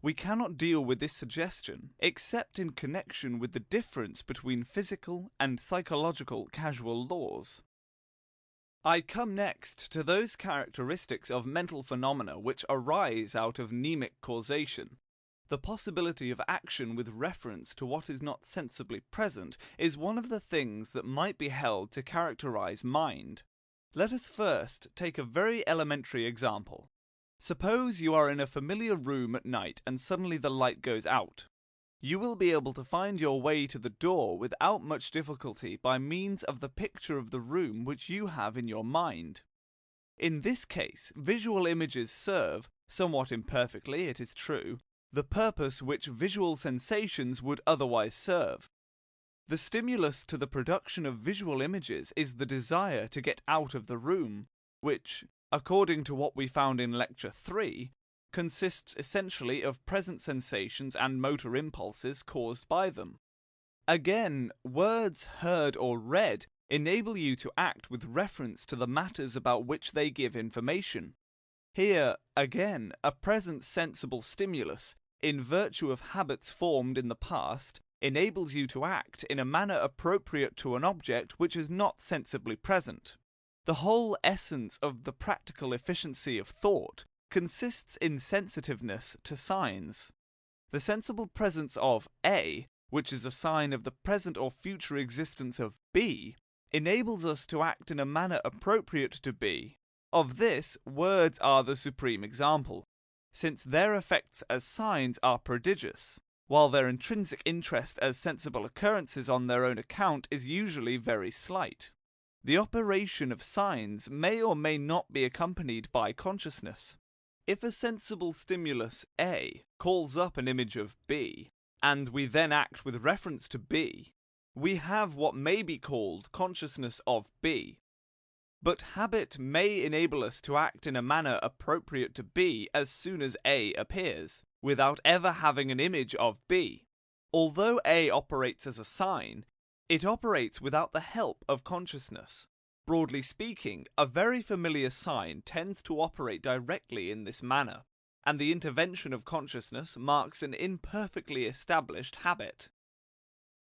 we cannot deal with this suggestion except in connection with the difference between physical and psychological causal laws. I come next to those characteristics of mental phenomena which arise out of mnemic causation. The possibility of action with reference to what is not sensibly present is one of the things that might be held to characterize mind. Let us first take a very elementary example. Suppose you are in a familiar room at night and suddenly the light goes out. You will be able to find your way to the door without much difficulty by means of the picture of the room which you have in your mind. In this case, visual images serve, somewhat imperfectly it is true, the purpose which visual sensations would otherwise serve. The stimulus to the production of visual images is the desire to get out of the room, which, according to what we found in Lecture 3, consists essentially of present sensations and motor impulses caused by them. Again, words heard or read enable you to act with reference to the matters about which they give information. Here, again, a present sensible stimulus, in virtue of habits formed in the past, enables you to act in a manner appropriate to an object which is not sensibly present. The whole essence of the practical efficiency of thought consists in sensitiveness to signs. The sensible presence of A, which is a sign of the present or future existence of B, enables us to act in a manner appropriate to B. Of this, words are the supreme example, since their effects as signs are prodigious, while their intrinsic interest as sensible occurrences on their own account is usually very slight. The operation of signs may or may not be accompanied by consciousness. If a sensible stimulus A calls up an image of B, and we then act with reference to B, we have what may be called consciousness of B. But habit may enable us to act in a manner appropriate to B as soon as A appears, without ever having an image of B. Although A operates as a sign, it operates without the help of consciousness. Broadly speaking, a very familiar sign tends to operate directly in this manner, and the intervention of consciousness marks an imperfectly established habit.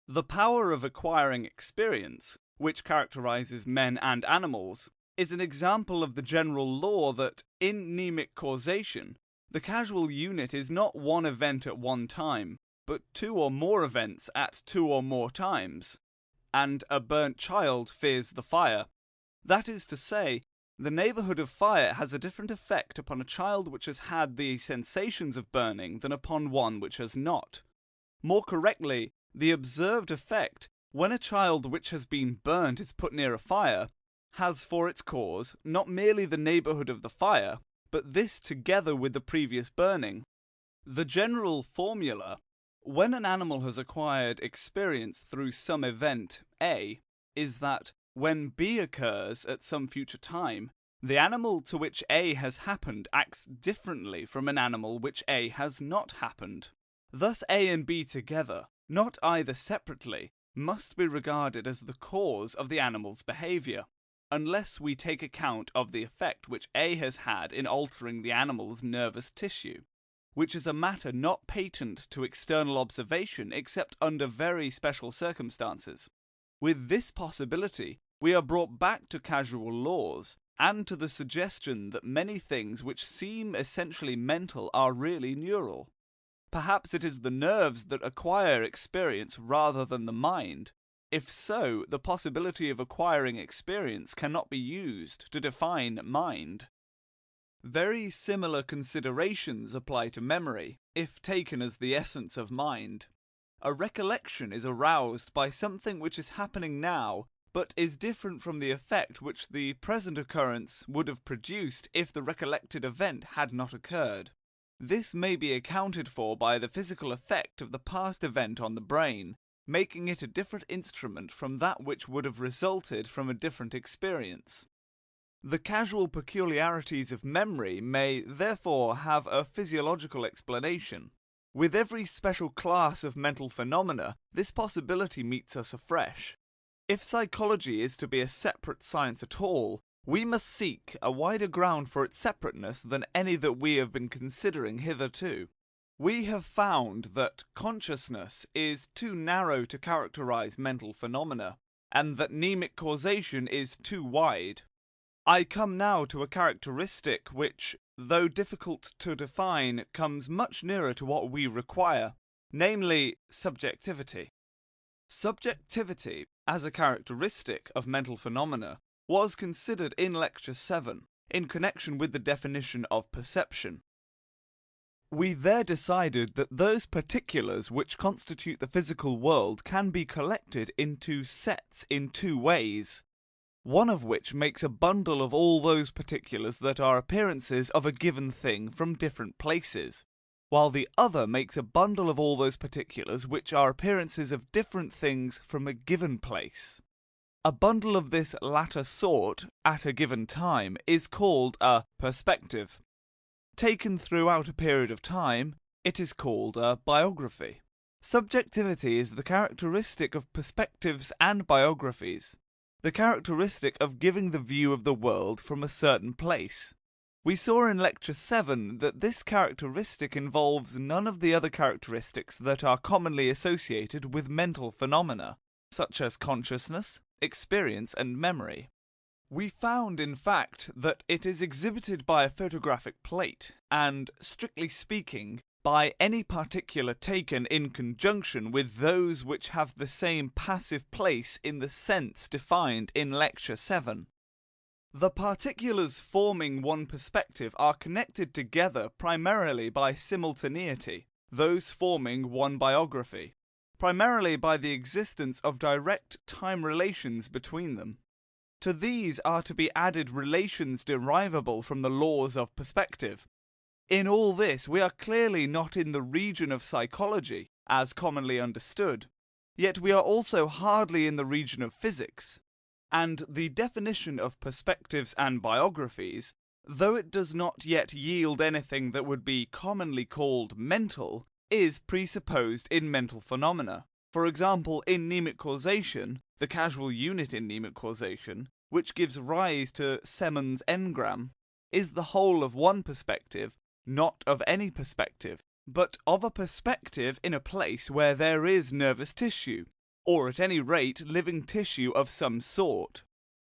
The power of acquiring experience, which characterizes men and animals, is an example of the general law that, in mnemic causation, the causal unit is not one event at one time, but two or more events at two or more times. And a burnt child fears the fire. That is to say, the neighborhood of fire has a different effect upon a child which has had the sensations of burning than upon one which has not. More correctly, the observed effect, when a child which has been burnt is put near a fire, has for its cause not merely the neighborhood of the fire, but this together with the previous burning. The general formula, when an animal has acquired experience through some event A, is that when B occurs at some future time, the animal to which A has happened acts differently from an animal which A has not happened. Thus A and B together, not either separately, must be regarded as the cause of the animal's behavior, unless we take account of the effect which A has had in altering the animal's nervous tissue, which is a matter not patent to external observation except under very special circumstances. With this possibility, we are brought back to causal laws, and to the suggestion that many things which seem essentially mental are really neural. Perhaps it is the nerves that acquire experience rather than the mind. If so, the possibility of acquiring experience cannot be used to define mind. Very similar considerations apply to memory, if taken as the essence of mind. A recollection is aroused by something which is happening now, but is different from the effect which the present occurrence would have produced if the recollected event had not occurred. This may be accounted for by the physical effect of the past event on the brain, making it a different instrument from that which would have resulted from a different experience. The causal peculiarities of memory may, therefore, have a physiological explanation. With every special class of mental phenomena, this possibility meets us afresh. If psychology is to be a separate science at all, we must seek a wider ground for its separateness than any that we have been considering hitherto. We have found that consciousness is too narrow to characterize mental phenomena, and that mnemic causation is too wide. I come now to a characteristic which, though difficult to define, comes much nearer to what we require, namely subjectivity. Subjectivity, as a characteristic of mental phenomena, was considered in Lecture 7, in connection with the definition of perception. We there decided that those particulars which constitute the physical world can be collected into sets in two ways, one of which makes a bundle of all those particulars that are appearances of a given thing from different places, while the other makes a bundle of all those particulars which are appearances of different things from a given place. A bundle of this latter sort, at a given time, is called a perspective. Taken throughout a period of time, it is called a biography. Subjectivity is the characteristic of perspectives and biographies, the characteristic of giving the view of the world from a certain place. We saw in Lecture 7 that this characteristic involves none of the other characteristics that are commonly associated with mental phenomena, such as consciousness, experience, and memory. We found, in fact, that it is exhibited by a photographic plate, and, strictly speaking, by any particular taken in conjunction with those which have the same passive place in the sense defined in Lecture 7. The particulars forming one perspective are connected together primarily by simultaneity, those forming one biography, primarily by the existence of direct time relations between them. To these are to be added relations derivable from the laws of perspective. In all this, we are clearly not in the region of psychology, as commonly understood, yet we are also hardly in the region of physics, and the definition of perspectives and biographies, though it does not yet yield anything that would be commonly called mental, is presupposed in mental phenomena. For example, in mnemic causation, the causal unit in mnemic causation, which gives rise to Semon's engram, is the whole of one perspective, not of any perspective, but of a perspective in a place where there is nervous tissue, or at any rate living tissue of some sort.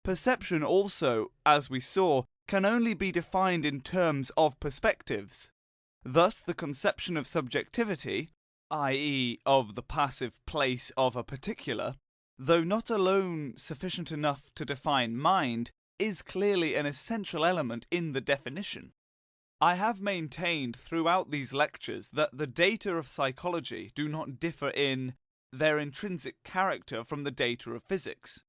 Perception also, as we saw, can only be defined in terms of perspectives. Thus the conception of subjectivity, i.e. of the passive place of a particular, though not alone sufficient enough to define mind, is clearly an essential element in the definition. I have maintained throughout these lectures that the data of psychology do not differ in their intrinsic character from the data of physics.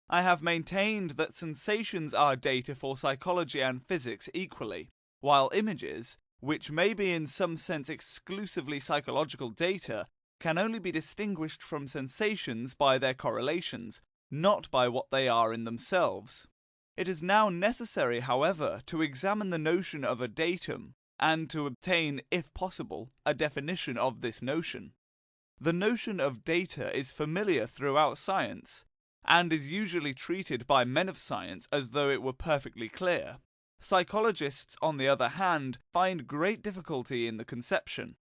I have maintained that sensations are data for psychology and physics equally, while images, which may be in some sense exclusively psychological data, can only be distinguished from sensations by their correlations, not by what they are in themselves. It is now necessary, however, to examine the notion of a datum, and to obtain, if possible, a definition of this notion. the notion of data is familiar throughout science, and is usually treated by men of science as though it were perfectly clear. Psychologists, on the other hand, find great difficulty in the conception.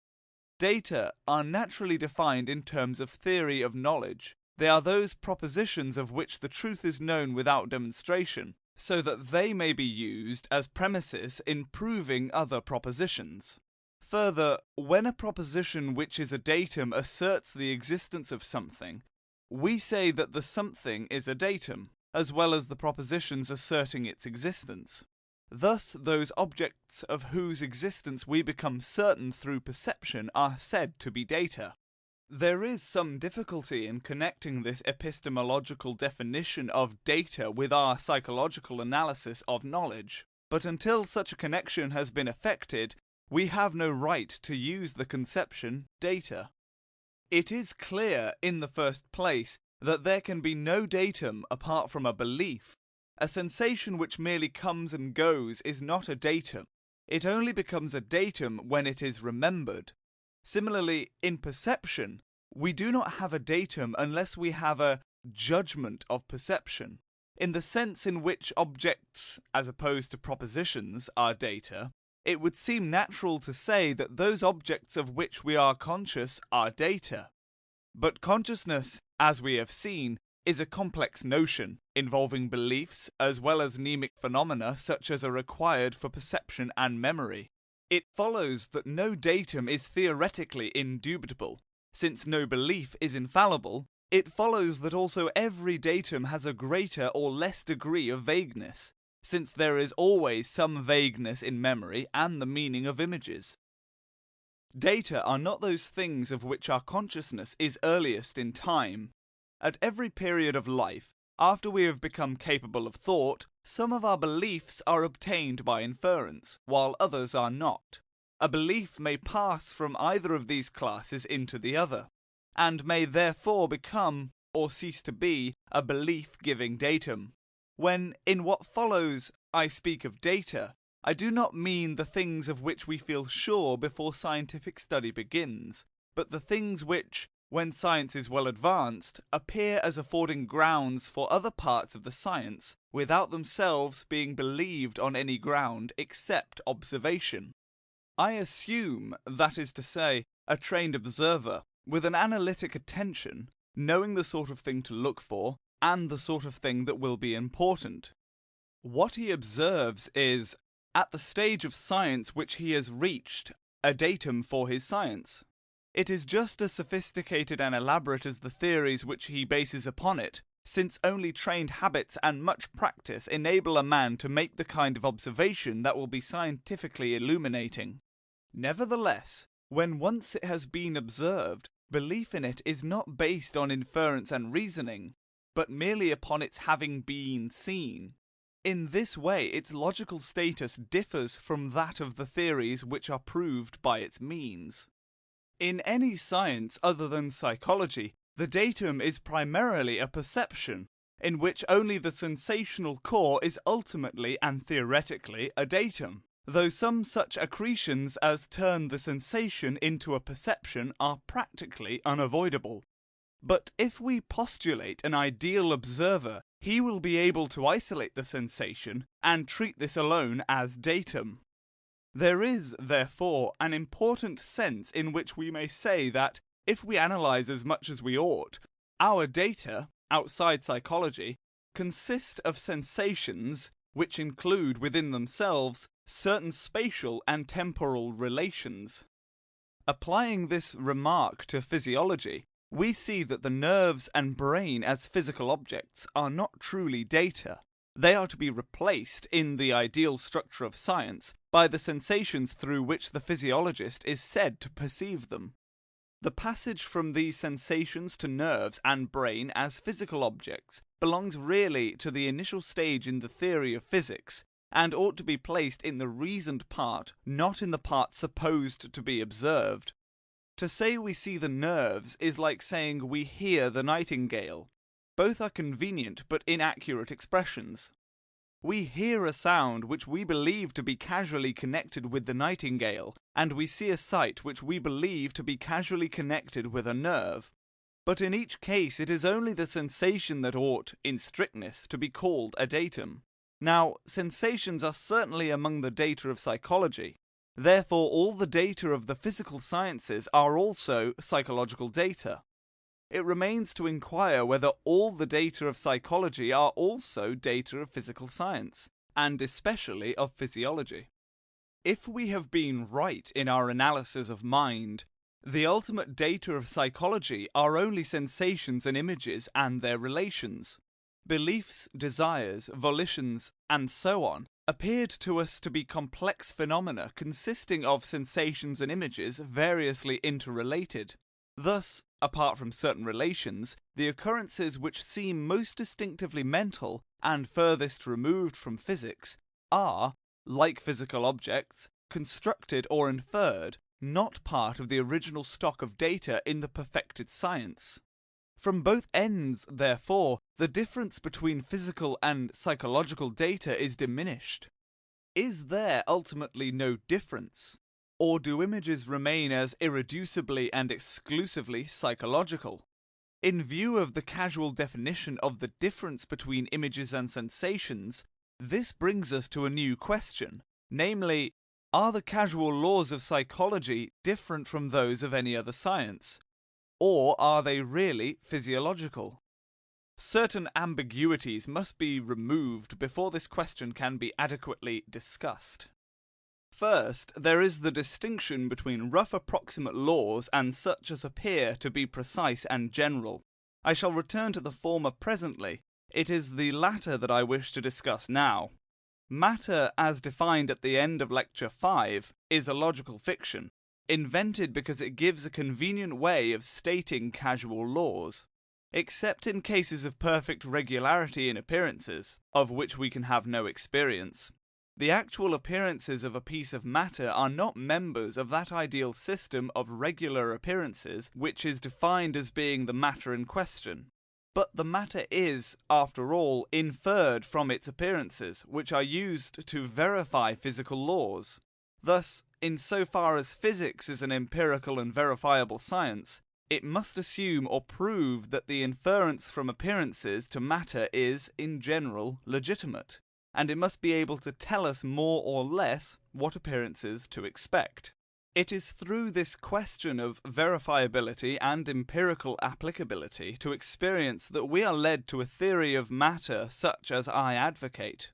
Data are naturally defined in terms of theory of knowledge. They are those propositions of which the truth is known without demonstration, so that they may be used as premises in proving other propositions. Further, when a proposition which is a datum asserts the existence of something, we say that the something is a datum, as well as the propositions asserting its existence. Thus, those objects of whose existence we become certain through perception are said to be data. There is some difficulty in connecting this epistemological definition of data with our psychological analysis of knowledge, but until such a connection has been effected, we have no right to use the conception data. It is clear, in the first place, that there can be no datum apart from a belief. A sensation which merely comes and goes is not a datum. It only becomes a datum when it is remembered. Similarly, in perception, we do not have a datum unless we have a judgment of perception. In the sense in which objects, as opposed to propositions, are data, it would seem natural to say that those objects of which we are conscious are data. But consciousness, as we have seen, is a complex notion, involving beliefs as well as mnemic phenomena such as are required for perception and memory. It follows that no datum is theoretically indubitable. Since no belief is infallible, it follows that also every datum has a greater or less degree of vagueness, since there is always some vagueness in memory and the meaning of images. Data are not those things of which our consciousness is earliest in time. At every period of life, after we have become capable of thought, some of our beliefs are obtained by inference, while others are not. A belief may pass from either of these classes into the other, and may therefore become, or cease to be, a belief-giving datum. When, in what follows, I speak of data, I do not mean the things of which we feel sure before scientific study begins, but the things which, when science is well advanced, appear as affording grounds for other parts of the science, without themselves being believed on any ground except observation. I assume, that is to say, a trained observer, with an analytic attention, knowing the sort of thing to look for, and the sort of thing that will be important. What he observes is, at the stage of science which he has reached, a datum for his science. It is just as sophisticated and elaborate as the theories which he bases upon it, since only trained habits and much practice enable a man to make the kind of observation that will be scientifically illuminating. Nevertheless, when once it has been observed, belief in it is not based on inference and reasoning, but merely upon its having been seen. In this way, its logical status differs from that of the theories which are proved by its means. In any science other than psychology, the datum is primarily a perception, in which only the sensational core is ultimately and theoretically a datum, though some such accretions as turn the sensation into a perception are practically unavoidable. But if we postulate an ideal observer, he will be able to isolate the sensation and treat this alone as datum. There is, therefore, an important sense in which we may say that, if we analyze as much as we ought, our data, outside psychology, consist of sensations which include within themselves certain spatial and temporal relations. Applying this remark to physiology, we see that the nerves and brain as physical objects are not truly data. They are to be replaced, in the ideal structure of science, by the sensations through which the physiologist is said to perceive them. The passage from these sensations to nerves and brain as physical objects belongs really to the initial stage in the theory of physics, and ought to be placed in the reasoned part, not in the part supposed to be observed. To say we see the nerves is like saying we hear the nightingale. Both are convenient but inaccurate expressions. We hear a sound which we believe to be casually connected with the nightingale, and we see a sight which we believe to be casually connected with a nerve. But in each case it is only the sensation that ought, in strictness, to be called a datum. Now, sensations are certainly among the data of psychology. Therefore, all the data of the physical sciences are also psychological data. It remains to inquire whether all the data of psychology are also data of physical science, and especially of physiology. If we have been right in our analysis of mind, the ultimate data of psychology are only sensations and images and their relations. Beliefs, desires, volitions, and so on appeared to us to be complex phenomena consisting of sensations and images variously interrelated. Thus, apart from certain relations, the occurrences which seem most distinctively mental and furthest removed from physics are, like physical objects, constructed or inferred, not part of the original stock of data in the perfected science. From both ends, therefore, the difference between physical and psychological data is diminished. Is there ultimately no difference? Or do images remain as irreducibly and exclusively psychological? In view of the casual definition of the difference between images and sensations, this brings us to a new question, namely, are the casual laws of psychology different from those of any other science? Or are they really physiological? Certain ambiguities must be removed before this question can be adequately discussed. First, there is the distinction between rough approximate laws and such as appear to be precise and general. I shall return to the former presently. It is the latter that I wish to discuss now. Matter, as defined at the end of Lecture 5, is a logical fiction, invented because it gives a convenient way of stating casual laws. Except in cases of perfect regularity in appearances, of which we can have no experience, the actual appearances of a piece of matter are not members of that ideal system of regular appearances which is defined as being the matter in question. But the matter is, after all, inferred from its appearances, which are used to verify physical laws. Thus, in so far as physics is an empirical and verifiable science, it must assume or prove that the inference from appearances to matter is, in general, legitimate, and it must be able to tell us more or less what appearances to expect. It is through this question of verifiability and empirical applicability to experience that we are led to a theory of matter such as I advocate.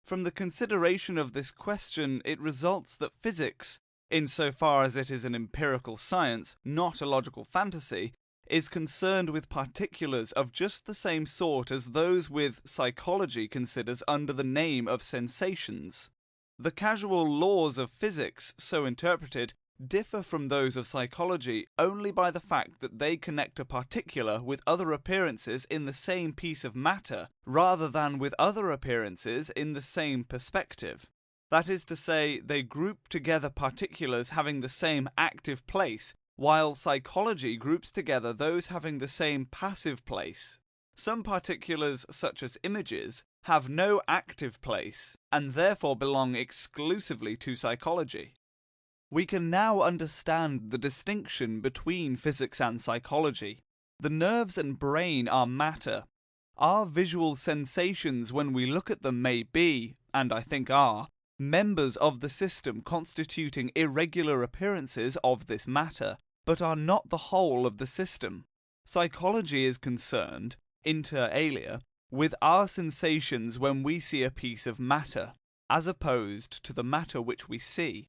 From the consideration of this question, it results that physics, insofar as it is an empirical science, not a logical fantasy, is concerned with particulars of just the same sort as those with psychology considers under the name of sensations. The casual laws of physics, so interpreted, differ from those of psychology only by the fact that they connect a particular with other appearances in the same piece of matter, rather than with other appearances in the same perspective. That is to say, they group together particulars having the same active place, while psychology groups together those having the same passive place. Some particulars, such as images, have no active place, and therefore belong exclusively to psychology. We can now understand the distinction between physics and psychology. The nerves and brain are matter. Our visual sensations when we look at them may be, and I think are, members of the system constituting irregular appearances of this matter, but are not the whole of the system. Psychology is concerned, inter alia, with our sensations when we see a piece of matter, as opposed to the matter which we see.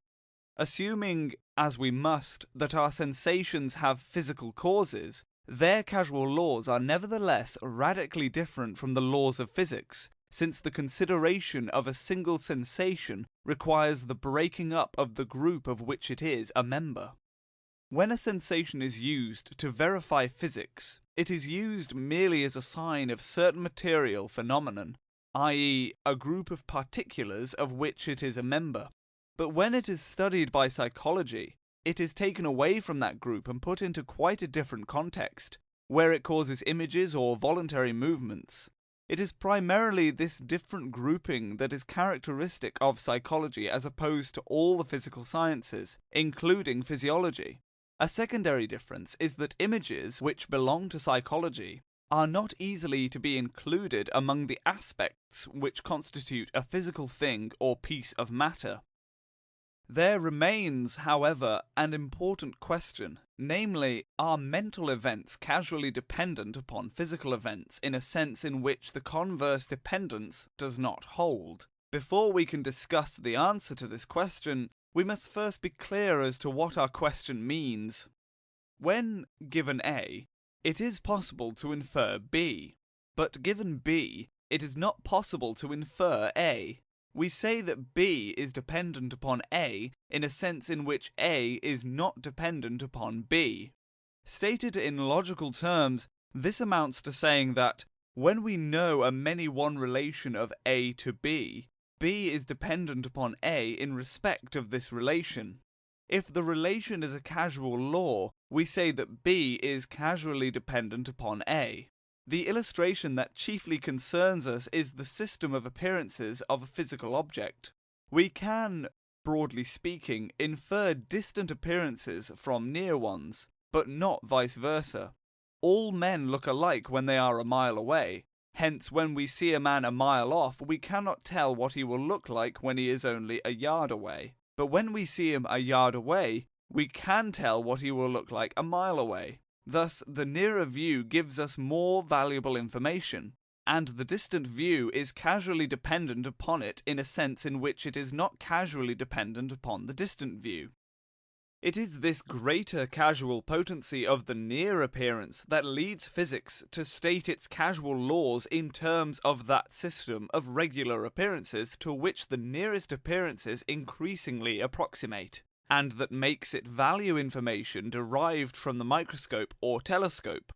Assuming, as we must, that our sensations have physical causes, their casual laws are nevertheless radically different from the laws of physics, since the consideration of a single sensation requires the breaking up of the group of which it is a member. When a sensation is used to verify physics, it is used merely as a sign of certain material phenomenon, i.e., a group of particulars of which it is a member. But when it is studied by psychology, it is taken away from that group and put into quite a different context, where it causes images or voluntary movements. It is primarily this different grouping that is characteristic of psychology as opposed to all the physical sciences, including physiology. A secondary difference is that images which belong to psychology are not easily to be included among the aspects which constitute a physical thing or piece of matter. There remains, however, an important question, namely, are mental events causally dependent upon physical events in a sense in which the converse dependence does not hold? Before we can discuss the answer to this question, we must first be clear as to what our question means. When given A, it is possible to infer B, but given B, it is not possible to infer A. We say that B is dependent upon A in a sense in which A is not dependent upon B. Stated in logical terms, this amounts to saying that when we know a many-one relation of A to B, B is dependent upon A in respect of this relation. If the relation is a causal law, we say that B is causally dependent upon A. The illustration that chiefly concerns us is the system of appearances of a physical object. We can, broadly speaking, infer distant appearances from near ones, but not vice versa. All men look alike when they are a mile away. Hence, when we see a man a mile off, we cannot tell what he will look like when he is only a yard away. But when we see him a yard away, we can tell what he will look like a mile away. Thus, the nearer view gives us more valuable information, and the distant view is causally dependent upon it in a sense in which it is not causally dependent upon the distant view. It is this greater causal potency of the near appearance that leads physics to state its causal laws in terms of that system of regular appearances to which the nearest appearances increasingly approximate, and that makes it value information derived from the microscope or telescope.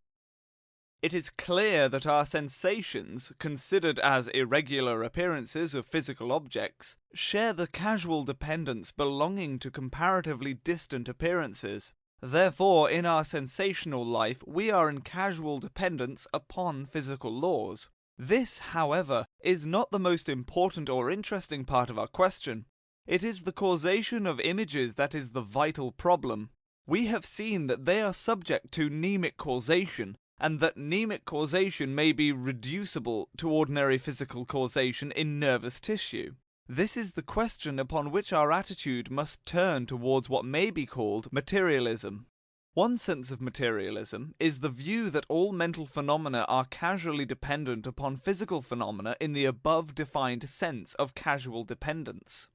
It is clear that our sensations, considered as irregular appearances of physical objects, share the causal dependence belonging to comparatively distant appearances. Therefore, in our sensational life, we are in causal dependence upon physical laws. This, however, is not the most important or interesting part of our question. It is the causation of images that is the vital problem. We have seen that they are subject to mnemic causation, and that mnemic causation may be reducible to ordinary physical causation in nervous tissue. This is the question upon which our attitude must turn towards what may be called materialism. One sense of materialism is the view that all mental phenomena are causally dependent upon physical phenomena in the above defined sense of causal dependence.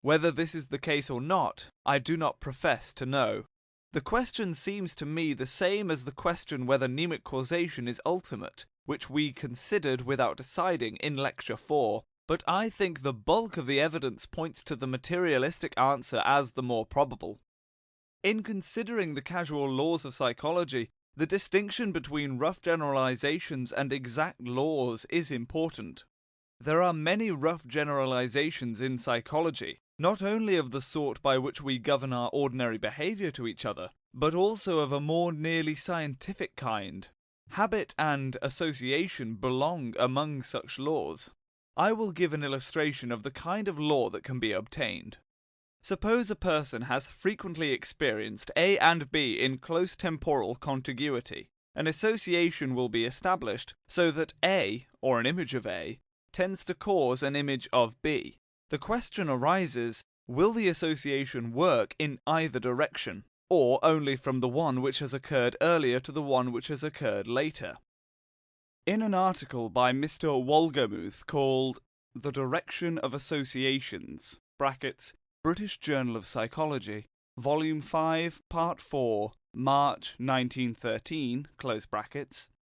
Whether this is the case or not, I do not profess to know. The question seems to me the same as the question whether mnemic causation is ultimate, which we considered without deciding in Lecture 4, but I think the bulk of the evidence points to the materialistic answer as the more probable. In considering the causal laws of psychology, the distinction between rough generalizations and exact laws is important. There are many rough generalizations in psychology, not only of the sort by which we govern our ordinary behavior to each other, but also of a more nearly scientific kind. Habit and association belong among such laws. I will give an illustration of the kind of law that can be obtained. Suppose a person has frequently experienced A and B in close temporal contiguity. An association will be established so that A, or an image of A, tends to cause an image of B. The question arises, will the association work in either direction, or only from the one which has occurred earlier to the one which has occurred later? In an article by Mr. Wohlgemuth called The Direction of Associations (British Journal of Psychology), Volume 5, Part 4, March 1913,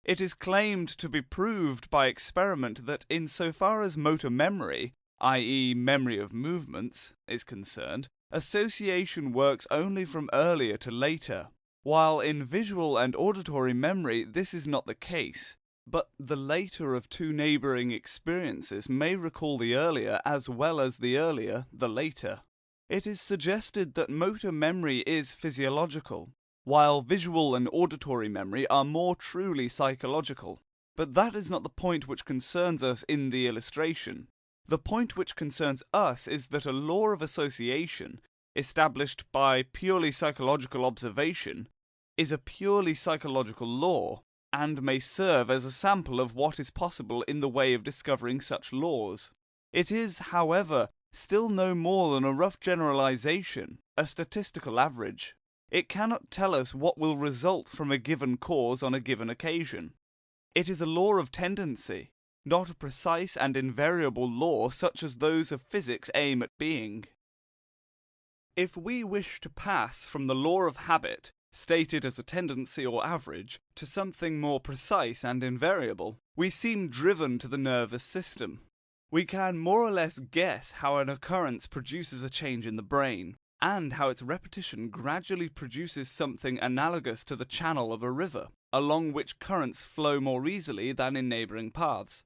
it is claimed to be proved by experiment that insofar as motor memory, i.e. memory of movements, is concerned, association works only from earlier to later, while in visual and auditory memory this is not the case, but the later of two neighbouring experiences may recall the earlier as well as the earlier the later. It is suggested that motor memory is physiological, while visual and auditory memory are more truly psychological. But that is not the point which concerns us in the illustration. The point which concerns us is that a law of association, established by purely psychological observation, is a purely psychological law, and may serve as a sample of what is possible in the way of discovering such laws. It is, however, still no more than a rough generalization, a statistical average. It cannot tell us what will result from a given cause on a given occasion. It is a law of tendency, not a precise and invariable law such as those of physics aim at being. If we wish to pass from the law of habit, stated as a tendency or average, to something more precise and invariable, we seem driven to the nervous system. We can more or less guess how an occurrence produces a change in the brain, and how its repetition gradually produces something analogous to the channel of a river, along which currents flow more easily than in neighbouring paths.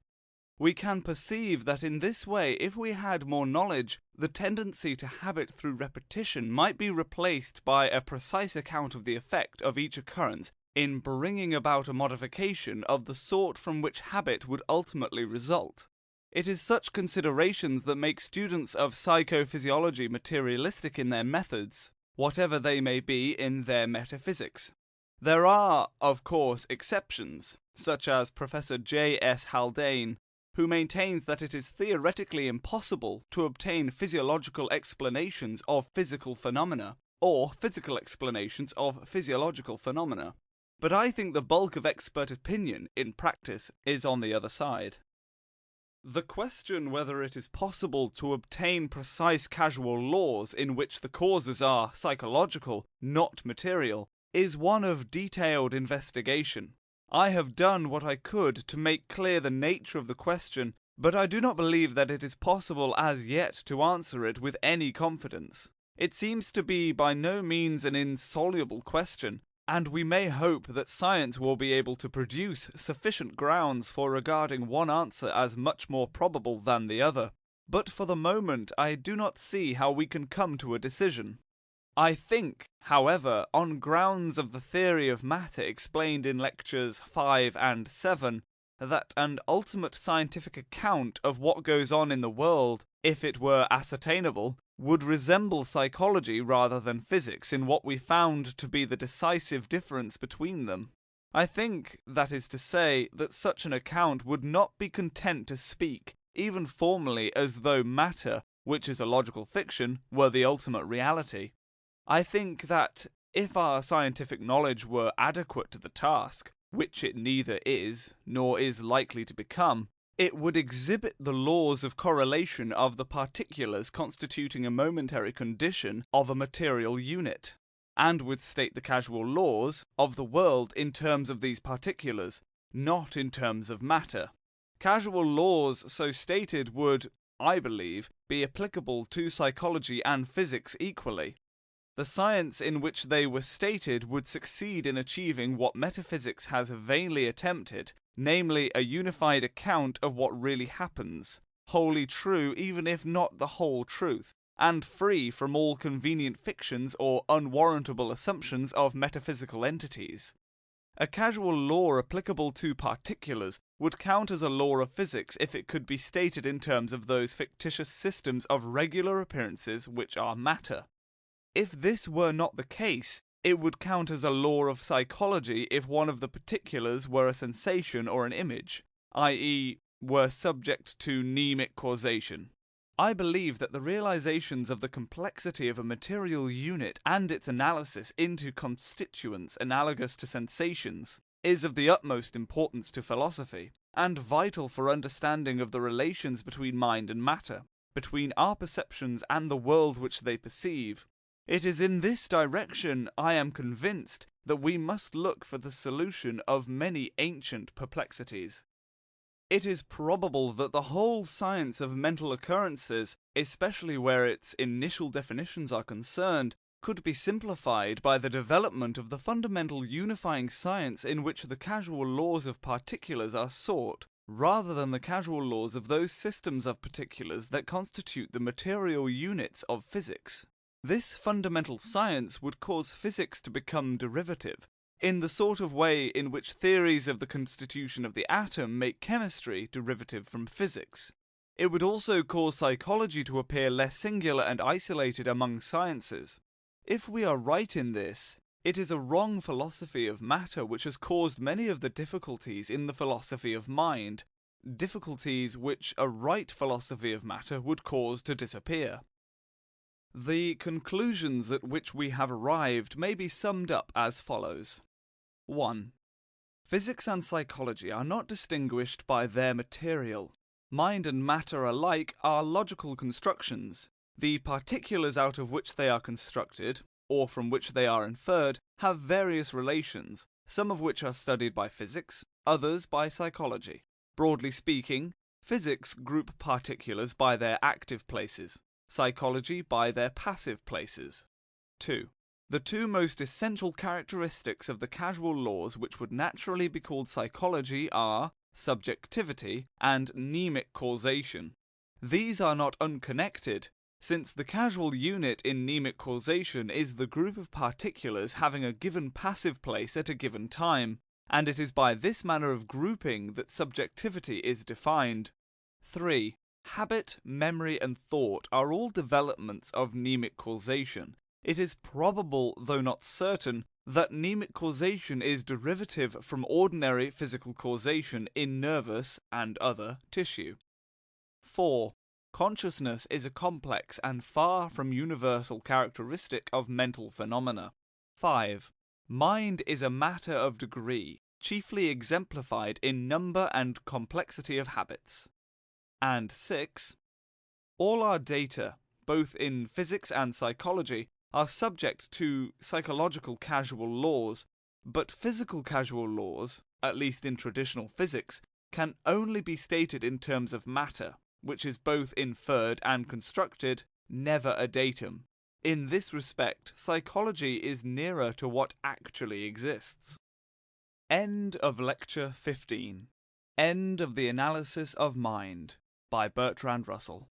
We can perceive that in this way, if we had more knowledge, the tendency to habit through repetition might be replaced by a precise account of the effect of each occurrence in bringing about a modification of the sort from which habit would ultimately result. It is such considerations that make students of psychophysiology materialistic in their methods, whatever they may be in their metaphysics. There are, of course, exceptions, such as Professor J. S. Haldane, who maintains that it is theoretically impossible to obtain physiological explanations of physical phenomena, or physical explanations of physiological phenomena. But I think the bulk of expert opinion, in practice, is on the other side. The question whether it is possible to obtain precise causal laws in which the causes are psychological, not material, is one of detailed investigation. I have done what I could to make clear the nature of the question, but I do not believe that it is possible as yet to answer it with any confidence. It seems to be by no means an insoluble question, and we may hope that science will be able to produce sufficient grounds for regarding one answer as much more probable than the other. But for the moment I do not see how we can come to a decision. I think, however, on grounds of the theory of matter explained in lectures 5 and 7, that an ultimate scientific account of what goes on in the world, if it were ascertainable, would resemble psychology rather than physics in what we found to be the decisive difference between them. I think, that is to say, that such an account would not be content to speak, even formally, as though matter, which is a logical fiction, were the ultimate reality. I think that, if our scientific knowledge were adequate to the task, which it neither is, nor is likely to become, it would exhibit the laws of correlation of the particulars constituting a momentary condition of a material unit, and would state the causal laws of the world in terms of these particulars, not in terms of matter. Causal laws so stated would, I believe, be applicable to psychology and physics equally. The science in which they were stated would succeed in achieving what metaphysics has vainly attempted, namely a unified account of what really happens, wholly true even if not the whole truth, and free from all convenient fictions or unwarrantable assumptions of metaphysical entities. A causal law applicable to particulars would count as a law of physics if it could be stated in terms of those fictitious systems of regular appearances which are matter. If this were not the case, it would count as a law of psychology if one of the particulars were a sensation or an image, i.e., were subject to mnemic causation. I believe that the realizations of the complexity of a material unit and its analysis into constituents analogous to sensations is of the utmost importance to philosophy, and vital for understanding of the relations between mind and matter, between our perceptions and the world which they perceive. It is in this direction, I am convinced, that we must look for the solution of many ancient perplexities. It is probable that the whole science of mental occurrences, especially where its initial definitions are concerned, could be simplified by the development of the fundamental unifying science in which the causal laws of particulars are sought, rather than the causal laws of those systems of particulars that constitute the material units of physics. This fundamental science would cause physics to become derivative. in the sort of way in which theories of the constitution of the atom make chemistry derivative from physics. It would also cause psychology to appear less singular and isolated among sciences. If we are right in this, it is a wrong philosophy of matter which has caused many of the difficulties in the philosophy of mind, difficulties which a right philosophy of matter would cause to disappear. The conclusions at which we have arrived may be summed up as follows. 1. Physics and psychology are not distinguished by their material. Mind and matter alike are logical constructions. The particulars out of which they are constructed, or from which they are inferred, have various relations, some of which are studied by physics, others by psychology. Broadly speaking, physics group particulars by their active places, psychology by their passive places. 2. The two most essential characteristics of the causal laws which would naturally be called psychology are subjectivity and mnemic causation. These are not unconnected, since the causal unit in mnemic causation is the group of particulars having a given passive place at a given time, and it is by this manner of grouping that subjectivity is defined. 3. Habit, memory, and thought are all developments of mnemic causation. It is probable, though not certain, that mnemic causation is derivative from ordinary physical causation in nervous and other tissue. 4. Consciousness is a complex and far from universal characteristic of mental phenomena. 5. Mind is a matter of degree, chiefly exemplified in number and complexity of habits. And 6. All our data, both in physics and psychology, are subject to psychological causal laws, but physical causal laws, at least in traditional physics, can only be stated in terms of matter, which is both inferred and constructed, never a datum. In this respect, psychology is nearer to what actually exists. End of Lecture 15. End of the Analysis of Mind by Bertrand Russell.